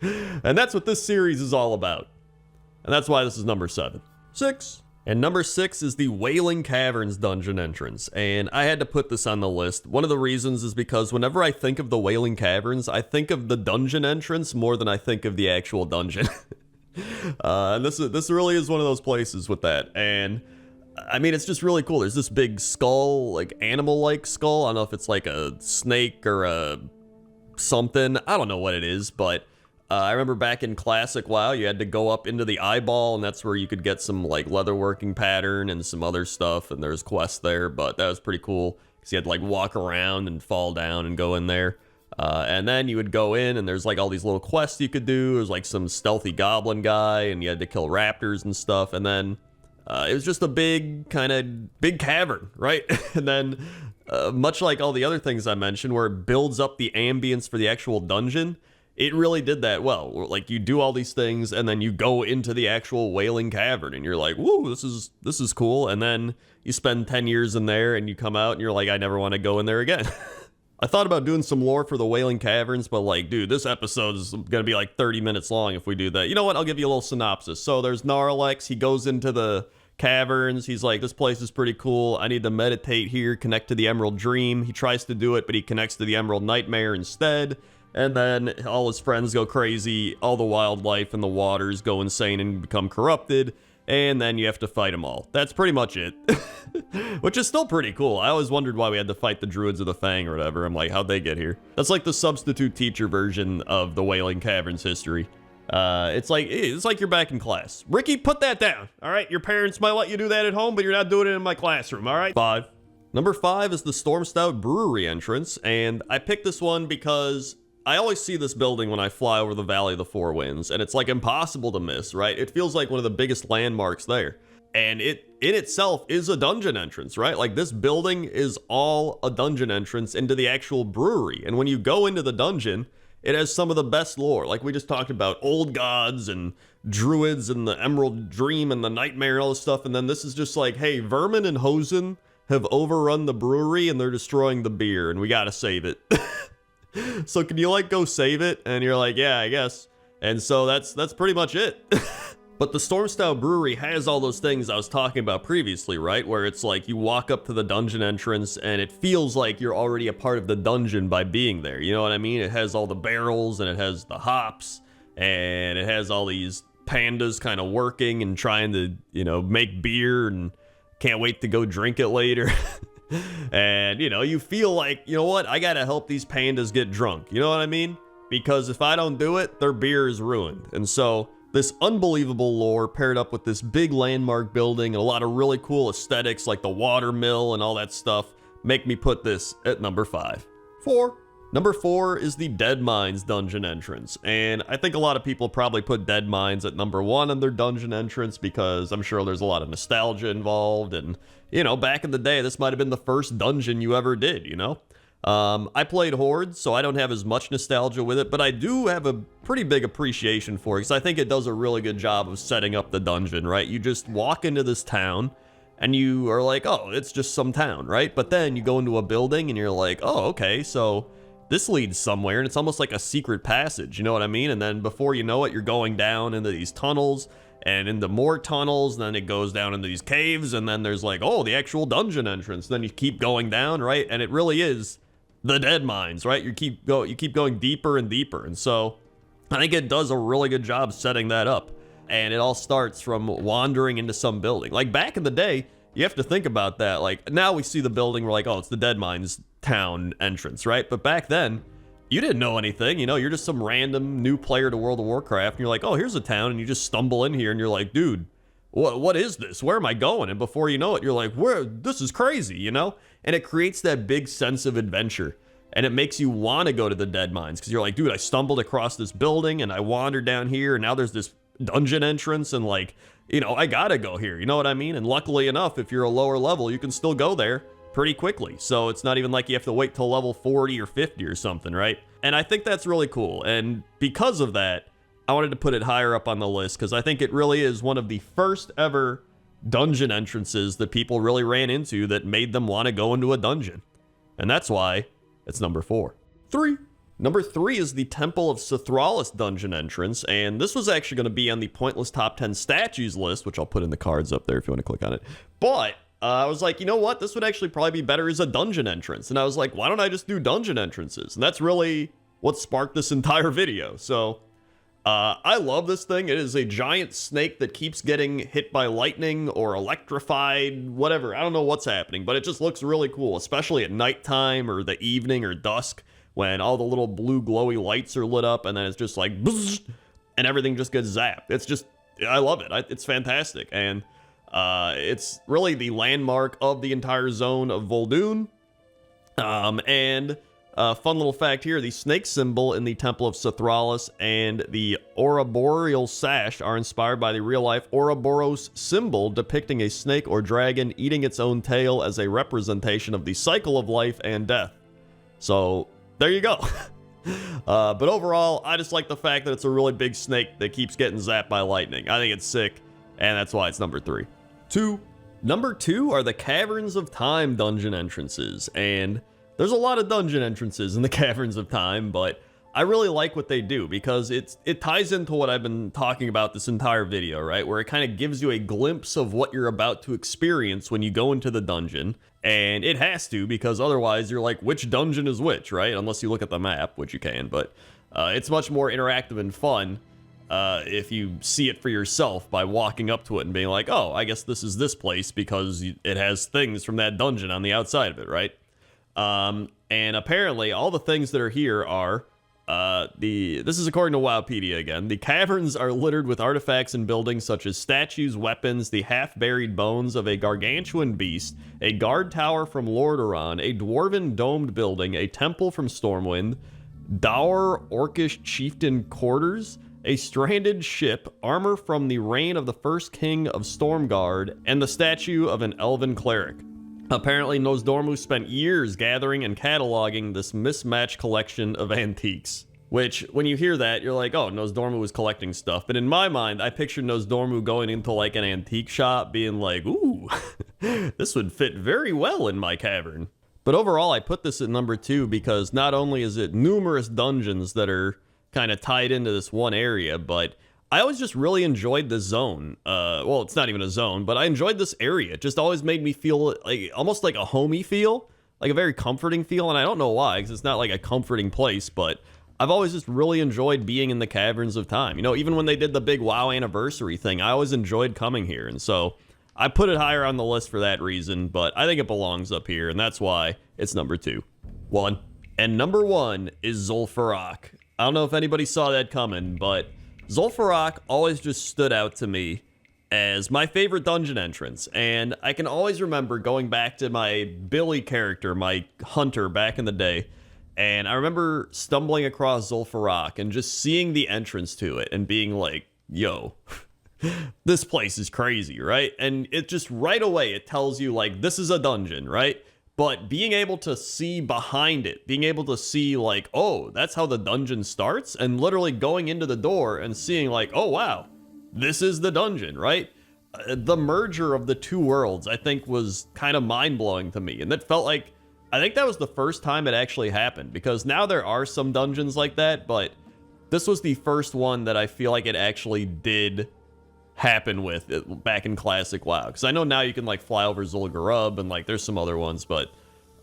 And that's what this series is all about. And that's why this is number 7. 6. And number 6 is the Wailing Caverns dungeon entrance. And I had to put this on the list. One of the reasons is because whenever I think of the Wailing Caverns, I think of the dungeon entrance more than I think of the actual dungeon. And this really is one of those places with that. And I mean, it's just really cool. There's this big skull, like animal-like skull. I don't know if it's like a snake or a something. I don't know what it is, but I remember back in Classic WoW, you had to go up into the eyeball, and that's where you could get some like leatherworking pattern and some other stuff, and there's quests there, but that was pretty cool because you had to like walk around and fall down and go in there. And then you would go in, and there's like all these little quests you could do. There was like some stealthy goblin guy, and you had to kill raptors and stuff, and then it was just a big cavern, right? And then much like all the other things I mentioned, where it builds up the ambience for the actual dungeon, it really did that well. Like, you do all these things, and then you go into the actual Wailing Cavern, and you're like, woo, this is cool. And then you spend 10 years in there, and you come out, and you're like, I never want to go in there again. I thought about doing some lore for the Wailing Caverns, but like, dude, this episode is gonna be like 30 minutes long if we do that. You know what? I'll give you a little synopsis. So there's Gnarlex. He goes into the caverns. He's like, this place is pretty cool. I need to meditate here, connect to the Emerald Dream. He tries to do it, but he connects to the Emerald Nightmare instead. And then all his friends go crazy. All the wildlife and the waters go insane and become corrupted. And then you have to fight them all. That's pretty much it. Which is still pretty cool. I always wondered why we had to fight the Druids of the Fang or whatever. I'm like, how'd they get here? That's like the substitute teacher version of the Wailing Caverns history. It's like you're back in class. Ricky, put that down. All right, your parents might let you do that at home, but you're not doing it in my classroom. All right. 5. Number 5 is the Stormstout Brewery entrance, and I picked this one because I always see this building when I fly over the Valley of the Four Winds, and it's like impossible to miss, right? It feels like one of the biggest landmarks there. And it in itself is a dungeon entrance, right? Like, this building is all a dungeon entrance into the actual brewery. And when you go into the dungeon, it has some of the best lore. Like we just talked about, old gods and druids and the Emerald Dream and the Nightmare and all this stuff. And then this is just like, hey, Vermin and Hosen have overrun the brewery and they're destroying the beer and we gotta save it. So can you like go save it? And you're like, yeah, I guess. And so that's pretty much it. But the Stormstout Brewery has all those things I was talking about previously, right? Where it's like you walk up to the dungeon entrance and it feels like you're already a part of the dungeon by being there. You know what I mean? It has all the barrels and it has the hops and it has all these pandas kind of working and trying to, you know, make beer and can't wait to go drink it later. And, you know, you feel like, you know what? I gotta help these pandas get drunk. You know what I mean? Because if I don't do it, their beer is ruined. And so this unbelievable lore paired up with this big landmark building and a lot of really cool aesthetics like the water mill and all that stuff make me put this at number 5. 4. Number 4 is the Dead Mines dungeon entrance, and I think a lot of people probably put Dead Mines at number 1 on their dungeon entrance because I'm sure there's a lot of nostalgia involved, and, you know, back in the day, this might have been the first dungeon you ever did, you know? I played Horde, so I don't have as much nostalgia with it, but I do have a pretty big appreciation for it, because I think it does a really good job of setting up the dungeon, right? You just walk into this town, and you are like, oh, it's just some town, right? But then you go into a building, and you're like, oh, okay, so this leads somewhere, and it's almost like a secret passage, you know what I mean? And then before you know it, you're going down into these tunnels, and into more tunnels, and then it goes down into these caves, and then there's like, oh, the actual dungeon entrance. Then you keep going down, right? And it really is the Dead Mines, right? You keep going deeper and deeper. And so I think it does a really good job setting that up. And it all starts from wandering into some building. Like back in the day, you have to think about that. Like now we see the building, we're like, oh, it's the Dead Mines town entrance, right? But back then, you didn't know anything, you know, you're just some random new player to World of Warcraft, and you're like, oh, here's a town, and you just stumble in here, and you're like, dude, what is this? Where am I going? And before you know it, you're like, this is crazy, you know? And it creates that big sense of adventure, and it makes you want to go to the Dead Mines, because you're like, dude, I stumbled across this building, and I wandered down here, and now there's this dungeon entrance, and like, you know, I gotta go here, you know what I mean? And luckily enough, if you're a lower level, you can still go there pretty quickly. So it's not even like you have to wait till level 40 or 50 or something, right? And I think that's really cool. And because of that, I wanted to put it higher up on the list because I think it really is one of the first ever dungeon entrances that people really ran into that made them want to go into a dungeon. And that's why it's number 4. 3. Number 3 is the Temple of Sithralis dungeon entrance, and this was actually going to be on the Pointless Top 10 Statues list, which I'll put in the cards up there if you want to click on it. But I was like, you know what? This would actually probably be better as a dungeon entrance. And I was like, why don't I just do dungeon entrances? And that's really what sparked this entire video. So I love this thing. It is a giant snake that keeps getting hit by lightning or electrified, whatever. I don't know what's happening, but it just looks really cool, especially at nighttime or the evening or dusk when all the little blue glowy lights are lit up and then it's just like, bzzz, and everything just gets zapped. It's just, I love it. It's fantastic. And it's really the landmark of the entire zone of Vol'dun. And fun little fact here, the snake symbol in the Temple of Sithralis and the Ouroboreal sash are inspired by the real-life Ouroboros symbol depicting a snake or dragon eating its own tail as a representation of the cycle of life and death. So, there you go. But overall, I just like the fact that it's a really big snake that keeps getting zapped by lightning. I think it's sick, and that's why it's number 3. 2. Number 2 are the Caverns of Time dungeon entrances, and there's a lot of dungeon entrances in the Caverns of Time, but I really like what they do because it ties into what I've been talking about this entire video, right? Where it kind of gives you a glimpse of what you're about to experience when you go into the dungeon, and it has to because otherwise you're like, which dungeon is which, right? Unless you look at the map, which you can, but it's much more interactive and fun if you see it for yourself by walking up to it and being like, oh, I guess this is this place because it has things from that dungeon on the outside of it, right? And apparently all the things that are here are, this is according to Wowpedia again, the caverns are littered with artifacts and buildings such as statues, weapons, the half-buried bones of a gargantuan beast, a guard tower from Lordaeron, a dwarven domed building, a temple from Stormwind, dour orcish chieftain quarters, a stranded ship, armor from the reign of the first king of Stormguard, and the statue of an elven cleric. Apparently, Nosdormu spent years gathering and cataloging this mismatched collection of antiques. Which, when you hear that, you're like, oh, Nosdormu was collecting stuff. But in my mind, I picture Nosdormu going into like an antique shop being like, ooh, this would fit very well in my cavern. But overall, I put this at number 2 because not only is it numerous dungeons that are kind of tied into this one area, but I always just really enjoyed the zone. Well, it's not even a zone, but I enjoyed this area. It just always made me feel like almost like a homey feel, like a very comforting feel. And I don't know why, because it's not like a comforting place, but I've always just really enjoyed being in the Caverns of Time. You know, even when they did the big WoW anniversary thing, I always enjoyed coming here. And so I put it higher on the list for that reason, but I think it belongs up here. And that's why it's number 2. 1. And number 1 is Zul'Farrak. I don't know if anybody saw that coming, but Zul'Farrak always just stood out to me as my favorite dungeon entrance. And I can always remember going back to my Billy character, my hunter back in the day. And I remember stumbling across Zul'Farrak and just seeing the entrance to it and being like, yo, this place is crazy, right? And it just right away, it tells you like, this is a dungeon, right? But being able to see behind it, being able to see like, oh, that's how the dungeon starts, and literally going into the door and seeing like, oh, wow, this is the dungeon, right? The merger of the two worlds, I think, was kind of mind-blowing to me. And that felt like, I think that was the first time it actually happened, because now there are some dungeons like that, but this was the first one that I feel like it actually did happen with it back in classic WoW, because I know now you can like fly over Zul'Gurub and like there's some other ones, but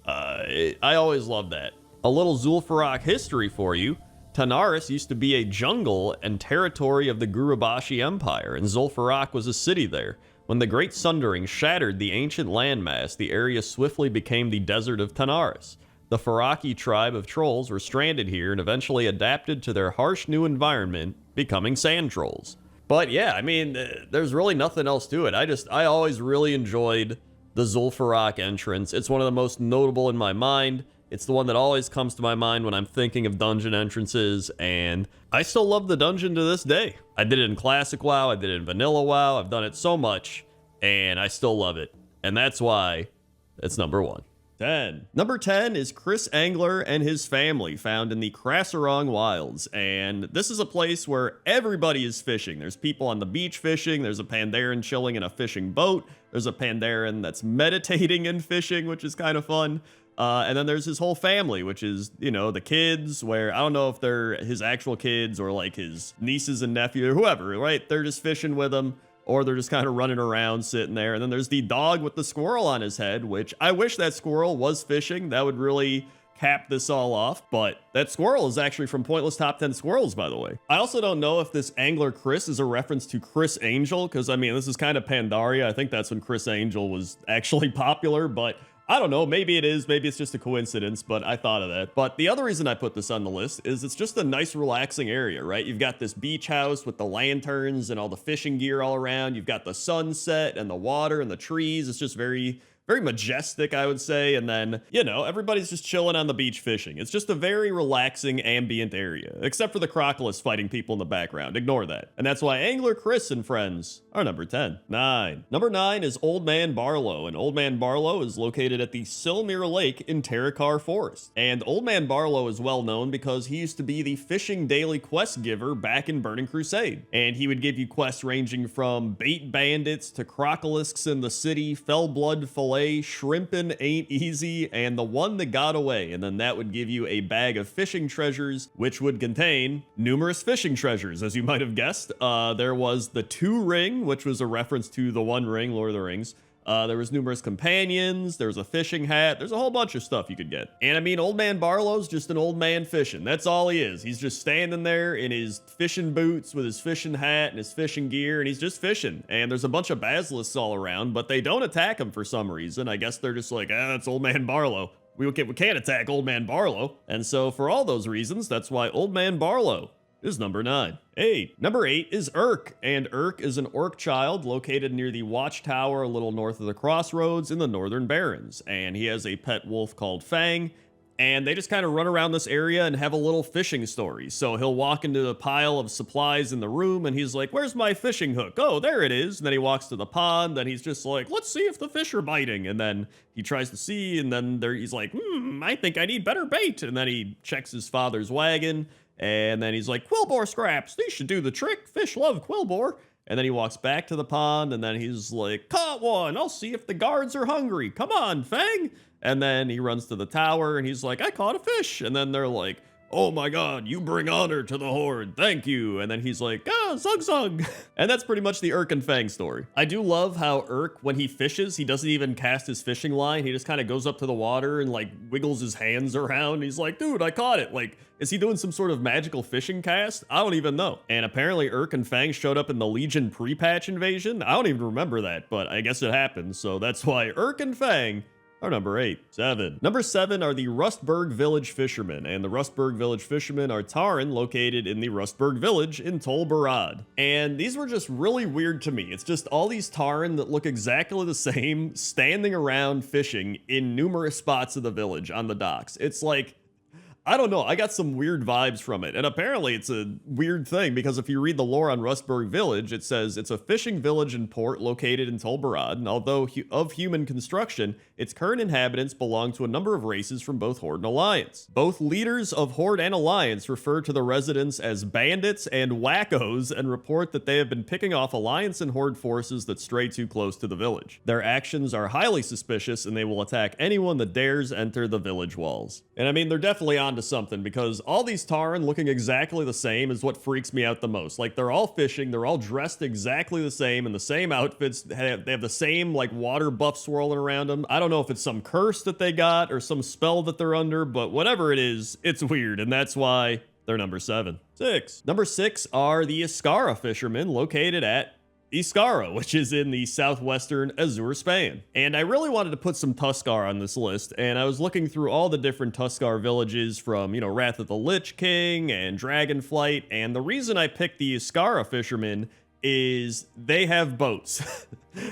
I always loved that. A little Zul'Farrak history for you. Tanaris used to be a jungle and territory of the Gurubashi Empire, and Zul'Farrak was a city there. When the Great Sundering shattered the ancient landmass, the area swiftly became the desert of Tanaris. The Faraki tribe of trolls were stranded here and eventually adapted to their harsh new environment, becoming sand trolls. But yeah, I mean, there's really nothing else to it. I always really enjoyed the Zul'Farrak entrance. It's one of the most notable in my mind. It's the one that always comes to my mind when I'm thinking of dungeon entrances, and I still love the dungeon to this day. I did it in Classic WoW, I did it in Vanilla WoW, I've done it so much, and I still love it. And that's why it's number 1. 10. Number 10 is Chris Angler and his family, found in the Krasarong Wilds. And this is a place where everybody is fishing. There's people on the beach fishing. There's a Pandaren chilling in a fishing boat. There's a Pandaren that's meditating and fishing, which is kind of fun. And then there's his whole family, which is, you know, the kids, where I don't know if they're his actual kids or like his nieces and nephew or whoever, right? They're just fishing with him. Or they're just kind of running around sitting there. And then there's the dog with the squirrel on his head, which I wish that squirrel was fishing. That would really cap this all off. But that squirrel is actually from Pointless Top 10 Squirrels, by the way. I also don't know if this Angler Chris is a reference to Chris Angel, because I mean, this is kind of Pandaria. I think that's when Chris Angel was actually popular, but I don't know, maybe it is, maybe it's just a coincidence, but I thought of that. But the other reason I put this on the list is it's just a nice, relaxing area, right? You've got this beach house with the lanterns and all the fishing gear all around. You've got the sunset and the water and the trees. It's just very majestic, I would say. And then, you know, everybody's just chilling on the beach fishing. It's just a very relaxing, ambient area, except for the Crocodilus fighting people in the background. Ignore that. And that's why Angler Chris and friends are number 10. 9. Number 9 is Old Man Barlow, and Old Man Barlow is located at the Silmir Lake in Terakar Forest. And Old Man Barlow is well known because he used to be the fishing daily quest giver back in Burning Crusade. And he would give you quests ranging from bait bandits to crocolisks in the city, fell blood fillet, shrimpin' ain't easy, and the one that got away. And then that would give you a bag of fishing treasures, which would contain numerous fishing treasures, as you might have guessed. There was the 2 ring, which was a reference to the One Ring, Lord of the Rings. There was numerous companions, there was a fishing hat, there's a whole bunch of stuff you could get. And I mean, Old Man Barlow's just an old man fishing. That's all he is. He's just standing there in his fishing boots with his fishing hat and his fishing gear, and he's just fishing. And there's a bunch of basilisks all around, but they don't attack him for some reason. I guess they're just like, that's Old Man Barlow. We can't attack Old Man Barlow. And so for all those reasons, that's why Old Man Barlow is number 9. 8. Number 8 is Urk, and Urk is an orc child located near the Watchtower a little north of the Crossroads in the Northern Barrens, and he has a pet wolf called Fang, and they just kind of run around this area and have a little fishing story. So he'll walk into a pile of supplies in the room, and he's like, where's my fishing hook? Oh, there it is. And then he walks to the pond, and he's just like, let's see if the fish are biting. And then he tries to see, and then he's like, I think I need better bait. And then he checks his father's wagon, and then he's like, Quillbore scraps, these should do the trick. Fish love Quillbore. And then he walks back to the pond, and then he's like, caught one. I'll see if the guards are hungry. Come on, Fang. And then he runs to the tower, and he's like, I caught a fish. And then they're like, oh my god, you bring honor to the horde, thank you. And then he's like, zug zug. And that's pretty much the Urk and Fang story. I do love how Urk, when he fishes, he doesn't even cast his fishing line. He just kind of goes up to the water and like wiggles his hands around. He's like, dude, I caught it. Like, is he doing some sort of magical fishing cast? I don't even know. And apparently Urk and Fang showed up in the Legion pre-patch invasion. I don't even remember that, but I guess it happened. So that's why Urk and Fang are number 8. 7. Number 7 are the Rustburg Village Fishermen, and the Rustburg Village Fishermen are Tauren located in the Rustburg Village in Tol Barad. And these were just really weird to me. It's just all these Tauren that look exactly the same, standing around fishing in numerous spots of the village on the docks. It's like, I don't know, I got some weird vibes from it. And apparently it's a weird thing because if you read the lore on Rustburg Village, it says it's a fishing village and port located in Tol Barad, and although of human construction, its current inhabitants belong to a number of races from both Horde and Alliance. Both leaders of Horde and Alliance refer to the residents as bandits and wackos and report that they have been picking off Alliance and Horde forces that stray too close to the village. Their actions are highly suspicious and they will attack anyone that dares enter the village walls. And I mean, they're definitely onto something because all these Tauren looking exactly the same is what freaks me out the most. Like, they're all fishing, they're all dressed exactly the same in the same outfits, they have the same like water buff swirling around them. I don't know if it's some curse that they got or some spell that they're under, but whatever it is, it's weird, and that's why they're number 7. 6. Number 6 are the Iskara fishermen located at Iskara, which is in the southwestern Azure span. And I really wanted to put some Tuskar on this list, and I was looking through all the different Tuskar villages from, Wrath of the Lich King and Dragonflight, and the reason I picked the Iskara fishermen is they have boats.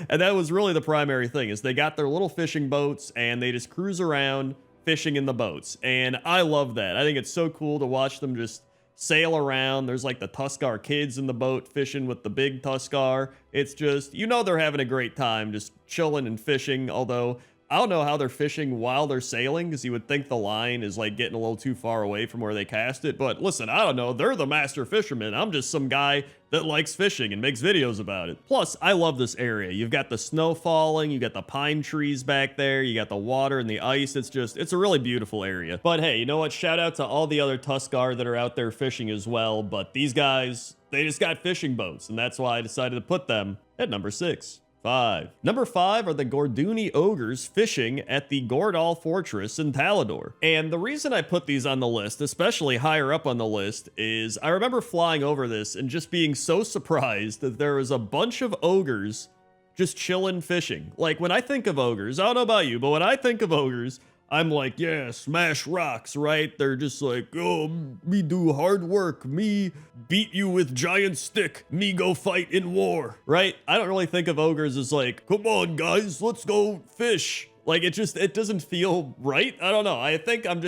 And that was really the primary thing, is they got their little fishing boats and they just cruise around fishing in the boats. And I love that. I think it's so cool to watch them just sail around. There's like the Tuskar kids in the boat fishing with the big Tuskar. It's just, they're having a great time just chilling and fishing, although I don't know how they're fishing while they're sailing, because you would think the line is like getting a little too far away from where they cast it. But listen, I don't know. They're the master fishermen. I'm just some guy that likes fishing and makes videos about it. Plus, I love this area. You've got the snow falling, you got the pine trees back there, you got the water and the ice. It's a really beautiful area. But hey, you know what? Shout out to all the other Tuskar that are out there fishing as well. But these guys, they just got fishing boats, and that's why I decided to put them at number 6. 5. Number 5 are the Gorduni Ogres fishing at the Gordal Fortress in Talador. And the reason I put these on the list, especially higher up on the list, is I remember flying over this and just being so surprised that there was a bunch of ogres just chilling fishing. Like, when I think of ogres, I don't know about you, but when I think of ogres, I'm like, yeah, smash rocks, right? They're just like, oh, me do hard work, me beat you with giant stick, me go fight in war, right? I don't really think of ogres as like, come on guys, let's go fish. Like, it doesn't feel right. I don't know. I think I'm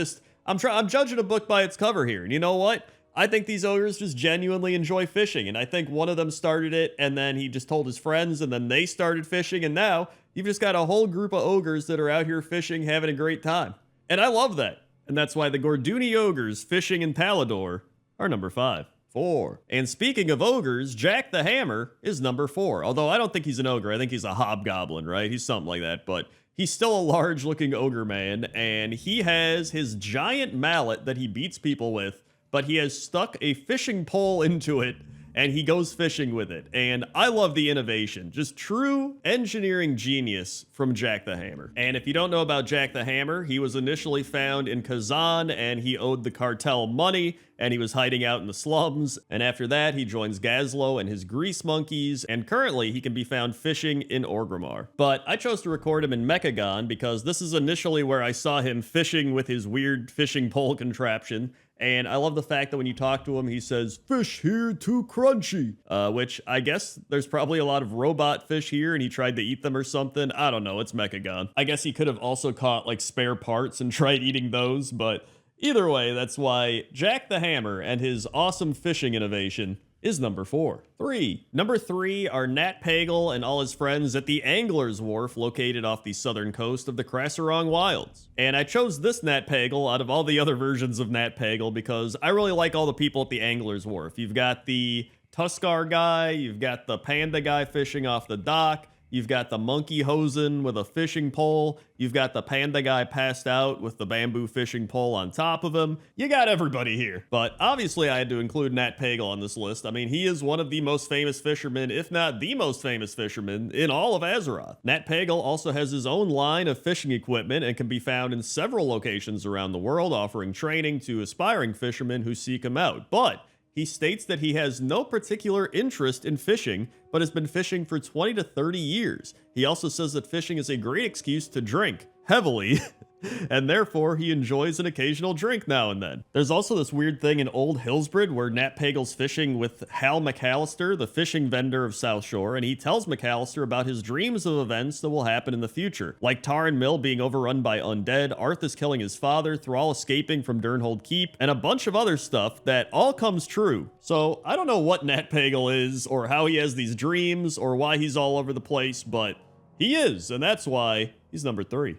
judging a book by its cover here. And you know what? I think these ogres just genuinely enjoy fishing. And I think one of them started it, and then he just told his friends, and then they started fishing, and now you've just got a whole group of ogres that are out here fishing, having a great time. And I love that. And that's why the Gorduni Ogres fishing in Talador are number 5. 4. And speaking of ogres, Jack the Hammer is number 4. Although I don't think he's an ogre. I think he's a hobgoblin, right? He's something like that. But he's still a large-looking ogre man, and he has his giant mallet that he beats people with, but he has stuck a fishing pole into it, and he goes fishing with it. And I love the innovation. Just true engineering genius from Jack the Hammer. And if you don't know about Jack the Hammer, he was initially found in Kazan, and he owed the cartel money, and he was hiding out in the slums. And after that, he joins Gazlo and his grease monkeys, and currently he can be found fishing in Orgrimmar. But I chose to record him in Mechagon because this is initially where I saw him fishing with his weird fishing pole contraption. And I love the fact that when you talk to him, he says, fish here too crunchy, which I guess there's probably a lot of robot fish here and he tried to eat them or something. I don't know. It's Mechagon. I guess he could have also caught like spare parts and tried eating those, but either way, that's why Jack the Hammer and his awesome fishing innovation is number 4. 3. Number 3 are Nat Pagle and all his friends at the Angler's Wharf located off the southern coast of the Krasarong Wilds. And I chose this Nat Pagle out of all the other versions of Nat Pagle because I really like all the people at the Angler's Wharf. You've got the Tuskar guy, you've got the panda guy fishing off the dock, you've got the monkey hosing with a fishing pole, you've got the panda guy passed out with the bamboo fishing pole on top of him. You got everybody here. But obviously I had to include Nat Pagle on this list. I mean, he is one of the most famous fishermen, if not the most famous fisherman in all of Azeroth. Nat Pagle also has his own line of fishing equipment and can be found in several locations around the world, offering training to aspiring fishermen who seek him out. But he states that he has no particular interest in fishing, but has been fishing for 20 to 30 years. He also says that fishing is a great excuse to drink. heavily. And therefore, he enjoys an occasional drink now and then. There's also this weird thing in Old Hillsbrid where Nat Pagel's fishing with Hal McAllister, the fishing vendor of South Shore, and he tells McAllister about his dreams of events that will happen in the future, like Tarn Mill being overrun by undead, Arthas killing his father, Thrall escaping from Durnhold Keep, and a bunch of other stuff that all comes true. So I don't know what Nat Pagel is, or how he has these dreams, or why he's all over the place, but he is, and that's why he's number 3.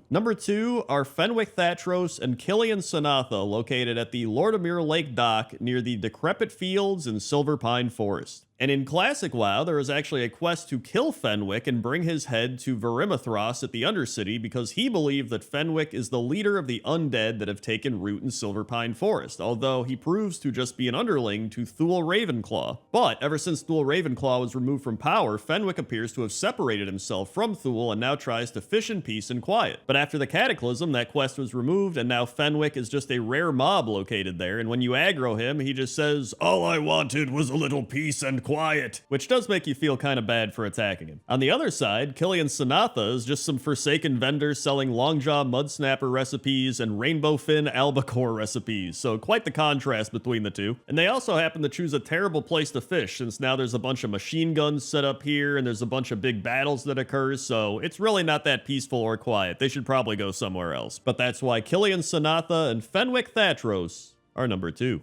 Number 2 are Fenwick Thatros and Killian Sanatha, located at the Lordamere Lake Dock near the Decrepit Fields in Silver Pine Forest. And in Classic WoW, there is actually a quest to kill Fenwick and bring his head to Verimathros at the Undercity because he believed that Fenwick is the leader of the undead that have taken root in Silver Pine Forest, although he proves to just be an underling to Thule Ravenclaw. But ever since Thule Ravenclaw was removed from power, Fenwick appears to have separated himself from Thule and now tries to fish in peace and quiet. But after the Cataclysm, that quest was removed, and now Fenwick is just a rare mob located there, and when you aggro him, he just says, "All I wanted was a little peace and quiet," which does make you feel kind of bad for attacking him. On the other side, Killian Sanatha is just some forsaken vendor selling Longjaw Mudsnapper recipes and Rainbow Fin Albacore recipes, so quite the contrast between the two. And they also happen to choose a terrible place to fish, since now there's a bunch of machine guns set up here, and there's a bunch of big battles that occur, so it's really not that peaceful or quiet. They should probably go somewhere else. But that's why Killian Sanatha and Fenwick Thatros are number 2.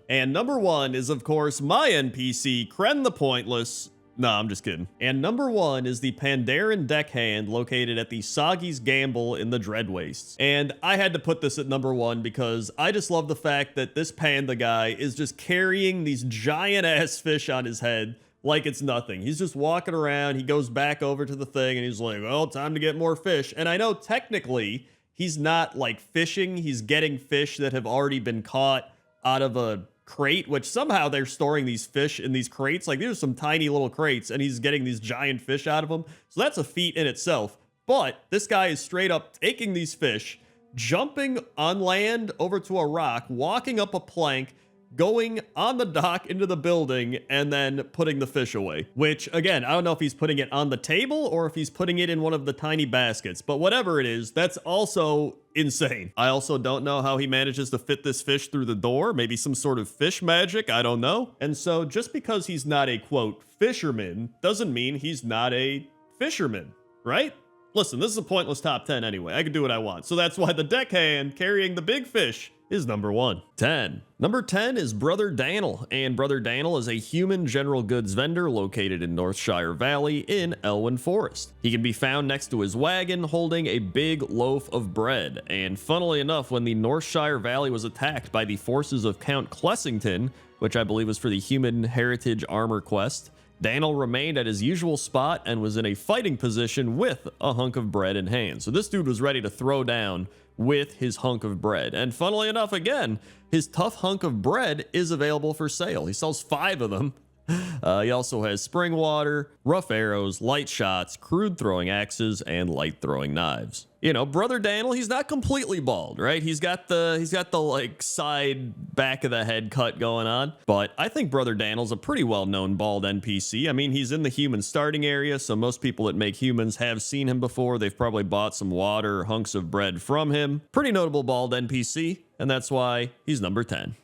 And number 1 is, of course, my NPC, Kren the Pointless. No, I'm just kidding. And number 1 is the Pandaren Deckhand located at the Soggy's Gamble in the Dread Wastes. And I had to put this at number 1 because I just love the fact that this panda guy is just carrying these giant ass fish on his head like it's nothing. He's just walking around, he goes back over to the thing and he's like, well, time to get more fish. And I know technically he's not like fishing, he's getting fish that have already been caught out of a crate, which somehow they're storing these fish in these crates. Like, these are some tiny little crates and he's getting these giant fish out of them. So that's a feat in itself. But this guy is straight up taking these fish, jumping on land over to a rock, walking up a plank, going on the dock into the building, and then putting the fish away. Which, again, I don't know if he's putting it on the table or if he's putting it in one of the tiny baskets, but whatever it is, that's also insane. I also don't know how he manages to fit this fish through the door. Maybe some sort of fish magic, I don't know. And so just because he's not a, quote, fisherman, doesn't mean he's not a fisherman, right? Listen, this is a pointless top 10 anyway. I can do what I want. So that's why the deckhand carrying the big fish is number 1. Number 10 is Brother Daniel, and Brother Daniel is a human general goods vendor located in Northshire Valley in Elwyn Forest. He can be found next to his wagon holding a big loaf of bread, and funnily enough, when the Northshire Valley was attacked by the forces of Count Clessington, which I believe was for the Human Heritage Armor quest, Daniel remained at his usual spot and was in a fighting position with a hunk of bread in hand. So this dude was ready to throw down with his hunk of bread. And funnily enough, again, his tough hunk of bread is available for sale. He sells 5 of them. He also has spring water, rough arrows, light shots, crude throwing axes, and light throwing knives. You know, Brother Daniel, he's not completely bald, right? He's got the like side back of the head cut going on, but I think Brother Daniel's a pretty well-known bald NPC. I mean, he's in the human starting area, so most people that make humans have seen him before. They've probably bought some water or hunks of bread from him. Pretty notable bald NPC, and that's why he's number 10.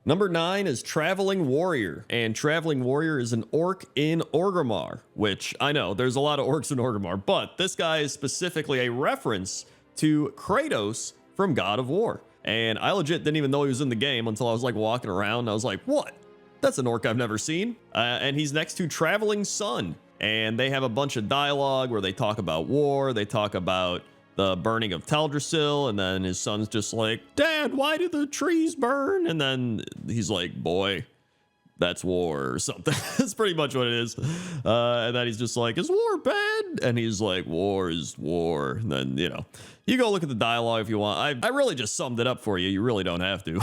Number 9 is Traveling Warrior, and Traveling Warrior is an orc in Orgrimmar, which I know there's a lot of orcs in Orgrimmar, but this guy is specifically a reference to Kratos from God of War. And I legit didn't even know he was in the game until I was like walking around and I was like, what? That's an orc I've never seen. And he's next to Traveling Sun, and they have a bunch of dialogue where they talk about war, they talk about the burning of Teldrassil, and then his son's just like, Dad, why do the trees burn? And then he's like, boy, that's war or something. That's pretty much what it is. And then he's just like, is war bad? And he's like, war is war. And then, you know, you go look at the dialogue if you want. I really just summed it up for you. You really don't have to.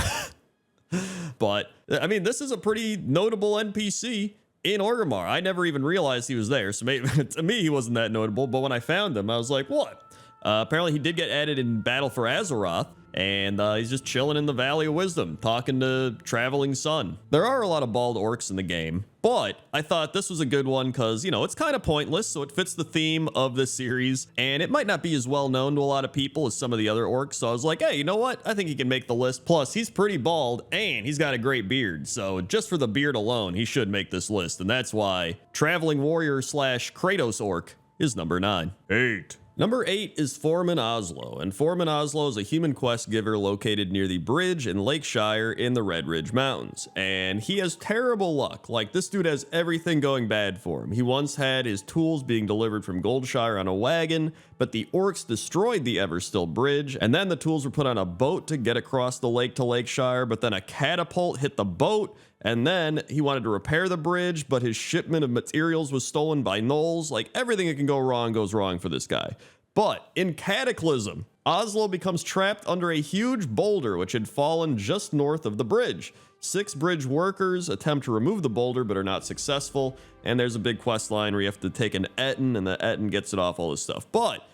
But, I mean, this is a pretty notable NPC in Orgrimmar. I never even realized he was there. So maybe, to me, he wasn't that notable. But when I found him, I was like, what? Apparently he did get added in Battle for Azeroth, And he's just chilling in the Valley of Wisdom, talking to Traveling Sun. There are a lot of bald orcs in the game, but I thought this was a good one because, you know, it's kind of pointless, so it fits the theme of this series, and it might not be as well known to a lot of people as some of the other orcs, so I was like, hey, you know what? I think he can make the list. Plus, he's pretty bald, and he's got a great beard, so just for the beard alone, he should make this list, and that's why Traveling Warrior / Kratos Orc is number 9. 8. Number 8 is Foreman Oslo, and Foreman Oslo is a human quest giver located near the bridge in Lakeshire in the Red Ridge Mountains, and he has terrible luck. Like, this dude has everything going bad for him. He once had his tools being delivered from Goldshire on a wagon, but the orcs destroyed the Everstill Bridge, and then the tools were put on a boat to get across the lake to Lakeshire, but then a catapult hit the boat, and then he wanted to repair the bridge, but his shipment of materials was stolen by gnolls. Like, everything that can go wrong goes wrong for this guy. But in Cataclysm, Oslo becomes trapped under a huge boulder which had fallen just north of the bridge. 6 bridge workers attempt to remove the boulder but are not successful, and there's a big quest line where you have to take an Etten, and the Etten gets it off, all this stuff. But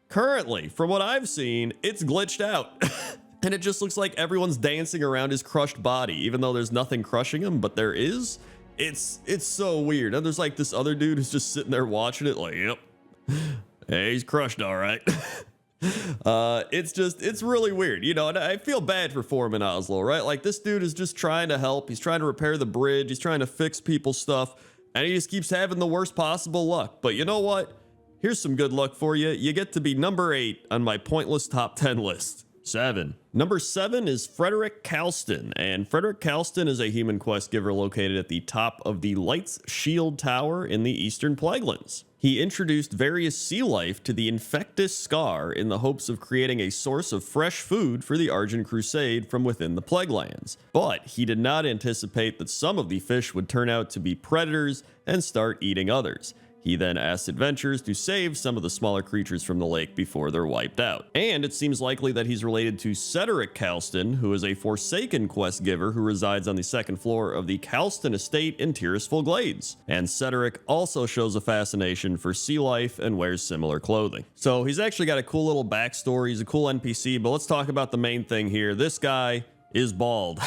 currently, from what I've seen, it's glitched out. And it just looks like everyone's dancing around his crushed body, even though there's nothing crushing him, but there is. It's so weird. And there's like this other dude who's just sitting there watching it like, yep, hey, he's crushed all right. It's really weird, you know, and I feel bad for Foreman Oslo, right? Like, this dude is just trying to help. He's trying to repair the bridge. He's trying to fix people's stuff, and he just keeps having the worst possible luck. But you know what? Here's some good luck for you. You get to be number 8 on my pointless top 10 list. 7. Number 7 is Frederick Kalston, and Frederick Kalston is a human quest giver located at the top of the Light's Shield Tower in the Eastern Plaguelands. He introduced various sea life to the Infectus Scar in the hopes of creating a source of fresh food for the Argent Crusade from within the Plaguelands. But he did not anticipate that some of the fish would turn out to be predators and start eating others. He then asked adventurers to save some of the smaller creatures from the lake before they're wiped out. And it seems likely that he's related to Cedric Kalston, who is a Forsaken quest giver who resides on the 2nd floor of the Kalston estate in Tirisful Glades. And Cedric also shows a fascination for sea life and wears similar clothing. So he's actually got a cool little backstory. He's a cool NPC, but let's talk about the main thing here. This guy is bald.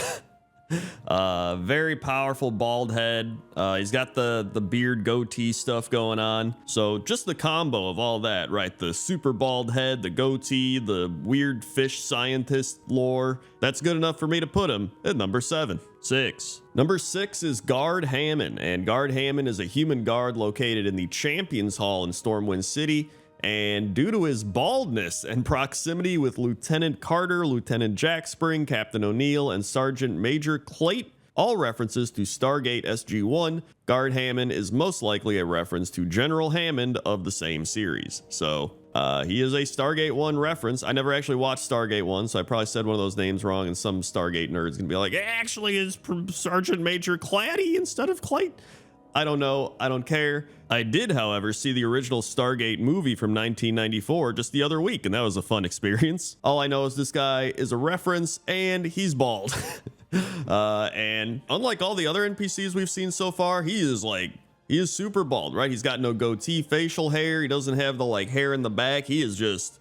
Very powerful bald head. He's got the beard goatee stuff going on. So just the combo of all that, right? The super bald head, the goatee, the weird fish scientist lore. That's good enough for me to put him at number 7. 6. Number 6 is Guard Hammond, and Guard Hammond is a human guard located in the Champions Hall in Stormwind City. And due to his baldness and proximity with Lieutenant Carter, Lieutenant Jack Spring, Captain O'Neill, and Sergeant Major Clayt, all references to Stargate SG-1, Guard Hammond is most likely a reference to General Hammond of the same series. So he is a Stargate 1 reference. I never actually watched Stargate 1, so I probably said one of those names wrong, and some Stargate nerd's gonna be like, actually, it's Sergeant Major Clatty instead of Clayt. I don't know. I don't care. I did, however, see the original Stargate movie from 1994 just the other week, and that was a fun experience. All I know is this guy is a reference, and he's bald. And unlike all the other NPCs we've seen so far, he is super bald, right? He's got no goatee facial hair. He doesn't have the hair in the back. He is just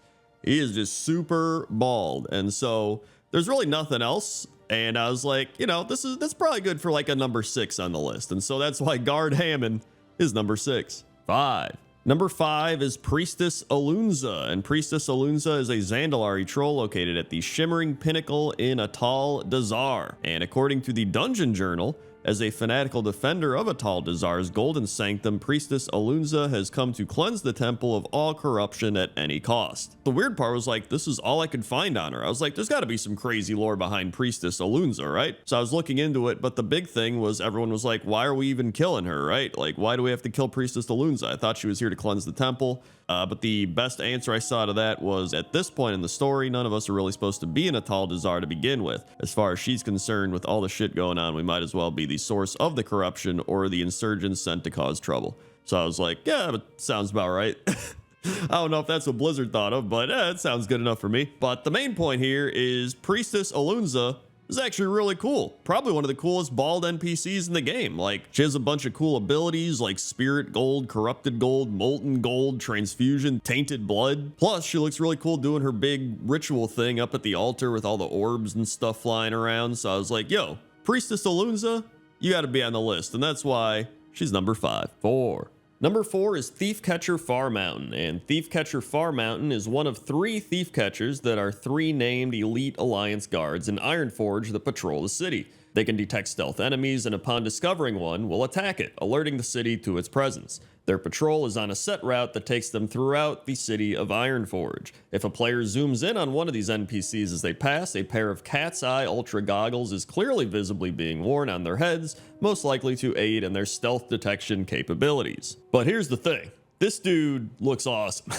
super bald. And so there's really nothing else. And I was like, you know, that's probably good for a number 6 on the list. And so that's why Guard Hammond is number 6. 5. Number 5 is Priestess Alunza, and Priestess Alunza is a Zandalari troll located at the Shimmering Pinnacle in Atal Dazar. And according to the Dungeon Journal, as a fanatical defender of Atal Dazar's golden sanctum, Priestess Alunza has come to cleanse the temple of all corruption at any cost. The weird part was this is all I could find on her. I was like, there's got to be some crazy lore behind Priestess Alunza, right? So I was looking into it, but the big thing was everyone was like, why are we even killing her, right? Why do we have to kill Priestess Alunza? I thought she was here to cleanse the temple. But the best answer I saw to that was, at this point in the story, none of us are really supposed to be in Atal Dazar to begin with. As far as she's concerned, with all the shit going on, we might as well be the source of the corruption or the insurgents sent to cause trouble. So I was like, yeah, but sounds about right. I don't know if that's what Blizzard thought of, but it sounds good enough for me. But the main point here is Priestess Alunza was actually really cool. Probably one of the coolest bald NPCs in the game. Like, she has a bunch of cool abilities like Spirit Gold, Corrupted Gold, Molten Gold, Transfusion, Tainted Blood. Plus, she looks really cool doing her big ritual thing up at the altar with all the orbs and stuff flying around. So I was like, yo, Priestess Alunza, you gotta be on the list. And that's why she's number 5. 4. Number 4 is Thief Catcher Far Mountain, and Thief Catcher Far Mountain is one of 3 thief catchers that are 3 named elite alliance guards in Ironforge that patrol the city. They can detect stealth enemies, and upon discovering one, will attack it, alerting the city to its presence. Their patrol is on a set route that takes them throughout the city of Ironforge. If a player zooms in on one of these NPCs as they pass, a pair of cat's eye ultra goggles is clearly visibly being worn on their heads, most likely to aid in their stealth detection capabilities. But here's the thing. This dude looks awesome.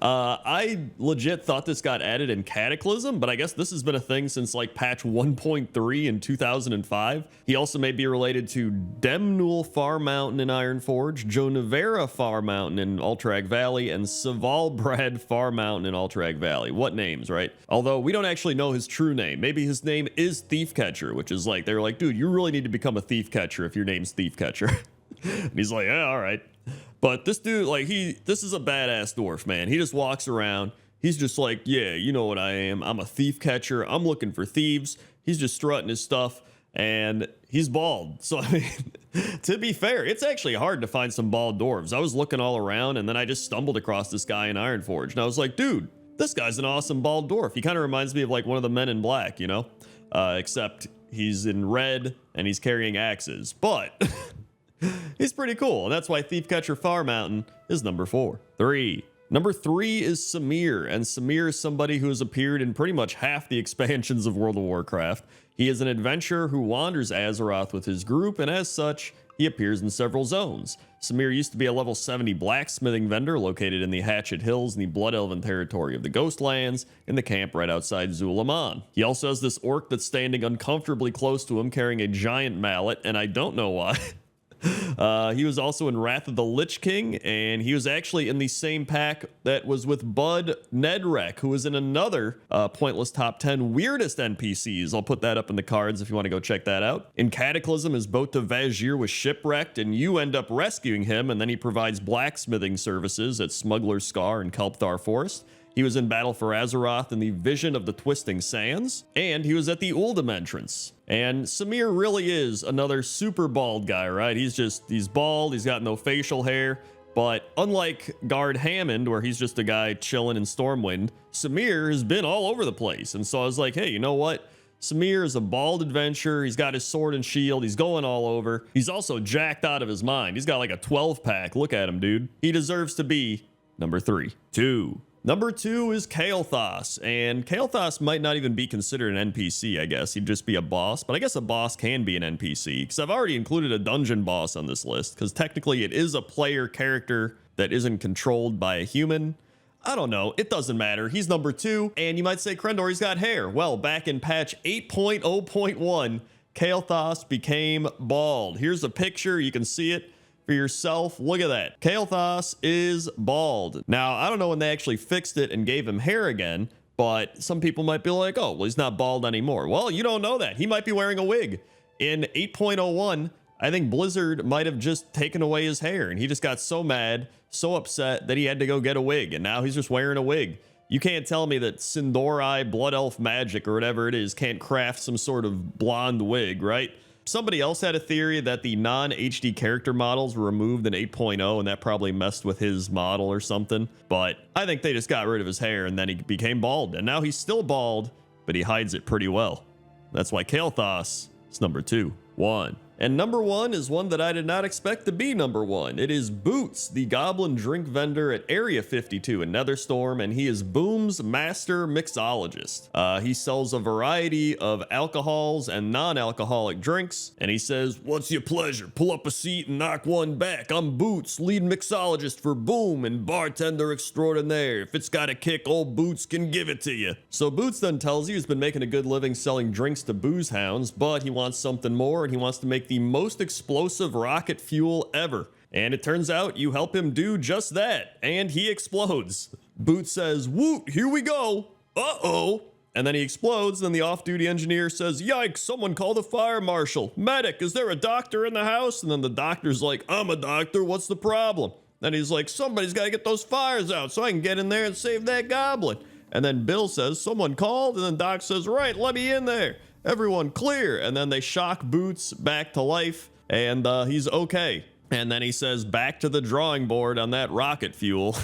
I legit thought this got added in Cataclysm, but I guess this has been a thing since like patch 1.3 in 2005. He also may be related to Demnul Far Mountain in Ironforge, Jonavera Far Mountain in Alterac Valley, and Savalbrad Far Mountain in Alterac Valley. What names, right? Although we don't actually know his true name. Maybe his name is Thief Catcher, which is like, they were like, dude, you really need to become a thief catcher if your name's Thief Catcher. And he's like, yeah, all right. But this dude, like, this is a badass dwarf, man. He just walks around. He's just like, yeah, you know what I am. I'm a thief catcher. I'm looking for thieves. He's just strutting his stuff, and he's bald. So, I mean, to be fair, it's actually hard to find some bald dwarves. I was looking all around, and then I just stumbled across this guy in Ironforge, and I was like, dude, this guy's an awesome bald dwarf. He kind of reminds me of, like, one of the Men in Black, you know? Except he's in red, and he's carrying axes. But he's pretty cool, and that's why Thief Catcher Far Mountain is number 4. 3. Number 3 is Samir, and Samir is somebody who has appeared in pretty much half the expansions of World of Warcraft. He is an adventurer who wanders Azeroth with his group, and as such, he appears in several zones. Samir used to be a level 70 blacksmithing vendor located in the Hatchet Hills in the Blood Elven territory of the Ghostlands, in the camp right outside Zulaman. He also has this orc that's standing uncomfortably close to him carrying a giant mallet, and I don't know why. He was also in Wrath of the Lich King, and he was actually in the same pack that was with Bud Nedrek, who was in another pointless top 10 weirdest NPCs. I'll put that up in the cards if you want to go check that out. In Cataclysm, his boat to Vazir was shipwrecked, and you end up rescuing him, and then he provides blacksmithing services at Smuggler's Scar in Kelpthar Forest. He was in Battle for Azeroth in the Vision of the Twisting Sands, and he was at the Uldum entrance. And Samir really is another super bald guy, right? He's bald, he's got no facial hair, but unlike Guard Hammond, where he's just a guy chilling in Stormwind, Samir has been all over the place. And so I was like, hey, you know what? Samir is a bald adventurer. He's got his sword and shield. He's going all over. He's also jacked out of his mind. He's got like a 12-pack. Look at him, dude. He deserves to be number 3. 2. Number 2 is Kael'thas, and Kael'thas might not even be considered an NPC, I guess. He'd just be a boss, but I guess a boss can be an NPC, because I've already included a dungeon boss on this list, because technically it is a player character that isn't controlled by a human. I don't know, it doesn't matter. He's number 2, and you might say, Crendor, he's got hair. Well, back in patch 8.0.1, Kael'thas became bald. Here's a picture, you can see it for yourself. Look at that. Kael'thas is bald. Now, I don't know when they actually fixed it and gave him hair again, but some people might be like, oh, well, he's not bald anymore. Well, you don't know that. He might be wearing a wig. In 8.01, I think Blizzard might have just taken away his hair, and he just got so mad, so upset that he had to go get a wig, and now he's just wearing a wig. You can't tell me that Sindori Blood Elf Magic or whatever it is can't craft some sort of blonde wig, right? Somebody else had a theory that the non-HD character models were removed in 8.0, and that probably messed with his model or something. But I think they just got rid of his hair, and then he became bald. And now he's still bald, but he hides it pretty well. That's why Kael'thas is number 2. 1. And number 1 is one that I did not expect to be number 1. It is Boots, the goblin drink vendor at Area 52 in Netherstorm, and he is Boom's master mixologist. He sells a variety of alcohols and non-alcoholic drinks, and he says, "What's your pleasure? Pull up a seat and knock one back. I'm Boots, lead mixologist for Boom and bartender extraordinaire. If it's got a kick, old Boots can give it to you." So Boots then tells you he's been making a good living selling drinks to booze hounds, but he wants something more, and he wants to make the most explosive rocket fuel ever. And it turns out you help him do just that, and he explodes. Boots says, "Woot, here we go." Uh-oh. And then he explodes, and then the off-duty engineer says, "Yikes, someone call the fire marshal. Medic, is there a doctor in the house?" And then the doctor's like, "I'm a doctor, what's the problem?" Then he's like, "Somebody's got to get those fires out so I can get in there and save that goblin." And then Bill says, "Someone called?" And then Doc says, "Right, let me in there. Everyone clear." And then they shock Boots back to life, and he's okay. And then he says, "Back to the drawing board on that rocket fuel."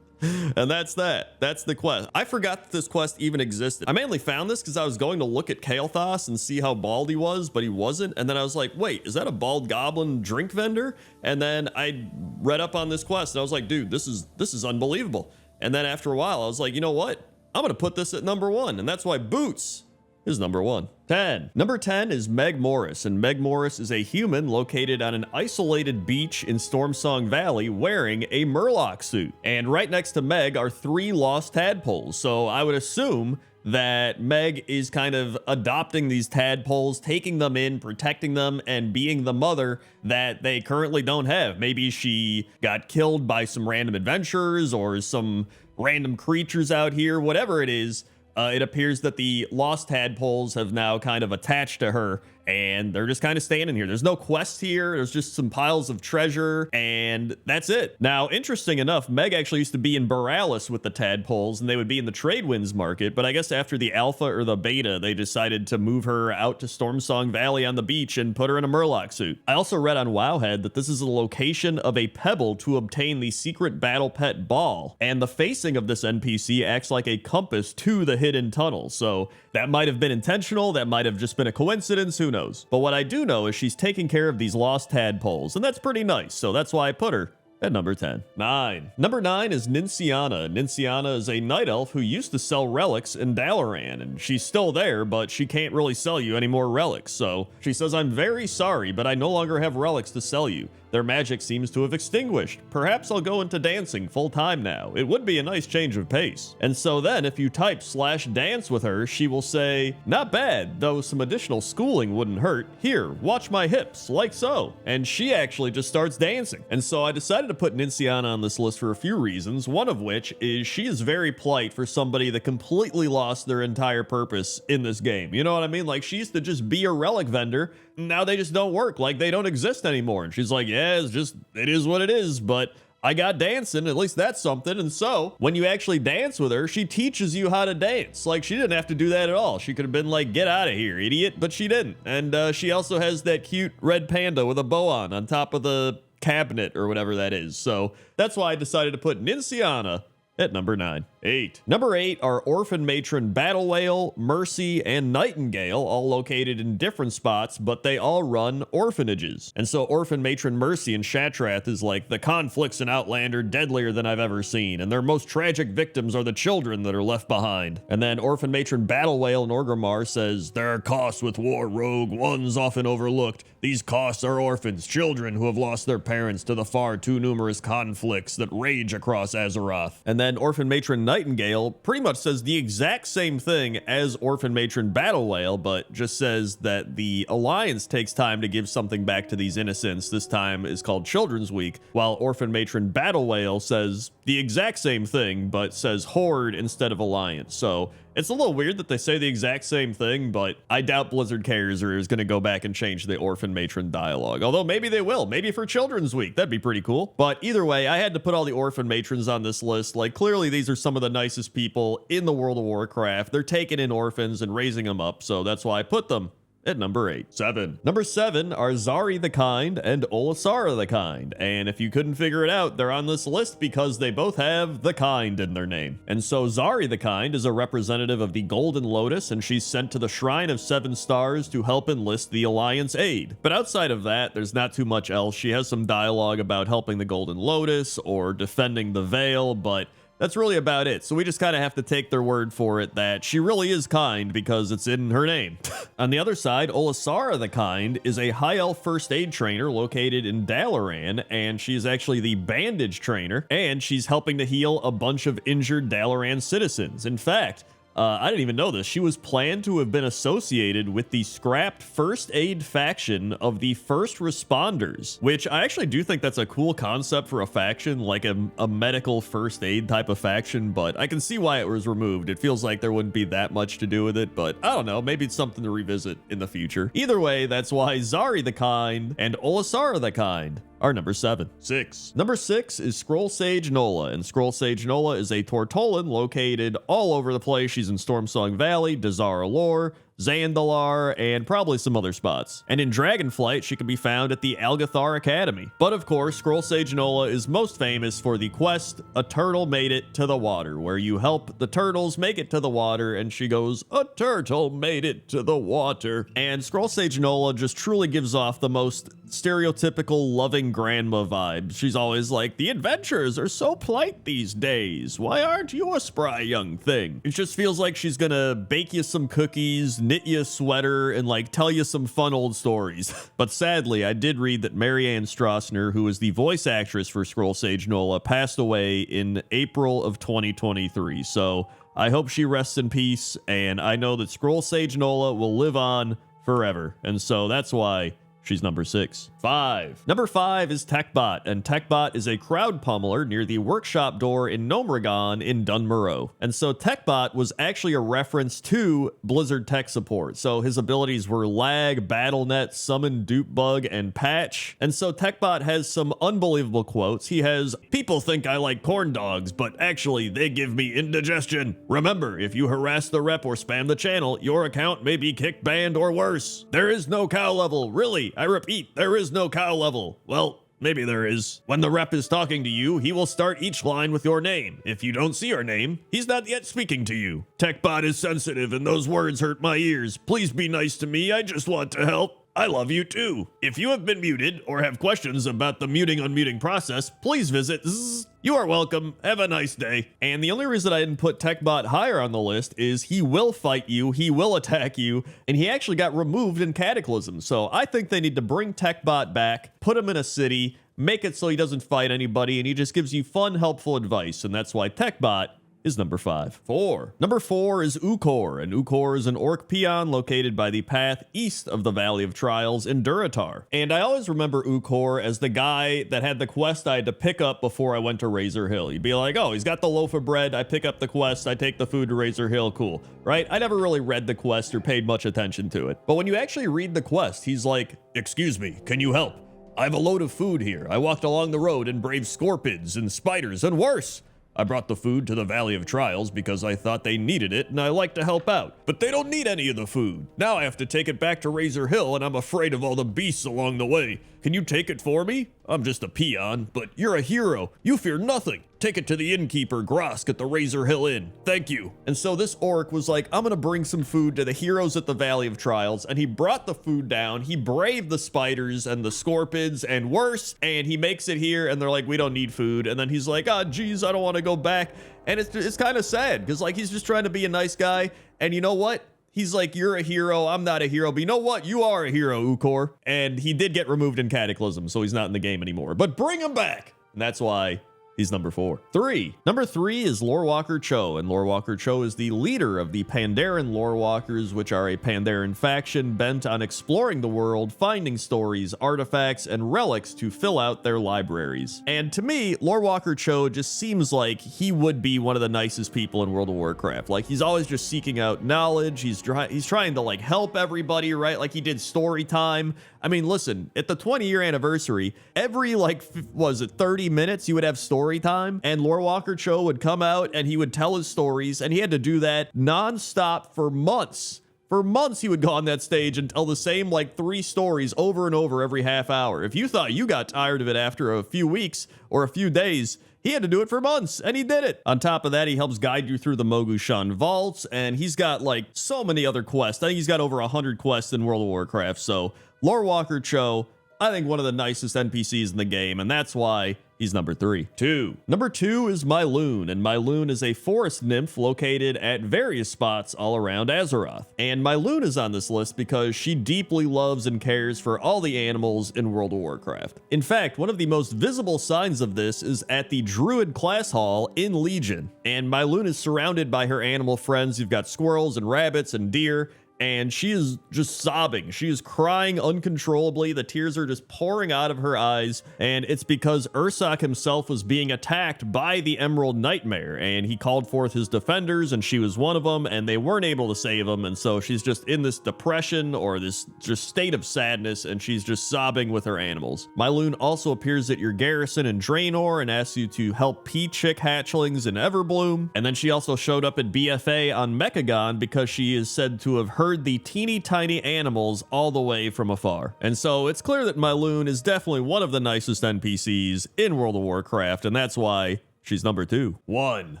And that's that. That's the quest. I forgot that this quest even existed. I mainly found this because I was going to look at Kael'thas and see how bald he was, but he wasn't. And then I was like, wait, is that a bald goblin drink vendor? And then I read up on this quest and I was like, dude, this is unbelievable. And then after a while, I was like, you know what? I'm going to put this at number 1. And that's why Boots is number 1. 10. Number 10 is Meg Morris, and Meg Morris is a human located on an isolated beach in Stormsong Valley wearing a Murloc suit. And right next to Meg are 3 lost tadpoles, so I would assume that Meg is kind of adopting these tadpoles, taking them in, protecting them, and being the mother that they currently don't have. Maybe she got killed by some random adventurers or some random creatures out here, whatever it is. It appears that the lost tadpoles have now kind of attached to her, and they're just kind of standing here. There's no quest here. There's just some piles of treasure, and that's it. Now, interesting enough, Meg actually used to be in Borealis with the tadpoles, and they would be in the trade winds market, but I guess after the alpha or the beta, they decided to move her out to Stormsong Valley on the beach and put her in a Murloc suit. I also read on Wowhead that this is the location of a pebble to obtain the secret battle pet ball, and the facing of this NPC acts like a compass to the hidden tunnel, so that might have been intentional, that might have just been a coincidence, who knows. But what I do know is she's taking care of these lost tadpoles, and that's pretty nice, so that's why I put her at number 10. 9. Number 9 is Ninciana. Ninciana is a night elf who used to sell relics in Dalaran, and she's still there, but she can't really sell you any more relics, so she says, "I'm very sorry, but I no longer have relics to sell you. Their magic seems to have extinguished. Perhaps I'll go into dancing full time now. It would be a nice change of pace." And so then if you type /dance with her, she will say, "Not bad, though some additional schooling wouldn't hurt. Here, watch my hips, like so." And she actually just starts dancing. And so I decided to put Ninciana on this list for a few reasons, one of which is she is very polite for somebody that completely lost their entire purpose in this game. You know what I mean? Like, she used to just be a relic vendor. Now they just don't work, like they don't exist anymore. And she's like, "Yeah, it is what it is, but I got dancing, at least that's something." And so when you actually dance with her, she teaches you how to dance. Like, she didn't have to do that at all. She could have been like, "Get out of here, idiot," but she didn't. And she also has that cute red panda with a bow on top of the cabinet or whatever that is. So that's why I decided to put Ninciana at number 9. 8. Number 8 are Orphan Matron Battle Whale, Mercy, and Nightingale, all located in different spots, but they all run orphanages. And so Orphan Matron Mercy in Shatrath is like, "The conflicts in Outlander deadlier than I've ever seen, and their most tragic victims are the children that are left behind." And then Orphan Matron Battle Whale in Orgrimmar says, "There are costs with war, rogue, ones often overlooked. These costs are orphans, children who have lost their parents to the far too numerous conflicts that rage across Azeroth." And then Orphan Matron Nightingale pretty much says the exact same thing as Orphan Matron Battle Whale, but just says that the Alliance takes time to give something back to these innocents. This time is called Children's Week, while Orphan Matron Battle Whale says the exact same thing, but says Horde instead of Alliance. So it's a little weird that they say the exact same thing, but I doubt Blizzard cares or is going to go back and change the Orphan Matron dialogue. Although maybe they will. Maybe for Children's Week. That'd be pretty cool. But either way, I had to put all the Orphan Matrons on this list. Like, clearly these are some of the nicest people in the World of Warcraft. They're taking in orphans and raising them up, so that's why I put them at number 8. 7. Number 7 are Zari the Kind and Olisara the Kind. And if you couldn't figure it out, they're on this list because they both have the Kind in their name. And so Zari the Kind is a representative of the Golden Lotus, and she's sent to the Shrine of 7 Stars to help enlist the Alliance aid. But outside of that, there's not too much else. She has some dialogue about helping the Golden Lotus or defending the Veil, but that's really about it. So we just kind of have to take their word for it that she really is kind because it's in her name. On the other side, Olisara the Kind is a high elf first aid trainer located in Dalaran, and she's actually the bandage trainer, and she's helping to heal a bunch of injured Dalaran citizens. In fact, I didn't even know this. She was planned to have been associated with the scrapped first aid faction of the first responders, which I actually do think that's a cool concept for a faction, like a medical first aid type of faction, but I can see why it was removed. It feels like there wouldn't be that much to do with it, but I don't know, maybe it's something to revisit in the future. Either way, that's why Zari the Kind and Olisara the Kind are number 7. 6. Number 6 is Scroll Sage Nola, and Scroll Sage Nola is a Tortolan located all over the place. She's in Stormsong Valley, Dazara Lore, Zandalar, and probably some other spots. And in Dragonflight, she can be found at the Algathar Academy. But of course, Scroll Sage Nola is most famous for the quest, A Turtle Made It to the Water, where you help the turtles make it to the water, and she goes, a turtle made it to the water. And Scroll Sage Nola just truly gives off the most stereotypical loving grandma vibe. She's always like, the adventurers are so polite these days. Why aren't you a spry young thing? It just feels like she's gonna bake you some cookies, knit you a sweater, and like tell you some fun old stories. But sadly, I did read that Marianne Strassner, who is the voice actress for Scroll Sage Nola, passed away in April of 2023. So I hope she rests in peace, and I know that Scroll Sage Nola will live on forever. And so that's why she's number 6. 5. Number 5 is TechBot, and TechBot is a crowd pummeler near the workshop door in Gnomragon in Dunmurrow. And so TechBot was actually a reference to Blizzard tech support. So his abilities were lag, BattleNet, summon, dupe bug, and patch. And so TechBot has some unbelievable quotes. He has, people think I like corn dogs, but actually they give me indigestion. Remember, if you harass the rep or spam the channel, your account may be kicked, banned, or worse. There is no cow level, really. I repeat, there is no cow level. Well, maybe there is. When the rep is talking to you, he will start each line with your name. If you don't see your name, he's not yet speaking to you. TechBot is sensitive and those words hurt my ears. Please be nice to me. I just want to help. I love you too. If you have been muted or have questions about the muting-unmuting process, please visit Zzz. You are welcome. Have a nice day. And the only reason I didn't put TechBot higher on the list is he will fight you, he will attack you, and he actually got removed in Cataclysm. So I think they need to bring TechBot back, put him in a city, make it so he doesn't fight anybody, and he just gives you fun, helpful advice. And that's why TechBot is number 5. 4. Number 4 is Ukor, and Ukor is an orc peon located by the path east of the Valley of Trials in Duratar. And I always remember Ukor as the guy that had the quest I had to pick up before I went to Razor Hill. You'd be like, oh, he's got the loaf of bread, I pick up the quest, I take the food to Razor Hill, cool, right? I never really read the quest or paid much attention to it. But when you actually read the quest, he's like, excuse me, can you help? I have a load of food here. I walked along the road and braved scorpions and spiders and worse. I brought the food to the Valley of Trials because I thought they needed it and I like to help out. But they don't need any of the food. Now I have to take it back to Razor Hill and I'm afraid of all the beasts along the way. Can you take it for me? I'm just a peon, but you're a hero. You fear nothing. Take it to the innkeeper, Grosk, at the Razor Hill Inn. Thank you. And so this orc was like, I'm gonna bring some food to the heroes at the Valley of Trials, and he brought the food down. He braved the spiders and the scorpions and worse, and he makes it here, and they're like, we don't need food. And then he's like, oh, geez, I don't want to go back. And it's kind of sad, because like he's just trying to be a nice guy, and you know what? He's like, you're a hero, I'm not a hero, but you know what? You are a hero, Ukor. And he did get removed in Cataclysm, so he's not in the game anymore. But bring him back! And that's why he's number 4. 3. Number 3 is Lorewalker Cho, and Lorewalker Cho is the leader of the Pandaren Lorewalkers, which are a Pandaren faction bent on exploring the world, finding stories, artifacts, and relics to fill out their libraries. And to me, Lorewalker Cho just seems like he would be one of the nicest people in World of Warcraft. Like, he's always just seeking out knowledge, he's trying to, like, help everybody, right? Like, he did story time. I mean, listen, at the 20-year anniversary, every, like, was it 30 minutes, you would have story time, and Lorewalker Cho would come out and he would tell his stories, and he had to do that non-stop for months. For months, he would go on that stage and tell the same, like, 3 stories over and over every half hour. If you thought you got tired of it after a few weeks or a few days, he had to do it for months, and he did it. On top of that, he helps guide you through the Mogushan vaults, and he's got, like, so many other quests. I think he's got over 100 quests in World of Warcraft, so Lorewalker Cho, I think one of the nicest NPCs in the game, and that's why He's number 3. 2. Number 2 is Myloon, and Myloon is a forest nymph located at various spots all around Azeroth. And Myloon is on this list because she deeply loves and cares for all the animals in World of Warcraft. In fact, one of the most visible signs of this is at the Druid class hall in Legion. And Myloon is surrounded by her animal friends. You've got squirrels and rabbits and deer, and she is just sobbing. She is crying uncontrollably. The tears are just pouring out of her eyes, and it's because Ursoc himself was being attacked by the Emerald Nightmare, and he called forth his defenders, and she was one of them, and they weren't able to save him, and so she's just in this depression or this just state of sadness, and she's just sobbing with her animals. Myloon also appears at your garrison in Draenor and asks you to help P-Chick hatchlings in Everbloom, and then she also showed up at BFA on Mechagon because she is said to have heard the teeny tiny animals all the way from afar. And so it's clear that Myloon is definitely one of the nicest NPCs in World of Warcraft, and that's why she's number 2. 1.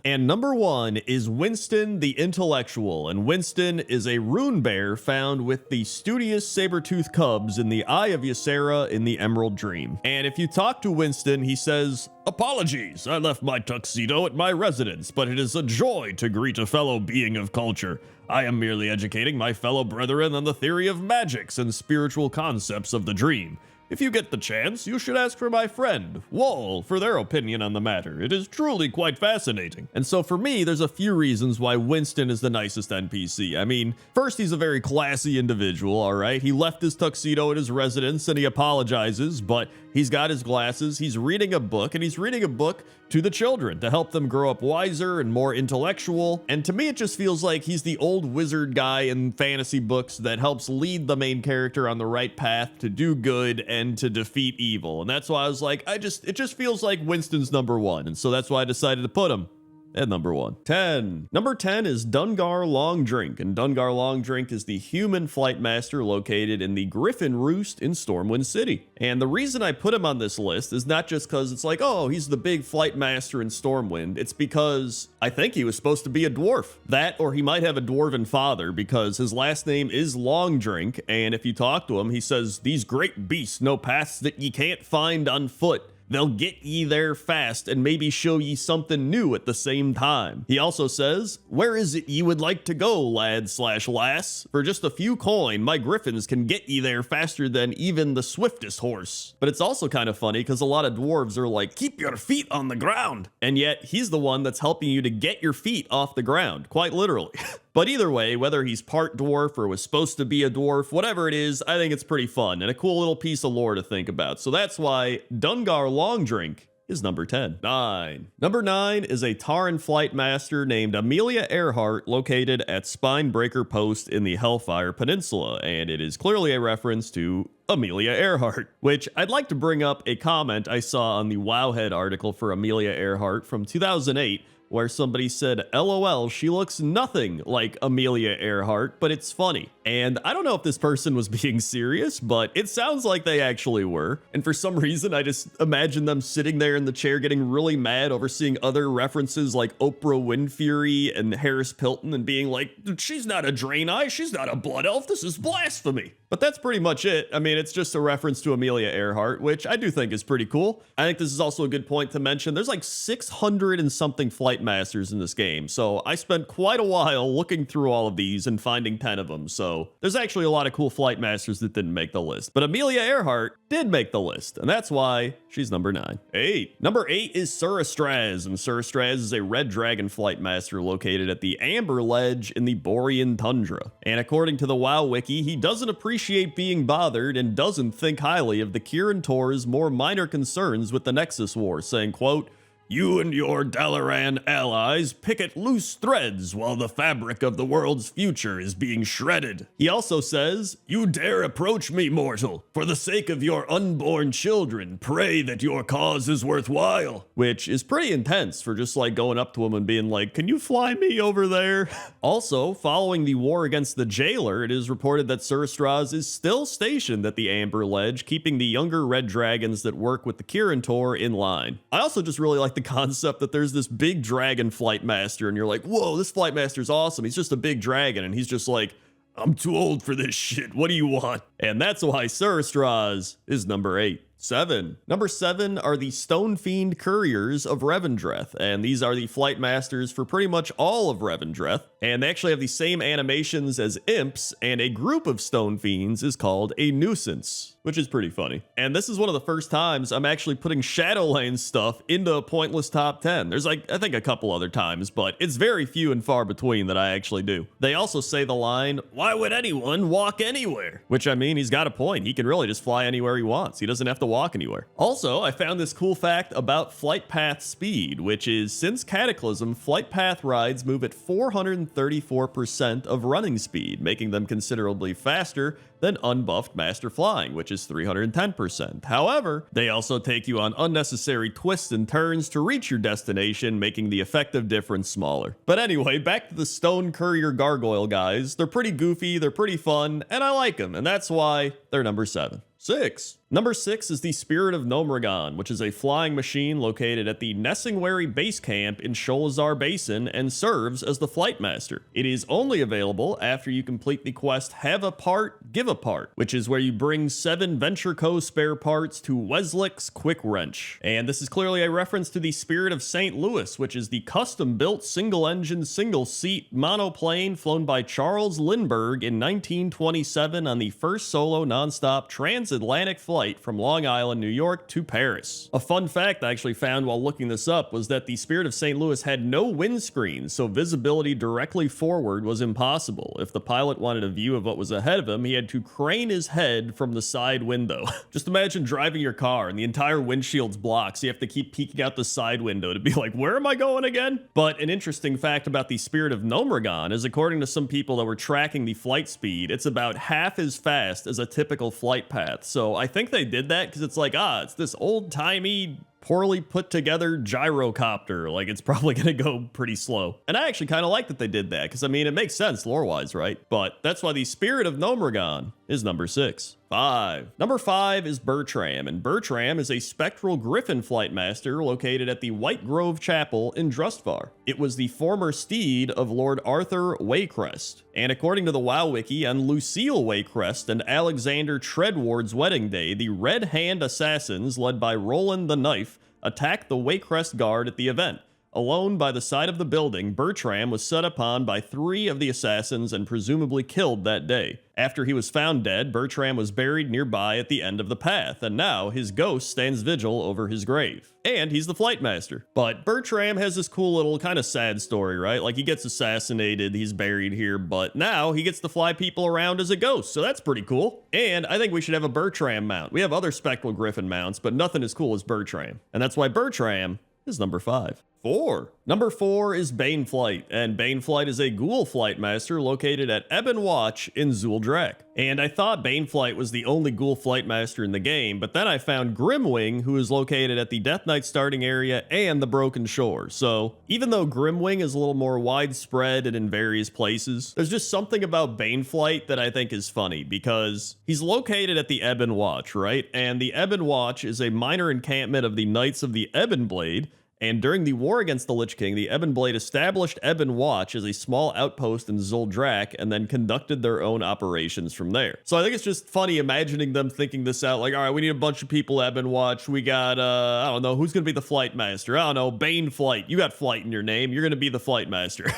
And number 1 is Winston the Intellectual, and Winston is a rune bear found with the studious saber-toothed cubs in the Eye of Ysera in the Emerald Dream. And if you talk to Winston, he says, "Apologies, I left my tuxedo at my residence, but it is a joy to greet a fellow being of culture. I am merely educating my fellow brethren on the theory of magics and spiritual concepts of the dream. If you get the chance, you should ask for my friend, Wall, for their opinion on the matter. It is truly quite fascinating." And so for me, there's a few reasons why Winston is the nicest NPC. I mean, first, he's a very classy individual, all right? He left his tuxedo at his residence and he apologizes, but he's got his glasses, he's reading a book, and he's reading a book to the children to help them grow up wiser and more intellectual. And to me, it just feels like he's the old wizard guy in fantasy books that helps lead the main character on the right path to do good and to defeat evil. And that's why I was like, it just feels like Winston's number 1. And so that's why I decided to put him at number 1. 10. Number 10 is Dungar Longdrink, and Dungar Longdrink is the human flight master located in the Griffin Roost in Stormwind City. And the reason I put him on this list is not just because it's like, oh, he's the big flight master in Stormwind. It's because I think he was supposed to be a dwarf. That, or he might have a dwarven father, because his last name is Longdrink, and if you talk to him, he says, "These great beasts know paths that ye can't find on foot. They'll get ye there fast and maybe show ye something new at the same time." He also says, "Where is it ye would like to go, lad/lass? For just a few coin, my griffins can get ye there faster than even the swiftest horse." But it's also kind of funny because a lot of dwarves are like, "Keep your feet on the ground." And yet he's the one that's helping you to get your feet off the ground, quite literally. But either way, whether he's part dwarf or was supposed to be a dwarf, whatever it is, I think it's pretty fun and a cool little piece of lore to think about. So that's why Dungar Longdrink is number 10. 9. Number 9 is a Tauren flight master named Amelia Earhart, located at Spinebreaker Post in the Hellfire Peninsula, and it is clearly a reference to Amelia Earhart, which I'd like to bring up a comment I saw on the Wowhead article for Amelia Earhart from 2008, where somebody said, "LOL, she looks nothing like Amelia Earhart, but it's funny." And I don't know if this person was being serious, but it sounds like they actually were. And for some reason, I just imagine them sitting there in the chair getting really mad over seeing other references like Oprah Winfrey and Harris Pilton and being like, "She's not a Draenei, she's not a blood elf, this is blasphemy." But that's pretty much it. I mean, it's just a reference to Amelia Earhart, which I do think is pretty cool. I think this is also a good point to mention. There's like 600 and something flight masters in this game, so I spent quite a while looking through all of these and finding 10 of them, so there's actually a lot of cool flight masters that didn't make the list. But Amelia Earhart did make the list, and that's why she's number 9. 8. Number 8 is Surastraz, and Surastraz is a red dragon flight master located at the Amber Ledge in the Borean Tundra. And according to the WoW Wiki, he doesn't appreciate being bothered and doesn't think highly of the Kirin Tor's more minor concerns with the Nexus War, saying, quote, "You and your Dalaran allies pick at loose threads while the fabric of the world's future is being shredded." He also says, "You dare approach me, mortal. For the sake of your unborn children, pray that your cause is worthwhile." Which is pretty intense for just like going up to him and being like, "Can you fly me over there?" Also, following the war against the Jailer, it is reported that Surastraz is still stationed at the Amber Ledge, keeping the younger red dragons that work with the Kirin Tor in line. I also just really like the concept that there's this big dragon flight master and you're like, whoa, this flight master's awesome. He's just a big dragon and he's just like, "I'm too old for this shit. What do you want?" And that's why Surastraz is number 8. 7. Number 7 are the Stone Fiend Couriers of Revendreth, and these are the flight masters for pretty much all of Revendreth, and they actually have the same animations as imps, and a group of Stone Fiends is called a nuisance, which is pretty funny. And this is one of the first times I'm actually putting Shadowlane stuff into a pointless top 10. There's like, I think a couple other times, but it's very few and far between that I actually do. They also say the line, "Why would anyone walk anywhere?" Which, I mean, he's got a point. He can really just fly anywhere he wants. He doesn't have to walk anywhere. Also, I found this cool fact about flight path speed, which is since Cataclysm, flight path rides move at 434% of running speed, making them considerably faster than unbuffed master flying, which is 310%. However, they also take you on unnecessary twists and turns to reach your destination, making the effective difference smaller. But anyway, back to the Stone Courier Gargoyle guys. They're pretty goofy, they're pretty fun, and I like them, and that's why they're number 7. 6. Number 6 is the Spirit of Gnomragon, which is a flying machine located at the Nessingwary Base Camp in Sholazar Basin and serves as the Flight Master. It is only available after you complete the quest Have a Part, Give a Part, which is where you bring 7 Venture Co. spare parts to Weslick's Quick Wrench. And this is clearly a reference to the Spirit of St. Louis, which is the custom-built single-engine, single-seat monoplane flown by Charles Lindbergh in 1927 on the first solo nonstop transatlantic flight from Long Island, New York to Paris. A fun fact I actually found while looking this up was that the Spirit of St. Louis had no windscreen, so visibility directly forward was impossible. If the pilot wanted a view of what was ahead of him, he had to crane his head from the side window. Just imagine driving your car and the entire windshield's blocked, so you have to keep peeking out the side window to be like, where am I going again? But an interesting fact about the Spirit of Gnomragon is, according to some people that were tracking the flight speed, it's about half as fast as a typical flight path. So I think they did that because it's like, it's this old-timey, poorly put together gyrocopter. Like, it's probably gonna go pretty slow. And I actually kind of like that they did that, because I mean, it makes sense lore-wise, right? But that's why the Spirit of Gnomragon is number 6. 5. Number 5 is Bertram, and Bertram is a spectral griffin flight master located at the White Grove Chapel in Drustvar. It was the former steed of Lord Arthur Waycrest, and according to the WoW Wiki, on Lucille Waycrest and Alexander Treadward's wedding day, the Red Hand Assassins, led by Roland the Knife, attacked the Waycrest Guard at the event. Alone by the side of the building, Bertram was set upon by 3 of the assassins and presumably killed that day. After he was found dead, Bertram was buried nearby at the end of the path, and now his ghost stands vigil over his grave. And he's the flight master. But Bertram has this cool little kind of sad story, right? Like, he gets assassinated, he's buried here, but now he gets to fly people around as a ghost, so that's pretty cool. And I think we should have a Bertram mount. We have other spectral griffin mounts, but nothing as cool as Bertram. And that's why Bertram is number 5. 4. Number 4 is Baneflight, and Baneflight is a ghoul flight master located at Ebon Watch in Zuldrak. And I thought Baneflight was the only ghoul flight master in the game, but then I found Grimwing, who is located at the Death Knight starting area and the Broken Shore. So even though Grimwing is a little more widespread and in various places, there's just something about Baneflight that I think is funny, because he's located at the Ebon Watch, right? And the Ebon Watch is a minor encampment of the Knights of the Ebon Blade. And during the war against the Lich King, the Ebon Blade established Ebon Watch as a small outpost in Zuldrak and then conducted their own operations from there. So I think it's just funny imagining them thinking this out, like, all right, we need a bunch of people Ebon Watch. We got, I don't know, who's going to be the flight master? I don't know, Bane Flight. You got flight in your name. You're going to be the flight master.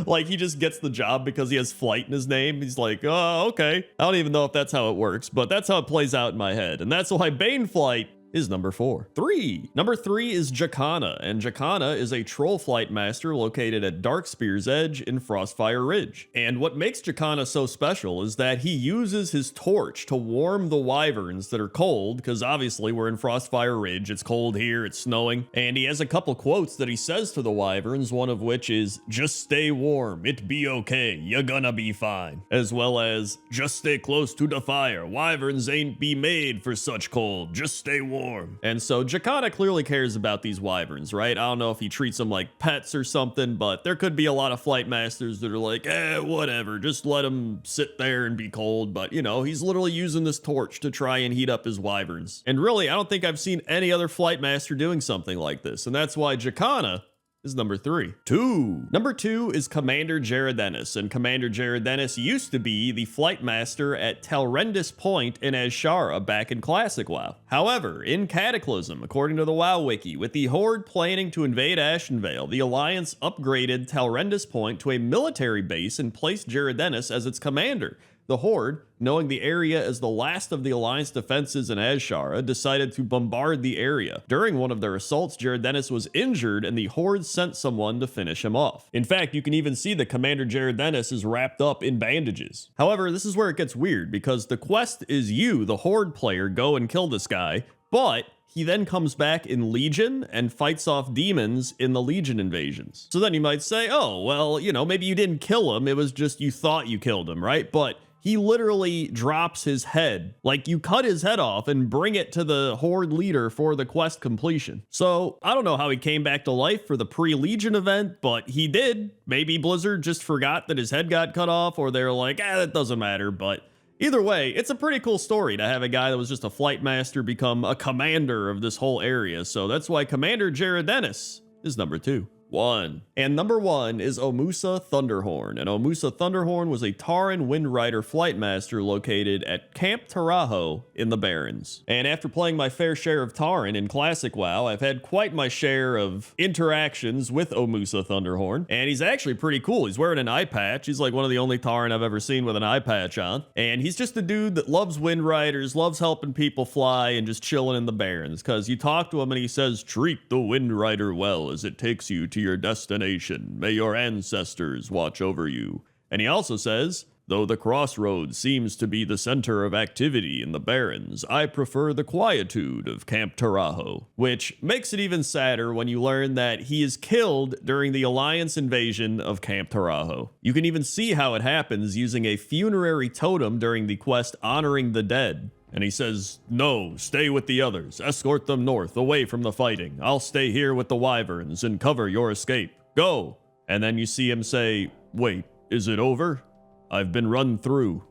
Like, he just gets the job because he has flight in his name. He's like, oh, okay. I don't even know if that's how it works, but that's how it plays out in my head. And that's why Bane Flight is number 4. 3. Number 3 is Jacana, and Jacana is a troll flight master located at Darkspear's Edge in Frostfire Ridge. And what makes Jacana so special is that he uses his torch to warm the wyverns that are cold, because obviously we're in Frostfire Ridge, it's cold here, it's snowing, and he has a couple quotes that he says to the wyverns, one of which is, "Just stay warm, it be okay, you're gonna be fine," as well as, "Just stay close to the fire, wyverns ain't be made for such cold, just stay warm." And so Jacana clearly cares about these wyverns, right? I don't know if he treats them like pets or something, but there could be a lot of flight masters that are like, whatever, just let them sit there and be cold. But, you know, he's literally using this torch to try and heat up his wyverns. And really, I don't think I've seen any other flight master doing something like this. And that's why Jacana is number 3. 2. Number 2 is Commander Jaredennis, and Commander Jaredennis used to be the flight master at Talrendis Point in Azshara back in Classic WoW. However, in Cataclysm, according to the WoW Wiki, with the Horde planning to invade Ashenvale, the Alliance upgraded Talrendis Point to a military base and placed Jaredennis as its commander. The Horde, knowing the area as the last of the Alliance defenses in Azshara, decided to bombard the area. During one of their assaults, Jaredennis was injured and the Horde sent someone to finish him off. In fact, you can even see that Commander Jaredennis is wrapped up in bandages. However, this is where it gets weird, because the quest is you, the Horde player, go and kill this guy, but he then comes back in Legion and fights off demons in the Legion invasions. So then you might say, oh, well, you know, maybe you didn't kill him, it was just you thought you killed him, right? But he literally drops his head. Like, you cut his head off and bring it to the Horde leader for the quest completion. So, I don't know how he came back to life for the pre-Legion event, but he did. Maybe Blizzard just forgot that his head got cut off, or they're like, that doesn't matter, but either way, it's a pretty cool story to have a guy that was just a flight master become a commander of this whole area. So that's why Commander Jaredennis is number 2. 1. And number 1 is Omusa Thunderhorn. And Omusa Thunderhorn was a Tauren Windrider flight master located at Camp Taraho in the Barrens. And after playing my fair share of Tauren in Classic WoW, I've had quite my share of interactions with Omusa Thunderhorn. And he's actually pretty cool. He's wearing an eye patch. He's like one of the only Tauren I've ever seen with an eye patch on. And he's just a dude that loves Windriders, loves helping people fly, and just chilling in the Barrens. Because you talk to him and he says, treat the Windrider well as it takes you to your destination. May your ancestors watch over you. And he also says, though the crossroads seems to be the center of activity in the Barrens, I prefer the quietude of Camp Taraho. Which makes it even sadder when you learn that he is killed during the Alliance invasion of Camp Taraho. You can even see how it happens using a funerary totem during the quest Honoring the Dead. And he says, no, stay with the others. Escort them north, away from the fighting. I'll stay here with the wyverns and cover your escape. Go. And then you see him say, wait, is it over? I've been run through.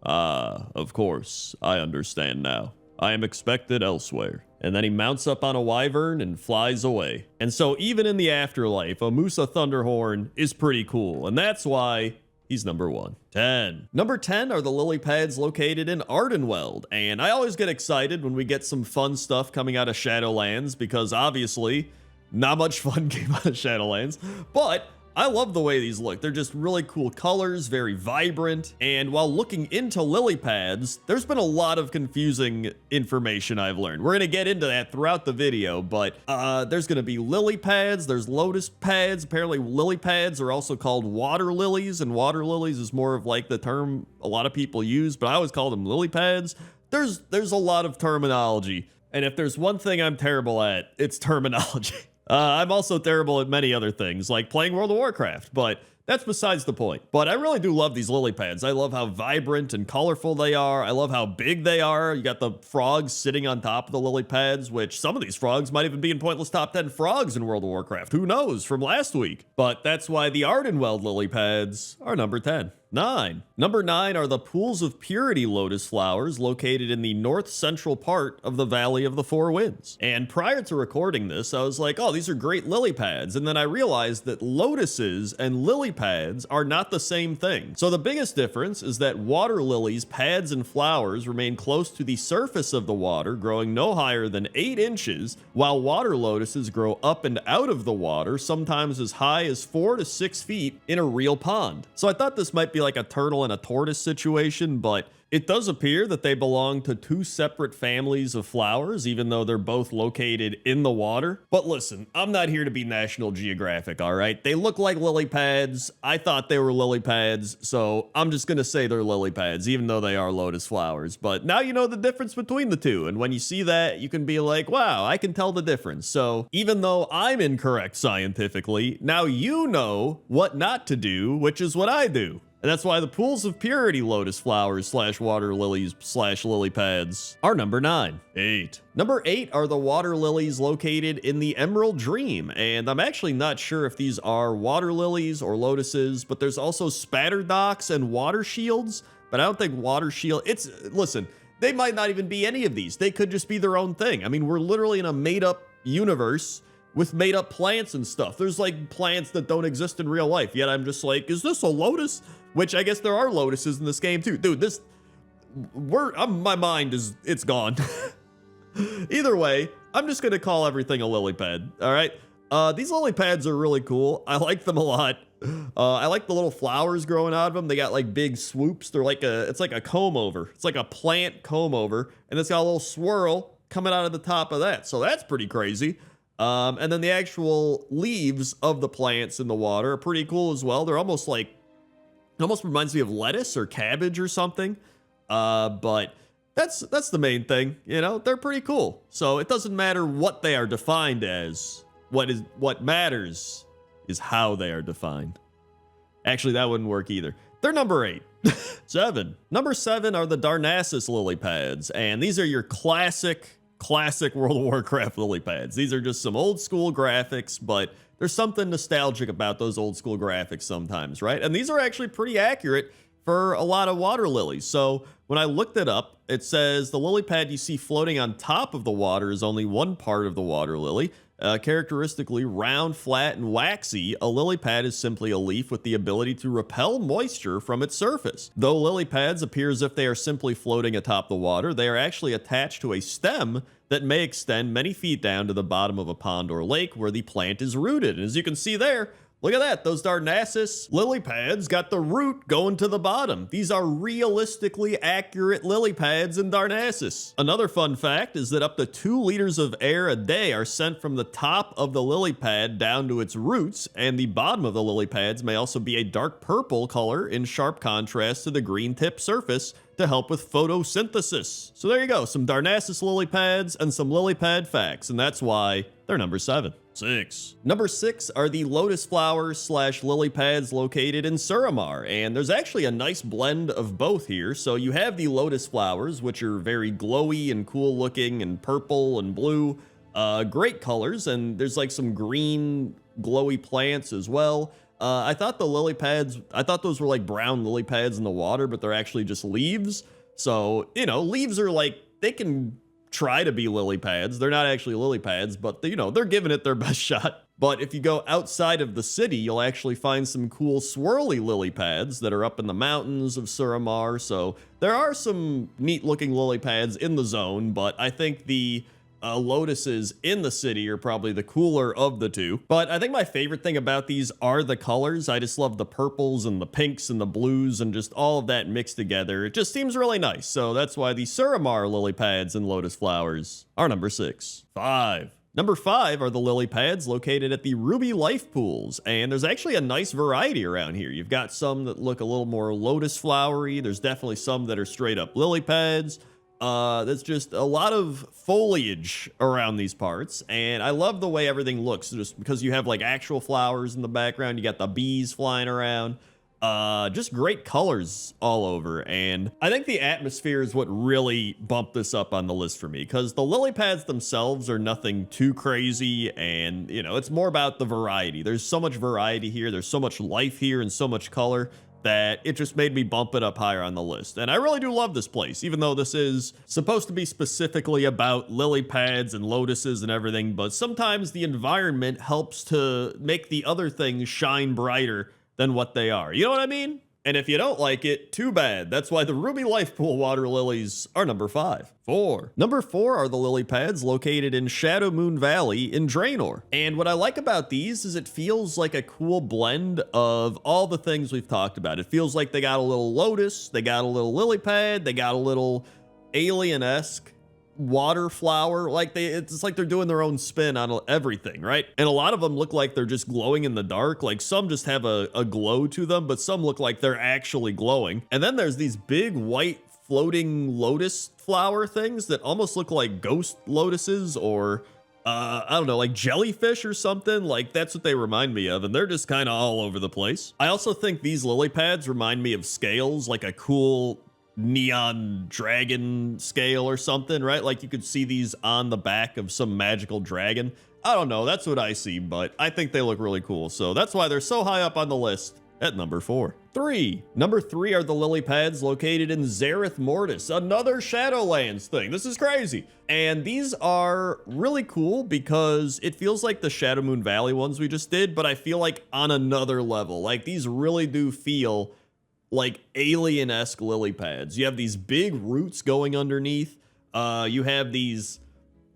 Ah, of course. I understand now. I am expected elsewhere. And then he mounts up on a wyvern and flies away. And so even in the afterlife, Omusa Thunderhorn is pretty cool. And that's why he's number 1. 10. Number 10 are the lily pads located in Ardenweld, and I always get excited when we get some fun stuff coming out of Shadowlands, because obviously not much fun came out of Shadowlands, but I love the way these look. They're just really cool colors, very vibrant, and while looking into lily pads, there's been a lot of confusing information I've learned. We're gonna get into that throughout the video, but there's gonna be lily pads, there's lotus pads. Apparently lily pads are also called water lilies, and water lilies is more of like the term a lot of people use, but I always call them lily pads. There's a lot of terminology, and if there's one thing I'm terrible at, it's terminology. I'm also terrible at many other things, like playing World of Warcraft, but that's besides the point. But I really do love these lily pads. I love how vibrant and colorful they are. I love how big they are. You got the frogs sitting on top of the lily pads, which some of these frogs might even be in Pointless Top 10 frogs in World of Warcraft. Who knows from last week? But that's why the Ardenweld lily pads are number 10. 9. Number 9 are the Pools of Purity lotus flowers located in the north central part of the Valley of the Four Winds. And prior to recording this, I was like, oh, these are great lily pads. And then I realized that lotuses and lily pads are not the same thing. So the biggest difference is that water lilies, pads, and flowers remain close to the surface of the water, growing no higher than 8 inches, while water lotuses grow up and out of the water, sometimes as high as 4 to 6 feet in a real pond. So I thought this might be like a turtle and a tortoise situation, but it does appear that they belong to 2 separate families of flowers, even though they're both located in the water. But listen, I'm not here to be National Geographic, all right? They look like lily pads. I thought they were lily pads, so I'm just gonna say they're lily pads, even though they are lotus flowers. But now you know the difference between the two, and when you see that, you can be like, wow, I can tell the difference. So even though I'm incorrect scientifically, now you know what not to do, which is what I do. And that's why the Pools of Purity lotus flowers / water lilies / lily pads are number 9. 8. Number 8 are the water lilies located in the Emerald Dream. And I'm actually not sure if these are water lilies or lotuses, but there's also spatterdocks and water shields. But I don't think water shield, listen, they might not even be any of these. They could just be their own thing. I mean, we're literally in a made up universe with made up plants and stuff. There's like plants that don't exist in real life. Yet I'm just like, is this a lotus? Which I guess there are lotuses in this game too. Dude, my mind is, it's gone. Either way, I'm just gonna call everything a lily pad, all right? These lily pads are really cool. I like them a lot. I like the little flowers growing out of them. They got like big swoops. They're like it's like a comb over. It's like a plant comb over, and it's got a little swirl coming out of the top of that. So that's pretty crazy. And then the actual leaves of the plants in the water are pretty cool as well. They're almost like, it almost reminds me of lettuce or cabbage or something. But that's the main thing, you know, they're pretty cool. So it doesn't matter what they are defined as. What matters is how they are defined. Actually, that wouldn't work either. They're number 8. 7. Number 7 are the Darnassus lily pads, and these are your classic World of Warcraft lily pads. These are just some old school graphics, but there's something nostalgic about those old school graphics sometimes, right? And these are actually pretty accurate for a lot of water lilies. So when I looked it up, it says the lily pad you see floating on top of the water is only one part of the water lily. Characteristically round, flat, and waxy, a lily pad is simply a leaf with the ability to repel moisture from its surface. Though lily pads appear as if they are simply floating atop the water, they are actually attached to a stem that may extend many feet down to the bottom of a pond or lake where the plant is rooted. And as you can see there, look at that. Those Darnassus lily pads got the root going to the bottom. These are realistically accurate lily pads in Darnassus. Another fun fact is that up to 2 liters of air a day are sent from the top of the lily pad down to its roots, and the bottom of the lily pads may also be a dark purple color in sharp contrast to the green tip surface to help with photosynthesis. So there you go, some Darnassus lily pads and some lily pad facts, and that's why they're number 7. 6. Number 6 are the lotus flowers / lily pads located in Suramar, and there's actually a nice blend of both here. So you have the lotus flowers, which are very glowy and cool looking and purple and blue, great colors, and there's like some green glowy plants as well. I thought the lily pads, I thought those were like brown lily pads in the water, but they're actually just leaves. So, you know, leaves are like, they can try to be lily pads. They're not actually lily pads, but you know, they're giving it their best shot. But if you go outside of the city, you'll actually find some cool swirly lily pads that are up in the mountains of Suramar. So there are some neat looking lily pads in the zone, but I think the lotuses in the city are probably the cooler of the two. But I think my favorite thing about these are the colors. I just love the purples and the pinks and the blues and just all of that mixed together. It just seems really nice. So that's why the Suramar lily pads and lotus flowers are number 6. 5. Number 5 are the lily pads located at the Ruby Life Pools, and there's actually a nice variety around here. You've got some that look a little more lotus flowery. There's definitely some that are straight up lily pads. There's just a lot of foliage around these parts, and I love the way everything looks, just because you have like actual flowers in the background, you got the bees flying around, just great colors all over, and I think the atmosphere is what really bumped this up on the list for me, because the lily pads themselves are nothing too crazy, and you know, it's more about the variety. There's so much variety here, there's so much life here, and so much color, that it just made me bump it up higher on the list. And I really do love this place, even though this is supposed to be specifically about lily pads and lotuses and everything, but sometimes the environment helps to make the other things shine brighter than what they are. You know what I mean? And if you don't like it, too bad. That's why the Ruby Life Pool water lilies are number 5. 4. Number 4 are the lily pads located in Shadow Moon Valley in Draenor. And what I like about these is it feels like a cool blend of all the things we've talked about. It feels like they got a little lotus, they got a little lily pad, they got a little alien-esque water flower, like it's like they're doing their own spin on everything, right? And a lot of them look like they're just glowing in the dark. Like some just have a glow to them, but some look like they're actually glowing. And then there's these big white floating lotus flower things that almost look like ghost lotuses, or I don't know, like jellyfish or something. Like that's what they remind me of, and they're just kind of all over the place. I also think these lily pads remind me of scales, like a cool neon dragon scale or something, right? Like you could see these on the back of some magical dragon. I don't know, that's what I see, but I think they look really cool. So that's why they're so high up on the list at number 4. 3. Number 3 are the lily pads located in Zareth Mortis, another Shadowlands thing. This is crazy. And these are really cool because it feels like the Shadow Moon Valley ones we just did, but I feel like on another level. Like these really do feel like alien-esque lily pads. You have these big roots going underneath. You have these,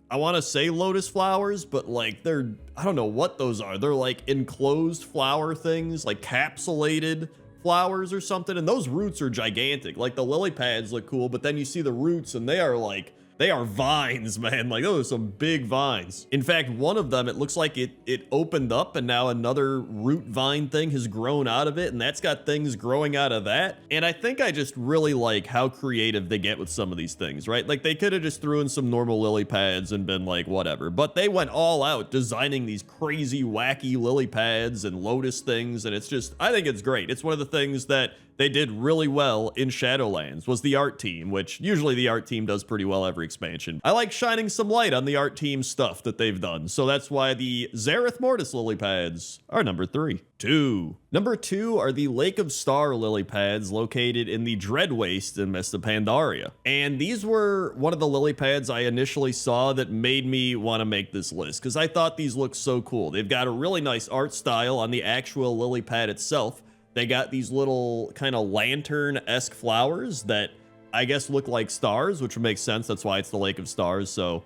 I want to say lotus flowers, but like they're, I don't know what those are. They're like enclosed flower things, like capsulated flowers or something. And those roots are gigantic. Like the lily pads look cool, but then you see the roots and they are vines, man. Like those are some big vines. In fact, one of them, it looks like it opened up and now another root vine thing has grown out of it, and that's got things growing out of that. And I think I just really like how creative they get with some of these things, right? Like they could have just threw in some normal lily pads and been like, whatever. But they went all out designing these crazy, wacky lily pads and lotus things. And it's just, I think it's great. It's one of the things that they did really well in Shadowlands was the art team, which usually the art team does pretty well every expansion. I like shining some light on the art team stuff that they've done, so that's why the Zareth Mortis lily pads are number 3. 2. Number 2 are the Lake of Star lily pads located in the Dread Waste in Mist of Pandaria. And these were one of the lily pads I initially saw that made me want to make this list because I thought these looked so cool. They've got a really nice art style on the actual lily pad itself. They got these little kind of lantern-esque flowers that I guess look like stars, which would make sense. That's why it's the Lake of Stars. So,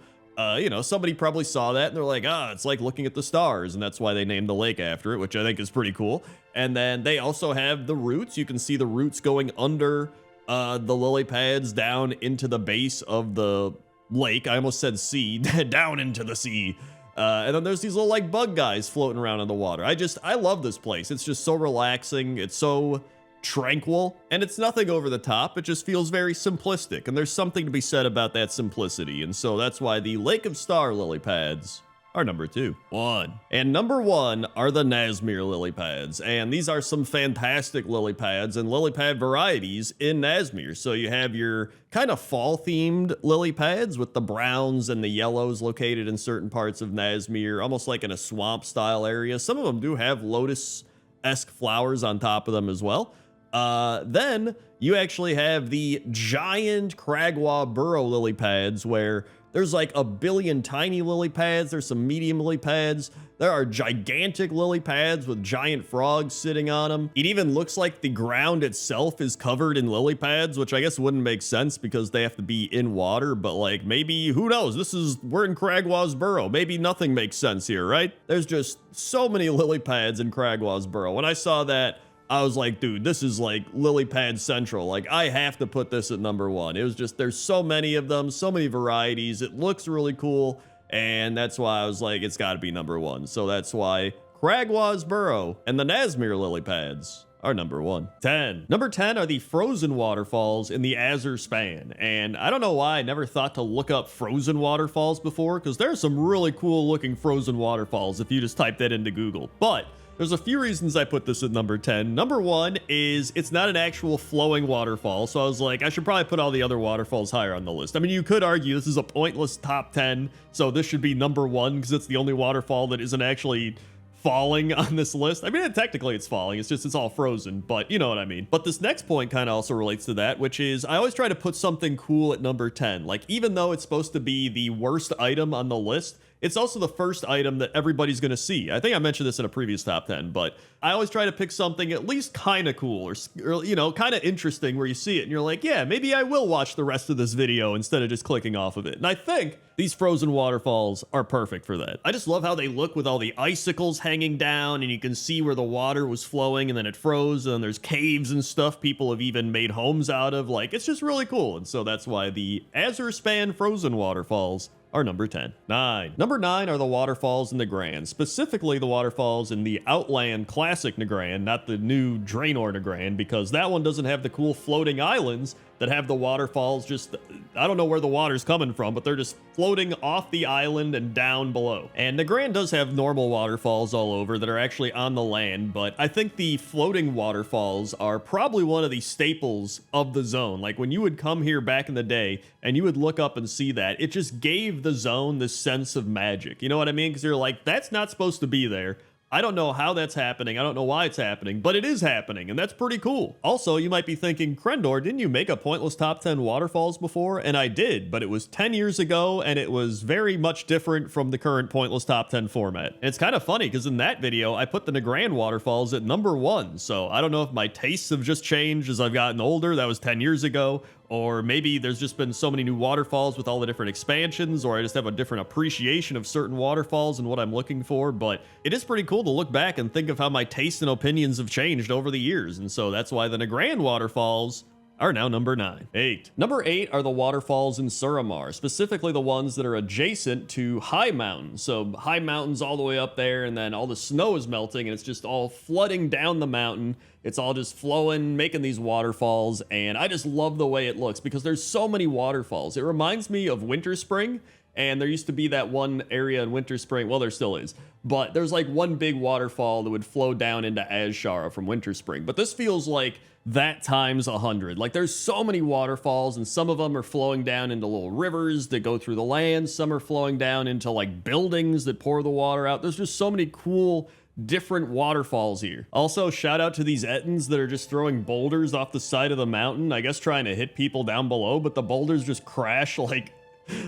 you know, somebody probably saw that and they're like, it's like looking at the stars. And that's why they named the lake after it, which I think is pretty cool. And then they also have the roots. You can see the roots going under the lily pads down into the base of the lake. I almost said sea, down into the sea. And then there's these little like bug guys floating around in the water. I love this place. It's just so relaxing. It's so tranquil, and it's nothing over the top. It just feels very simplistic, and there's something to be said about that simplicity. And so that's why the Lake of Star lily pads are number 2. 1. And number 1 are the Nazmir lily pads. And these are some fantastic lily pads and lily pad varieties in Nazmir. So you have your kind of fall themed lily pads with the browns and the yellows located in certain parts of Nazmir, almost like in a swamp style area. Some of them do have lotus-esque flowers on top of them as well. Then you actually have the giant Cragwa burrow lily pads where there's like a billion tiny lily pads. There's some medium lily pads. There are gigantic lily pads with giant frogs sitting on them. It even looks like the ground itself is covered in lily pads, which I guess wouldn't make sense because they have to be in water, but like maybe, who knows? We're in Cragwa's burrow. Maybe nothing makes sense here, right? There's just so many lily pads in Cragwa's burrow. When I saw that, I was like, dude, this is like lily pad central. Like, I have to put this at number 1. It was just, there's so many of them, so many varieties. It looks really cool. And that's why I was like, it's got to be number 1. So that's why Cragwa's burrow and the Nazmir lily pads are number 1. 10. Number 10 are the frozen waterfalls in the Azure Span. And I don't know why I never thought to look up frozen waterfalls before, because there's some really cool looking frozen waterfalls if you just type that into Google. But there's a few reasons I put this at number 10. Number 1 is it's not an actual flowing waterfall, so I was like, I should probably put all the other waterfalls higher on the list. I mean, you could argue this is a pointless top 10, so this should be number 1 because it's the only waterfall that isn't actually falling on this list. I mean, technically it's falling, it's all frozen, but you know what I mean. But this next point kind of also relates to that, which is I always try to put something cool at number 10. Like, even though it's supposed to be the worst item on the list, it's also the first item that everybody's going to see. I think I mentioned this in a previous top 10, but I always try to pick something at least kind of cool or, you know, kind of interesting where you see it and you're like, yeah, maybe I will watch the rest of this video instead of just clicking off of it. And I think these frozen waterfalls are perfect for that. I just love how they look with all the icicles hanging down and you can see where the water was flowing and then it froze and there's caves and stuff people have even made homes out of. Like, it's just really cool. And so that's why the Azure Span frozen waterfalls are number 10. 9. Number 9 are the waterfalls in Nagrand, specifically the waterfalls in the Outland Classic Nagrand, not the new Draenor Nagrand, because that one doesn't have the cool floating islands that have the waterfalls just, I don't know where the water's coming from, but they're just floating off the island and down below. And Nagrand does have normal waterfalls all over that are actually on the land, but I think the floating waterfalls are probably one of the staples of the zone. Like, when you would come here back in the day and you would look up and see that, it just gave the zone this sense of magic. You know what I mean? Because you're like, that's not supposed to be there, I don't know how that's happening. I don't know why it's happening, but it is happening, and that's pretty cool. Also, you might be thinking, Crendor, didn't you make a pointless top 10 waterfalls before? And I did, but it was 10 years ago, and it was very much different from the current pointless top 10 format. And it's kind of funny, because in that video, I put the Nagrand waterfalls at number 1, so I don't know if my tastes have just changed as I've gotten older. That was 10 years ago. Or maybe there's just been so many new waterfalls with all the different expansions, or I just have a different appreciation of certain waterfalls and what I'm looking for. But it is pretty cool to look back and think of how my tastes and opinions have changed over the years. And so that's why the Nagrand waterfalls are now number 9. 8. Number 8 are the waterfalls in Suramar, specifically the ones that are adjacent to high mountains. So high mountains all the way up there, and then all the snow is melting, and it's just all flooding down the mountain. It's all just flowing, making these waterfalls, and I just love the way it looks because there's so many waterfalls. It reminds me of Winter Spring, and there used to be that one area in Winter Spring, well, there still is, but there's like one big waterfall that would flow down into Azshara from Winter Spring. But this feels like that times 100. Like there's so many waterfalls, and some of them are flowing down into little rivers that go through the land. Some are flowing down into like buildings that pour the water out. There's just so many cool different waterfalls here. Also, shout out to these Ettins that are just throwing boulders off the side of the mountain, I guess trying to hit people down below, but the boulders just crash like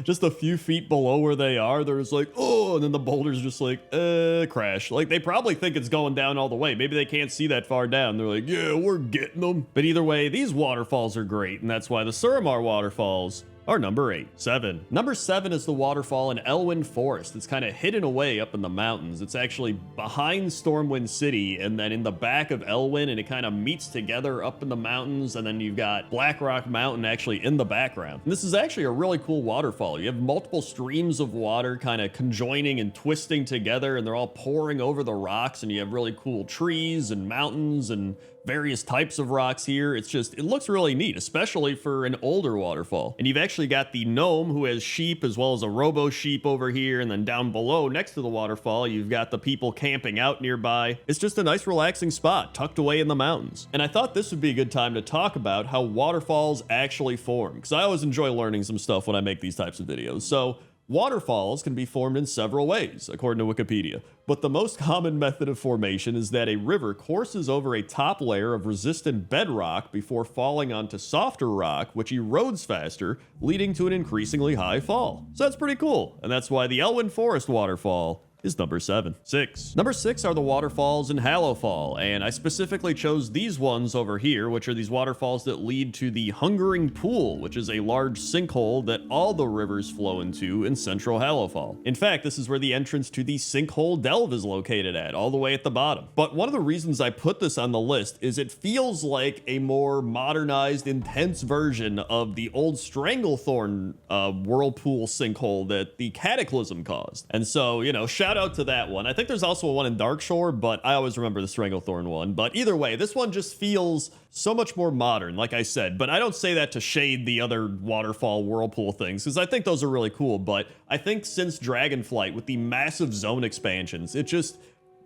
just a few feet below where they are. They're just like, oh, and then the boulder's just like, crash. Like, they probably think it's going down all the way. Maybe they can't see that far down. They're like, yeah, we're getting them. But either way, these waterfalls are great, and that's why the Suramar waterfalls are number 8. 7. Number 7 is the waterfall in Elwyn Forest. It's kind of hidden away up in the mountains. It's actually behind Stormwind City and then in the back of Elwyn, and it kind of meets together up in the mountains, and then you've got Blackrock Mountain actually in the background. And this is actually a really cool waterfall. You have multiple streams of water kind of conjoining and twisting together, and they're all pouring over the rocks, and you have really cool trees and mountains and various types of rocks here. It's just, it looks really neat, especially for an older waterfall. And you've actually got the gnome who has sheep as well as a robo sheep over here. And then down below next to the waterfall, you've got the people camping out nearby. It's just a nice relaxing spot tucked away in the mountains. And I thought this would be a good time to talk about how waterfalls actually form, because I always enjoy learning some stuff when I make these types of videos. So waterfalls can be formed in several ways, according to Wikipedia. But the most common method of formation is that a river courses over a top layer of resistant bedrock before falling onto softer rock, which erodes faster, leading to an increasingly high fall. So that's pretty cool, and that's why the Elwyn Forest waterfall is number 7. 6. Number 6 are the waterfalls in Hallowfall, and I specifically chose these ones over here, which are these waterfalls that lead to the Hungering Pool, which is a large sinkhole that all the rivers flow into in central Hallowfall. In fact, this is where the entrance to the Sinkhole Delve is located at, all the way at the bottom. But one of the reasons I put this on the list is it feels like a more modernized, intense version of the old Stranglethorn whirlpool sinkhole that the Cataclysm caused. And so, you know, shout out to that one. I think there's also one in Darkshore, but I always remember the Stranglethorn one. But either way, this one just feels so much more modern, like I said. But I don't say that to shade the other waterfall whirlpool things, because I think those are really cool. But I think since Dragonflight, with the massive zone expansions,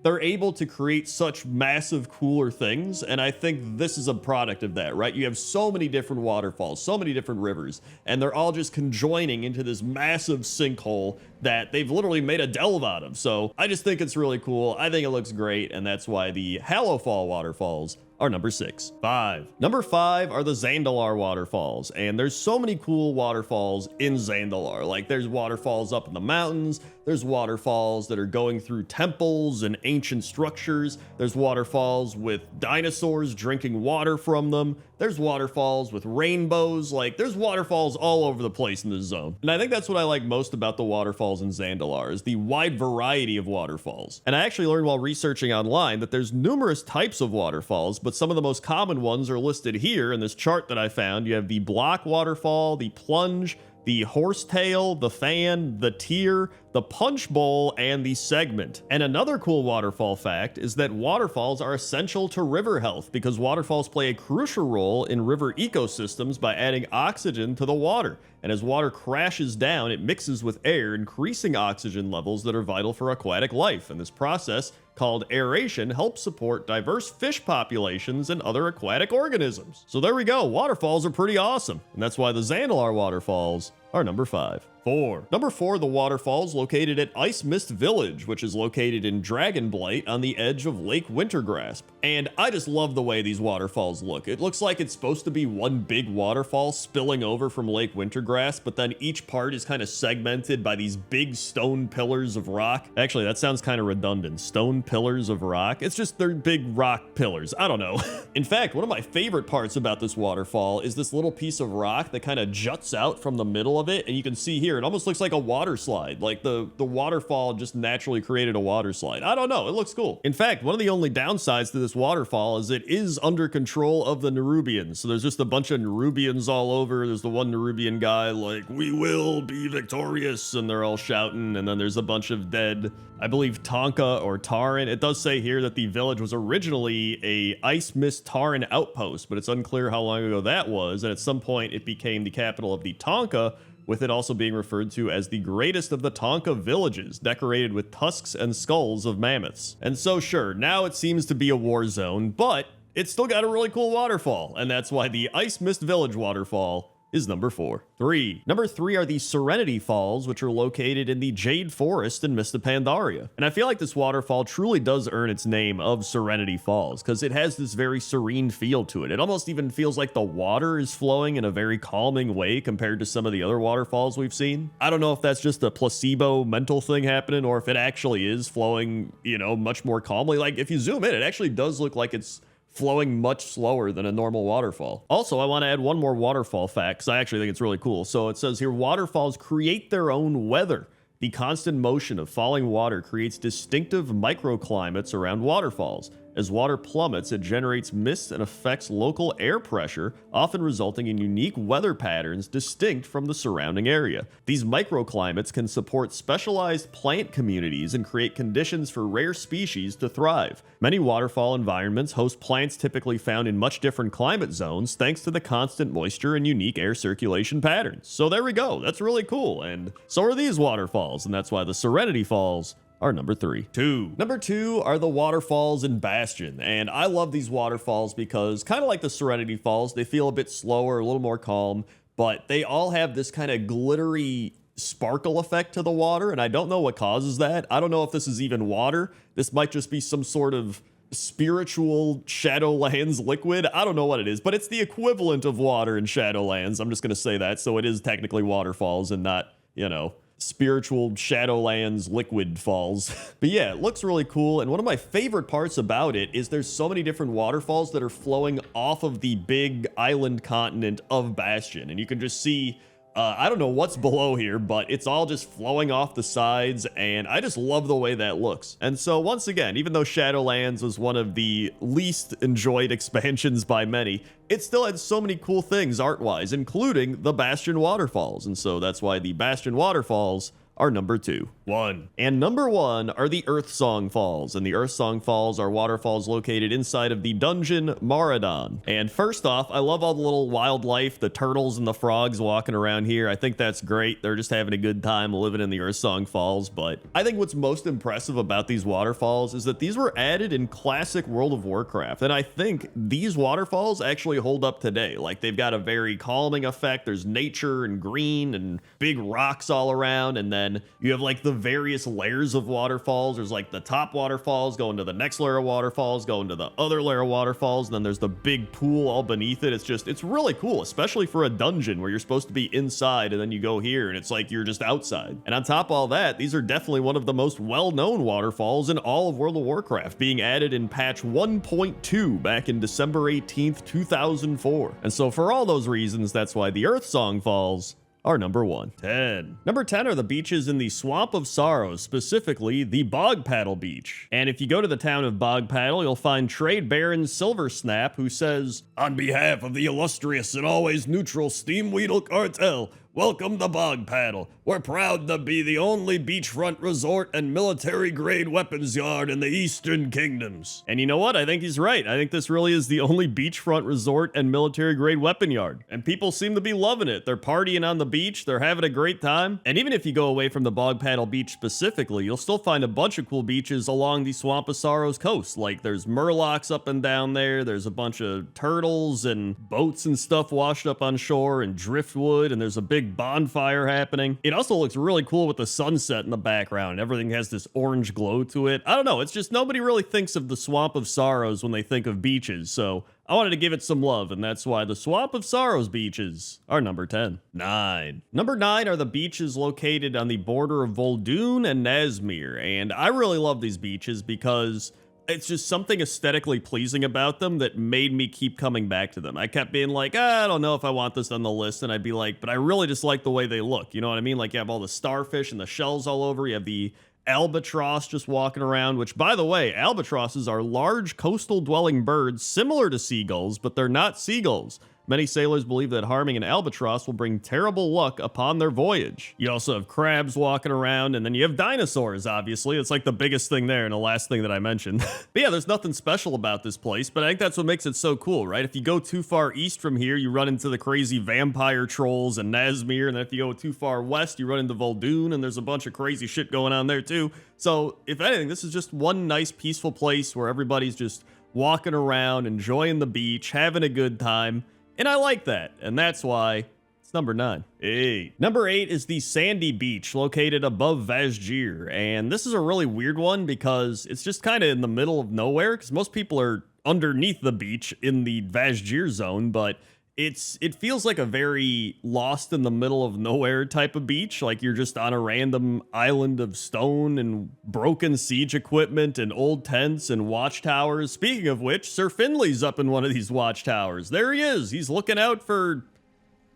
they're able to create such massive, cooler things, and I think this is a product of that, right? You have so many different waterfalls, so many different rivers, and they're all just conjoining into this massive sinkhole that they've literally made a delve out of. So I just think it's really cool. I think it looks great, and that's why the Hallowfall waterfalls are number 6. 5. Number 5 are the Zandalar waterfalls, and there's so many cool waterfalls in Zandalar. Like, there's waterfalls up in the mountains, there's waterfalls that are going through temples and ancient structures, there's waterfalls with dinosaurs drinking water from them, there's waterfalls with rainbows, like, there's waterfalls all over the place in this zone. And I think that's what I like most about the waterfalls in Zandalar, is the wide variety of waterfalls. And I actually learned while researching online that there's numerous types of waterfalls, but some of the most common ones are listed here in this chart that I found. You have the block waterfall, the plunge, the horsetail, the fan, the tear, the punch bowl, and the segment. And another cool waterfall fact is that waterfalls are essential to river health, because waterfalls play a crucial role in river ecosystems by adding oxygen to the water. And as water crashes down, it mixes with air, increasing oxygen levels that are vital for aquatic life. And this process, called aeration, helps support diverse fish populations and other aquatic organisms. So there we go, waterfalls are pretty awesome. And that's why the Zandalar waterfalls are number 5. 4. Number 4, the waterfalls located at Ice Mist Village, which is located in Dragonblight on the edge of Lake Wintergrasp. And I just love the way these waterfalls look. It looks like it's supposed to be one big waterfall spilling over from Lake Wintergrasp, but then each part is kind of segmented by these big stone pillars of rock. Actually, that sounds kind of redundant. Stone pillars of rock. It's just they're big rock pillars. I don't know. In fact, one of my favorite parts about this waterfall is this little piece of rock that kind of juts out from the middle of it, and you can see here, it almost looks like a water slide. Like the waterfall just naturally created a water slide. I don't know, it looks cool. In fact, one of the only downsides to this waterfall is it is under control of the Nerubians. So there's just a bunch of Nerubians all over. There's the one Nerubian guy like, "We will be victorious," and they're all shouting, and then there's a bunch of dead, I believe, Tonka or Tauren. It does say here that the village was originally a Ice Mist Tauren outpost, but it's unclear how long ago that was, and at some point it became the capital of the Tonka, with it also being referred to as the greatest of the Tonka villages, decorated with tusks and skulls of mammoths. And so sure, now it seems to be a war zone, but it's still got a really cool waterfall, and that's why the Ice Mist Village waterfall is number 4. 3. Number 3 are the Serenity Falls, which are located in the Jade Forest in Mist of Pandaria. And I feel like this waterfall truly does earn its name of Serenity Falls, because it has this very serene feel to it. It almost even feels like the water is flowing in a very calming way compared to some of the other waterfalls we've seen. I don't know if that's just a placebo mental thing happening, or if it actually is flowing, you know, much more calmly. Like, if you zoom in, it actually does look like it's flowing much slower than a normal waterfall. Also, I want to add one more waterfall fact, because I actually think it's really cool. So it says here, waterfalls create their own weather. The constant motion of falling water creates distinctive microclimates around waterfalls. As water plummets, it generates mist and affects local air pressure, often resulting in unique weather patterns distinct from the surrounding area. These microclimates can support specialized plant communities and create conditions for rare species to thrive. Many waterfall environments host plants typically found in much different climate zones thanks to the constant moisture and unique air circulation patterns. So there we go. That's really cool. And so are these waterfalls, and that's why the Serenity Falls are number 3. 2. Number 2 are the waterfalls in Bastion, and I love these waterfalls because, kind of like the Serenity Falls, they feel a bit slower, a little more calm, but they all have this kind of glittery sparkle effect to the water, and I don't know what causes that. I don't know if this is even water. This might just be some sort of spiritual Shadowlands liquid. I don't know what it is, but it's the equivalent of water in Shadowlands. I'm just going to say that, so it is technically waterfalls and not, you know, spiritual Shadowlands liquid falls. But yeah, it looks really cool, and one of my favorite parts about it is there's so many different waterfalls that are flowing off of the big island continent of Bastion, and you can just see I don't know what's below here, but it's all just flowing off the sides, and I just love the way that looks. And so once again, even though Shadowlands was one of the least enjoyed expansions by many, it still had so many cool things art-wise, including the Bastion waterfalls, and so that's why the Bastion waterfalls are number 2. 1. And number 1 are the Earthsong Falls, and the Earthsong Falls are waterfalls located inside of the dungeon Maradon. And first off, I love all the little wildlife, the turtles and the frogs walking around here. I think that's great. They're just having a good time living in the Earthsong Falls, but I think what's most impressive about these waterfalls is that these were added in classic World of Warcraft, and I think these waterfalls actually hold up today. Like, they've got a very calming effect. There's nature and green and big rocks all around, and then you have like the various layers of waterfalls. There's like the top waterfalls going to the next layer of waterfalls, going to the other layer of waterfalls, and then there's the big pool all beneath it. It's really cool, especially for a dungeon where you're supposed to be inside and then you go here and it's like you're just outside. And on top of all that, these are definitely one of the most well-known waterfalls in all of World of Warcraft, being added in patch 1.2 back in December 18th, 2004. And so for all those reasons, that's why the Earthsong Falls are number 1. 10. Number 10 are the beaches in the Swamp of Sorrows, specifically the Bog Paddle Beach. And if you go to the town of Bog Paddle, you'll find Trade Baron Silversnap, who says, "On behalf of the illustrious and always neutral Steamweedle Cartel, welcome to Bog Paddle. We're proud to be the only beachfront resort and military-grade weapons yard in the Eastern Kingdoms." And you know what? I think he's right. I think this really is the only beachfront resort and military-grade weapon yard. And people seem to be loving it. They're partying on the beach. They're having a great time. And even if you go away from the Bog Paddle Beach specifically, you'll still find a bunch of cool beaches along the Swamp of Sorrows coast. Like, there's murlocs up and down there. There's a bunch of turtles and boats and stuff washed up on shore and driftwood. And there's a big big bonfire happening. It also looks really cool with the sunset in the background. Everything has this orange glow to it. I don't know, it's just nobody really thinks of the Swamp of Sorrows when they think of beaches, so I wanted to give it some love, and that's why the Swamp of Sorrows beaches are number 10. 9. Number 9 are the beaches located on the border of Vol'dun and Nazmir, and I really love these beaches because it's just something aesthetically pleasing about them that made me keep coming back to them. I kept being like, I don't know if I want this on the list, and I'd be like, but I really just like the way they look. You know what I mean? Like, you have all the starfish and the shells all over. You have the albatross just walking around, which, by the way, albatrosses are large coastal dwelling birds similar to seagulls, but they're not seagulls. Many sailors believe that harming an albatross will bring terrible luck upon their voyage. You also have crabs walking around, and then you have dinosaurs, obviously. It's like the biggest thing there and the last thing that I mentioned. But yeah, there's nothing special about this place, but I think that's what makes it so cool, right? If you go too far east from here, you run into the crazy vampire trolls and Nazmir, and then if you go too far west, you run into Vol'dun, and there's a bunch of crazy shit going on there too. So, if anything, this is just one nice, peaceful place where everybody's just walking around, enjoying the beach, having a good time. And I like that, and that's why it's number 9. 8. Number 8 is the Sandy Beach, located above Vazjir, and this is a really weird one because it's just kind of in the middle of nowhere, because most people are underneath the beach in the Vazjir zone, but it feels like a very lost in the middle of nowhere type of beach, like you're just on a random island of stone and broken siege equipment and old tents and watchtowers. Speaking of which, Sir Finley's up in one of these watchtowers. There he is. He's looking out for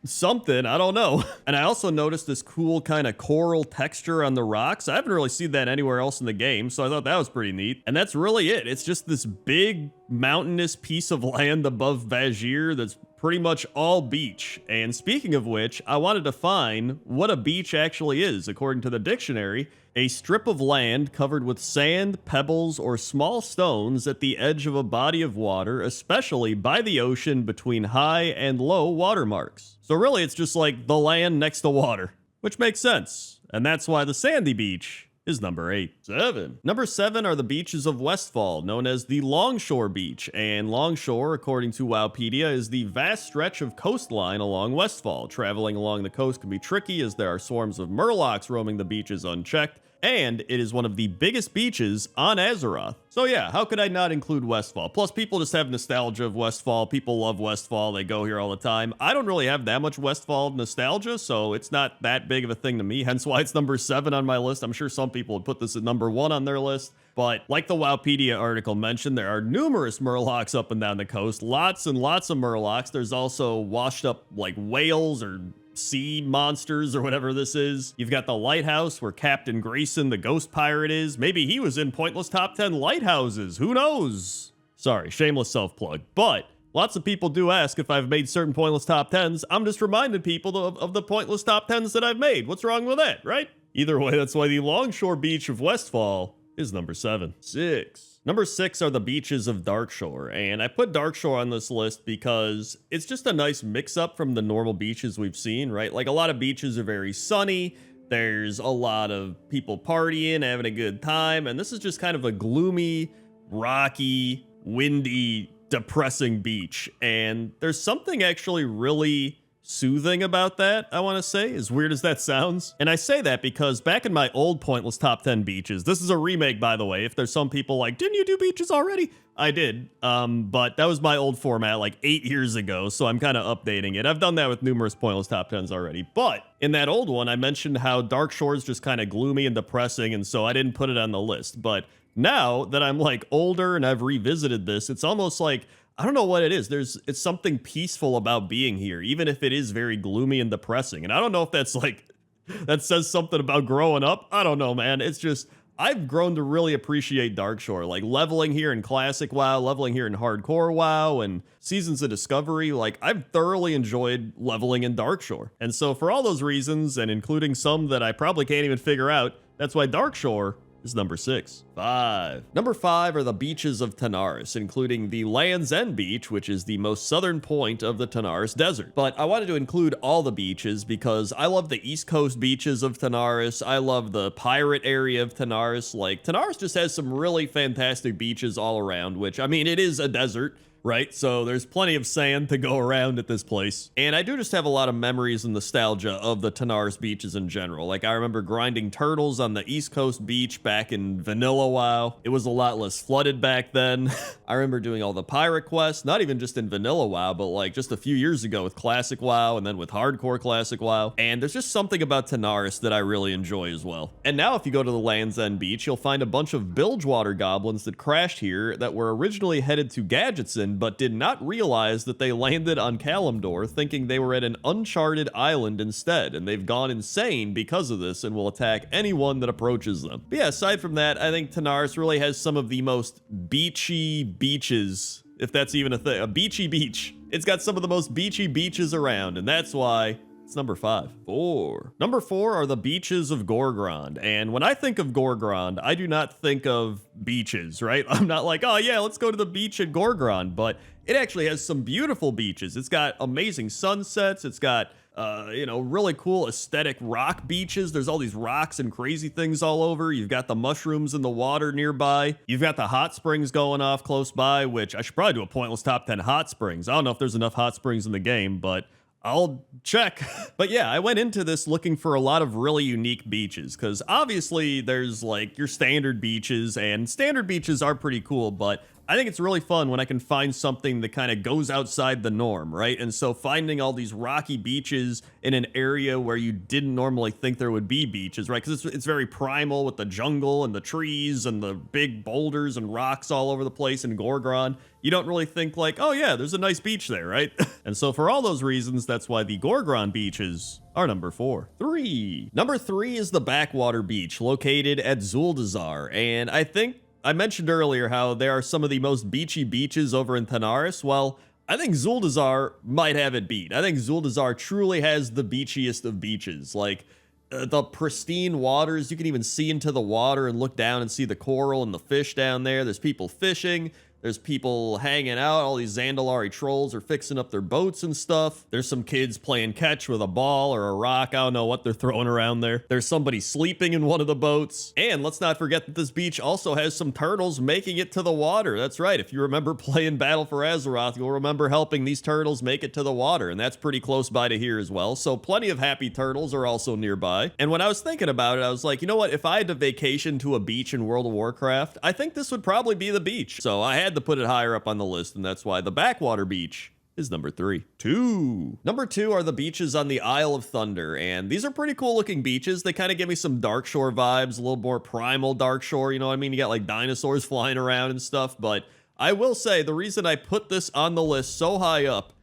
something, I don't know. And I also noticed this cool kind of coral texture on the rocks. I haven't really seen that anywhere else in the game, so I thought that was pretty neat. And that's really it. It's just this big mountainous piece of land above Vazjir that's pretty much all beach. And speaking of which, I wanted to find what a beach actually is. According to the dictionary, a strip of land covered with sand, pebbles, or small stones at the edge of a body of water, especially by the ocean between high and low water marks. So really, it's just like the land next to water, which makes sense. And that's why the sandy beach is number 8. 7. Number 7 are the beaches of Westfall, known as the Longshore Beach. And Longshore, according to Wowpedia, is the vast stretch of coastline along Westfall. Traveling along the coast can be tricky as there are swarms of murlocs roaming the beaches unchecked, and it is one of the biggest beaches on Azeroth. So yeah, how could I not include Westfall? Plus, people just have nostalgia of Westfall. People love Westfall. They go here all the time. I don't really have that much Westfall nostalgia, so it's not that big of a thing to me, hence why it's number 7 on my list. I'm sure some people would put this at number 1 on their list, but like the Wowpedia article mentioned, there are numerous murlocs up and down the coast. Lots and lots of murlocs. There's also washed up like whales or sea monsters or whatever this is. You've got the lighthouse where Captain Grayson, the ghost pirate, is. Maybe he was in Pointless Top 10 lighthouses. Who knows? Sorry, shameless self-plug. But lots of people do ask if I've made certain Pointless Top 10s. I'm just reminding people of the Pointless Top 10s that I've made. What's wrong with that, right? Either way, that's why the Longshore Beach of Westfall is number 7. 6. Number 6 are the beaches of Darkshore, and I put Darkshore on this list because it's just a nice mix-up from the normal beaches we've seen, right? Like, a lot of beaches are very sunny, there's a lot of people partying, having a good time, and this is just kind of a gloomy, rocky, windy, depressing beach, and there's something actually really soothing about that, I want to say, as weird as that sounds. And I say that because back in my old Pointless Top 10 beaches, this is a remake, by the way, if there's some people like, didn't you do beaches already? I did, but that was my old format like 8 years ago, so I'm kind of updating it. I've done that with numerous Pointless Top 10s already, but in that old one, I mentioned how Darkshore is just kind of gloomy and depressing, and so I didn't put it on the list. But now that I'm like older and I've revisited this, it's almost like, I don't know what it is. It's something peaceful about being here, even if it is very gloomy and depressing. And I don't know if that's like, that says something about growing up. I don't know, man. It's just, I've grown to really appreciate Darkshore. Like leveling here in Classic WoW, leveling here in Hardcore WoW, and Seasons of Discovery. Like, I've thoroughly enjoyed leveling in Darkshore. And so for all those reasons, and including some that I probably can't even figure out, that's why Darkshore is number 6. 5. Number 5 are the beaches of Tanaris, including the Land's End Beach, which is the most southern point of the Tanaris Desert. But I wanted to include all the beaches because I love the East Coast beaches of Tanaris. I love the pirate area of Tanaris. Like, Tanaris just has some really fantastic beaches all around, which, I mean, it is a desert. right? So there's plenty of sand to go around at this place. And I do just have a lot of memories and nostalgia of the Tanaris beaches in general. Like, I remember grinding turtles on the East Coast beach back in vanilla WoW. It was a lot less flooded back then. I remember doing all the pirate quests, not even just in vanilla WoW, but like just a few years ago with classic WoW and then with hardcore classic WoW. And there's just something about Tanaris that I really enjoy as well. And now if you go to the Land's End beach, you'll find a bunch of Bilgewater goblins that crashed here that were originally headed to Gadgetzin, but did not realize that they landed on Kalimdor, thinking they were at an uncharted island instead, and they've gone insane because of this and will attack anyone that approaches them. But yeah, aside from that, I think Tanaris really has some of the most beachy beaches, if that's even a thing. A beachy beach. It's got some of the most beachy beaches around, and that's why it's number 5. 4. Number 4 are the beaches of Gorgrond. And when I think of Gorgrond, I do not think of beaches, right? I'm not like, oh yeah, let's go to the beach at Gorgrond, but it actually has some beautiful beaches. It's got amazing sunsets. It's got, really cool aesthetic rock beaches. There's all these rocks and crazy things all over. You've got the mushrooms in the water nearby. You've got the hot springs going off close by, which I should probably do a pointless top 10 hot springs. I don't know if there's enough hot springs in the game, but I'll check. But yeah, I went into this looking for a lot of really unique beaches, because obviously there's like your standard beaches, and standard beaches are pretty cool, but I think it's really fun when I can find something that kind of goes outside the norm, right? And so finding all these rocky beaches in an area where you didn't normally think there would be beaches, right? Because it's very primal with the jungle and the trees and the big boulders and rocks all over the place in Gorgrond. You don't really think like, oh yeah, there's a nice beach there, right? And so for all those reasons, that's why the Gorgrond beaches are number 4. 3. Number 3 is the Backwater Beach, located at Zuldazar. And I think I mentioned earlier how there are some of the most beachy beaches over in Tanaris. Well, I think Zuldazar might have it beat. I think Zuldazar truly has the beachiest of beaches. Like, the pristine waters, you can even see into the water and look down and see the coral and the fish down there. There's people fishing. There's people hanging out. All these Zandalari trolls are fixing up their boats and stuff. There's some kids playing catch with a ball or a rock. I don't know what they're throwing around there. There's somebody sleeping in one of the boats. And let's not forget that this beach also has some turtles making it to the water. That's right. If you remember playing Battle for Azeroth, you'll remember helping these turtles make it to the water. And that's pretty close by to here as well. So plenty of happy turtles are also nearby. And when I was thinking about it, I was like, you know what? If I had to vacation to a beach in World of Warcraft, I think this would probably be the beach. So I had to put it higher up on the list, and that's why the Backwater Beach is number 3. 2. Number 2 are the beaches on the Isle of Thunder, and these are pretty cool looking beaches. They kind of give me some Darkshore vibes, a little more primal Darkshore, you know what I mean? You got like dinosaurs flying around and stuff, but I will say the reason I put this on the list so high up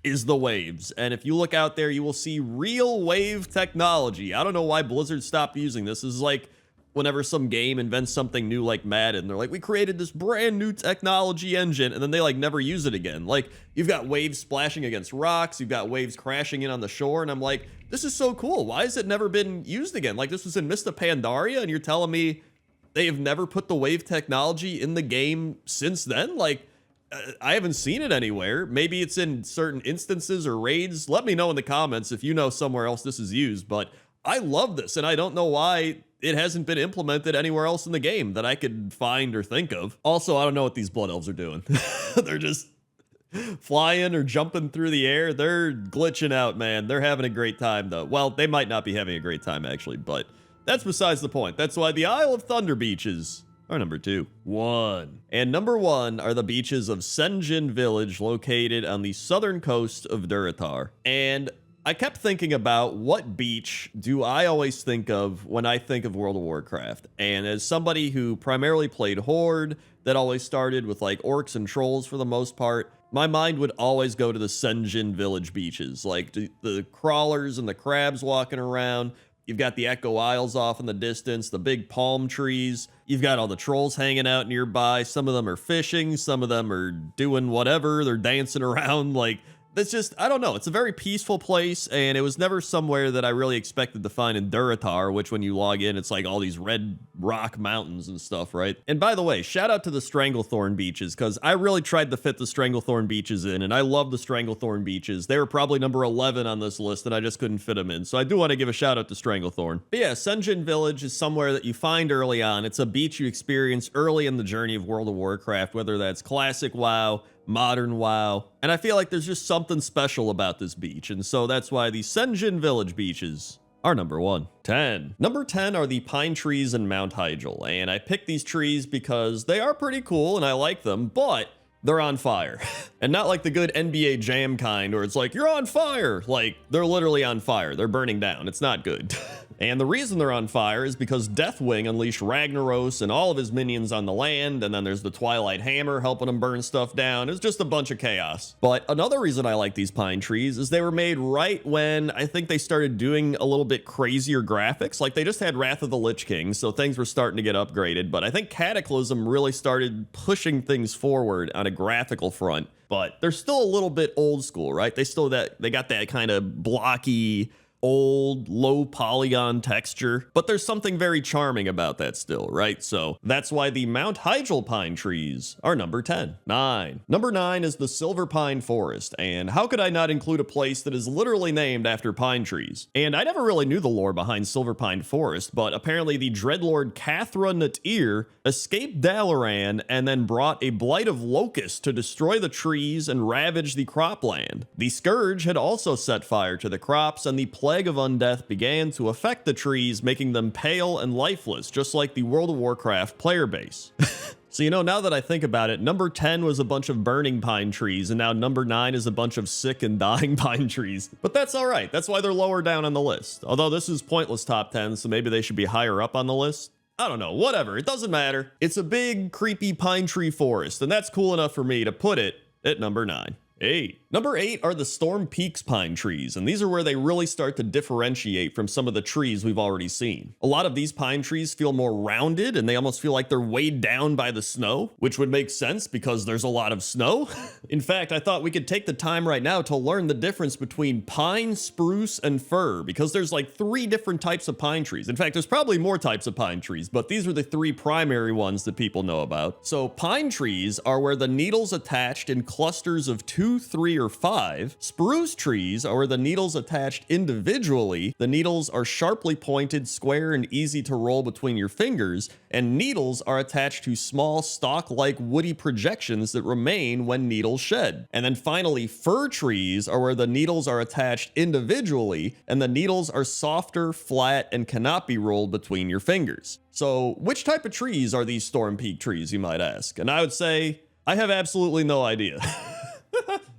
is the waves. And if you look out there, you will see real wave technology. I don't know why Blizzard stopped using this. This is like whenever some game invents something new like Madden, they're like, we created this brand new technology engine, and then they like never use it again. Like, you've got waves splashing against rocks, you've got waves crashing in on the shore, and I'm like, this is so cool. Why has it never been used again? Like, this was in Mista Pandaria, and you're telling me they have never put the wave technology in the game since then? Like, I haven't seen it anywhere. Maybe it's in certain instances or raids. Let me know in the comments if you know somewhere else this is used, but I love this, and I don't know why it hasn't been implemented anywhere else in the game that I could find or think of. Also, I don't know what these Blood Elves are doing. They're just flying or jumping through the air. They're glitching out, man. They're having a great time, though. Well, they might not be having a great time, actually, but that's besides the point. That's why the Isle of Thunder beaches are number 2. 1. And number 1 are the beaches of Senjin Village, located on the southern coast of Durotar. And I kept thinking about what beach do I always think of when I think of World of Warcraft. And as somebody who primarily played Horde, that always started with like orcs and trolls for the most part, my mind would always go to the Senjin Village beaches. Like the crawlers and the crabs walking around. You've got the Echo Isles off in the distance, the big palm trees. You've got all the trolls hanging out nearby. Some of them are fishing. Some of them are doing whatever. They're dancing around like... It's just, I don't know. It's a very peaceful place, and it was never somewhere that I really expected to find in Durotar, which when you log in, it's like all these red rock mountains and stuff, right? And by the way, shout out to the Stranglethorn beaches, because I really tried to fit the Stranglethorn beaches in, and I love the Stranglethorn beaches. They were probably number 11 on this list, and I just couldn't fit them in. So I do want to give a shout out to Stranglethorn. But yeah, Senjin Village is somewhere that you find early on. It's a beach you experience early in the journey of World of Warcraft, whether that's Classic WoW, modern WoW. And I feel like there's just something special about this beach, and so that's why the Senjin Village beaches are number 1. 10. Number 10 are the pine trees in Mount Hyjal, and I picked these trees because they are pretty cool and I like them, but they're on fire. And not like the good NBA Jam kind where it's like, you're on fire. Like, they're literally on fire. They're burning down. It's not good. And the reason they're on fire is because Deathwing unleashed Ragnaros and all of his minions on the land, and then there's the Twilight Hammer helping him burn stuff down. It's just a bunch of chaos. But another reason I like these pine trees is they were made right when I think they started doing a little bit crazier graphics. Like, they just had Wrath of the Lich King, so things were starting to get upgraded. But I think Cataclysm really started pushing things forward on a graphical front. But they're still a little bit old school, right? They got that kind of blocky, old, low polygon texture, but there's something very charming about that still, right? So that's why the Mount Hyjal pine trees are number 10. 9. Number 9 is the Silver Pine Forest, and how could I not include a place that is literally named after pine trees? And I never really knew the lore behind Silver Pine Forest, but apparently the Dreadlord Cathra Natir escaped Dalaran and then brought a blight of locusts to destroy the trees and ravage the cropland. The Scourge had also set fire to the crops, and the plague of undeath began to affect the trees, making them pale and lifeless, just like the World of Warcraft player base. So, you know, now that I think about it, number 10 was a bunch of burning pine trees, and now number 9 is a bunch of sick and dying pine trees. But that's all right. That's why they're lower down on the list. Although this is pointless top 10, so maybe they should be higher up on the list. I don't know, whatever, it doesn't matter. It's a big, creepy pine tree forest, and that's cool enough for me to put it at number 9. 8. Number 8 are the Storm Peaks pine trees, and these are where they really start to differentiate from some of the trees we've already seen. A lot of these pine trees feel more rounded, and they almost feel like they're weighed down by the snow, which would make sense because there's a lot of snow. In fact, I thought we could take the time right now to learn the difference between pine, spruce, and fir, because there's like 3 different types of pine trees. In fact, there's probably more types of pine trees, but these are the 3 primary ones that people know about. So pine trees are where the needles attached in clusters of 2, 3, or 5. Spruce trees are where the needles attached individually. The needles are sharply pointed, square, and easy to roll between your fingers, and needles are attached to small stalk-like woody projections that remain when needles shed. And then finally, fir trees are where the needles are attached individually, and the needles are softer, flat, and cannot be rolled between your fingers. So which type of trees are these Storm Peak trees, you might ask? And I would say, I have absolutely no idea.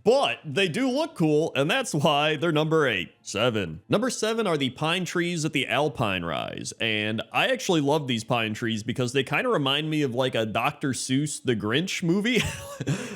But they do look cool, and that's why they're number 8. 7. Number 7 are the pine trees at the Alpine Rise, and I actually love these pine trees because they kind of remind me of like a Dr. Seuss The Grinch movie.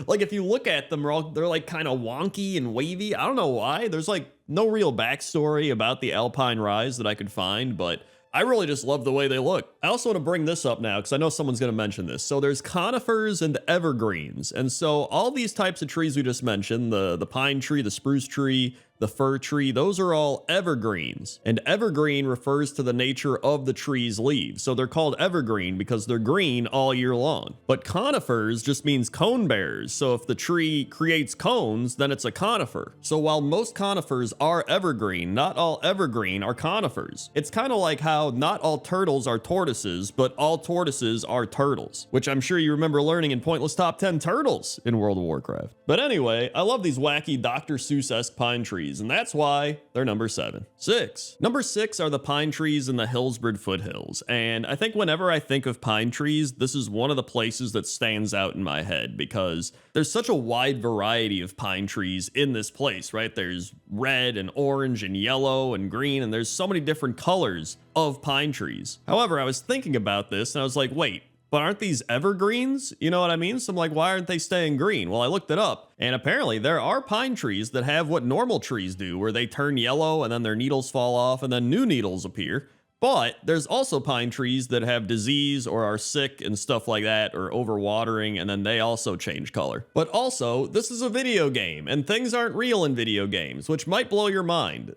Like if you look at them, they're like kind of wonky and wavy. I don't know why. There's like no real backstory about the Alpine Rise that I could find, but I really just love the way they look. I also want to bring this up now because I know someone's going to mention this. So there's conifers and evergreens. And so all these types of trees we just mentioned, the pine tree, the spruce tree, the fir tree, those are all evergreens. And evergreen refers to the nature of the tree's leaves. So they're called evergreen because they're green all year long. But conifers just means cone bearers. So if the tree creates cones, then it's a conifer. So while most conifers are evergreen, not all evergreen are conifers. It's kind of like how not all turtles are tortoises, but all tortoises are turtles, which I'm sure you remember learning in Pointless Top 10 Turtles in World of Warcraft. But anyway, I love these wacky Dr. Seuss-esque pine trees, and that's why they're number 7. 6. Number 6 are the pine trees in the Hillsbrad foothills, and I think whenever I think of pine trees, this is one of the places that stands out in my head because there's such a wide variety of pine trees in this place, right? There's red and orange and yellow and green, and there's so many different colors of pine trees. However, I was thinking about this and I was like, wait, but aren't these evergreens? You know what I mean? So I'm like, why aren't they staying green? Well, I looked it up, and apparently there are pine trees that have what normal trees do, where they turn yellow and then their needles fall off and then new needles appear. But there's also pine trees that have disease or are sick and stuff like that, or overwatering, and then they also change color. But also, this is a video game, and things aren't real in video games, which might blow your mind.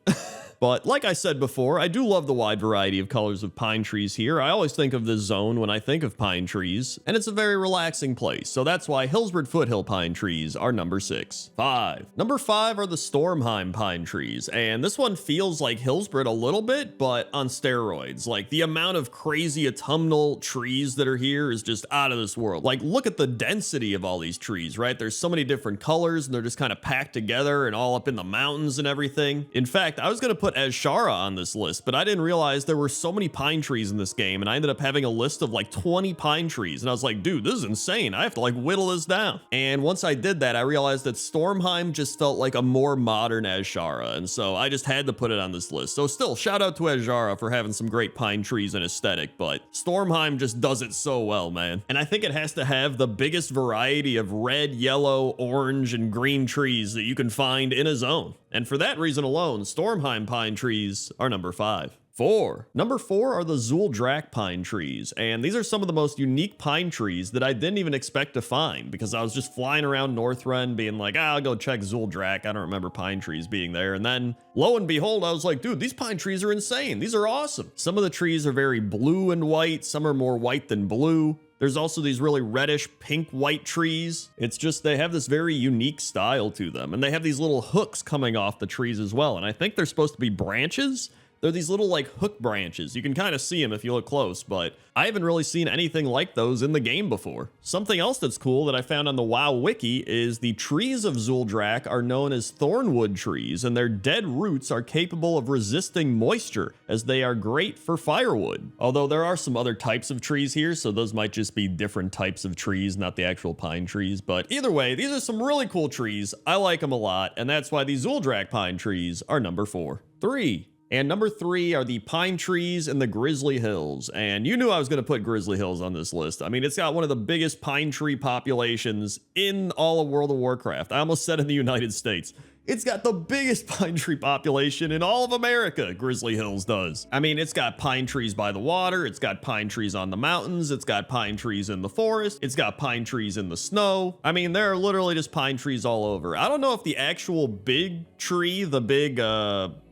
But like I said before, I do love the wide variety of colors of pine trees here. I always think of this zone when I think of pine trees, and it's a very relaxing place. So that's why Hillsborough Foothill pine trees are number 6. 5. Number 5 are the Stormheim pine trees, and this one feels like Hillsborough a little bit, but on steroids. Like, the amount of crazy autumnal trees that are here is just out of this world. Like, look at the density of all these trees, right? There's so many different colors, and they're just kind of packed together and all up in the mountains and everything. In fact, I was going to put Azshara on this list, but I didn't realize there were so many pine trees in this game, and I ended up having a list of like 20 pine trees, and I was like, dude, this is insane. I have to like whittle this down. And once I did that, I realized that Stormheim just felt like a more modern Azshara, and so I just had to put it on this list. So still, shout out to Azshara for having some great pine trees and aesthetic, but Stormheim just does it so well, man. And I think it has to have the biggest variety of red, yellow, orange, and green trees that you can find in a zone. And for that reason alone, Stormheim pine trees are number 5. 4. Number 4 are the Zuldrak pine trees, and these are some of the most unique pine trees that I didn't even expect to find because I was just flying around Northrend being like, I'll go check Zuldrak. I don't remember pine trees being there. And then lo and behold, I was like, dude, these pine trees are insane. These are awesome. Some of the trees are very blue and white. Some are more white than blue. There's also these really reddish pink white trees. It's just they have this very unique style to them, and they have these little hooks coming off the trees as well, and I think they're supposed to be branches. They're these little like hook branches. You can kind of see them if you look close, but I haven't really seen anything like those in the game before. Something else that's cool that I found on the WoW wiki is the trees of Zuldrak are known as thornwood trees, and their dead roots are capable of resisting moisture as they are great for firewood. Although there are some other types of trees here, so those might just be different types of trees, not the actual pine trees. But either way, these are some really cool trees. I like them a lot, and that's why the Zuldrak pine trees are number 4. 3. And number 3 are the pine trees in the Grizzly Hills. And you knew I was going to put Grizzly Hills on this list. I mean, it's got one of the biggest pine tree populations in all of World of Warcraft. I almost said in the United States. It's got the biggest pine tree population in all of America, Grizzly Hills does. I mean, it's got pine trees by the water, it's got pine trees on the mountains, it's got pine trees in the forest, it's got pine trees in the snow. I mean, there are literally just pine trees all over. I don't know if the actual big tree, the big,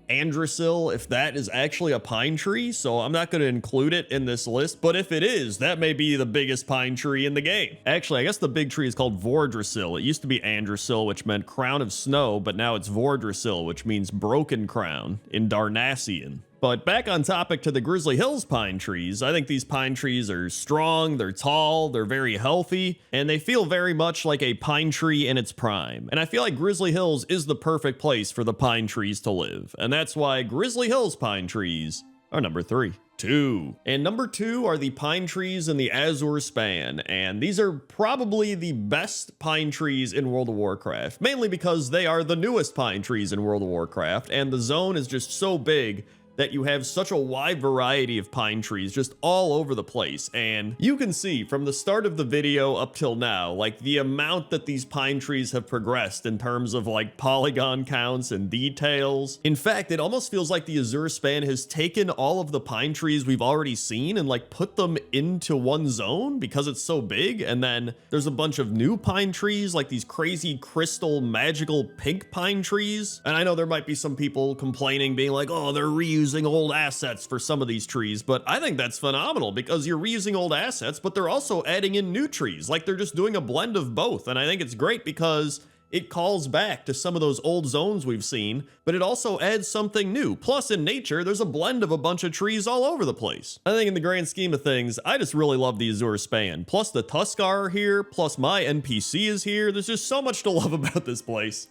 Andrasil, if that is actually a pine tree, so I'm not going to include it in this list, but if it is, that may be the biggest pine tree in the game. Actually, I guess the big tree is called Vordrasil. It used to be Andrasil, which meant crown of snow, but now it's Vordrasil, which means broken crown in Darnassian. But back on topic to the Grizzly Hills pine trees, I think these pine trees are strong, they're tall, they're very healthy, and they feel very much like a pine tree in its prime. And I feel like Grizzly Hills is the perfect place for the pine trees to live. And that's why Grizzly Hills pine trees are number 3. 2. And number 2 are the pine trees in the Azure Span, and these are probably the best pine trees in World of Warcraft, mainly because they are the newest pine trees in World of Warcraft, and the zone is just so big that you have such a wide variety of pine trees just all over the place. And you can see from the start of the video up till now, like the amount that these pine trees have progressed in terms of like polygon counts and details. In fact, it almost feels like the Azure Span has taken all of the pine trees we've already seen and like put them into one zone because it's so big. And then there's a bunch of new pine trees, like these crazy crystal magical pink pine trees. And I know there might be some people complaining, being like, oh, they're reusing old assets for some of these trees, but I think that's phenomenal because you're reusing old assets, but they're also adding in new trees. Like, they're just doing a blend of both. And I think it's great because it calls back to some of those old zones we've seen, but it also adds something new. Plus, in nature, there's a blend of a bunch of trees all over the place. I think in the grand scheme of things, I just really love the Azure Span. Plus, the Tuskar are here, plus my NPC is here. There's just so much to love about this place.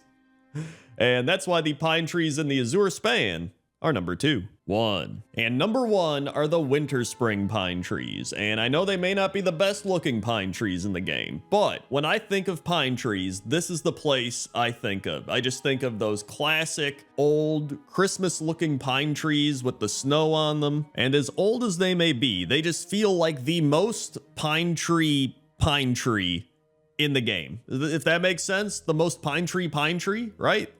And that's why the pine trees in the Azure Span are number 2. 1. And number 1 are the Winter Spring pine trees. And I know they may not be the best looking pine trees in the game, but when I think of pine trees, this is the place I think of. I just think of those classic old Christmas looking pine trees with the snow on them. And as old as they may be, they just feel like the most pine tree in the game. If that makes sense, the most pine tree, right?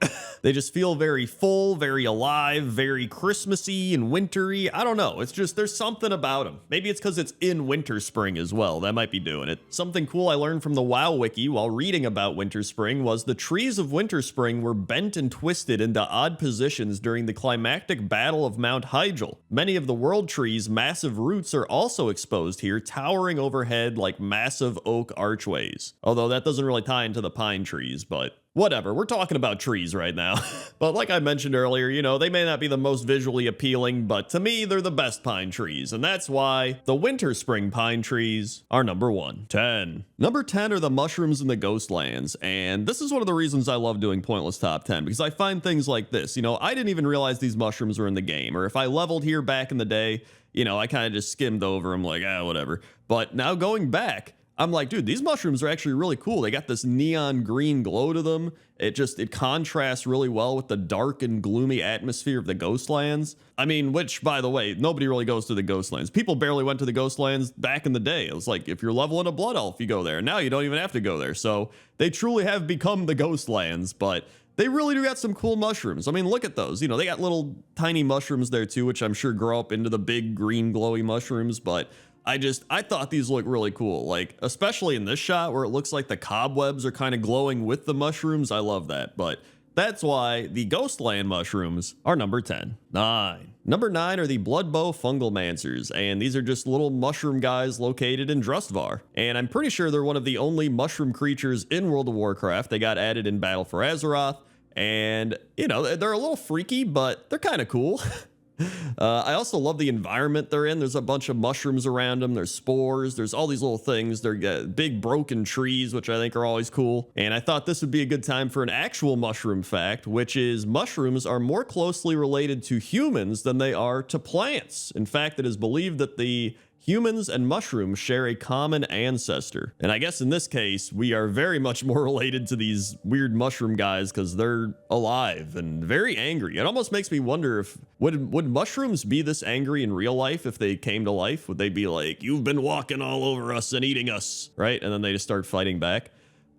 They just feel very full, very alive, very Christmassy and wintry. I don't know. It's just, there's something about them. Maybe it's because it's in Winter Spring as well. That might be doing it. Something cool I learned from the WoW wiki while reading about Winter Spring was the trees of Winter Spring were bent and twisted into odd positions during the climactic battle of Mount Hyjal. Many of the world trees' massive roots are also exposed here, towering overhead like massive oak archways. Although that doesn't really tie into the pine trees, but whatever, we're talking about trees right now. But like I mentioned earlier, you know, they may not be the most visually appealing, but to me, they're the best pine trees. And that's why the Winter Spring pine trees are number 1. 10. Number 10 are the mushrooms in the Ghostlands. And this is one of the reasons I love doing Pointless Top 10, because I find things like this. You know, I didn't even realize these mushrooms were in the game. Or if I leveled here back in the day, you know, I kind of just skimmed over them like, whatever. But now going back, I'm like, dude, these mushrooms are actually really cool. They got this neon green glow to them. It contrasts really well with the dark and gloomy atmosphere of the Ghostlands. I mean, which, by the way, nobody really goes to the Ghostlands. People barely went to the Ghostlands back in the day. It was like, if you're leveling a Blood Elf, you go there. Now you don't even have to go there. So they truly have become the Ghostlands, but they really do got some cool mushrooms. I mean, look at those. You know, they got little tiny mushrooms there too, which I'm sure grow up into the big green glowy mushrooms, but I thought these look really cool, like especially in this shot where it looks like the cobwebs are kind of glowing with the mushrooms. I love that, but that's why the Ghostland mushrooms are number 10. 9. Number 9 are the Bloodbow Fungalmancers, and these are just little mushroom guys located in Drustvar. And I'm pretty sure they're one of the only mushroom creatures in World of Warcraft. They got added in Battle for Azeroth, and you know, they're a little freaky, but they're kind of cool. I also love the environment they're in. There's a bunch of mushrooms around them. There's spores. There's all these little things. They're big broken trees, which I think are always cool. And I thought this would be a good time for an actual mushroom fact, which is mushrooms are more closely related to humans than they are to plants. In fact, it is believed that the humans and mushrooms share a common ancestor. And I guess in this case, we are very much more related to these weird mushroom guys because they're alive and very angry. It almost makes me wonder if, would mushrooms be this angry in real life if they came to life? Would they be like, you've been walking all over us and eating us, right? And then they just start fighting back?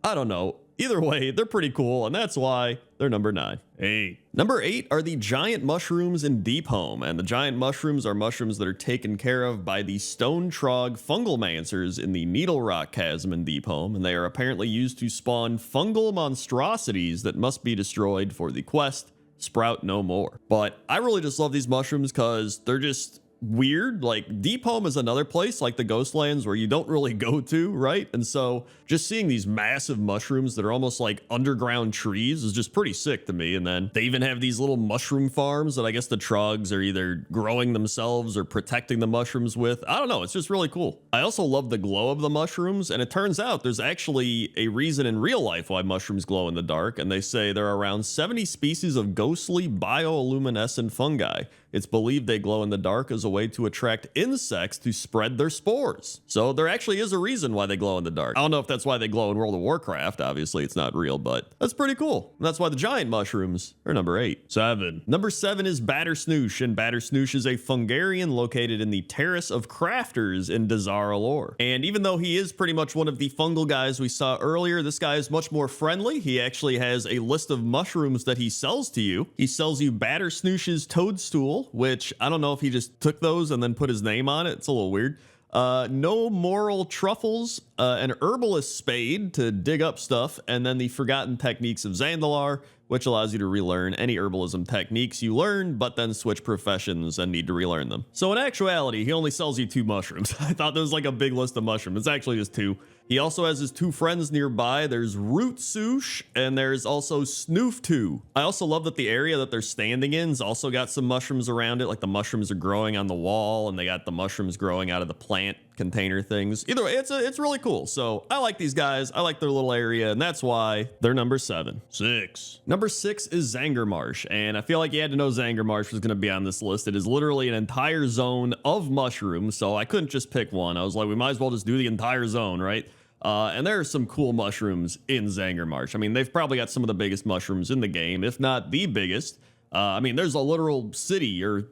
I don't know. Either way, they're pretty cool, and that's why they're number 9. 8. Number 8 are the giant mushrooms in Deepholm, and the giant mushrooms are mushrooms that are taken care of by the Stone Trog Fungalmancers in the Needle Rock Chasm in Deepholm, and they are apparently used to spawn fungal monstrosities that must be destroyed for the quest Sprout No More. But I really just love these mushrooms because they're just weird. Like Deepholm is another place like the Ghostlands where you don't really go to, right? And so just seeing these massive mushrooms that are almost like underground trees is just pretty sick to me. And then they even have these little mushroom farms that I guess the Trogs are either growing themselves or protecting the mushrooms with. I don't know, it's just really cool. I also love the glow of the mushrooms, and it turns out there's actually a reason in real life why mushrooms glow in the dark, and they say there are around 70 species of ghostly bioluminescent fungi. It's believed they glow in the dark as a way to attract insects to spread their spores. So there actually is a reason why they glow in the dark. I don't know if that's why they glow in World of Warcraft. Obviously, it's not real, but that's pretty cool. And that's why the giant mushrooms are number 8. 7. Number 7 is Battersnoosh, and Battersnoosh is a Fungarian located in the Terrace of Crafters in Dazara lore. And even though he is pretty much one of the fungal guys we saw earlier, this guy is much more friendly. He actually has a list of mushrooms that he sells to you. He sells you Battersnoosh's Toadstool, which I don't know if he just took those and then put his name on it. It's a little weird. No Moral Truffles, an Herbalist Spade to dig up stuff, and then the Forgotten Techniques of Zandalar, which allows you to relearn any herbalism techniques you learn, but then switch professions and need to relearn them. So in actuality, he only sells you 2 mushrooms. I thought there was like a big list of mushrooms. It's actually just 2. He also has his 2 friends nearby. There's Rootsoosh, and there's also Snooftoo. I also love that the area that they're standing in's also got some mushrooms around it, like the mushrooms are growing on the wall, and they got the mushrooms growing out of the plant container things. Either way, it's really cool. So I like these guys. I like their little area, and that's why they're number 7. 6. Number 6 is Zangarmarsh, and I feel like you had to know Zangarmarsh was going to be on this list. It is literally an entire zone of mushrooms, so I couldn't just pick one. I was like, we might as well just do the entire zone, right? And there are some cool mushrooms in Zangarmarsh. I mean, they've probably got some of the biggest mushrooms in the game, if not the biggest. I mean, there's a literal city or,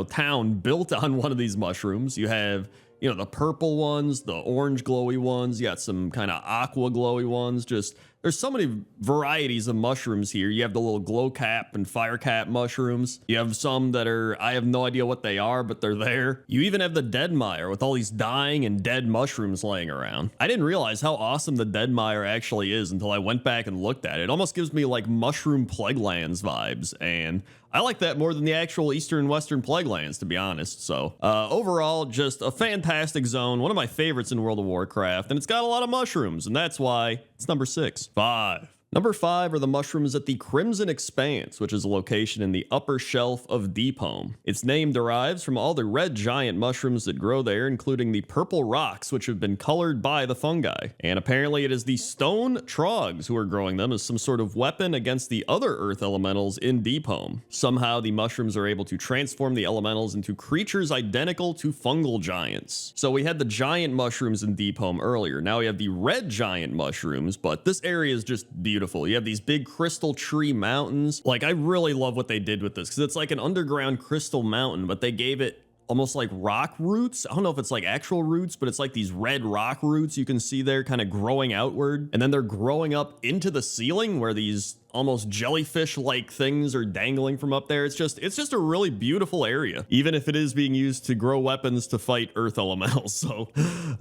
town built on one of these mushrooms. You have, the purple ones, the orange glowy ones. You got some kind of aqua glowy ones. Just There's so many varieties of mushrooms here. You have the little glow cap and fire cap mushrooms. You have some that are, I have no idea what they are, but they're there. You even have the dead mire with all these dying and dead mushrooms laying around. I didn't realize how awesome the dead mire actually is until I went back and looked at it. It almost gives me like mushroom plaguelands vibes, and I like that more than the actual Eastern and Western Plaguelands, to be honest. So overall, just a fantastic zone. One of my favorites in World of Warcraft, and it's got a lot of mushrooms, and that's why it's number 6. 5. Number 5 are the mushrooms at the Crimson Expanse, which is a location in the upper shelf of Deep Home. Its name derives from all the red giant mushrooms that grow there, including the purple rocks, which have been colored by the fungi. And apparently it is the stone trogs who are growing them as some sort of weapon against the other earth elementals in Deep Home. Somehow the mushrooms are able to transform the elementals into creatures identical to fungal giants. So we had the giant mushrooms in Deep Home earlier. Now we have the red giant mushrooms, but this area is just beautiful. You have these big crystal tree mountains. Like, I really love what they did with this because it's like an underground crystal mountain, but they gave it almost like rock roots. I don't know if it's like actual roots, but it's like these red rock roots you can see there kind of growing outward. And then they're growing up into the ceiling where these almost jellyfish-like things are dangling from up there. It's just a really beautiful area, even if it is being used to grow weapons to fight earth elementals. So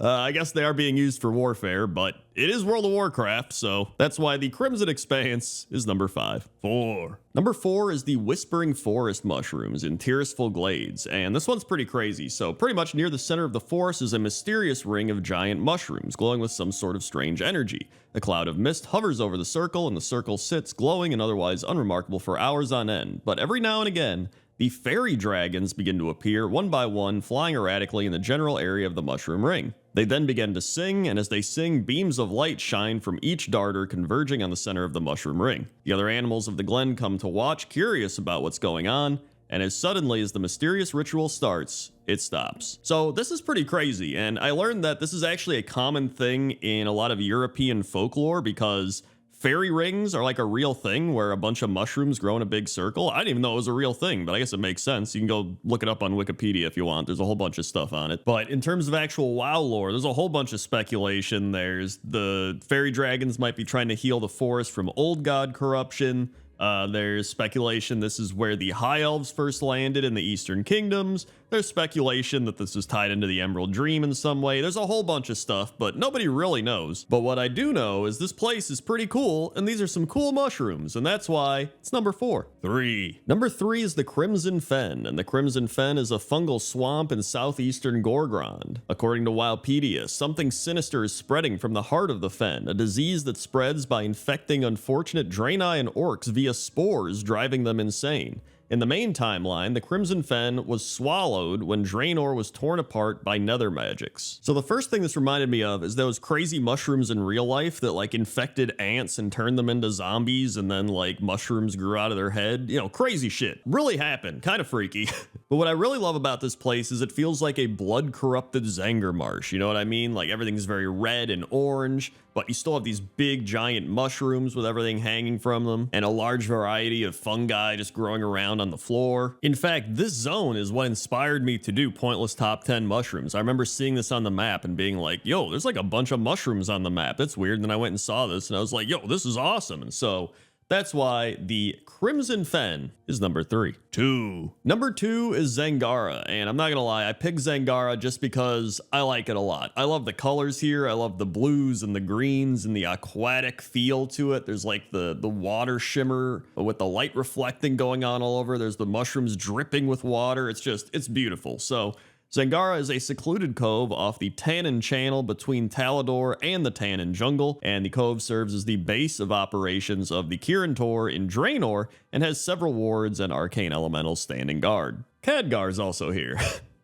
I guess they are being used for warfare, but it is World of Warcraft, so that's why the Crimson Expanse is number 5. 4. Number 4 is the Whispering Forest mushrooms in Tirisful Glades, and this one's pretty crazy. So pretty much near the center of the forest is a mysterious ring of giant mushrooms glowing with some sort of strange energy. A cloud of mist hovers over the circle, and the circle sits glowing and otherwise unremarkable for hours on end. But every now and again, the fairy dragons begin to appear one by one, flying erratically in the general area of the mushroom ring. They then begin to sing, and as they sing, beams of light shine from each darter, converging on the center of the mushroom ring. The other animals of the glen come to watch, curious about what's going on, and as suddenly as the mysterious ritual starts, it stops. So this is pretty crazy, and I learned that this is actually a common thing in a lot of European folklore because fairy rings are like a real thing where a bunch of mushrooms grow in a big circle. I didn't even know it was a real thing, but I guess it makes sense. You can go look it up on Wikipedia if you want. There's a whole bunch of stuff on it. But in terms of actual WoW lore, there's a whole bunch of speculation. There's the fairy dragons might be trying to heal the forest from old god corruption. There's speculation this is where the High Elves first landed in the Eastern Kingdoms. There's speculation that this is tied into the Emerald Dream in some way. There's a whole bunch of stuff, but nobody really knows. But what I do know is this place is pretty cool, and these are some cool mushrooms, and that's why it's number 4. 3. Number 3 is the Crimson Fen, and the Crimson Fen is a fungal swamp in southeastern Gorgrond. According to Wowpedia, something sinister is spreading from the heart of the fen, a disease that spreads by infecting unfortunate Draenei and orcs via spores, driving them insane. In the main timeline, the Crimson Fen was swallowed when Draenor was torn apart by nether magics. So the first thing this reminded me of is those crazy mushrooms in real life that like infected ants and turned them into zombies, and then like mushrooms grew out of their head. You know, crazy shit. Really happened. Kind of freaky. But what I really love about this place is it feels like a blood-corrupted Zanger marsh. You know what I mean? Like everything's very red and orange, but you still have these big giant mushrooms with everything hanging from them, and a large variety of fungi just growing around on the floor. In fact, this zone is what inspired me to do Pointless Top 10 Mushrooms. I remember seeing this on the map and being like, yo, there's like a bunch of mushrooms on the map. That's weird. And then I went and saw this and I was like, yo, this is awesome. And so that's why the Crimson Fen is number 3. 2. Number 2 is Zangara, and I'm not gonna lie, I picked Zangara just because I like it a lot. I love the colors here. I love the blues and the greens and the aquatic feel to it. There's like the water shimmer with the light reflecting going on all over. There's the mushrooms dripping with water. It's beautiful. So Zangara is a secluded cove off the Tannin Channel between Talador and the Tannin Jungle, and the cove serves as the base of operations of the Kirin Tor in Draenor and has several wards and arcane elementals standing guard. Khadgar is also here.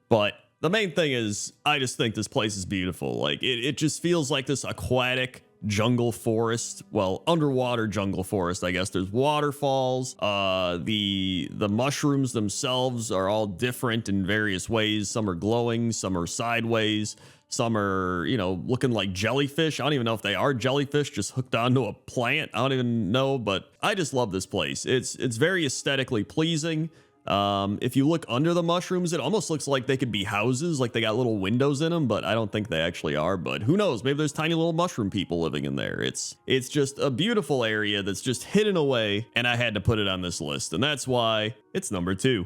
But the main thing is, I just think this place is beautiful. Like, it just feels like this aquatic jungle forest, well, underwater jungle forest, I guess. There's waterfalls. The mushrooms themselves are all different in various ways. Some are glowing, some are sideways, some are, you know, looking like jellyfish. I don't even know if they are jellyfish just hooked onto a plant. I don't even know, but I just love this place. It's very aesthetically pleasing. If you look under the mushrooms, it almost looks like they could be houses, like they got little windows in them, but I don't think they actually are. But who knows? Maybe there's tiny little mushroom people living in there. It's just a beautiful area that's just hidden away, and I had to put it on this list, and that's why it's number 2.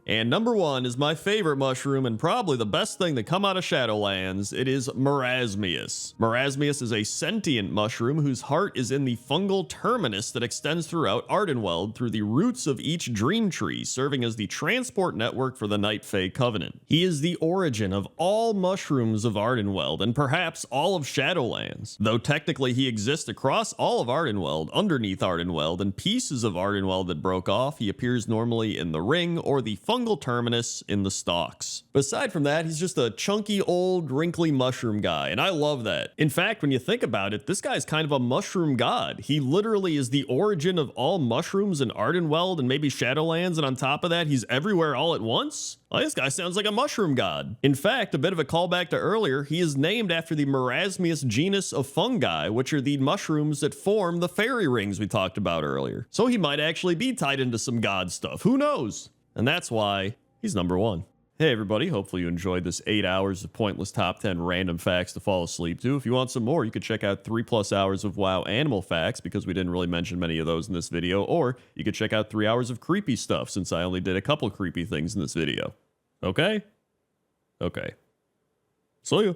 And number 1 is my favorite mushroom and probably the best thing to come out of Shadowlands. It is Marasmius. Marasmius is a sentient mushroom whose heart is in the fungal terminus that extends throughout Ardenweld through the roots of each dream tree, serving as the transport network for the Night Fae Covenant. He is the origin of all mushrooms of Ardenweld and perhaps all of Shadowlands. Though technically he exists across all of Ardenweld, underneath Ardenweld, and pieces of Ardenweld that broke off, he appears normally in the ring or the fungal terminus in the stalks. But aside from that, he's just a chunky, old, wrinkly mushroom guy, and I love that. In fact, when you think about it, this guy's kind of a mushroom god. He literally is the origin of all mushrooms in Ardenweld and maybe Shadowlands, and on top of that, he's everywhere all at once? Well, this guy sounds like a mushroom god. In fact, a bit of a callback to earlier, he is named after the Marasmius genus of fungi, which are the mushrooms that form the fairy rings we talked about earlier. So he might actually be tied into some god stuff. Who knows? And that's why he's number 1. Hey everybody, hopefully you enjoyed this 8 hours of pointless top 10 random facts to fall asleep to. If you want some more, you could check out 3+ hours of WoW animal facts, because we didn't really mention many of those in this video, or you could check out 3 hours of creepy stuff, since I only did a couple creepy things in this video. Okay? Okay. See ya.